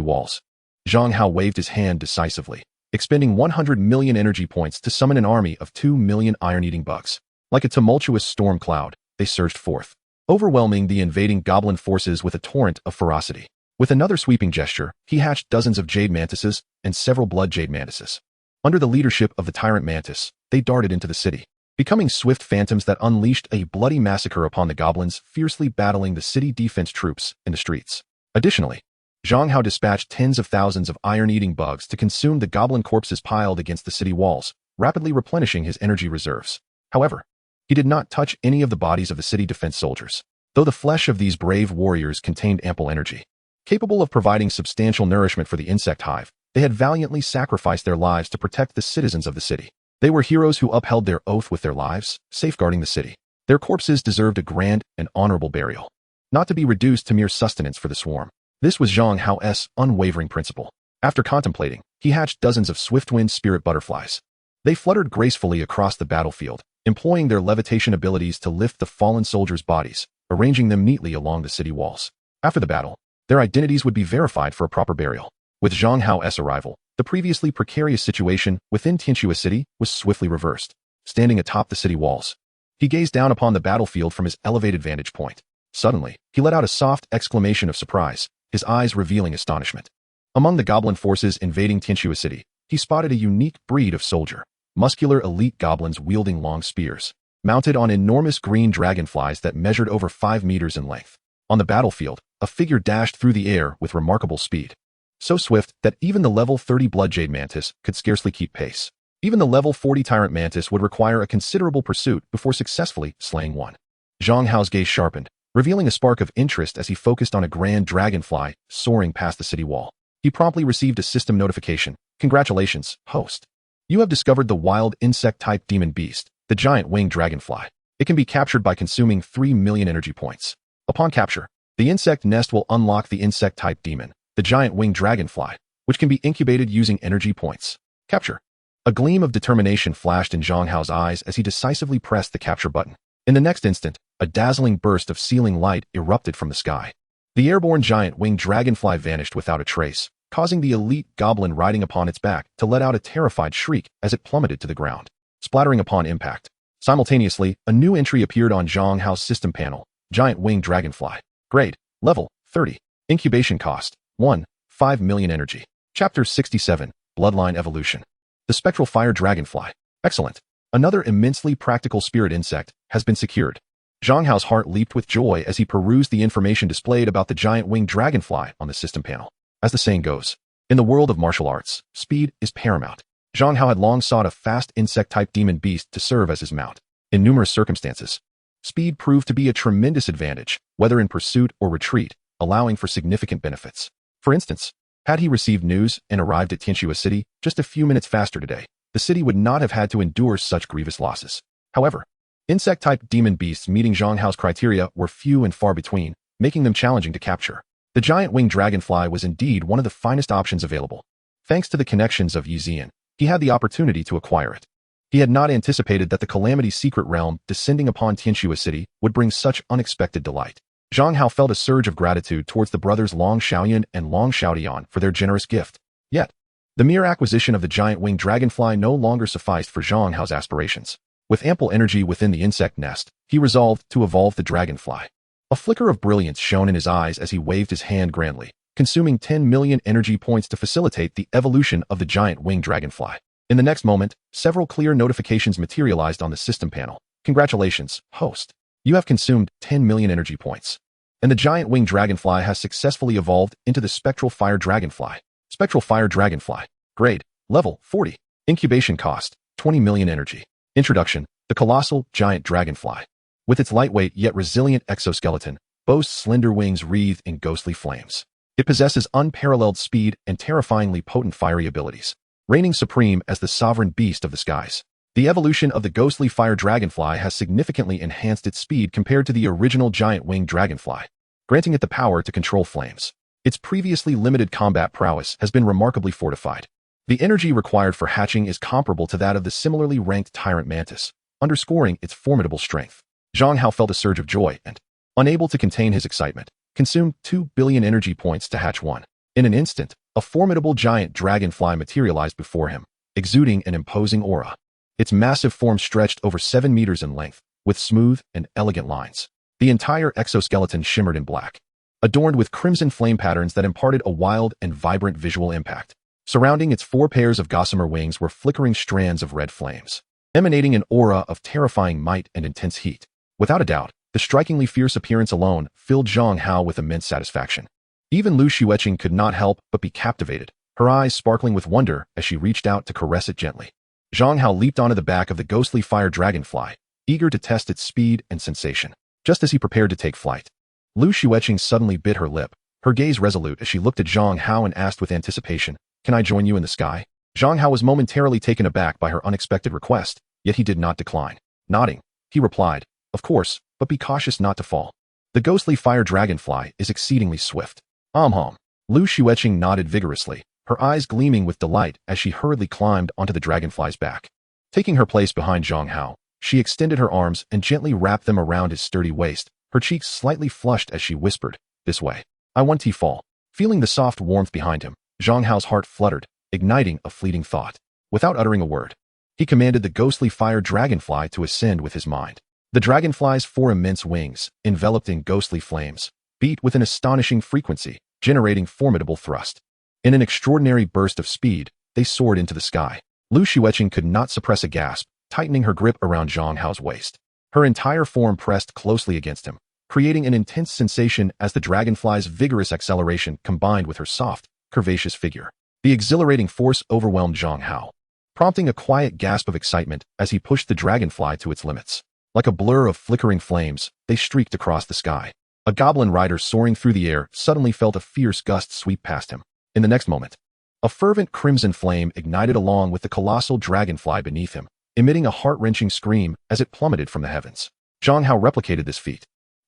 walls, Zhang Hao waved his hand decisively, expending 100 million energy points to summon an army of 2 million iron-eating bugs. Like a tumultuous storm cloud, they surged forth, overwhelming the invading goblin forces with a torrent of ferocity. With another sweeping gesture, he hatched dozens of jade mantises and several blood jade mantises. Under the leadership of the tyrant mantis, they darted into the city, becoming swift phantoms that unleashed a bloody massacre upon the goblins fiercely battling the city defense troops in the streets. Additionally, Zhang Hao dispatched tens of thousands of iron-eating bugs to consume the goblin corpses piled against the city walls, rapidly replenishing his energy reserves. However, he did not touch any of the bodies of the city defense soldiers, though the flesh of these brave warriors contained ample energy. Capable of providing substantial nourishment for the insect hive, they had valiantly sacrificed their lives to protect the citizens of the city. They were heroes who upheld their oath with their lives, safeguarding the city. Their corpses deserved a grand and honorable burial, not to be reduced to mere sustenance for the swarm. This was Zhang Hao's unwavering principle. After contemplating, he hatched dozens of swift-winged spirit butterflies. They fluttered gracefully across the battlefield, employing their levitation abilities to lift the fallen soldiers' bodies, arranging them neatly along the city walls. After the battle, their identities would be verified for a proper burial. With Zhang Hao's arrival, the previously precarious situation within Tianxue City was swiftly reversed. Standing atop the city walls, he gazed down upon the battlefield from his elevated vantage point. Suddenly, he let out a soft exclamation of surprise, his eyes revealing astonishment. Among the goblin forces invading Tianxue City, he spotted a unique breed of soldier, muscular elite goblins wielding long spears, mounted on enormous green dragonflies that measured over 5 meters in length. On the battlefield, a figure dashed through the air with remarkable speed, so swift that even the level 30 blood jade mantis could scarcely keep pace. Even the level 40 tyrant mantis would require a considerable pursuit before successfully slaying one. Zhang Hao's gaze sharpened, revealing a spark of interest as he focused on a grand dragonfly soaring past the city wall. He promptly received a system notification. Congratulations, host. You have discovered the wild insect-type demon beast, the giant winged dragonfly. It can be captured by consuming 3 million energy points. Upon capture, The insect nest will unlock the insect-type demon, the giant winged dragonfly, which can be incubated using energy points. Capture. A gleam of determination flashed in Zhang Hao's eyes as he decisively pressed the capture button. In the next instant, a dazzling burst of sealing light erupted from the sky. The airborne giant winged dragonfly vanished without a trace, causing the elite goblin riding upon its back to let out a terrified shriek as it plummeted to the ground, splattering upon impact. Simultaneously, a new entry appeared on Zhang Hao's system panel, Giant Winged Dragonfly. Grade, Level, 30. Incubation Cost, 1, 5 million energy. Chapter 67, Bloodline Evolution. The Spectral Fire Dragonfly. Excellent. Another immensely practical spirit insect has been secured. Zhang Hao's heart leaped with joy as he perused the information displayed about the giant winged dragonfly on the system panel. As the saying goes, in the world of martial arts, speed is paramount. Zhang Hao had long sought a fast insect-type demon beast to serve as his mount. In numerous circumstances, speed proved to be a tremendous advantage, whether in pursuit or retreat, allowing for significant benefits. For instance, had he received news and arrived at Tianxua City just a few minutes faster today, the city would not have had to endure such grievous losses. However, insect-type demon beasts meeting Zhang Hao's criteria were few and far between, making them challenging to capture. The giant winged dragonfly was indeed one of the finest options available. Thanks to the connections of Yi Zian, he had the opportunity to acquire it. He had not anticipated that the Calamity secret realm descending upon Tianxua City would bring such unexpected delight. Zhang Hao felt a surge of gratitude towards the brothers Long Xiaoyan and Long Xiaodian for their generous gift. Yet, the mere acquisition of the giant winged dragonfly no longer sufficed for Zhang Hao's aspirations. With ample energy within the insect nest, he resolved to evolve the dragonfly. A flicker of brilliance shone in his eyes as he waved his hand grandly, consuming 10 million energy points to facilitate the evolution of the giant winged dragonfly. In the next moment, several clear notifications materialized on the system panel. Congratulations, host. You have consumed 10 million energy points. And the giant winged dragonfly has successfully evolved into the Spectral Fire Dragonfly. Spectral Fire Dragonfly. Grade, Level, 40. Incubation Cost, 20 million energy. Introduction, the colossal giant dragonfly. With its lightweight yet resilient exoskeleton, boasts slender wings wreathed in ghostly flames. It possesses unparalleled speed and terrifyingly potent fiery abilities, reigning supreme as the sovereign beast of the skies. The evolution of the ghostly fire dragonfly has significantly enhanced its speed compared to the original giant winged dragonfly, granting it the power to control flames. Its previously limited combat prowess has been remarkably fortified. The energy required for hatching is comparable to that of the similarly ranked tyrant mantis, underscoring its formidable strength. Zhang Hao felt a surge of joy and, unable to contain his excitement, consumed 2 billion energy points to hatch one. In an instant, a formidable giant dragonfly materialized before him, exuding an imposing aura. Its massive form stretched over 7 meters in length, with smooth and elegant lines. The entire exoskeleton shimmered in black, adorned with crimson flame patterns that imparted a wild and vibrant visual impact. Surrounding its 4 pairs of gossamer wings were flickering strands of red flames, emanating an aura of terrifying might and intense heat. Without a doubt, the strikingly fierce appearance alone filled Zhang Hao with immense satisfaction. Even Lu Xueqing could not help but be captivated, her eyes sparkling with wonder as she reached out to caress it gently. Zhang Hao leaped onto the back of the ghostly fire dragonfly, eager to test its speed and sensation. Just as he prepared to take flight, Lu Xueqing suddenly bit her lip, her gaze resolute as she looked at Zhang Hao and asked with anticipation, "Can I join you in the sky?" Zhang Hao was momentarily taken aback by her unexpected request, yet he did not decline. Nodding, he replied, "Of course, but be cautious not to fall. The ghostly fire dragonfly is exceedingly swift." Lu Xueqing nodded vigorously, her eyes gleaming with delight as she hurriedly climbed onto the dragonfly's back. Taking her place behind Zhang Hao, she extended her arms and gently wrapped them around his sturdy waist, her cheeks slightly flushed as she whispered, "This way. I want to fall." Feeling the soft warmth behind him, Zhang Hao's heart fluttered, igniting a fleeting thought. Without uttering a word, he commanded the ghostly fire dragonfly to ascend with his mind. The dragonfly's 4 immense wings, enveloped in ghostly flames, beat with an astonishing frequency, generating formidable thrust. In an extraordinary burst of speed, they soared into the sky. Lu Xueqing could not suppress a gasp, tightening her grip around Zhang Hao's waist. Her entire form pressed closely against him, creating an intense sensation as the dragonfly's vigorous acceleration combined with her soft, curvaceous figure. The exhilarating force overwhelmed Zhang Hao, prompting a quiet gasp of excitement as he pushed the dragonfly to its limits. Like a blur of flickering flames, they streaked across the sky. A goblin rider soaring through the air suddenly felt a fierce gust sweep past him. In the next moment, a fervent crimson flame ignited along with the colossal dragonfly beneath him, emitting a heart-wrenching scream as it plummeted from the heavens. Zhang Hao replicated this feat,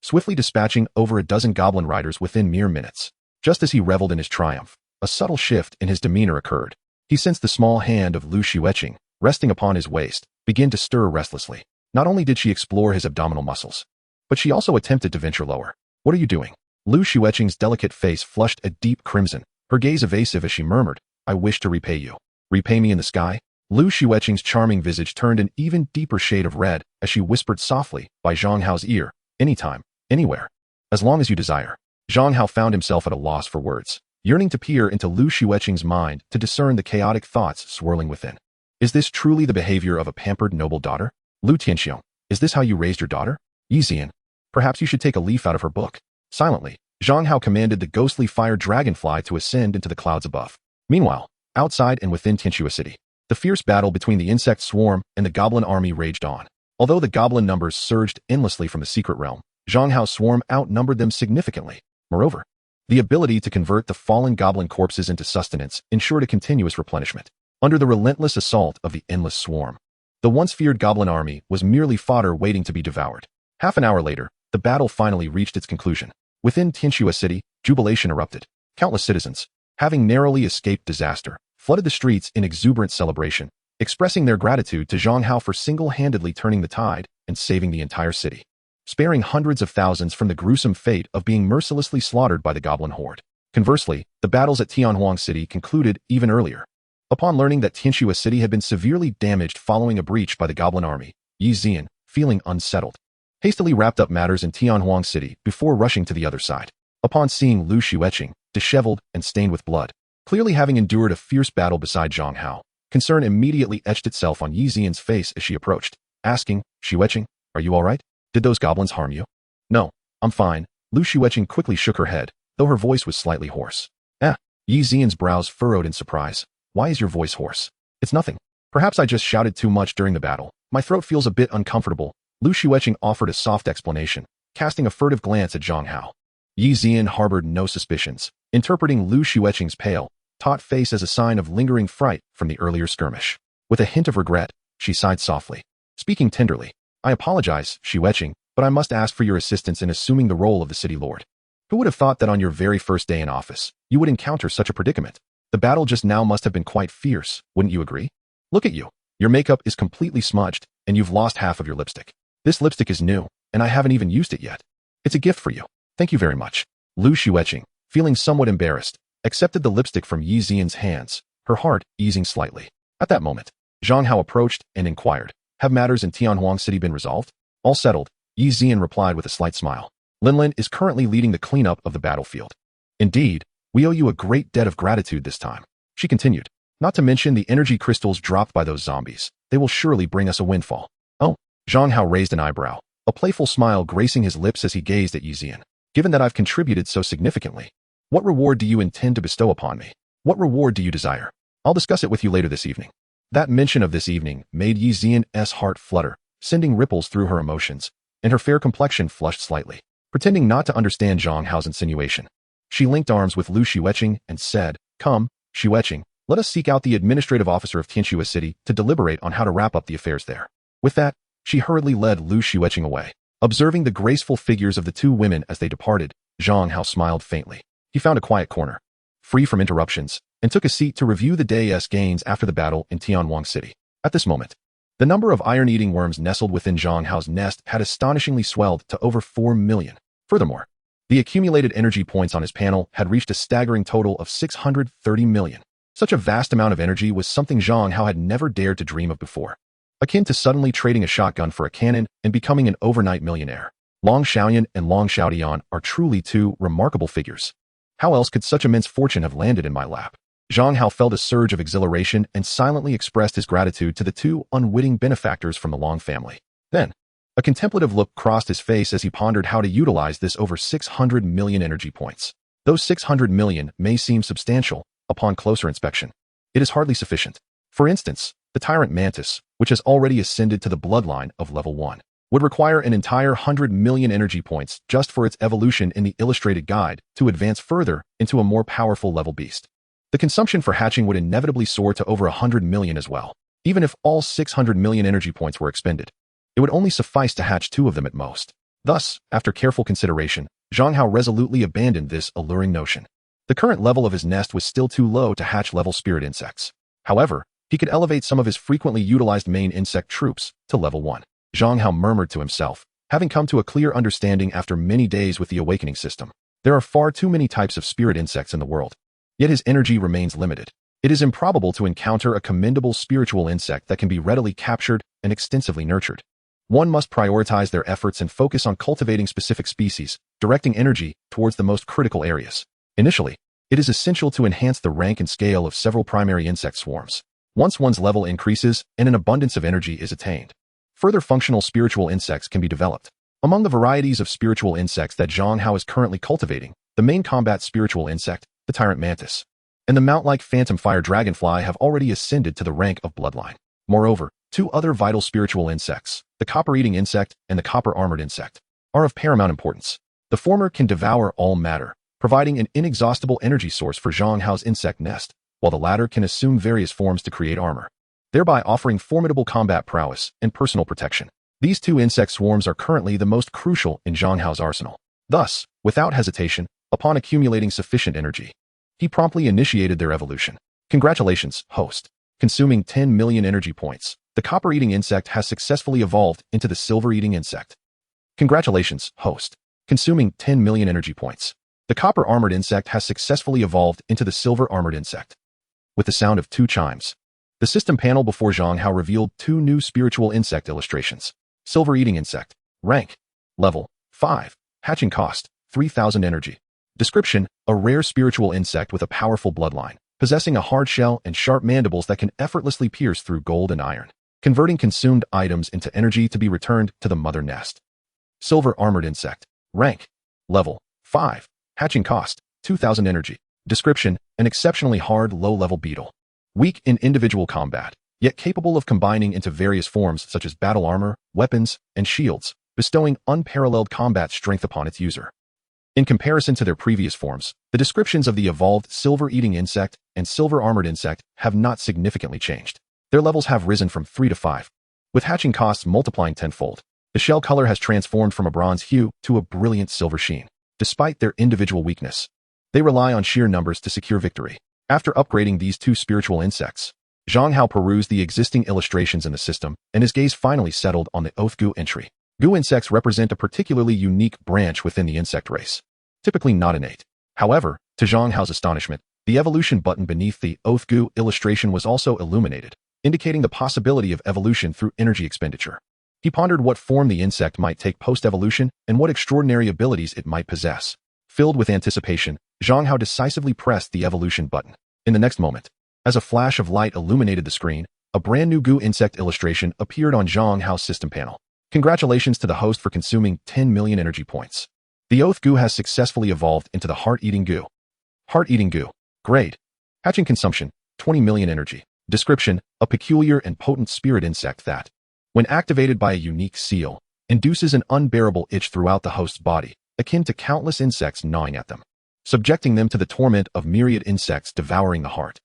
swiftly dispatching over a dozen goblin riders within mere minutes. Just as he reveled in his triumph, a subtle shift in his demeanor occurred. He sensed the small hand of Lu Xueqing, resting upon his waist, begin to stir restlessly. Not only did she explore his abdominal muscles, but she also attempted to venture lower. What are you doing? Lu Xueqing's delicate face flushed a deep crimson, her gaze evasive as she murmured, I wish to repay you. Repay me in the sky? Lu Xueqing's charming visage turned an even deeper shade of red as she whispered softly by Zhang Hao's ear, anytime, anywhere, as long as you desire. Zhang Hao found himself at a loss for words, yearning to peer into Lu Xueqing's mind to discern the chaotic thoughts swirling within. Is this truly the behavior of a pampered noble daughter? Lu Tianxiong, is this how you raised your daughter? Yi Zian, perhaps you should take a leaf out of her book. Silently, Zhang Hao commanded the ghostly fire dragonfly to ascend into the clouds above. Meanwhile, outside and within Tianxua City, the fierce battle between the insect swarm and the goblin army raged on. Although the goblin numbers surged endlessly from the secret realm, Zhang Hao's swarm outnumbered them significantly. Moreover, the ability to convert the fallen goblin corpses into sustenance ensured a continuous replenishment. Under the relentless assault of the endless swarm, the once feared goblin army was merely fodder waiting to be devoured. Half an hour later, the battle finally reached its conclusion. Within Tianxua City, jubilation erupted. Countless citizens, having narrowly escaped disaster, flooded the streets in exuberant celebration, expressing their gratitude to Zhang Hao for single-handedly turning the tide and saving the entire city, sparing hundreds of thousands from the gruesome fate of being mercilessly slaughtered by the goblin horde. Conversely, the battles at Tianhuang City concluded even earlier. Upon learning that Tianxua City had been severely damaged following a breach by the goblin army, Yi Zian, feeling unsettled, hastily wrapped up matters in Tianhuang City before rushing to the other side. Upon seeing Lu Xueqing, disheveled and stained with blood, clearly having endured a fierce battle beside Zhang Hao, concern immediately etched itself on Yi Zian's face as she approached, asking, Xueqing, are you all right? Did those goblins harm you? No, I'm fine. Lu Xueqing quickly shook her head, though her voice was slightly hoarse. Yi Zian's brows furrowed in surprise. Why is your voice hoarse? It's nothing. Perhaps I just shouted too much during the battle. My throat feels a bit uncomfortable. Lu Xueqing offered a soft explanation, casting a furtive glance at Zhang Hao. Yi Zian harbored no suspicions, interpreting Lu Xueqing's pale, taut face as a sign of lingering fright from the earlier skirmish. With a hint of regret, she sighed softly, speaking tenderly. I apologize, Xueqing, but I must ask for your assistance in assuming the role of the city lord. Who would have thought that on your very first day in office, you would encounter such a predicament? The battle just now must have been quite fierce, wouldn't you agree? Look at you. Your makeup is completely smudged, and you've lost half of your lipstick. This lipstick is new, and I haven't even used it yet. It's a gift for you. Thank you very much. Lu Xueqing, feeling somewhat embarrassed, accepted the lipstick from Yi Zian's hands, her heart easing slightly. At that moment, Zhang Hao approached and inquired, have matters in Tianhuang City been resolved? All settled, Yi Zian replied with a slight smile. Linlin is currently leading the cleanup of the battlefield. Indeed, we owe you a great debt of gratitude this time. She continued, not to mention the energy crystals dropped by those zombies. They will surely bring us a windfall. Oh, Zhang Hao raised an eyebrow, a playful smile gracing his lips as he gazed at Yi Zian. Given that I've contributed so significantly, what reward do you intend to bestow upon me? What reward do you desire? I'll discuss it with you later this evening. That mention of this evening made Yi Zian's heart flutter, sending ripples through her emotions, and her fair complexion flushed slightly. Pretending not to understand Zhang Hao's insinuation, she linked arms with Lu Xueqing and said, Come, Xueqing, let us seek out the administrative officer of Tianxua City to deliberate on how to wrap up the affairs there. With that, she hurriedly led Lu Xueqing away. Observing the graceful figures of the two women as they departed, Zhang Hao smiled faintly. He found a quiet corner, free from interruptions, and took a seat to review the day's gains after the battle in Tianhuang City. At this moment, the number of iron-eating worms nestled within Zhang Hao's nest had astonishingly swelled to over 4 million. Furthermore, the accumulated energy points on his panel had reached a staggering total of 630 million. Such a vast amount of energy was something Zhang Hao had never dared to dream of before. Akin to suddenly trading a shotgun for a cannon and becoming an overnight millionaire. Long Xiaoyan and Long Xiaodian are truly two remarkable figures. How else could such immense fortune have landed in my lap? Zhang Hao felt a surge of exhilaration and silently expressed his gratitude to the two unwitting benefactors from the Long family. Then, a contemplative look crossed his face as he pondered how to utilize this over 600 million energy points. Those 600 million may seem substantial upon closer inspection. It is hardly sufficient. For instance, the tyrant mantis, which has already ascended to the bloodline of level 1, would require an entire 100 million energy points just for its evolution in the illustrated guide to advance further into a more powerful level beast. The consumption for hatching would inevitably soar to over 100 million as well. Even if all 600 million energy points were expended, it would only suffice to hatch 2 of them at most. Thus, after careful consideration, Zhang Hao resolutely abandoned this alluring notion. The current level of his nest was still too low to hatch level spirit insects. However, he could elevate some of his frequently utilized main insect troops to level 1. Zhang Hao murmured to himself, having come to a clear understanding after many days with the awakening system. There are far too many types of spirit insects in the world. Yet his energy remains limited. It is improbable to encounter a commendable spiritual insect that can be readily captured and extensively nurtured. One must prioritize their efforts and focus on cultivating specific species, directing energy towards the most critical areas. Initially, it is essential to enhance the rank and scale of several primary insect swarms. Once one's level increases and an abundance of energy is attained, further functional spiritual insects can be developed. Among the varieties of spiritual insects that Zhang Hao is currently cultivating, the main combat spiritual insect, the tyrant mantis, and the mount-like phantom fire dragonfly have already ascended to the rank of bloodline. Moreover, two other vital spiritual insects, the copper-eating insect and the copper-armored insect, are of paramount importance. The former can devour all matter, providing an inexhaustible energy source for Zhang Hao's insect nest, while the latter can assume various forms to create armor, thereby offering formidable combat prowess and personal protection. These two insect swarms are currently the most crucial in Zhang Hao's arsenal. Thus, without hesitation, upon accumulating sufficient energy, he promptly initiated their evolution. Congratulations, host. Consuming 10 million energy points, the copper-eating insect has successfully evolved into the silver-eating insect. Congratulations, host. Consuming 10 million energy points, the copper-armored insect has successfully evolved into the silver-armored insect. With the sound of 2 chimes, the system panel before Zhang Hao revealed 2 new spiritual insect illustrations. Silver-eating insect. Rank. Level. 5. Hatching cost. 3,000 energy. Description: a rare spiritual insect with a powerful bloodline, possessing a hard shell and sharp mandibles that can effortlessly pierce through gold and iron, converting consumed items into energy to be returned to the mother nest. Silver-armored insect. Rank. Level. 5. Hatching cost. 2,000 energy. Description: an exceptionally hard low-level beetle. Weak in individual combat, yet capable of combining into various forms such as battle armor, weapons, and shields, bestowing unparalleled combat strength upon its user. In comparison to their previous forms, the descriptions of the evolved silver-eating insect and silver-armored insect have not significantly changed. Their levels have risen from 3 to 5, with hatching costs multiplying tenfold. The shell color has transformed from a bronze hue to a brilliant silver sheen. Despite their individual weakness, they rely on sheer numbers to secure victory. After upgrading these 2 spiritual insects, Zhang Hao perused the existing illustrations in the system, and his gaze finally settled on the oath gu entry. Gu insects represent a particularly unique branch within the insect race, typically not innate. However, to Zhang Hao's astonishment, the evolution button beneath the oath gu illustration was also illuminated, indicating the possibility of evolution through energy expenditure. He pondered what form the insect might take post-evolution and what extraordinary abilities it might possess. Filled with anticipation, Zhang Hao decisively pressed the evolution button. In the next moment, as a flash of light illuminated the screen, a brand new gu insect illustration appeared on Zhang Hao's system panel. Congratulations to the host for consuming 10 million energy points. The oath gu has successfully evolved into the heart-eating gu. Heart-eating gu. Grade. Hatching consumption, 20 million energy. Description: a peculiar and potent spirit insect that, when activated by a unique seal, induces an unbearable itch throughout the host's body, akin to countless insects gnawing at them, subjecting them to the torment of myriad insects devouring the heart.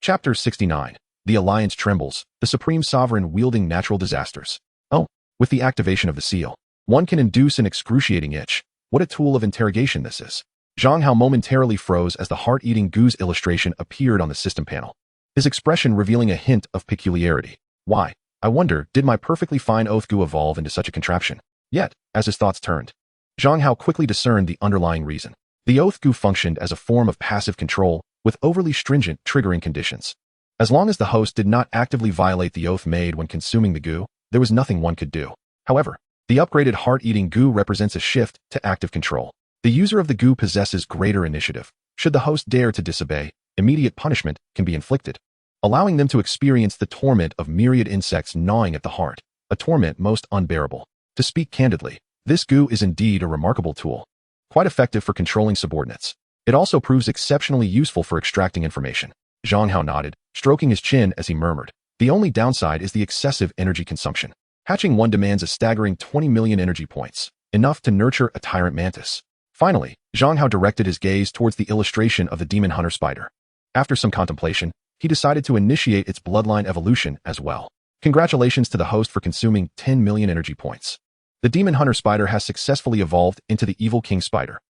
Chapter 69. The Alliance Trembles, the Supreme Sovereign Wielding Natural Disasters. Oh, with the activation of the seal, one can induce an excruciating itch. What a tool of interrogation this is. Zhang Hao momentarily froze as the heart-eating gu's illustration appeared on the system panel, his expression revealing a hint of peculiarity. Why, I wonder, did my perfectly fine oath gu evolve into such a contraption? Yet, as his thoughts turned, Zhang Hao quickly discerned the underlying reason. The oath gu functioned as a form of passive control with overly stringent triggering conditions. As long as the host did not actively violate the oath made when consuming the gu, there was nothing one could do. However, the upgraded heart-eating gu represents a shift to active control. The user of the gu possesses greater initiative. Should the host dare to disobey, immediate punishment can be inflicted, allowing them to experience the torment of myriad insects gnawing at the heart, a torment most unbearable. To speak candidly, this gu is indeed a remarkable tool, quite effective for controlling subordinates. It also proves exceptionally useful for extracting information. Zhang Hao nodded, stroking his chin as he murmured, the only downside is the excessive energy consumption. Hatching one demands a staggering 20 million energy points, enough to nurture a tyrant mantis. Finally, Zhang Hao directed his gaze towards the illustration of the demon hunter spider. After some contemplation, he decided to initiate its bloodline evolution as well. Congratulations to the host for consuming 10 million energy points. The demon hunter spider has successfully evolved into the evil king spider.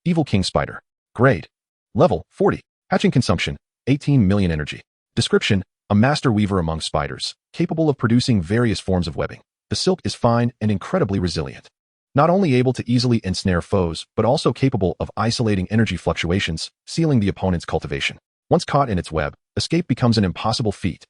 Evil king spider. Grade. Level 40. Hatching consumption 18 million energy. Description: a master weaver among spiders, capable of producing various forms of webbing. The silk is fine and incredibly resilient. Not only able to easily ensnare foes, but also capable of isolating energy fluctuations, sealing the opponent's cultivation. Once caught in its web, escape becomes an impossible feat.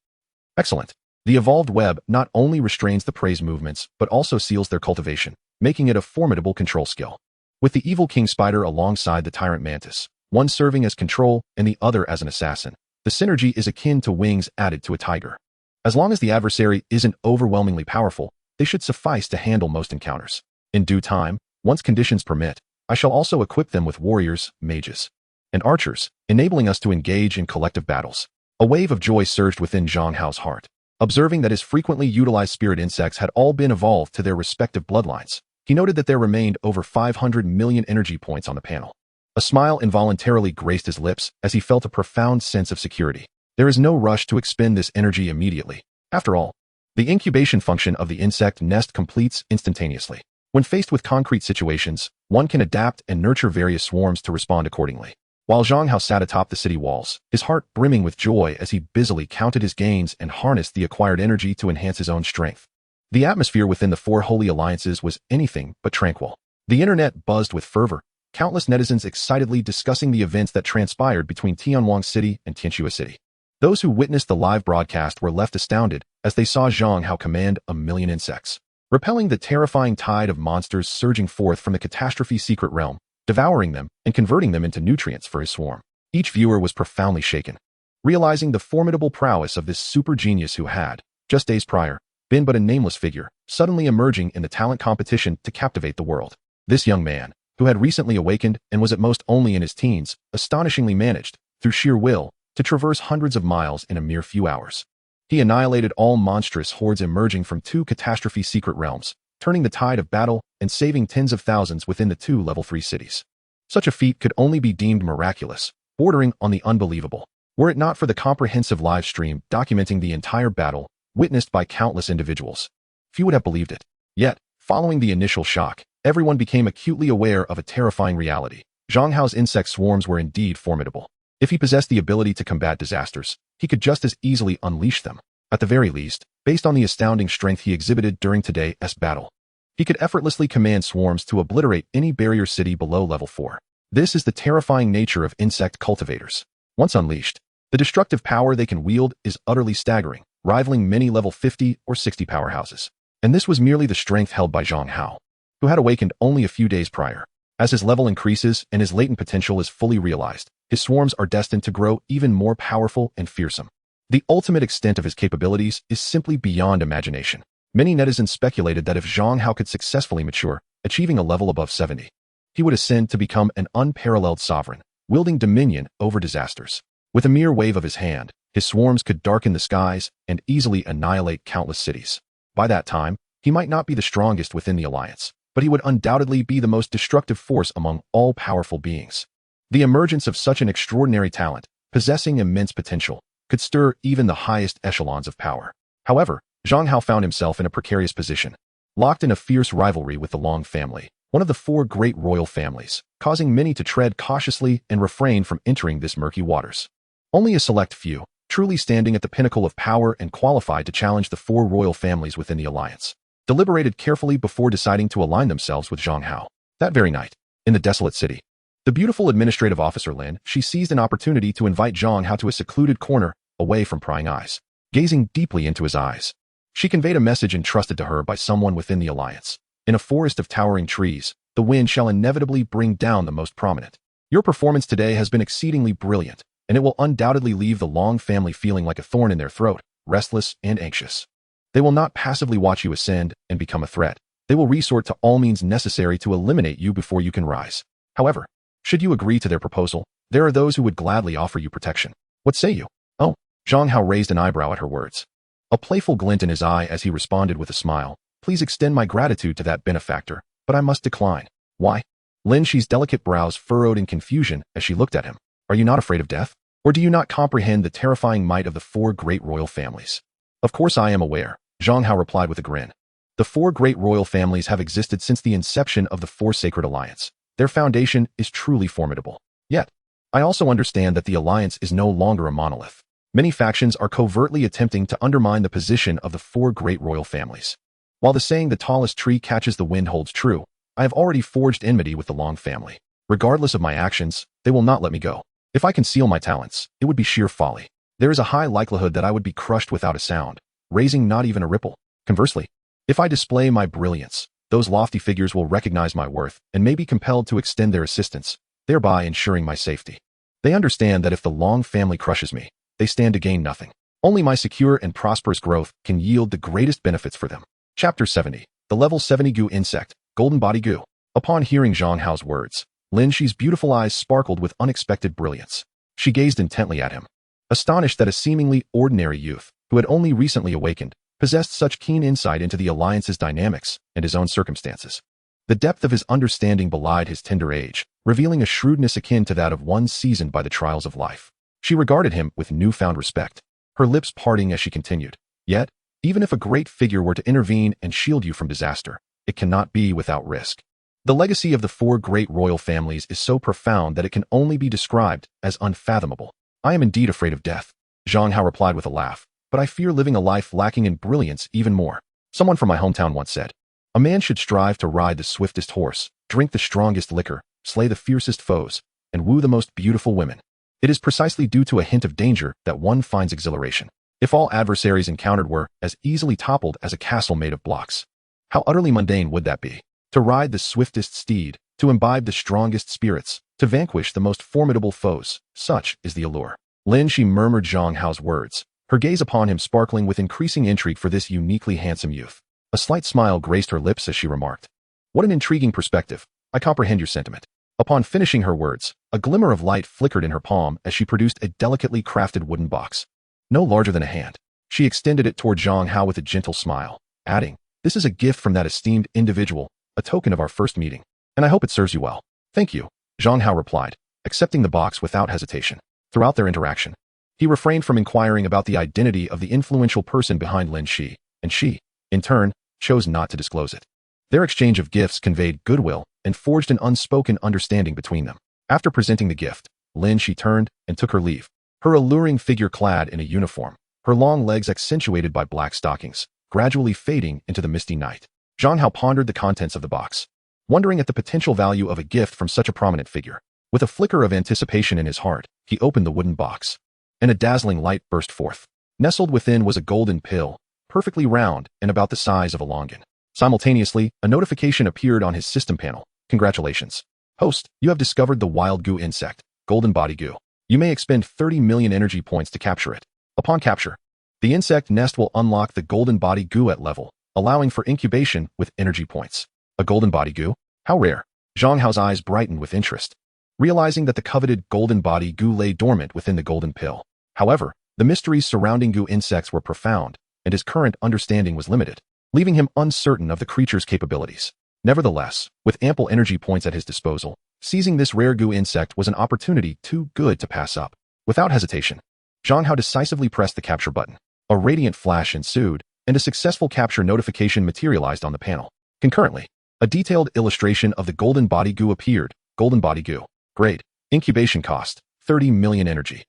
Excellent. The evolved web not only restrains the prey's movements, but also seals their cultivation, making it a formidable control skill. With the evil king spider alongside the tyrant mantis, one serving as control and the other as an assassin, the synergy is akin to wings added to a tiger. As long as the adversary isn't overwhelmingly powerful, they should suffice to handle most encounters. In due time, once conditions permit, I shall also equip them with warriors, mages, and archers, enabling us to engage in collective battles. A wave of joy surged within Zhang Hao's heart. Observing that his frequently utilized spirit insects had all been evolved to their respective bloodlines, he noted that there remained over 500 million energy points on the panel. A smile involuntarily graced his lips as he felt a profound sense of security. There is no rush to expend this energy immediately. After all, the incubation function of the insect nest completes instantaneously. When faced with concrete situations, one can adapt and nurture various swarms to respond accordingly. While Zhang Hao sat atop the city walls, his heart brimming with joy as he busily counted his gains and harnessed the acquired energy to enhance his own strength. The atmosphere within the four holy alliances was anything but tranquil. The internet buzzed with fervor, countless netizens excitedly discussing the events that transpired between Tianwang City and Tianxua City. Those who witnessed the live broadcast were left astounded as they saw Zhang Hao command 1 million insects, repelling the terrifying tide of monsters surging forth from the catastrophe secret realm, devouring them and converting them into nutrients for his swarm. Each viewer was profoundly shaken, realizing the formidable prowess of this super genius who had, just days prior, been but a nameless figure, suddenly emerging in the talent competition to captivate the world. This young man, who had recently awakened and was at most only in his teens, astonishingly managed, through sheer will, to traverse hundreds of miles in a mere few hours. He annihilated all monstrous hordes emerging from 2 catastrophe secret realms, turning the tide of battle and saving tens of thousands within the 2 level 3 cities. Such a feat could only be deemed miraculous, bordering on the unbelievable, were it not for the comprehensive live stream documenting the entire battle, witnessed by countless individuals. Few would have believed it. Yet, following the initial shock, everyone became acutely aware of a terrifying reality. Zhang Hao's insect swarms were indeed formidable. If he possessed the ability to combat disasters, he could just as easily unleash them. At the very least, based on the astounding strength he exhibited during today's battle, he could effortlessly command swarms to obliterate any barrier city below level 4. This is the terrifying nature of insect cultivators. Once unleashed, the destructive power they can wield is utterly staggering, rivaling many level 50 or 60 powerhouses. And this was merely the strength held by Zhang Hao, who had awakened only a few days prior. As his level increases and his latent potential is fully realized, his swarms are destined to grow even more powerful and fearsome. The ultimate extent of his capabilities is simply beyond imagination. Many netizens speculated that if Zhang Hao could successfully mature, achieving a level above 70, he would ascend to become an unparalleled sovereign, wielding dominion over disasters. With a mere wave of his hand, his swarms could darken the skies and easily annihilate countless cities. By that time, he might not be the strongest within the alliance, but he would undoubtedly be the most destructive force among all powerful beings. The emergence of such an extraordinary talent, possessing immense potential, could stir even the highest echelons of power. However, Zhang Hao found himself in a precarious position, locked in a fierce rivalry with the Long family, one of the 4 great royal families, causing many to tread cautiously and refrain from entering this murky waters. Only a select few, truly standing at the pinnacle of power and qualified to challenge the 4 royal families within the alliance, deliberated carefully before deciding to align themselves with Zhang Hao. That very night, in the desolate city, the beautiful administrative officer Lin, she seized an opportunity to invite Zhang Hao to a secluded corner, away from prying eyes. Gazing deeply into his eyes, she conveyed a message entrusted to her by someone within the alliance. In a forest of towering trees, the wind shall inevitably bring down the most prominent. Your performance today has been exceedingly brilliant, and it will undoubtedly leave the Long family feeling like a thorn in their throat, restless and anxious. They will not passively watch you ascend and become a threat. They will resort to all means necessary to eliminate you before you can rise. However, should you agree to their proposal, there are those who would gladly offer you protection. What say you? Oh, Zhang Hao raised an eyebrow at her words. A playful glint in his eye as he responded with a smile. Please extend my gratitude to that benefactor, but I must decline. Why? Lin Shi's delicate brows furrowed in confusion as she looked at him. Are you not afraid of death? Or do you not comprehend the terrifying might of the 4 great royal families? Of course I am aware, Zhang Hao replied with a grin. The four great royal families have existed since the inception of the Four Sacred Alliance. Their foundation is truly formidable. Yet, I also understand that the alliance is no longer a monolith. Many factions are covertly attempting to undermine the position of the four great royal families. While the saying "the tallest tree catches the wind" holds true, I have already forged enmity with the Long family. Regardless of my actions, they will not let me go. If I conceal my talents, it would be sheer folly. There is a high likelihood that I would be crushed without a sound, raising not even a ripple. Conversely, if I display my brilliance, those lofty figures will recognize my worth and may be compelled to extend their assistance, thereby ensuring my safety. They understand that if the Long family crushes me, they stand to gain nothing. Only my secure and prosperous growth can yield the greatest benefits for them. Chapter 70. The Level 70 Goo Insect, Golden Body Goo. Upon hearing Zhang Hao's words, Lin Shi's beautiful eyes sparkled with unexpected brilliance. She gazed intently at him, astonished that a seemingly ordinary youth, who had only recently awakened, possessed such keen insight into the alliance's dynamics and his own circumstances. The depth of his understanding belied his tender age, revealing a shrewdness akin to that of one seasoned by the trials of life. She regarded him with newfound respect, her lips parting as she continued. Yet, even if a great figure were to intervene and shield you from disaster, it cannot be without risk. The legacy of the four great royal families is so profound that it can only be described as unfathomable. I am indeed afraid of death, Zhang Hao replied with a laugh, but I fear living a life lacking in brilliance even more. Someone from my hometown once said, "A man should strive to ride the swiftest horse, drink the strongest liquor, slay the fiercest foes, and woo the most beautiful women. It is precisely due to a hint of danger that one finds exhilaration. If all adversaries encountered were as easily toppled as a castle made of blocks, how utterly mundane would that be? To ride the swiftest steed, to imbibe the strongest spirits, to vanquish the most formidable foes, such is the allure." Lin Shi murmured Zhang Hao's words, her gaze upon him sparkling with increasing intrigue for this uniquely handsome youth. A slight smile graced her lips as she remarked, "What an intriguing perspective. I comprehend your sentiment." Upon finishing her words, a glimmer of light flickered in her palm as she produced a delicately crafted wooden box. No larger than a hand. She extended it toward Zhang Hao with a gentle smile, adding, "This is a gift from that esteemed individual, a token of our first meeting, and I hope it serves you well." "Thank you," Zhang Hao replied, accepting the box without hesitation. Throughout their interaction, he refrained from inquiring about the identity of the influential person behind Lin Shi, and she, in turn, chose not to disclose it. Their exchange of gifts conveyed goodwill and forged an unspoken understanding between them. After presenting the gift, Lin Shi turned and took her leave, her alluring figure clad in a uniform, her long legs accentuated by black stockings, gradually fading into the misty night. Zhang Hao pondered the contents of the box, wondering at the potential value of a gift from such a prominent figure. With a flicker of anticipation in his heart, he opened the wooden box, and a dazzling light burst forth. Nestled within was a golden pill, perfectly round and about the size of a longan. Simultaneously, a notification appeared on his system panel. "Congratulations, host, you have discovered the wild goo insect, Golden Body Goo. You may expend 30 million energy points to capture it. Upon capture, the insect nest will unlock the Golden Body Goo at level, allowing for incubation with energy points." A Golden Body Goo? How rare. Zhang Hao's eyes brightened with interest, realizing that the coveted Golden Body Goo lay dormant within the golden pill. However, the mysteries surrounding goo insects were profound, and his current understanding was limited, leaving him uncertain of the creature's capabilities. Nevertheless, with ample energy points at his disposal, seizing this rare goo insect was an opportunity too good to pass up. Without hesitation, Zhang Hao decisively pressed the capture button. A radiant flash ensued, and a successful capture notification materialized on the panel. Concurrently, a detailed illustration of the Golden Body Goo appeared. Golden Body Goo. Grade. Incubation cost. 30 million energy.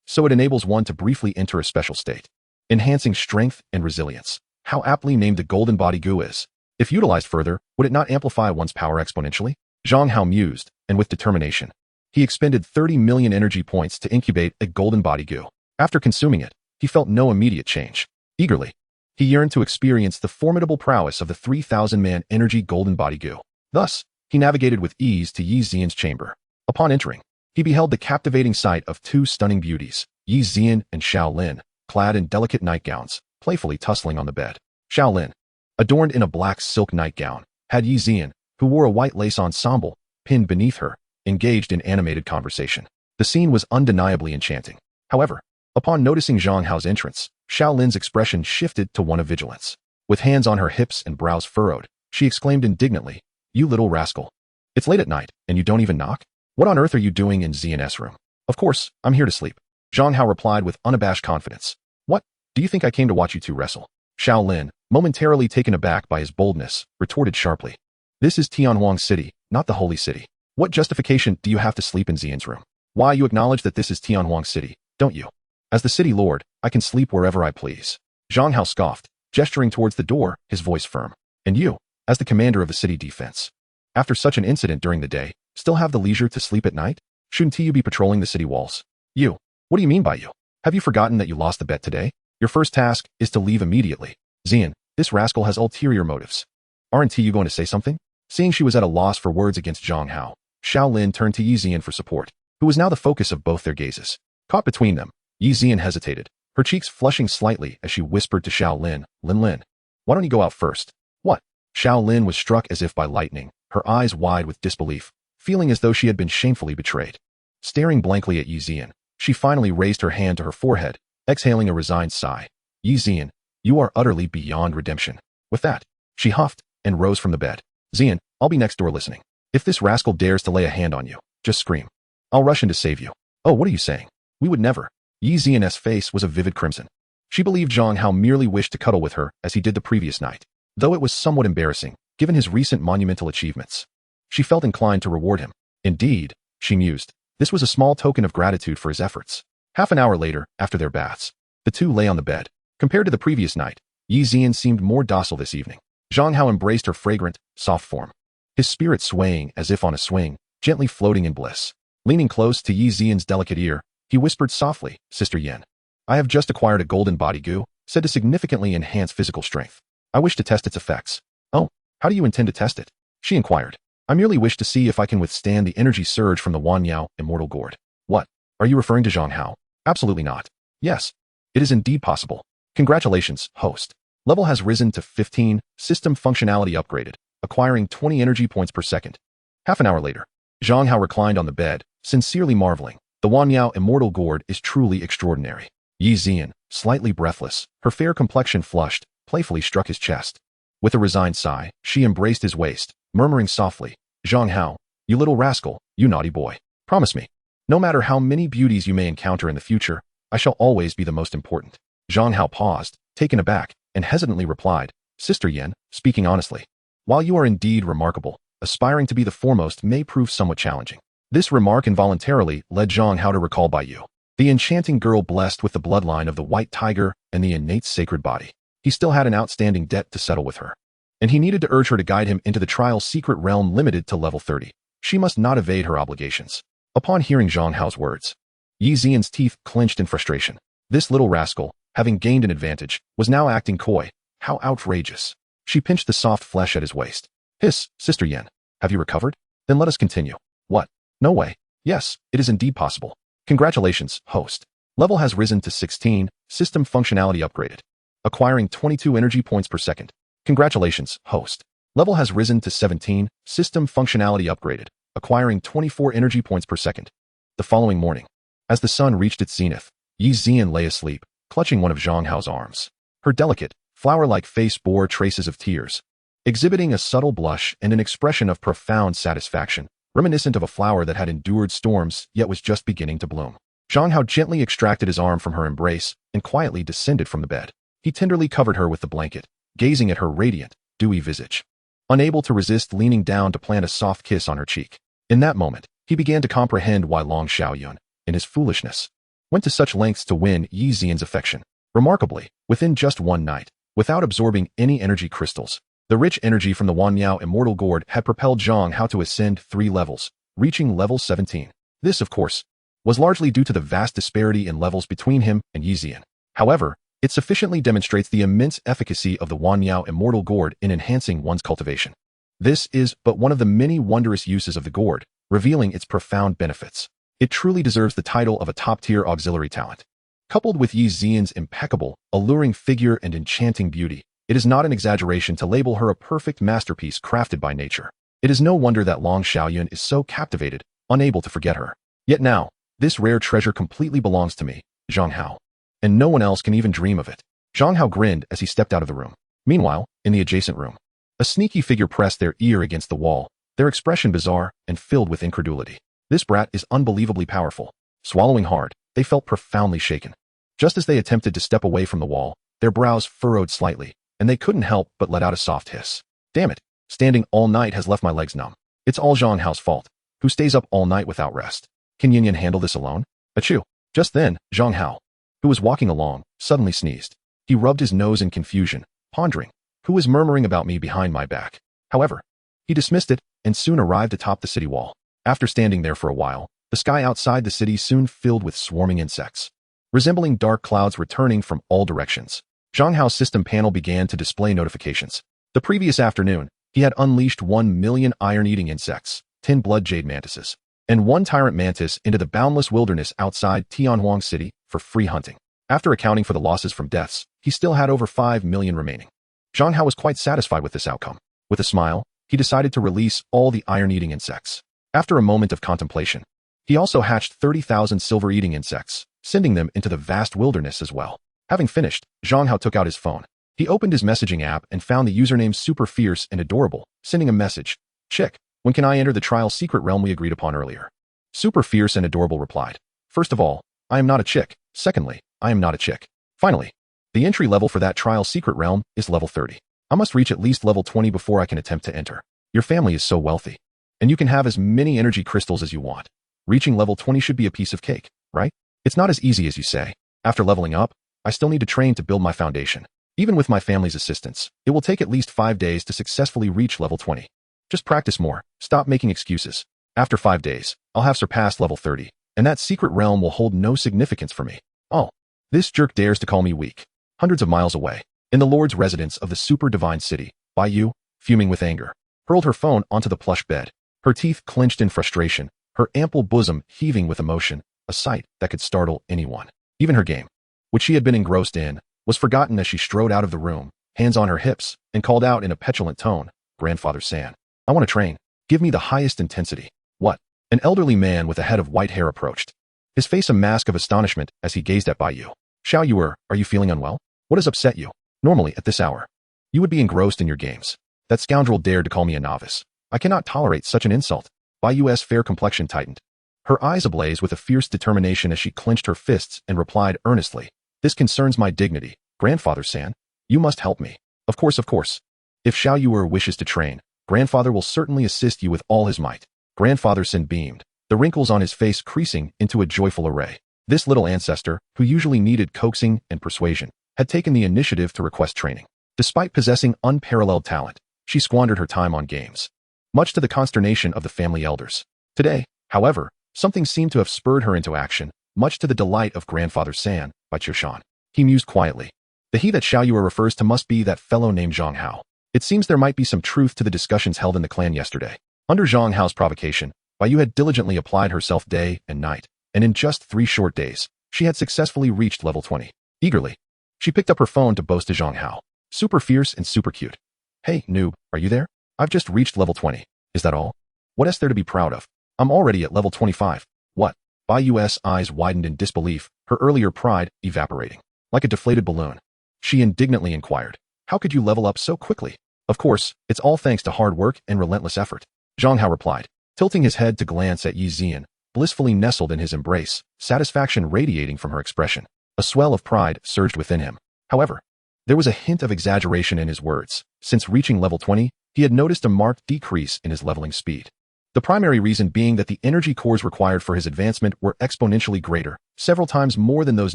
So it enables one to briefly enter a special state, enhancing strength and resilience. How aptly named the Golden Body Goo is. If utilized further, would it not amplify one's power exponentially? Zhang Hao mused, and with determination, he expended 30 million energy points to incubate a Golden Body Goo. After consuming it, he felt no immediate change. Eagerly, he yearned to experience the formidable prowess of the 3,000-man energy Golden Body Goo. Thus, he navigated with ease to Yi Xian's chamber. Upon entering, he beheld the captivating sight of two stunning beauties, Yi Xian and Xiao Lin, clad in delicate nightgowns, playfully tussling on the bed. Xiao Lin, adorned in a black silk nightgown, had Yi Xian, who wore a white lace ensemble, pinned beneath her, engaged in animated conversation. The scene was undeniably enchanting. However, upon noticing Zhang Hao's entrance, Xiao Lin's expression shifted to one of vigilance. With hands on her hips and brows furrowed, she exclaimed indignantly, "You little rascal. It's late at night, and you don't even knock? What on earth are you doing in Xian's room?" "Of course, I'm here to sleep," Zhang Hao replied with unabashed confidence. "What? Do you think I came to watch you two wrestle?" Xiao Lin, momentarily taken aback by his boldness, retorted sharply. This is Tianhuang City, not the Holy City. What justification do you have to sleep in Xian's room? Why, you acknowledge that this is Tianhuang City, don't you? As the city lord, I can sleep wherever I please. Zhang Hao scoffed, gesturing towards the door, his voice firm. And you, as the commander of the city defense, after such an incident during the day, still have the leisure to sleep at night? Shouldn't you be patrolling the city walls? You. What do you mean by you? Have you forgotten that you lost the bet today? Your first task is to leave immediately. Xian, this rascal has ulterior motives. Aren't you going to say something? Seeing she was at a loss for words against Zhang Hao, Xiao Lin turned to Yi Xian for support, who was now the focus of both their gazes. Caught between them, Yi Xian hesitated, her cheeks flushing slightly as she whispered to Xiao Lin, Lin, why don't you go out first? What? Xiao Lin was struck as if by lightning, her eyes wide with disbelief, feeling as though she had been shamefully betrayed. Staring blankly at Yi Xian, she finally raised her hand to her forehead, exhaling a resigned sigh. Yi Xian, you are utterly beyond redemption. With that, she huffed and rose from the bed. Xian, I'll be next door listening. If this rascal dares to lay a hand on you, just scream. I'll rush in to save you. Oh, what are you saying? We would never. Yi Xian's face was a vivid crimson. She believed Zhang Hao merely wished to cuddle with her as he did the previous night, though it was somewhat embarrassing, given his recent monumental achievements. She felt inclined to reward him. Indeed, she mused, this was a small token of gratitude for his efforts. Half an hour later, after their baths, the two lay on the bed. Compared to the previous night, Yi Xian seemed more docile this evening. Zhang Hao embraced her fragrant, soft form, his spirit swaying as if on a swing, gently floating in bliss. Leaning close to Yi Xian's delicate ear, he whispered softly, Sister Yan, I have just acquired a golden body goo, said to significantly enhance physical strength. I wish to test its effects. Oh, how do you intend to test it? She inquired. I merely wish to see if I can withstand the energy surge from the Wanyao immortal gourd. What? Are you referring to Zhang Hao? Absolutely not. Yes. It is indeed possible. Congratulations, host. Level has risen to 15, system functionality upgraded, acquiring 20 energy points per second. Half an hour later, Zhang Hao reclined on the bed, sincerely marveling. The Wanyao immortal gourd is truly extraordinary. Yi Xian, slightly breathless, her fair complexion flushed, playfully struck his chest. With a resigned sigh, she embraced his waist, murmuring softly, Zhang Hao, you little rascal, you naughty boy. Promise me, no matter how many beauties you may encounter in the future, I shall always be the most important. Zhang Hao paused, taken aback, and hesitantly replied, Sister Yan, speaking honestly, while you are indeed remarkable, aspiring to be the foremost may prove somewhat challenging. This remark involuntarily led Zhang Hao to recall Bai Yu, the enchanting girl blessed with the bloodline of the white tiger and the innate sacred body. He still had an outstanding debt to settle with her, and he needed to urge her to guide him into the trial's secret realm limited to level 30. She must not evade her obligations. Upon hearing Zhang Hao's words, Yi Xian's teeth clenched in frustration. This little rascal, having gained an advantage, was now acting coy. How outrageous. She pinched the soft flesh at his waist. Hiss, Sister Yan, have you recovered? Then let us continue. What? No way. Yes, it is indeed possible. Congratulations, host. Level has risen to 16, system functionality upgraded, acquiring 22 energy points per second. Congratulations, host. Level has risen to 17, system functionality upgraded, acquiring 24 energy points per second. The following morning, as the sun reached its zenith, Yi Xian lay asleep, clutching one of Zhang Hao's arms. Her delicate, flower-like face bore traces of tears, exhibiting a subtle blush and an expression of profound satisfaction, reminiscent of a flower that had endured storms yet was just beginning to bloom. Zhang Hao gently extracted his arm from her embrace and quietly descended from the bed. He tenderly covered her with the blanket, gazing at her radiant, dewy visage, unable to resist leaning down to plant a soft kiss on her cheek. In that moment, he began to comprehend why Long Xiaoyun, in his foolishness, went to such lengths to win Yi Xian's affection. Remarkably, within just one night, without absorbing any energy crystals, the rich energy from the Wanyao immortal gourd had propelled Zhang Hao to ascend 3 levels, reaching level 17. This, of course, was largely due to the vast disparity in levels between him and Yi Xian. However, it sufficiently demonstrates the immense efficacy of the Wanyao immortal gourd in enhancing one's cultivation. This is but one of the many wondrous uses of the gourd, revealing its profound benefits. It truly deserves the title of a top-tier auxiliary talent. Coupled with Yi Xian's impeccable, alluring figure and enchanting beauty, it is not an exaggeration to label her a perfect masterpiece crafted by nature. It is no wonder that Long Xiaoyun is so captivated, unable to forget her. Yet now, this rare treasure completely belongs to me, Zhang Hao, and no one else can even dream of it. Zhang Hao grinned as he stepped out of the room. Meanwhile, in the adjacent room, a sneaky figure pressed their ear against the wall, their expression bizarre and filled with incredulity. This brat is unbelievably powerful. Swallowing hard, they felt profoundly shaken. Just as they attempted to step away from the wall, their brows furrowed slightly, and they couldn't help but let out a soft hiss. Damn it, standing all night has left my legs numb. It's all Zhang Hao's fault, who stays up all night without rest. Can Yin Yin handle this alone? Achoo. Just then, Zhang Hao, who was walking along, suddenly sneezed. He rubbed his nose in confusion, pondering, who was murmuring about me behind my back? However, he dismissed it and soon arrived atop the city wall. After standing there for a while, the sky outside the city soon filled with swarming insects, resembling dark clouds returning from all directions. Zhang Hao's system panel began to display notifications. The previous afternoon, he had unleashed 1 million iron-eating insects, 10 blood jade mantises, and 1 tyrant mantis into the boundless wilderness outside Tianhuang City for free hunting. After accounting for the losses from deaths, he still had over 5 million remaining. Zhang Hao was quite satisfied with this outcome. With a smile, he decided to release all the iron-eating insects. After a moment of contemplation, he also hatched 30,000 silver-eating insects, sending them into the vast wilderness as well. Having finished, Zhang Hao took out his phone. He opened his messaging app and found the username Super Fierce and Adorable, sending a message. Chick, when can I enter the trial secret realm we agreed upon earlier? Super Fierce and Adorable replied. First of all, I am not a chick. Secondly, I am not a chick. Finally, the entry level for that trial secret realm is level 30. I must reach at least level 20 before I can attempt to enter. Your family is so wealthy, and you can have as many energy crystals as you want. Reaching level 20 should be a piece of cake, right? It's not as easy as you say. After leveling up, I still need to train to build my foundation. Even with my family's assistance, it will take at least 5 days to successfully reach level 20. Just practice more. Stop making excuses. After 5 days, I'll have surpassed level 30, and that secret realm will hold no significance for me. Oh, this jerk dares to call me weak. Hundreds of miles away, in the Lord's residence of the super divine city, Bai Yu, fuming with anger, hurled her phone onto the plush bed, her teeth clenched in frustration, her ample bosom heaving with emotion, a sight that could startle anyone. Even her game, which she had been engrossed in, was forgotten as she strode out of the room, hands on her hips, and called out in a petulant tone, Grandfather San, I want to train. Give me the highest intensity. What? An elderly man with a head of white hair approached, his face a mask of astonishment as he gazed at Bai Yu. Xiao Yuer, are you feeling unwell? What has upset you? Normally, at this hour, you would be engrossed in your games. That scoundrel dared to call me a novice. I cannot tolerate such an insult. Bai Yu's fair complexion tightened, her eyes ablaze with a fierce determination as she clenched her fists and replied earnestly, This concerns my dignity. Grandfather San, you must help me. Of course, of course. If Xiao Yuer wishes to train, Grandfather will certainly assist you with all his might. Grandfather San beamed, the wrinkles on his face creasing into a joyful array. This little ancestor, who usually needed coaxing and persuasion, had taken the initiative to request training. Despite possessing unparalleled talent, she squandered her time on games, much to the consternation of the family elders. Today, however, something seemed to have spurred her into action, much to the delight of Grandfather San, by Chirshan. He mused quietly. The he that Xiao Yuer refers to must be that fellow named Zhang Hao. It seems there might be some truth to the discussions held in the clan yesterday. Under Zhang Hao's provocation, Bai Yu had diligently applied herself day and night, and in just 3 short days, she had successfully reached level 20. Eagerly, she picked up her phone to boast to Zhang Hao. Super fierce and super cute. Hey, noob, are you there? I've just reached level 20. Is that all? What is there to be proud of? I'm already at level 25. What? Bai Yu's eyes widened in disbelief, her earlier pride evaporating. Like a deflated balloon, she indignantly inquired, How could you level up so quickly? Of course, it's all thanks to hard work and relentless effort. Zhang Hao replied, tilting his head to glance at Yi Zian, blissfully nestled in his embrace, satisfaction radiating from her expression. A swell of pride surged within him. However, there was a hint of exaggeration in his words. Since reaching level 20, he had noticed a marked decrease in his leveling speed. The primary reason being that the energy cores required for his advancement were exponentially greater, several times more than those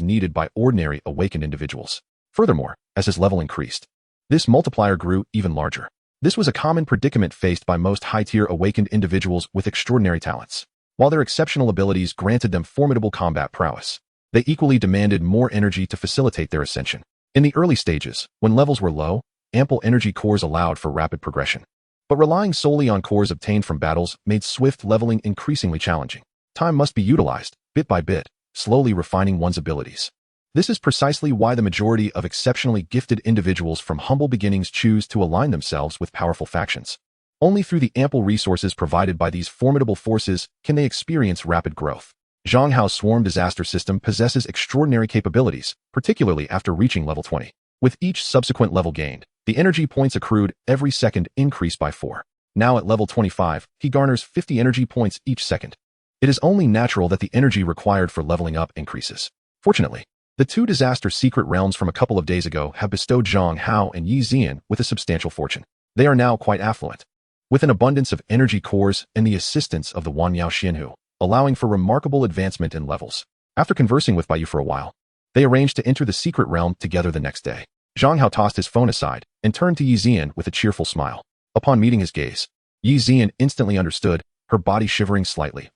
needed by ordinary awakened individuals. Furthermore, as his level increased, this multiplier grew even larger. This was a common predicament faced by most high-tier awakened individuals with extraordinary talents. While their exceptional abilities granted them formidable combat prowess, they equally demanded more energy to facilitate their ascension. In the early stages, when levels were low, ample energy cores allowed for rapid progression. But relying solely on cores obtained from battles made swift leveling increasingly challenging. Time must be utilized, bit by bit, slowly refining one's abilities. This is precisely why the majority of exceptionally gifted individuals from humble beginnings choose to align themselves with powerful factions. Only through the ample resources provided by these formidable forces can they experience rapid growth. Zhang Hao's swarm disaster system possesses extraordinary capabilities, particularly after reaching level 20. With each subsequent level gained, the energy points accrued every second increased by 4. Now at level 25, he garners 50 energy points each second. It is only natural that the energy required for leveling up increases. Fortunately, The two disaster secret realms from a couple of days ago have bestowed Zhang Hao and Yi Zian with a substantial fortune. They are now quite affluent, with an abundance of energy cores and the assistance of the Wanyao Xianhu, allowing for remarkable advancement in levels. After conversing with Baiyu for a while, they arranged to enter the secret realm together the next day. Zhang Hao tossed his phone aside and turned to Yi Zian with a cheerful smile. Upon meeting his gaze, Yi Zian instantly understood, her body shivering slightly.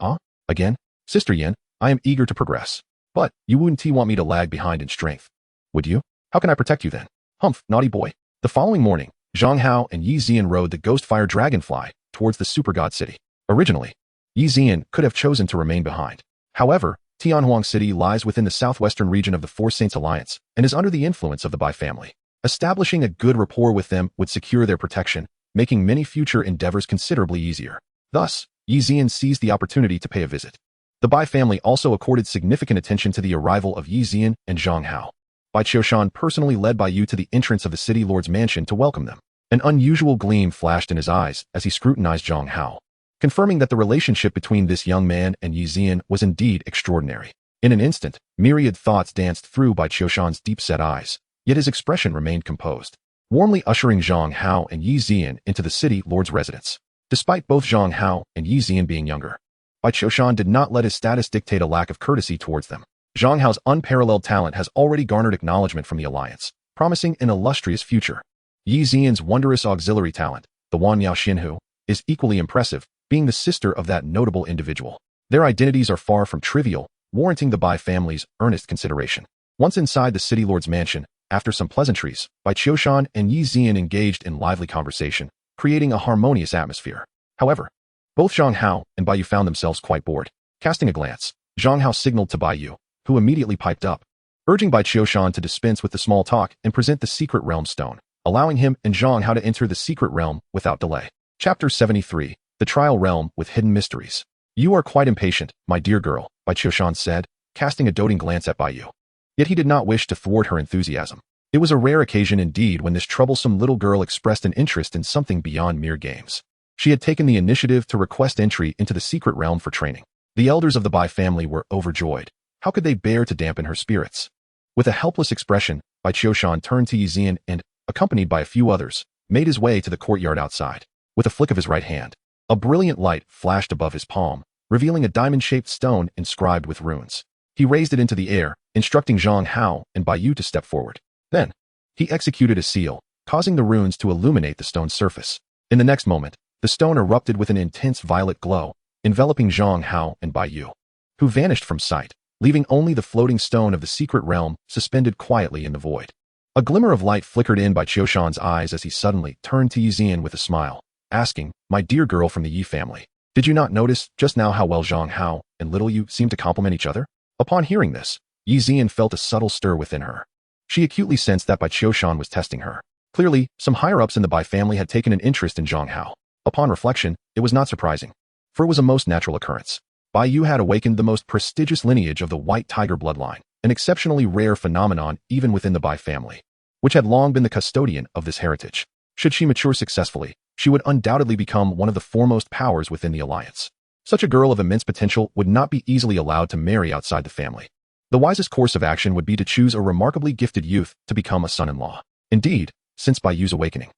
Again? Sister Yin, I am eager to progress. But you wouldn't want me to lag behind in strength, would you? How can I protect you then? Humph, naughty boy. The following morning, Zhang Hao and Yi Zian rode the Ghostfire Dragonfly towards the Super God City. Originally, Yi Zian could have chosen to remain behind. However, Tianhuang City lies within the southwestern region of the Four Saints Alliance and is under the influence of the Bai family. Establishing a good rapport with them would secure their protection, making many future endeavors considerably easier. Thus, Yi Zian seized the opportunity to pay a visit. The Bai family also accorded significant attention to the arrival of Yi Zian and Zhang Hao. Bai Qiushan personally led Baiyu to the entrance of the city lord's mansion to welcome them. An unusual gleam flashed in his eyes as he scrutinized Zhang Hao, confirming that the relationship between this young man and Yi Zian was indeed extraordinary. In an instant, myriad thoughts danced through Bai Qiushan's deep-set eyes, yet his expression remained composed, warmly ushering Zhang Hao and Yi Zian into the city lord's residence. Despite both Zhang Hao and Yi Zian being younger, Bai Qiushan did not let his status dictate a lack of courtesy towards them. Zhang Hao's unparalleled talent has already garnered acknowledgement from the alliance, promising an illustrious future. Yi Zian's wondrous auxiliary talent, the Wanyao Xianhu, is equally impressive, being the sister of that notable individual. Their identities are far from trivial, warranting the Bai family's earnest consideration. Once inside the city lord's mansion, after some pleasantries, Bai Qiushan and Yi Zian engaged in lively conversation, creating a harmonious atmosphere. However, both Zhang Hao and Baiyu found themselves quite bored. Casting a glance, Zhang Hao signaled to Baiyu, who immediately piped up, urging Bai Qiushan to dispense with the small talk and present the secret realm stone, allowing him and Zhang Hao to enter the secret realm without delay. Chapter 73, The Trial Realm with Hidden Mysteries. You are quite impatient, my dear girl, Bai Qiushan said, casting a doting glance at Baiyu. Yet he did not wish to thwart her enthusiasm. It was a rare occasion indeed when this troublesome little girl expressed an interest in something beyond mere games. She had taken the initiative to request entry into the secret realm for training. The elders of the Bai family were overjoyed. How could they bear to dampen her spirits? With a helpless expression, Bai Qiushan turned to Yi Zian and, accompanied by a few others, made his way to the courtyard outside. With a flick of his right hand, a brilliant light flashed above his palm, revealing a diamond-shaped stone inscribed with runes. He raised it into the air, instructing Zhang Hao and Baiyu to step forward. Then, he executed a seal, causing the runes to illuminate the stone's surface. In the next moment, the stone erupted with an intense violet glow, enveloping Zhang Hao and Baiyu, who vanished from sight, leaving only the floating stone of the secret realm suspended quietly in the void. A glimmer of light flickered in Bai Qiushan's eyes as he suddenly turned to Yi Zian with a smile, asking, my dear girl from the Yi family, did you not notice just now how well Zhang Hao and little Yu seem to complement each other? Upon hearing this, Yi Zian felt a subtle stir within her. She acutely sensed that Bai Qiushan was testing her. Clearly, some higher-ups in the Bai family had taken an interest in Zhang Hao. Upon reflection, it was not surprising, for it was a most natural occurrence. Baiyu had awakened the most prestigious lineage of the White Tiger bloodline, an exceptionally rare phenomenon even within the Bai family, which had long been the custodian of this heritage. Should she mature successfully, she would undoubtedly become one of the foremost powers within the alliance. Such a girl of immense potential would not be easily allowed to marry outside the family. The wisest course of action would be to choose a remarkably gifted youth to become a son-in-law. Indeed, since Baiyu's awakening,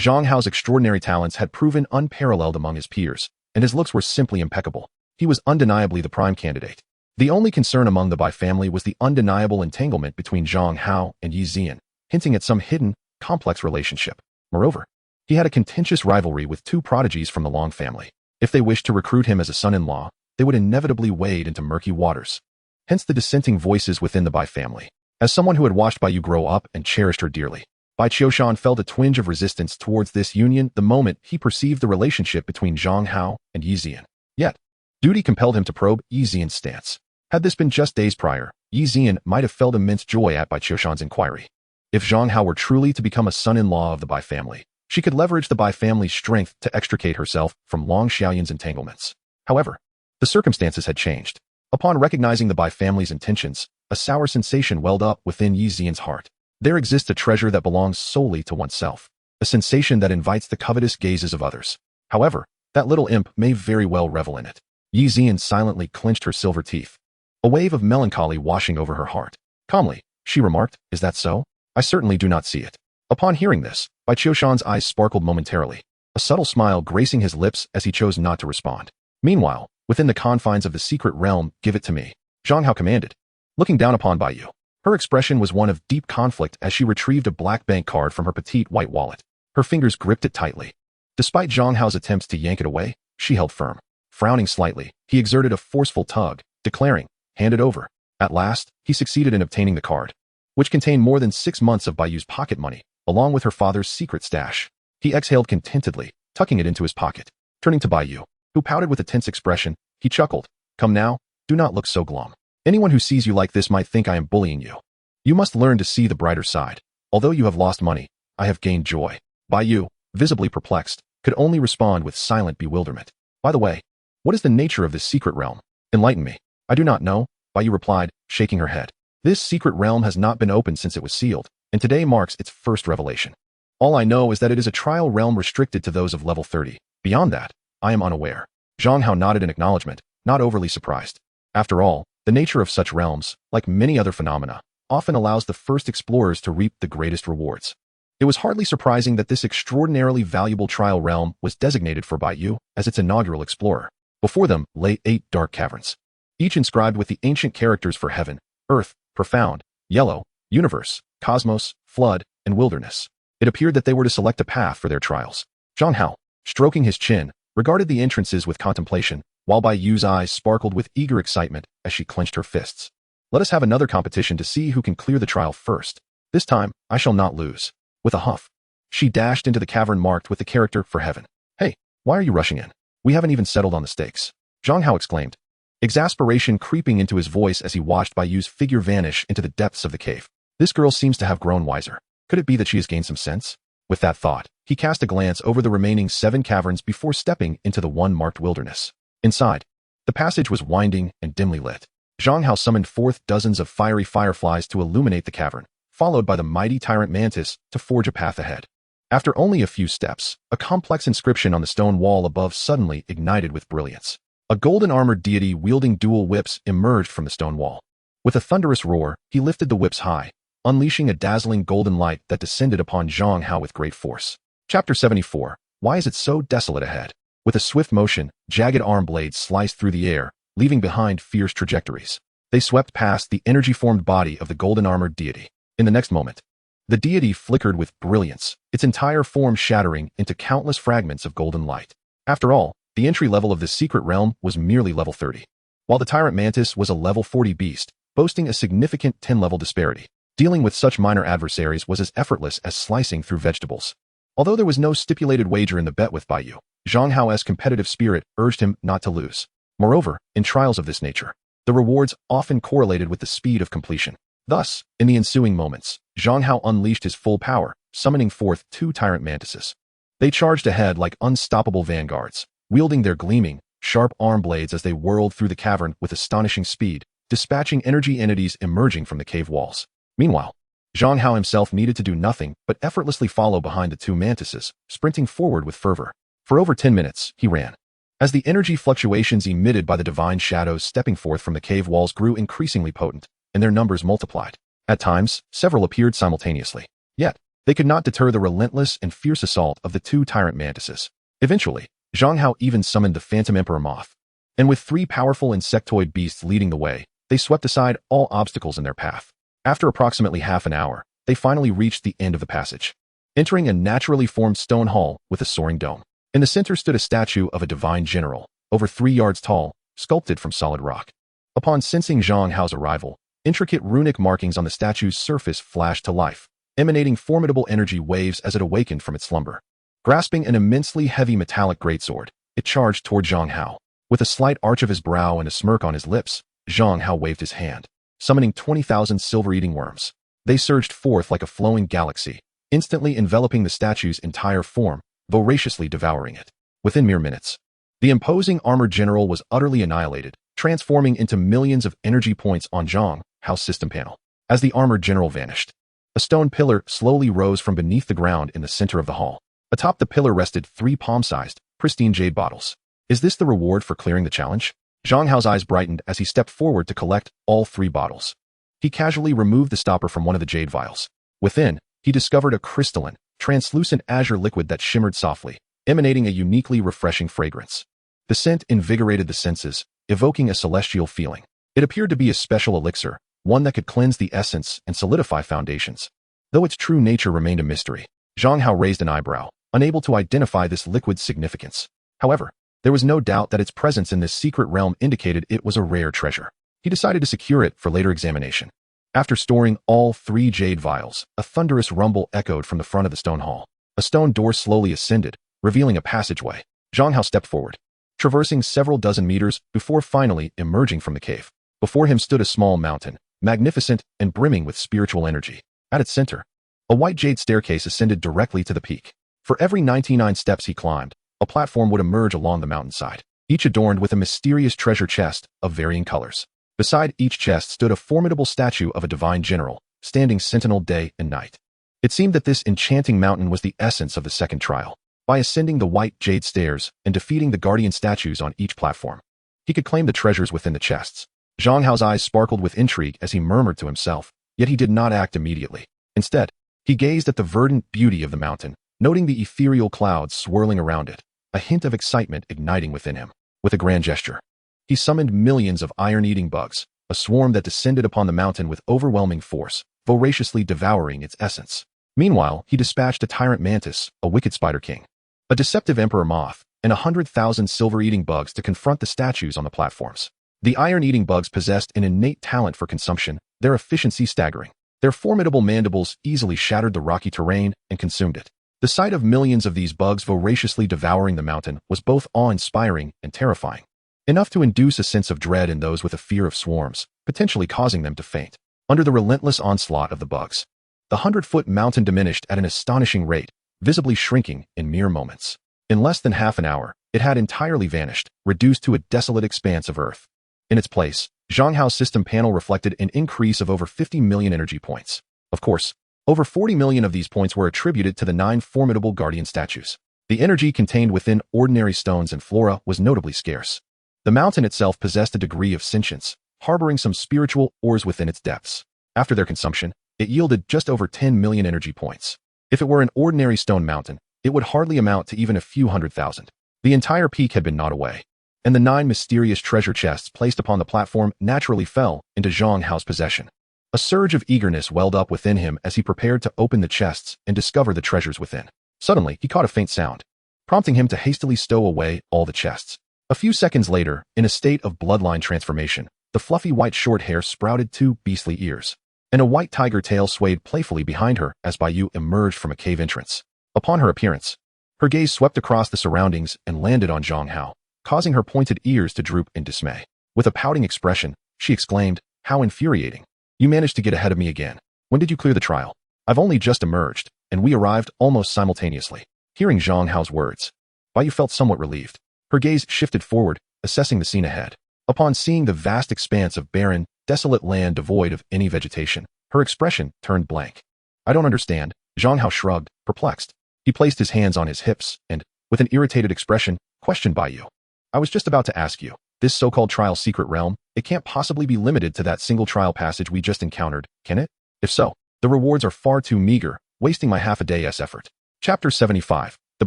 Zhang Hao's extraordinary talents had proven unparalleled among his peers, and his looks were simply impeccable. He was undeniably the prime candidate. The only concern among the Bai family was the undeniable entanglement between Zhang Hao and Yi Zian, hinting at some hidden, complex relationship. Moreover, he had a contentious rivalry with two prodigies from the Long family. If they wished to recruit him as a son-in-law, they would inevitably wade into murky waters. Hence the dissenting voices within the Bai family. As someone who had watched Baiyu grow up and cherished her dearly, Bai Qiushan felt a twinge of resistance towards this union the moment he perceived the relationship between Zhang Hao and Yi Zian. Yet, duty compelled him to probe Yi Zian's stance. Had this been just days prior, Yi Zian might have felt immense joy at Bai Qiushan's inquiry. If Zhang Hao were truly to become a son-in-law of the Bai family, she could leverage the Bai family's strength to extricate herself from Long Xiaoyan's entanglements. However, the circumstances had changed. Upon recognizing the Bai family's intentions, a sour sensation welled up within Yi Zian's heart. There exists a treasure that belongs solely to oneself, a sensation that invites the covetous gazes of others. However, that little imp may very well revel in it. Yi Zian silently clenched her silver teeth, a wave of melancholy washing over her heart. Calmly, she remarked. Is that so? I certainly do not see it. Upon hearing this, Bai Qiushan's eyes sparkled momentarily, a subtle smile gracing his lips as he chose not to respond. Meanwhile, within the confines of the secret realm, give it to me, Zhang Hao commanded. Looking down upon Bai Yu, her expression was one of deep conflict as she retrieved a black bank card from her petite white wallet. Her fingers gripped it tightly. Despite Zhang Hao's attempts to yank it away, she held firm. Frowning slightly, he exerted a forceful tug, declaring, hand it over. At last, he succeeded in obtaining the card, which contained more than 6 months of Bai Yu's pocket money, along with her father's secret stash. He exhaled contentedly, tucking it into his pocket. Turning to Bai Yu, who pouted with a tense expression, he chuckled. Come now, do not look so glum. Anyone who sees you like this might think I am bullying you. You must learn to see the brighter side. Although you have lost money, I have gained joy. Bai Yu, visibly perplexed, could only respond with silent bewilderment. By the way, what is the nature of this secret realm? Enlighten me. I do not know, Bai Yu replied, shaking her head. This secret realm has not been opened since it was sealed, and today marks its first revelation. All I know is that it is a trial realm restricted to those of level 30. Beyond that, I am unaware. Zhang Hao nodded in acknowledgement, not overly surprised. After all, the nature of such realms, like many other phenomena, often allows the first explorers to reap the greatest rewards. It was hardly surprising that this extraordinarily valuable trial realm was designated for Bai Yu as its inaugural explorer. Before them lay 8 dark caverns, each inscribed with the ancient characters for heaven, earth, profound, yellow, universe, cosmos, flood, and wilderness. It appeared that they were to select a path for their trials. Zhang Hao, stroking his chin, regarded the entrances with contemplation, while Bai Yu's eyes sparkled with eager excitement as she clenched her fists. Let us have another competition to see who can clear the trial first. This time, I shall not lose. With a huff, she dashed into the cavern marked with the character for heaven. Hey, why are you rushing in? We haven't even settled on the stakes. Zhang Hao exclaimed, exasperation creeping into his voice as he watched Bai Yu's figure vanish into the depths of the cave. This girl seems to have grown wiser. Could it be that she has gained some sense? With that thought, he cast a glance over the remaining 7 caverns before stepping into the one marked wilderness. Inside, the passage was winding and dimly lit. Zhang Hao summoned forth dozens of fiery fireflies to illuminate the cavern, followed by the mighty tyrant mantis to forge a path ahead. After only a few steps, a complex inscription on the stone wall above suddenly ignited with brilliance. A golden-armored deity wielding dual whips emerged from the stone wall. With a thunderous roar, he lifted the whips high, unleashing a dazzling golden light that descended upon Zhang Hao with great force. Chapter 74. Why is it so desolate ahead? With a swift motion, jagged arm blades sliced through the air, leaving behind fierce trajectories. They swept past the energy-formed body of the golden-armored deity. In the next moment, the deity flickered with brilliance, its entire form shattering into countless fragments of golden light. After all, the entry level of this secret realm was merely level 30, while the tyrant mantis was a level 40 beast, boasting a significant 10-level disparity. Dealing with such minor adversaries was as effortless as slicing through vegetables. Although there was no stipulated wager in the bet with Bai Yu, Zhang Hao's competitive spirit urged him not to lose. Moreover, in trials of this nature, the rewards often correlated with the speed of completion. Thus, in the ensuing moments, Zhang Hao unleashed his full power, summoning forth 2 tyrant mantises. They charged ahead like unstoppable vanguards, wielding their gleaming, sharp arm blades as they whirled through the cavern with astonishing speed, dispatching energy entities emerging from the cave walls. Meanwhile, Zhang Hao himself needed to do nothing but effortlessly follow behind the 2 mantises, sprinting forward with fervor. For over 10 minutes, he ran. As the energy fluctuations emitted by the divine shadows stepping forth from the cave walls grew increasingly potent, and their numbers multiplied. At times, several appeared simultaneously. Yet, they could not deter the relentless and fierce assault of the 2 tyrant mantises. Eventually, Zhang Hao even summoned the Phantom Emperor Moth. And with 3 powerful insectoid beasts leading the way, they swept aside all obstacles in their path. After approximately half an hour, they finally reached the end of the passage, entering a naturally formed stone hall with a soaring dome. In the center stood a statue of a divine general, over 3 yards tall, sculpted from solid rock. Upon sensing Zhang Hao's arrival, intricate runic markings on the statue's surface flashed to life, emanating formidable energy waves as it awakened from its slumber. Grasping an immensely heavy metallic greatsword, it charged toward Zhang Hao. With a slight arch of his brow and a smirk on his lips, Zhang Hao waved his hand, summoning 20,000 silver-eating worms. They surged forth like a flowing galaxy, instantly enveloping the statue's entire form, voraciously devouring it. Within mere minutes, the imposing armored general was utterly annihilated, transforming into millions of energy points on Zhang Hao's system panel. As the armored general vanished, a stone pillar slowly rose from beneath the ground in the center of the hall. Atop the pillar rested 3 palm-sized, pristine jade bottles. Is this the reward for clearing the challenge? Zhang Hao's eyes brightened as he stepped forward to collect all 3 bottles. He casually removed the stopper from one of the jade vials. Within, he discovered a crystalline, translucent azure liquid that shimmered softly, emanating a uniquely refreshing fragrance. The scent invigorated the senses, evoking a celestial feeling. It appeared to be a special elixir, one that could cleanse the essence and solidify foundations. Though its true nature remained a mystery, Zhang Hao raised an eyebrow, unable to identify this liquid's significance. However, there was no doubt that its presence in this secret realm indicated it was a rare treasure. He decided to secure it for later examination. After storing all 3 jade vials, a thunderous rumble echoed from the front of the stone hall. A stone door slowly ascended, revealing a passageway. Zhang Hao stepped forward, traversing several dozen meters before finally emerging from the cave. Before him stood a small mountain, magnificent and brimming with spiritual energy. At its center, a white jade staircase ascended directly to the peak. For every 99 steps he climbed, a platform would emerge along the mountainside, each adorned with a mysterious treasure chest of varying colors. Beside each chest stood a formidable statue of a divine general, standing sentinel day and night. It seemed that this enchanting mountain was the essence of the second trial. By ascending the white jade stairs and defeating the guardian statues on each platform, he could claim the treasures within the chests. Zhang Hao's eyes sparkled with intrigue as he murmured to himself, yet he did not act immediately. Instead, he gazed at the verdant beauty of the mountain, noting the ethereal clouds swirling around it, a hint of excitement igniting within him. With a grand gesture, he summoned millions of iron-eating bugs, a swarm that descended upon the mountain with overwhelming force, voraciously devouring its essence. Meanwhile, he dispatched a tyrant mantis, a wicked spider king, a deceptive emperor moth, and 100,000 silver-eating bugs to confront the statues on the platforms. The iron-eating bugs possessed an innate talent for consumption, their efficiency staggering. Their formidable mandibles easily shattered the rocky terrain and consumed it. The sight of millions of these bugs voraciously devouring the mountain was both awe-inspiring and terrifying, enough to induce a sense of dread in those with a fear of swarms, potentially causing them to faint. Under the relentless onslaught of the bugs, the 100-foot mountain diminished at an astonishing rate, visibly shrinking in mere moments. In less than half an hour, it had entirely vanished, reduced to a desolate expanse of earth. In its place, Zhang Hao's system panel reflected an increase of over 50 million energy points. Of course, over 40 million of these points were attributed to the 9 formidable guardian statues. The energy contained within ordinary stones and flora was notably scarce. The mountain itself possessed a degree of sentience, harboring some spiritual ores within its depths. After their consumption, it yielded just over 10 million energy points. If it were an ordinary stone mountain, it would hardly amount to even a few 100,000. The entire peak had been gnawed away, and the 9 mysterious treasure chests placed upon the platform naturally fell into Zhang Hao's possession. A surge of eagerness welled up within him as he prepared to open the chests and discover the treasures within. Suddenly, he caught a faint sound, prompting him to hastily stow away all the chests. A few seconds later, in a state of bloodline transformation, the fluffy white short hair sprouted 2 beastly ears, and a white tiger tail swayed playfully behind her as Baiyu emerged from a cave entrance. Upon her appearance, her gaze swept across the surroundings and landed on Zhang Hao, causing her pointed ears to droop in dismay. With a pouting expression, she exclaimed, "How infuriating. You managed to get ahead of me again. When did you clear the trial?" "I've only just emerged, and we arrived almost simultaneously." Hearing Zhang Hao's words, Baiyu felt somewhat relieved. Her gaze shifted forward, assessing the scene ahead. Upon seeing the vast expanse of barren, desolate land devoid of any vegetation, her expression turned blank. "I don't understand." Zhang Hao shrugged, perplexed. He placed his hands on his hips and, with an irritated expression, questioned Baiyu. "I was just about to ask you, this so-called trial secret realm, it can't possibly be limited to that single trial passage we just encountered, can it? If so, the rewards are far too meager, wasting my half a day's effort." Chapter 75, The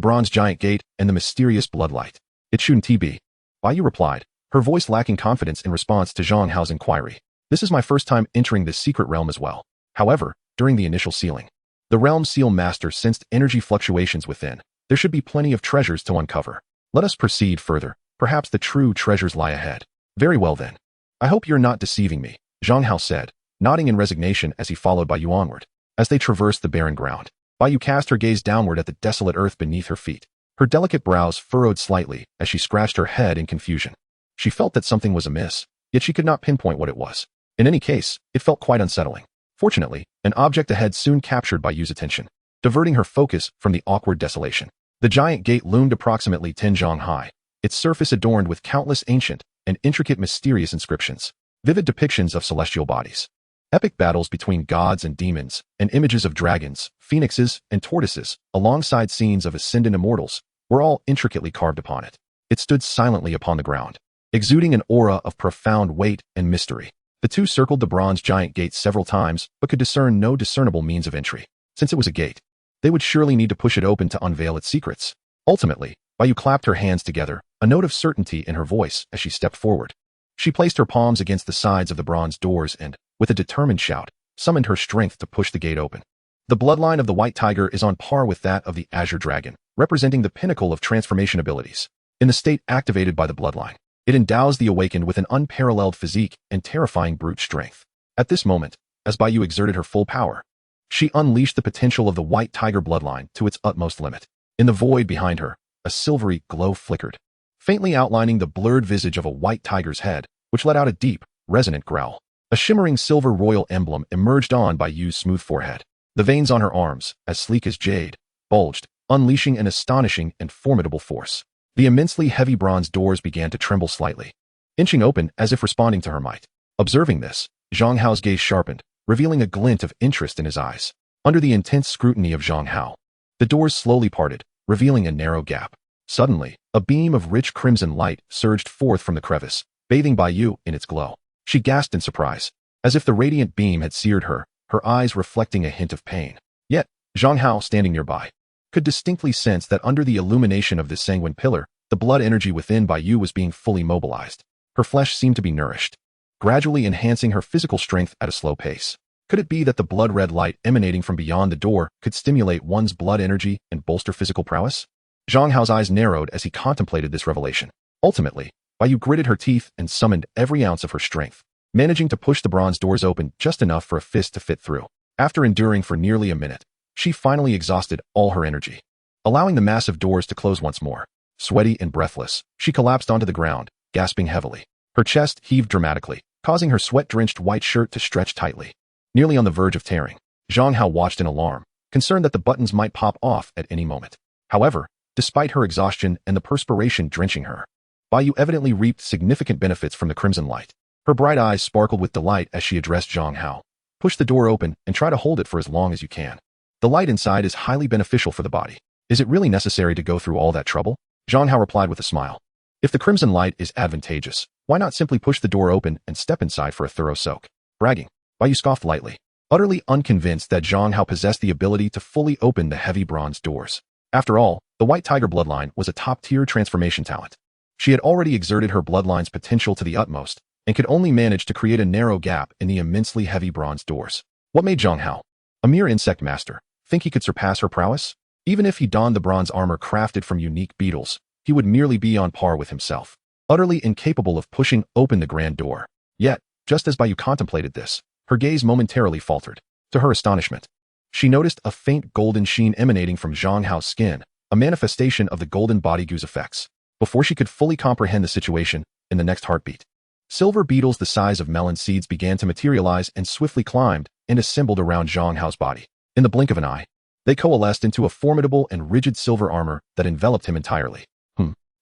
Bronze Giant Gate and the Mysterious Bloodlight. "It shouldn't be." Baiyu replied, her voice lacking confidence in response to Zhang Hao's inquiry. "This is my first time entering this secret realm as well." However, during the initial sealing, the realm seal master sensed energy fluctuations within. There should be plenty of treasures to uncover. Let us proceed further. Perhaps the true treasures lie ahead. "Very well then. I hope you're not deceiving me," Zhang Hao said, nodding in resignation as he followed Baiyu onward. As they traversed the barren ground, Baiyu cast her gaze downward at the desolate earth beneath her feet. Her delicate brows furrowed slightly as she scratched her head in confusion. She felt that something was amiss, yet she could not pinpoint what it was. In any case, it felt quite unsettling. Fortunately, an object ahead soon captured Baiyu's attention, diverting her focus from the awkward desolation. The giant gate loomed approximately 10 zhang high, its surface adorned with countless ancient and intricate mysterious inscriptions, vivid depictions of celestial bodies, epic battles between gods and demons, and images of dragons, phoenixes, and tortoises, alongside scenes of ascendant immortals, were all intricately carved upon it. It stood silently upon the ground, exuding an aura of profound weight and mystery. The two circled the bronze giant gate several times, but could discern no discernible means of entry. Since it was a gate, they would surely need to push it open to unveil its secrets. Ultimately, Bayu clapped her hands together, a note of certainty in her voice as she stepped forward. She placed her palms against the sides of the bronze doors and, with a determined shout, summoned her strength to push the gate open. The bloodline of the White Tiger is on par with that of the Azure Dragon, representing the pinnacle of transformation abilities. In the state activated by the bloodline, it endows the awakened with an unparalleled physique and terrifying brute strength. At this moment, as Bayu exerted her full power, she unleashed the potential of the White Tiger bloodline to its utmost limit. In the void behind her, a silvery glow flickered, faintly outlining the blurred visage of a white tiger's head, which let out a deep, resonant growl. A shimmering silver royal emblem emerged on Bayu's smooth forehead. The veins on her arms, as sleek as jade, bulged, unleashing an astonishing and formidable force. The immensely heavy bronze doors began to tremble slightly, inching open as if responding to her might. Observing this, Zhang Hao's gaze sharpened, revealing a glint of interest in his eyes. Under the intense scrutiny of Zhang Hao, the doors slowly parted, revealing a narrow gap. Suddenly, a beam of rich crimson light surged forth from the crevice, bathing Bayu in its glow. She gasped in surprise, as if the radiant beam had seared her, her eyes reflecting a hint of pain. Yet, Zhang Hao, standing nearby, could distinctly sense that under the illumination of this sanguine pillar, the blood energy within Bayu was being fully mobilized. Her flesh seemed to be nourished, gradually enhancing her physical strength at a slow pace. Could it be that the blood-red light emanating from beyond the door could stimulate one's blood energy and bolster physical prowess? Zhang Hao's eyes narrowed as he contemplated this revelation. Ultimately, Bayu gritted her teeth and summoned every ounce of her strength, managing to push the bronze doors open just enough for a fist to fit through. After enduring for nearly a minute, she finally exhausted all her energy, allowing the massive doors to close once more. Sweaty and breathless, she collapsed onto the ground, gasping heavily. Her chest heaved dramatically, causing her sweat-drenched white shirt to stretch tightly. Nearly on the verge of tearing, Zhang Hao watched in alarm, concerned that the buttons might pop off at any moment. However, despite her exhaustion and the perspiration drenching her, Bayu evidently reaped significant benefits from the crimson light. Her bright eyes sparkled with delight as she addressed Zhang Hao. Push the door open and try to hold it for as long as you can. The light inside is highly beneficial for the body. Is it really necessary to go through all that trouble? Zhang Hao replied with a smile. If the crimson light is advantageous, why not simply push the door open and step inside for a thorough soak? Bragging, Bayu scoffed lightly, utterly unconvinced that Zhang Hao possessed the ability to fully open the heavy bronze doors. After all, the White Tiger bloodline was a top-tier transformation talent. She had already exerted her bloodline's potential to the utmost, and could only manage to create a narrow gap in the immensely heavy bronze doors. What made Zhang Hao, a mere insect master, think he could surpass her prowess? Even if he donned the bronze armor crafted from unique beetles, he would merely be on par with himself, utterly incapable of pushing open the grand door. Yet, just as Bayu contemplated this, her gaze momentarily faltered. To her astonishment, she noticed a faint golden sheen emanating from Zhang Hao's skin, a manifestation of the golden body goose effects. Before she could fully comprehend the situation, in the next heartbeat, silver beetles the size of melon seeds began to materialize and swiftly climbed and assembled around Zhang Hao's body. In the blink of an eye, they coalesced into a formidable and rigid silver armor that enveloped him entirely.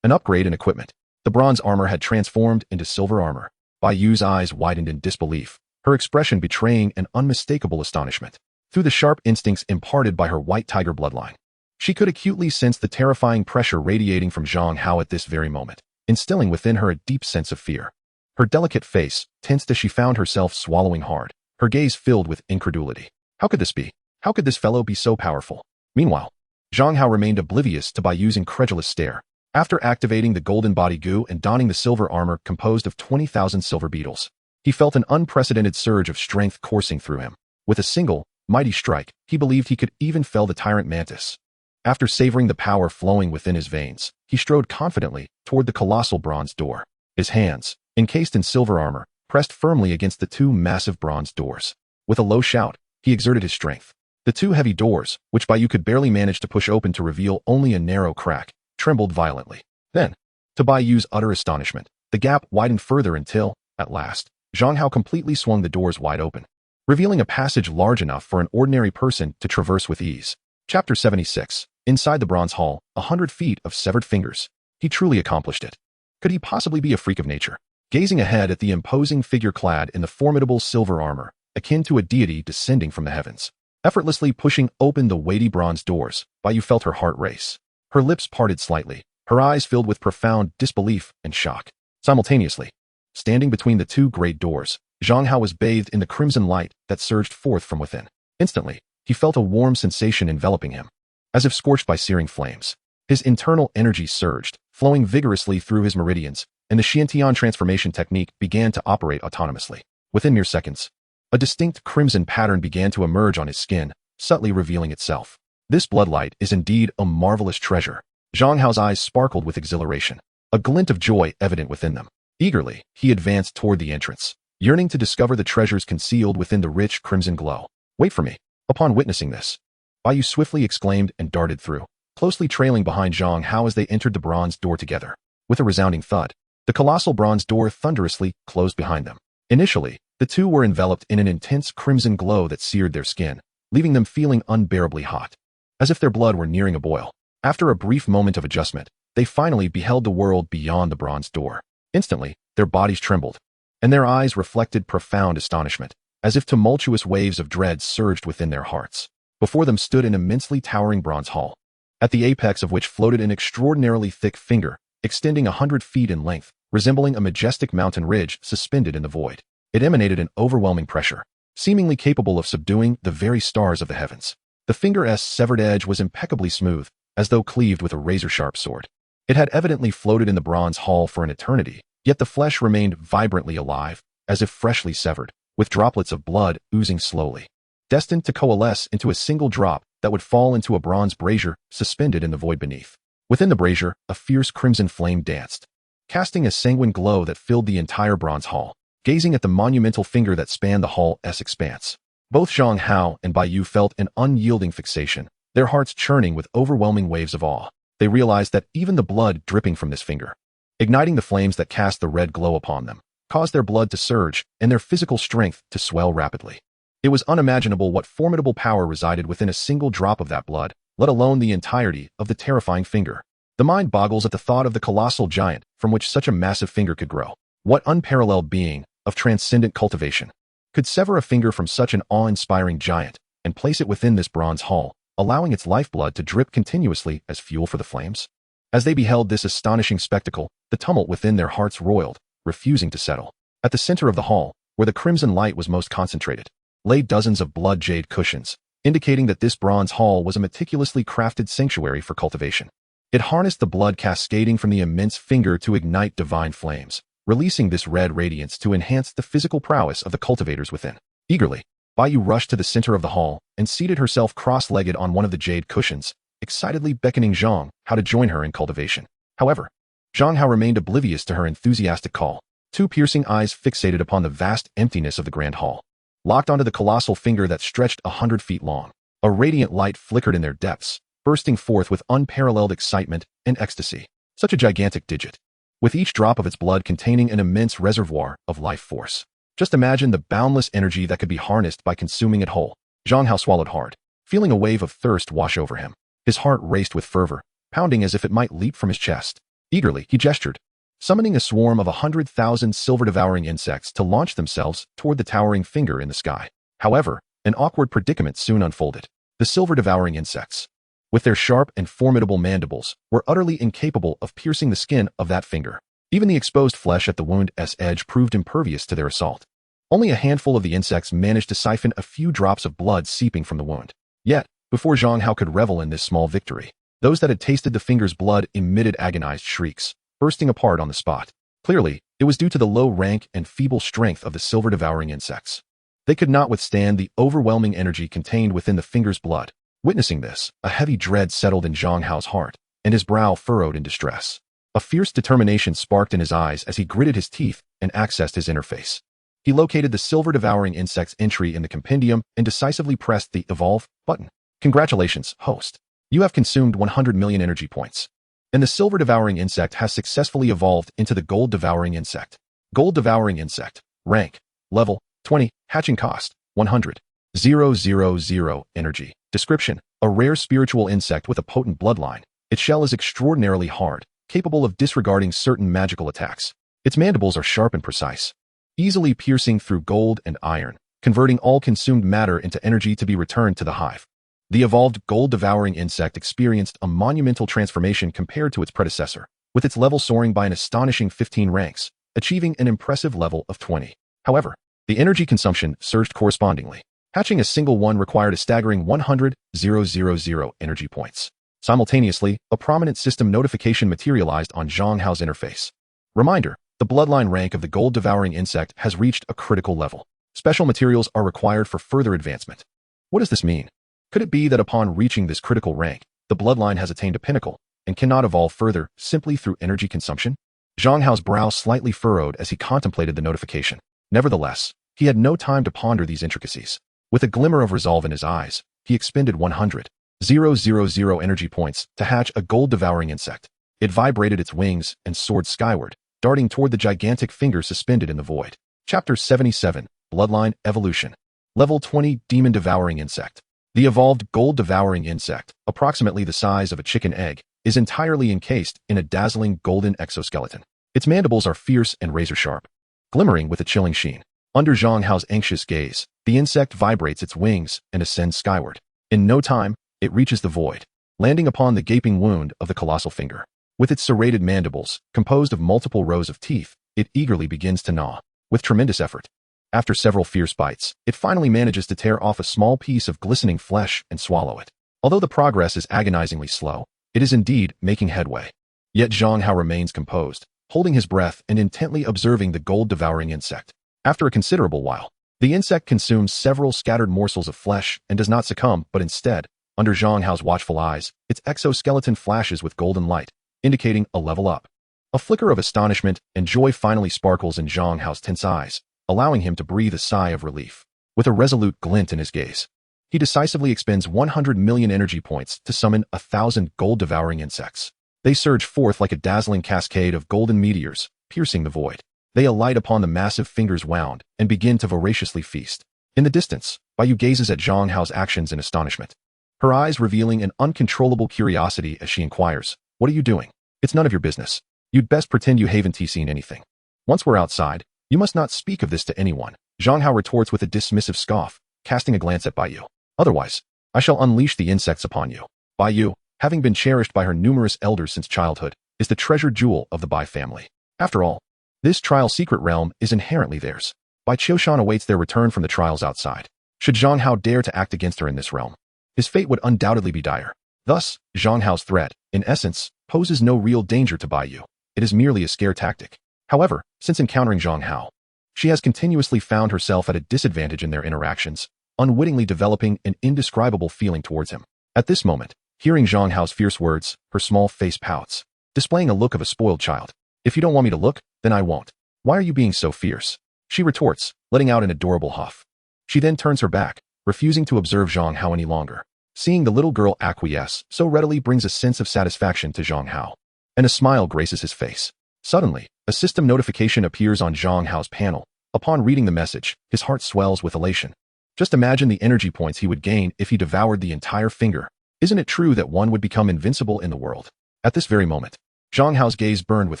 An upgrade in equipment. The bronze armor had transformed into silver armor. Bayu's eyes widened in disbelief, her expression betraying an unmistakable astonishment. Through the sharp instincts imparted by her White Tiger bloodline, she could acutely sense the terrifying pressure radiating from Zhang Hao at this very moment, instilling within her a deep sense of fear. Her delicate face tensed as she found herself swallowing hard, her gaze filled with incredulity. How could this be? How could this fellow be so powerful? Meanwhile, Zhang Hao remained oblivious to Bayu's incredulous stare. After activating the golden body goo and donning the silver armor composed of 20,000 silver beetles, he felt an unprecedented surge of strength coursing through him. With a single, mighty strike, he believed he could even fell the tyrant mantis. After savoring the power flowing within his veins, he strode confidently toward the colossal bronze door. His hands, encased in silver armor, pressed firmly against the two massive bronze doors. With a low shout, he exerted his strength. The two heavy doors, which Bayu could barely manage to push open to reveal only a narrow crack, trembled violently. Then, to Bayu's utter astonishment, the gap widened further until, at last, Zhang Hao completely swung the doors wide open, revealing a passage large enough for an ordinary person to traverse with ease. Chapter 76. Inside the bronze hall, 100 feet of severed fingers. He truly accomplished it. Could he possibly be a freak of nature? Gazing ahead at the imposing figure clad in the formidable silver armor, akin to a deity descending from the heavens, effortlessly pushing open the weighty bronze doors, Bayu felt her heart race. Her lips parted slightly, her eyes filled with profound disbelief and shock. Simultaneously, standing between the two great doors, Zhang Hao was bathed in the crimson light that surged forth from within. Instantly, he felt a warm sensation enveloping him, as if scorched by searing flames. His internal energy surged, flowing vigorously through his meridians, and the Xiantian transformation technique began to operate autonomously. Within mere seconds, a distinct crimson pattern began to emerge on his skin, subtly revealing itself. This bloodlight is indeed a marvelous treasure. Zhang Hao's eyes sparkled with exhilaration, a glint of joy evident within them. Eagerly, he advanced toward the entrance, yearning to discover the treasures concealed within the rich crimson glow. Wait for me. Upon witnessing this, Bai swiftly exclaimed and darted through, closely trailing behind Zhang Hao as they entered the bronze door together. With a resounding thud, the colossal bronze door thunderously closed behind them. Initially, the two were enveloped in an intense crimson glow that seared their skin, leaving them feeling unbearably hot, as if their blood were nearing a boil. After a brief moment of adjustment, they finally beheld the world beyond the bronze door. Instantly, their bodies trembled, and their eyes reflected profound astonishment, as if tumultuous waves of dread surged within their hearts. Before them stood an immensely towering bronze hall, at the apex of which floated an extraordinarily thick finger, extending 100 feet in length, resembling a majestic mountain ridge suspended in the void. It emanated an overwhelming pressure, seemingly capable of subduing the very stars of the heavens. The finger's severed edge was impeccably smooth, as though cleaved with a razor-sharp sword. It had evidently floated in the bronze hall for an eternity, yet the flesh remained vibrantly alive, as if freshly severed, with droplets of blood oozing slowly, destined to coalesce into a single drop that would fall into a bronze brazier suspended in the void beneath. Within the brazier, a fierce crimson flame danced, casting a sanguine glow that filled the entire bronze hall. Gazing at the monumental finger that spanned the hall's expanse, both Zhang Hao and Bai felt an unyielding fixation, their hearts churning with overwhelming waves of awe. They realized that even the blood dripping from this finger, igniting the flames that cast the red glow upon them, caused their blood to surge and their physical strength to swell rapidly. It was unimaginable what formidable power resided within a single drop of that blood, let alone the entirety of the terrifying finger. The mind boggles at the thought of the colossal giant from which such a massive finger could grow. What unparalleled being of transcendent cultivation could sever a finger from such an awe-inspiring giant and place it within this bronze hall, allowing its lifeblood to drip continuously as fuel for the flames? As they beheld this astonishing spectacle, the tumult within their hearts roiled, refusing to settle. At the center of the hall, where the crimson light was most concentrated, lay dozens of blood jade cushions, indicating that this bronze hall was a meticulously crafted sanctuary for cultivation. It harnessed the blood cascading from the immense finger to ignite divine flames, releasing this red radiance to enhance the physical prowess of the cultivators within. Eagerly, Bai rushed to the center of the hall and seated herself cross-legged on one of the jade cushions, excitedly beckoning Zhang Hao to join her in cultivation. However, Zhang Hao remained oblivious to her enthusiastic call, two piercing eyes fixated upon the vast emptiness of the grand hall, locked onto the colossal finger that stretched 100 feet long. A radiant light flickered in their depths, bursting forth with unparalleled excitement and ecstasy. Such a gigantic digit, with each drop of its blood containing an immense reservoir of life force. Just imagine the boundless energy that could be harnessed by consuming it whole. Zhang Hao swallowed hard, feeling a wave of thirst wash over him. His heart raced with fervor, pounding as if it might leap from his chest. Eagerly, he gestured, summoning a swarm of 100,000 silver-devouring insects to launch themselves toward the towering finger in the sky. However, an awkward predicament soon unfolded. The silver-devouring insects, with their sharp and formidable mandibles, were utterly incapable of piercing the skin of that finger. Even the exposed flesh at the wound's edge proved impervious to their assault. Only a handful of the insects managed to siphon a few drops of blood seeping from the wound. Yet, before Zhang Hao could revel in this small victory, those that had tasted the finger's blood emitted agonized shrieks, bursting apart on the spot. Clearly, it was due to the low rank and feeble strength of the silver-devouring insects. They could not withstand the overwhelming energy contained within the finger's blood. Witnessing this, a heavy dread settled in Zhang Hao's heart, and his brow furrowed in distress. A fierce determination sparked in his eyes as he gritted his teeth and accessed his interface. He located the silver-devouring insect's entry in the compendium and decisively pressed the Evolve button. Congratulations, host. You have consumed 100 million energy points, and the silver-devouring insect has successfully evolved into the gold-devouring insect. Gold-devouring insect. Rank. Level. 20. Hatching cost. 100,000 energy. Description. A rare spiritual insect with a potent bloodline. Its shell is extraordinarily hard, capable of disregarding certain magical attacks. Its mandibles are sharp and precise, easily piercing through gold and iron, converting all consumed matter into energy to be returned to the hive. The evolved gold-devouring insect experienced a monumental transformation compared to its predecessor, with its level soaring by an astonishing 15 ranks, achieving an impressive level of 20. However, The energy consumption surged correspondingly. Hatching a single one required a staggering 100,000 energy points. Simultaneously, a prominent system notification materialized on Zhang Hao's interface. Reminder: the bloodline rank of the gold-devouring insect has reached a critical level. Special materials are required for further advancement. What does this mean? Could it be that upon reaching this critical rank, the bloodline has attained a pinnacle and cannot evolve further simply through energy consumption? Zhang Hao's brow slightly furrowed as he contemplated the notification. Nevertheless, he had no time to ponder these intricacies. With a glimmer of resolve in his eyes, he expended 100,000 energy points to hatch a gold-devouring insect. It vibrated its wings and soared skyward, darting toward the gigantic finger suspended in the void. Chapter 77, Bloodline Evolution. Level 20, Demon-Devouring Insect. The evolved gold-devouring insect, approximately the size of a chicken egg, is entirely encased in a dazzling golden exoskeleton. Its mandibles are fierce and razor-sharp, glimmering with a chilling sheen. Under Zhang Hao's anxious gaze, the insect vibrates its wings and ascends skyward. In no time, it reaches the void, landing upon the gaping wound of the colossal finger. With its serrated mandibles, composed of multiple rows of teeth, it eagerly begins to gnaw. With tremendous effort, after several fierce bites, it finally manages to tear off a small piece of glistening flesh and swallow it. Although the progress is agonizingly slow, it is indeed making headway. Yet Zhang Hao remains composed, holding his breath and intently observing the gold-devouring insect. After a considerable while, the insect consumes several scattered morsels of flesh and does not succumb, but instead, under Zhang Hao's watchful eyes, its exoskeleton flashes with golden light, indicating a level up. A flicker of astonishment and joy finally sparkles in Zhang Hao's tense eyes, allowing him to breathe a sigh of relief. With a resolute glint in his gaze, he decisively expends 100 million energy points to summon 1,000 gold-devouring insects. They surge forth like a dazzling cascade of golden meteors, piercing the void. They alight upon the massive finger's wound and begin to voraciously feast. In the distance, Baiyu gazes at Zhang Hao's actions in astonishment, her eyes revealing an uncontrollable curiosity as she inquires, "What are you doing? It's none of your business. You'd best pretend you haven't seen anything. Once we're outside, you must not speak of this to anyone." Zhang Hao retorts with a dismissive scoff, casting a glance at Baiyu. "Otherwise, I shall unleash the insects upon you." Baiyu, having been cherished by her numerous elders since childhood, is the treasured jewel of the Bai family. After all, this trial secret realm is inherently theirs. Bai Qiushan awaits their return from the trials outside. Should Zhang Hao dare to act against her in this realm, his fate would undoubtedly be dire. Thus, Zhang Hao's threat, in essence, poses no real danger to Baiyu. It is merely a scare tactic. However, since encountering Zhang Hao, she has continuously found herself at a disadvantage in their interactions, unwittingly developing an indescribable feeling towards him. At this moment, hearing Zhang Hao's fierce words, her small face pouts, displaying a look of a spoiled child. "If you don't want me to look, then I won't. Why are you being so fierce?" she retorts, letting out an adorable huff. She then turns her back, refusing to observe Zhang Hao any longer. Seeing the little girl acquiesce so readily brings a sense of satisfaction to Zhang Hao, and a smile graces his face. Suddenly, a system notification appears on Zhang Hao's panel. Upon reading the message, his heart swells with elation. Just imagine the energy points he would gain if he devoured the entire finger. Isn't it true that one would become invincible in the world? At this very moment, Zhang Hao's gaze burned with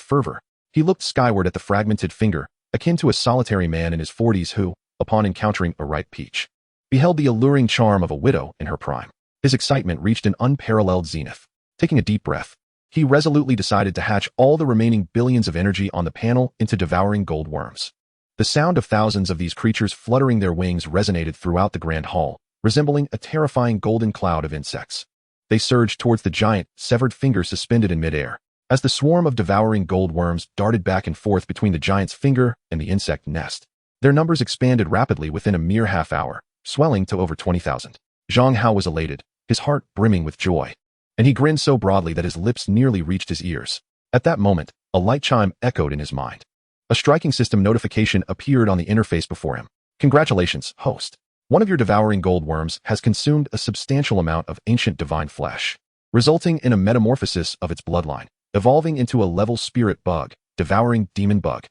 fervor. He looked skyward at the fragmented finger, akin to a solitary man in his 40s who, upon encountering a ripe peach, beheld the alluring charm of a widow in her prime. His excitement reached an unparalleled zenith. Taking a deep breath, he resolutely decided to hatch all the remaining billions of energy on the panel into devouring gold worms. The sound of thousands of these creatures fluttering their wings resonated throughout the grand hall, resembling a terrifying golden cloud of insects. They surged towards the giant, severed finger suspended in midair. As the swarm of devouring gold worms darted back and forth between the giant's finger and the insect nest, their numbers expanded rapidly within a mere half hour, swelling to over 20,000. Zhang Hao was elated, his heart brimming with joy, and he grinned so broadly that his lips nearly reached his ears. At that moment, a light chime echoed in his mind. A striking system notification appeared on the interface before him. "Congratulations, host. One of your devouring gold worms has consumed a substantial amount of ancient divine flesh, resulting in a metamorphosis of its bloodline, evolving into a level spirit bug, devouring demon bug."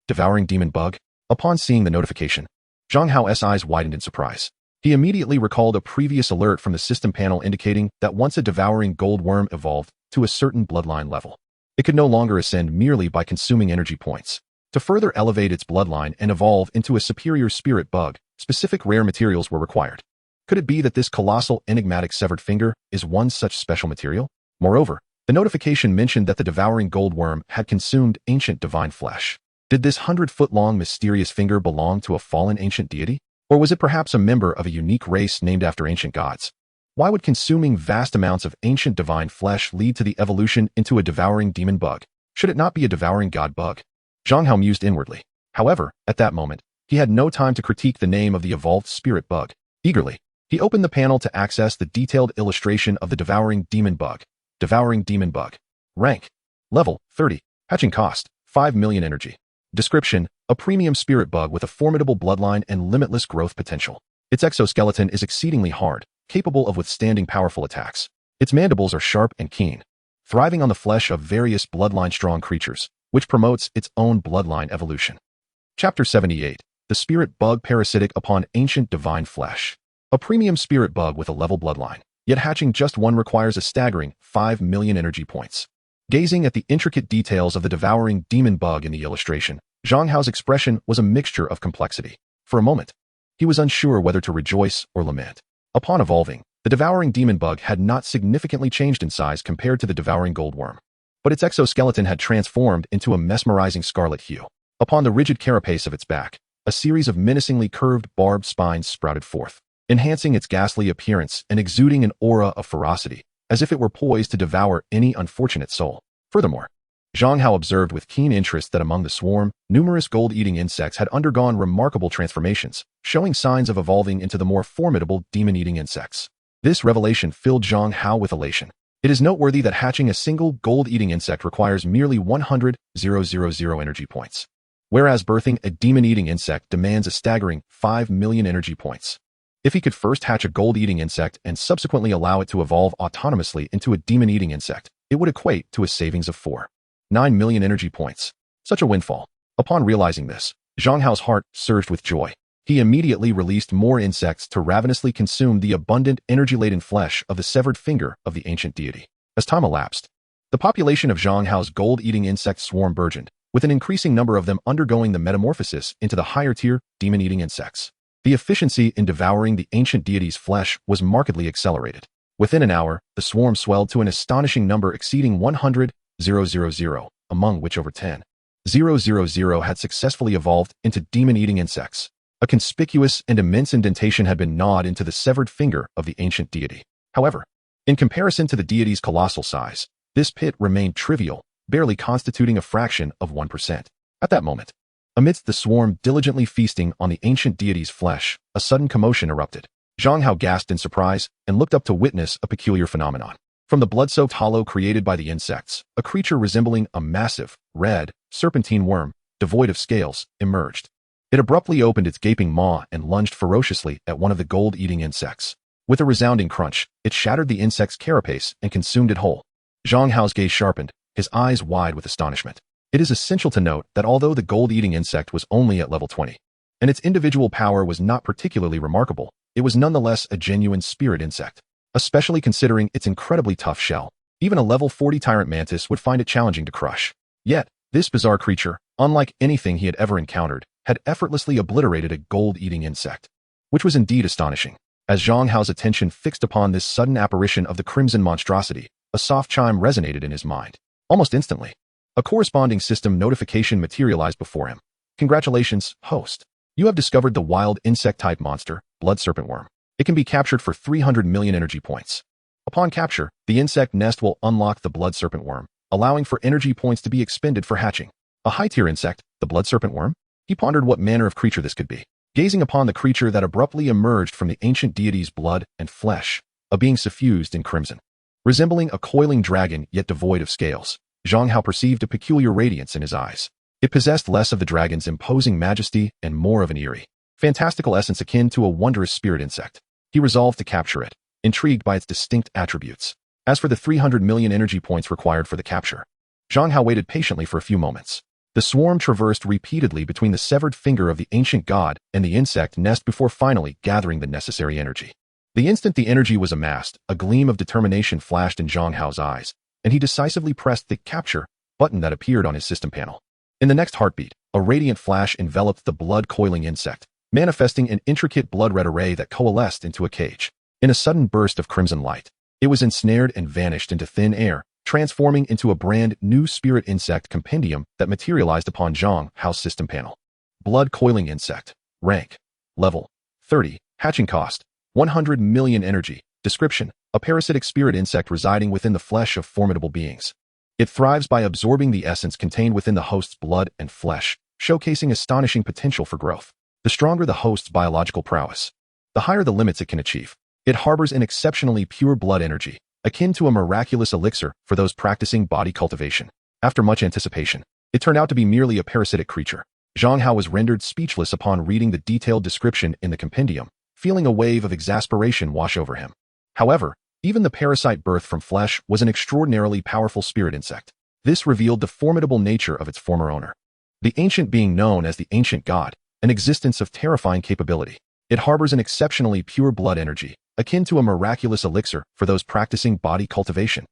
Devouring demon bug? Upon seeing the notification, Zhang Hao's eyes widened in surprise. He immediately recalled a previous alert from the system panel indicating that once a devouring gold worm evolved to a certain bloodline level, it could no longer ascend merely by consuming energy points. To further elevate its bloodline and evolve into a superior spirit bug, specific rare materials were required. Could it be that this colossal, enigmatic severed finger is one such special material? Moreover, the notification mentioned that the devouring gold worm had consumed ancient divine flesh. Did this 100-foot-long mysterious finger belong to a fallen ancient deity? Or was it perhaps a member of a unique race named after ancient gods? Why would consuming vast amounts of ancient divine flesh lead to the evolution into a devouring demon bug? Should it not be a devouring god bug? Zhang Hao mused inwardly. However, at that moment, he had no time to critique the name of the evolved spirit bug. Eagerly, he opened the panel to access the detailed illustration of the devouring demon bug. Devouring demon bug. Rank. Level, 30. Hatching cost, 5 million energy. Description, a premium spirit bug with a formidable bloodline and limitless growth potential. Its exoskeleton is exceedingly hard, capable of withstanding powerful attacks. Its mandibles are sharp and keen, thriving on the flesh of various bloodline-strong creatures, which promotes its own bloodline evolution. Chapter 78. The Spirit Bug Parasitic Upon Ancient Divine Flesh. A premium spirit bug with a level bloodline, yet hatching just one requires a staggering 5 million energy points. Gazing at the intricate details of the devouring demon bug in the illustration, Zhang Hao's expression was a mixture of complexity. For a moment, he was unsure whether to rejoice or lament. Upon evolving, the devouring demon bug had not significantly changed in size compared to the devouring goldworm, but its exoskeleton had transformed into a mesmerizing scarlet hue. Upon the rigid carapace of its back, a series of menacingly curved barbed spines sprouted forth, enhancing its ghastly appearance and exuding an aura of ferocity, as if it were poised to devour any unfortunate soul. Furthermore, Zhang Hao observed with keen interest that among the swarm, numerous gold-eating insects had undergone remarkable transformations, showing signs of evolving into the more formidable demon-eating insects. This revelation filled Zhang Hao with elation. It is noteworthy that hatching a single gold-eating insect requires merely 100,000 energy points, whereas birthing a demon-eating insect demands a staggering 5 million energy points. If he could first hatch a gold-eating insect and subsequently allow it to evolve autonomously into a demon-eating insect, it would equate to a savings of 9 million energy points. Such a windfall. Upon realizing this, Zhang Hao's heart surged with joy. He immediately released more insects to ravenously consume the abundant, energy-laden flesh of the severed finger of the ancient deity. As time elapsed, the population of Zhang Hao's gold-eating insect swarm burgeoned, with an increasing number of them undergoing the metamorphosis into the higher-tier, demon-eating insects. The efficiency in devouring the ancient deity's flesh was markedly accelerated. Within an hour, the swarm swelled to an astonishing number exceeding 100,000, among which over 10,000 had successfully evolved into demon-eating insects. A conspicuous and immense indentation had been gnawed into the severed finger of the ancient deity. However, in comparison to the deity's colossal size, this pit remained trivial, barely constituting a fraction of 1%. At that moment, amidst the swarm diligently feasting on the ancient deity's flesh, a sudden commotion erupted. Zhang Hao gasped in surprise and looked up to witness a peculiar phenomenon. From the blood-soaked hollow created by the insects, a creature resembling a massive, red, serpentine worm, devoid of scales, emerged. It abruptly opened its gaping maw and lunged ferociously at one of the gold-eating insects. With a resounding crunch, it shattered the insect's carapace and consumed it whole. Zhang Hao's gaze sharpened, his eyes wide with astonishment. It is essential to note that although the gold-eating insect was only at level 20, and its individual power was not particularly remarkable, it was nonetheless a genuine spirit insect. Especially considering its incredibly tough shell, even a level 40 tyrant mantis would find it challenging to crush. Yet, this bizarre creature, unlike anything he had ever encountered, had effortlessly obliterated a gold-eating insect, which was indeed astonishing. As Zhang Hao's attention fixed upon this sudden apparition of the crimson monstrosity, a soft chime resonated in his mind. Almost instantly, a corresponding system notification materialized before him. Congratulations, host. You have discovered the wild insect-type monster, blood serpent worm. It can be captured for 300 million energy points. Upon capture, the insect nest will unlock the blood serpent worm, allowing for energy points to be expended for hatching. A high-tier insect, the blood serpent worm? He pondered what manner of creature this could be. Gazing upon the creature that abruptly emerged from the ancient deity's blood and flesh, a being suffused in crimson. Resembling a coiling dragon yet devoid of scales, Zhang Hao perceived a peculiar radiance in his eyes. It possessed less of the dragon's imposing majesty and more of an eerie, fantastical essence akin to a wondrous spirit insect. He resolved to capture it, intrigued by its distinct attributes. As for the 300 million energy points required for the capture, Zhang Hao waited patiently for a few moments. The swarm traversed repeatedly between the severed finger of the ancient god and the insect nest before finally gathering the necessary energy. The instant the energy was amassed, a gleam of determination flashed in Zhang Hao's eyes, and he decisively pressed the capture button that appeared on his system panel. In the next heartbeat, a radiant flash enveloped the blood-coiling insect, manifesting an intricate blood-red array that coalesced into a cage. In a sudden burst of crimson light, it was ensnared and vanished into thin air, transforming into a brand new spirit insect compendium that materialized upon Zhang Hao's system panel. Blood coiling insect. Rank. Level. 30. Hatching cost. 100 million energy. Description. A parasitic spirit insect residing within the flesh of formidable beings. It thrives by absorbing the essence contained within the host's blood and flesh, showcasing astonishing potential for growth. The stronger the host's biological prowess, the higher the limits it can achieve. It harbors an exceptionally pure blood energy, akin to a miraculous elixir for those practicing body cultivation. After much anticipation, it turned out to be merely a parasitic creature. Zhang Hao was rendered speechless upon reading the detailed description in the compendium, feeling a wave of exasperation wash over him. However, even the parasite birthed from flesh was an extraordinarily powerful spirit insect. This revealed the formidable nature of its former owner. The ancient being known as the ancient god, an existence of terrifying capability. It harbors an exceptionally pure blood energy, akin to a miraculous elixir for those practicing body cultivation.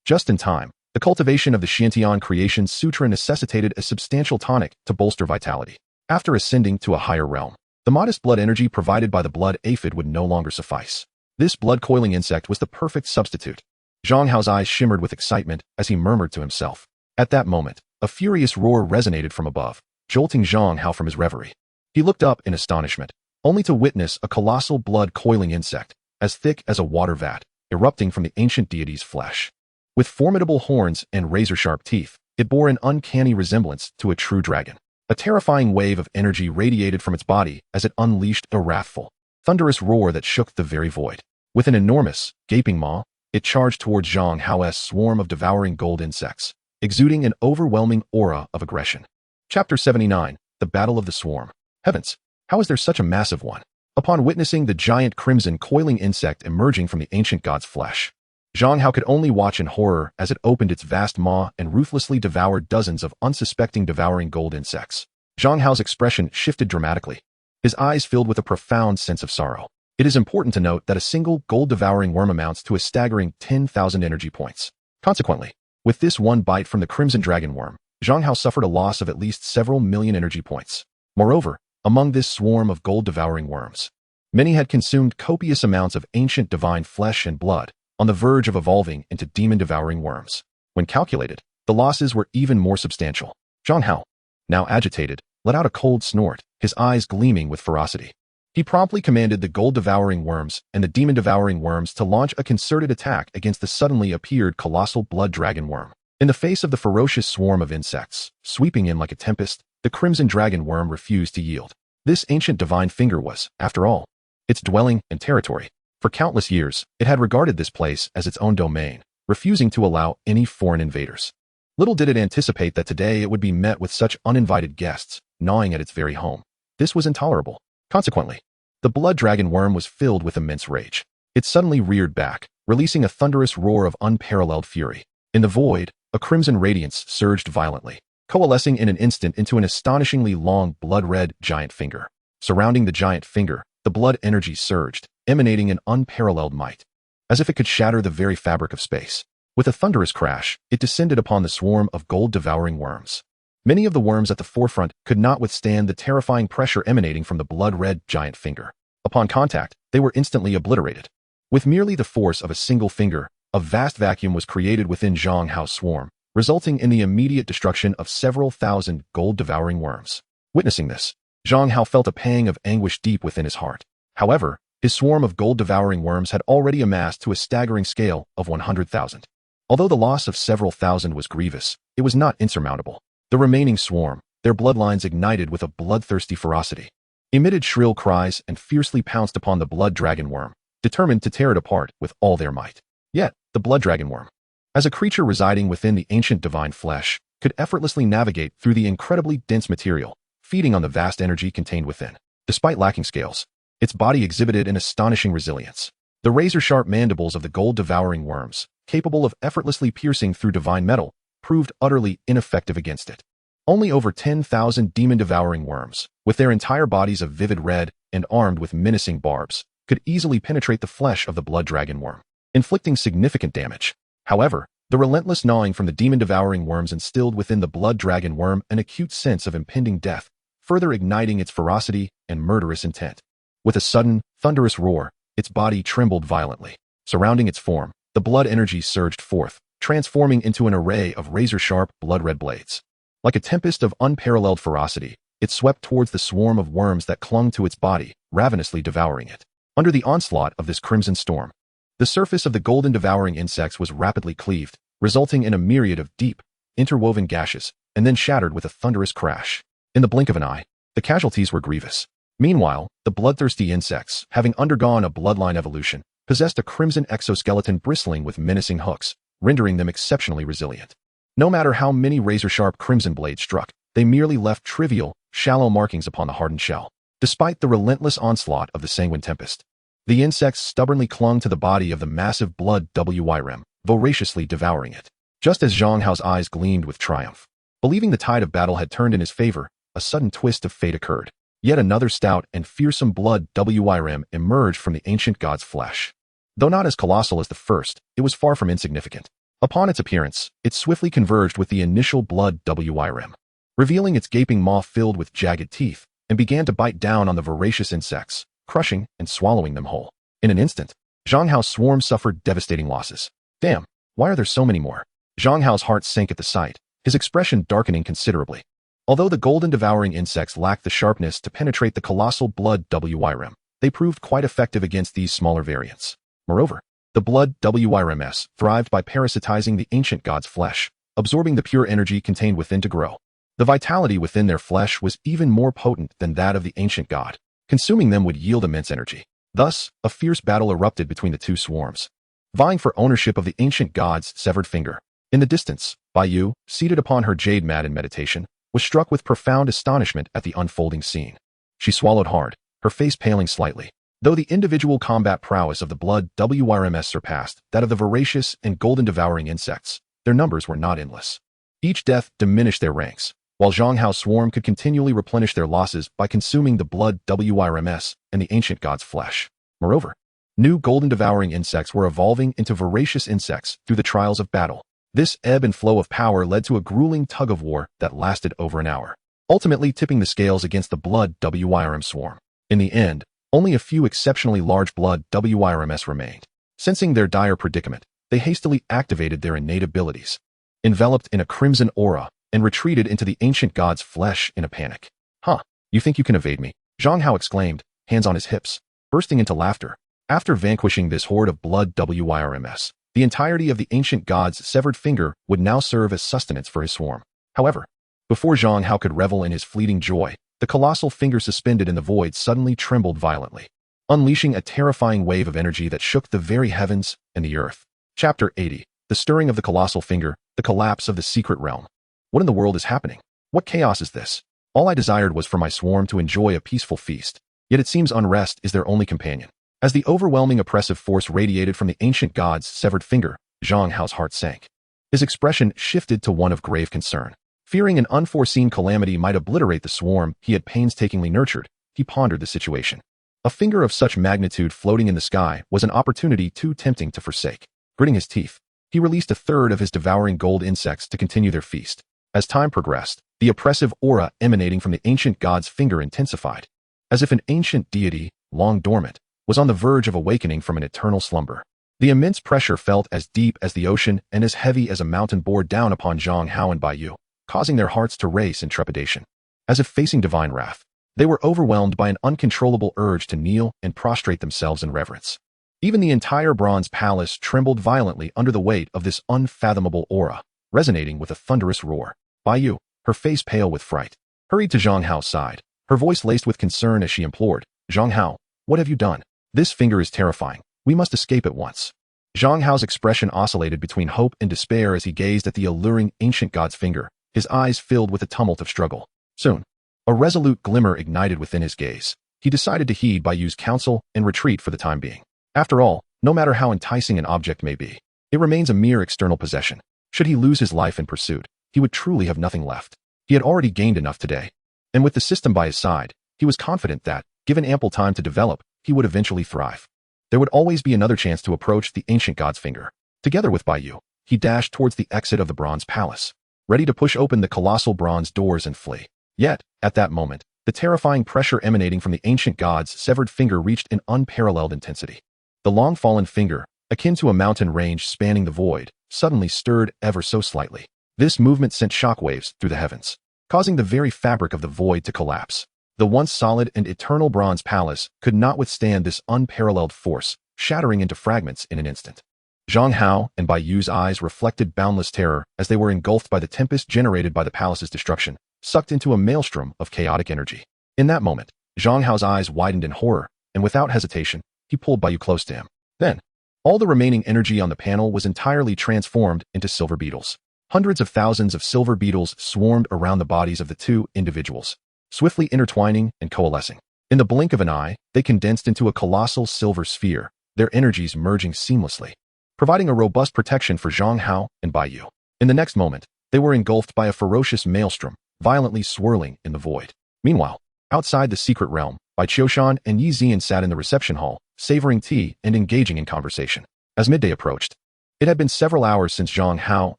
Just in time, the cultivation of the Xiantian Creation Sutra necessitated a substantial tonic to bolster vitality. After ascending to a higher realm, the modest blood energy provided by the blood aphid would no longer suffice. This blood-coiling insect was the perfect substitute. Zhang Hao's eyes shimmered with excitement as he murmured to himself. At that moment, a furious roar resonated from above, jolting Zhang Hao from his reverie. He looked up in astonishment, only to witness a colossal blood-coiling insect, as thick as a water vat, erupting from the ancient deity's flesh. With formidable horns and razor-sharp teeth, it bore an uncanny resemblance to a true dragon. A terrifying wave of energy radiated from its body as it unleashed a wrathful, thunderous roar that shook the very void. With an enormous, gaping maw, it charged towards Zhang Hao's swarm of devouring gold insects, exuding an overwhelming aura of aggression. Chapter 79. The Battle of the Swarm. Heavens! How is there such a massive one? Upon witnessing the giant crimson coiling insect emerging from the ancient god's flesh, Zhang Hao could only watch in horror as it opened its vast maw and ruthlessly devoured dozens of unsuspecting devouring gold insects. Zhang Hao's expression shifted dramatically. His eyes filled with a profound sense of sorrow. It is important to note that a single gold-devouring worm amounts to a staggering 10,000 energy points. Consequently, with this one bite from the crimson dragon worm, Zhang Hao suffered a loss of at least several million energy points. Moreover, among this swarm of gold-devouring worms, many had consumed copious amounts of ancient divine flesh and blood, on the verge of evolving into demon-devouring worms. When calculated, the losses were even more substantial. Zhang Hao, now agitated, let out a cold snort, his eyes gleaming with ferocity. He promptly commanded the gold-devouring worms and the demon-devouring worms to launch a concerted attack against the suddenly appeared colossal blood dragon worm. In the face of the ferocious swarm of insects, sweeping in like a tempest, the crimson dragon worm refused to yield. This ancient divine finger was, after all, its dwelling and territory. For countless years, it had regarded this place as its own domain, refusing to allow any foreign invaders. Little did it anticipate that today it would be met with such uninvited guests, gnawing at its very home. This was intolerable. Consequently, the blood dragon worm was filled with immense rage. It suddenly reared back, releasing a thunderous roar of unparalleled fury. In the void, a crimson radiance surged violently, coalescing in an instant into an astonishingly long blood-red giant finger. Surrounding the giant finger, the blood energy surged, emanating an unparalleled might, as if it could shatter the very fabric of space. With a thunderous crash, it descended upon the swarm of gold-devouring worms. Many of the worms at the forefront could not withstand the terrifying pressure emanating from the blood-red giant finger. Upon contact, they were instantly obliterated. With merely the force of a single finger, a vast vacuum was created within Zhang Hao's swarm, resulting in the immediate destruction of several thousand gold-devouring worms. Witnessing this, Zhang Hao felt a pang of anguish deep within his heart. However, his swarm of gold-devouring worms had already amassed to a staggering scale of 100,000. Although the loss of several thousand was grievous, it was not insurmountable. The remaining swarm, their bloodlines ignited with a bloodthirsty ferocity, emitted shrill cries and fiercely pounced upon the blood dragon worm, determined to tear it apart with all their might. Yet, the blood dragon worm, as a creature residing within the ancient divine flesh, could effortlessly navigate through the incredibly dense material, feeding on the vast energy contained within. Despite lacking scales, its body exhibited an astonishing resilience. The razor-sharp mandibles of the gold-devouring worms, capable of effortlessly piercing through divine metal, proved utterly ineffective against it. Only over 10,000 demon-devouring worms, with their entire bodies of vivid red and armed with menacing barbs, could easily penetrate the flesh of the blood dragon worm, inflicting significant damage. However, the relentless gnawing from the demon-devouring worms instilled within the blood dragon worm an acute sense of impending death, further igniting its ferocity and murderous intent. With a sudden, thunderous roar, its body trembled violently. Surrounding its form, the blood energy surged forth, transforming into an array of razor-sharp, blood-red blades. Like a tempest of unparalleled ferocity, it swept towards the swarm of worms that clung to its body, ravenously devouring it. Under the onslaught of this crimson storm, the surface of the golden devouring insects was rapidly cleaved, resulting in a myriad of deep, interwoven gashes, and then shattered with a thunderous crash. In the blink of an eye, the casualties were grievous. Meanwhile, the bloodthirsty insects, having undergone a bloodline evolution, possessed a crimson exoskeleton bristling with menacing hooks, rendering them exceptionally resilient. No matter how many razor-sharp crimson blades struck, they merely left trivial, shallow markings upon the hardened shell. Despite the relentless onslaught of the sanguine tempest, the insects stubbornly clung to the body of the massive blood wyrm, voraciously devouring it. Just as Zhang Hao's eyes gleamed with triumph, believing the tide of battle had turned in his favor, a sudden twist of fate occurred. Yet another stout and fearsome blood wyrm emerged from the ancient god's flesh. Though not as colossal as the first, it was far from insignificant. Upon its appearance, it swiftly converged with the initial blood wyrm, revealing its gaping maw filled with jagged teeth, and began to bite down on the voracious insects, crushing and swallowing them whole. In an instant, Zhang Hao's swarm suffered devastating losses. Damn, why are there so many more? Zhang Hao's heart sank at the sight, his expression darkening considerably. Although the golden devouring insects lacked the sharpness to penetrate the colossal blood wyrm, they proved quite effective against these smaller variants. Moreover, the blood wyrms thrived by parasitizing the ancient god's flesh, absorbing the pure energy contained within to grow. The vitality within their flesh was even more potent than that of the ancient god. Consuming them would yield immense energy. Thus, a fierce battle erupted between the two swarms, vying for ownership of the ancient god's severed finger. In the distance, Baiyu, seated upon her jade mat in meditation, was struck with profound astonishment at the unfolding scene. She swallowed hard, her face paling slightly. Though the individual combat prowess of the blood wyrms surpassed that of the voracious and golden devouring insects, their numbers were not endless. Each death diminished their ranks, while Zhang Hao's swarm could continually replenish their losses by consuming the blood wyrms and the ancient god's flesh. Moreover, new golden devouring insects were evolving into voracious insects through the trials of battle. This ebb and flow of power led to a grueling tug-of-war that lasted over an hour, ultimately tipping the scales against the blood wyrm swarm. In the end, only a few exceptionally large blood wyrms remained. Sensing their dire predicament, they hastily activated their innate abilities, enveloped in a crimson aura, and retreated into the ancient god's flesh in a panic. Huh, you think you can evade me? Zhang Hao exclaimed, hands on his hips, bursting into laughter. After vanquishing this horde of blood wyrms, the entirety of the ancient god's severed finger would now serve as sustenance for his swarm. However, before Zhang Hao could revel in his fleeting joy, the colossal finger suspended in the void suddenly trembled violently, unleashing a terrifying wave of energy that shook the very heavens and the earth. Chapter 80. The Stirring of the Colossal Finger, the Collapse of the Secret Realm. What in the world is happening? What chaos is this? All I desired was for my swarm to enjoy a peaceful feast, yet it seems unrest is their only companion. As the overwhelming oppressive force radiated from the ancient god's severed finger, Zhang Hao's heart sank. His expression shifted to one of grave concern. Fearing an unforeseen calamity might obliterate the swarm he had painstakingly nurtured, he pondered the situation. A finger of such magnitude floating in the sky was an opportunity too tempting to forsake. Gritting his teeth, he released a third of his devouring gold insects to continue their feast. As time progressed, the oppressive aura emanating from the ancient god's finger intensified, as if an ancient deity, long dormant, was on the verge of awakening from an eternal slumber. The immense pressure felt as deep as the ocean and as heavy as a mountain bore down upon Zhang Hao and Baiyu, causing their hearts to race in trepidation. As if facing divine wrath, they were overwhelmed by an uncontrollable urge to kneel and prostrate themselves in reverence. Even the entire bronze palace trembled violently under the weight of this unfathomable aura, resonating with a thunderous roar. Baiyu, her face pale with fright, hurried to Zhang Hao's side, her voice laced with concern as she implored, "Zhang Hao, what have you done? This finger is terrifying. We must escape at once." Zhang Hao's expression oscillated between hope and despair as he gazed at the alluring ancient god's finger, his eyes filled with a tumult of struggle. Soon, a resolute glimmer ignited within his gaze. He decided to heed Baiyu's counsel and retreat for the time being. After all, no matter how enticing an object may be, it remains a mere external possession. Should he lose his life in pursuit, he would truly have nothing left. He had already gained enough today, and with the system by his side, he was confident that, given ample time to develop, he would eventually thrive. There would always be another chance to approach the ancient god's finger. Together with Baiyu, he dashed towards the exit of the bronze palace, ready to push open the colossal bronze doors and flee. Yet, at that moment, the terrifying pressure emanating from the ancient god's severed finger reached an unparalleled intensity. The long-fallen finger, akin to a mountain range spanning the void, suddenly stirred ever so slightly. This movement sent shockwaves through the heavens, causing the very fabric of the void to collapse. The once solid and eternal bronze palace could not withstand this unparalleled force, shattering into fragments in an instant. Zhang Hao and Bai Yu's eyes reflected boundless terror as they were engulfed by the tempest generated by the palace's destruction, sucked into a maelstrom of chaotic energy. In that moment, Zhang Hao's eyes widened in horror, and without hesitation, he pulled Bai Yu close to him. Then, all the remaining energy on the panel was entirely transformed into silver beetles. Hundreds of thousands of silver beetles swarmed around the bodies of the two individuals, swiftly intertwining and coalescing. In the blink of an eye, they condensed into a colossal silver sphere, their energies merging seamlessly, providing a robust protection for Zhang Hao and Bai Yu. In the next moment, they were engulfed by a ferocious maelstrom, violently swirling in the void. Meanwhile, outside the secret realm, Bai Qiushan and Yi Zian sat in the reception hall, savoring tea and engaging in conversation. As midday approached, it had been several hours since Zhang Hao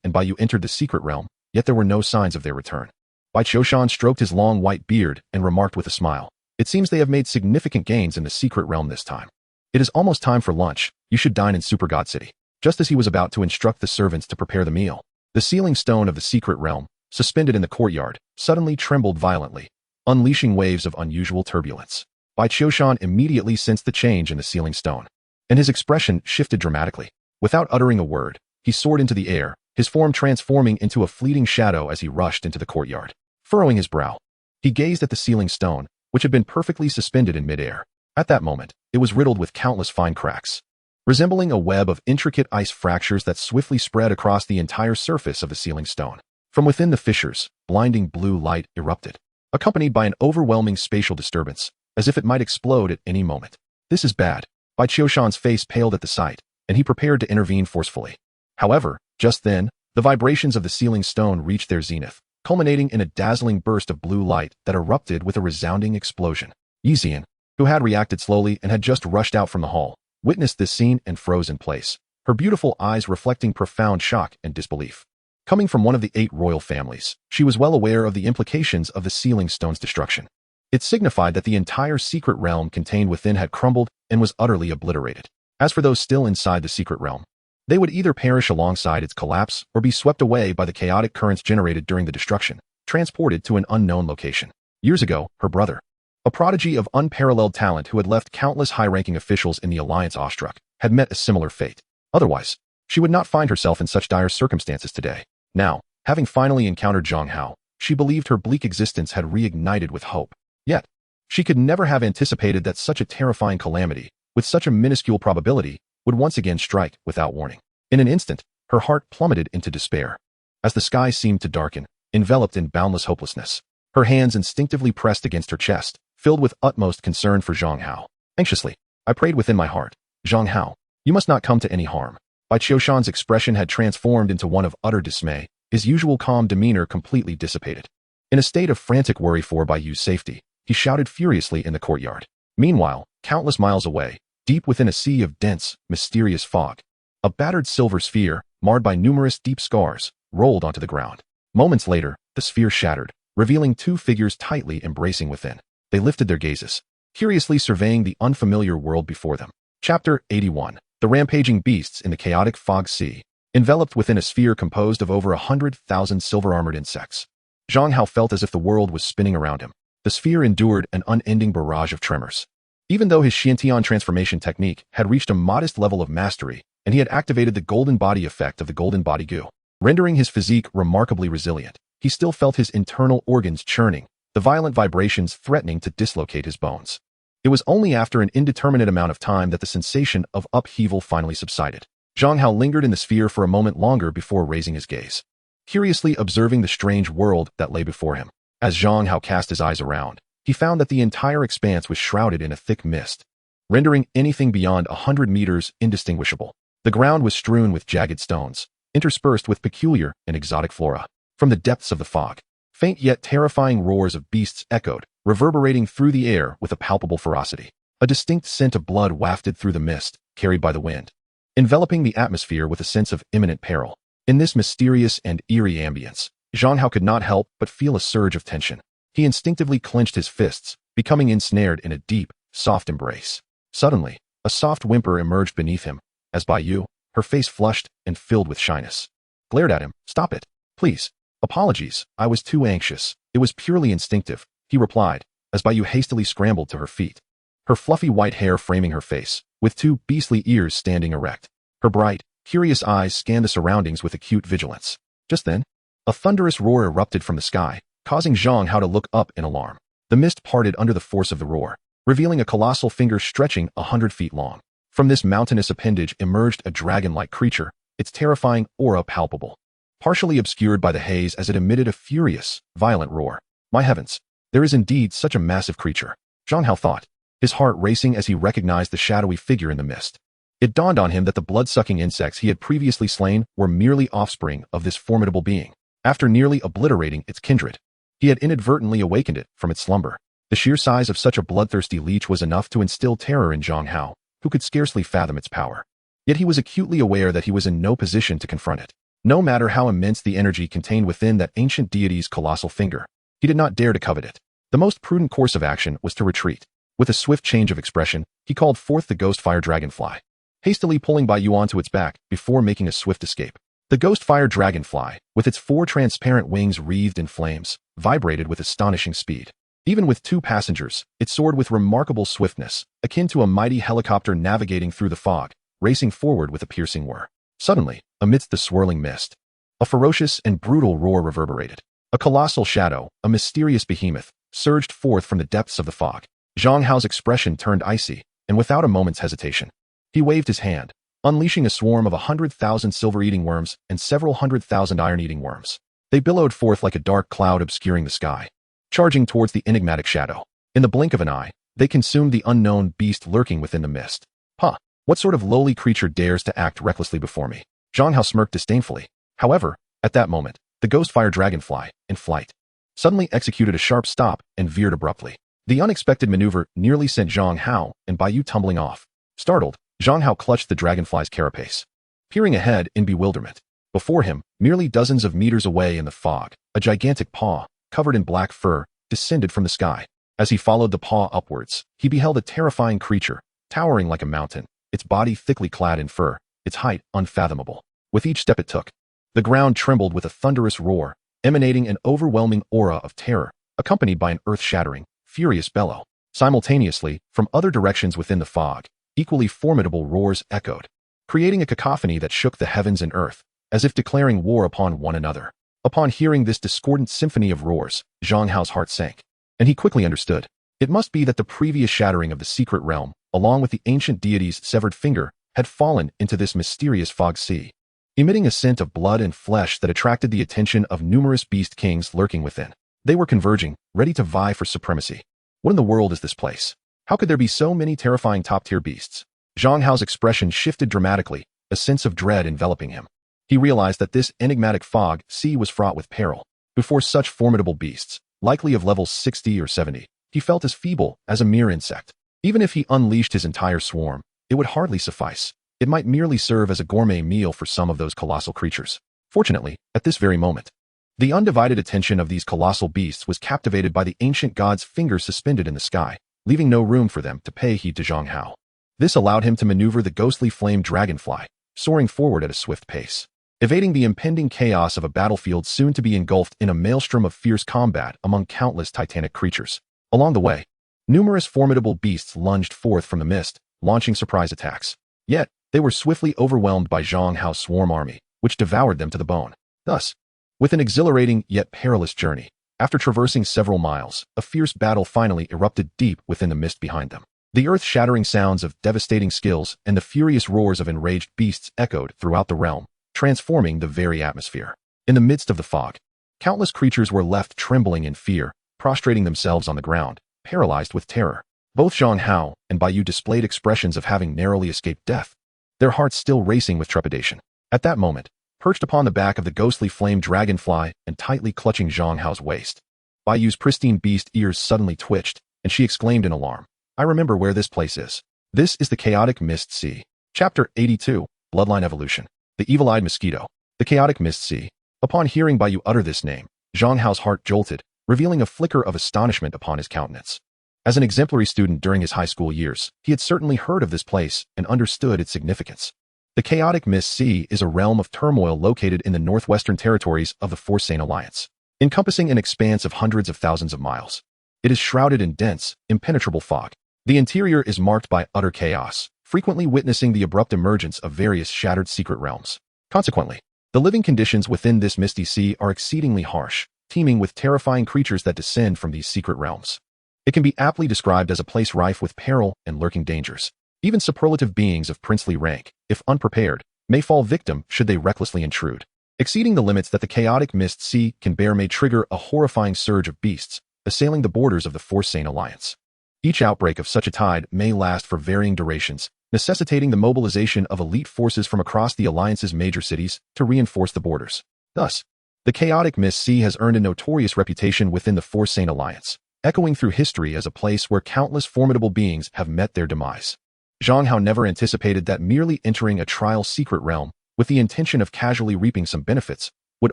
and Bai Yu entered the secret realm, yet there were no signs of their return. Bai Qiushan stroked his long white beard and remarked with a smile, "It seems they have made significant gains in the secret realm this time. It is almost time for lunch. You should dine in Super God City." Just as he was about to instruct the servants to prepare the meal, the sealing stone of the secret realm, suspended in the courtyard, suddenly trembled violently, unleashing waves of unusual turbulence. Bai Qiushan immediately sensed the change in the sealing stone, and his expression shifted dramatically. Without uttering a word, he soared into the air, his form transforming into a fleeting shadow as he rushed into the courtyard. Furrowing his brow, he gazed at the sealing stone, which had been perfectly suspended in midair. At that moment, it was riddled with countless fine cracks, resembling a web of intricate ice fractures that swiftly spread across the entire surface of the sealing stone. From within the fissures, blinding blue light erupted, accompanied by an overwhelming spatial disturbance, as if it might explode at any moment. "This is bad." Bai Qiushan's face paled at the sight, and he prepared to intervene forcefully. However, just then, the vibrations of the sealing stone reached their zenith, culminating in a dazzling burst of blue light that erupted with a resounding explosion. Yi Zian, who had reacted slowly and had just rushed out from the hall, witnessed this scene and froze in place, her beautiful eyes reflecting profound shock and disbelief. Coming from one of the 8 royal families, she was well aware of the implications of the sealing stone's destruction. It signified that the entire secret realm contained within had crumbled and was utterly obliterated. As for those still inside the secret realm, they would either perish alongside its collapse or be swept away by the chaotic currents generated during the destruction, transported to an unknown location. Years ago, her brother, a prodigy of unparalleled talent who had left countless high-ranking officials in the alliance awestruck, had met a similar fate. Otherwise, she would not find herself in such dire circumstances today. Now, having finally encountered Zhang Hao, she believed her bleak existence had reignited with hope. Yet, she could never have anticipated that such a terrifying calamity, with such a minuscule probability, would once again strike without warning. In an instant, her heart plummeted into despair. As the sky seemed to darken, enveloped in boundless hopelessness, her hands instinctively pressed against her chest, filled with utmost concern for Zhang Hao. Anxiously, I prayed within my heart, "Zhang Hao, you must not come to any harm." Bai Qiushan's expression had transformed into one of utter dismay, his usual calm demeanor completely dissipated. In a state of frantic worry for Bai Yu's safety, he shouted furiously in the courtyard. Meanwhile, countless miles away, deep within a sea of dense, mysterious fog, a battered silver sphere, marred by numerous deep scars, rolled onto the ground. Moments later, the sphere shattered, revealing 2 figures tightly embracing within. They lifted their gazes, curiously surveying the unfamiliar world before them. Chapter 81. The rampaging beasts in the chaotic fog sea, enveloped within a sphere composed of over 100,000 silver-armored insects. Zhang Hao felt as if the world was spinning around him. The sphere endured an unending barrage of tremors. Even though his Xiantian transformation technique had reached a modest level of mastery, and he had activated the golden body effect of the golden body goo, rendering his physique remarkably resilient, he still felt his internal organs churning, the violent vibrations threatening to dislocate his bones. It was only after an indeterminate amount of time that the sensation of upheaval finally subsided. Zhang Hao lingered in the sphere for a moment longer before raising his gaze, curiously observing the strange world that lay before him. As Zhang Hao cast his eyes around, he found that the entire expanse was shrouded in a thick mist, rendering anything beyond 100 meters indistinguishable. The ground was strewn with jagged stones, interspersed with peculiar and exotic flora. From the depths of the fog, faint yet terrifying roars of beasts echoed, reverberating through the air with a palpable ferocity. A distinct scent of blood wafted through the mist, carried by the wind, enveloping the atmosphere with a sense of imminent peril. In this mysterious and eerie ambience, Zhang Hao could not help but feel a surge of tension. He instinctively clenched his fists, becoming ensnared in a deep, soft embrace. Suddenly, a soft whimper emerged beneath him, as Baiyu, her face flushed and filled with shyness, glared at him. "Stop it, please." "Apologies, I was too anxious. It was purely instinctive," he replied, as Baiyu hastily scrambled to her feet, her fluffy white hair framing her face, with two beastly ears standing erect. Her bright, curious eyes scanned the surroundings with acute vigilance. Just then, a thunderous roar erupted from the sky, causing Zhang Hao to look up in alarm. The mist parted under the force of the roar, revealing a colossal finger stretching 100 feet long. From this mountainous appendage emerged a dragon-like creature, its terrifying aura palpable, partially obscured by the haze as it emitted a furious, violent roar. My heavens, there is indeed such a massive creature, Zhang Hao thought, his heart racing as he recognized the shadowy figure in the mist. It dawned on him that the blood-sucking insects he had previously slain were merely offspring of this formidable being. After nearly obliterating its kindred, he had inadvertently awakened it from its slumber. The sheer size of such a bloodthirsty leech was enough to instill terror in Zhang Hao, who could scarcely fathom its power. Yet he was acutely aware that he was in no position to confront it. No matter how immense the energy contained within that ancient deity's colossal finger, he did not dare to covet it. The most prudent course of action was to retreat. With a swift change of expression, he called forth the ghost fire dragonfly, hastily pulling Baiyu onto its back before making a swift escape. The ghost fire dragonfly, with its 4 transparent wings wreathed in flames, vibrated with astonishing speed. Even with 2 passengers, it soared with remarkable swiftness, akin to a mighty helicopter navigating through the fog, racing forward with a piercing whir. Suddenly, amidst the swirling mist, a ferocious and brutal roar reverberated. A colossal shadow, a mysterious behemoth, surged forth from the depths of the fog. Zhang Hao's expression turned icy, and without a moment's hesitation, he waved his hand, unleashing a swarm of 100,000 silver-eating worms and several 100,000 iron-eating worms. They billowed forth like a dark cloud obscuring the sky, charging towards the enigmatic shadow. In the blink of an eye, they consumed the unknown beast lurking within the mist. "Huh, what sort of lowly creature dares to act recklessly before me?" Zhang Hao smirked disdainfully. However, at that moment, the ghost fire dragonfly, in flight, suddenly executed a sharp stop and veered abruptly. The unexpected maneuver nearly sent Zhang Hao and Baiyu tumbling off. Startled, Zhang Hao clutched the dragonfly's carapace, peering ahead in bewilderment. Before him, merely dozens of meters away in the fog, a gigantic paw, covered in black fur, descended from the sky. As he followed the paw upwards, he beheld a terrifying creature, towering like a mountain, its body thickly clad in fur, its height unfathomable. With each step it took, the ground trembled with a thunderous roar, emanating an overwhelming aura of terror, accompanied by an earth-shattering, furious bellow. Simultaneously, from other directions within the fog, equally formidable roars echoed, creating a cacophony that shook the heavens and earth, as if declaring war upon one another. Upon hearing this discordant symphony of roars, Zhang Hao's heart sank, and he quickly understood. It must be that the previous shattering of the secret realm, along with the ancient deity's severed finger, had fallen into this mysterious fog sea, emitting a scent of blood and flesh that attracted the attention of numerous beast kings lurking within. They were converging, ready to vie for supremacy. What in the world is this place? How could there be so many terrifying top-tier beasts? Zhang Hao's expression shifted dramatically, a sense of dread enveloping him. He realized that this enigmatic fog sea was fraught with peril. Before such formidable beasts, likely of levels 60 or 70, he felt as feeble as a mere insect. Even if he unleashed his entire swarm, it would hardly suffice. It might merely serve as a gourmet meal for some of those colossal creatures. Fortunately, at this very moment, the undivided attention of these colossal beasts was captivated by the ancient god's fingers suspended in the sky, leaving no room for them to pay heed to Zhang Hao. This allowed him to maneuver the ghostly flame dragonfly, soaring forward at a swift pace, evading the impending chaos of a battlefield soon to be engulfed in a maelstrom of fierce combat among countless titanic creatures. Along the way, numerous formidable beasts lunged forth from the mist, launching surprise attacks. Yet, they were swiftly overwhelmed by Zhang Hao's swarm army, which devoured them to the bone. Thus, with an exhilarating yet perilous journey, after traversing several miles, a fierce battle finally erupted deep within the mist behind them. The earth-shattering sounds of devastating skills and the furious roars of enraged beasts echoed throughout the realm, transforming the very atmosphere. In the midst of the fog, countless creatures were left trembling in fear, prostrating themselves on the ground, paralyzed with terror. Both Zhang Hao and Baiyu displayed expressions of having narrowly escaped death, their hearts still racing with trepidation. At that moment, perched upon the back of the ghostly flame dragonfly and tightly clutching Zhang Hao's waist, Baiyu's pristine beast ears suddenly twitched, and she exclaimed in alarm, "I remember where this place is. This is the Chaotic Mist Sea." Chapter 82, Bloodline Evolution. The Evil-Eyed Mosquito. The Chaotic Mist Sea. Upon hearing Baiyu utter this name, Zhang Hao's heart jolted, revealing a flicker of astonishment upon his countenance. As an exemplary student during his high school years, he had certainly heard of this place and understood its significance. The chaotic Mist Sea is a realm of turmoil located in the northwestern territories of the Forsane Alliance, encompassing an expanse of hundreds of thousands of miles. It is shrouded in dense, impenetrable fog. The interior is marked by utter chaos, frequently witnessing the abrupt emergence of various shattered secret realms. Consequently, the living conditions within this misty sea are exceedingly harsh, teeming with terrifying creatures that descend from these secret realms. It can be aptly described as a place rife with peril and lurking dangers. Even superlative beings of princely rank, if unprepared, may fall victim should they recklessly intrude. Exceeding the limits that the chaotic Mist Sea can bear may trigger a horrifying surge of beasts, assailing the borders of the Forsane Alliance. Each outbreak of such a tide may last for varying durations, necessitating the mobilization of elite forces from across the Alliance's major cities to reinforce the borders. Thus, the chaotic Mist Sea has earned a notorious reputation within the Forsane Alliance, echoing through history as a place where countless formidable beings have met their demise. Zhang Hao never anticipated that merely entering a trial secret realm with the intention of casually reaping some benefits would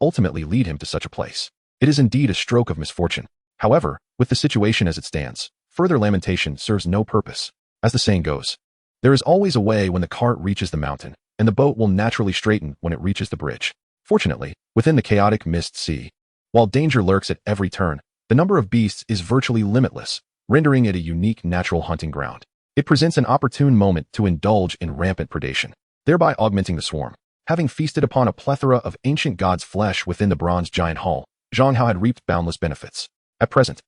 ultimately lead him to such a place. It is indeed a stroke of misfortune. However, with the situation as it stands, further lamentation serves no purpose. As the saying goes, there is always a way when the cart reaches the mountain, and the boat will naturally straighten when it reaches the bridge. Fortunately, within the chaotic Mist Sea, while danger lurks at every turn, the number of beasts is virtually limitless, rendering it a unique natural hunting ground. It presents an opportune moment to indulge in rampant predation, thereby augmenting the swarm. Having feasted upon a plethora of ancient gods' flesh within the bronze giant hall, Zhang Hao had reaped boundless benefits. At present,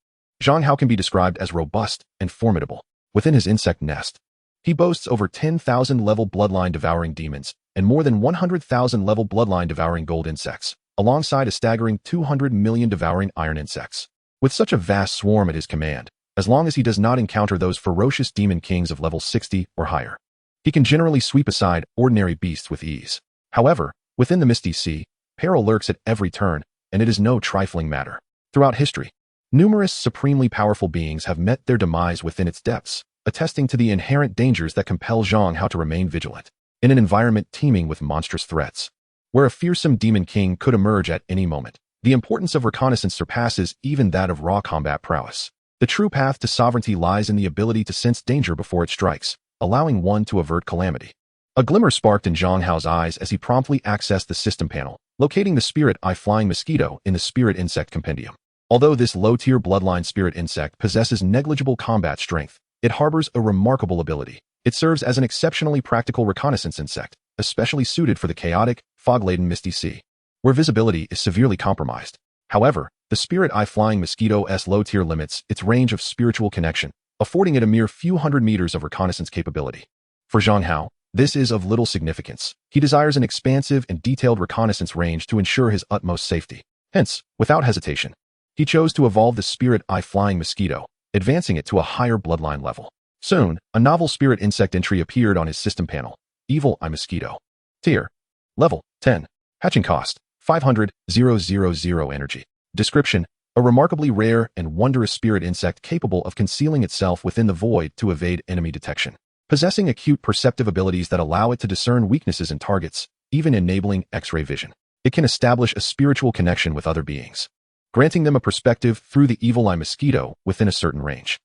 Zhang Hao can be described as robust and formidable. Within his insect nest, he boasts over 10,000 level bloodline devouring demons and more than 100,000 level bloodline devouring gold insects, alongside a staggering 200 million devouring iron insects. With such a vast swarm at his command, as long as he does not encounter those ferocious demon kings of level 60 or higher, he can generally sweep aside ordinary beasts with ease. However, within the Misty Sea, peril lurks at every turn, and it is no trifling matter. Throughout history, numerous supremely powerful beings have met their demise within its depths, attesting to the inherent dangers that compel Zhang Hao to remain vigilant. In an environment teeming with monstrous threats, where a fearsome demon king could emerge at any moment, the importance of reconnaissance surpasses even that of raw combat prowess. The true path to sovereignty lies in the ability to sense danger before it strikes, allowing one to avert calamity. A glimmer sparked in Zhang Hao's eyes as he promptly accessed the system panel, locating the spirit eye flying mosquito in the spirit insect compendium. Although this low-tier bloodline spirit insect possesses negligible combat strength, it harbors a remarkable ability. It serves as an exceptionally practical reconnaissance insect, especially suited for the chaotic, fog-laden Misty Sea, where visibility is severely compromised. However, the spirit eye flying mosquito's low tier limits its range of spiritual connection, affording it a mere few hundred meters of reconnaissance capability. For Zhang Hao, this is of little significance. He desires an expansive and detailed reconnaissance range to ensure his utmost safety. Hence, without hesitation, he chose to evolve the spirit eye flying mosquito, advancing it to a higher bloodline level. Soon, a novel spirit insect entry appeared on his system panel: Evil Eye Mosquito. Tier: Level 10. Hatching cost: 500,000 energy. Description: a remarkably rare and wondrous spirit insect capable of concealing itself within the void to evade enemy detection. Possessing acute perceptive abilities that allow it to discern weaknesses in targets, even enabling X-ray vision. It can establish a spiritual connection with other beings, granting them a perspective through the evil eye mosquito within a certain range.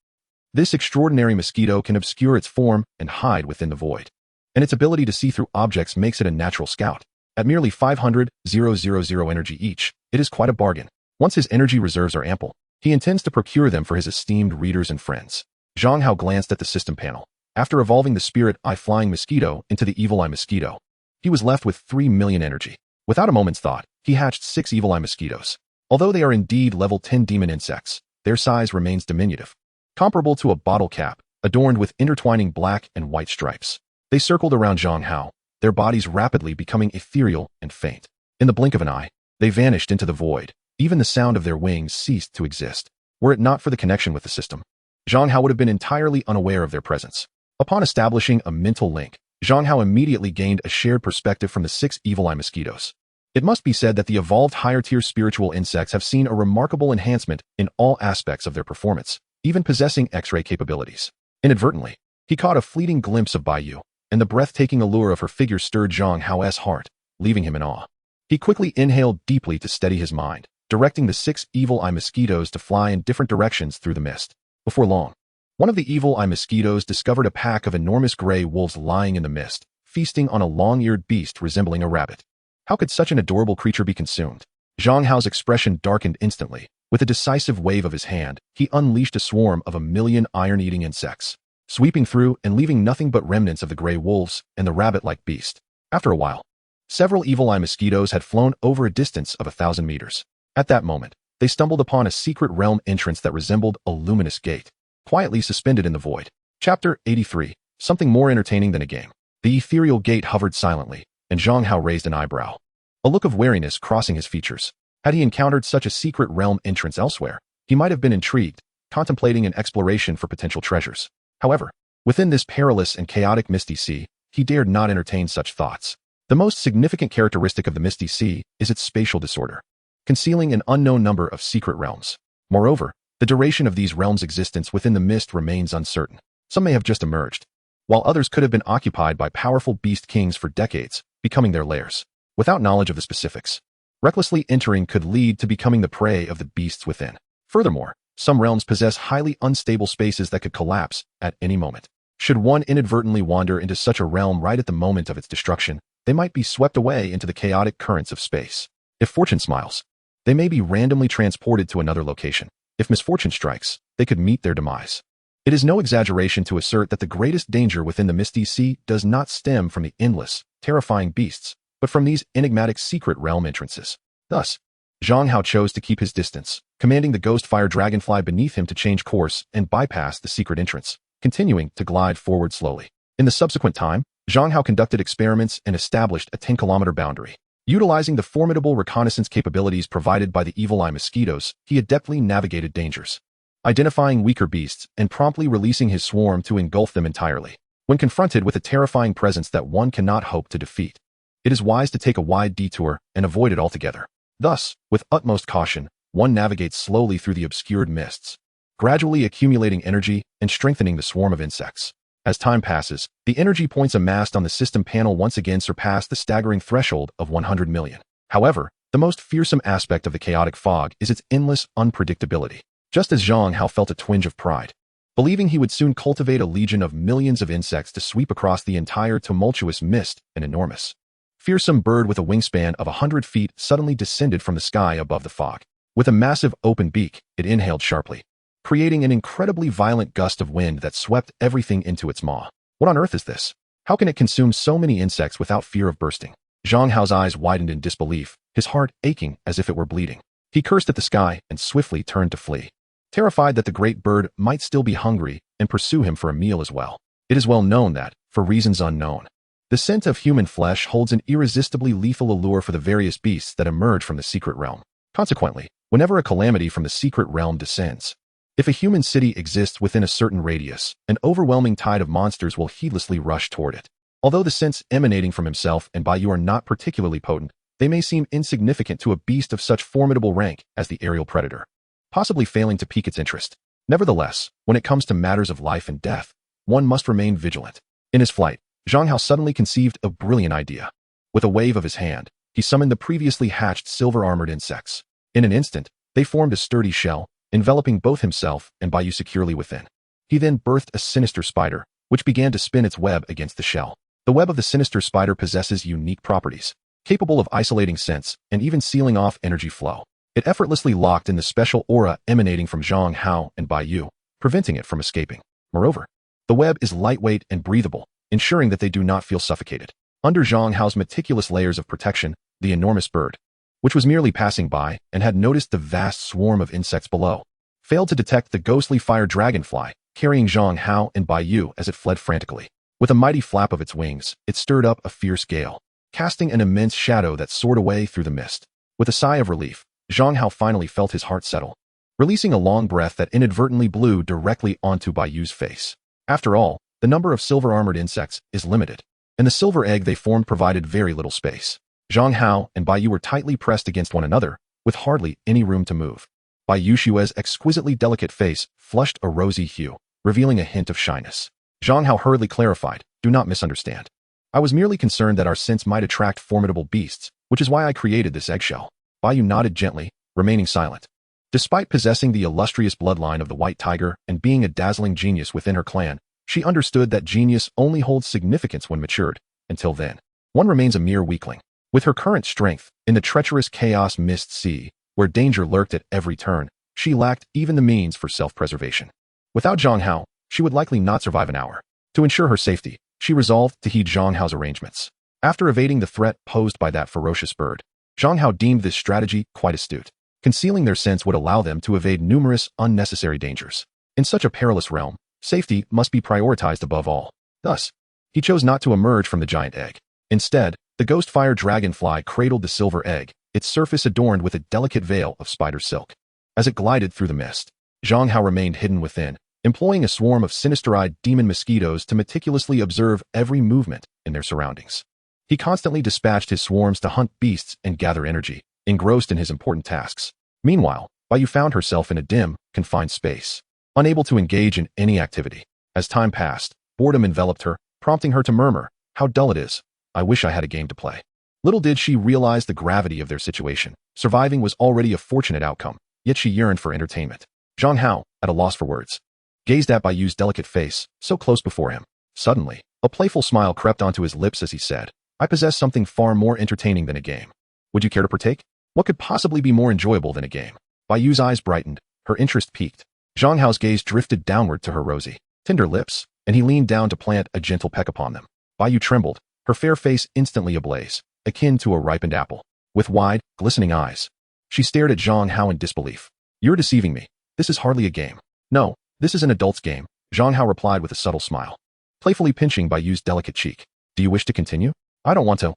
This extraordinary mosquito can obscure its form and hide within the void, and its ability to see through objects makes it a natural scout. At merely 500,000 energy each, it is quite a bargain. Once his energy reserves are ample, he intends to procure them for his esteemed readers and friends. Zhang Hao glanced at the system panel. After evolving the spirit eye flying mosquito into the evil eye mosquito, he was left with 3 million energy. Without a moment's thought, he hatched 6 evil eye mosquitoes. Although they are indeed level 10 demon insects, their size remains diminutive, comparable to a bottle cap, adorned with intertwining black and white stripes. They circled around Zhang Hao, their bodies rapidly becoming ethereal and faint. In the blink of an eye, they vanished into the void. Even the sound of their wings ceased to exist. Were it not for the connection with the system, Zhang Hao would have been entirely unaware of their presence. Upon establishing a mental link, Zhang Hao immediately gained a shared perspective from the 6 evil eye mosquitoes. It must be said that the evolved higher-tier spiritual insects have seen a remarkable enhancement in all aspects of their performance, even possessing X-ray capabilities. Inadvertently, he caught a fleeting glimpse of Baiyu, and the breathtaking allure of her figure stirred Zhang Hao's heart, leaving him in awe. He quickly inhaled deeply to steady his mind, directing the 6 evil eye mosquitoes to fly in different directions through the mist. Before long, one of the evil eye mosquitoes discovered a pack of enormous gray wolves lying in the mist, feasting on a long-eared beast resembling a rabbit. How could such an adorable creature be consumed? Zhang Hao's expression darkened instantly. With a decisive wave of his hand, he unleashed a swarm of 1,000,000 iron-eating insects, sweeping through and leaving nothing but remnants of the gray wolves and the rabbit-like beast. After a while, several evil-eye mosquitoes had flown over a distance of 1,000 meters. At that moment, they stumbled upon a secret realm entrance that resembled a luminous gate, quietly suspended in the void. Chapter 83. Something more entertaining than a game. The ethereal gate hovered silently, and Zhang Hao raised an eyebrow, a look of wariness crossing his features. Had he encountered such a secret realm entrance elsewhere, he might have been intrigued, contemplating an exploration for potential treasures. However, within this perilous and chaotic Misty Sea, he dared not entertain such thoughts. The most significant characteristic of the Misty Sea is its spatial disorder, concealing an unknown number of secret realms. Moreover, the duration of these realms' existence within the mist remains uncertain. Some may have just emerged, while others could have been occupied by powerful beast kings for decades, becoming their lairs. Without knowledge of the specifics, recklessly entering could lead to becoming the prey of the beasts within. Furthermore, some realms possess highly unstable spaces that could collapse at any moment. Should one inadvertently wander into such a realm right at the moment of its destruction, they might be swept away into the chaotic currents of space. If fortune smiles, they may be randomly transported to another location. If misfortune strikes, they could meet their demise. It is no exaggeration to assert that the greatest danger within the Misty Sea does not stem from the endless, terrifying beasts, but from these enigmatic secret realm entrances. Thus, Zhang Hao chose to keep his distance, commanding the ghost fire dragonfly beneath him to change course and bypass the secret entrance, continuing to glide forward slowly. In the subsequent time, Zhang Hao conducted experiments and established a 10-kilometer boundary. Utilizing the formidable reconnaissance capabilities provided by the evil-eye mosquitoes, he adeptly navigated dangers, identifying weaker beasts and promptly releasing his swarm to engulf them entirely. When confronted with a terrifying presence that one cannot hope to defeat, it is wise to take a wide detour and avoid it altogether. Thus, with utmost caution, one navigates slowly through the obscured mists, gradually accumulating energy and strengthening the swarm of insects. As time passes, the energy points amassed on the system panel once again surpass the staggering threshold of 100 million. However, the most fearsome aspect of the chaotic fog is its endless unpredictability. Just as Zhang Hao felt a twinge of pride, believing he would soon cultivate a legion of millions of insects to sweep across the entire tumultuous mist, an enormous, fearsome bird with a wingspan of 100 feet suddenly descended from the sky above the fog. With a massive open beak, it inhaled sharply, creating an incredibly violent gust of wind that swept everything into its maw. What on earth is this? How can it consume so many insects without fear of bursting? Zhang Hao's eyes widened in disbelief, his heart aching as if it were bleeding. He cursed at the sky and swiftly turned to flee, terrified that the great bird might still be hungry and pursue him for a meal as well. It is well known that, for reasons unknown, the scent of human flesh holds an irresistibly lethal allure for the various beasts that emerge from the secret realm. Consequently, whenever a calamity from the secret realm descends, if a human city exists within a certain radius, an overwhelming tide of monsters will heedlessly rush toward it. Although the scents emanating from himself and by you are not particularly potent, they may seem insignificant to a beast of such formidable rank as the aerial predator, possibly failing to pique its interest. Nevertheless, when it comes to matters of life and death, one must remain vigilant. In his flight, Zhang Hao suddenly conceived a brilliant idea. With a wave of his hand, he summoned the previously hatched silver-armored insects. In an instant, they formed a sturdy shell, enveloping both himself and Baiyu securely within. He then birthed a sinister spider, which began to spin its web against the shell. The web of the sinister spider possesses unique properties, capable of isolating scents and even sealing off energy flow. It effortlessly locked in the special aura emanating from Zhang Hao and Baiyu, preventing it from escaping. Moreover, the web is lightweight and breathable, ensuring that they do not feel suffocated. Under Zhang Hao's meticulous layers of protection, the enormous bird, which was merely passing by and had noticed the vast swarm of insects below, failed to detect the ghostly fire dragonfly carrying Zhang Hao and Baiyu as it fled frantically. With a mighty flap of its wings, it stirred up a fierce gale, casting an immense shadow that soared away through the mist. With a sigh of relief, Zhang Hao finally felt his heart settle, releasing a long breath that inadvertently blew directly onto Baiyu's face. After all, the number of silver-armored insects is limited, and the silver egg they formed provided very little space. Zhang Hao and Baiyu were tightly pressed against one another, with hardly any room to move. Baiyu Xue's exquisitely delicate face flushed a rosy hue, revealing a hint of shyness. Zhang Hao hurriedly clarified, "Do not misunderstand. I was merely concerned that our scents might attract formidable beasts, which is why I created this eggshell." Baiyu nodded gently, remaining silent. Despite possessing the illustrious bloodline of the White Tiger and being a dazzling genius within her clan, she understood that genius only holds significance when matured, Until then, one remains a mere weakling. With her current strength, in the treacherous chaos mist sea, where danger lurked at every turn, she lacked even the means for self-preservation. Without Zhang Hao, she would likely not survive an hour. To ensure her safety, she resolved to heed Zhang Hao's arrangements. After evading the threat posed by that ferocious bird, Zhang Hao deemed this strategy quite astute. Concealing their scents would allow them to evade numerous unnecessary dangers. In such a perilous realm, safety must be prioritized above all. Thus, he chose not to emerge from the giant egg. Instead, the ghost-fire dragonfly cradled the silver egg, its surface adorned with a delicate veil of spider silk. As it glided through the mist, Zhang Hao remained hidden within, employing a swarm of sinister-eyed demon mosquitoes to meticulously observe every movement in their surroundings. He constantly dispatched his swarms to hunt beasts and gather energy, engrossed in his important tasks. Meanwhile, Baiyu found herself in a dim, confined space, unable to engage in any activity. As time passed, boredom enveloped her, prompting her to murmur, "How dull it is. I wish I had a game to play." Little did she realize the gravity of their situation. Surviving was already a fortunate outcome, yet she yearned for entertainment. Zhang Hao, at a loss for words, gazed at Baiyu's delicate face, so close before him. Suddenly, a playful smile crept onto his lips as he said, "I possess something far more entertaining than a game. Would you care to partake? What could possibly be more enjoyable than a game?" Baiyu's eyes brightened, her interest piqued. Zhang Hao's gaze drifted downward to her rosy, tender lips, and he leaned down to plant a gentle peck upon them. Baiyu trembled, her fair face instantly ablaze, akin to a ripened apple. With wide, glistening eyes, she stared at Zhang Hao in disbelief. "You're deceiving me. This is hardly a game." "No, this is an adult's game," Zhang Hao replied with a subtle smile, playfully pinching Baiyu's delicate cheek. "Do you wish to continue?" "I don't want to."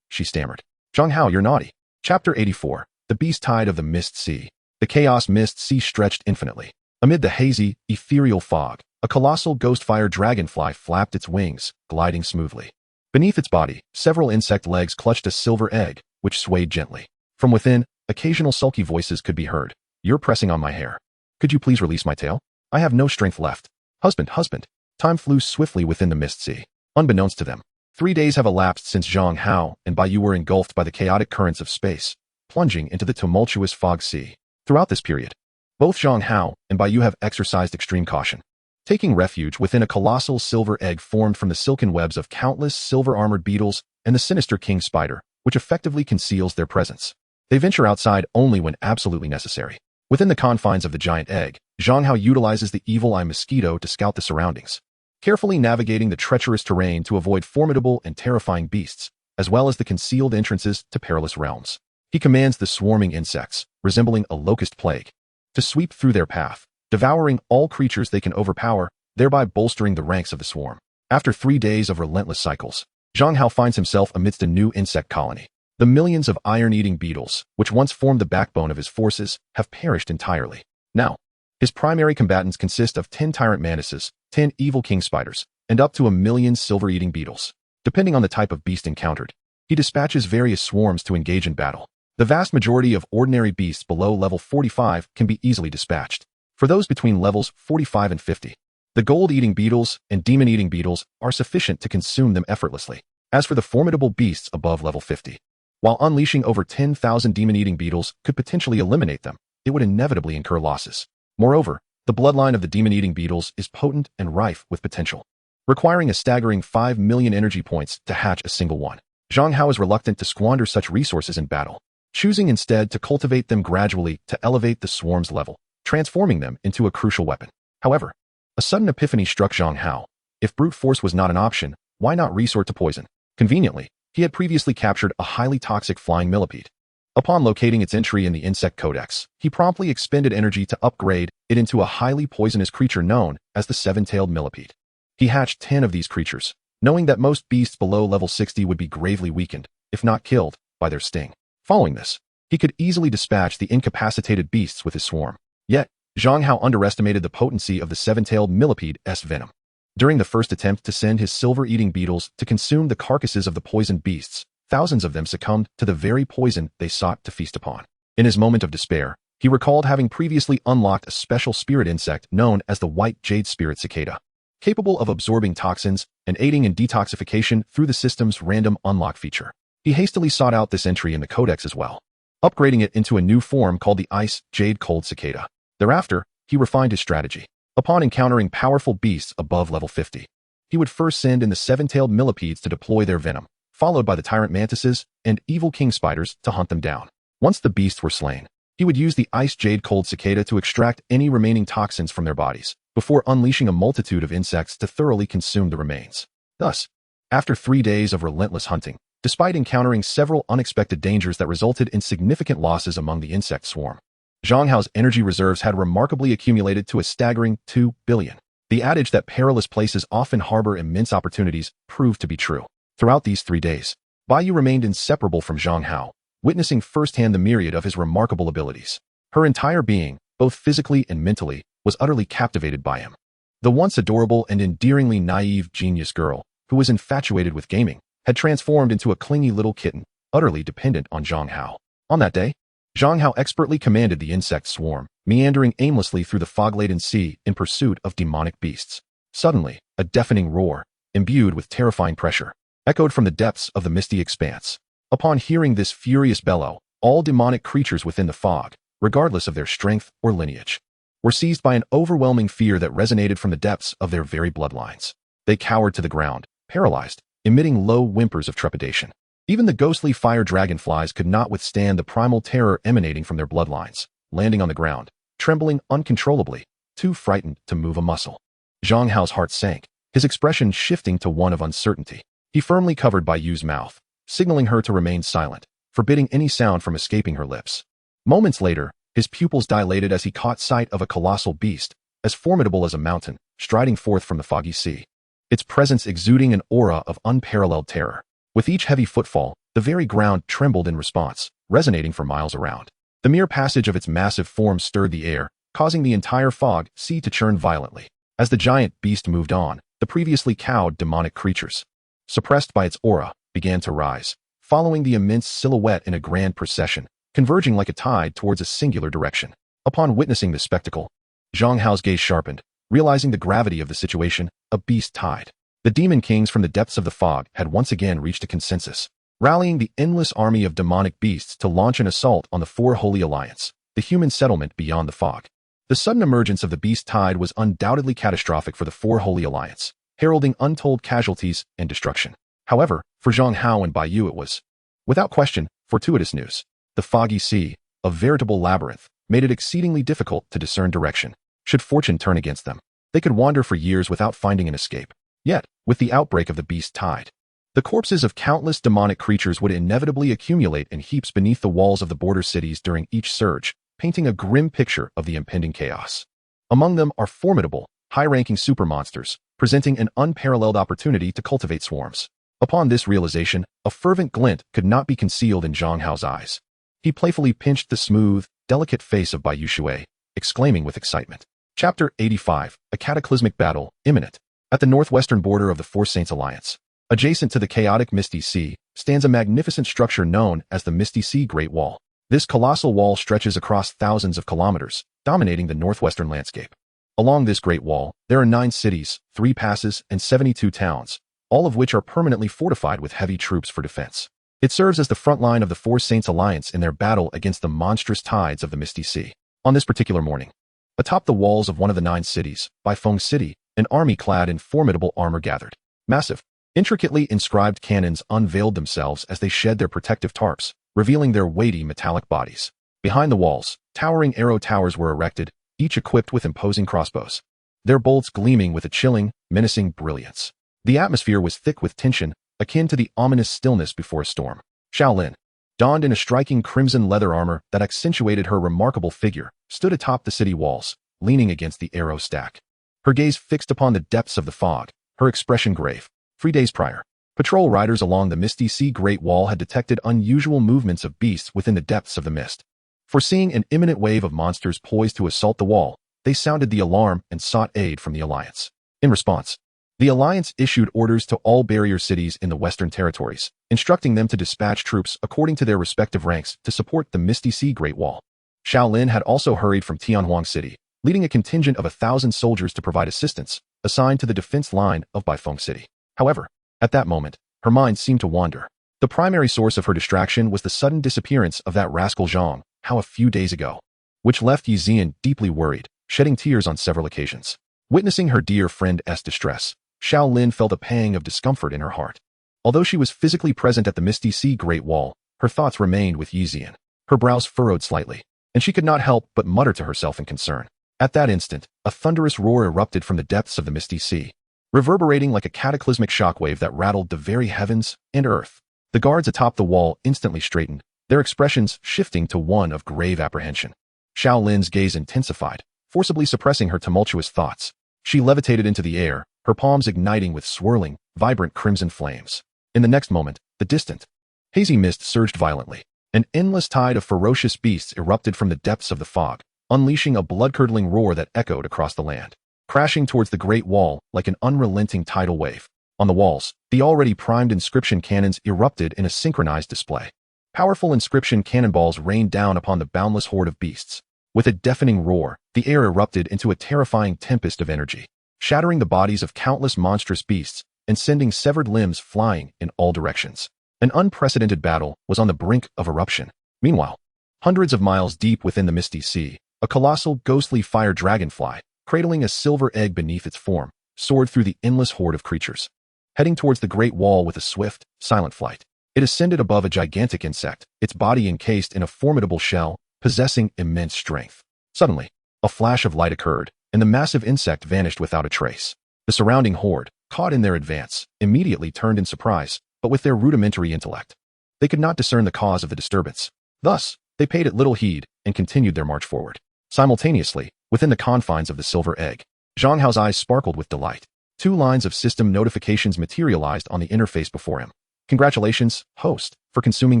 She stammered. "Zhang Hao, you're naughty." Chapter 84. The Beast Tide of the Mist Sea. The chaos mist sea stretched infinitely. Amid the hazy, ethereal fog, a colossal ghost-fire dragonfly flapped its wings, gliding smoothly. Beneath its body, several insect legs clutched a silver egg, which swayed gently. From within, occasional sulky voices could be heard. "You're pressing on my hair. Could you please release my tail? I have no strength left." Husband. Time flew swiftly within the mist sea. Unbeknownst to them, 3 days have elapsed since Zhang Hao and Baiyu were engulfed by the chaotic currents of space, plunging into the tumultuous fog sea. Throughout this period, both Zhang Hao and Baiyu have exercised extreme caution, taking refuge within a colossal silver egg formed from the silken webs of countless silver-armored beetles and the sinister king spider, which effectively conceals their presence. They venture outside only when absolutely necessary. Within the confines of the giant egg, Zhang Hao utilizes the evil eye mosquito to scout the surroundings, carefully navigating the treacherous terrain to avoid formidable and terrifying beasts, as well as the concealed entrances to perilous realms. He commands the swarming insects, resembling a locust plague, to sweep through their path, devouring all creatures they can overpower, thereby bolstering the ranks of the swarm. After 3 days of relentless cycles, Zhang Hao finds himself amidst a new insect colony. The millions of iron-eating beetles, which once formed the backbone of his forces, have perished entirely. Now, his primary combatants consist of 10 tyrant mantises, 10 evil king spiders, and up to 1 million silver-eating beetles. Depending on the type of beast encountered, he dispatches various swarms to engage in battle. The vast majority of ordinary beasts below level 45 can be easily dispatched. For those between levels 45 and 50, the gold-eating beetles and demon-eating beetles are sufficient to consume them effortlessly. As for the formidable beasts above level 50, while unleashing over 10,000 demon-eating beetles could potentially eliminate them, it would inevitably incur losses. Moreover, the bloodline of the demon-eating beetles is potent and rife with potential, requiring a staggering 5 million energy points to hatch a single one. Zhang Hao is reluctant to squander such resources in battle, choosing instead to cultivate them gradually to elevate the swarm's level, transforming them into a crucial weapon. However, a sudden epiphany struck Zhang Hao. If brute force was not an option, why not resort to poison? Conveniently, he had previously captured a highly toxic flying millipede. Upon locating its entry in the insect codex, he promptly expended energy to upgrade it into a highly poisonous creature known as the seven-tailed millipede. He hatched 10 of these creatures, knowing that most beasts below level 60 would be gravely weakened, if not killed, by their sting. Following this, he could easily dispatch the incapacitated beasts with his swarm. Yet, Zhang Hao underestimated the potency of the seven-tailed millipede's venom. During the first attempt to send his silver-eating beetles to consume the carcasses of the poisoned beasts, thousands of them succumbed to the very poison they sought to feast upon. In his moment of despair, he recalled having previously unlocked a special spirit insect known as the white jade spirit cicada, capable of absorbing toxins and aiding in detoxification through the system's random unlock feature. He hastily sought out this entry in the codex as well, upgrading it into a new form called the ice jade cold cicada. Thereafter, he refined his strategy. Upon encountering powerful beasts above level 50, He would first send in the seven-tailed millipedes to deploy their venom, followed by the tyrant mantises and evil king spiders to hunt them down. Once the beasts were slain, he would use the ice jade cold cicada to extract any remaining toxins from their bodies, before unleashing a multitude of insects to thoroughly consume the remains. Thus, after 3 days of relentless hunting, despite encountering several unexpected dangers that resulted in significant losses among the insect swarm, Zhang Hao's energy reserves had remarkably accumulated to a staggering 2 billion. The adage that perilous places often harbor immense opportunities proved to be true. Throughout these 3 days, Baiyu remained inseparable from Zhang Hao, witnessing firsthand the myriad of his remarkable abilities. Her entire being, both physically and mentally, was utterly captivated by him. The once adorable and endearingly naive genius girl, who was infatuated with gaming, had transformed into a clingy little kitten, utterly dependent on Zhang Hao. On that day, Zhang Hao expertly commanded the insect swarm, meandering aimlessly through the fog-laden sea in pursuit of demonic beasts. Suddenly, a deafening roar, imbued with terrifying pressure, echoed from the depths of the misty expanse. Upon hearing this furious bellow, all demonic creatures within the fog, regardless of their strength or lineage, were seized by an overwhelming fear that resonated from the depths of their very bloodlines. They cowered to the ground, paralyzed, emitting low whimpers of trepidation. Even the ghostly fire dragonflies could not withstand the primal terror emanating from their bloodlines, landing on the ground, trembling uncontrollably, too frightened to move a muscle. Zhang Hao's heart sank, his expression shifting to one of uncertainty. He firmly covered Baiyu's mouth, signaling her to remain silent, forbidding any sound from escaping her lips. Moments later, his pupils dilated as he caught sight of a colossal beast, as formidable as a mountain, striding forth from the foggy sea, its presence exuding an aura of unparalleled terror. With each heavy footfall, the very ground trembled in response, resonating for miles around. The mere passage of its massive form stirred the air, causing the entire fog sea to churn violently. As the giant beast moved on, the previously cowed demonic creatures, suppressed by its aura, began to rise, following the immense silhouette in a grand procession, converging like a tide towards a singular direction. Upon witnessing this spectacle, Zhang Hao's gaze sharpened, realizing the gravity of the situation. A beast tide. The demon kings from the depths of the fog had once again reached a consensus, rallying the endless army of demonic beasts to launch an assault on the Four Holy Alliance, the human settlement beyond the fog. The sudden emergence of the beast tide was undoubtedly catastrophic for the Four Holy Alliance, heralding untold casualties and destruction. However, for Zhang Hao and Baiyu it was, without question, fortuitous news. The foggy sea, a veritable labyrinth, made it exceedingly difficult to discern direction. Should fortune turn against them, they could wander for years without finding an escape. Yet, with the outbreak of the beast tide, the corpses of countless demonic creatures would inevitably accumulate in heaps beneath the walls of the border cities during each surge, painting a grim picture of the impending chaos. Among them are formidable, high-ranking supermonsters, presenting an unparalleled opportunity to cultivate swarms. Upon this realization, a fervent glint could not be concealed in Zhang Hao's eyes. He playfully pinched the smooth, delicate face of Baiyu Shui, exclaiming with excitement. Chapter 85, A Cataclysmic Battle, Imminent. At the northwestern border of the Four Saints Alliance, adjacent to the chaotic Misty Sea, stands a magnificent structure known as the Misty Sea Great Wall. This colossal wall stretches across thousands of kilometers, dominating the northwestern landscape. Along this Great Wall, there are 9 cities, 3 passes, and 72 towns, all of which are permanently fortified with heavy troops for defense. It serves as the front line of the Four Saints Alliance in their battle against the monstrous tides of the Misty Sea. On this particular morning, atop the walls of one of the 9 cities, Baifeng City, an army clad in formidable armor gathered. Massive, intricately inscribed cannons unveiled themselves as they shed their protective tarps, revealing their weighty metallic bodies. Behind the walls, towering arrow towers were erected, each equipped with imposing crossbows, their bolts gleaming with a chilling, menacing brilliance. The atmosphere was thick with tension, akin to the ominous stillness before a storm. Shaolin, donned in a striking crimson leather armor that accentuated her remarkable figure, stood atop the city walls, leaning against the arrow stack. Her gaze fixed upon the depths of the fog, her expression grave. 3 days prior, patrol riders along the Misty Sea Great Wall had detected unusual movements of beasts within the depths of the mist. Foreseeing an imminent wave of monsters poised to assault the wall, they sounded the alarm and sought aid from the Alliance. In response, the Alliance issued orders to all barrier cities in the Western Territories, instructing them to dispatch troops according to their respective ranks to support the Misty Sea Great Wall. Shaolin had also hurried from Tianhuang City, leading a contingent of 1,000 soldiers to provide assistance, assigned to the defense line of Baifeng City. However, at that moment, her mind seemed to wander. The primary source of her distraction was the sudden disappearance of that rascal Zhang Hao a few days ago, which left Yixian deeply worried, shedding tears on several occasions. Witnessing her dear friend's distress, Xiao Lin felt a pang of discomfort in her heart. Although she was physically present at the Misty Sea Great Wall, her thoughts remained with Yixian. Her brows furrowed slightly, and she could not help but mutter to herself in concern. At that instant, a thunderous roar erupted from the depths of the Misty Sea, reverberating like a cataclysmic shockwave that rattled the very heavens and earth. The guards atop the wall instantly straightened, their expressions shifting to one of grave apprehension. Xiao Lin's gaze intensified, forcibly suppressing her tumultuous thoughts. She levitated into the air, her palms igniting with swirling, vibrant crimson flames. In the next moment, the distant, hazy mist surged violently. An endless tide of ferocious beasts erupted from the depths of the fog, unleashing a blood-curdling roar that echoed across the land, crashing towards the Great Wall like an unrelenting tidal wave. On the walls, the already primed inscription cannons erupted in a synchronized display. Powerful inscription cannonballs rained down upon the boundless horde of beasts. With a deafening roar, the air erupted into a terrifying tempest of energy, shattering the bodies of countless monstrous beasts and sending severed limbs flying in all directions. An unprecedented battle was on the brink of eruption. Meanwhile, hundreds of miles deep within the Misty Sea, a colossal ghostly fire dragonfly, cradling a silver egg beneath its form, soared through the endless horde of creatures. Heading towards the Great Wall with a swift, silent flight, it ascended above a gigantic insect, its body encased in a formidable shell, possessing immense strength. Suddenly, a flash of light occurred, and the massive insect vanished without a trace. The surrounding horde, caught in their advance, immediately turned in surprise, but with their rudimentary intellect, they could not discern the cause of the disturbance. Thus, they paid it little heed and continued their march forward. Simultaneously, within the confines of the silver egg, Zhang Hao's eyes sparkled with delight. 2 lines of system notifications materialized on the interface before him. Congratulations, host, for consuming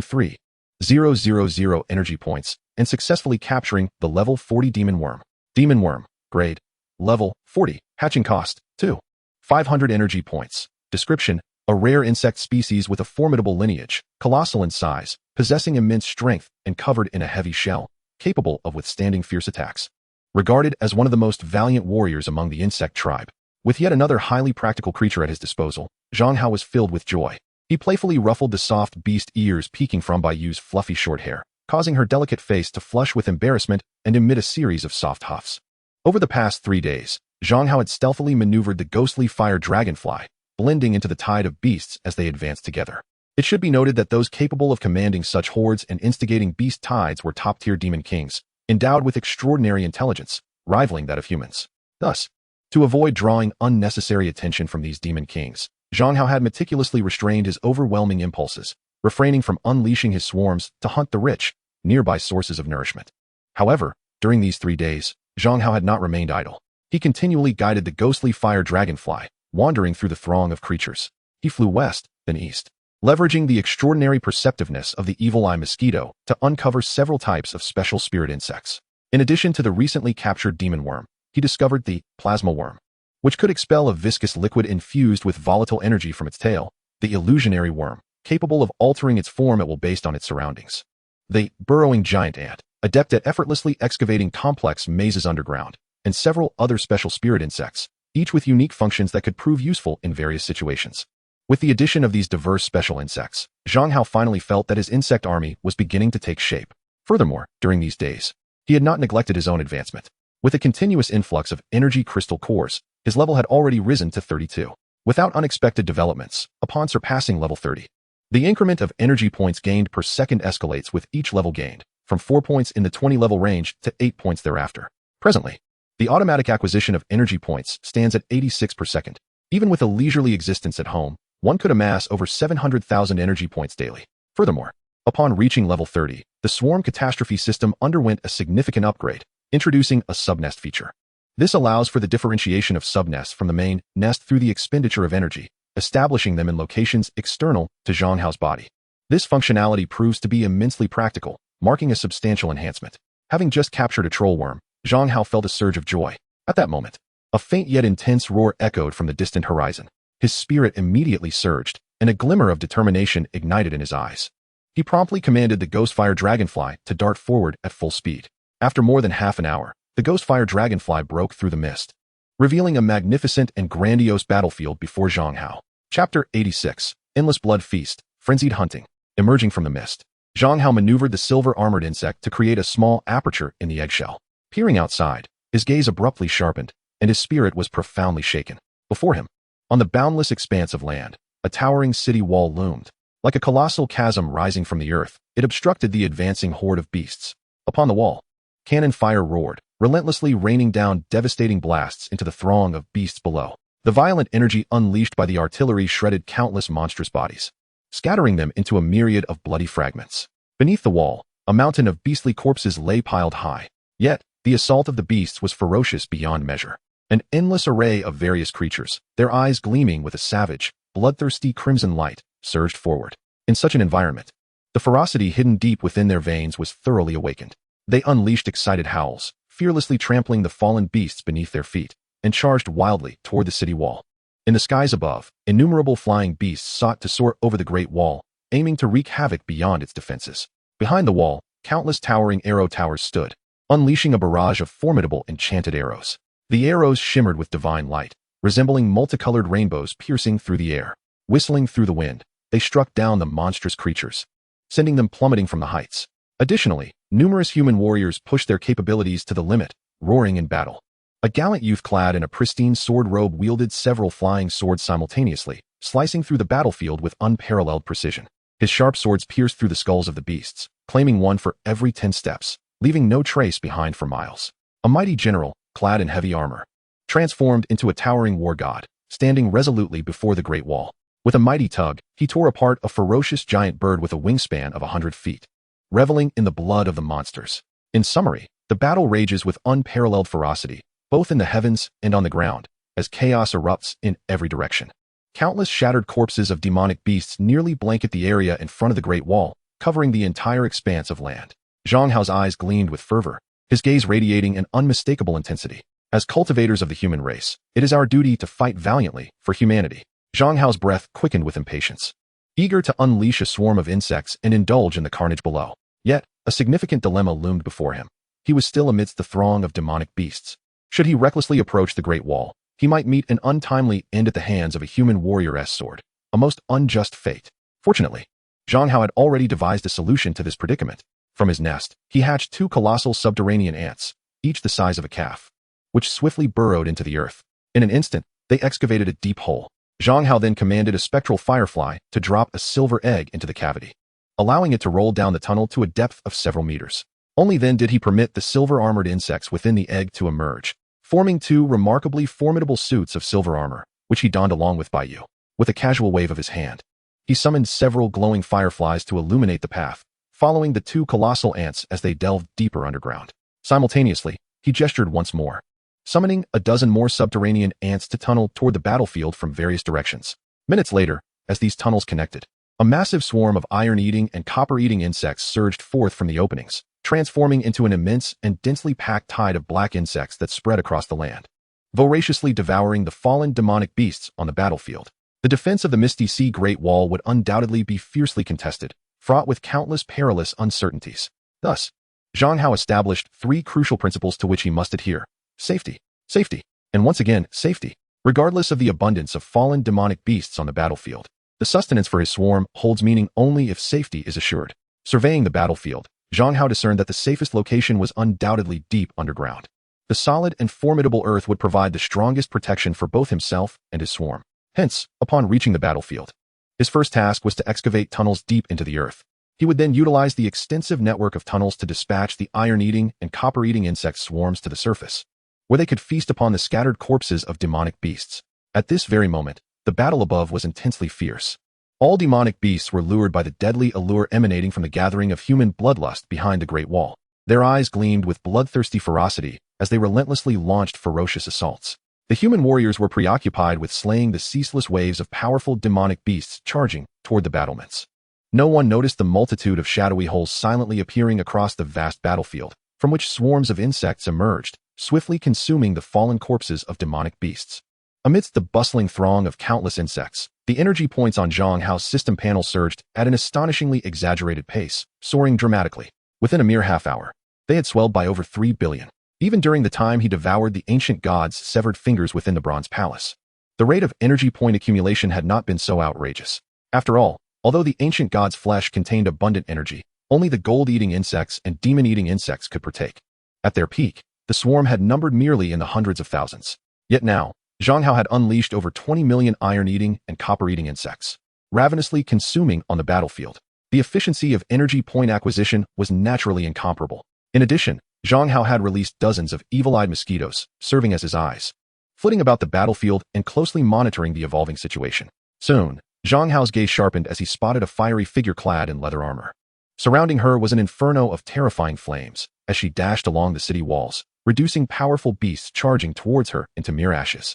3,000 energy points and successfully capturing the level 40 demon worm. Demon worm, grade, level 40, hatching cost, 2,500 energy points. Description: a rare insect species with a formidable lineage, colossal in size, possessing immense strength and covered in a heavy shell, capable of withstanding fierce attacks. Regarded as one of the most valiant warriors among the insect tribe, with yet another highly practical creature at his disposal, Zhang Hao was filled with joy. He playfully ruffled the soft beast ears peeking from Baiyu's fluffy short hair, causing her delicate face to flush with embarrassment and emit a series of soft huffs. Over the past 3 days, Zhang Hao had stealthily maneuvered the ghostly fire dragonfly, blending into the tide of beasts as they advanced together. It should be noted that those capable of commanding such hordes and instigating beast tides were top-tier demon kings, endowed with extraordinary intelligence, rivaling that of humans. Thus, to avoid drawing unnecessary attention from these demon kings, Zhang Hao had meticulously restrained his overwhelming impulses, refraining from unleashing his swarms to hunt the rich, nearby sources of nourishment. However, during these 3 days, Zhang Hao had not remained idle. He continually guided the ghostly fire dragonfly, wandering through the throng of creatures. He flew west, then east, leveraging the extraordinary perceptiveness of the evil eye mosquito to uncover several types of special spirit insects. In addition to the recently captured demon worm, he discovered the plasma worm, which could expel a viscous liquid infused with volatile energy from its tail, the illusionary worm, capable of altering its form at will based on its surroundings, the burrowing giant ant, adept at effortlessly excavating complex mazes underground, and several other special spirit insects, each with unique functions that could prove useful in various situations. With the addition of these diverse special insects, Zhang Hao finally felt that his insect army was beginning to take shape. Furthermore, during these days, he had not neglected his own advancement. With a continuous influx of energy crystal cores, his level had already risen to 32. Without unexpected developments, upon surpassing level 30, the increment of energy points gained per second escalates with each level gained, from 4 points in the 20 level range to 8 points thereafter. Presently, the automatic acquisition of energy points stands at 86 per second. Even with a leisurely existence at home, one could amass over 700,000 energy points daily. Furthermore, upon reaching level 30, the swarm catastrophe system underwent a significant upgrade, introducing a subnest feature. This allows for the differentiation of subnests from the main nest through the expenditure of energy, establishing them in locations external to Zhang Hao's body. This functionality proves to be immensely practical, marking a substantial enhancement. Having just captured a troll worm, Zhang Hao felt a surge of joy. At that moment, a faint yet intense roar echoed from the distant horizon. His spirit immediately surged, and a glimmer of determination ignited in his eyes. He promptly commanded the Ghostfire Dragonfly to dart forward at full speed. After more than half an hour, the Ghostfire Dragonfly broke through the mist, revealing a magnificent and grandiose battlefield before Zhang Hao. Chapter 86, Endless Blood Feast, Frenzied Hunting. Emerging from the mist, Zhang Hao maneuvered the silver-armored insect to create a small aperture in the eggshell. Peering outside, his gaze abruptly sharpened, and his spirit was profoundly shaken. Before him, On the boundless expanse of land, a towering city wall loomed. Like a colossal chasm rising from the earth, it obstructed the advancing horde of beasts. Upon the wall, cannon fire roared, relentlessly raining down devastating blasts into the throng of beasts below. The violent energy unleashed by the artillery shredded countless monstrous bodies, scattering them into a myriad of bloody fragments. Beneath the wall, a mountain of beastly corpses lay piled high. Yet, the assault of the beasts was ferocious beyond measure. An endless array of various creatures, their eyes gleaming with a savage, bloodthirsty crimson light, surged forward. In such an environment, the ferocity hidden deep within their veins was thoroughly awakened. They unleashed excited howls, fearlessly trampling the fallen beasts beneath their feet, and charged wildly toward the city wall. In the skies above, innumerable flying beasts sought to soar over the great wall, aiming to wreak havoc beyond its defenses. Behind the wall, countless towering arrow towers stood, unleashing a barrage of formidable enchanted arrows. The arrows shimmered with divine light, resembling multicolored rainbows piercing through the air. Whistling through the wind, they struck down the monstrous creatures, sending them plummeting from the heights. Additionally, numerous human warriors pushed their capabilities to the limit, roaring in battle. A gallant youth clad in a pristine sword robe wielded several flying swords simultaneously, slicing through the battlefield with unparalleled precision. His sharp swords pierced through the skulls of the beasts, claiming one for every 10 steps, leaving no trace behind for miles. A mighty general, clad in heavy armor, transformed into a towering war god, standing resolutely before the great wall. With a mighty tug, he tore apart a ferocious giant bird with a wingspan of 100 feet, reveling in the blood of the monsters. In summary, the battle rages with unparalleled ferocity, both in the heavens and on the ground, as chaos erupts in every direction. Countless shattered corpses of demonic beasts nearly blanket the area in front of the Great Wall, covering the entire expanse of land. Zhang Hao's eyes gleamed with fervor, his gaze radiating an unmistakable intensity. As cultivators of the human race, it is our duty to fight valiantly for humanity. Zhang Hao's breath quickened with impatience, eager to unleash a swarm of insects and indulge in the carnage below. Yet, a significant dilemma loomed before him. He was still amidst the throng of demonic beasts. Should he recklessly approach the Great Wall, he might meet an untimely end at the hands of a human warrior's sword, a most unjust fate. Fortunately, Zhang Hao had already devised a solution to this predicament. From his nest, he hatched 2 colossal subterranean ants, each the size of a calf, which swiftly burrowed into the earth. In an instant, they excavated a deep hole. Zhang Hao then commanded a spectral firefly to drop a silver egg into the cavity, allowing it to roll down the tunnel to a depth of several meters. Only then did he permit the silver-armored insects within the egg to emerge, forming 2 remarkably formidable suits of silver armor, which he donned along with Baiyu. With a casual wave of his hand, he summoned several glowing fireflies to illuminate the path, following the 2 colossal ants as they delved deeper underground. Simultaneously, he gestured once more, summoning a dozen more subterranean ants to tunnel toward the battlefield from various directions. Minutes later, as these tunnels connected, a massive swarm of iron-eating and copper-eating insects surged forth from the openings, transforming into an immense and densely packed tide of black insects that spread across the land, voraciously devouring the fallen demonic beasts on the battlefield. The defense of the Misty Sea Great Wall would undoubtedly be fiercely contested, fraught with countless perilous uncertainties. Thus, Zhang Hao established 3 crucial principles to which he must adhere. Safety, safety, and once again, safety. Regardless of the abundance of fallen demonic beasts on the battlefield, the sustenance for his swarm holds meaning only if safety is assured. Surveying the battlefield, Zhang Hao discerned that the safest location was undoubtedly deep underground. The solid and formidable earth would provide the strongest protection for both himself and his swarm. Hence, upon reaching the battlefield, his first task was to excavate tunnels deep into the earth. He would then utilize the extensive network of tunnels to dispatch the iron-eating and copper-eating insect swarms to the surface, where they could feast upon the scattered corpses of demonic beasts. At this very moment, the battle above was intensely fierce. All demonic beasts were lured by the deadly allure emanating from the gathering of human bloodlust behind the Great Wall. Their eyes gleamed with bloodthirsty ferocity as they relentlessly launched ferocious assaults. The human warriors were preoccupied with slaying the ceaseless waves of powerful demonic beasts charging toward the battlements. No one noticed the multitude of shadowy holes silently appearing across the vast battlefield, from which swarms of insects emerged, swiftly consuming the fallen corpses of demonic beasts. Amidst the bustling throng of countless insects, the energy points on Zhang Hao's system panel surged at an astonishingly exaggerated pace, soaring dramatically. Within a mere half-hour, they had swelled by over 3 billion. Even during the time he devoured the ancient god's severed fingers within the Bronze Palace, the rate of energy point accumulation had not been so outrageous. After all, although the ancient god's flesh contained abundant energy, only the gold-eating insects and demon-eating insects could partake. At their peak, the swarm had numbered merely in the hundreds of thousands. Yet now, Zhang Hao had unleashed over 20 million iron-eating and copper-eating insects, ravenously consuming on the battlefield. The efficiency of energy point acquisition was naturally incomparable. In addition, Zhang Hao had released dozens of evil-eyed mosquitoes, serving as his eyes, flitting about the battlefield and closely monitoring the evolving situation. Soon, Zhang Hao's gaze sharpened as he spotted a fiery figure clad in leather armor. Surrounding her was an inferno of terrifying flames as she dashed along the city walls, reducing powerful beasts charging towards her into mere ashes.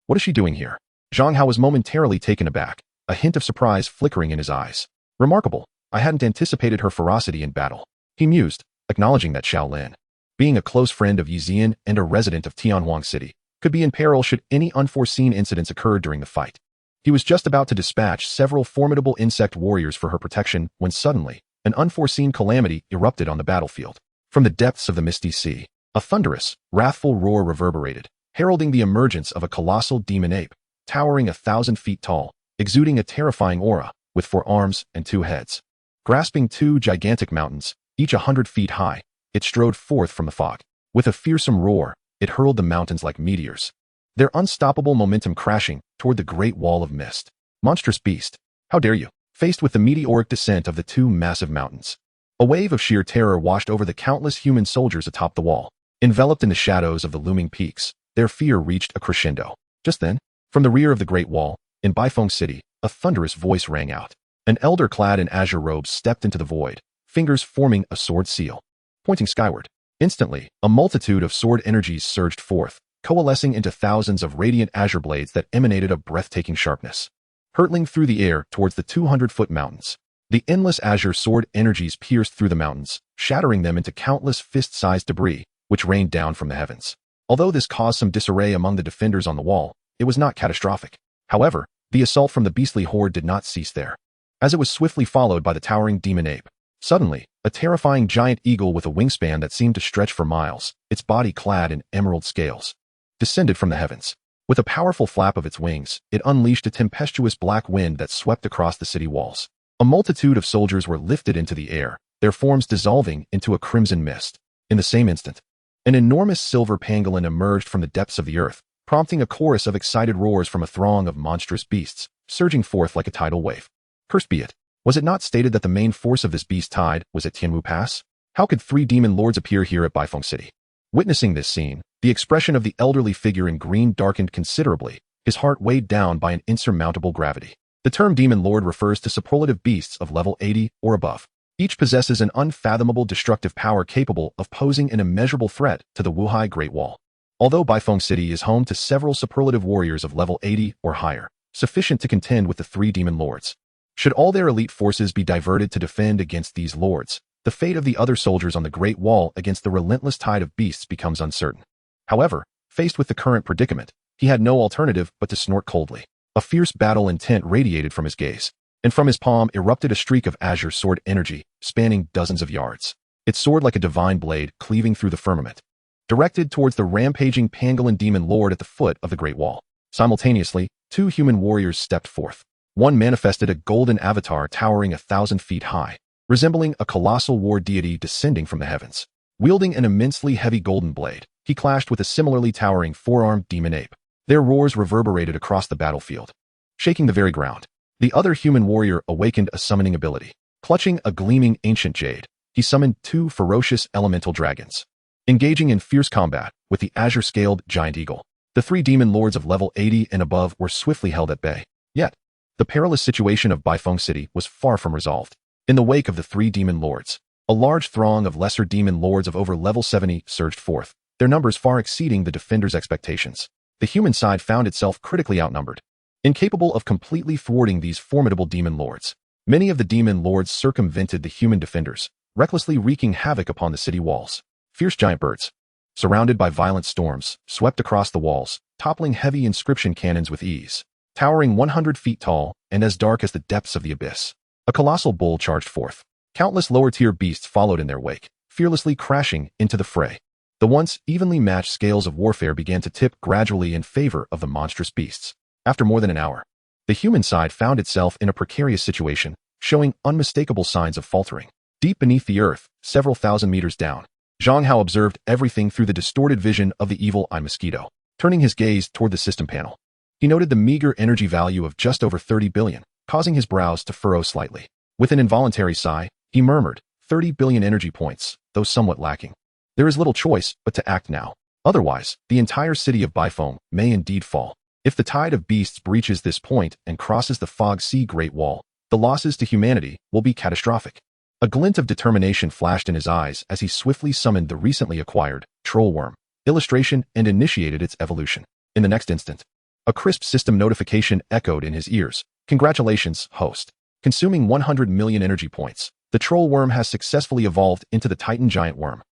What is she doing here? Zhang Hao was momentarily taken aback, a hint of surprise flickering in his eyes. Remarkable. I hadn't anticipated her ferocity in battle. He mused, acknowledging that Xiaolin, being a close friend of Yi Zian and a resident of Tianhuang City, could be in peril should any unforeseen incidents occur during the fight. He was just about to dispatch several formidable insect warriors for her protection when suddenly, an unforeseen calamity erupted on the battlefield. From the depths of the misty sea, a thunderous, wrathful roar reverberated, heralding the emergence of a colossal demon ape, towering 1,000 feet tall, exuding a terrifying aura, with 4 arms and 2 heads. Grasping 2 gigantic mountains, each 100 feet high, it strode forth from the fog. With a fearsome roar, it hurled the mountains like meteors, their unstoppable momentum crashing toward the Great Wall of Mist. Monstrous beast, how dare you? Faced with the meteoric descent of the 2 massive mountains, a wave of sheer terror washed over the countless human soldiers atop the wall. Enveloped in the shadows of the looming peaks, their fear reached a crescendo. Just then, from the rear of the Great Wall, in Baifeng City, a thunderous voice rang out. An elder clad in azure robes stepped into the void, fingers forming a sword seal, pointing skyward. Instantly, a multitude of sword energies surged forth, coalescing into thousands of radiant azure blades that emanated a breathtaking sharpness. Hurtling through the air towards the 200-foot mountains, the endless azure sword energies pierced through the mountains, shattering them into countless fist-sized debris, which rained down from the heavens. Although this caused some disarray among the defenders on the wall, it was not catastrophic. However, the assault from the beastly horde did not cease there, as it was swiftly followed by the towering demon ape. Suddenly, a terrifying giant eagle with a wingspan that seemed to stretch for miles, its body clad in emerald scales, descended from the heavens. With a powerful flap of its wings, it unleashed a tempestuous black wind that swept across the city walls. A multitude of soldiers were lifted into the air, their forms dissolving into a crimson mist. In the same instant, an enormous silver pangolin emerged from the depths of the earth, prompting a chorus of excited roars from a throng of monstrous beasts, surging forth like a tidal wave. Cursed be it. Was it not stated that the main force of this beast tide was at Tianwu Pass? How could 3 demon lords appear here at Baifeng City? Witnessing this scene, the expression of the elderly figure in green darkened considerably, his heart weighed down by an insurmountable gravity. The term demon lord refers to superlative beasts of level 80 or above. Each possesses an unfathomable destructive power capable of posing an immeasurable threat to the Wuhai Great Wall. Although Baifeng City is home to several superlative warriors of level 80 or higher, sufficient to contend with the 3 demon lords, should all their elite forces be diverted to defend against these lords, the fate of the other soldiers on the Great Wall against the relentless tide of beasts becomes uncertain. However, faced with the current predicament, he had no alternative but to snort coldly. A fierce battle intent radiated from his gaze, and from his palm erupted a streak of azure sword energy, spanning dozens of yards. It soared like a divine blade, cleaving through the firmament, directed towards the rampaging pangolin demon lord at the foot of the Great Wall. Simultaneously, 2 human warriors stepped forth. One manifested a golden avatar towering 1,000 feet high, resembling a colossal war deity descending from the heavens. Wielding an immensely heavy golden blade, he clashed with a similarly towering 4-armed demon ape. Their roars reverberated across the battlefield, shaking the very ground. The other human warrior awakened a summoning ability. Clutching a gleaming ancient jade, he summoned 2 ferocious elemental dragons. Engaging in fierce combat with the azure-scaled giant eagle, the 3 demon lords of level 80 and above were swiftly held at bay. Yet, the perilous situation of Baifeng City was far from resolved. In the wake of the 3 demon lords, a large throng of lesser demon lords of over level 70 surged forth, their numbers far exceeding the defenders' expectations. The human side found itself critically outnumbered, incapable of completely thwarting these formidable demon lords. Many of the demon lords circumvented the human defenders, recklessly wreaking havoc upon the city walls. Fierce giant birds, surrounded by violent storms, swept across the walls, toppling heavy inscription cannons with ease. Towering 100 feet tall and as dark as the depths of the abyss, a colossal bull charged forth. Countless lower-tier beasts followed in their wake, fearlessly crashing into the fray. The once evenly matched scales of warfare began to tip gradually in favor of the monstrous beasts. After more than an hour, the human side found itself in a precarious situation, showing unmistakable signs of faltering. Deep beneath the earth, several thousand meters down, Zhang Hao observed everything through the distorted vision of the evil eye mosquito. turning his gaze toward the system panel. He noted the meager energy value of just over 30 billion, causing his brows to furrow slightly. With an involuntary sigh, he murmured, 30 billion energy points, though somewhat lacking. There is little choice but to act now. Otherwise, the entire city of Bifong may indeed fall. If the tide of beasts breaches this point and crosses the Fog Sea Great Wall, the losses to humanity will be catastrophic. A glint of determination flashed in his eyes as he swiftly summoned the recently acquired troll worm illustration and initiated its evolution. In the next instant, a crisp system notification echoed in his ears. Congratulations, host. Consuming 100 million energy points, the troll worm has successfully evolved into the Titan Giant Worm.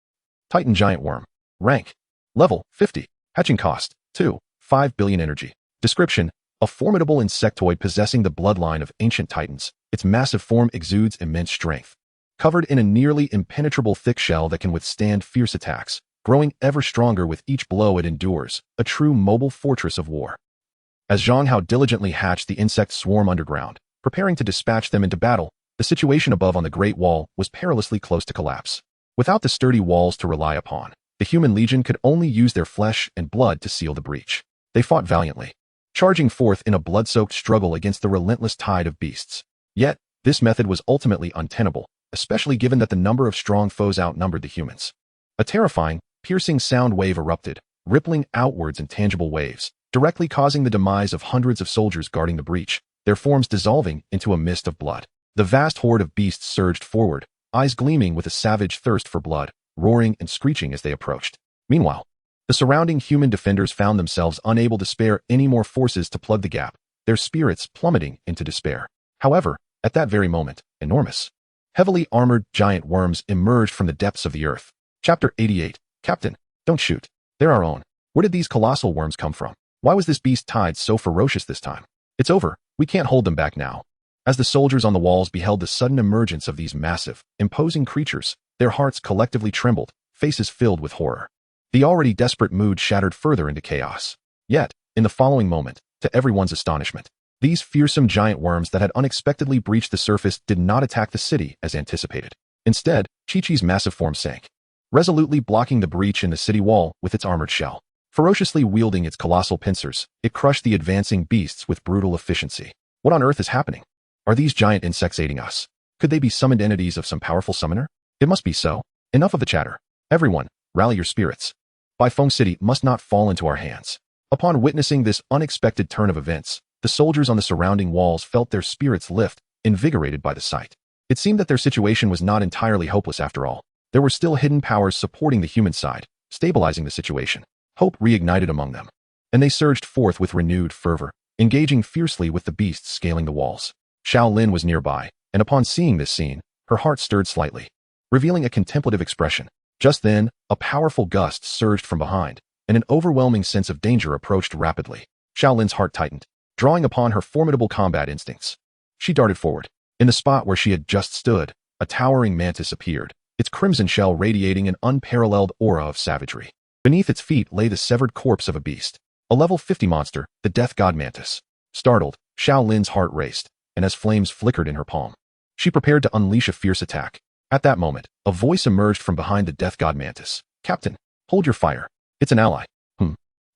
Titan Giant Worm. Rank. Level 50. Hatching cost 5 billion energy. Description: a formidable insectoid possessing the bloodline of ancient titans. Its massive form exudes immense strength. Covered in a nearly impenetrable thick shell that can withstand fierce attacks, growing ever stronger with each blow it endures, a true mobile fortress of war. As Zhang Hao diligently hatched the insect swarm underground, preparing to dispatch them into battle, the situation above on the Great Wall was perilously close to collapse. Without the sturdy walls to rely upon, the human legion could only use their flesh and blood to seal the breach. They fought valiantly, charging forth in a blood-soaked struggle against the relentless tide of beasts. Yet, this method was ultimately untenable, especially given that the number of strong foes outnumbered the humans. A terrifying, piercing sound wave erupted, rippling outwards in tangible waves, directly causing the demise of hundreds of soldiers guarding the breach, their forms dissolving into a mist of blood. The vast horde of beasts surged forward, eyes gleaming with a savage thirst for blood, roaring and screeching as they approached. Meanwhile, the surrounding human defenders found themselves unable to spare any more forces to plug the gap, their spirits plummeting into despair. However, at that very moment, enormous, heavily armored giant worms emerged from the depths of the earth. Chapter 88. Captain, don't shoot. They're our own. Where did these colossal worms come from? Why was this beast tide so ferocious this time? It's over. We can't hold them back now. As the soldiers on the walls beheld the sudden emergence of these massive, imposing creatures, their hearts collectively trembled, faces filled with horror. The already desperate mood shattered further into chaos. Yet, in the following moment, to everyone's astonishment, these fearsome giant worms that had unexpectedly breached the surface did not attack the city as anticipated. Instead, Chi-Chi's massive form sank, resolutely blocking the breach in the city wall with its armored shell. Ferociously wielding its colossal pincers, it crushed the advancing beasts with brutal efficiency. What on earth is happening? Are these giant insects aiding us? Could they be summoned entities of some powerful summoner? It must be so. Enough of the chatter. Everyone, rally your spirits. Bifong City must not fall into our hands. Upon witnessing this unexpected turn of events, the soldiers on the surrounding walls felt their spirits lift, invigorated by the sight. It seemed that their situation was not entirely hopeless after all. There were still hidden powers supporting the human side, stabilizing the situation. Hope reignited among them, and they surged forth with renewed fervor, engaging fiercely with the beasts scaling the walls. Xiao Lin was nearby, and upon seeing this scene, her heart stirred slightly, revealing a contemplative expression. Just then, a powerful gust surged from behind, and an overwhelming sense of danger approached rapidly. Xiao Lin's heart tightened, drawing upon her formidable combat instincts. She darted forward. In the spot where she had just stood, a towering mantis appeared, its crimson shell radiating an unparalleled aura of savagery. Beneath its feet lay the severed corpse of a beast, a level 50 monster, the death god mantis. Startled, Xiao Lin's heart raced, and as flames flickered in her palm, she prepared to unleash a fierce attack. At that moment, a voice emerged from behind the death god mantis. Captain, hold your fire. It's an ally.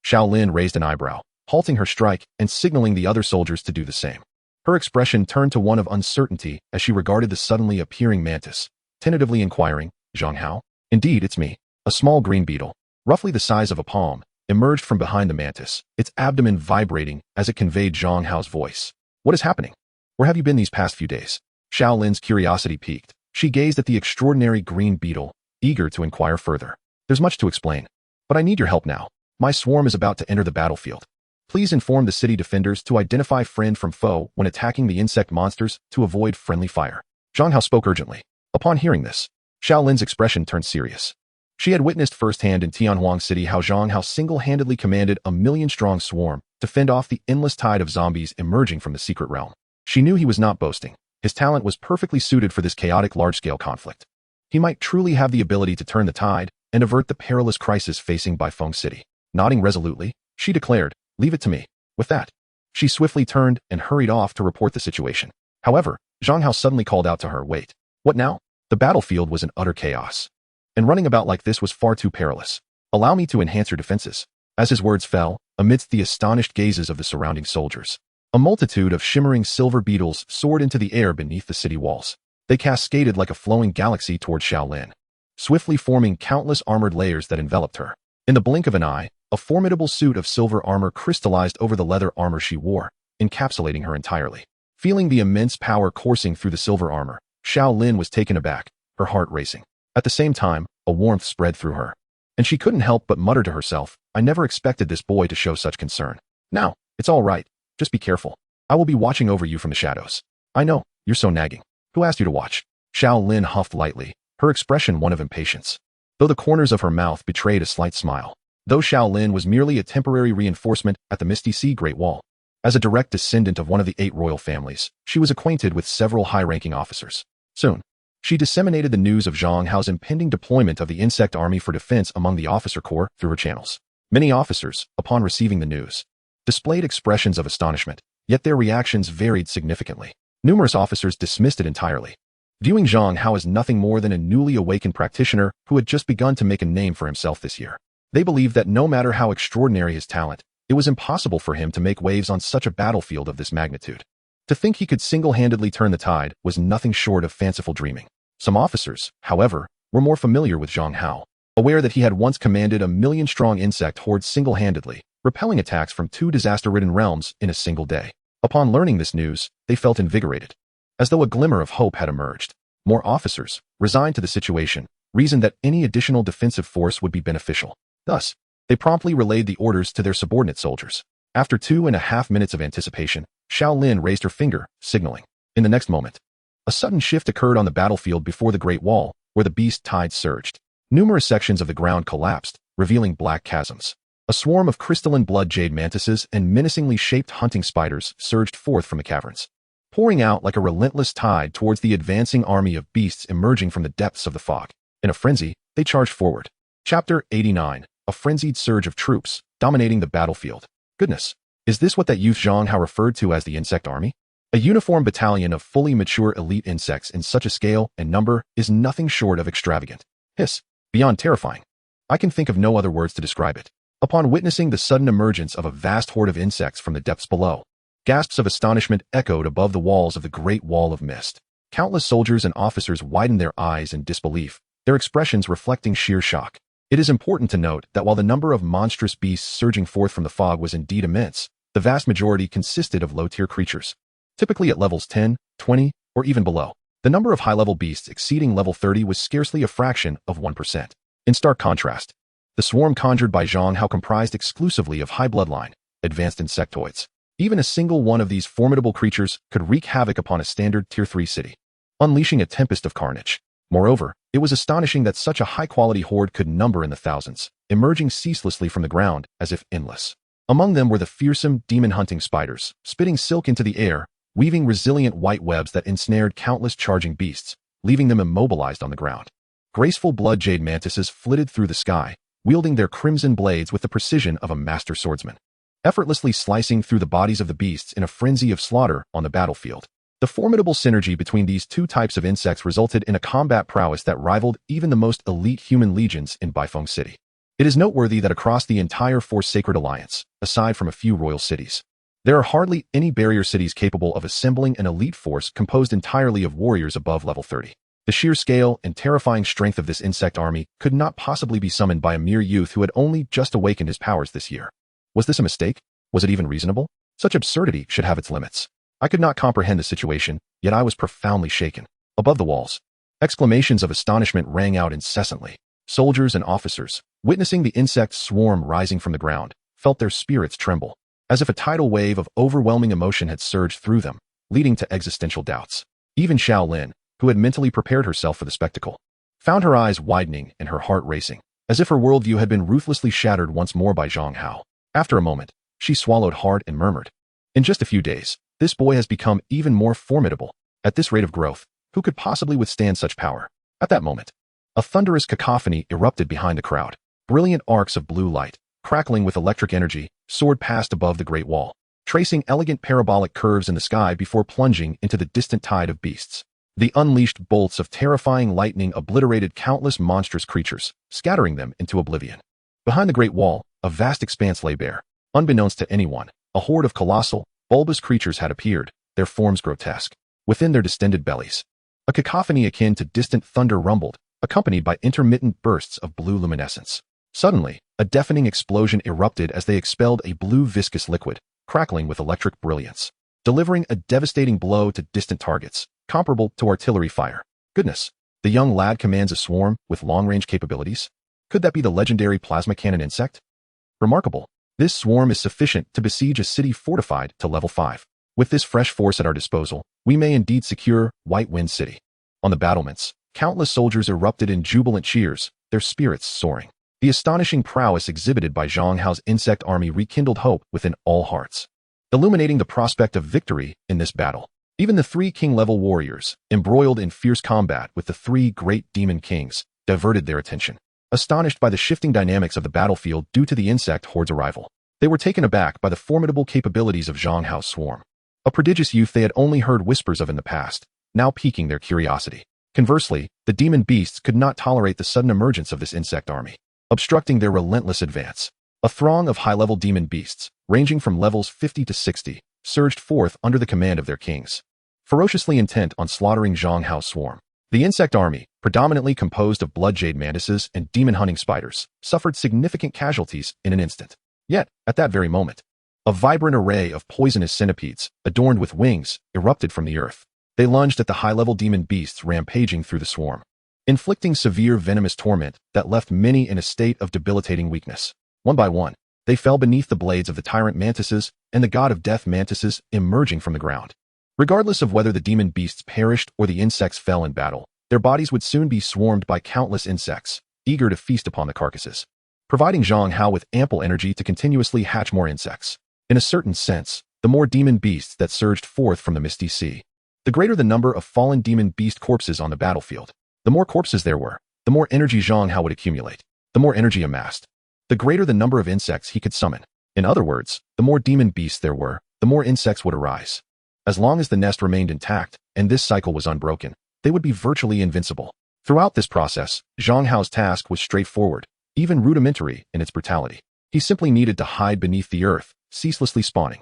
Xiao Lin raised an eyebrow, halting her strike and signaling the other soldiers to do the same. Her expression turned to one of uncertainty as she regarded the suddenly appearing mantis, tentatively inquiring, Zhang Hao? Indeed, it's me. A small green beetle, roughly the size of a palm, emerged from behind the mantis, its abdomen vibrating as it conveyed Zhang Hao's voice. What is happening? Where have you been these past few days? Xiao Lin's curiosity piqued. She gazed at the extraordinary green beetle, eager to inquire further. There's much to explain, but I need your help now. My swarm is about to enter the battlefield. Please inform the city defenders to identify friend from foe when attacking the insect monsters to avoid friendly fire. Zhang Hao spoke urgently. Upon hearing this, Xiao Lin's expression turned serious. She had witnessed firsthand in Tianhuang City how Zhang Hao single-handedly commanded a million-strong swarm to fend off the endless tide of zombies emerging from the secret realm. She knew he was not boasting. His talent was perfectly suited for this chaotic large-scale conflict. He might truly have the ability to turn the tide and avert the perilous crisis facing Bifong City. Nodding resolutely, she declared, leave it to me. With that, she swiftly turned and hurried off to report the situation. However, Zhang Hao suddenly called out to her, wait, what now? The battlefield was in utter chaos, and running about like this was far too perilous. Allow me to enhance your defenses. As his words fell, amidst the astonished gazes of the surrounding soldiers. A multitude of shimmering silver beetles soared into the air beneath the city walls. They cascaded like a flowing galaxy toward Shaolin, swiftly forming countless armored layers that enveloped her. In the blink of an eye, a formidable suit of silver armor crystallized over the leather armor she wore, encapsulating her entirely. Feeling the immense power coursing through the silver armor, Shaolin was taken aback, her heart racing. At the same time, a warmth spread through her, and she couldn't help but mutter to herself, "I never expected this boy to show such concern. Now, it's all right. Just be careful. I will be watching over you from the shadows." "I know, you're so nagging. Who asked you to watch?" Shaolin huffed lightly, her expression one of impatience, though the corners of her mouth betrayed a slight smile. Though Shaolin was merely a temporary reinforcement at the Misty Sea Great Wall, as a direct descendant of one of the 8 royal families, she was acquainted with several high-ranking officers. Soon, she disseminated the news of Zhang Hao's impending deployment of the insect army for defense among the officer corps through her channels. Many officers, upon receiving the news, displayed expressions of astonishment, yet their reactions varied significantly. Numerous officers dismissed it entirely, viewing Zhang Hao as nothing more than a newly awakened practitioner who had just begun to make a name for himself this year. They believed that no matter how extraordinary his talent, it was impossible for him to make waves on such a battlefield of this magnitude. To think he could single-handedly turn the tide was nothing short of fanciful dreaming. Some officers, however, were more familiar with Zhang Hao, aware that he had once commanded a million-strong insect horde single-handedly, repelling attacks from 2 disaster-ridden realms in a single day. Upon learning this news, they felt invigorated, as though a glimmer of hope had emerged. More officers, resigned to the situation, reasoned that any additional defensive force would be beneficial. Thus, they promptly relayed the orders to their subordinate soldiers. After 2.5 minutes of anticipation, Shaolin raised her finger, signaling. In the next moment, a sudden shift occurred on the battlefield before the Great Wall, where the beast tide surged. Numerous sections of the ground collapsed, revealing black chasms. A swarm of crystalline blood jade mantises and menacingly shaped hunting spiders surged forth from the caverns, pouring out like a relentless tide towards the advancing army of beasts emerging from the depths of the fog. In a frenzy, they charged forward. Chapter 89. A frenzied surge of troops, dominating the battlefield. Goodness, is this what that youth Zhang Hao referred to as the insect army? A uniformed battalion of fully mature elite insects in such a scale and number is nothing short of extravagant. Hiss, beyond terrifying. I can think of no other words to describe it. Upon witnessing the sudden emergence of a vast horde of insects from the depths below, gasps of astonishment echoed above the walls of the Great Wall of Mist. Countless soldiers and officers widened their eyes in disbelief, their expressions reflecting sheer shock. It is important to note that while the number of monstrous beasts surging forth from the fog was indeed immense, the vast majority consisted of low-tier creatures, typically at levels 10, 20, or even below. The number of high-level beasts exceeding level 30 was scarcely a fraction of 1%. In stark contrast, the swarm conjured by Zhang Hao comprised exclusively of high bloodline, advanced insectoids. Even a single one of these formidable creatures could wreak havoc upon a standard Tier 3 city, unleashing a tempest of carnage. Moreover, it was astonishing that such a high-quality horde could number in the thousands, emerging ceaselessly from the ground as if endless. Among them were the fearsome demon-hunting spiders, spitting silk into the air, weaving resilient white webs that ensnared countless charging beasts, leaving them immobilized on the ground. Graceful blood jade mantises flitted through the sky, wielding their crimson blades with the precision of a master swordsman, effortlessly slicing through the bodies of the beasts in a frenzy of slaughter on the battlefield. The formidable synergy between these two types of insects resulted in a combat prowess that rivaled even the most elite human legions in Baifeng City. It is noteworthy that across the entire Four Sacred Alliance, aside from a few royal cities, there are hardly any barrier cities capable of assembling an elite force composed entirely of warriors above level 30. The sheer scale and terrifying strength of this insect army could not possibly be summoned by a mere youth who had only just awakened his powers this year. Was this a mistake? Was it even reasonable? Such absurdity should have its limits. I could not comprehend the situation, yet I was profoundly shaken. Above the walls, exclamations of astonishment rang out incessantly. Soldiers and officers, witnessing the insect swarm rising from the ground, felt their spirits tremble, as if a tidal wave of overwhelming emotion had surged through them, leading to existential doubts. Even Shaolin, who had mentally prepared herself for the spectacle, found her eyes widening and her heart racing, as if her worldview had been ruthlessly shattered once more by Zhang Hao. After a moment, she swallowed hard and murmured, "In just a few days, this boy has become even more formidable. At this rate of growth, who could possibly withstand such power?" At that moment, a thunderous cacophony erupted behind the crowd. Brilliant arcs of blue light, crackling with electric energy, soared past above the Great Wall, tracing elegant parabolic curves in the sky before plunging into the distant tide of beasts. The unleashed bolts of terrifying lightning obliterated countless monstrous creatures, scattering them into oblivion. Behind the Great Wall, a vast expanse lay bare, Unbeknownst to anyone, a horde of colossal, bulbous creatures had appeared, their forms grotesque, within their distended bellies. A cacophony akin to distant thunder rumbled, accompanied by intermittent bursts of blue luminescence. Suddenly, a deafening explosion erupted as they expelled a blue viscous liquid, crackling with electric brilliance, delivering a devastating blow to distant targets, comparable to artillery fire. Goodness, the young lad commands a swarm with long-range capabilities? Could that be the legendary plasma cannon insect? Remarkable. This swarm is sufficient to besiege a city fortified to level 5. With this fresh force at our disposal, we may indeed secure White Wind City. On the battlements, countless soldiers erupted in jubilant cheers, their spirits soaring. The astonishing prowess exhibited by Zhang Hao's insect army rekindled hope within all hearts, illuminating the prospect of victory in this battle. Even the 3 king-level warriors, embroiled in fierce combat with the 3 great demon kings, diverted their attention. Astonished by the shifting dynamics of the battlefield due to the insect horde's arrival, they were taken aback by the formidable capabilities of Zhang Hao's swarm. A prodigious youth they had only heard whispers of in the past, now piquing their curiosity. Conversely, the demon beasts could not tolerate the sudden emergence of this insect army, obstructing their relentless advance. A throng of high-level demon beasts, ranging from levels 50 to 60, surged forth under the command of their kings, ferociously intent on slaughtering Zhang Hao's swarm. The insect army, predominantly composed of blood-jade mantises and demon-hunting spiders, suffered significant casualties in an instant. Yet, at that very moment, a vibrant array of poisonous centipedes, adorned with wings, erupted from the earth. They lunged at the high-level demon beasts rampaging through the swarm, inflicting severe venomous torment that left many in a state of debilitating weakness. One by one, they fell beneath the blades of the tyrant mantises and the god of death mantises emerging from the ground. Regardless of whether the demon beasts perished or the insects fell in battle, their bodies would soon be swarmed by countless insects, eager to feast upon the carcasses, providing Zhang Hao with ample energy to continuously hatch more insects. In a certain sense, the more demon beasts that surged forth from the misty sea, the greater the number of fallen demon beast corpses on the battlefield. The more corpses there were, the more energy Zhang Hao would accumulate. The more energy amassed, the greater the number of insects he could summon. In other words, the more demon beasts there were, the more insects would arise. As long as the nest remained intact, and this cycle was unbroken, they would be virtually invincible. Throughout this process, Zhang Hao's task was straightforward, even rudimentary in its brutality. He simply needed to hide beneath the earth, ceaselessly spawning,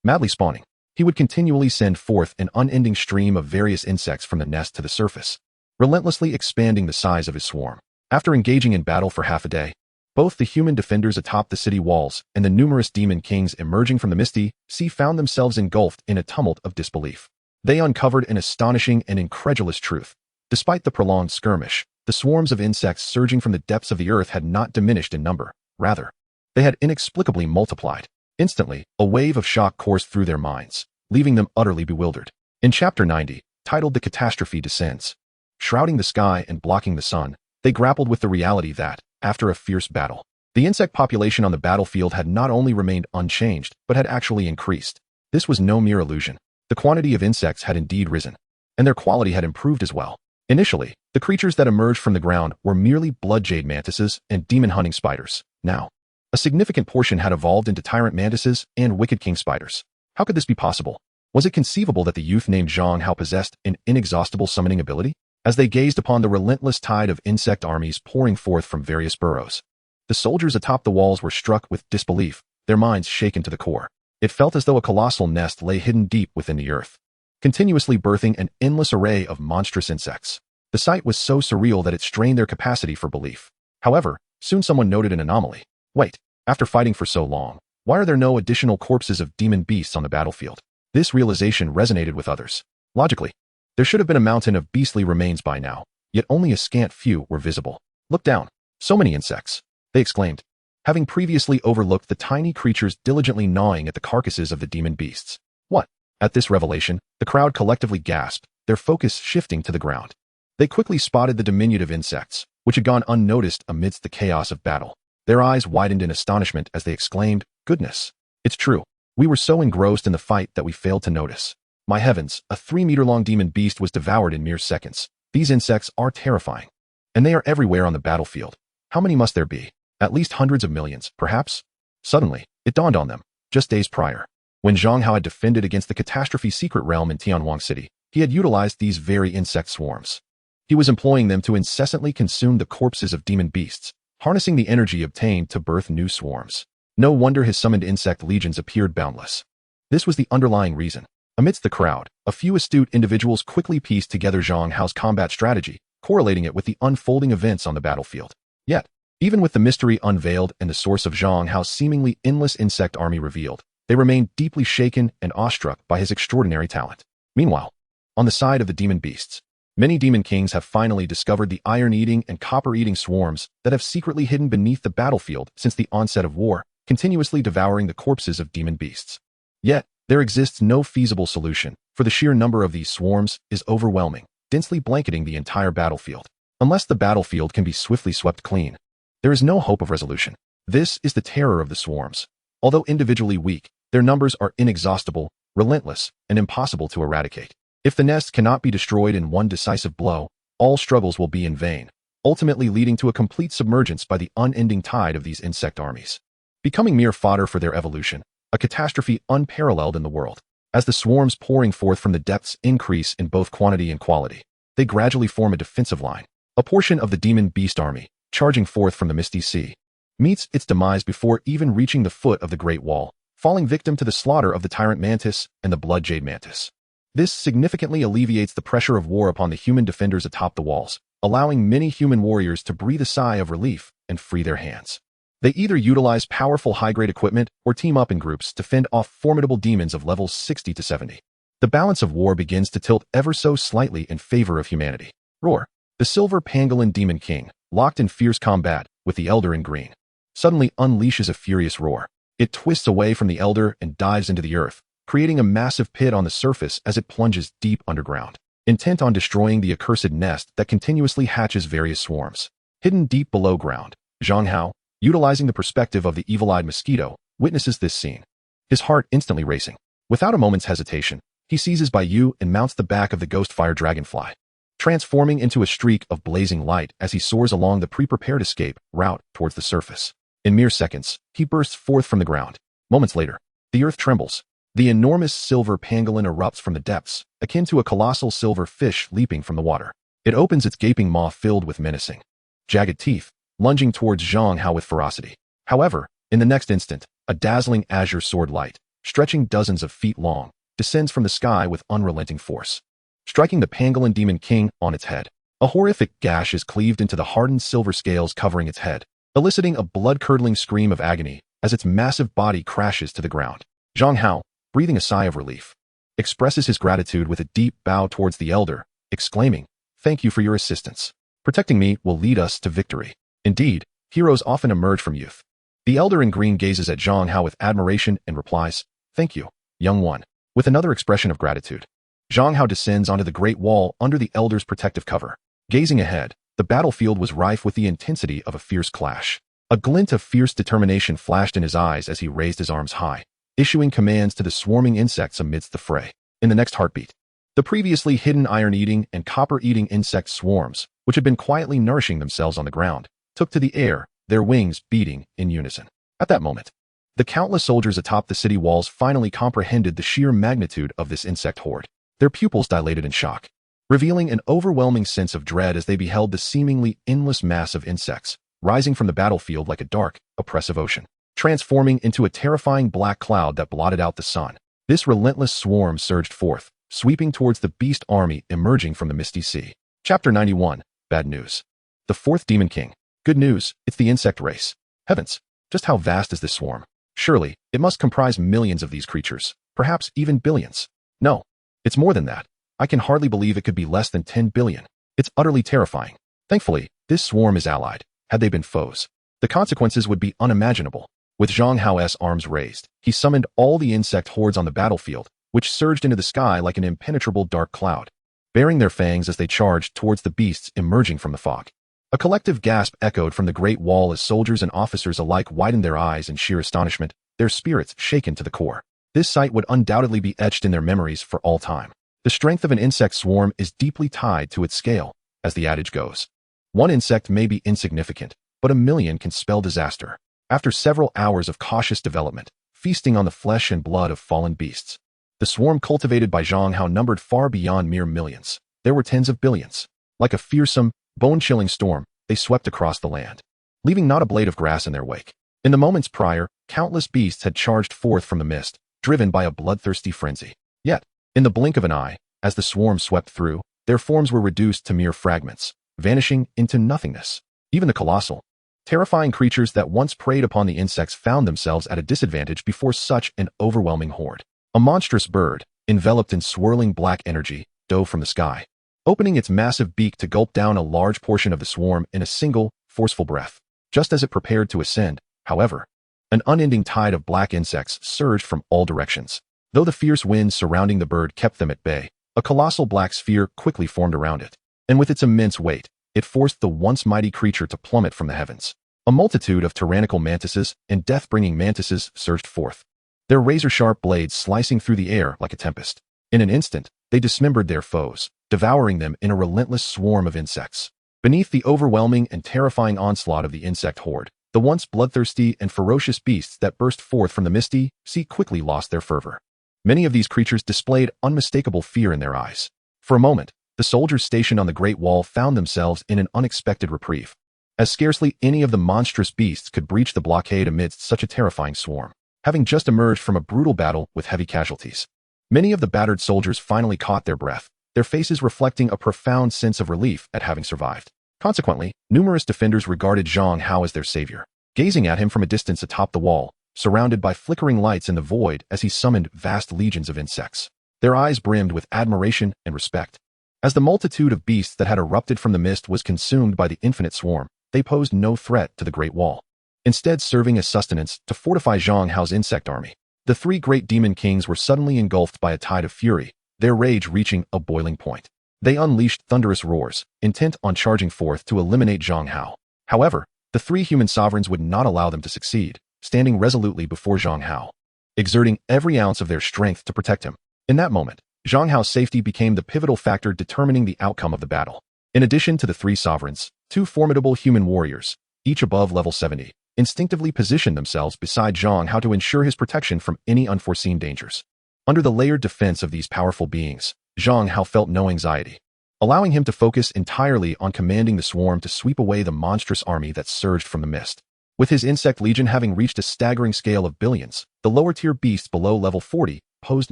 madly spawning. He would continually send forth an unending stream of various insects from the nest to the surface, relentlessly expanding the size of his swarm. After engaging in battle for half a day, both the human defenders atop the city walls and the numerous demon kings emerging from the misty sea found themselves engulfed in a tumult of disbelief. They uncovered an astonishing and incredulous truth. Despite the prolonged skirmish, the swarms of insects surging from the depths of the earth had not diminished in number. Rather, they had inexplicably multiplied. Instantly, a wave of shock coursed through their minds, leaving them utterly bewildered. In Chapter 90, titled The Catastrophe Descends, shrouding the sky and blocking the sun, they grappled with the reality that, after a fierce battle, the insect population on the battlefield had not only remained unchanged, but had actually increased. This was no mere illusion. The quantity of insects had indeed risen, and their quality had improved as well. Initially, the creatures that emerged from the ground were merely blood-jade mantises and demon-hunting spiders. Now, a significant portion had evolved into tyrant mantises and wicked king spiders. How could this be possible? Was it conceivable that the youth named Zhang Hao possessed an inexhaustible summoning ability? As they gazed upon the relentless tide of insect armies pouring forth from various burrows, the soldiers atop the walls were struck with disbelief, their minds shaken to the core. It felt as though a colossal nest lay hidden deep within the earth, continuously birthing an endless array of monstrous insects. The sight was so surreal that it strained their capacity for belief. However, soon someone noted an anomaly. Wait, after fighting for so long, why are there no additional corpses of demon beasts on the battlefield? This realization resonated with others. Logically, there should have been a mountain of beastly remains by now, yet only a scant few were visible. Look down. So many insects, they exclaimed, having previously overlooked the tiny creatures diligently gnawing at the carcasses of the demon beasts. What? At this revelation, the crowd collectively gasped, their focus shifting to the ground. They quickly spotted the diminutive insects, which had gone unnoticed amidst the chaos of battle. Their eyes widened in astonishment as they exclaimed, "Goodness! It's true. We were so engrossed in the fight that we failed to notice. My heavens, a 3-meter-long demon beast was devoured in mere seconds. These insects are terrifying. And they are everywhere on the battlefield. How many must there be? At least hundreds of millions, perhaps?" Suddenly, it dawned on them, just days prior, when Zhang Hao had defended against the catastrophe secret realm in Tianwang City, he had utilized these very insect swarms. He was employing them to incessantly consume the corpses of demon beasts, harnessing the energy obtained to birth new swarms. No wonder his summoned insect legions appeared boundless. This was the underlying reason. Amidst the crowd, a few astute individuals quickly pieced together Zhang Hao's combat strategy, correlating it with the unfolding events on the battlefield. Yet, even with the mystery unveiled and the source of Zhang Hao's seemingly endless insect army revealed, they remained deeply shaken and awestruck by his extraordinary talent. Meanwhile, on the side of the demon beasts, many demon kings have finally discovered the iron-eating and copper-eating swarms that have secretly hidden beneath the battlefield since the onset of war, continuously devouring the corpses of demon beasts. Yet, there exists no feasible solution, for the sheer number of these swarms is overwhelming, densely blanketing the entire battlefield. Unless the battlefield can be swiftly swept clean, there is no hope of resolution. This is the terror of the swarms. Although individually weak, their numbers are inexhaustible, relentless, and impossible to eradicate. If the nest cannot be destroyed in one decisive blow, all struggles will be in vain, ultimately leading to a complete submergence by the unending tide of these insect armies, becoming mere fodder for their evolution, a catastrophe unparalleled in the world. As the swarms pouring forth from the depths increase in both quantity and quality, they gradually form a defensive line. A portion of the demon beast army, charging forth from the misty sea, meets its demise before even reaching the foot of the Great Wall, falling victim to the slaughter of the tyrant mantis and the blood jade mantis. This significantly alleviates the pressure of war upon the human defenders atop the walls, allowing many human warriors to breathe a sigh of relief and free their hands. They either utilize powerful high-grade equipment or team up in groups to fend off formidable demons of levels 60 to 70. The balance of war begins to tilt ever so slightly in favor of humanity. Roar. The silver pangolin demon king, locked in fierce combat with the elder in green, suddenly unleashes a furious roar. It twists away from the elder and dives into the earth, creating a massive pit on the surface as it plunges deep underground, intent on destroying the accursed nest that continuously hatches various swarms. Hidden deep below ground, Zhang Hao, utilizing the perspective of the evil-eyed mosquito, witnesses this scene, his heart instantly racing. Without a moment's hesitation, he seizes Baiyu and mounts the back of the ghost fire dragonfly, transforming into a streak of blazing light as he soars along the pre-prepared escape route towards the surface. In mere seconds, he bursts forth from the ground. Moments later, the earth trembles. The enormous silver pangolin erupts from the depths, akin to a colossal silver fish leaping from the water. It opens its gaping maw filled with menacing, jagged teeth, lunging towards Zhang Hao with ferocity. However, in the next instant, a dazzling azure sword light, stretching dozens of feet long, descends from the sky with unrelenting force, striking the pangolin demon king on its head. A horrific gash is cleaved into the hardened silver scales covering its head, eliciting a blood-curdling scream of agony as its massive body crashes to the ground. Zhang Hao, breathing a sigh of relief, expresses his gratitude with a deep bow towards the elder, exclaiming, "Thank you for your assistance. Protecting me will lead us to victory." Indeed, heroes often emerge from youth. The elder in green gazes at Zhang Hao with admiration and replies, "Thank you, young one." With another expression of gratitude, Zhang Hao descends onto the great wall under the elder's protective cover. Gazing ahead, the battlefield was rife with the intensity of a fierce clash. A glint of fierce determination flashed in his eyes as he raised his arms high, issuing commands to the swarming insects amidst the fray. In the next heartbeat, the previously hidden iron-eating and copper-eating insect swarms, which had been quietly nourishing themselves on the ground, took to the air, their wings beating in unison. At that moment, the countless soldiers atop the city walls finally comprehended the sheer magnitude of this insect horde. Their pupils dilated in shock, revealing an overwhelming sense of dread as they beheld the seemingly endless mass of insects rising from the battlefield like a dark, oppressive ocean, transforming into a terrifying black cloud that blotted out the sun. This relentless swarm surged forth, sweeping towards the beast army emerging from the misty sea. Chapter 91, Bad News. The fourth Demon King. Good news, it's the insect race. Heavens, just how vast is this swarm? Surely, it must comprise millions of these creatures, perhaps even billions. No, it's more than that. I can hardly believe it could be less than 10 billion. It's utterly terrifying. Thankfully, this swarm is allied. Had they been foes, the consequences would be unimaginable. With Zhang Hao's arms raised, he summoned all the insect hordes on the battlefield, which surged into the sky like an impenetrable dark cloud, baring their fangs as they charged towards the beasts emerging from the fog. A collective gasp echoed from the Great Wall as soldiers and officers alike widened their eyes in sheer astonishment, their spirits shaken to the core. This sight would undoubtedly be etched in their memories for all time. The strength of an insect swarm is deeply tied to its scale, as the adage goes. One insect may be insignificant, but a million can spell disaster. After several hours of cautious development, feasting on the flesh and blood of fallen beasts, the swarm cultivated by Zhang Hao numbered far beyond mere millions. There were tens of billions. Like a fearsome, bone-chilling storm, they swept across the land, leaving not a blade of grass in their wake. In the moments prior, countless beasts had charged forth from the mist, driven by a bloodthirsty frenzy. Yet, in the blink of an eye, as the swarm swept through, their forms were reduced to mere fragments, vanishing into nothingness. Even the colossal, terrifying creatures that once preyed upon the insects found themselves at a disadvantage before such an overwhelming horde. A monstrous bird, enveloped in swirling black energy, dove from the sky, opening its massive beak to gulp down a large portion of the swarm in a single, forceful breath. Just as it prepared to ascend, however, an unending tide of black insects surged from all directions. Though the fierce winds surrounding the bird kept them at bay, a colossal black sphere quickly formed around it, and with its immense weight, it forced the once mighty creature to plummet from the heavens. A multitude of tyrannical mantises and death-bringing mantises surged forth, their razor-sharp blades slicing through the air like a tempest. In an instant, they dismembered their foes, devouring them in a relentless swarm of insects. Beneath the overwhelming and terrifying onslaught of the insect horde, the once bloodthirsty and ferocious beasts that burst forth from the misty sea quickly lost their fervor. Many of these creatures displayed unmistakable fear in their eyes. For a moment, the soldiers stationed on the Great Wall found themselves in an unexpected reprieve, as scarcely any of the monstrous beasts could breach the blockade amidst such a terrifying swarm, having just emerged from a brutal battle with heavy casualties. Many of the battered soldiers finally caught their breath, their faces reflecting a profound sense of relief at having survived. Consequently, numerous defenders regarded Zhang Hao as their savior, gazing at him from a distance atop the wall, surrounded by flickering lights in the void as he summoned vast legions of insects. Their eyes brimmed with admiration and respect. As the multitude of beasts that had erupted from the mist was consumed by the infinite swarm, they posed no threat to the Great Wall, instead serving as sustenance to fortify Zhang Hao's insect army. The three great demon kings were suddenly engulfed by a tide of fury, their rage reaching a boiling point. They unleashed thunderous roars, intent on charging forth to eliminate Zhang Hao. However, the three human sovereigns would not allow them to succeed, standing resolutely before Zhang Hao, exerting every ounce of their strength to protect him. In that moment, Zhang Hao's safety became the pivotal factor determining the outcome of the battle. In addition to the three sovereigns, two formidable human warriors, each above level 70, instinctively positioned themselves beside Zhang Hao to ensure his protection from any unforeseen dangers. Under the layered defense of these powerful beings, Zhang Hao felt no anxiety, allowing him to focus entirely on commanding the swarm to sweep away the monstrous army that surged from the mist. With his insect legion having reached a staggering scale of billions, the lower-tier beasts below level 40 posed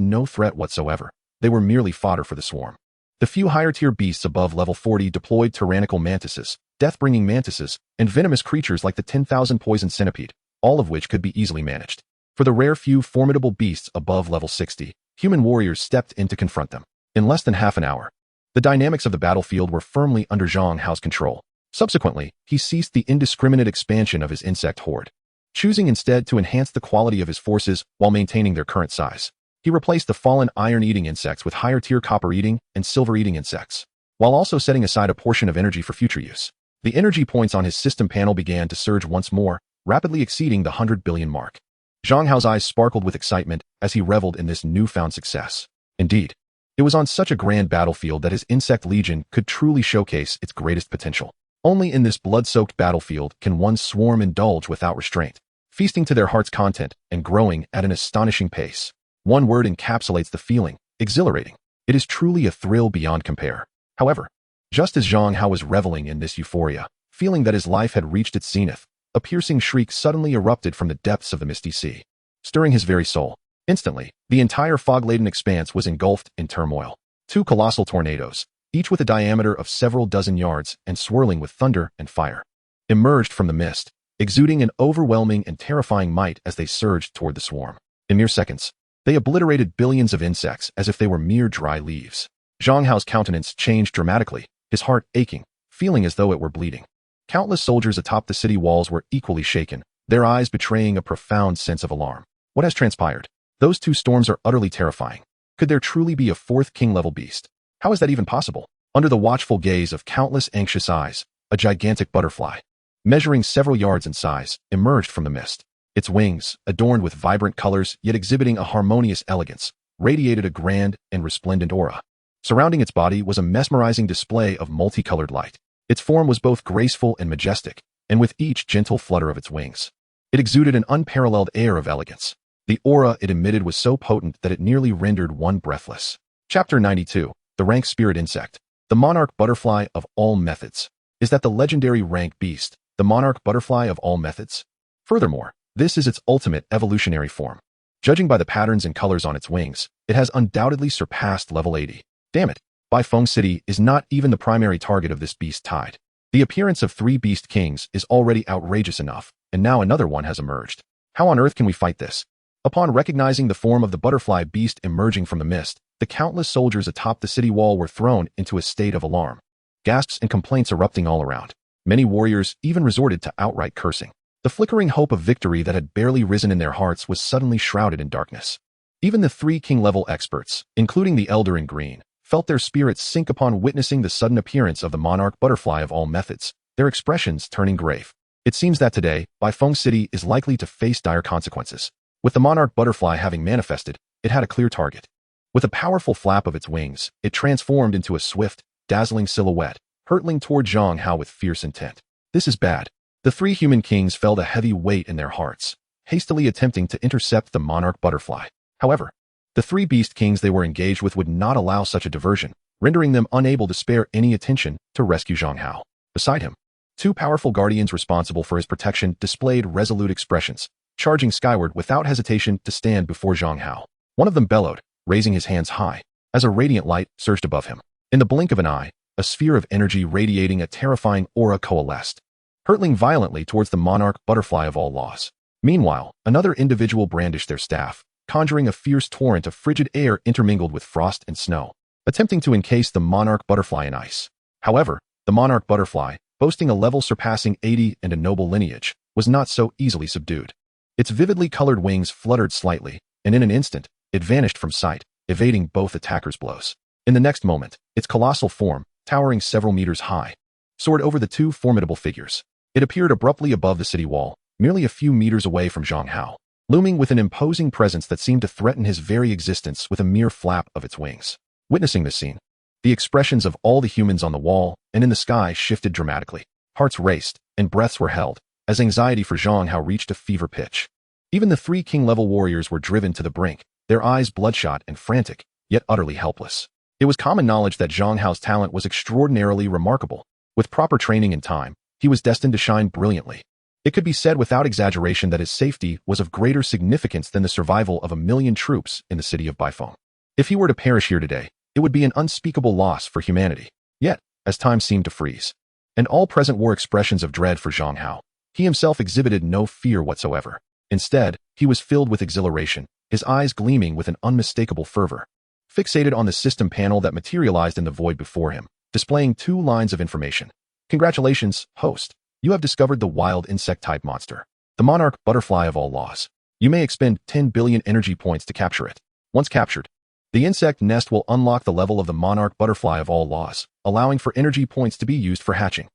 no threat whatsoever. They were merely fodder for the swarm. The few higher-tier beasts above level 40 deployed tyrannical mantises, death-bringing mantises, and venomous creatures like the 10,000 poison centipede, all of which could be easily managed. For the rare few formidable beasts above level 60, human warriors stepped in to confront them. In less than half an hour, the dynamics of the battlefield were firmly under Zhang Hao's control. Subsequently, he ceased the indiscriminate expansion of his insect horde, choosing instead to enhance the quality of his forces while maintaining their current size. He replaced the fallen iron-eating insects with higher-tier copper-eating and silver-eating insects, while also setting aside a portion of energy for future use. The energy points on his system panel began to surge once more, rapidly exceeding the 100 billion mark. Zhang Hao's eyes sparkled with excitement as he reveled in this newfound success. Indeed, it was on such a grand battlefield that his insect legion could truly showcase its greatest potential. Only in this blood-soaked battlefield can one swarm indulge without restraint, feasting to their heart's content and growing at an astonishing pace. One word encapsulates the feeling: exhilarating. It is truly a thrill beyond compare. However, just as Zhang Hao was reveling in this euphoria, feeling that his life had reached its zenith, a piercing shriek suddenly erupted from the depths of the misty sea, stirring his very soul. Instantly, the entire fog-laden expanse was engulfed in turmoil. Two colossal tornadoes, each with a diameter of several dozen yards and swirling with thunder and fire, emerged from the mist, exuding an overwhelming and terrifying might as they surged toward the swarm. In mere seconds, they obliterated billions of insects as if they were mere dry leaves. Zhang Hao's countenance changed dramatically, his heart aching, feeling as though it were bleeding. Countless soldiers atop the city walls were equally shaken, their eyes betraying a profound sense of alarm. What has transpired? Those two storms are utterly terrifying. Could there truly be a fourth king-level beast? How is that even possible? Under the watchful gaze of countless anxious eyes, a gigantic butterfly, measuring several yards in size, emerged from the mist. Its wings, adorned with vibrant colors yet exhibiting a harmonious elegance, radiated a grand and resplendent aura. Surrounding its body was a mesmerizing display of multicolored light. Its form was both graceful and majestic, and with each gentle flutter of its wings, it exuded an unparalleled air of elegance. The aura it emitted was so potent that it nearly rendered one breathless. Chapter 92, The Rank Spirit Insect. The monarch butterfly of all methods. Is that the legendary rank beast, the monarch butterfly of all methods? Furthermore, This is its ultimate evolutionary form. Judging by the patterns and colors on its wings, it has undoubtedly surpassed level 80. Damn it, Baifeng City is not even the primary target of this beast tide. The appearance of 3 beast kings is already outrageous enough, and now another one has emerged. How on earth can we fight this? Upon recognizing the form of the butterfly beast emerging from the mist, the countless soldiers atop the city wall were thrown into a state of alarm. Gasps and complaints erupting all around. Many warriors even resorted to outright cursing. The flickering hope of victory that had barely risen in their hearts was suddenly shrouded in darkness. Even the 3 king-level experts, including the Elder in Green, felt their spirits sink upon witnessing the sudden appearance of the monarch butterfly of all methods, their expressions turning grave. It seems that today, Baifeng City is likely to face dire consequences. With the monarch butterfly having manifested, it had a clear target. With a powerful flap of its wings, it transformed into a swift, dazzling silhouette, hurtling toward Zhang Hao with fierce intent. This is bad. The 3 human kings felt a heavy weight in their hearts, hastily attempting to intercept the monarch butterfly. However, the 3 beast kings they were engaged with would not allow such a diversion, rendering them unable to spare any attention to rescue Zhang Hao. Beside him, 2 powerful guardians responsible for his protection displayed resolute expressions, charging skyward without hesitation to stand before Zhang Hao. One of them bellowed, raising his hands high, as a radiant light surged above him. In the blink of an eye, a sphere of energy radiating a terrifying aura coalesced, hurtling violently towards the monarch butterfly of all laws. Meanwhile, another individual brandished their staff, conjuring a fierce torrent of frigid air intermingled with frost and snow, attempting to encase the monarch butterfly in ice. However, the monarch butterfly, boasting a level surpassing 80 and a noble lineage, was not so easily subdued. Its vividly colored wings fluttered slightly, and in an instant, it vanished from sight, evading both attackers' blows. In the next moment, its colossal form, towering several meters high, soared over the 2 formidable figures. It appeared abruptly above the city wall, merely a few meters away from Zhang Hao, looming with an imposing presence that seemed to threaten his very existence with a mere flap of its wings. Witnessing this scene, the expressions of all the humans on the wall and in the sky shifted dramatically. Hearts raced, and breaths were held, as anxiety for Zhang Hao reached a fever pitch. Even the 3 king-level warriors were driven to the brink, their eyes bloodshot and frantic, yet utterly helpless. It was common knowledge that Zhang Hao's talent was extraordinarily remarkable. With proper training and time, he was destined to shine brilliantly. It could be said without exaggeration that his safety was of greater significance than the survival of 1,000,000 troops in the city of Baifeng. If he were to perish here today, it would be an unspeakable loss for humanity. Yet, as time seemed to freeze, and all present wore expressions of dread for Zhang Hao, he himself exhibited no fear whatsoever. Instead, he was filled with exhilaration, his eyes gleaming with an unmistakable fervor. Fixated on the system panel that materialized in the void before him, displaying 2 lines of information. Congratulations, host. You have discovered the wild insect-type monster, the monarch butterfly of all laws. You may expend 10 billion energy points to capture it. Once captured, the insect nest will unlock the level of the monarch butterfly of all laws, allowing for energy points to be used for hatching.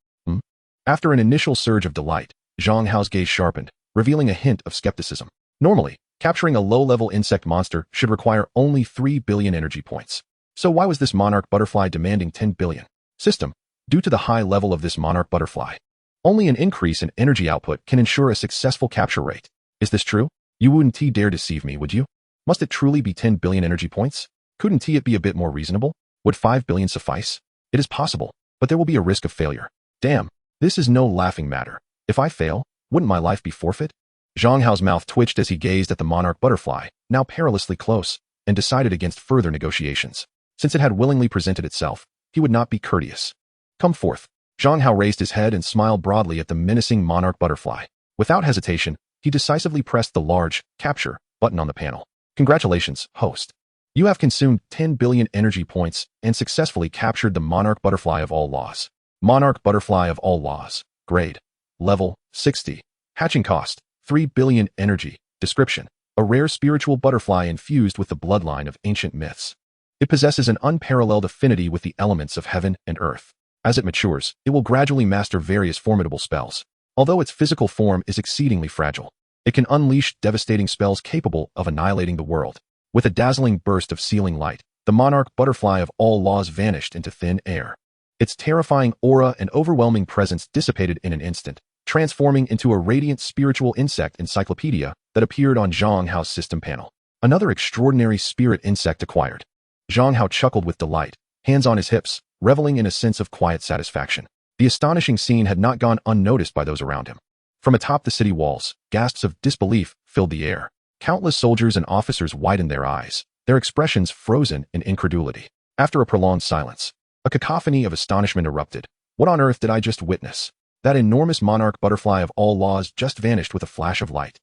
After an initial surge of delight, Zhang Hao's gaze sharpened, revealing a hint of skepticism. Normally, capturing a low-level insect monster should require only 3 billion energy points. So why was this monarch butterfly demanding 10 billion? System, due to the high level of this monarch butterfly, only an increase in energy output can ensure a successful capture rate. Is this true? You wouldn't dare deceive me, would you? Must it truly be 10 billion energy points? Couldn't it be a bit more reasonable? Would 5 billion suffice? It is possible, but there will be a risk of failure. Damn, this is no laughing matter. If I fail, wouldn't my life be forfeit? Zhang Hao's mouth twitched as he gazed at the monarch butterfly, now perilously close, and decided against further negotiations. Since it had willingly presented itself, he would not be courteous. Come forth. Zhang Hao raised his head and smiled broadly at the menacing monarch butterfly. Without hesitation, he decisively pressed the large capture button on the panel. Congratulations, host. You have consumed 10 billion energy points and successfully captured the monarch butterfly of all laws. Monarch butterfly of all laws. Grade. Level 60. Hatching cost 3 billion energy. Description: a rare spiritual butterfly infused with the bloodline of ancient myths. It possesses an unparalleled affinity with the elements of heaven and earth. As it matures, it will gradually master various formidable spells. Although its physical form is exceedingly fragile, it can unleash devastating spells capable of annihilating the world. With a dazzling burst of sealing light, the monarch butterfly of all laws vanished into thin air. Its terrifying aura and overwhelming presence dissipated in an instant, transforming into a radiant spiritual insect encyclopedia that appeared on Zhang Hao's system panel. Another extraordinary spirit insect acquired. Zhang Hao chuckled with delight, hands on his hips, reveling in a sense of quiet satisfaction. The astonishing scene had not gone unnoticed by those around him. From atop the city walls, gasps of disbelief filled the air. Countless soldiers and officers widened their eyes, their expressions frozen in incredulity. After a prolonged silence, a cacophony of astonishment erupted. What on earth did I just witness? That enormous monarch butterfly of all laws just vanished with a flash of light.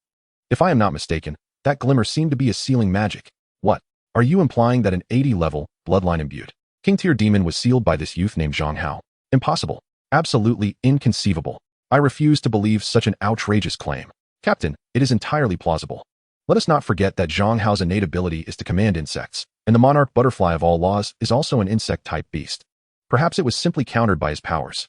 If I am not mistaken, that glimmer seemed to be a sealing magic. What? Are you implying that an 80-level, bloodline-imbued king-tier demon was sealed by this youth named Zhang Hao? Impossible. Absolutely inconceivable. I refuse to believe such an outrageous claim. Captain, it is entirely plausible. Let us not forget that Zhang Hao's innate ability is to command insects, and the monarch butterfly of all laws is also an insect-type beast. Perhaps it was simply countered by his powers.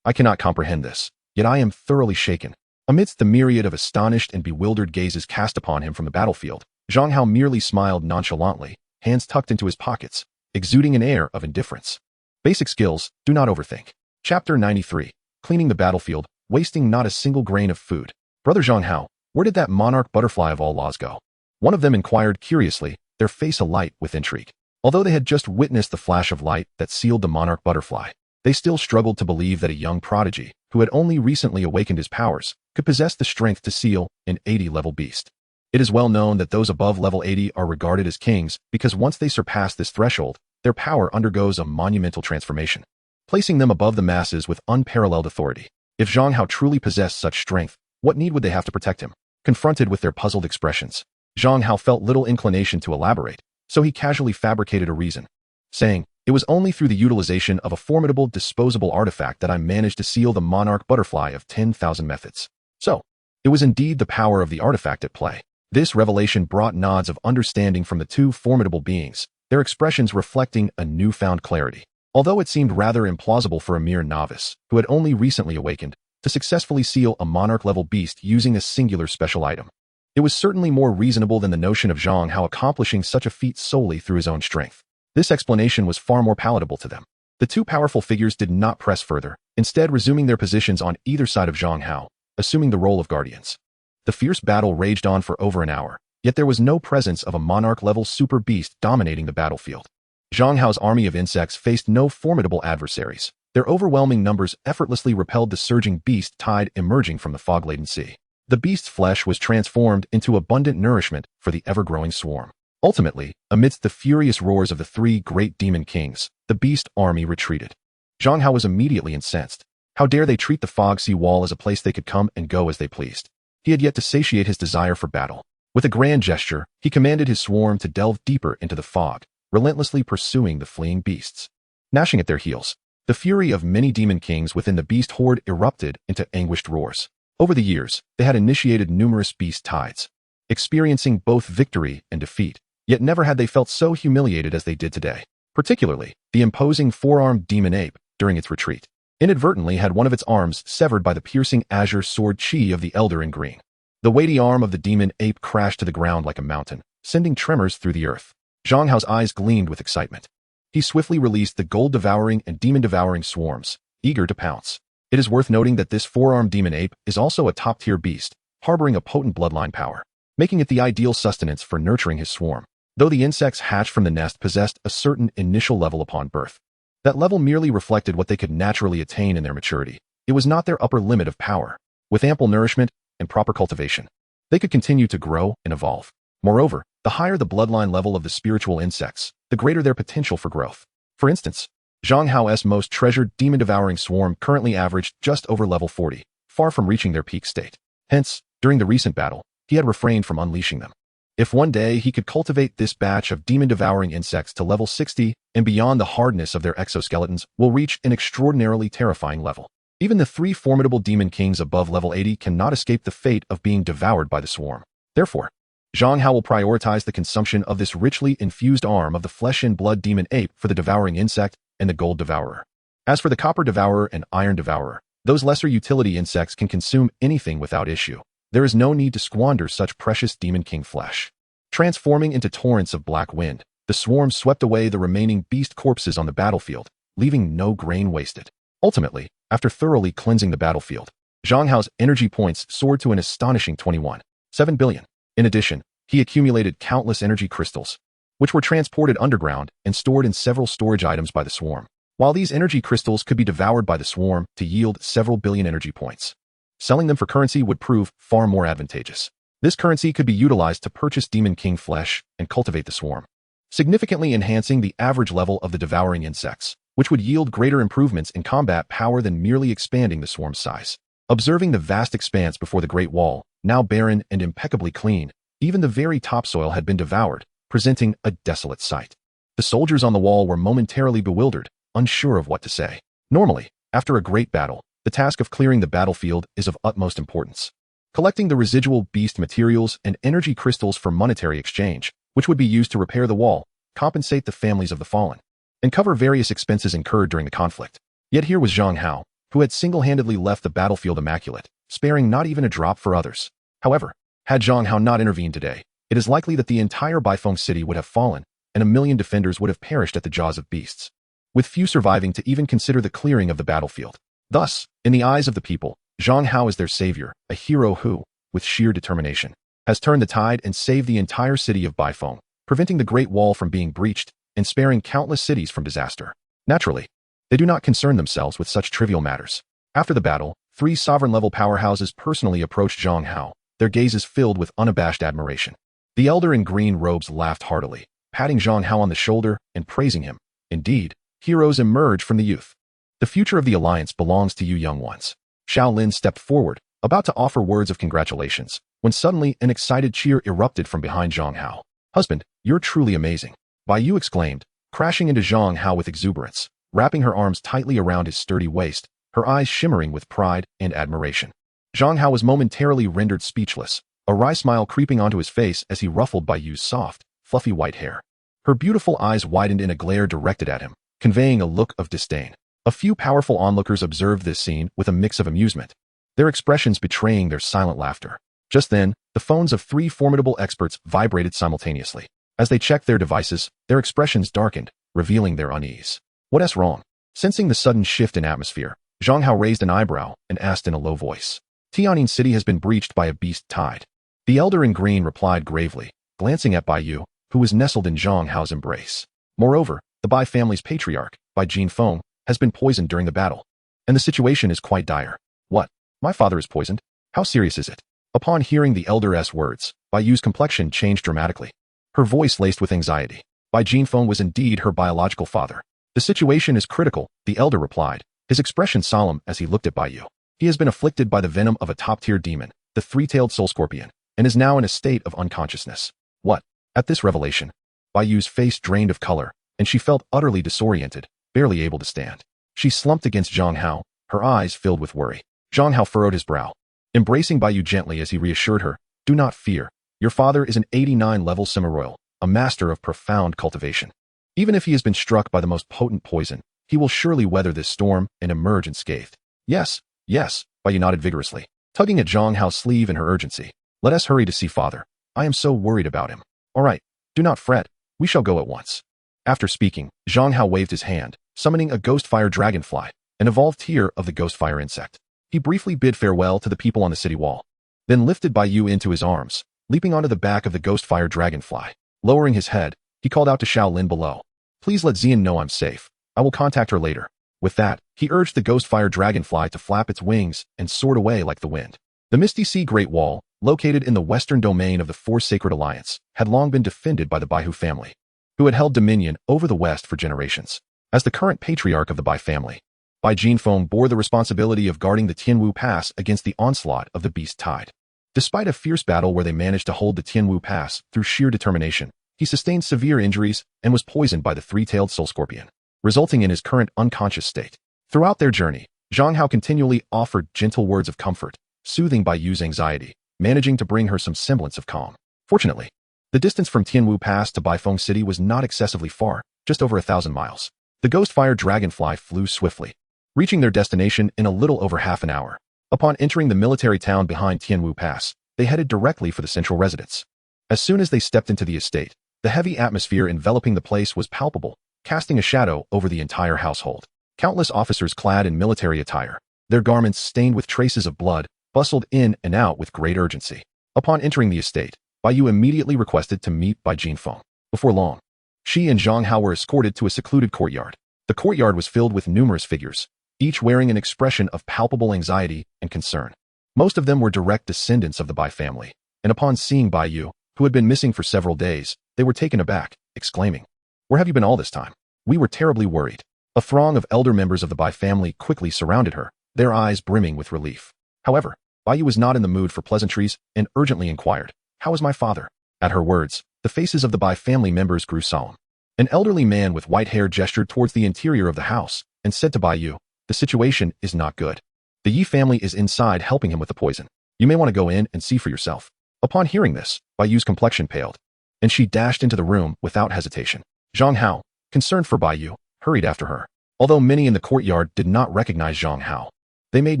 I cannot comprehend this, yet I am thoroughly shaken. Amidst the myriad of astonished and bewildered gazes cast upon him from the battlefield, Zhang Hao merely smiled nonchalantly, hands tucked into his pockets, exuding an air of indifference. Basic skills, do not overthink. Chapter 93. Cleaning the battlefield, wasting not a single grain of food. Brother Zhang Hao, where did that monarch butterfly of all laws go? One of them inquired curiously, their face alight with intrigue. Although they had just witnessed the flash of light that sealed the monarch butterfly, they still struggled to believe that a young prodigy, who had only recently awakened his powers, could possess the strength to seal an 80-level beast. It is well known that those above level 80 are regarded as kings because once they surpass this threshold, their power undergoes a monumental transformation, placing them above the masses with unparalleled authority. If Zhang Hao truly possessed such strength, what need would they have to protect him? Confronted with their puzzled expressions, Zhang Hao felt little inclination to elaborate, so he casually fabricated a reason, saying, "It was only through the utilization of a formidable disposable artifact that I managed to seal the monarch butterfly of 10,000 methods." So, it was indeed the power of the artifact at play. This revelation brought nods of understanding from the two formidable beings, their expressions reflecting a newfound clarity. Although it seemed rather implausible for a mere novice, who had only recently awakened, to successfully seal a monarch-level beast using a singular special item, it was certainly more reasonable than the notion of Zhang Hao accomplishing such a feat solely through his own strength. This explanation was far more palatable to them. The two powerful figures did not press further, instead resuming their positions on either side of Zhang Hao, assuming the role of guardians. The fierce battle raged on for over an hour, yet there was no presence of a monarch-level super beast dominating the battlefield. Zhang Hao's army of insects faced no formidable adversaries. Their overwhelming numbers effortlessly repelled the surging beast tide emerging from the fog-laden sea. The beast's flesh was transformed into abundant nourishment for the ever-growing swarm. Ultimately, amidst the furious roars of the three great demon kings, the beast army retreated. Zhang Hao was immediately incensed. How dare they treat the fog sea wall as a place they could come and go as they pleased? He had yet to satiate his desire for battle. With a grand gesture, he commanded his swarm to delve deeper into the fog, relentlessly pursuing the fleeing beasts. Gnashing at their heels, the fury of many demon kings within the beast horde erupted into anguished roars. Over the years, they had initiated numerous beast tides, experiencing both victory and defeat, yet never had they felt so humiliated as they did today. Particularly, the imposing four-armed demon ape, during its retreat, inadvertently had one of its arms severed by the piercing azure sword chi of the elder in green. The weighty arm of the demon ape crashed to the ground like a mountain, sending tremors through the earth. Zhang Hao's eyes gleamed with excitement. He swiftly released the gold-devouring and demon-devouring swarms, eager to pounce. It is worth noting that this four-armed demon ape is also a top-tier beast, harboring a potent bloodline power, making it the ideal sustenance for nurturing his swarm. Though the insects hatched from the nest possessed a certain initial level upon birth, that level merely reflected what they could naturally attain in their maturity. It was not their upper limit of power. With ample nourishment and proper cultivation, they could continue to grow and evolve. Moreover, the higher the bloodline level of the spiritual insects, the greater their potential for growth. For instance, Zhang Hao's most treasured demon-devouring swarm currently averaged just over level 40, far from reaching their peak state. Hence, during the recent battle, he had refrained from unleashing them. If one day he could cultivate this batch of demon-devouring insects to level 60 and beyond, the hardness of their exoskeletons will reach an extraordinarily terrifying level. Even the three formidable demon kings above level 80 cannot escape the fate of being devoured by the swarm. Therefore, Zhang Hao will prioritize the consumption of this richly infused arm of the flesh and blood demon ape for the devouring insect and the gold devourer. As for the copper devourer and iron devourer, those lesser utility insects can consume anything without issue. There is no need to squander such precious demon king flesh. Transforming into torrents of black wind, the swarm swept away the remaining beast corpses on the battlefield, leaving no grain wasted. Ultimately, after thoroughly cleansing the battlefield, Zhang Hao's energy points soared to an astonishing 21.7 billion. In addition, he accumulated countless energy crystals, which were transported underground and stored in several storage items by the swarm. While these energy crystals could be devoured by the swarm to yield several billion energy points, Selling them for currency would prove far more advantageous. This currency could be utilized to purchase Demon King flesh and cultivate the swarm, significantly enhancing the average level of the devouring insects, which would yield greater improvements in combat power than merely expanding the swarm's size. Observing the vast expanse before the Great Wall, now barren and impeccably clean, even the very topsoil had been devoured, presenting a desolate sight. The soldiers on the wall were momentarily bewildered, unsure of what to say. Normally, after a great battle, the task of clearing the battlefield is of utmost importance. Collecting the residual beast materials and energy crystals for monetary exchange, which would be used to repair the wall, compensate the families of the fallen, and cover various expenses incurred during the conflict. Yet here was Zhang Hao, who had single-handedly left the battlefield immaculate, sparing not even a drop for others. However, had Zhang Hao not intervened today, it is likely that the entire Baifeng city would have fallen, and 1,000,000 defenders would have perished at the jaws of beasts, with few surviving to even consider the clearing of the battlefield. Thus, in the eyes of the people, Zhang Hao is their savior, a hero who, with sheer determination, has turned the tide and saved the entire city of Baifeng, preventing the Great Wall from being breached and sparing countless cities from disaster. Naturally, they do not concern themselves with such trivial matters. After the battle, 3 sovereign-level powerhouses personally approached Zhang Hao, their gazes filled with unabashed admiration. The elder in green robes laughed heartily, patting Zhang Hao on the shoulder and praising him. Indeed, heroes emerge from the youth. The future of the alliance belongs to you young ones. Shaolin stepped forward, about to offer words of congratulations, when suddenly an excited cheer erupted from behind Zhang Hao. Husband, you're truly amazing. Bai Yu exclaimed, crashing into Zhang Hao with exuberance, wrapping her arms tightly around his sturdy waist, her eyes shimmering with pride and admiration. Zhang Hao was momentarily rendered speechless, a wry smile creeping onto his face as he ruffled Bai Yu's soft, fluffy white hair. Her beautiful eyes widened in a glare directed at him, conveying a look of disdain. A few powerful onlookers observed this scene with a mix of amusement, their expressions betraying their silent laughter. Just then, the phones of 3 formidable experts vibrated simultaneously. As they checked their devices, their expressions darkened, revealing their unease. What's wrong? Sensing the sudden shift in atmosphere, Zhang Hao raised an eyebrow and asked in a low voice. Tianjin City has been breached by a beast tide. The elder in green replied gravely, glancing at Bai Yu, who was nestled in Zhang Hao's embrace. Moreover, the Bai family's patriarch, Bai Jinfeng, has been poisoned during the battle, and the situation is quite dire. What? My father is poisoned? How serious is it? Upon hearing the elder's words, Bai Yu's complexion changed dramatically, her voice laced with anxiety. Bai Jinfeng was indeed her biological father. The situation is critical, the elder replied, his expression solemn as he looked at Bai Yu. He has been afflicted by the venom of a top-tier demon, the 3-tailed soul scorpion, and is now in a state of unconsciousness. What? At this revelation, Bai Yu's face drained of color, and she felt utterly disoriented, barely able to stand. She slumped against Zhang Hao, her eyes filled with worry. Zhang Hao furrowed his brow, embracing Bai Yu gently as he reassured her, do not fear. Your father is an 89-level semi-royal, a master of profound cultivation. Even if he has been struck by the most potent poison, he will surely weather this storm and emerge unscathed. Yes, yes, Bai Yu nodded vigorously, tugging at Zhang Hao's sleeve in her urgency. Let us hurry to see father. I am so worried about him. All right, do not fret. We shall go at once. After speaking, Zhang Hao waved his hand, summoning a ghostfire dragonfly, an evolved tier of the ghostfire insect. He briefly bid farewell to the people on the city wall, then lifted Bai Yu into his arms, leaping onto the back of the ghostfire dragonfly. Lowering his head, he called out to Shaolin below. Please let Xian know I'm safe. I will contact her later. With that, he urged the ghostfire dragonfly to flap its wings and soared away like the wind. The Misty Sea Great Wall, located in the western domain of the Four Sacred Alliance, had long been defended by the Baihu family, who had held dominion over the West for generations. As the current patriarch of the Bai family, Bai Jinfeng bore the responsibility of guarding the Tianwu Pass against the onslaught of the beast tide. Despite a fierce battle where they managed to hold the Tianwu Pass through sheer determination, he sustained severe injuries and was poisoned by the 3-tailed soul scorpion, resulting in his current unconscious state. Throughout their journey, Zhang Hao continually offered gentle words of comfort, soothing Bai Yu's anxiety, managing to bring her some semblance of calm. Fortunately, the distance from Tianwu Pass to Baifeng City was not excessively far, just over 1,000 miles. The ghostfire dragonfly flew swiftly, reaching their destination in a little over half an hour. Upon entering the military town behind Tianwu Pass, they headed directly for the central residence. As soon as they stepped into the estate, the heavy atmosphere enveloping the place was palpable, casting a shadow over the entire household. Countless officers clad in military attire, their garments stained with traces of blood, bustled in and out with great urgency. Upon entering the estate, Bai Yu immediately requested to meet Bai Jinfeng. Before long, she and Zhang Hao were escorted to a secluded courtyard. The courtyard was filled with numerous figures, each wearing an expression of palpable anxiety and concern. Most of them were direct descendants of the Bai family, and upon seeing Bai Yu, who had been missing for several days, they were taken aback, exclaiming, "Where have you been all this time? We were terribly worried." A throng of elder members of the Bai family quickly surrounded her, their eyes brimming with relief. However, Bai Yu was not in the mood for pleasantries and urgently inquired, "How is my father?" At her words, the faces of the Bai family members grew solemn. An elderly man with white hair gestured towards the interior of the house and said to Bai Yu, "The situation is not good. The Yi family is inside helping him with the poison. You may want to go in and see for yourself." Upon hearing this, Bai Yu's complexion paled, and she dashed into the room without hesitation. Zhang Hao, concerned for Bai Yu, hurried after her. Although many in the courtyard did not recognize Zhang Hao, they made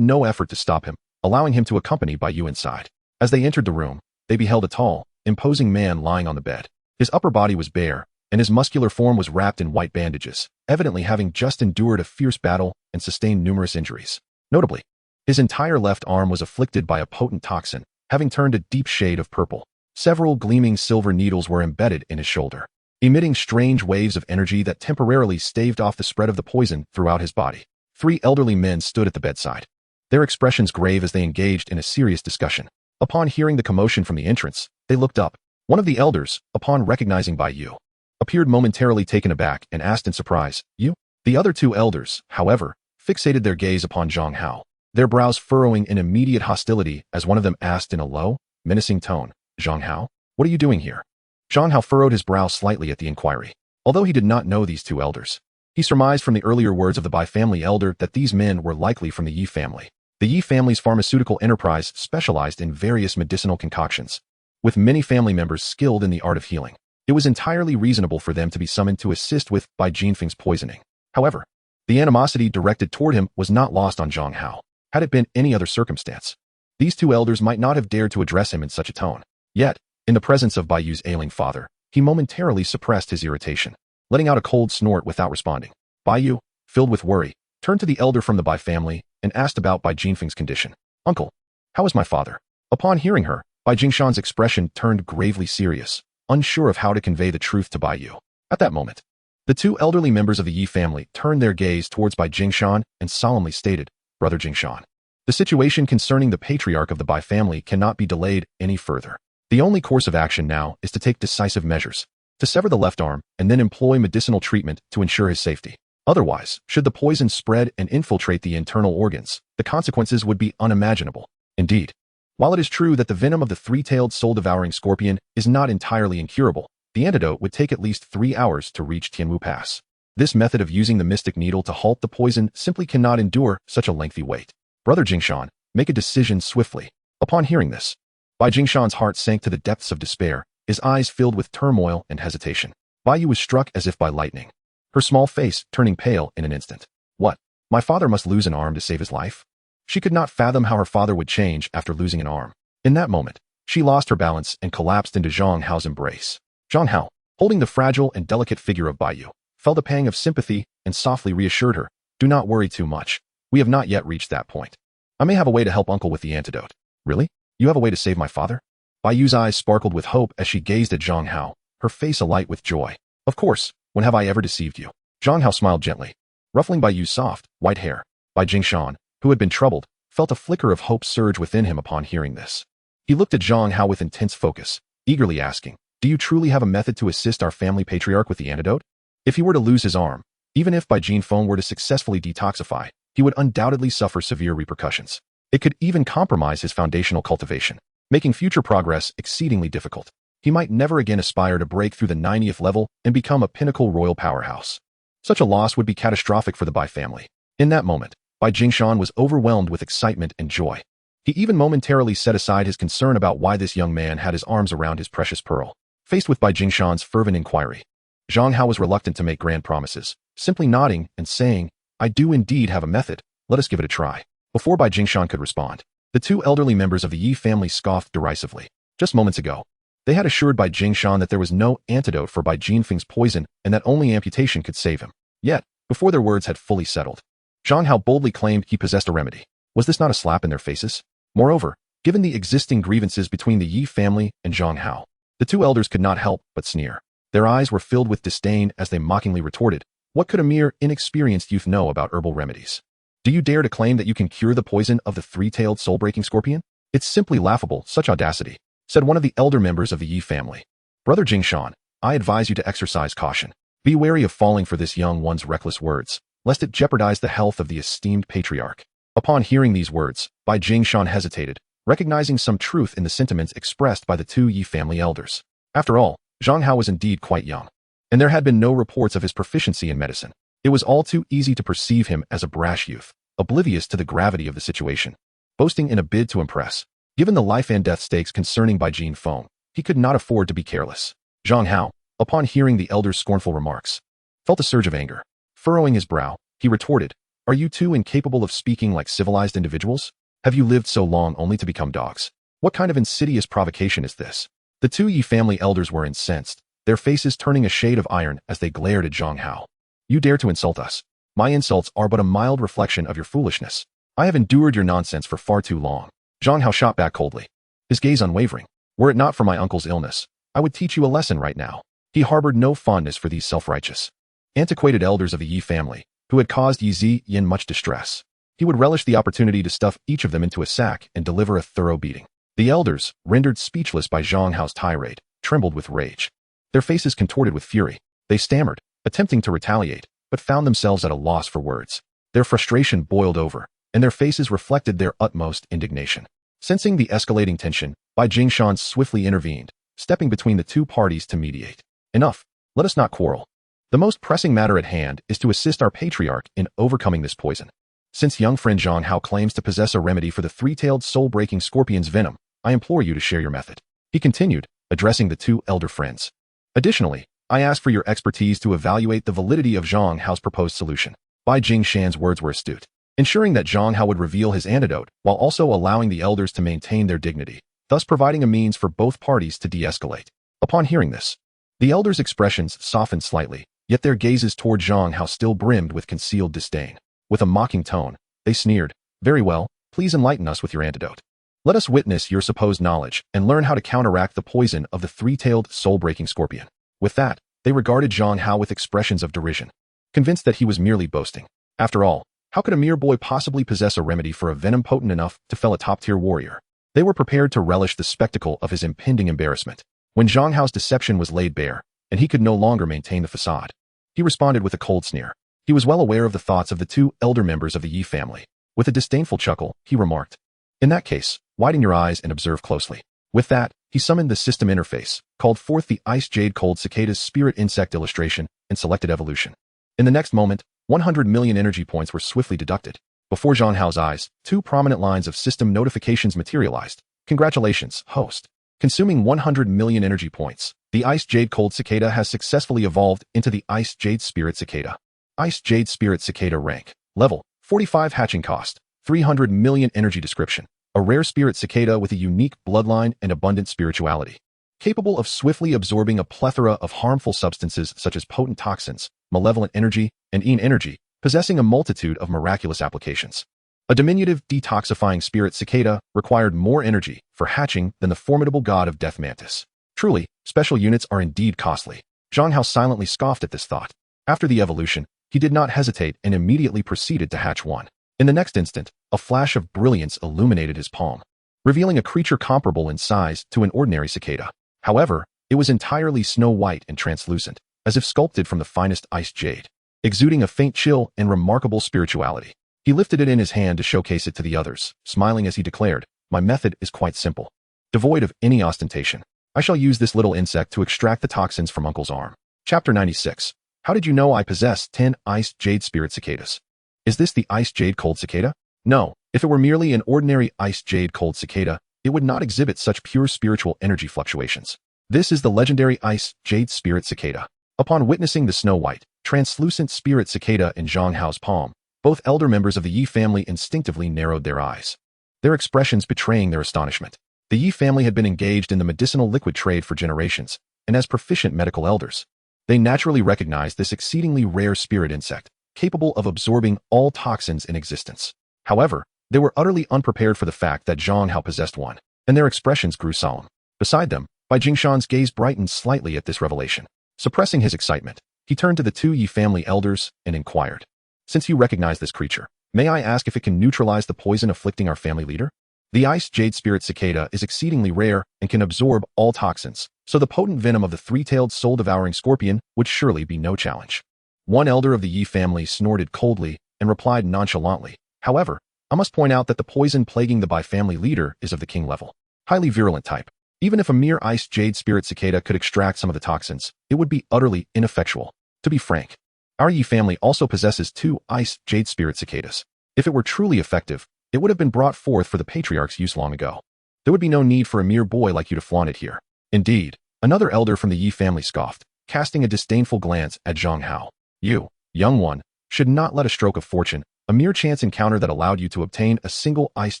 no effort to stop him, allowing him to accompany Bai Yu inside. As they entered the room, they beheld a tall, imposing man lying on the bed. His upper body was bare, and his muscular form was wrapped in white bandages, evidently having just endured a fierce battle and sustained numerous injuries. Notably, his entire left arm was afflicted by a potent toxin, having turned a deep shade of purple. Several gleaming silver needles were embedded in his shoulder, emitting strange waves of energy that temporarily staved off the spread of the poison throughout his body. 3 elderly men stood at the bedside, their expressions grave as they engaged in a serious discussion. Upon hearing the commotion from the entrance, they looked up. One of the elders, upon recognizing Bai Yu, appeared momentarily taken aback and asked in surprise, "You?" The other 2 elders, however, fixated their gaze upon Zhang Hao, their brows furrowing in immediate hostility as one of them asked in a low, menacing tone, "Zhang Hao, what are you doing here?" Zhang Hao furrowed his brow slightly at the inquiry. Although he did not know these 2 elders, he surmised from the earlier words of the Bai family elder that these men were likely from the Yi family. The Yi family's pharmaceutical enterprise specialized in various medicinal concoctions, with many family members skilled in the art of healing. It was entirely reasonable for them to be summoned to assist with Bai Jinfeng's poisoning. However, the animosity directed toward him was not lost on Zhang Hao. Had it been any other circumstance, these 2 elders might not have dared to address him in such a tone. Yet, in the presence of Bai Yu's ailing father, he momentarily suppressed his irritation, letting out a cold snort without responding. Bai Yu, filled with worry, turned to the elder from the Bai family and asked about Bai Jinfeng's condition. "Uncle, how is my father?" Upon hearing her, Bai Jingshan's expression turned gravely serious, unsure of how to convey the truth to Bai Yu. At that moment, the 2 elderly members of the Yi family turned their gaze towards Bai Jingshan and solemnly stated, "Brother Jingshan, the situation concerning the patriarch of the Bai family cannot be delayed any further. The only course of action now is to take decisive measures, to sever the left arm and then employ medicinal treatment to ensure his safety. Otherwise, should the poison spread and infiltrate the internal organs, the consequences would be unimaginable." Indeed, while it is true that the venom of the 3-tailed soul-devouring scorpion is not entirely incurable, the antidote would take at least 3 hours to reach Tianwu Pass. This method of using the mystic needle to halt the poison simply cannot endure such a lengthy wait. "Brother Jingshan, make a decision swiftly." Upon hearing this, Bai Jingshan's heart sank to the depths of despair, his eyes filled with turmoil and hesitation. Bai Yu was struck as if by lightning, her small face turning pale in an instant. "What? My father must lose an arm to save his life?" She could not fathom how her father would change after losing an arm. In that moment, she lost her balance and collapsed into Zhang Hao's embrace. Zhang Hao, holding the fragile and delicate figure of Bai Yu, felt a pang of sympathy and softly reassured her, "Do not worry too much. We have not yet reached that point. I may have a way to help uncle with the antidote." "Really? You have a way to save my father?" Bai Yu's eyes sparkled with hope as she gazed at Zhang Hao, her face alight with joy. "Of course, when have I ever deceived you?" Zhang Hao smiled gently, ruffling Bai Yu's soft, white hair. Bai Jingshan, who had been troubled, felt a flicker of hope surge within him upon hearing this. He looked at Zhang Hao with intense focus, eagerly asking, "Do you truly have a method to assist our family patriarch with the antidote? If he were to lose his arm, even if Bai Jinfeng were to successfully detoxify, he would undoubtedly suffer severe repercussions. It could even compromise his foundational cultivation, making future progress exceedingly difficult. He might never again aspire to break through the 90th level and become a pinnacle royal powerhouse. Such a loss would be catastrophic for the Bai family." In that moment, Bai Jingshan was overwhelmed with excitement and joy. He even momentarily set aside his concern about why this young man had his arms around his precious pearl. Faced with Bai Jingshan's fervent inquiry, Zhang Hao was reluctant to make grand promises, simply nodding and saying, "I do indeed have a method, let us give it a try." Before Bai Jingshan could respond, the 2 elderly members of the Yi family scoffed derisively. Just moments ago, they had assured Bai Jingshan that there was no antidote for Bai Jinfeng's poison and that only amputation could save him. Yet, before their words had fully settled, Zhang Hao boldly claimed he possessed a remedy. Was this not a slap in their faces? Moreover, given the existing grievances between the Yi family and Zhang Hao, the 2 elders could not help but sneer. Their eyes were filled with disdain as they mockingly retorted, "What could a mere inexperienced youth know about herbal remedies?" Do you dare to claim that you can cure the poison of the three-tailed soul-breaking scorpion? It's simply laughable, such audacity, said one of the elder members of the Yi family. Brother Jingshan, I advise you to exercise caution. Be wary of falling for this young one's reckless words, lest it jeopardize the health of the esteemed patriarch. Upon hearing these words, Bai Jingshan hesitated, recognizing some truth in the sentiments expressed by the two Yi family elders. After all, Zhang Hao was indeed quite young, and there had been no reports of his proficiency in medicine. It was all too easy to perceive him as a brash youth, oblivious to the gravity of the situation, boasting in a bid to impress. Given the life and death stakes concerning Bai Jin Feng, he could not afford to be careless. Zhang Hao, upon hearing the elder's scornful remarks, felt a surge of anger. Furrowing his brow, he retorted, "Are you too incapable of speaking like civilized individuals? Have you lived so long only to become dogs? What kind of insidious provocation is this?" The two Yi family elders were incensed, their faces turning a shade of iron as they glared at Zhang Hao. "You dare to insult us? My insults are but a mild reflection of your foolishness. I have endured your nonsense for far too long." Zhang Hao shot back coldly, his gaze unwavering. "Were it not for my uncle's illness, I would teach you a lesson right now." He harbored no fondness for these self-righteous, antiquated elders of the Yi family, who had caused Yi Ziyin much distress. He would relish the opportunity to stuff each of them into a sack and deliver a thorough beating. The elders, rendered speechless by Zhang Hao's tirade, trembled with rage. Their faces contorted with fury. They stammered, attempting to retaliate, but found themselves at a loss for words. Their frustration boiled over, and their faces reflected their utmost indignation. Sensing the escalating tension, Bai Jingshan swiftly intervened, stepping between the two parties to mediate. "Enough. Let us not quarrel. The most pressing matter at hand is to assist our patriarch in overcoming this poison. Since young friend Zhang Hao claims to possess a remedy for the three-tailed soul-breaking scorpion's venom, I implore you to share your method," he continued, addressing the two elder friends. "Additionally, I ask for your expertise to evaluate the validity of Zhang Hao's proposed solution." Bai Jingshan's words were astute, ensuring that Zhang Hao would reveal his antidote while also allowing the elders to maintain their dignity, thus providing a means for both parties to de-escalate. Upon hearing this, the elders' expressions softened slightly, yet their gazes toward Zhang Hao still brimmed with concealed disdain. With a mocking tone, they sneered, "Very well, please enlighten us with your antidote. Let us witness your supposed knowledge and learn how to counteract the poison of the three-tailed soul-breaking scorpion." With that, they regarded Zhang Hao with expressions of derision, convinced that he was merely boasting. After all, how could a mere boy possibly possess a remedy for a venom potent enough to fell a top-tier warrior? They were prepared to relish the spectacle of his impending embarrassment. When Zhang Hao's deception was laid bare, and he could no longer maintain the facade, he responded with a cold sneer. He was well aware of the thoughts of the two elder members of the Yi family. With a disdainful chuckle, he remarked, "In that case, widen your eyes and observe closely." With that, he summoned the system interface, called forth the Ice Jade Cold Cicadas Spirit Insect illustration, and selected evolution. In the next moment, 100 million energy points were swiftly deducted. Before Zhang Hao's eyes, two prominent lines of system notifications materialized. "Congratulations, host. Consuming 100 million energy points, the Ice Jade Cold Cicada has successfully evolved into the Ice Jade Spirit Cicada. Ice Jade Spirit Cicada rank, level, 45 hatching cost, 300 million energy description. A rare spirit cicada with a unique bloodline and abundant spirituality. Capable of swiftly absorbing a plethora of harmful substances such as potent toxins, malevolent energy, and energy, possessing a multitude of miraculous applications. A diminutive, detoxifying spirit cicada required more energy for hatching than the formidable god of death mantis. Truly, special units are indeed costly." Zhang Hao silently scoffed at this thought. After the evolution, he did not hesitate and immediately proceeded to hatch one. In the next instant, a flash of brilliance illuminated his palm, revealing a creature comparable in size to an ordinary cicada. However, it was entirely snow-white and translucent, as if sculpted from the finest ice jade, exuding a faint chill and remarkable spirituality. He lifted it in his hand to showcase it to the others, smiling as he declared, "My method is quite simple. Devoid of any ostentation, I shall use this little insect to extract the toxins from Uncle's arm." Chapter 96. How did you know I possess 10 Ice Jade Spirit Cicadas? Is this the Ice Jade Cold Cicada? No, if it were merely an ordinary Ice Jade Cold Cicada, it would not exhibit such pure spiritual energy fluctuations. This is the legendary Ice Jade Spirit Cicada. Upon witnessing the snow-white, translucent spirit cicada in Zhang Hao's palm, both elder members of the Yi family instinctively narrowed their eyes, their expressions betraying their astonishment. The Yi family had been engaged in the medicinal liquid trade for generations, and as proficient medical elders, they naturally recognized this exceedingly rare spirit insect, capable of absorbing all toxins in existence. However, they were utterly unprepared for the fact that Zhang Hao possessed one, and their expressions grew solemn. Beside them, Bai Jingshan's gaze brightened slightly at this revelation. Suppressing his excitement, he turned to the two Yi family elders and inquired, "Since you recognize this creature, May I ask if it can neutralize the poison afflicting our family leader? The ice jade spirit cicada is exceedingly rare and can absorb all toxins, so the potent venom of the three-tailed soul-devouring scorpion would surely be no challenge. One elder of the Yi family snorted coldly and replied nonchalantly, "However, I must point out that the poison plaguing the Bai family leader is of the king level, highly virulent type. Even if a mere ice jade spirit cicada could extract some of the toxins, it would be utterly ineffectual. To be frank, our Yi family also possesses 2 ice jade spirit cicadas. If it were truly effective, it would have been brought forth for the patriarch's use long ago. There would be no need for a mere boy like you to flaunt it here." Indeed, another elder from the Yi family scoffed, casting a disdainful glance at Zhang Hao. "You, young one, should not let a stroke of fortune, a mere chance encounter that allowed you to obtain a single ice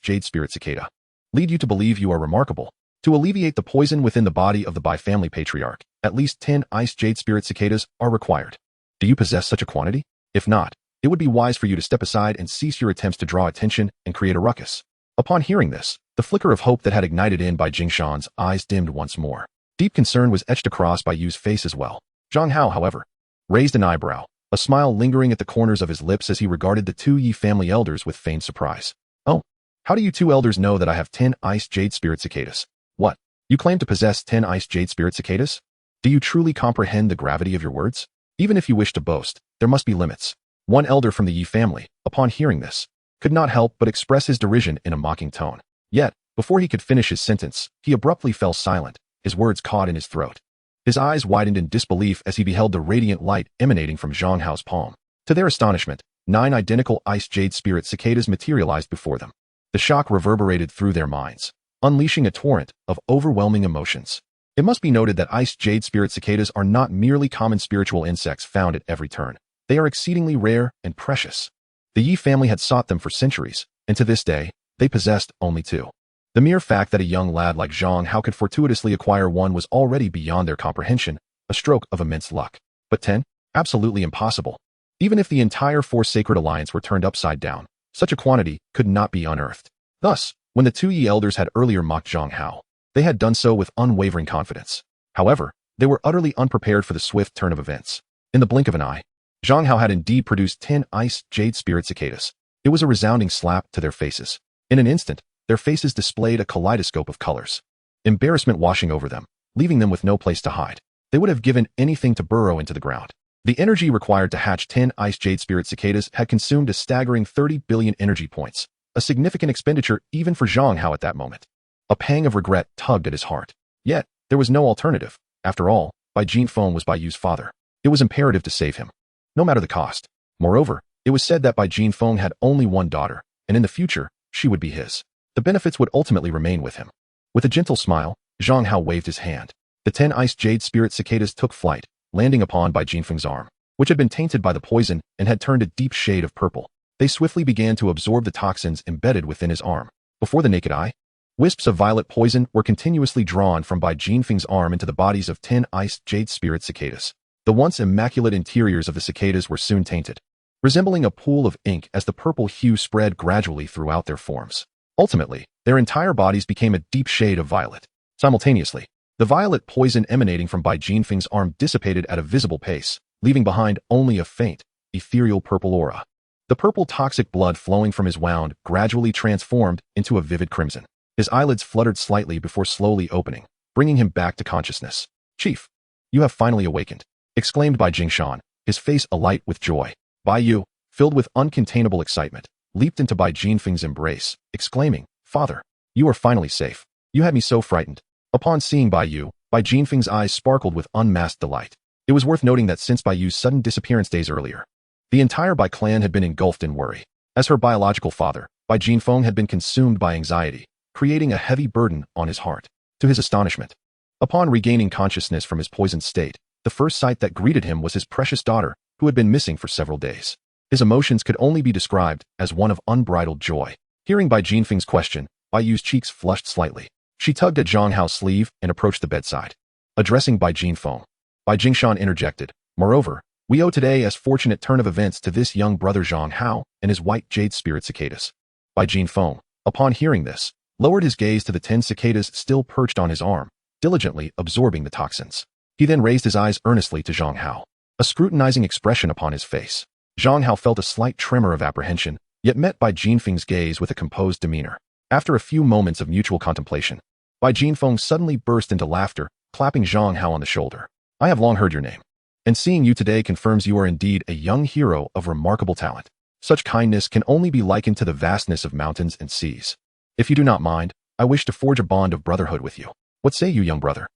jade spirit cicada, lead you to believe you are remarkable. To alleviate the poison within the body of the Bai family patriarch, at least 10 ice jade spirit cicadas are required. Do you possess such a quantity? If not, it would be wise for you to step aside and cease your attempts to draw attention and create a ruckus." Upon hearing this, the flicker of hope that had ignited in Bai Jingshan's eyes dimmed once more. Deep concern was etched across Bai Yu's face as well. Zhang Hao, however, raised an eyebrow, a smile lingering at the corners of his lips as he regarded the 2 Yi family elders with feigned surprise. "Oh, how do you 2 elders know that I have 10 ice jade spirit cicadas? What? You claim to possess 10 ice jade spirit cicadas? Do you truly comprehend the gravity of your words? Even if you wish to boast, there must be limits." One elder from the Yi family, upon hearing this, could not help but express his derision in a mocking tone. Yet, before he could finish his sentence, he abruptly fell silent, his words caught in his throat. His eyes widened in disbelief as he beheld the radiant light emanating from Zhang Hao's palm. To their astonishment, 9 identical ice jade spirit cicadas materialized before them. The shock reverberated through their minds, unleashing a torrent of overwhelming emotions. It must be noted that ice jade spirit cicadas are not merely common spiritual insects found at every turn. They are exceedingly rare and precious. The Yi family had sought them for centuries, and to this day, they possessed only 2. The mere fact that a young lad like Zhang Hao could fortuitously acquire one was already beyond their comprehension, a stroke of immense luck. But 10? Absolutely impossible. Even if the entire 4 sacred alliance were turned upside down, such a quantity could not be unearthed. Thus, when the 2 Yi elders had earlier mocked Zhang Hao, they had done so with unwavering confidence. However, they were utterly unprepared for the swift turn of events. In the blink of an eye, Zhang Hao had indeed produced 10 ice jade spirit cicadas. It was a resounding slap to their faces. In an instant, their faces displayed a kaleidoscope of colors. Embarrassment washing over them, leaving them with no place to hide. They would have given anything to burrow into the ground. The energy required to hatch 10 ice jade spirit cicadas had consumed a staggering 30 billion energy points, a significant expenditure even for Zhang Hao at that moment. A pang of regret tugged at his heart. Yet, there was no alternative. After all, Bai Jinfeng was Bai Yu's father. It was imperative to save him, no matter the cost. Moreover, it was said that Bai Jinfeng had only one daughter, and in the future, she would be his. The benefits would ultimately remain with him. With a gentle smile, Zhang Hao waved his hand. The 10 ice jade spirit cicadas took flight, landing upon Bai Jinfeng's arm, which had been tainted by the poison and had turned a deep shade of purple. They swiftly began to absorb the toxins embedded within his arm. Before the naked eye, wisps of violet poison were continuously drawn from Bai Jinfeng's arm into the bodies of 10 ice jade spirit cicadas. The once immaculate interiors of the cicadas were soon tainted, resembling a pool of ink as the purple hue spread gradually throughout their forms. Ultimately, their entire bodies became a deep shade of violet. Simultaneously, the violet poison emanating from Bai Jinfeng's arm dissipated at a visible pace, leaving behind only a faint, ethereal purple aura. The purple toxic blood flowing from his wound gradually transformed into a vivid crimson. His eyelids fluttered slightly before slowly opening, bringing him back to consciousness. "Chief, you have finally awakened," exclaimed Bai Jingshan, his face alight with joy. Bai Yu, filled with uncontainable excitement, leaped into Bai Jinfeng's embrace, exclaiming, "Father, you are finally safe. You had me so frightened." Upon seeing Bai Yu, Bai Jinfeng's eyes sparkled with unmasked delight. It was worth noting that since Bai Yu's sudden disappearance days earlier, the entire Bai clan had been engulfed in worry. As her biological father, Bai Jinfeng had been consumed by anxiety, creating a heavy burden on his heart. To his astonishment, upon regaining consciousness from his poisoned state, the first sight that greeted him was his precious daughter, who had been missing for several days. His emotions could only be described as one of unbridled joy. Hearing Bai Jinfeng's question, Bai Yu's cheeks flushed slightly. She tugged at Zhang Hao's sleeve and approached the bedside. Addressing Bai Jinfeng, Bai Jingshan interjected, "Moreover, we owe today as fortunate turn of events to this young brother Zhang Hao and his white jade spirit cicadas." Bai Jinfeng, upon hearing this, lowered his gaze to the 10 cicadas still perched on his arm, diligently absorbing the toxins. He then raised his eyes earnestly to Zhang Hao, a scrutinizing expression upon his face. Zhang Hao felt a slight tremor of apprehension, yet met Bai Jinfeng's gaze with a composed demeanor. After a few moments of mutual contemplation, Bai Jinfeng suddenly burst into laughter, clapping Zhang Hao on the shoulder. I have long heard your name, and seeing you today confirms you are indeed a young hero of remarkable talent. Such kindness can only be likened to the vastness of mountains and seas. If you do not mind, I wish to forge a bond of brotherhood with you. What say you, young brother?